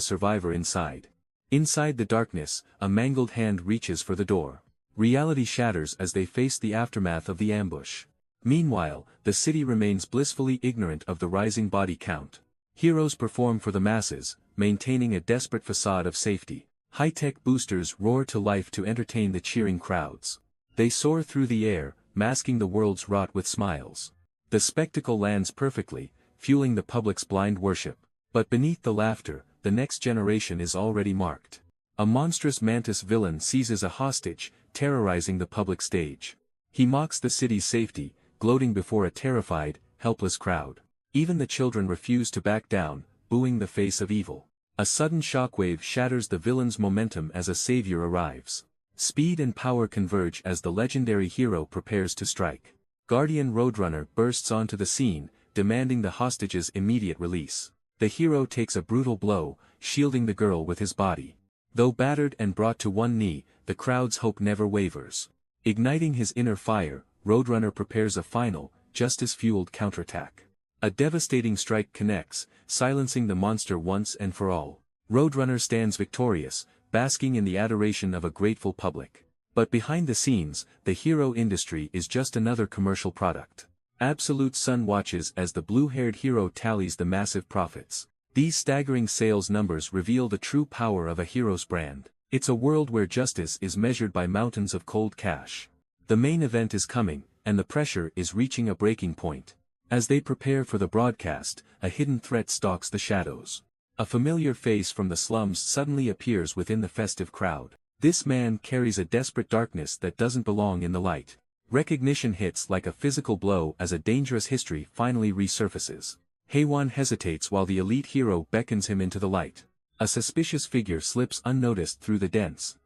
A: survivor inside. Inside the darkness, a mangled hand reaches for the door. Reality shatters as they face the aftermath of the ambush. Meanwhile, the city remains blissfully ignorant of the rising body count. Heroes perform for the masses, maintaining a desperate facade of safety. High-tech boosters roar to life to entertain the cheering crowds. They soar through the air, masking the world's rot with smiles. The spectacle lands perfectly, fueling the public's blind worship. But beneath the laughter, the next generation is already marked. A monstrous mantis villain seizes a hostage, terrorizing the public stage. He mocks the city's safety, gloating before a terrified, helpless crowd. Even the children refuse to back down, booing the face of evil. A sudden shockwave shatters the villain's momentum as a savior arrives. Speed and power converge as the legendary hero prepares to strike. Guardian Roadrunner bursts onto the scene, demanding the hostage's immediate release. The hero takes a brutal blow, shielding the girl with his body. Though battered and brought to one knee, the crowd's hope never wavers. Igniting his inner fire, Roadrunner prepares a final, justice-fueled counterattack. A devastating strike connects, silencing the monster once and for all. Roadrunner stands victorious, basking in the adoration of a grateful public. But behind the scenes, the hero industry is just another commercial product. Absolute Sun watches as the blue-haired hero tallies the massive profits. These staggering sales numbers reveal the true power of a hero's brand. It's a world where justice is measured by mountains of cold cash. The main event is coming, and the pressure is reaching a breaking point. As they prepare for the broadcast, a hidden threat stalks the shadows. A familiar face from the slums suddenly appears within the festive crowd. This man carries a desperate darkness that doesn't belong in the light. Recognition hits like a physical blow as a dangerous history finally resurfaces. Haewon hesitates while the elite hero beckons him into the light. A suspicious figure slips unnoticed through the dense,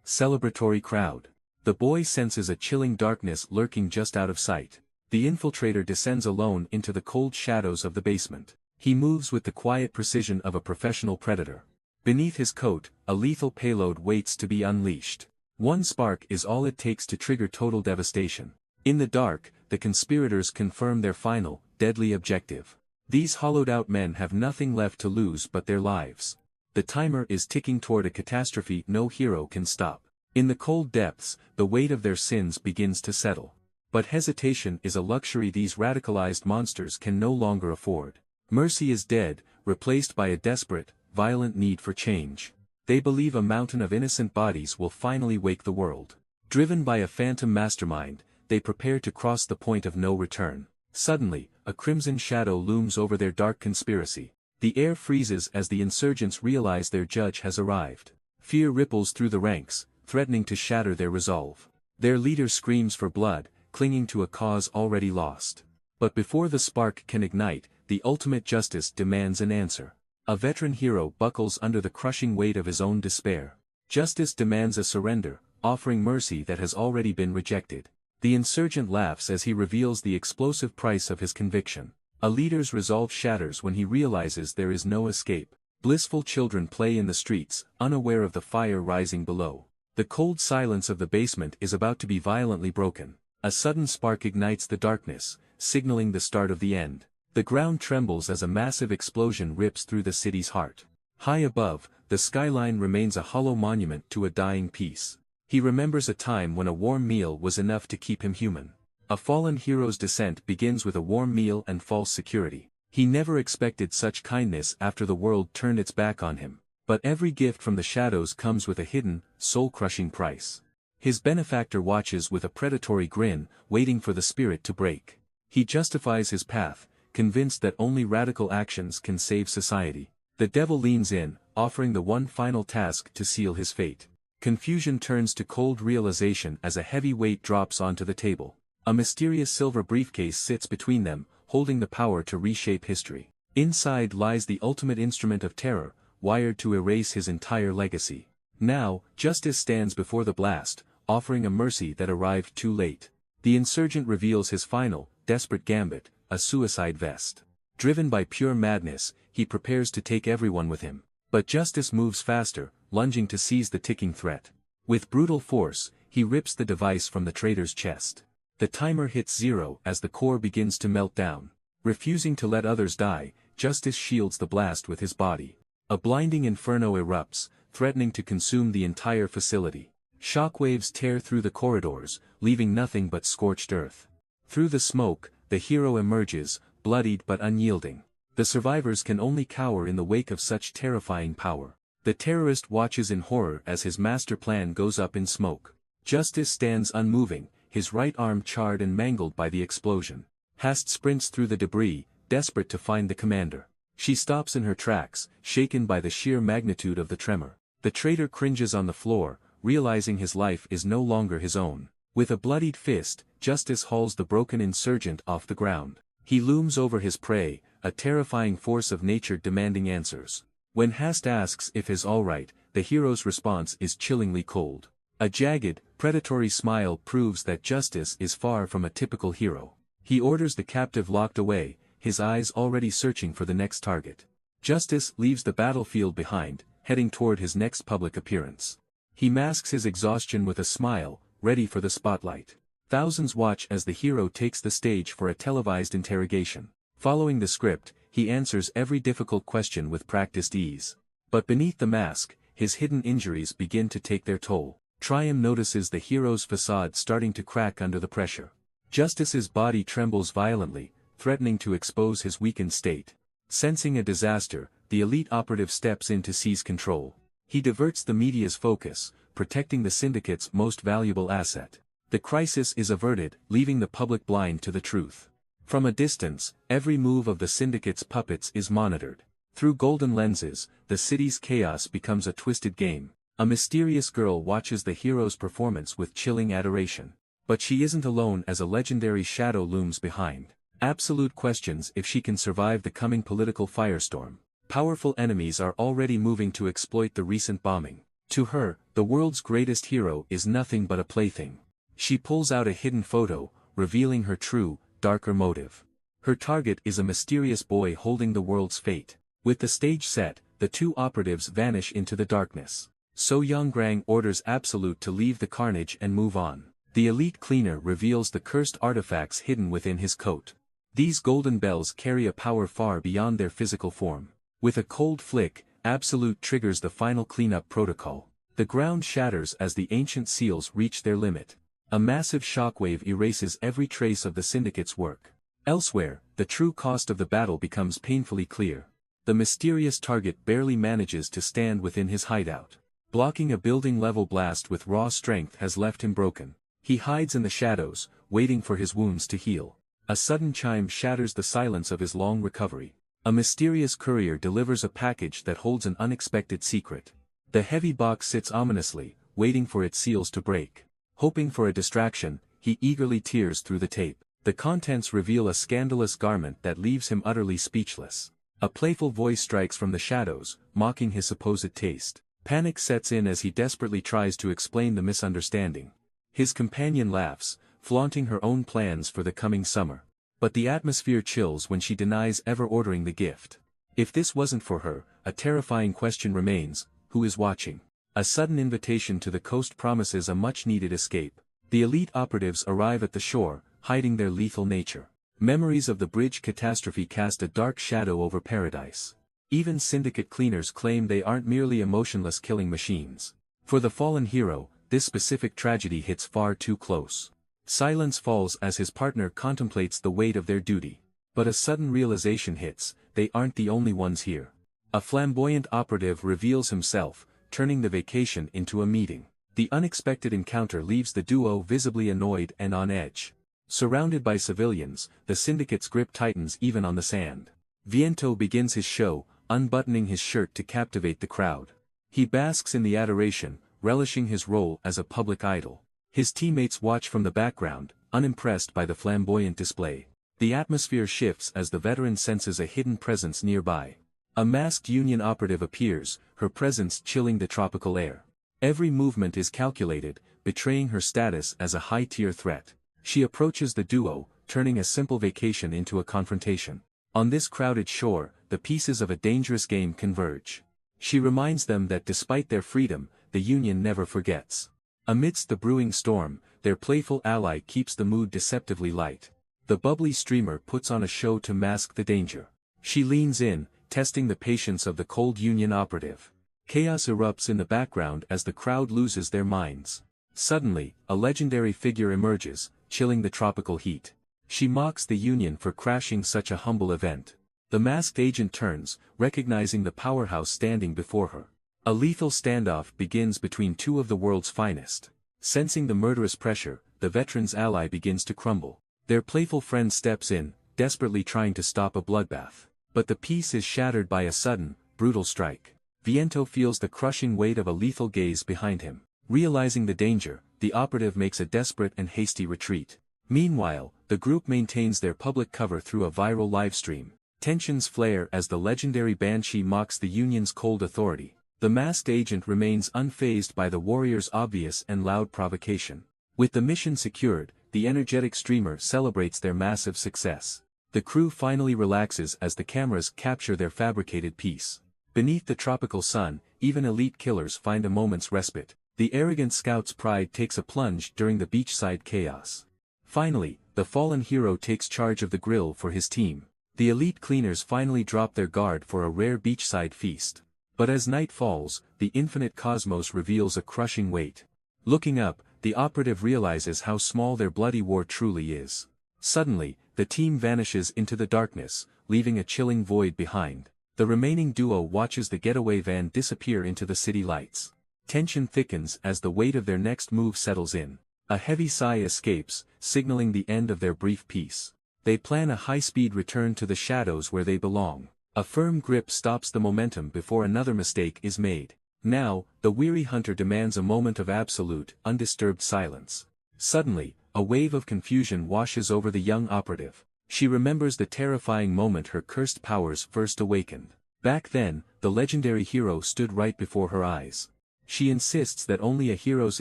A: celebratory crowd. The boy senses a chilling darkness lurking just out of sight. The infiltrator descends alone into the cold shadows of the basement. He moves with the quiet precision of a professional predator. Beneath his coat, a lethal payload waits to be unleashed. One spark is all it takes to trigger total devastation. In the dark, the conspirators confirm their final, deadly objective. These hollowed-out men have nothing left to lose but their lives. The timer is ticking toward a catastrophe no hero can stop. In the cold depths, the weight of their sins begins to settle. But hesitation is a luxury these radicalized monsters can no longer afford. Mercy is dead, replaced by a desperate, violent need for change. They believe a mountain of innocent bodies will finally wake the world. Driven by a phantom mastermind, they prepare to cross the point of no return. Suddenly, a crimson shadow looms over their dark conspiracy. The air freezes as the insurgents realize their judge has arrived. Fear ripples through the ranks, threatening to shatter their resolve. Their leader screams for blood, clinging to a cause already lost. But before the spark can ignite, the ultimate justice demands an answer. A veteran hero buckles under the crushing weight of his own despair. Justice demands a surrender, offering mercy that has already been rejected. The insurgent laughs as he reveals the explosive price of his conviction. A leader's resolve shatters when he realizes there is no escape. Blissful children play in the streets, unaware of the fire rising below. The cold silence of the basement is about to be violently broken. A sudden spark ignites the darkness, signaling the start of the end. The ground trembles as a massive explosion rips through the city's heart. High above, the skyline remains a hollow monument to a dying peace. He remembers a time when a warm meal was enough to keep him human. A fallen hero's descent begins with a warm meal and false security. He never expected such kindness after the world turned its back on him. But every gift from the shadows comes with a hidden, soul-crushing price. His benefactor watches with a predatory grin, waiting for the spirit to break. He justifies his path, convinced that only radical actions can save society. The devil leans in, offering the one final task to seal his fate. Confusion turns to cold realization as a heavy weight drops onto the table. A mysterious silver briefcase sits between them, holding the power to reshape history. Inside lies the ultimate instrument of terror, wired to erase his entire legacy. Now, justice stands before the blast, offering a mercy that arrived too late. The insurgent reveals his final, desperate gambit, a suicide vest. Driven by pure madness, he prepares to take everyone with him. But justice moves faster, lunging to seize the ticking threat. With brutal force, he rips the device from the traitor's chest. The timer hits zero as the core begins to melt down. Refusing to let others die, justice shields the blast with his body. A blinding inferno erupts, threatening to consume the entire facility. Shockwaves tear through the corridors, leaving nothing but scorched earth. Through the smoke, the hero emerges, bloodied but unyielding. The survivors can only cower in the wake of such terrifying power. The terrorist watches in horror as his master plan goes up in smoke. Justice stands unmoving, his right arm charred and mangled by the explosion. Hast sprints through the debris, desperate to find the commander. She stops in her tracks, shaken by the sheer magnitude of the tremor. The traitor cringes on the floor, realizing his life is no longer his own. With a bloodied fist, Justice hauls the broken insurgent off the ground. He looms over his prey, a terrifying force of nature demanding answers. When Hast asks if he's alright, the hero's response is chillingly cold. A jagged, predatory smile proves that Justice is far from a typical hero. He orders the captive locked away, his eyes already searching for the next target. Justice leaves the battlefield behind, heading toward his next public appearance. He masks his exhaustion with a smile, ready for the spotlight. Thousands watch as the hero takes the stage for a televised interrogation. Following the script, he answers every difficult question with practiced ease. But beneath the mask, his hidden injuries begin to take their toll. Trium notices the hero's facade starting to crack under the pressure. Justice's body trembles violently, threatening to expose his weakened state. Sensing a disaster, the elite operative steps in to seize control. He diverts the media's focus, protecting the syndicate's most valuable asset. The crisis is averted, leaving the public blind to the truth. From a distance, every move of the syndicate's puppets is monitored. Through golden lenses, the city's chaos becomes a twisted game. A mysterious girl watches the hero's performance with chilling adoration. But she isn't alone as a legendary shadow looms behind. Absolute questions if she can survive the coming political firestorm. Powerful enemies are already moving to exploit the recent bombing. To her, the world's greatest hero is nothing but a plaything. She pulls out a hidden photo, revealing her true, darker motive. Her target is a mysterious boy holding the world's fate. With the stage set, the two operatives vanish into the darkness. So Yongrang orders Absolute to leave the carnage and move on. The elite cleaner reveals the cursed artifacts hidden within his coat. These golden bells carry a power far beyond their physical form. With a cold flick, Absolute triggers the final cleanup protocol. The ground shatters as the ancient seals reach their limit. A massive shockwave erases every trace of the Syndicate's work. Elsewhere, the true cost of the battle becomes painfully clear. The mysterious target barely manages to stand within his hideout. Blocking a building-level blast with raw strength has left him broken. He hides in the shadows, waiting for his wounds to heal. A sudden chime shatters the silence of his long recovery. A mysterious courier delivers a package that holds an unexpected secret. The heavy box sits ominously, waiting for its seals to break. Hoping for a distraction, he eagerly tears through the tape. The contents reveal a scandalous garment that leaves him utterly speechless. A playful voice strikes from the shadows, mocking his supposed taste. Panic sets in as he desperately tries to explain the misunderstanding. His companion laughs, flaunting her own plans for the coming summer. But the atmosphere chills when she denies ever ordering the gift. If this wasn't for her, a terrifying question remains: who is watching? A sudden invitation to the coast promises a much-needed escape. The elite operatives arrive at the shore, hiding their lethal nature. Memories of the bridge catastrophe cast a dark shadow over paradise. Even syndicate cleaners claim they aren't merely emotionless killing machines. For the fallen hero, this specific tragedy hits far too close. Silence falls as his partner contemplates the weight of their duty. But a sudden realization hits: they aren't the only ones here. A flamboyant operative reveals himself, turning the vacation into a meeting. The unexpected encounter leaves the duo visibly annoyed and on edge. Surrounded by civilians, the syndicate's grip tightens even on the sand. Viento begins his show, unbuttoning his shirt to captivate the crowd. He basks in the adoration, relishing his role as a public idol. His teammates watch from the background, unimpressed by the flamboyant display. The atmosphere shifts as the veteran senses a hidden presence nearby. A masked Union operative appears, her presence chilling the tropical air. Every movement is calculated, betraying her status as a high-tier threat. She approaches the duo, turning a simple vacation into a confrontation. On this crowded shore, the pieces of a dangerous game converge. She reminds them that despite their freedom, the Union never forgets. Amidst the brewing storm, their playful ally keeps the mood deceptively light. The bubbly streamer puts on a show to mask the danger. She leans in, testing the patience of the cold Union operative. Chaos erupts in the background as the crowd loses their minds. Suddenly, a legendary figure emerges, chilling the tropical heat. She mocks the Union for crashing such a humble event. The masked agent turns, recognizing the powerhouse standing before her. A lethal standoff begins between two of the world's finest. Sensing the murderous pressure, the veteran's ally begins to crumble. Their playful friend steps in, desperately trying to stop a bloodbath. But the peace is shattered by a sudden, brutal strike. Viento feels the crushing weight of a lethal gaze behind him. Realizing the danger, the operative makes a desperate and hasty retreat. Meanwhile, the group maintains their public cover through a viral livestream. Tensions flare as the legendary Banshee mocks the Union's cold authority. The masked agent remains unfazed by the warrior's obvious and loud provocation. With the mission secured, the energetic streamer celebrates their massive success. The crew finally relaxes as the cameras capture their fabricated piece. Beneath the tropical sun, even elite killers find a moment's respite. The arrogant scout's pride takes a plunge during the beachside chaos. Finally, the fallen hero takes charge of the grill for his team. The elite cleaners finally drop their guard for a rare beachside feast. But as night falls, the infinite cosmos reveals a crushing weight. Looking up, the operative realizes how small their bloody war truly is. Suddenly, the team vanishes into the darkness, leaving a chilling void behind. The remaining duo watches the getaway van disappear into the city lights. Tension thickens as the weight of their next move settles in. A heavy sigh escapes, signaling the end of their brief peace. They plan a high-speed return to the shadows where they belong. A firm grip stops the momentum before another mistake is made. Now, the weary hunter demands a moment of absolute, undisturbed silence. Suddenly, a wave of confusion washes over the young operative. She remembers the terrifying moment her cursed powers first awakened. Back then, the legendary hero stood right before her eyes. She insists that only a hero's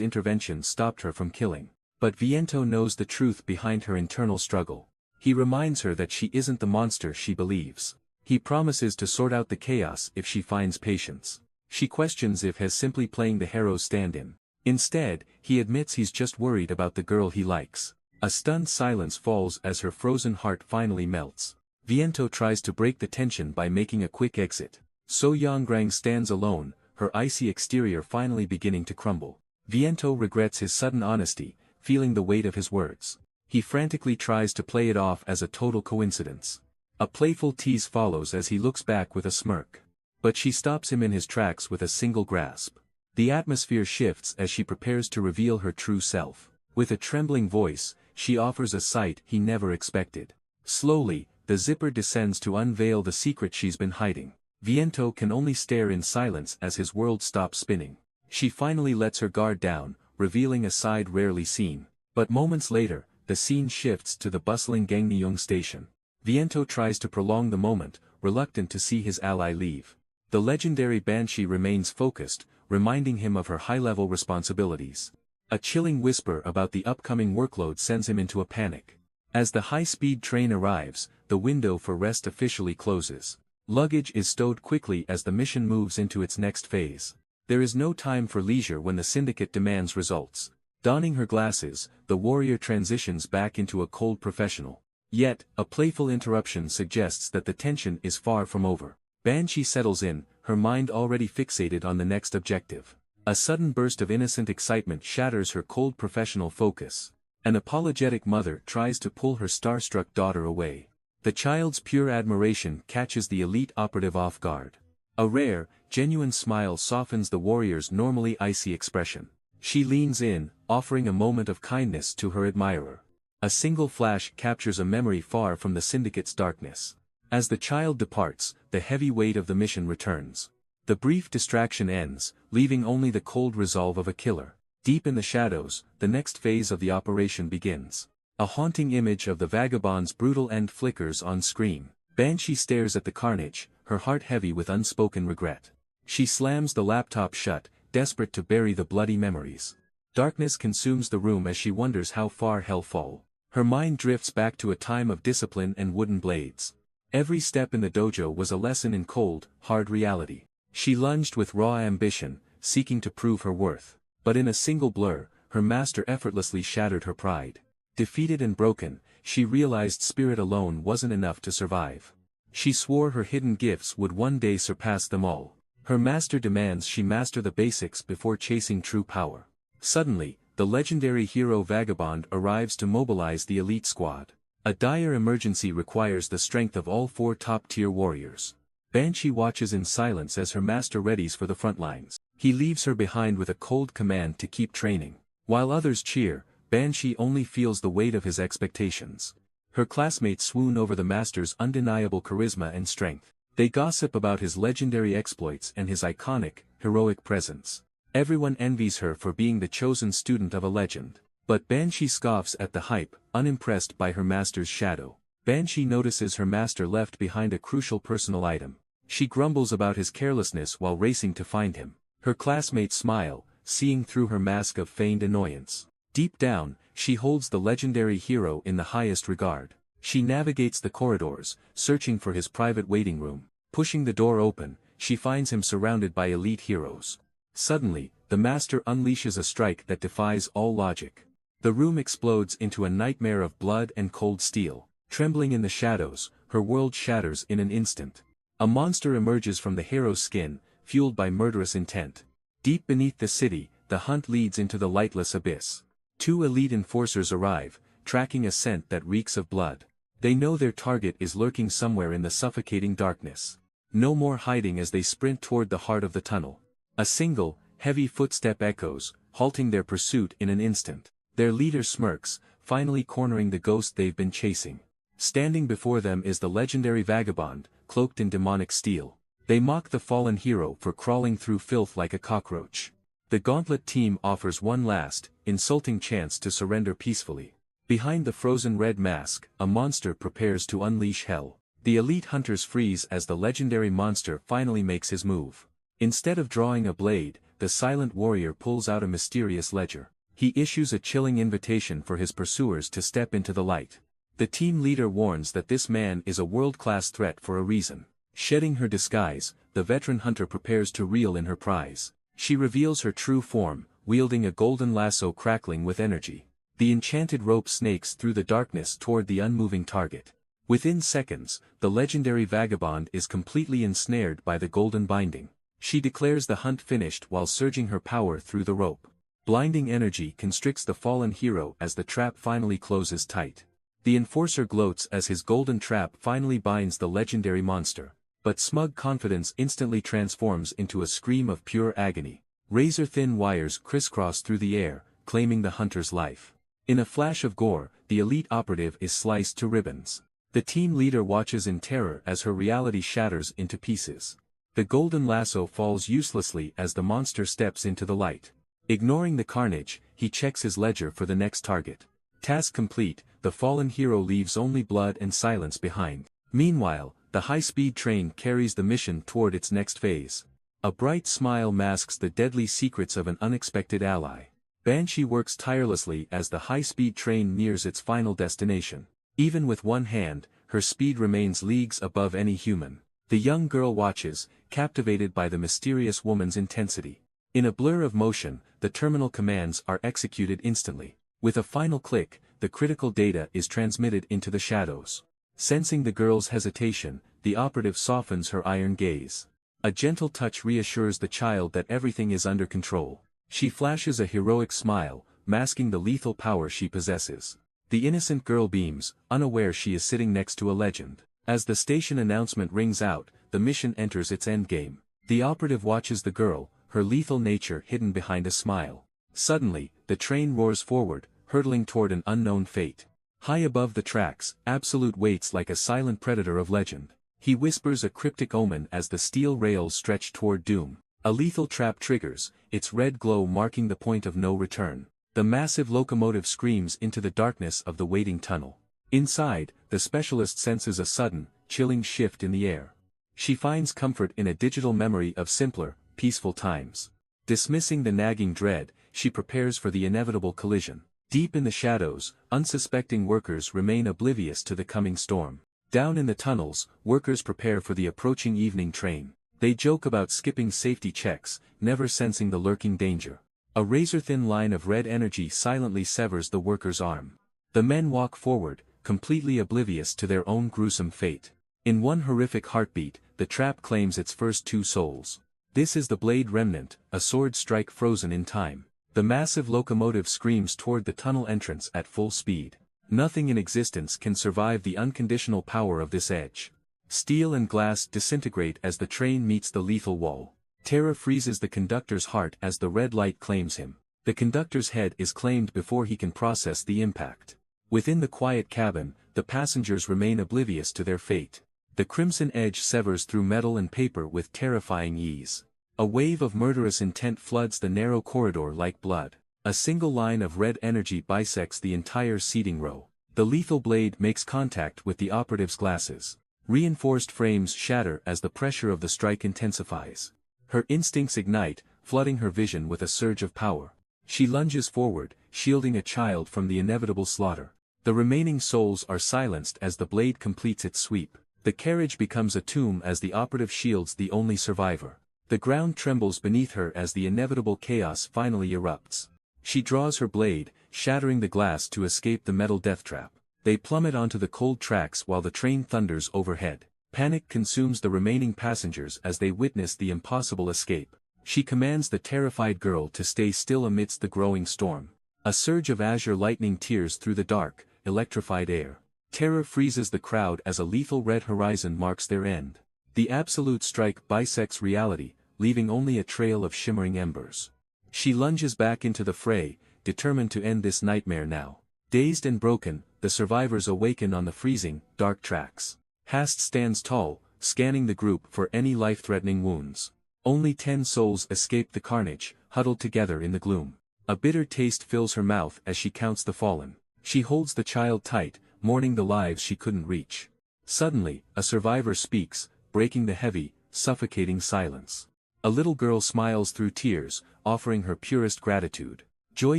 A: intervention stopped her from killing. But Viento knows the truth behind her internal struggle. He reminds her that she isn't the monster she believes. He promises to sort out the chaos if she finds patience. She questions if he's simply playing the hero's stand-in. Instead, he admits he's just worried about the girl he likes. A stunned silence falls as her frozen heart finally melts. Viento tries to break the tension by making a quick exit. So Yongrang stands alone, her icy exterior finally beginning to crumble. Viento regrets his sudden honesty, feeling the weight of his words. He frantically tries to play it off as a total coincidence. A playful tease follows as he looks back with a smirk. But she stops him in his tracks with a single grasp. The atmosphere shifts as she prepares to reveal her true self. With a trembling voice, she offers a sight he never expected. Slowly, the zipper descends to unveil the secret she's been hiding. Viento can only stare in silence as his world stops spinning. She finally lets her guard down, revealing a side rarely seen. But moments later, the scene shifts to the bustling Gangneung station. Viento tries to prolong the moment, reluctant to see his ally leave. The legendary Banshee remains focused, reminding him of her high-level responsibilities. A chilling whisper about the upcoming workload sends him into a panic. As the high-speed train arrives, the window for rest officially closes. Luggage is stowed quickly as the mission moves into its next phase. There is no time for leisure when the syndicate demands results. Donning her glasses, the warrior transitions back into a cold professional. Yet, a playful interruption suggests that the tension is far from over. Banshee settles in, her mind already fixated on the next objective. A sudden burst of innocent excitement shatters her cold professional focus. An apologetic mother tries to pull her starstruck daughter away. The child's pure admiration catches the elite operative off guard. A rare, genuine smile softens the warrior's normally icy expression. She leans in, offering a moment of kindness to her admirer. A single flash captures a memory far from the syndicate's darkness. As the child departs, the heavy weight of the mission returns. The brief distraction ends, leaving only the cold resolve of a killer. Deep in the shadows, the next phase of the operation begins. A haunting image of the vagabond's brutal end flickers on screen. Banshee stares at the carnage, her heart heavy with unspoken regret. She slams the laptop shut, desperate to bury the bloody memories. Darkness consumes the room as she wonders how far hell fall. Her mind drifts back to a time of discipline and wooden blades. Every step in the dojo was a lesson in cold, hard reality. She lunged with raw ambition, seeking to prove her worth. But in a single blur, her master effortlessly shattered her pride. Defeated and broken, she realized spirit alone wasn't enough to survive. She swore her hidden gifts would one day surpass them all. Her master demands she master the basics before chasing true power. Suddenly, the legendary hero Vagabond arrives to mobilize the elite squad. A dire emergency requires the strength of all 4 top-tier warriors. Banshee watches in silence as her master readies for the front lines. He leaves her behind with a cold command to keep training. While others cheer, Banshee only feels the weight of his expectations. Her classmates swoon over the master's undeniable charisma and strength. They gossip about his legendary exploits and his iconic, heroic presence. Everyone envies her for being the chosen student of a legend. But Banshee scoffs at the hype, unimpressed by her master's shadow. Banshee notices her master left behind a crucial personal item. She grumbles about his carelessness while racing to find him. Her classmates smile, seeing through her mask of feigned annoyance. Deep down, she holds the legendary hero in the highest regard. She navigates the corridors, searching for his private waiting room. Pushing the door open, she finds him surrounded by elite heroes. Suddenly, the master unleashes a strike that defies all logic. The room explodes into a nightmare of blood and cold steel. Trembling in the shadows, her world shatters in an instant. A monster emerges from the hero's skin, fueled by murderous intent. Deep beneath the city, the hunt leads into the lightless abyss. 2 elite enforcers arrive, tracking a scent that reeks of blood. They know their target is lurking somewhere in the suffocating darkness. No more hiding as they sprint toward the heart of the tunnel. A single, heavy footstep echoes, halting their pursuit in an instant. Their leader smirks, finally cornering the ghost they've been chasing. Standing before them is the legendary Vagabond, cloaked in demonic steel. They mock the fallen hero for crawling through filth like a cockroach. The Gauntlet team offers one last, insulting chance to surrender peacefully. Behind the frozen red mask, a monster prepares to unleash hell. The elite hunters freeze as the legendary monster finally makes his move. Instead of drawing a blade, the silent warrior pulls out a mysterious ledger. He issues a chilling invitation for his pursuers to step into the light. The team leader warns that this man is a world-class threat for a reason. Shedding her disguise, the veteran hunter prepares to reel in her prize. She reveals her true form, wielding a golden lasso crackling with energy. The enchanted rope snakes through the darkness toward the unmoving target. Within seconds, the legendary vagabond is completely ensnared by the golden binding. She declares the hunt finished while surging her power through the rope. Blinding energy constricts the fallen hero as the trap finally closes tight. The enforcer gloats as his golden trap finally binds the legendary monster, but smug confidence instantly transforms into a scream of pure agony. Razor-thin wires crisscross through the air, claiming the hunter's life. In a flash of gore, the elite operative is sliced to ribbons. The team leader watches in terror as her reality shatters into pieces. The golden lasso falls uselessly as the monster steps into the light. Ignoring the carnage, he checks his ledger for the next target. Task complete, the fallen hero leaves only blood and silence behind. Meanwhile, the high-speed train carries the mission toward its next phase. A bright smile masks the deadly secrets of an unexpected ally. Banshee works tirelessly as the high-speed train nears its final destination. Even with one hand, her speed remains leagues above any human. The young girl watches, captivated by the mysterious woman's intensity. In a blur of motion, the terminal commands are executed instantly. With a final click, the critical data is transmitted into the shadows. Sensing the girl's hesitation, the operative softens her iron gaze. A gentle touch reassures the child that everything is under control. She flashes a heroic smile, masking the lethal power she possesses. The innocent girl beams, unaware she is sitting next to a legend. As the station announcement rings out, the mission enters its endgame. The operative watches the girl, her lethal nature hidden behind a smile. Suddenly, the train roars forward, hurtling toward an unknown fate. High above the tracks, Absolute waits like a silent predator of legend. He whispers a cryptic omen as the steel rails stretch toward doom. A lethal trap triggers, its red glow marking the point of no return. The massive locomotive screams into the darkness of the waiting tunnel. Inside, the specialist senses a sudden, chilling shift in the air. She finds comfort in a digital memory of simpler, peaceful times. Dismissing the nagging dread, she prepares for the inevitable collision. Deep in the shadows, unsuspecting workers remain oblivious to the coming storm. Down in the tunnels, workers prepare for the approaching evening train. They joke about skipping safety checks, never sensing the lurking danger. A razor-thin line of red energy silently severs the worker's arm. The men walk forward, completely oblivious to their own gruesome fate. In one horrific heartbeat, the trap claims its first two souls. This is the blade remnant, a sword strike frozen in time. The massive locomotive screams toward the tunnel entrance at full speed. Nothing in existence can survive the unconditional power of this edge. Steel and glass disintegrate as the train meets the lethal wall. Terror freezes the conductor's heart as the red light claims him. The conductor's head is claimed before he can process the impact. Within the quiet cabin, the passengers remain oblivious to their fate. The crimson edge severs through metal and paper with terrifying ease. A wave of murderous intent floods the narrow corridor like blood. A single line of red energy bisects the entire seating row. The lethal blade makes contact with the operative's glasses. Reinforced frames shatter as the pressure of the strike intensifies. Her instincts ignite, flooding her vision with a surge of power. She lunges forward, shielding a child from the inevitable slaughter. The remaining souls are silenced as the blade completes its sweep. The carriage becomes a tomb as the operative shields the only survivor. The ground trembles beneath her as the inevitable chaos finally erupts. She draws her blade, shattering the glass to escape the metal death trap. They plummet onto the cold tracks while the train thunders overhead. Panic consumes the remaining passengers as they witness the impossible escape. She commands the terrified girl to stay still amidst the growing storm. A surge of azure lightning tears through the dark, electrified air. Terror freezes the crowd as a lethal red horizon marks their end. The absolute strike bisects reality, leaving only a trail of shimmering embers. She lunges back into the fray, determined to end this nightmare now. Dazed and broken, the survivors awaken on the freezing, dark tracks. Hast stands tall, scanning the group for any life-threatening wounds. Only 10 souls escape the carnage, huddled together in the gloom. A bitter taste fills her mouth as she counts the fallen. She holds the child tight, mourning the lives she couldn't reach. Suddenly, a survivor speaks, breaking the heavy, suffocating silence. A little girl smiles through tears, offering her purest gratitude. Joy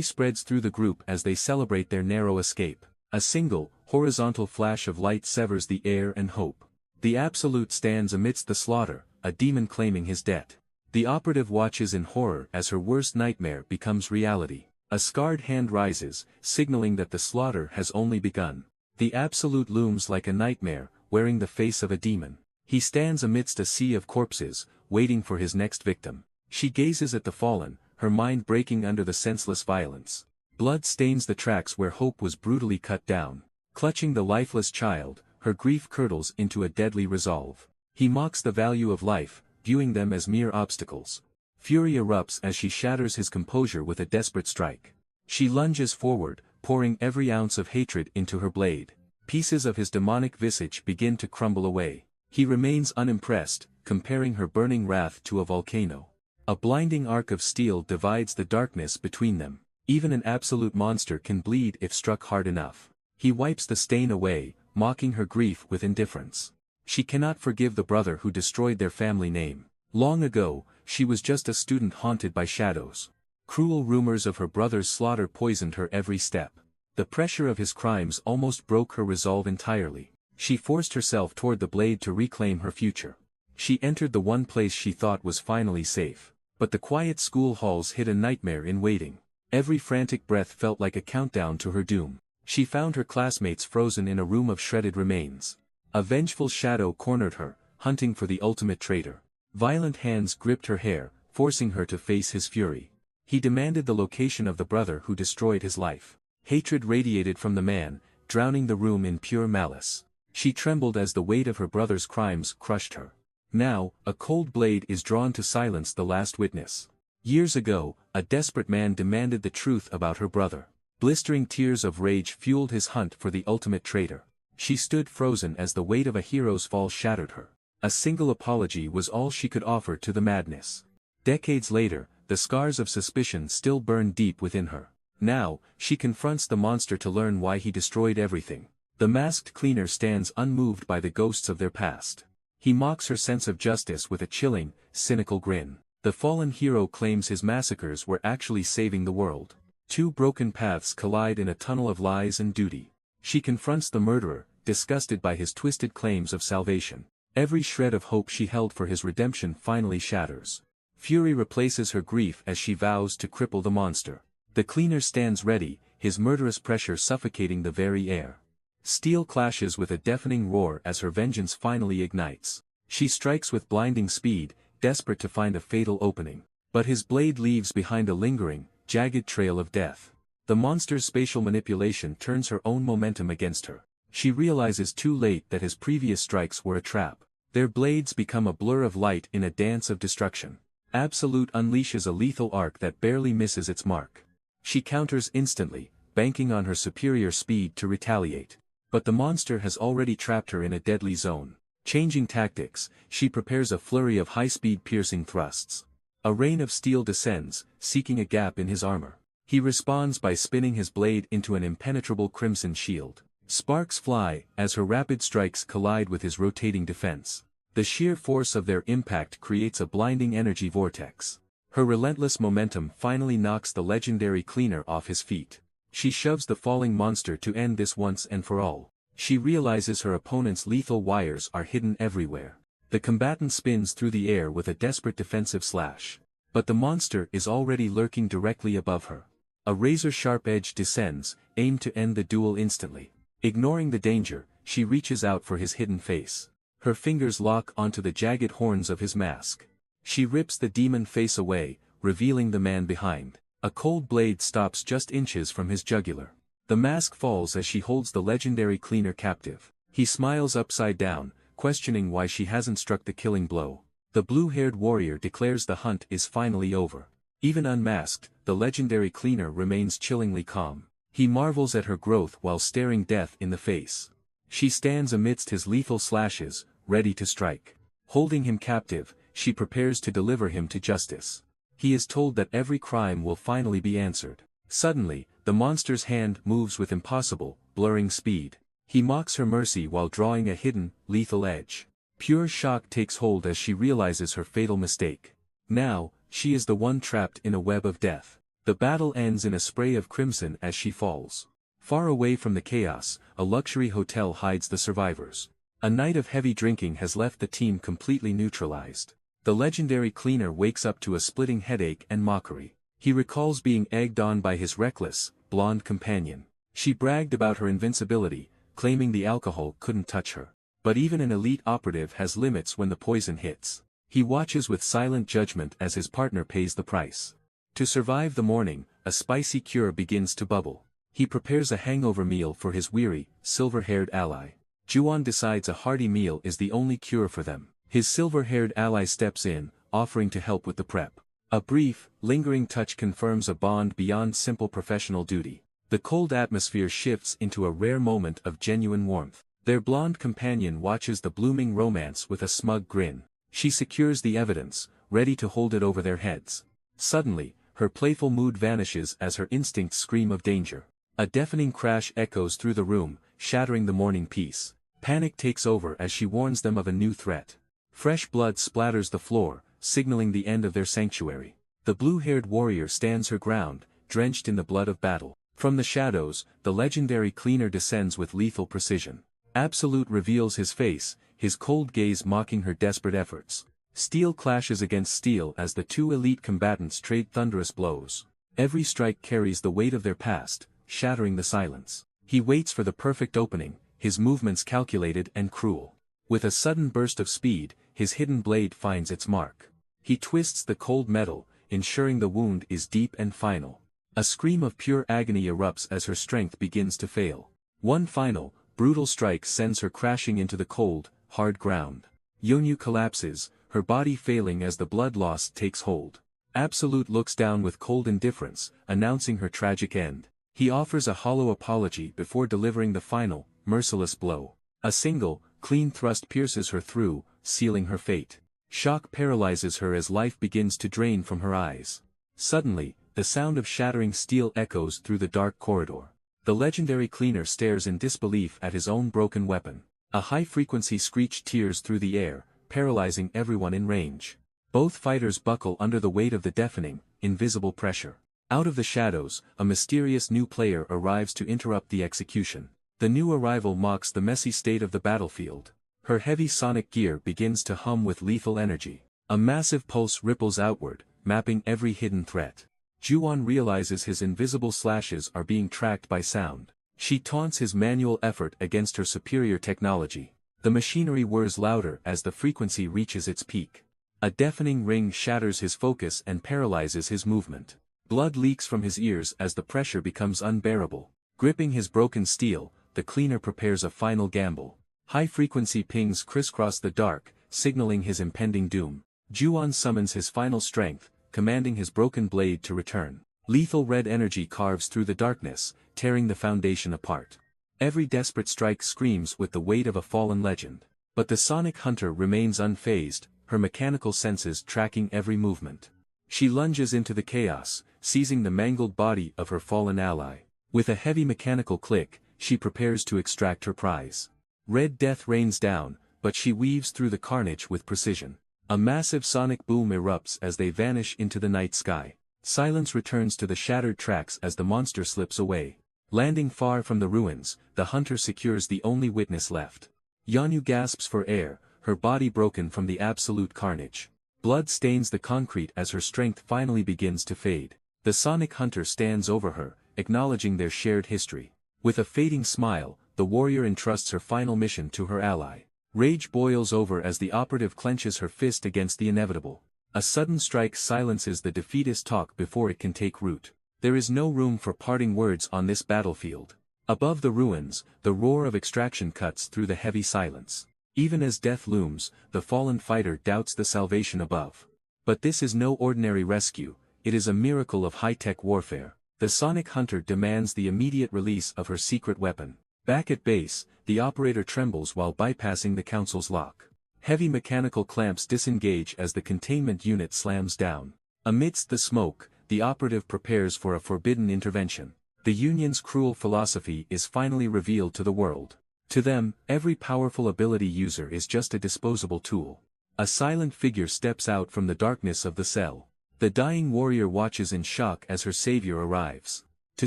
A: spreads through the group as they celebrate their narrow escape. A single, horizontal flash of light severs the air and hope. The Absolute stands amidst the slaughter, a demon claiming his debt. The operative watches in horror as her worst nightmare becomes reality. A scarred hand rises, signaling that the slaughter has only begun. The Absolute looms like a nightmare, wearing the face of a demon. He stands amidst a sea of corpses, waiting for his next victim. She gazes at the fallen, her mind breaking under the senseless violence. Blood stains the tracks where hope was brutally cut down. Clutching the lifeless child, her grief curdles into a deadly resolve. He mocks the value of life, viewing them as mere obstacles. Fury erupts as she shatters his composure with a desperate strike. She lunges forward, pouring every ounce of hatred into her blade. Pieces of his demonic visage begin to crumble away. He remains unimpressed, comparing her burning wrath to a volcano. A blinding arc of steel divides the darkness between them. Even an absolute monster can bleed if struck hard enough. He wipes the stain away, mocking her grief with indifference. She cannot forgive the brother who destroyed their family name. Long ago, she was just a student haunted by shadows. Cruel rumors of her brother's slaughter poisoned her every step. The pressure of his crimes almost broke her resolve entirely. She forced herself toward the blade to reclaim her future. She entered the one place she thought was finally safe. But the quiet school halls hid a nightmare in waiting. Every frantic breath felt like a countdown to her doom. She found her classmates frozen in a room of shredded remains. A vengeful shadow cornered her, hunting for the ultimate traitor. Violent hands gripped her hair, forcing her to face his fury. He demanded the location of the brother who destroyed his life. Hatred radiated from the man, drowning the room in pure malice. She trembled as the weight of her brother's crimes crushed her. Now, a cold blade is drawn to silence the last witness. Years ago, a desperate man demanded the truth about her brother. Blistering tears of rage fueled his hunt for the ultimate traitor. She stood frozen as the weight of a hero's fall shattered her. A single apology was all she could offer to the madness. Decades later, the scars of suspicion still burn deep within her. Now, she confronts the monster to learn why he destroyed everything. The masked cleaner stands unmoved by the ghosts of their past. He mocks her sense of justice with a chilling, cynical grin. The fallen hero claims his massacres were actually saving the world. Two broken paths collide in a tunnel of lies and duty. She confronts the murderer, disgusted by his twisted claims of salvation. Every shred of hope she held for his redemption finally shatters. Fury replaces her grief as she vows to cripple the monster. The cleaner stands ready, his murderous pressure suffocating the very air. Steel clashes with a deafening roar as her vengeance finally ignites. She strikes with blinding speed, desperate to find a fatal opening. But his blade leaves behind a lingering, jagged trail of death. The monster's spatial manipulation turns her own momentum against her. She realizes too late that his previous strikes were a trap. Their blades become a blur of light in a dance of destruction. Absolute unleashes a lethal arc that barely misses its mark. She counters instantly, banking on her superior speed to retaliate. But the monster has already trapped her in a deadly zone. Changing tactics, she prepares a flurry of high-speed piercing thrusts. A rain of steel descends, seeking a gap in his armor. He responds by spinning his blade into an impenetrable crimson shield. Sparks fly, as her rapid strikes collide with his rotating defense. The sheer force of their impact creates a blinding energy vortex. Her relentless momentum finally knocks the legendary cleaner off his feet. She shoves the falling monster to end this once and for all. She realizes her opponent's lethal wires are hidden everywhere. The combatant spins through the air with a desperate defensive slash. But the monster is already lurking directly above her. A razor-sharp edge descends, aimed to end the duel instantly. Ignoring the danger, she reaches out for his hidden face. Her fingers lock onto the jagged horns of his mask. She rips the demon face away, revealing the man behind. A cold blade stops just inches from his jugular. The mask falls as she holds the legendary cleaner captive. He smiles upside down, questioning why she hasn't struck the killing blow. The blue-haired warrior declares the hunt is finally over. Even unmasked, the legendary cleaner remains chillingly calm. He marvels at her growth while staring death in the face. She stands amidst his lethal slashes, ready to strike. Holding him captive, she prepares to deliver him to justice. He is told that every crime will finally be answered. Suddenly, the monster's hand moves with impossible, blurring speed. He mocks her mercy while drawing a hidden, lethal edge. Pure shock takes hold as she realizes her fatal mistake. Now, she is the one trapped in a web of death. The battle ends in a spray of crimson as she falls. Far away from the chaos, a luxury hotel hides the survivors. A night of heavy drinking has left the team completely neutralized. The legendary cleaner wakes up to a splitting headache and mockery. He recalls being egged on by his reckless, blonde companion. She bragged about her invincibility, claiming the alcohol couldn't touch her. But even an elite operative has limits when the poison hits. He watches with silent judgment as his partner pays the price. To survive the morning, a spicy cure begins to bubble. He prepares a hangover meal for his weary, silver-haired ally. Juwon decides a hearty meal is the only cure for them. His silver-haired ally steps in, offering to help with the prep. A brief, lingering touch confirms a bond beyond simple professional duty. The cold atmosphere shifts into a rare moment of genuine warmth. Their blonde companion watches the blooming romance with a smug grin. She secures the evidence, ready to hold it over their heads. Suddenly, her playful mood vanishes as her instincts scream of danger. A deafening crash echoes through the room, shattering the morning peace. Panic takes over as she warns them of a new threat. Fresh blood splatters the floor, signaling the end of their sanctuary. The blue-haired warrior stands her ground, drenched in the blood of battle. From the shadows, the legendary cleaner descends with lethal precision. Absolute reveals his face, his cold gaze mocking her desperate efforts. Steel clashes against steel as the two elite combatants trade thunderous blows. Every strike carries the weight of their past, shattering the silence. He waits for the perfect opening, his movements calculated and cruel. With a sudden burst of speed, his hidden blade finds its mark. He twists the cold metal, ensuring the wound is deep and final. A scream of pure agony erupts as her strength begins to fail. One final, brutal strike sends her crashing into the cold, hard ground. Yeonyu collapses, her body failing as the blood loss takes hold. Absolute looks down with cold indifference, announcing her tragic end. He offers a hollow apology before delivering the final, merciless blow. A single, clean thrust pierces her through, sealing her fate. Shock paralyzes her as life begins to drain from her eyes. Suddenly, the sound of shattering steel echoes through the dark corridor. The legendary cleaner stares in disbelief at his own broken weapon. A high-frequency screech tears through the air, paralyzing everyone in range. Both fighters buckle under the weight of the deafening, invisible pressure. Out of the shadows, a mysterious new player arrives to interrupt the execution. The new arrival mocks the messy state of the battlefield. Her heavy sonic gear begins to hum with lethal energy. A massive pulse ripples outward, mapping every hidden threat. Juwon realizes his invisible slashes are being tracked by sound. She taunts his manual effort against her superior technology. The machinery whirs louder as the frequency reaches its peak. A deafening ring shatters his focus and paralyzes his movement. Blood leaks from his ears as the pressure becomes unbearable. Gripping his broken steel, the cleaner prepares a final gamble. High-frequency pings crisscross the dark, signaling his impending doom. Juwon summons his final strength, commanding his broken blade to return. Lethal red energy carves through the darkness, tearing the foundation apart. Every desperate strike screams with the weight of a fallen legend. But the Sonic Hunter remains unfazed, her mechanical senses tracking every movement. She lunges into the chaos, seizing the mangled body of her fallen ally. With a heavy mechanical click, she prepares to extract her prize. Red death rains down, but she weaves through the carnage with precision. A massive sonic boom erupts as they vanish into the night sky. Silence returns to the shattered tracks as the monster slips away. Landing far from the ruins, the hunter secures the only witness left. Yeonyu gasps for air, her body broken from the absolute carnage. Blood stains the concrete as her strength finally begins to fade. The Sonic Hunter stands over her, acknowledging their shared history. With a fading smile, the warrior entrusts her final mission to her ally. Rage boils over as the operative clenches her fist against the inevitable. A sudden strike silences the defeatist talk before it can take root. There is no room for parting words on this battlefield. Above the ruins, the roar of extraction cuts through the heavy silence. Even as death looms, the fallen fighter doubts the salvation above. But this is no ordinary rescue, it is a miracle of high-tech warfare. The Sonic Hunter demands the immediate release of her secret weapon. Back at base, the operator trembles while bypassing the Council's lock. Heavy mechanical clamps disengage as the containment unit slams down. Amidst the smoke, the operative prepares for a forbidden intervention. The Union's cruel philosophy is finally revealed to the world. To them, every powerful ability user is just a disposable tool. A silent figure steps out from the darkness of the cell. The dying warrior watches in shock as her savior arrives. To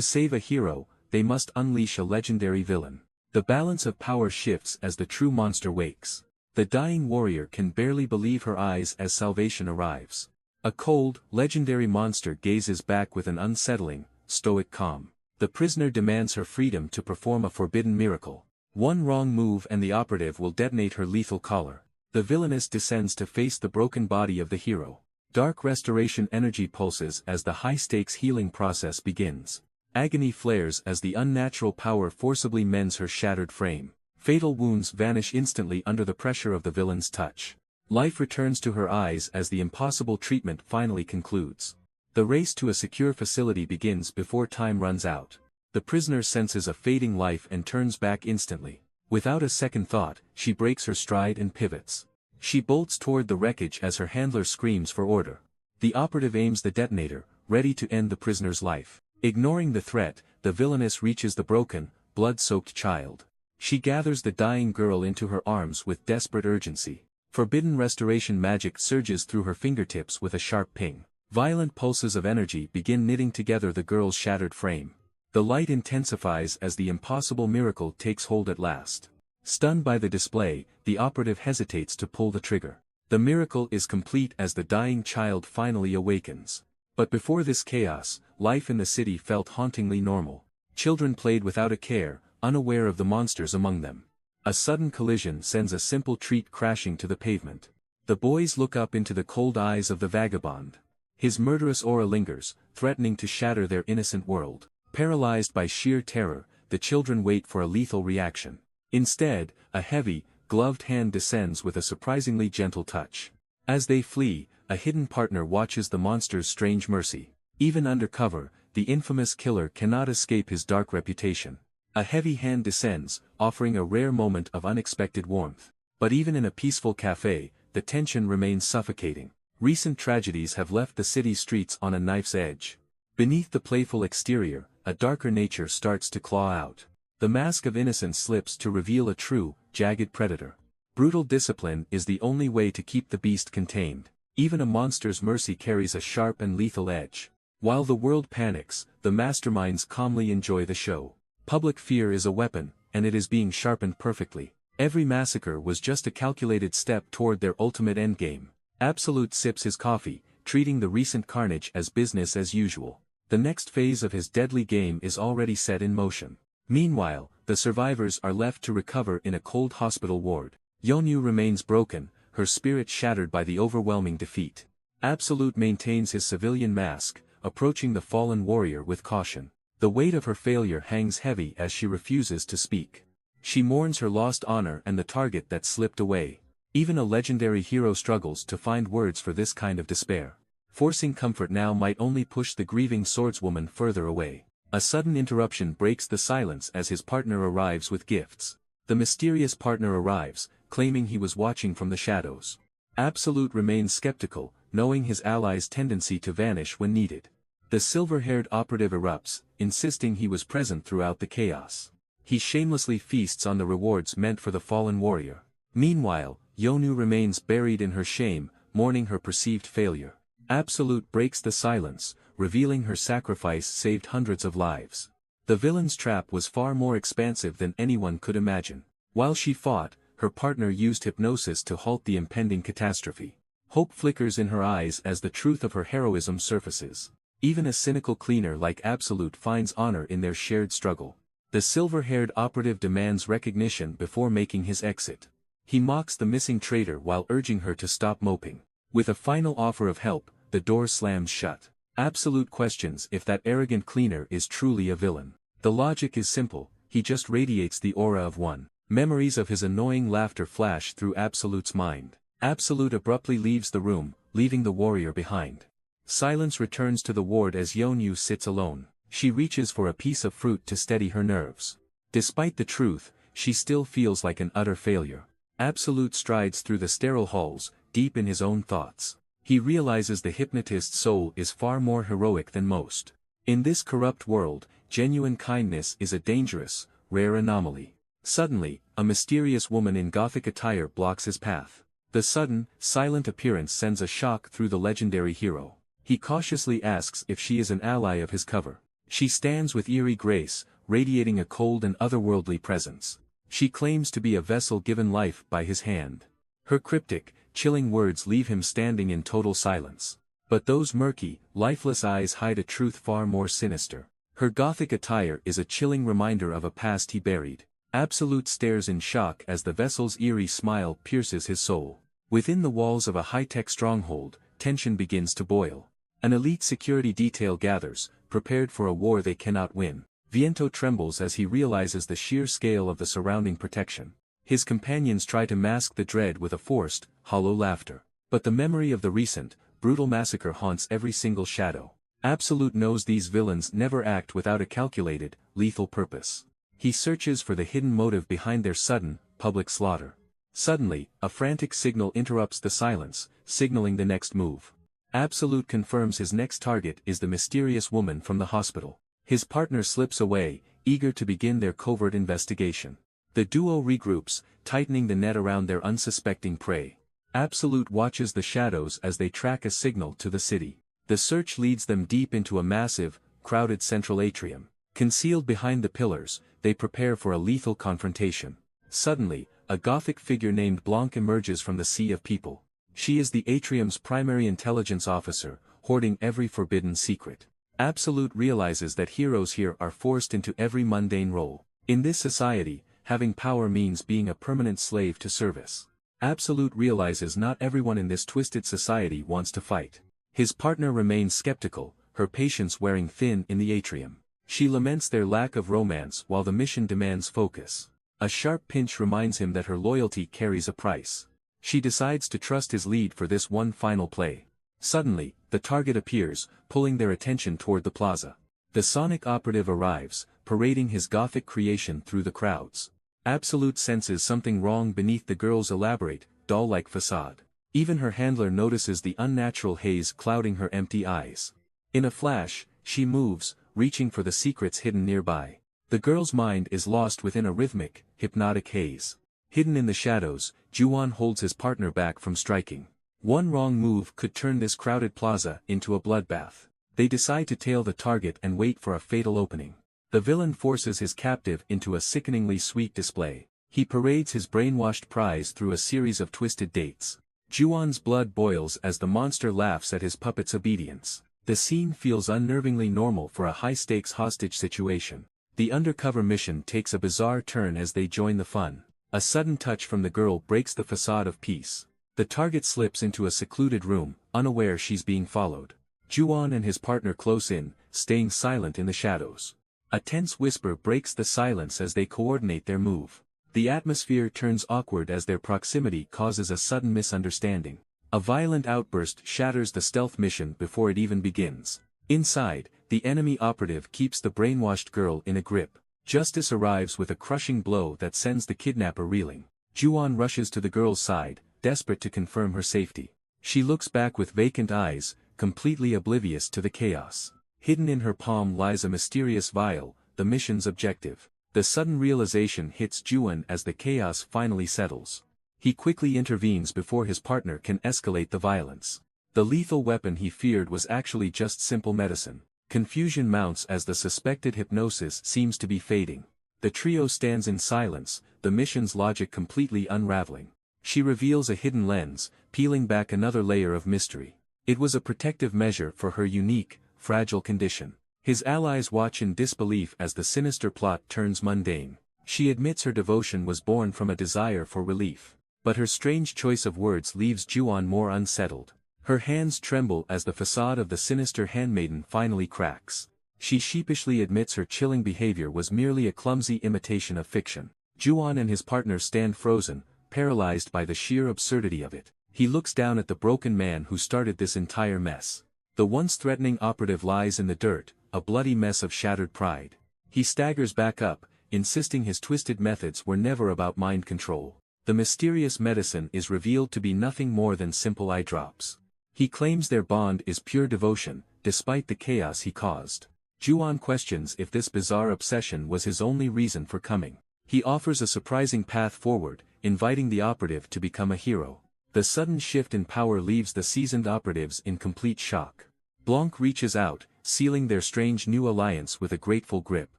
A: save a hero, they must unleash a legendary villain. The balance of power shifts as the true monster wakes. The dying warrior can barely believe her eyes as salvation arrives. A cold, legendary monster gazes back with an unsettling, stoic calm. The prisoner demands her freedom to perform a forbidden miracle. One wrong move and the operative will detonate her lethal collar. The villainess descends to face the broken body of the hero. Dark restoration energy pulses as the high-stakes healing process begins. Agony flares as the unnatural power forcibly mends her shattered frame. Fatal wounds vanish instantly under the pressure of the villain's touch. Life returns to her eyes as the impossible treatment finally concludes. The race to a secure facility begins before time runs out. The prisoner senses a fading life and turns back instantly. Without a second thought, she breaks her stride and pivots. She bolts toward the wreckage as her handler screams for order. The operative aims the detonator, ready to end the prisoner's life. Ignoring the threat, the villainess reaches the broken, blood-soaked child. She gathers the dying girl into her arms with desperate urgency. Forbidden restoration magic surges through her fingertips with a sharp ping. Violent pulses of energy begin knitting together the girl's shattered frame. The light intensifies as the impossible miracle takes hold at last. Stunned by the display, the operative hesitates to pull the trigger. The miracle is complete as the dying child finally awakens. But before this chaos, life in the city felt hauntingly normal. Children played without a care, unaware of the monsters among them. A sudden collision sends a simple treat crashing to the pavement. The boys look up into the cold eyes of the vagabond. His murderous aura lingers, threatening to shatter their innocent world. Paralyzed by sheer terror, the children wait for a lethal reaction. Instead, a heavy, gloved hand descends with a surprisingly gentle touch. As they flee, a hidden partner watches the monster's strange mercy. Even under cover, the infamous killer cannot escape his dark reputation. A heavy hand descends, offering a rare moment of unexpected warmth. But even in a peaceful cafe, the tension remains suffocating. Recent tragedies have left the city streets on a knife's edge. Beneath the playful exterior, a darker nature starts to claw out. The mask of innocence slips to reveal a true, jagged predator. Brutal discipline is the only way to keep the beast contained. Even a monster's mercy carries a sharp and lethal edge. While the world panics, the masterminds calmly enjoy the show. Public fear is a weapon, and it is being sharpened perfectly. Every massacre was just a calculated step toward their ultimate endgame. Absolute sips his coffee, treating the recent carnage as business as usual. The next phase of his deadly game is already set in motion. Meanwhile, the survivors are left to recover in a cold hospital ward. Yonyu remains broken, her spirit shattered by the overwhelming defeat. Absolute maintains his civilian mask, approaching the fallen warrior with caution. The weight of her failure hangs heavy as she refuses to speak. She mourns her lost honor and the target that slipped away. Even a legendary hero struggles to find words for this kind of despair. Forcing comfort now might only push the grieving swordswoman further away. A sudden interruption breaks the silence as his partner arrives with gifts. The mysterious partner arrives, claiming he was watching from the shadows. Absolute remains skeptical, knowing his ally's tendency to vanish when needed. The silver-haired operative erupts, insisting he was present throughout the chaos. He shamelessly feasts on the rewards meant for the fallen warrior. Meanwhile, Yonu remains buried in her shame, mourning her perceived failure. Absolute breaks the silence, revealing her sacrifice saved hundreds of lives. The villain's trap was far more expansive than anyone could imagine. While she fought, her partner used hypnosis to halt the impending catastrophe. Hope flickers in her eyes as the truth of her heroism surfaces. Even a cynical cleaner like Absolute finds honor in their shared struggle. The silver-haired operative demands recognition before making his exit. He mocks the missing traitor while urging her to stop moping. With a final offer of help, the door slams shut. Absolute questions if that arrogant cleaner is truly a villain. The logic is simple, he just radiates the aura of one. Memories of his annoying laughter flash through Absolute's mind. Absolute abruptly leaves the room, leaving the warrior behind. Silence returns to the ward as Yonyu sits alone. She reaches for a piece of fruit to steady her nerves. Despite the truth, she still feels like an utter failure. Absolute strides through the sterile halls, deep in his own thoughts. He realizes the hypnotist's soul is far more heroic than most. In this corrupt world, genuine kindness is a dangerous, rare anomaly. Suddenly, a mysterious woman in gothic attire blocks his path. The sudden, silent appearance sends a shock through the legendary hero. He cautiously asks if she is an ally of his cover. She stands with eerie grace, radiating a cold and otherworldly presence. She claims to be a vessel given life by his hand. Her cryptic, chilling words leave him standing in total silence. But those murky, lifeless eyes hide a truth far more sinister. Her gothic attire is a chilling reminder of a past he buried. Absolute stares in shock as the vessel's eerie smile pierces his soul. Within the walls of a high-tech stronghold, tension begins to boil. An elite security detail gathers, prepared for a war they cannot win. Viento trembles as he realizes the sheer scale of the surrounding protection. His companions try to mask the dread with a forced, hollow laughter. But the memory of the recent, brutal massacre haunts every single shadow. Absolute knows these villains never act without a calculated, lethal purpose. He searches for the hidden motive behind their sudden, public slaughter. Suddenly, a frantic signal interrupts the silence, signaling the next move. Absolute confirms his next target is the mysterious woman from the hospital. His partner slips away, eager to begin their covert investigation. The duo regroups, tightening the net around their unsuspecting prey. Absolute watches the shadows as they track a signal to the city. The search leads them deep into a massive, crowded central atrium. Concealed behind the pillars, they prepare for a lethal confrontation. Suddenly, a gothic figure named Blanc emerges from the sea of people. She is the atrium's primary intelligence officer, hoarding every forbidden secret. Absolute realizes that heroes here are forced into every mundane role. In this society, having power means being a permanent slave to service. Absolute realizes not everyone in this twisted society wants to fight. His partner remains skeptical, her patience wearing thin in the atrium. She laments their lack of romance while the mission demands focus. A sharp pinch reminds him that her loyalty carries a price. She decides to trust his lead for this one final play. Suddenly, the target appears, pulling their attention toward the plaza. The sonic operative arrives, parading his gothic creation through the crowds. Absolute senses something wrong beneath the girl's elaborate, doll-like facade. Even her handler notices the unnatural haze clouding her empty eyes. In a flash, she moves, reaching for the secrets hidden nearby. The girl's mind is lost within a rhythmic, hypnotic haze. Hidden in the shadows, Juwon holds his partner back from striking. One wrong move could turn this crowded plaza into a bloodbath. They decide to tail the target and wait for a fatal opening. The villain forces his captive into a sickeningly sweet display. He parades his brainwashed prize through a series of twisted dates. Juwon's blood boils as the monster laughs at his puppet's obedience. The scene feels unnervingly normal for a high-stakes hostage situation. The undercover mission takes a bizarre turn as they join the fun. A sudden touch from the girl breaks the facade of peace. The target slips into a secluded room, unaware she's being followed. Juwon and his partner close in, staying silent in the shadows. A tense whisper breaks the silence as they coordinate their move. The atmosphere turns awkward as their proximity causes a sudden misunderstanding. A violent outburst shatters the stealth mission before it even begins. Inside, the enemy operative keeps the brainwashed girl in a grip. Justice arrives with a crushing blow that sends the kidnapper reeling. Juwon rushes to the girl's side, desperate to confirm her safety. She looks back with vacant eyes, completely oblivious to the chaos. Hidden in her palm lies a mysterious vial, the mission's objective. The sudden realization hits Juwon as the chaos finally settles. He quickly intervenes before his partner can escalate the violence. The lethal weapon he feared was actually just simple medicine. Confusion mounts as the suspected hypnosis seems to be fading. The trio stands in silence, the mission's logic completely unraveling. She reveals a hidden lens, peeling back another layer of mystery. It was a protective measure for her unique, fragile condition. His allies watch in disbelief as the sinister plot turns mundane. She admits her devotion was born from a desire for relief. But her strange choice of words leaves Juwon more unsettled. Her hands tremble as the facade of the sinister handmaiden finally cracks. She sheepishly admits her chilling behavior was merely a clumsy imitation of fiction. Juwon and his partner stand frozen, paralyzed by the sheer absurdity of it. He looks down at the broken man who started this entire mess. The once threatening operative lies in the dirt, a bloody mess of shattered pride. He staggers back up, insisting his twisted methods were never about mind control. The mysterious medicine is revealed to be nothing more than simple eye drops. He claims their bond is pure devotion, despite the chaos he caused. Juwon questions if this bizarre obsession was his only reason for coming. He offers a surprising path forward, inviting the operative to become a hero. The sudden shift in power leaves the seasoned operatives in complete shock. Blanc reaches out, sealing their strange new alliance with a grateful grip.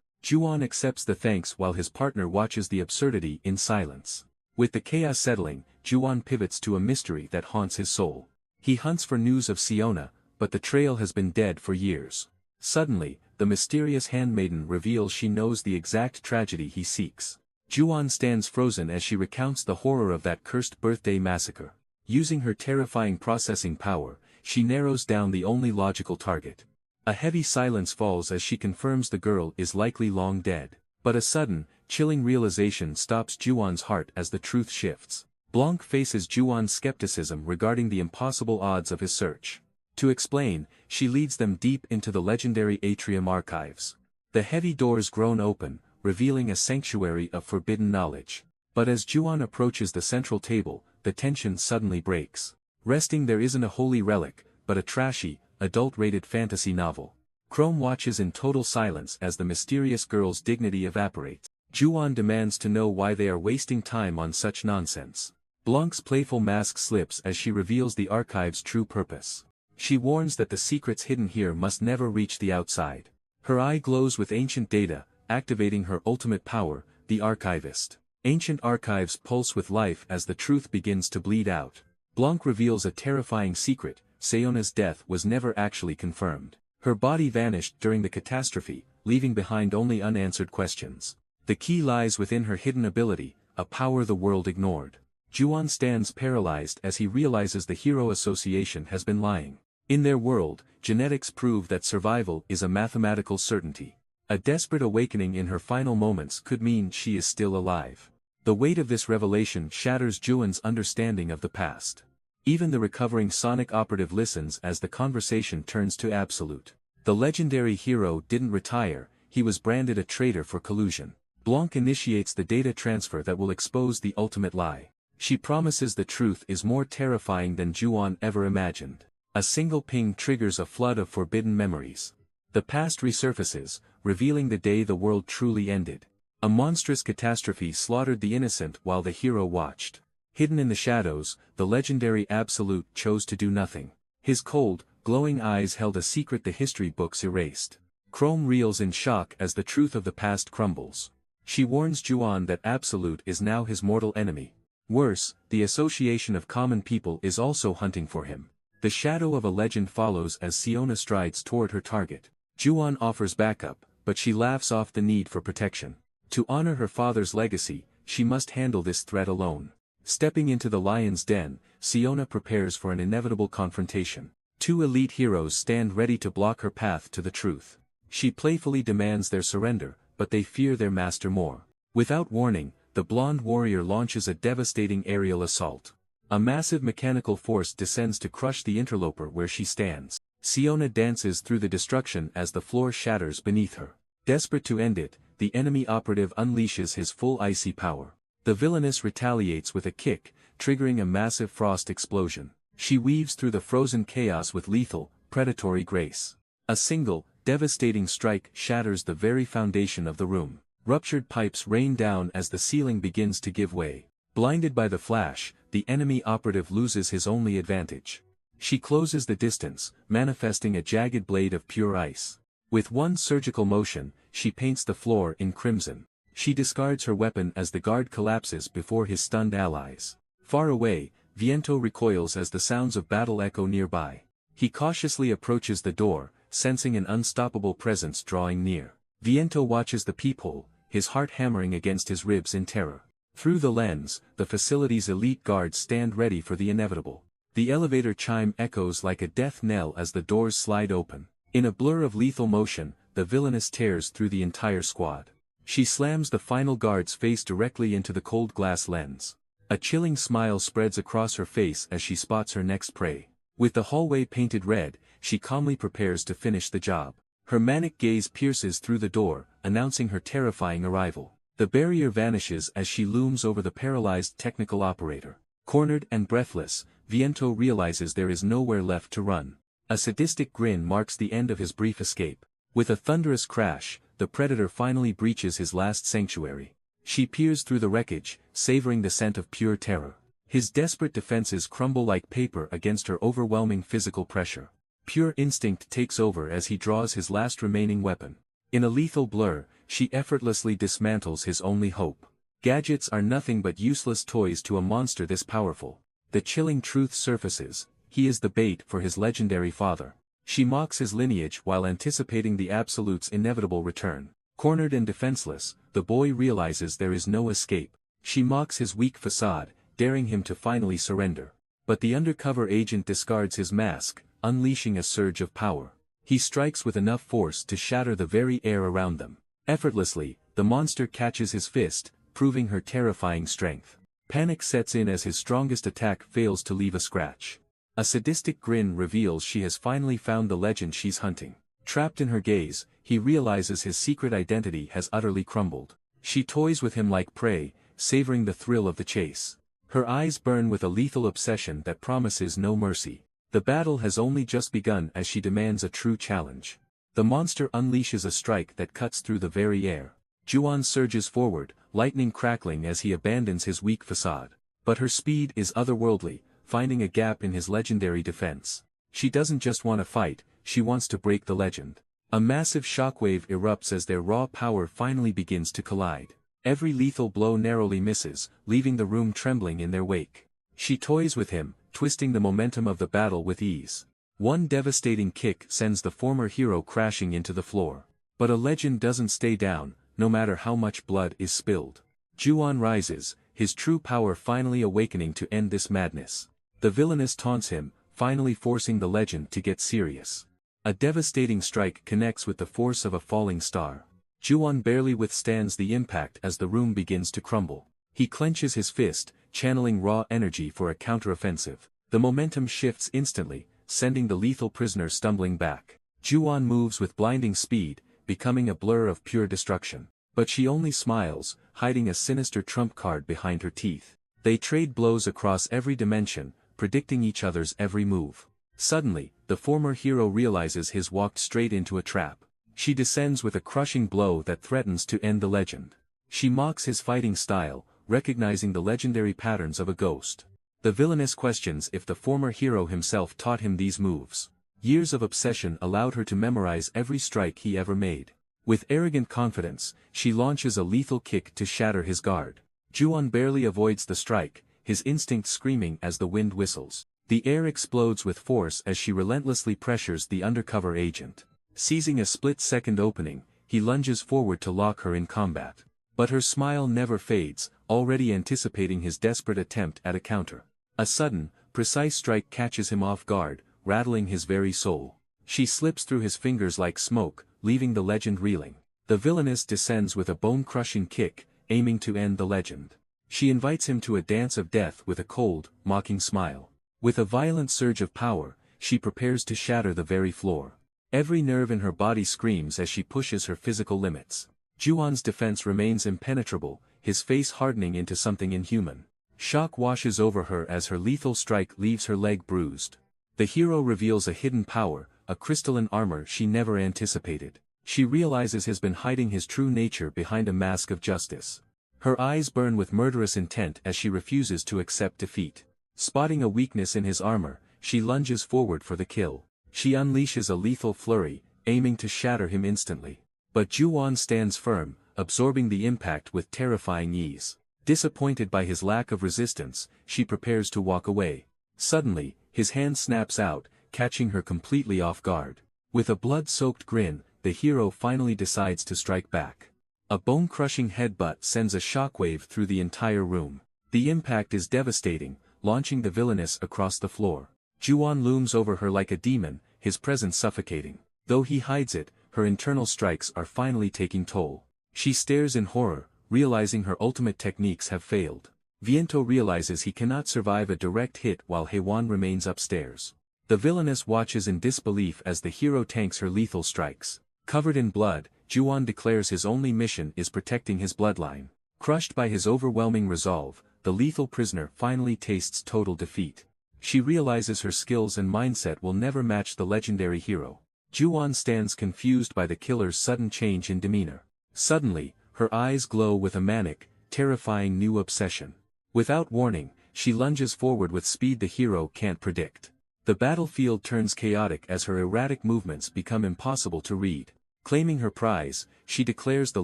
A: Juwon accepts the thanks while his partner watches the absurdity in silence. With the chaos settling, Juwon pivots to a mystery that haunts his soul. He hunts for news of Siona, but the trail has been dead for years. Suddenly, the mysterious handmaiden reveals she knows the exact tragedy he seeks. Juwon stands frozen as she recounts the horror of that cursed birthday massacre. Using her terrifying processing power, she narrows down the only logical target. A heavy silence falls as she confirms the girl is likely long dead. But a sudden, chilling realization stops Juwon's heart as the truth shifts. Blanc faces Juwon's skepticism regarding the impossible odds of his search. To explain, she leads them deep into the legendary atrium archives. The heavy doors groan open, revealing a sanctuary of forbidden knowledge. But as Juwon approaches the central table, the tension suddenly breaks. Resting there isn't a holy relic, but a trashy, adult-rated fantasy novel. Chrome watches in total silence as the mysterious girl's dignity evaporates. Juwon demands to know why they are wasting time on such nonsense. Blanc's playful mask slips as she reveals the archive's true purpose. She warns that the secrets hidden here must never reach the outside. Her eye glows with ancient data, activating her ultimate power, the archivist. Ancient archives pulse with life as the truth begins to bleed out. Blanc reveals a terrifying secret: Seona's death was never actually confirmed. Her body vanished during the catastrophe, leaving behind only unanswered questions. The key lies within her hidden ability, a power the world ignored. Juwon stands paralyzed as he realizes the Hero Association has been lying. In their world, genetics prove that survival is a mathematical certainty. A desperate awakening in her final moments could mean she is still alive. The weight of this revelation shatters Juwon's understanding of the past. Even the recovering Sonic operative listens as the conversation turns to Absolute. The legendary hero didn't retire, he was branded a traitor for collusion. Blanc initiates the data transfer that will expose the ultimate lie. She promises the truth is more terrifying than Juwon ever imagined. A single ping triggers a flood of forbidden memories. The past resurfaces, revealing the day the world truly ended. A monstrous catastrophe slaughtered the innocent while the hero watched. Hidden in the shadows, the legendary Absolute chose to do nothing. His cold, glowing eyes held a secret the history books erased. Chrome reels in shock as the truth of the past crumbles. She warns Juwon that Absolute is now his mortal enemy. Worse, the Association of Common People is also hunting for him. The shadow of a legend follows as Siona strides toward her target. Juwon offers backup, but she laughs off the need for protection. To honor her father's legacy, she must handle this threat alone. Stepping into the lion's den, Siona prepares for an inevitable confrontation. Two elite heroes stand ready to block her path to the truth. She playfully demands their surrender, but they fear their master more. Without warning, the blonde warrior launches a devastating aerial assault. A massive mechanical force descends to crush the interloper where she stands. Siona dances through the destruction as the floor shatters beneath her. Desperate to end it, the enemy operative unleashes his full icy power. The villainess retaliates with a kick, triggering a massive frost explosion. She weaves through the frozen chaos with lethal, predatory grace. A single, devastating strike shatters the very foundation of the room. Ruptured pipes rain down as the ceiling begins to give way. Blinded by the flash, the enemy operative loses his only advantage. She closes the distance, manifesting a jagged blade of pure ice. With one surgical motion, she paints the floor in crimson. She discards her weapon as the guard collapses before his stunned allies. Far away, Viento recoils as the sounds of battle echo nearby. He cautiously approaches the door, sensing an unstoppable presence drawing near. Viento watches the peephole, his heart hammering against his ribs in terror. Through the lens, the facility's elite guards stand ready for the inevitable. The elevator chime echoes like a death knell as the doors slide open. In a blur of lethal motion, the villainess tears through the entire squad. She slams the final guard's face directly into the cold glass lens. A chilling smile spreads across her face as she spots her next prey. With the hallway painted red, she calmly prepares to finish the job. Her manic gaze pierces through the door, announcing her terrifying arrival. The barrier vanishes as she looms over the paralyzed technical operator. Cornered and breathless, Viento realizes there is nowhere left to run. A sadistic grin marks the end of his brief escape. With a thunderous crash, the predator finally breaches his last sanctuary. She peers through the wreckage, savoring the scent of pure terror. His desperate defenses crumble like paper against her overwhelming physical pressure. Pure instinct takes over as he draws his last remaining weapon. In a lethal blur, she effortlessly dismantles his only hope. Gadgets are nothing but useless toys to a monster this powerful. The chilling truth surfaces, he is the bait for his legendary father. She mocks his lineage while anticipating the Absolute's inevitable return. Cornered and defenseless, the boy realizes there is no escape. She mocks his weak facade, daring him to finally surrender. But the undercover agent discards his mask, unleashing a surge of power. He strikes with enough force to shatter the very air around them. Effortlessly, the monster catches his fist, proving her terrifying strength. Panic sets in as his strongest attack fails to leave a scratch. A sadistic grin reveals she has finally found the legend she's hunting. Trapped in her gaze, he realizes his secret identity has utterly crumbled. She toys with him like prey, savoring the thrill of the chase. Her eyes burn with a lethal obsession that promises no mercy. The battle has only just begun as she demands a true challenge. The monster unleashes a strike that cuts through the very air. Juon surges forward, lightning crackling as he abandons his weak facade. But her speed is otherworldly, finding a gap in his legendary defense. She doesn't just want to fight, she wants to break the legend. A massive shockwave erupts as their raw power finally begins to collide. Every lethal blow narrowly misses, leaving the room trembling in their wake. She toys with him, twisting the momentum of the battle with ease. One devastating kick sends the former hero crashing into the floor. But a legend doesn't stay down, no matter how much blood is spilled. Juon rises, his true power finally awakening to end this madness. The villainess taunts him, finally forcing the legend to get serious. A devastating strike connects with the force of a falling star. Juon barely withstands the impact as the room begins to crumble. He clenches his fist, channeling raw energy for a counteroffensive. The momentum shifts instantly, sending the lethal prisoner stumbling back. Juon moves with blinding speed, becoming a blur of pure destruction. But she only smiles, hiding a sinister trump card behind her teeth. They trade blows across every dimension, predicting each other's every move. Suddenly, the former hero realizes he's walked straight into a trap. She descends with a crushing blow that threatens to end the legend. She mocks his fighting style, recognizing the legendary patterns of a ghost. The villainess questions if the former hero himself taught him these moves. Years of obsession allowed her to memorize every strike he ever made. With arrogant confidence, she launches a lethal kick to shatter his guard. Juon barely avoids the strike, his instinct screaming as the wind whistles. The air explodes with force as she relentlessly pressures the undercover agent. Seizing a split-second opening, he lunges forward to lock her in combat. But her smile never fades, already anticipating his desperate attempt at a counter. A sudden, precise strike catches him off guard, rattling his very soul. She slips through his fingers like smoke, leaving the legend reeling. The villainess descends with a bone-crushing kick, aiming to end the legend. She invites him to a dance of death with a cold, mocking smile. With a violent surge of power, she prepares to shatter the very floor. Every nerve in her body screams as she pushes her physical limits. Juon's defense remains impenetrable, his face hardening into something inhuman. Shock washes over her as her lethal strike leaves her leg bruised. The hero reveals a hidden power, a crystalline armor she never anticipated. She realizes he's been hiding his true nature behind a mask of justice. Her eyes burn with murderous intent as she refuses to accept defeat. Spotting a weakness in his armor, she lunges forward for the kill. She unleashes a lethal flurry, aiming to shatter him instantly. But Juon stands firm, absorbing the impact with terrifying ease. Disappointed by his lack of resistance, she prepares to walk away. Suddenly, his hand snaps out, catching her completely off guard. With a blood-soaked grin, the hero finally decides to strike back. A bone-crushing headbutt sends a shockwave through the entire room. The impact is devastating, launching the villainess across the floor. Juon looms over her like a demon, his presence suffocating. Though he hides it, her internal strikes are finally taking toll. She stares in horror, realizing her ultimate techniques have failed. Viento realizes he cannot survive a direct hit while Haewon remains upstairs. The villainess watches in disbelief as the hero tanks her lethal strikes. Covered in blood, Juon declares his only mission is protecting his bloodline. Crushed by his overwhelming resolve, the lethal prisoner finally tastes total defeat. She realizes her skills and mindset will never match the legendary hero. Juon stands confused by the killer's sudden change in demeanor. Suddenly, her eyes glow with a manic, terrifying new obsession. Without warning, she lunges forward with speed the hero can't predict. The battlefield turns chaotic as her erratic movements become impossible to read. Claiming her prize, she declares the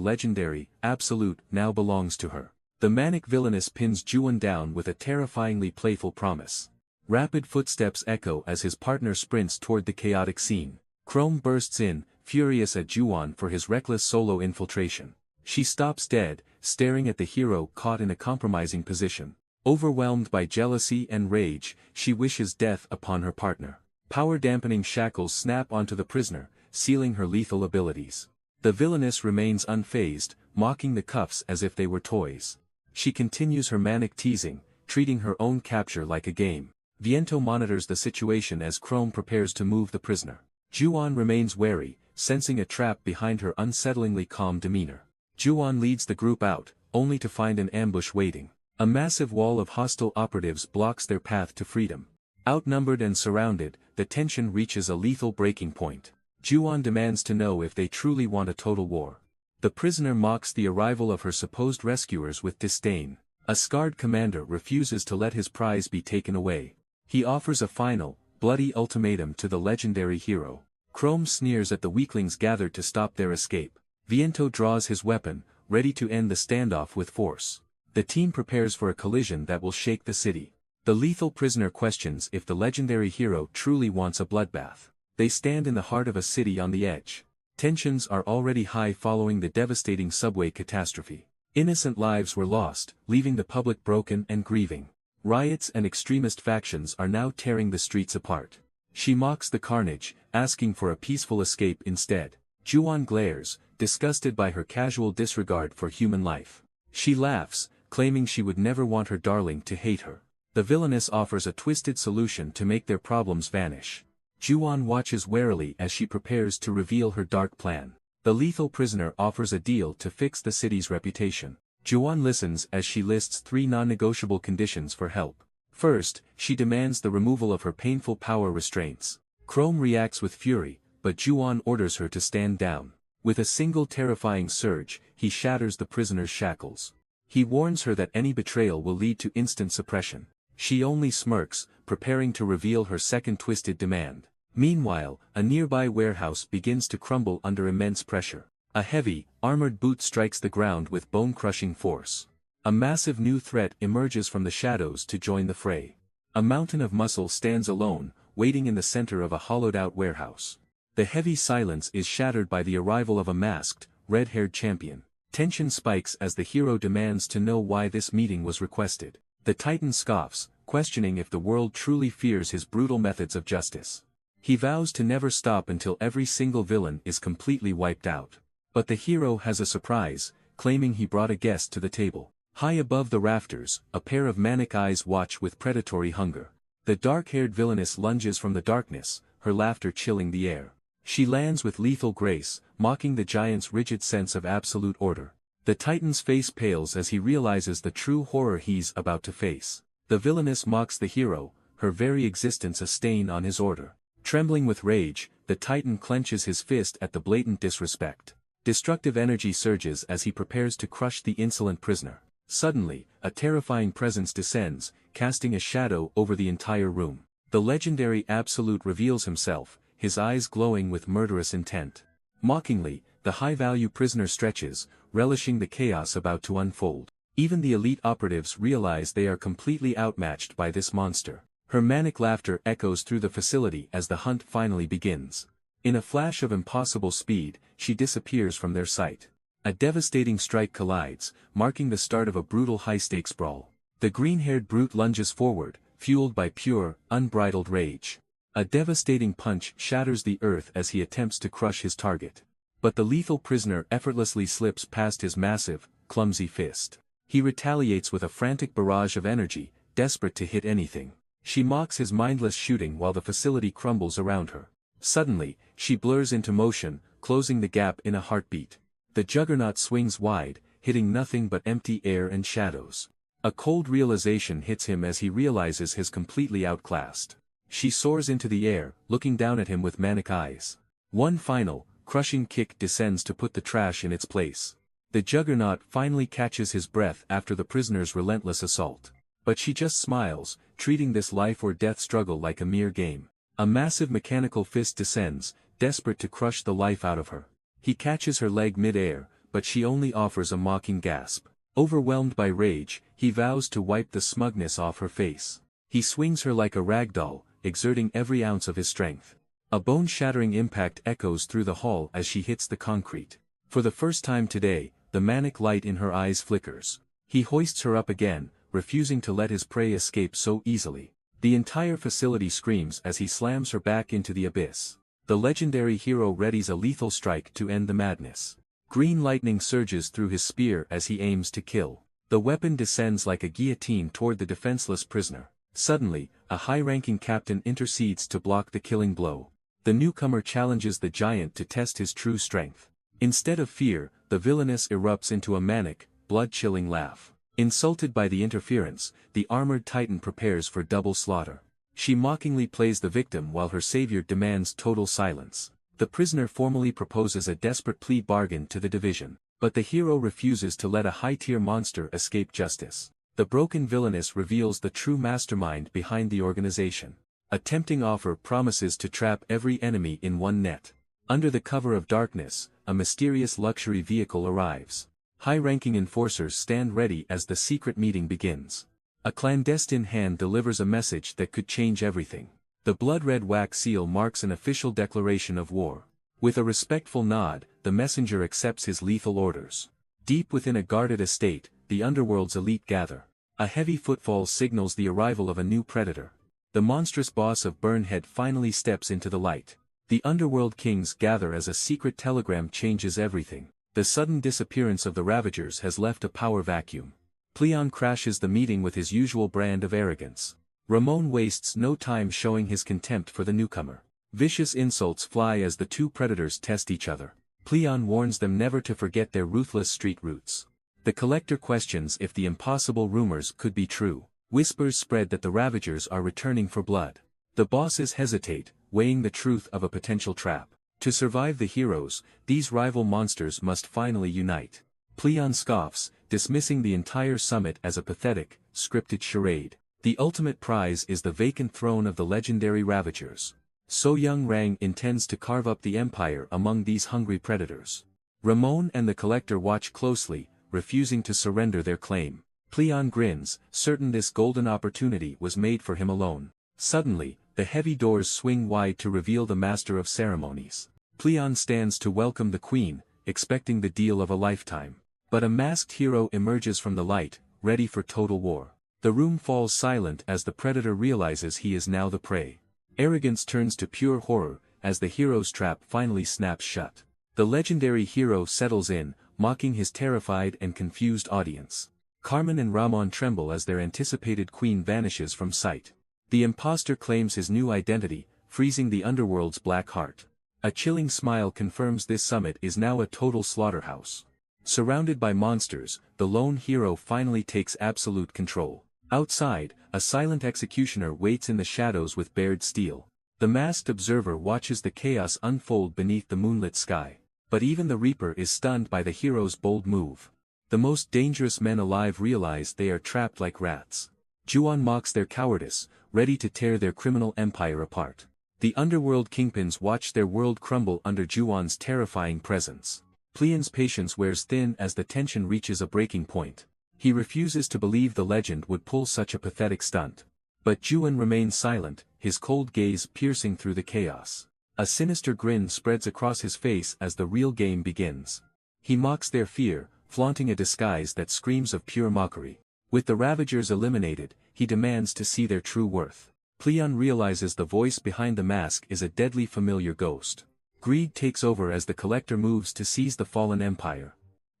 A: legendary, absolute, now belongs to her. The manic villainess pins Juwon down with a terrifyingly playful promise. Rapid footsteps echo as his partner sprints toward the chaotic scene. Chrome bursts in, furious at Juwon for his reckless solo infiltration. She stops dead, staring at the hero caught in a compromising position. Overwhelmed by jealousy and rage, she wishes death upon her partner. Power-dampening shackles snap onto the prisoner, sealing her lethal abilities. The villainess remains unfazed, mocking the cuffs as if they were toys. She continues her manic teasing, treating her own capture like a game. Viento monitors the situation as Chrome prepares to move the prisoner. Juwon remains wary, sensing a trap behind her unsettlingly calm demeanor. Juwon leads the group out, only to find an ambush waiting. A massive wall of hostile operatives blocks their path to freedom. Outnumbered and surrounded, the tension reaches a lethal breaking point. Juwon demands to know if they truly want a total war. The prisoner mocks the arrival of her supposed rescuers with disdain. A scarred commander refuses to let his prize be taken away. He offers a final, bloody ultimatum to the legendary hero. Chrome sneers at the weaklings gathered to stop their escape. Viento draws his weapon, ready to end the standoff with force. The team prepares for a collision that will shake the city. The lethal prisoner questions if the legendary hero truly wants a bloodbath. They stand in the heart of a city on the edge. Tensions are already high following the devastating subway catastrophe. Innocent lives were lost, leaving the public broken and grieving. Riots and extremist factions are now tearing the streets apart. She mocks the carnage, asking for a peaceful escape instead. Juwon glares, disgusted by her casual disregard for human life. She laughs, claiming she would never want her darling to hate her. The villainess offers a twisted solution to make their problems vanish. Juwon watches warily as she prepares to reveal her dark plan. The lethal prisoner offers a deal to fix the city's reputation. Juwon listens as she lists 3 non-negotiable conditions for help. First, she demands the removal of her painful power restraints. Chrome reacts with fury, but Juwon orders her to stand down. With a single terrifying surge, he shatters the prisoner's shackles. He warns her that any betrayal will lead to instant suppression. She only smirks, preparing to reveal her second twisted demand. Meanwhile, a nearby warehouse begins to crumble under immense pressure. A heavy, armored boot strikes the ground with bone-crushing force. A massive new threat emerges from the shadows to join the fray. A mountain of muscle stands alone, waiting in the center of a hollowed-out warehouse. The heavy silence is shattered by the arrival of a masked, red-haired champion. Tension spikes as the hero demands to know why this meeting was requested. The Titan scoffs, questioning if the world truly fears his brutal methods of justice. He vows to never stop until every single villain is completely wiped out. But the hero has a surprise, claiming he brought a guest to the table. High above the rafters, a pair of manic eyes watch with predatory hunger. The dark-haired villainess lunges from the darkness, her laughter chilling the air. She lands with lethal grace, mocking the giant's rigid sense of absolute order. The Titan's face pales as he realizes the true horror he's about to face. The villainess mocks the hero, her very existence a stain on his order. Trembling with rage, the Titan clenches his fist at the blatant disrespect. Destructive energy surges as he prepares to crush the insolent prisoner. Suddenly, a terrifying presence descends, casting a shadow over the entire room. The legendary Absolute reveals himself, his eyes glowing with murderous intent. Mockingly, the high-value prisoner stretches, relishing the chaos about to unfold. Even the elite operatives realize they are completely outmatched by this monster. Her manic laughter echoes through the facility as the hunt finally begins. In a flash of impossible speed, she disappears from their sight. A devastating strike collides, marking the start of a brutal high-stakes brawl. The green-haired brute lunges forward, fueled by pure, unbridled rage. A devastating punch shatters the earth as he attempts to crush his target. But the lethal prisoner effortlessly slips past his massive, clumsy fist. He retaliates with a frantic barrage of energy, desperate to hit anything. She mocks his mindless shooting while the facility crumbles around her. Suddenly, she blurs into motion, closing the gap in a heartbeat. The juggernaut swings wide, hitting nothing but empty air and shadows. A cold realization hits him as he realizes he's completely outclassed. She soars into the air, looking down at him with manic eyes. One final, crushing kick descends to put the trash in its place. The juggernaut finally catches his breath after the prisoner's relentless assault. But she just smiles, treating this life-or-death struggle like a mere game. A massive mechanical fist descends, desperate to crush the life out of her. He catches her leg mid-air, but she only offers a mocking gasp. Overwhelmed by rage, he vows to wipe the smugness off her face. He swings her like a rag doll, exerting every ounce of his strength. A bone-shattering impact echoes through the hall as she hits the concrete. For the first time today, the manic light in her eyes flickers. He hoists her up again, refusing to let his prey escape so easily. The entire facility screams as he slams her back into the abyss. The legendary hero readies a lethal strike to end the madness. Green lightning surges through his spear as he aims to kill. The weapon descends like a guillotine toward the defenseless prisoner. Suddenly, a high-ranking captain intercedes to block the killing blow. The newcomer challenges the giant to test his true strength. Instead of fear, the villainess erupts into a manic, blood-chilling laugh. Insulted by the interference, the armored titan prepares for double slaughter. She mockingly plays the victim while her savior demands total silence. The prisoner formally proposes a desperate plea bargain to the division, but the hero refuses to let a high-tier monster escape justice. The broken villainess reveals the true mastermind behind the organization. A tempting offer promises to trap every enemy in one net. Under the cover of darkness, a mysterious luxury vehicle arrives. High-ranking enforcers stand ready as the secret meeting begins. A clandestine hand delivers a message that could change everything. The blood-red wax seal marks an official declaration of war. With a respectful nod, the messenger accepts his lethal orders. Deep within a guarded estate, the underworld's elite gather. A heavy footfall signals the arrival of a new predator. The monstrous boss of Burnhead finally steps into the light. The underworld kings gather as a secret telegram changes everything. The sudden disappearance of the Ravagers has left a power vacuum. Pleon crashes the meeting with his usual brand of arrogance. Ramon wastes no time showing his contempt for the newcomer. Vicious insults fly as the two predators test each other. Pleon warns them never to forget their ruthless street roots. The collector questions if the impossible rumors could be true. Whispers spread that the Ravagers are returning for blood. The bosses hesitate, weighing the truth of a potential trap. To survive the heroes, these rival monsters must finally unite. Pleon scoffs, dismissing the entire summit as a pathetic, scripted charade. The ultimate prize is the vacant throne of the legendary Ravagers. So Young Rang intends to carve up the empire among these hungry predators. Ramon and the collector watch closely, refusing to surrender their claim. Pleon grins, certain this golden opportunity was made for him alone. Suddenly, the heavy doors swing wide to reveal the master of ceremonies. Pleon stands to welcome the queen, expecting the deal of a lifetime. But a masked hero emerges from the light, ready for total war. The room falls silent as the predator realizes he is now the prey. Arrogance turns to pure horror, as the hero's trap finally snaps shut. The legendary hero settles in, mocking his terrified and confused audience. Carmen and Ramon tremble as their anticipated queen vanishes from sight. The impostor claims his new identity, freezing the underworld's black heart. A chilling smile confirms this summit is now a total slaughterhouse. Surrounded by monsters, the lone hero finally takes absolute control. Outside, a silent executioner waits in the shadows with bared steel. The masked observer watches the chaos unfold beneath the moonlit sky. But even the Reaper is stunned by the hero's bold move. The most dangerous men alive realize they are trapped like rats. Juon mocks their cowardice, ready to tear their criminal empire apart. The underworld kingpins watch their world crumble under Juon's terrifying presence. Pleon's patience wears thin as the tension reaches a breaking point. He refuses to believe the legend would pull such a pathetic stunt. But Juon remains silent, his cold gaze piercing through the chaos. A sinister grin spreads across his face as the real game begins. He mocks their fear, flaunting a disguise that screams of pure mockery. With the Ravagers eliminated, he demands to see their true worth. Pleon realizes the voice behind the mask is a deadly familiar ghost. Greed takes over as the collector moves to seize the fallen empire.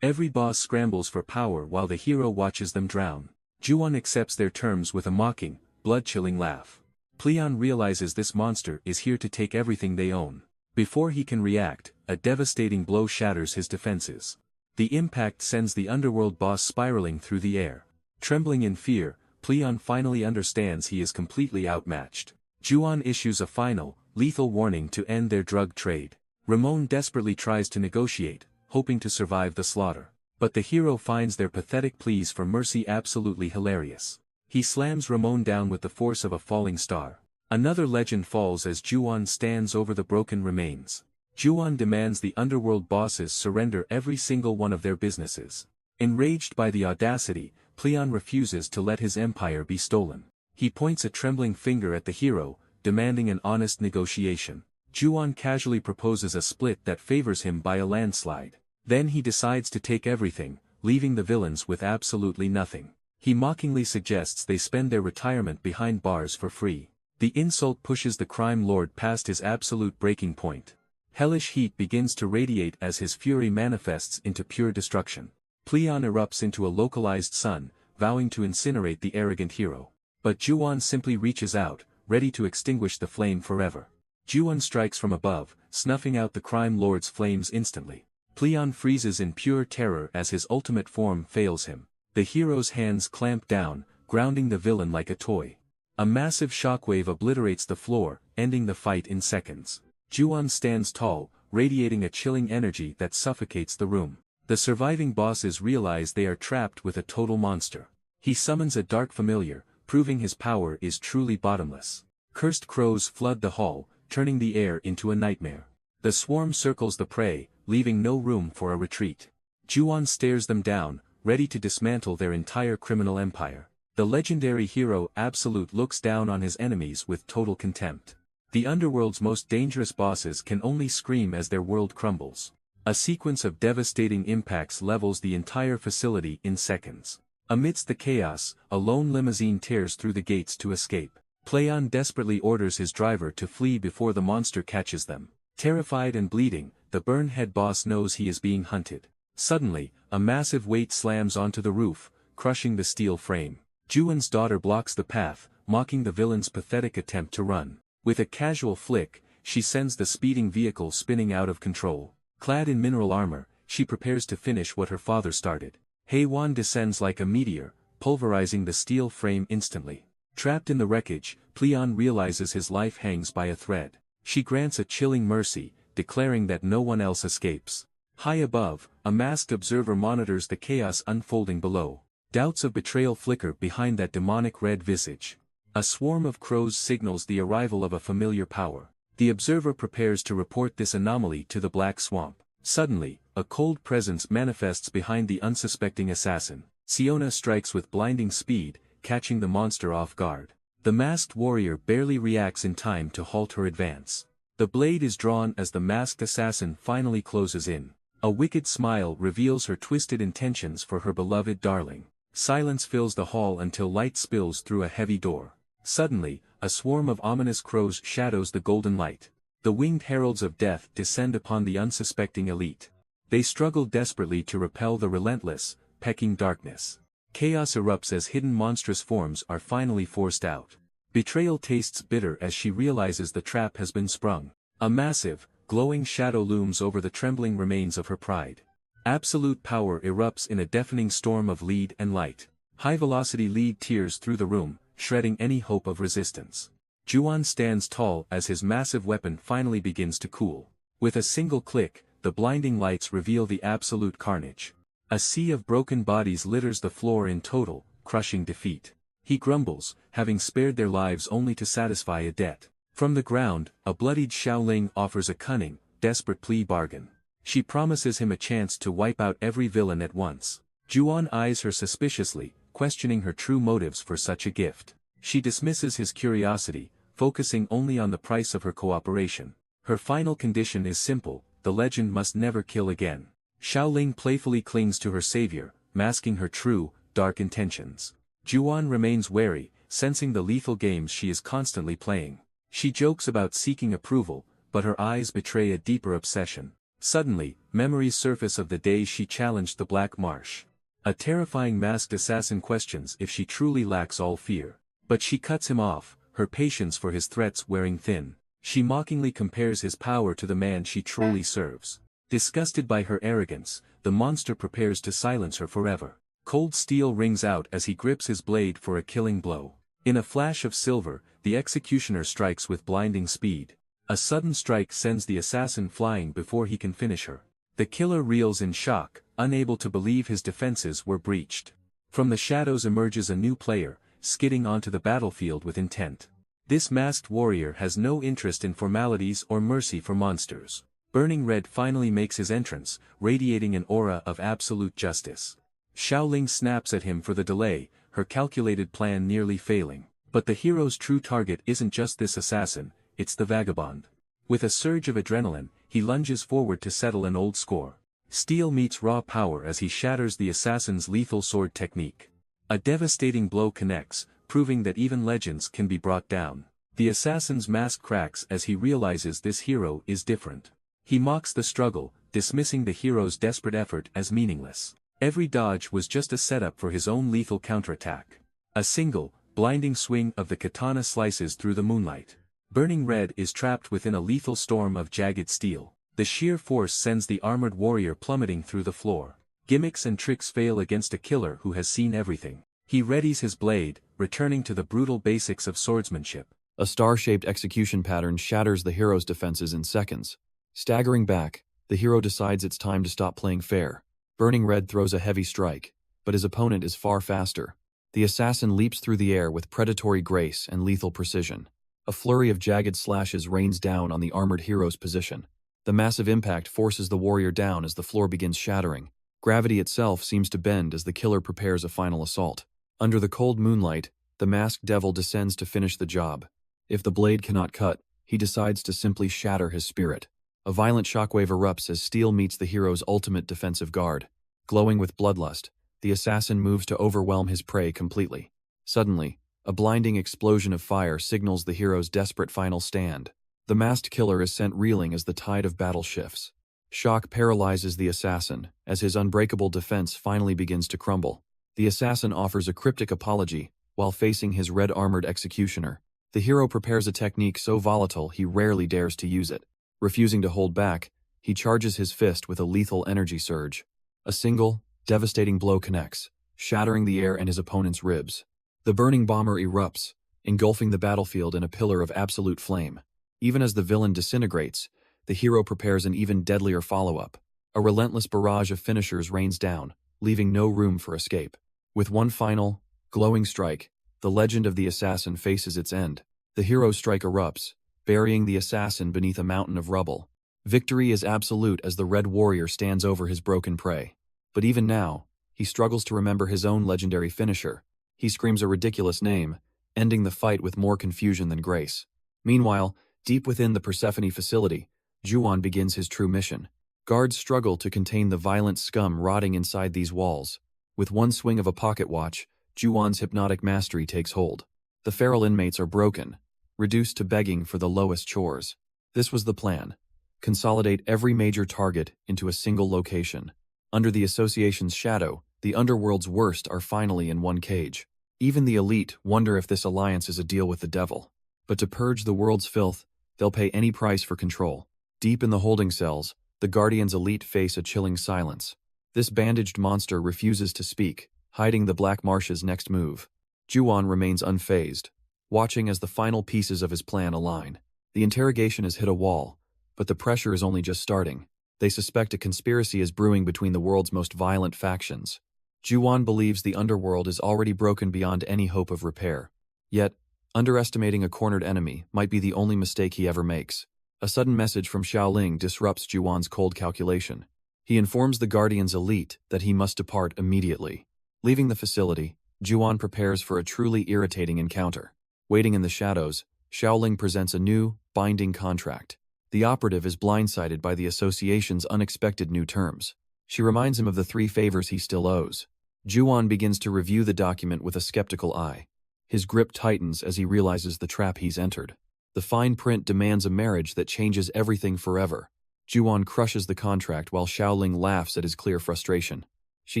A: Every boss scrambles for power while the hero watches them drown. Juon accepts their terms with a mocking, blood-chilling laugh. Pleon realizes this monster is here to take everything they own. Before he can react, a devastating blow shatters his defenses. The impact sends the underworld boss spiraling through the air. Trembling in fear, Pleon finally understands he is completely outmatched. Juon issues a final, lethal warning to end their drug trade. Ramon desperately tries to negotiate, hoping to survive the slaughter. But the hero finds their pathetic pleas for mercy absolutely hilarious. He slams Ramon down with the force of a falling star. Another legend falls as Juon stands over the broken remains. Juon demands the underworld bosses surrender every single one of their businesses. Enraged by the audacity, Pleon refuses to let his empire be stolen. He points a trembling finger at the hero, demanding an honest negotiation. Juon casually proposes a split that favors him by a landslide. Then he decides to take everything, leaving the villains with absolutely nothing. He mockingly suggests they spend their retirement behind bars for free. The insult pushes the crime lord past his absolute breaking point. Hellish heat begins to radiate as his fury manifests into pure destruction. Pleon erupts into a localized sun, vowing to incinerate the arrogant hero. But Juon simply reaches out, ready to extinguish the flame forever. Juon strikes from above, snuffing out the crime lord's flames instantly. Pleon freezes in pure terror as his ultimate form fails him. The hero's hands clamp down, grounding the villain like a toy. A massive shockwave obliterates the floor, ending the fight in seconds. Juon stands tall, radiating a chilling energy that suffocates the room. The surviving bosses realize they are trapped with a total monster. He summons a dark familiar, proving his power is truly bottomless. Cursed crows flood the hall, turning the air into a nightmare. The swarm circles the prey, leaving no room for a retreat. Juon stares them down, ready to dismantle their entire criminal empire. The legendary hero Absolute looks down on his enemies with total contempt. The underworld's most dangerous bosses can only scream as their world crumbles. A sequence of devastating impacts levels the entire facility in seconds. Amidst the chaos, a lone limousine tears through the gates to escape. Pleon desperately orders his driver to flee before the monster catches them. Terrified and bleeding, the Burnhead boss knows he is being hunted. Suddenly, a massive weight slams onto the roof, crushing the steel frame. Juon's daughter blocks the path, mocking the villain's pathetic attempt to run. With a casual flick, she sends the speeding vehicle spinning out of control. Clad in mineral armor, she prepares to finish what her father started. Haewon descends like a meteor, pulverizing the steel frame instantly. Trapped in the wreckage, Pleon realizes his life hangs by a thread. She grants a chilling mercy, declaring that no one else escapes. High above, a masked observer monitors the chaos unfolding below. Doubts of betrayal flicker behind that demonic red visage. A swarm of crows signals the arrival of a familiar power. The observer prepares to report this anomaly to the Black Swamp. Suddenly, a cold presence manifests behind the unsuspecting assassin. Siona strikes with blinding speed, catching the monster off guard. The masked warrior barely reacts in time to halt her advance. The blade is drawn as the masked assassin finally closes in. A wicked smile reveals her twisted intentions for her beloved darling. Silence fills the hall until light spills through a heavy door. Suddenly, a swarm of ominous crows shadows the golden light. The winged heralds of death descend upon the unsuspecting elite. They struggle desperately to repel the relentless, pecking darkness. Chaos erupts as hidden monstrous forms are finally forced out. Betrayal tastes bitter as she realizes the trap has been sprung. A massive, glowing shadow looms over the trembling remains of her pride. Absolute power erupts in a deafening storm of lead and light. High-velocity lead tears through the room, shredding any hope of resistance. Juon stands tall as his massive weapon finally begins to cool. With a single click, the blinding lights reveal the absolute carnage. A sea of broken bodies litters the floor in total, crushing defeat. He grumbles, having spared their lives only to satisfy a debt. From the ground, a bloodied Xiaoling offers a cunning, desperate plea bargain. She promises him a chance to wipe out every villain at once. Juon eyes her suspiciously, questioning her true motives for such a gift. She dismisses his curiosity, focusing only on the price of her cooperation. Her final condition is simple: the legend must never kill again. Xiaoling playfully clings to her savior, masking her true, dark intentions. Juon remains wary, sensing the lethal games she is constantly playing. She jokes about seeking approval, but her eyes betray a deeper obsession. Suddenly, memories surface of the day she challenged the Black Marsh. A terrifying masked assassin questions if she truly lacks all fear. But she cuts him off, her patience for his threats wearing thin. She mockingly compares his power to the man she truly serves. Disgusted by her arrogance, the monster prepares to silence her forever. Cold steel rings out as he grips his blade for a killing blow. In a flash of silver, the executioner strikes with blinding speed. A sudden strike sends the assassin flying before he can finish her. The killer reels in shock, unable to believe his defenses were breached. From the shadows emerges a new player, skidding onto the battlefield with intent. This masked warrior has no interest in formalities or mercy for monsters. Burning Red finally makes his entrance, radiating an aura of absolute justice. Xiaoling snaps at him for the delay, her calculated plan nearly failing. But the hero's true target isn't just this assassin, it's the vagabond. With a surge of adrenaline, he lunges forward to settle an old score. Steel meets raw power as he shatters the assassin's lethal sword technique. A devastating blow connects, proving that even legends can be brought down. The assassin's mask cracks as he realizes this hero is different. He mocks the struggle, dismissing the hero's desperate effort as meaningless. Every dodge was just a setup for his own lethal counterattack. A single, blinding swing of the katana slices through the moonlight. Burning Red is trapped within a lethal storm of jagged steel. The sheer force sends the armored warrior plummeting through the floor. Gimmicks and tricks fail against a killer who has seen everything. He readies his blade, returning to the brutal basics of swordsmanship.
B: A star-shaped execution pattern shatters the hero's defenses in seconds. Staggering back, the hero decides it's time to stop playing fair. Burning Red throws a heavy strike, but his opponent is far faster. The assassin leaps through the air with predatory grace and lethal precision. A flurry of jagged slashes rains down on the armored hero's position. The massive impact forces the warrior down as the floor begins shattering. Gravity itself seems to bend as the killer prepares a final assault. Under the cold moonlight, the masked devil descends to finish the job. If the blade cannot cut, he decides to simply shatter his spirit. A violent shockwave erupts as steel meets the hero's ultimate defensive guard. Glowing with bloodlust, the assassin moves to overwhelm his prey completely. Suddenly, a blinding explosion of fire signals the hero's desperate final stand. The masked killer is sent reeling as the tide of battle shifts. Shock paralyzes the assassin, as his unbreakable defense finally begins to crumble. The assassin offers a cryptic apology, while facing his red-armored executioner. The hero prepares a technique so volatile he rarely dares to use it. Refusing to hold back, he charges his fist with a lethal energy surge. A single, devastating blow connects, shattering the air and his opponent's ribs. The burning bomber erupts, engulfing the battlefield in a pillar of absolute flame. Even as the villain disintegrates, the hero prepares an even deadlier follow-up. A relentless barrage of finishers rains down, leaving no room for escape. With one final, glowing strike, the legend of the assassin faces its end. The hero's strike erupts, burying the assassin beneath a mountain of rubble. Victory is absolute as the Red Warrior stands over his broken prey. But even now, he struggles to remember his own legendary finisher. He screams a ridiculous name, ending the fight with more confusion than grace. Meanwhile, deep within the Persephone facility, Juwon begins his true mission. Guards struggle to contain the violent scum rotting inside these walls. With one swing of a pocket watch, Juwon's hypnotic mastery takes hold. The feral inmates are broken, reduced to begging for the lowest chores. This was the plan. Consolidate every major target into a single location. Under the association's shadow, the underworld's worst are finally in one cage. Even the elite wonder if this alliance is a deal with the devil. But to purge the world's filth, they'll pay any price for control. Deep in the holding cells, the Guardian's elite face a chilling silence. This bandaged monster refuses to speak, hiding the Black Marsh's next move. Juwon remains unfazed, watching as the final pieces of his plan align. The interrogation has hit a wall, but the pressure is only just starting. They suspect a conspiracy is brewing between the world's most violent factions. Juwon believes the underworld is already broken beyond any hope of repair. Yet, underestimating a cornered enemy might be the only mistake he ever makes. A sudden message from Xiaoling disrupts Juwon's cold calculation. He informs the Guardian's elite that he must depart immediately. Leaving the facility, Juwon prepares for a truly irritating encounter. Waiting in the shadows, Xiaoling presents a new, binding contract. The operative is blindsided by the association's unexpected new terms. She reminds him of the 3 favors he still owes. Juwon begins to review the document with a skeptical eye. His grip tightens as he realizes the trap he's entered. The fine print demands a marriage that changes everything forever. Juwon crushes the contract while Xiaoling laughs at his clear frustration. She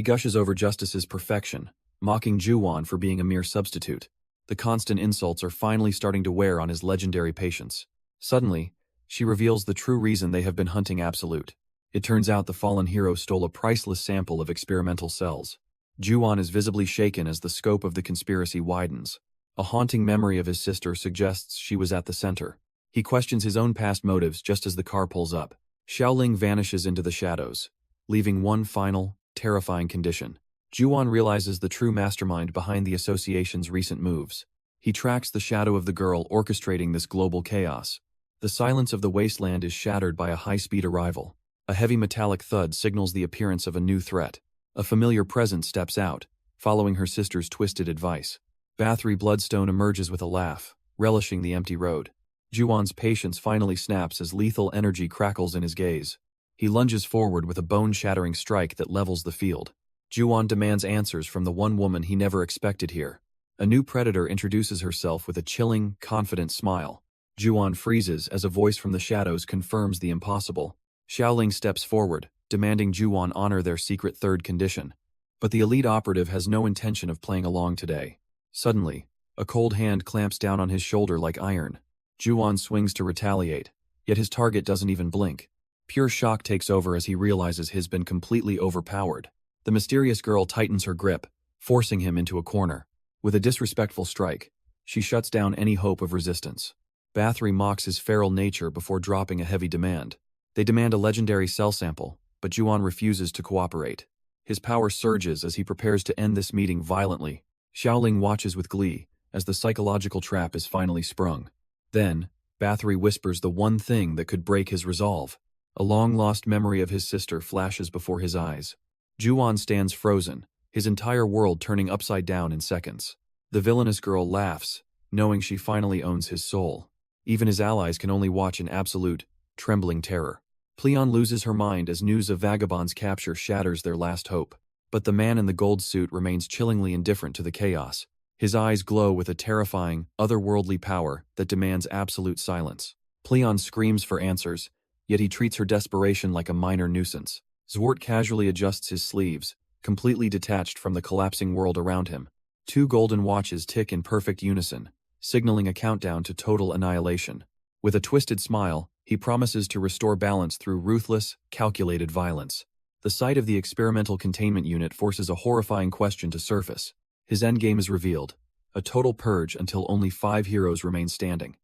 B: gushes over Justice's perfection, mocking Juwon for being a mere substitute. The constant insults are finally starting to wear on his legendary patience. Suddenly, she reveals the true reason they have been hunting Absolute. It turns out the fallen hero stole a priceless sample of experimental cells. Juwon is visibly shaken as the scope of the conspiracy widens. A haunting memory of his sister suggests she was at the center. He questions his own past motives just as the car pulls up. Xiaoling vanishes into the shadows, leaving one final, terrifying condition. Juwon realizes the true mastermind behind the association's recent moves. He tracks the shadow of the girl orchestrating this global chaos. The silence of the wasteland is shattered by a high-speed arrival. A heavy metallic thud signals the appearance of a new threat. A familiar presence steps out, following her sister's twisted advice. Bathory Bloodstone emerges with a laugh, relishing the empty road. Juwon's patience finally snaps as lethal energy crackles in his gaze. He lunges forward with a bone-shattering strike that levels the field. Juwon demands answers from the one woman he never expected here. A new predator introduces herself with a chilling, confident smile. Juwon freezes as a voice from the shadows confirms the impossible. Xiaoling steps forward, demanding Juwon honor their secret third condition. But the elite operative has no intention of playing along today. Suddenly, a cold hand clamps down on his shoulder like iron. Juwon swings to retaliate, yet his target doesn't even blink. Pure shock takes over as he realizes he's been completely overpowered. The mysterious girl tightens her grip, forcing him into a corner. With a disrespectful strike, she shuts down any hope of resistance. Bathory mocks his feral nature before dropping a heavy demand. They demand a legendary cell sample, but Juwon refuses to cooperate. His power surges as he prepares to end this meeting violently. Xiaoling watches with glee as the psychological trap is finally sprung. Then, Bathory whispers the one thing that could break his resolve. A long-lost memory of his sister flashes before his eyes. Juwon stands frozen, his entire world turning upside down in seconds. The villainous girl laughs, knowing she finally owns his soul. Even his allies can only watch in absolute, trembling terror. Pleon loses her mind as news of Vagabond's capture shatters their last hope. But the man in the gold suit remains chillingly indifferent to the chaos. His eyes glow with a terrifying, otherworldly power that demands absolute silence. Pleon screams for answers, yet he treats her desperation like a minor nuisance. Zwart casually adjusts his sleeves, completely detached from the collapsing world around him. 2 golden watches tick in perfect unison, signaling a countdown to total annihilation. With a twisted smile, he promises to restore balance through ruthless, calculated violence. The sight of the experimental containment unit forces a horrifying question to surface. His endgame is revealed, a total purge until only 5 heroes remain standing.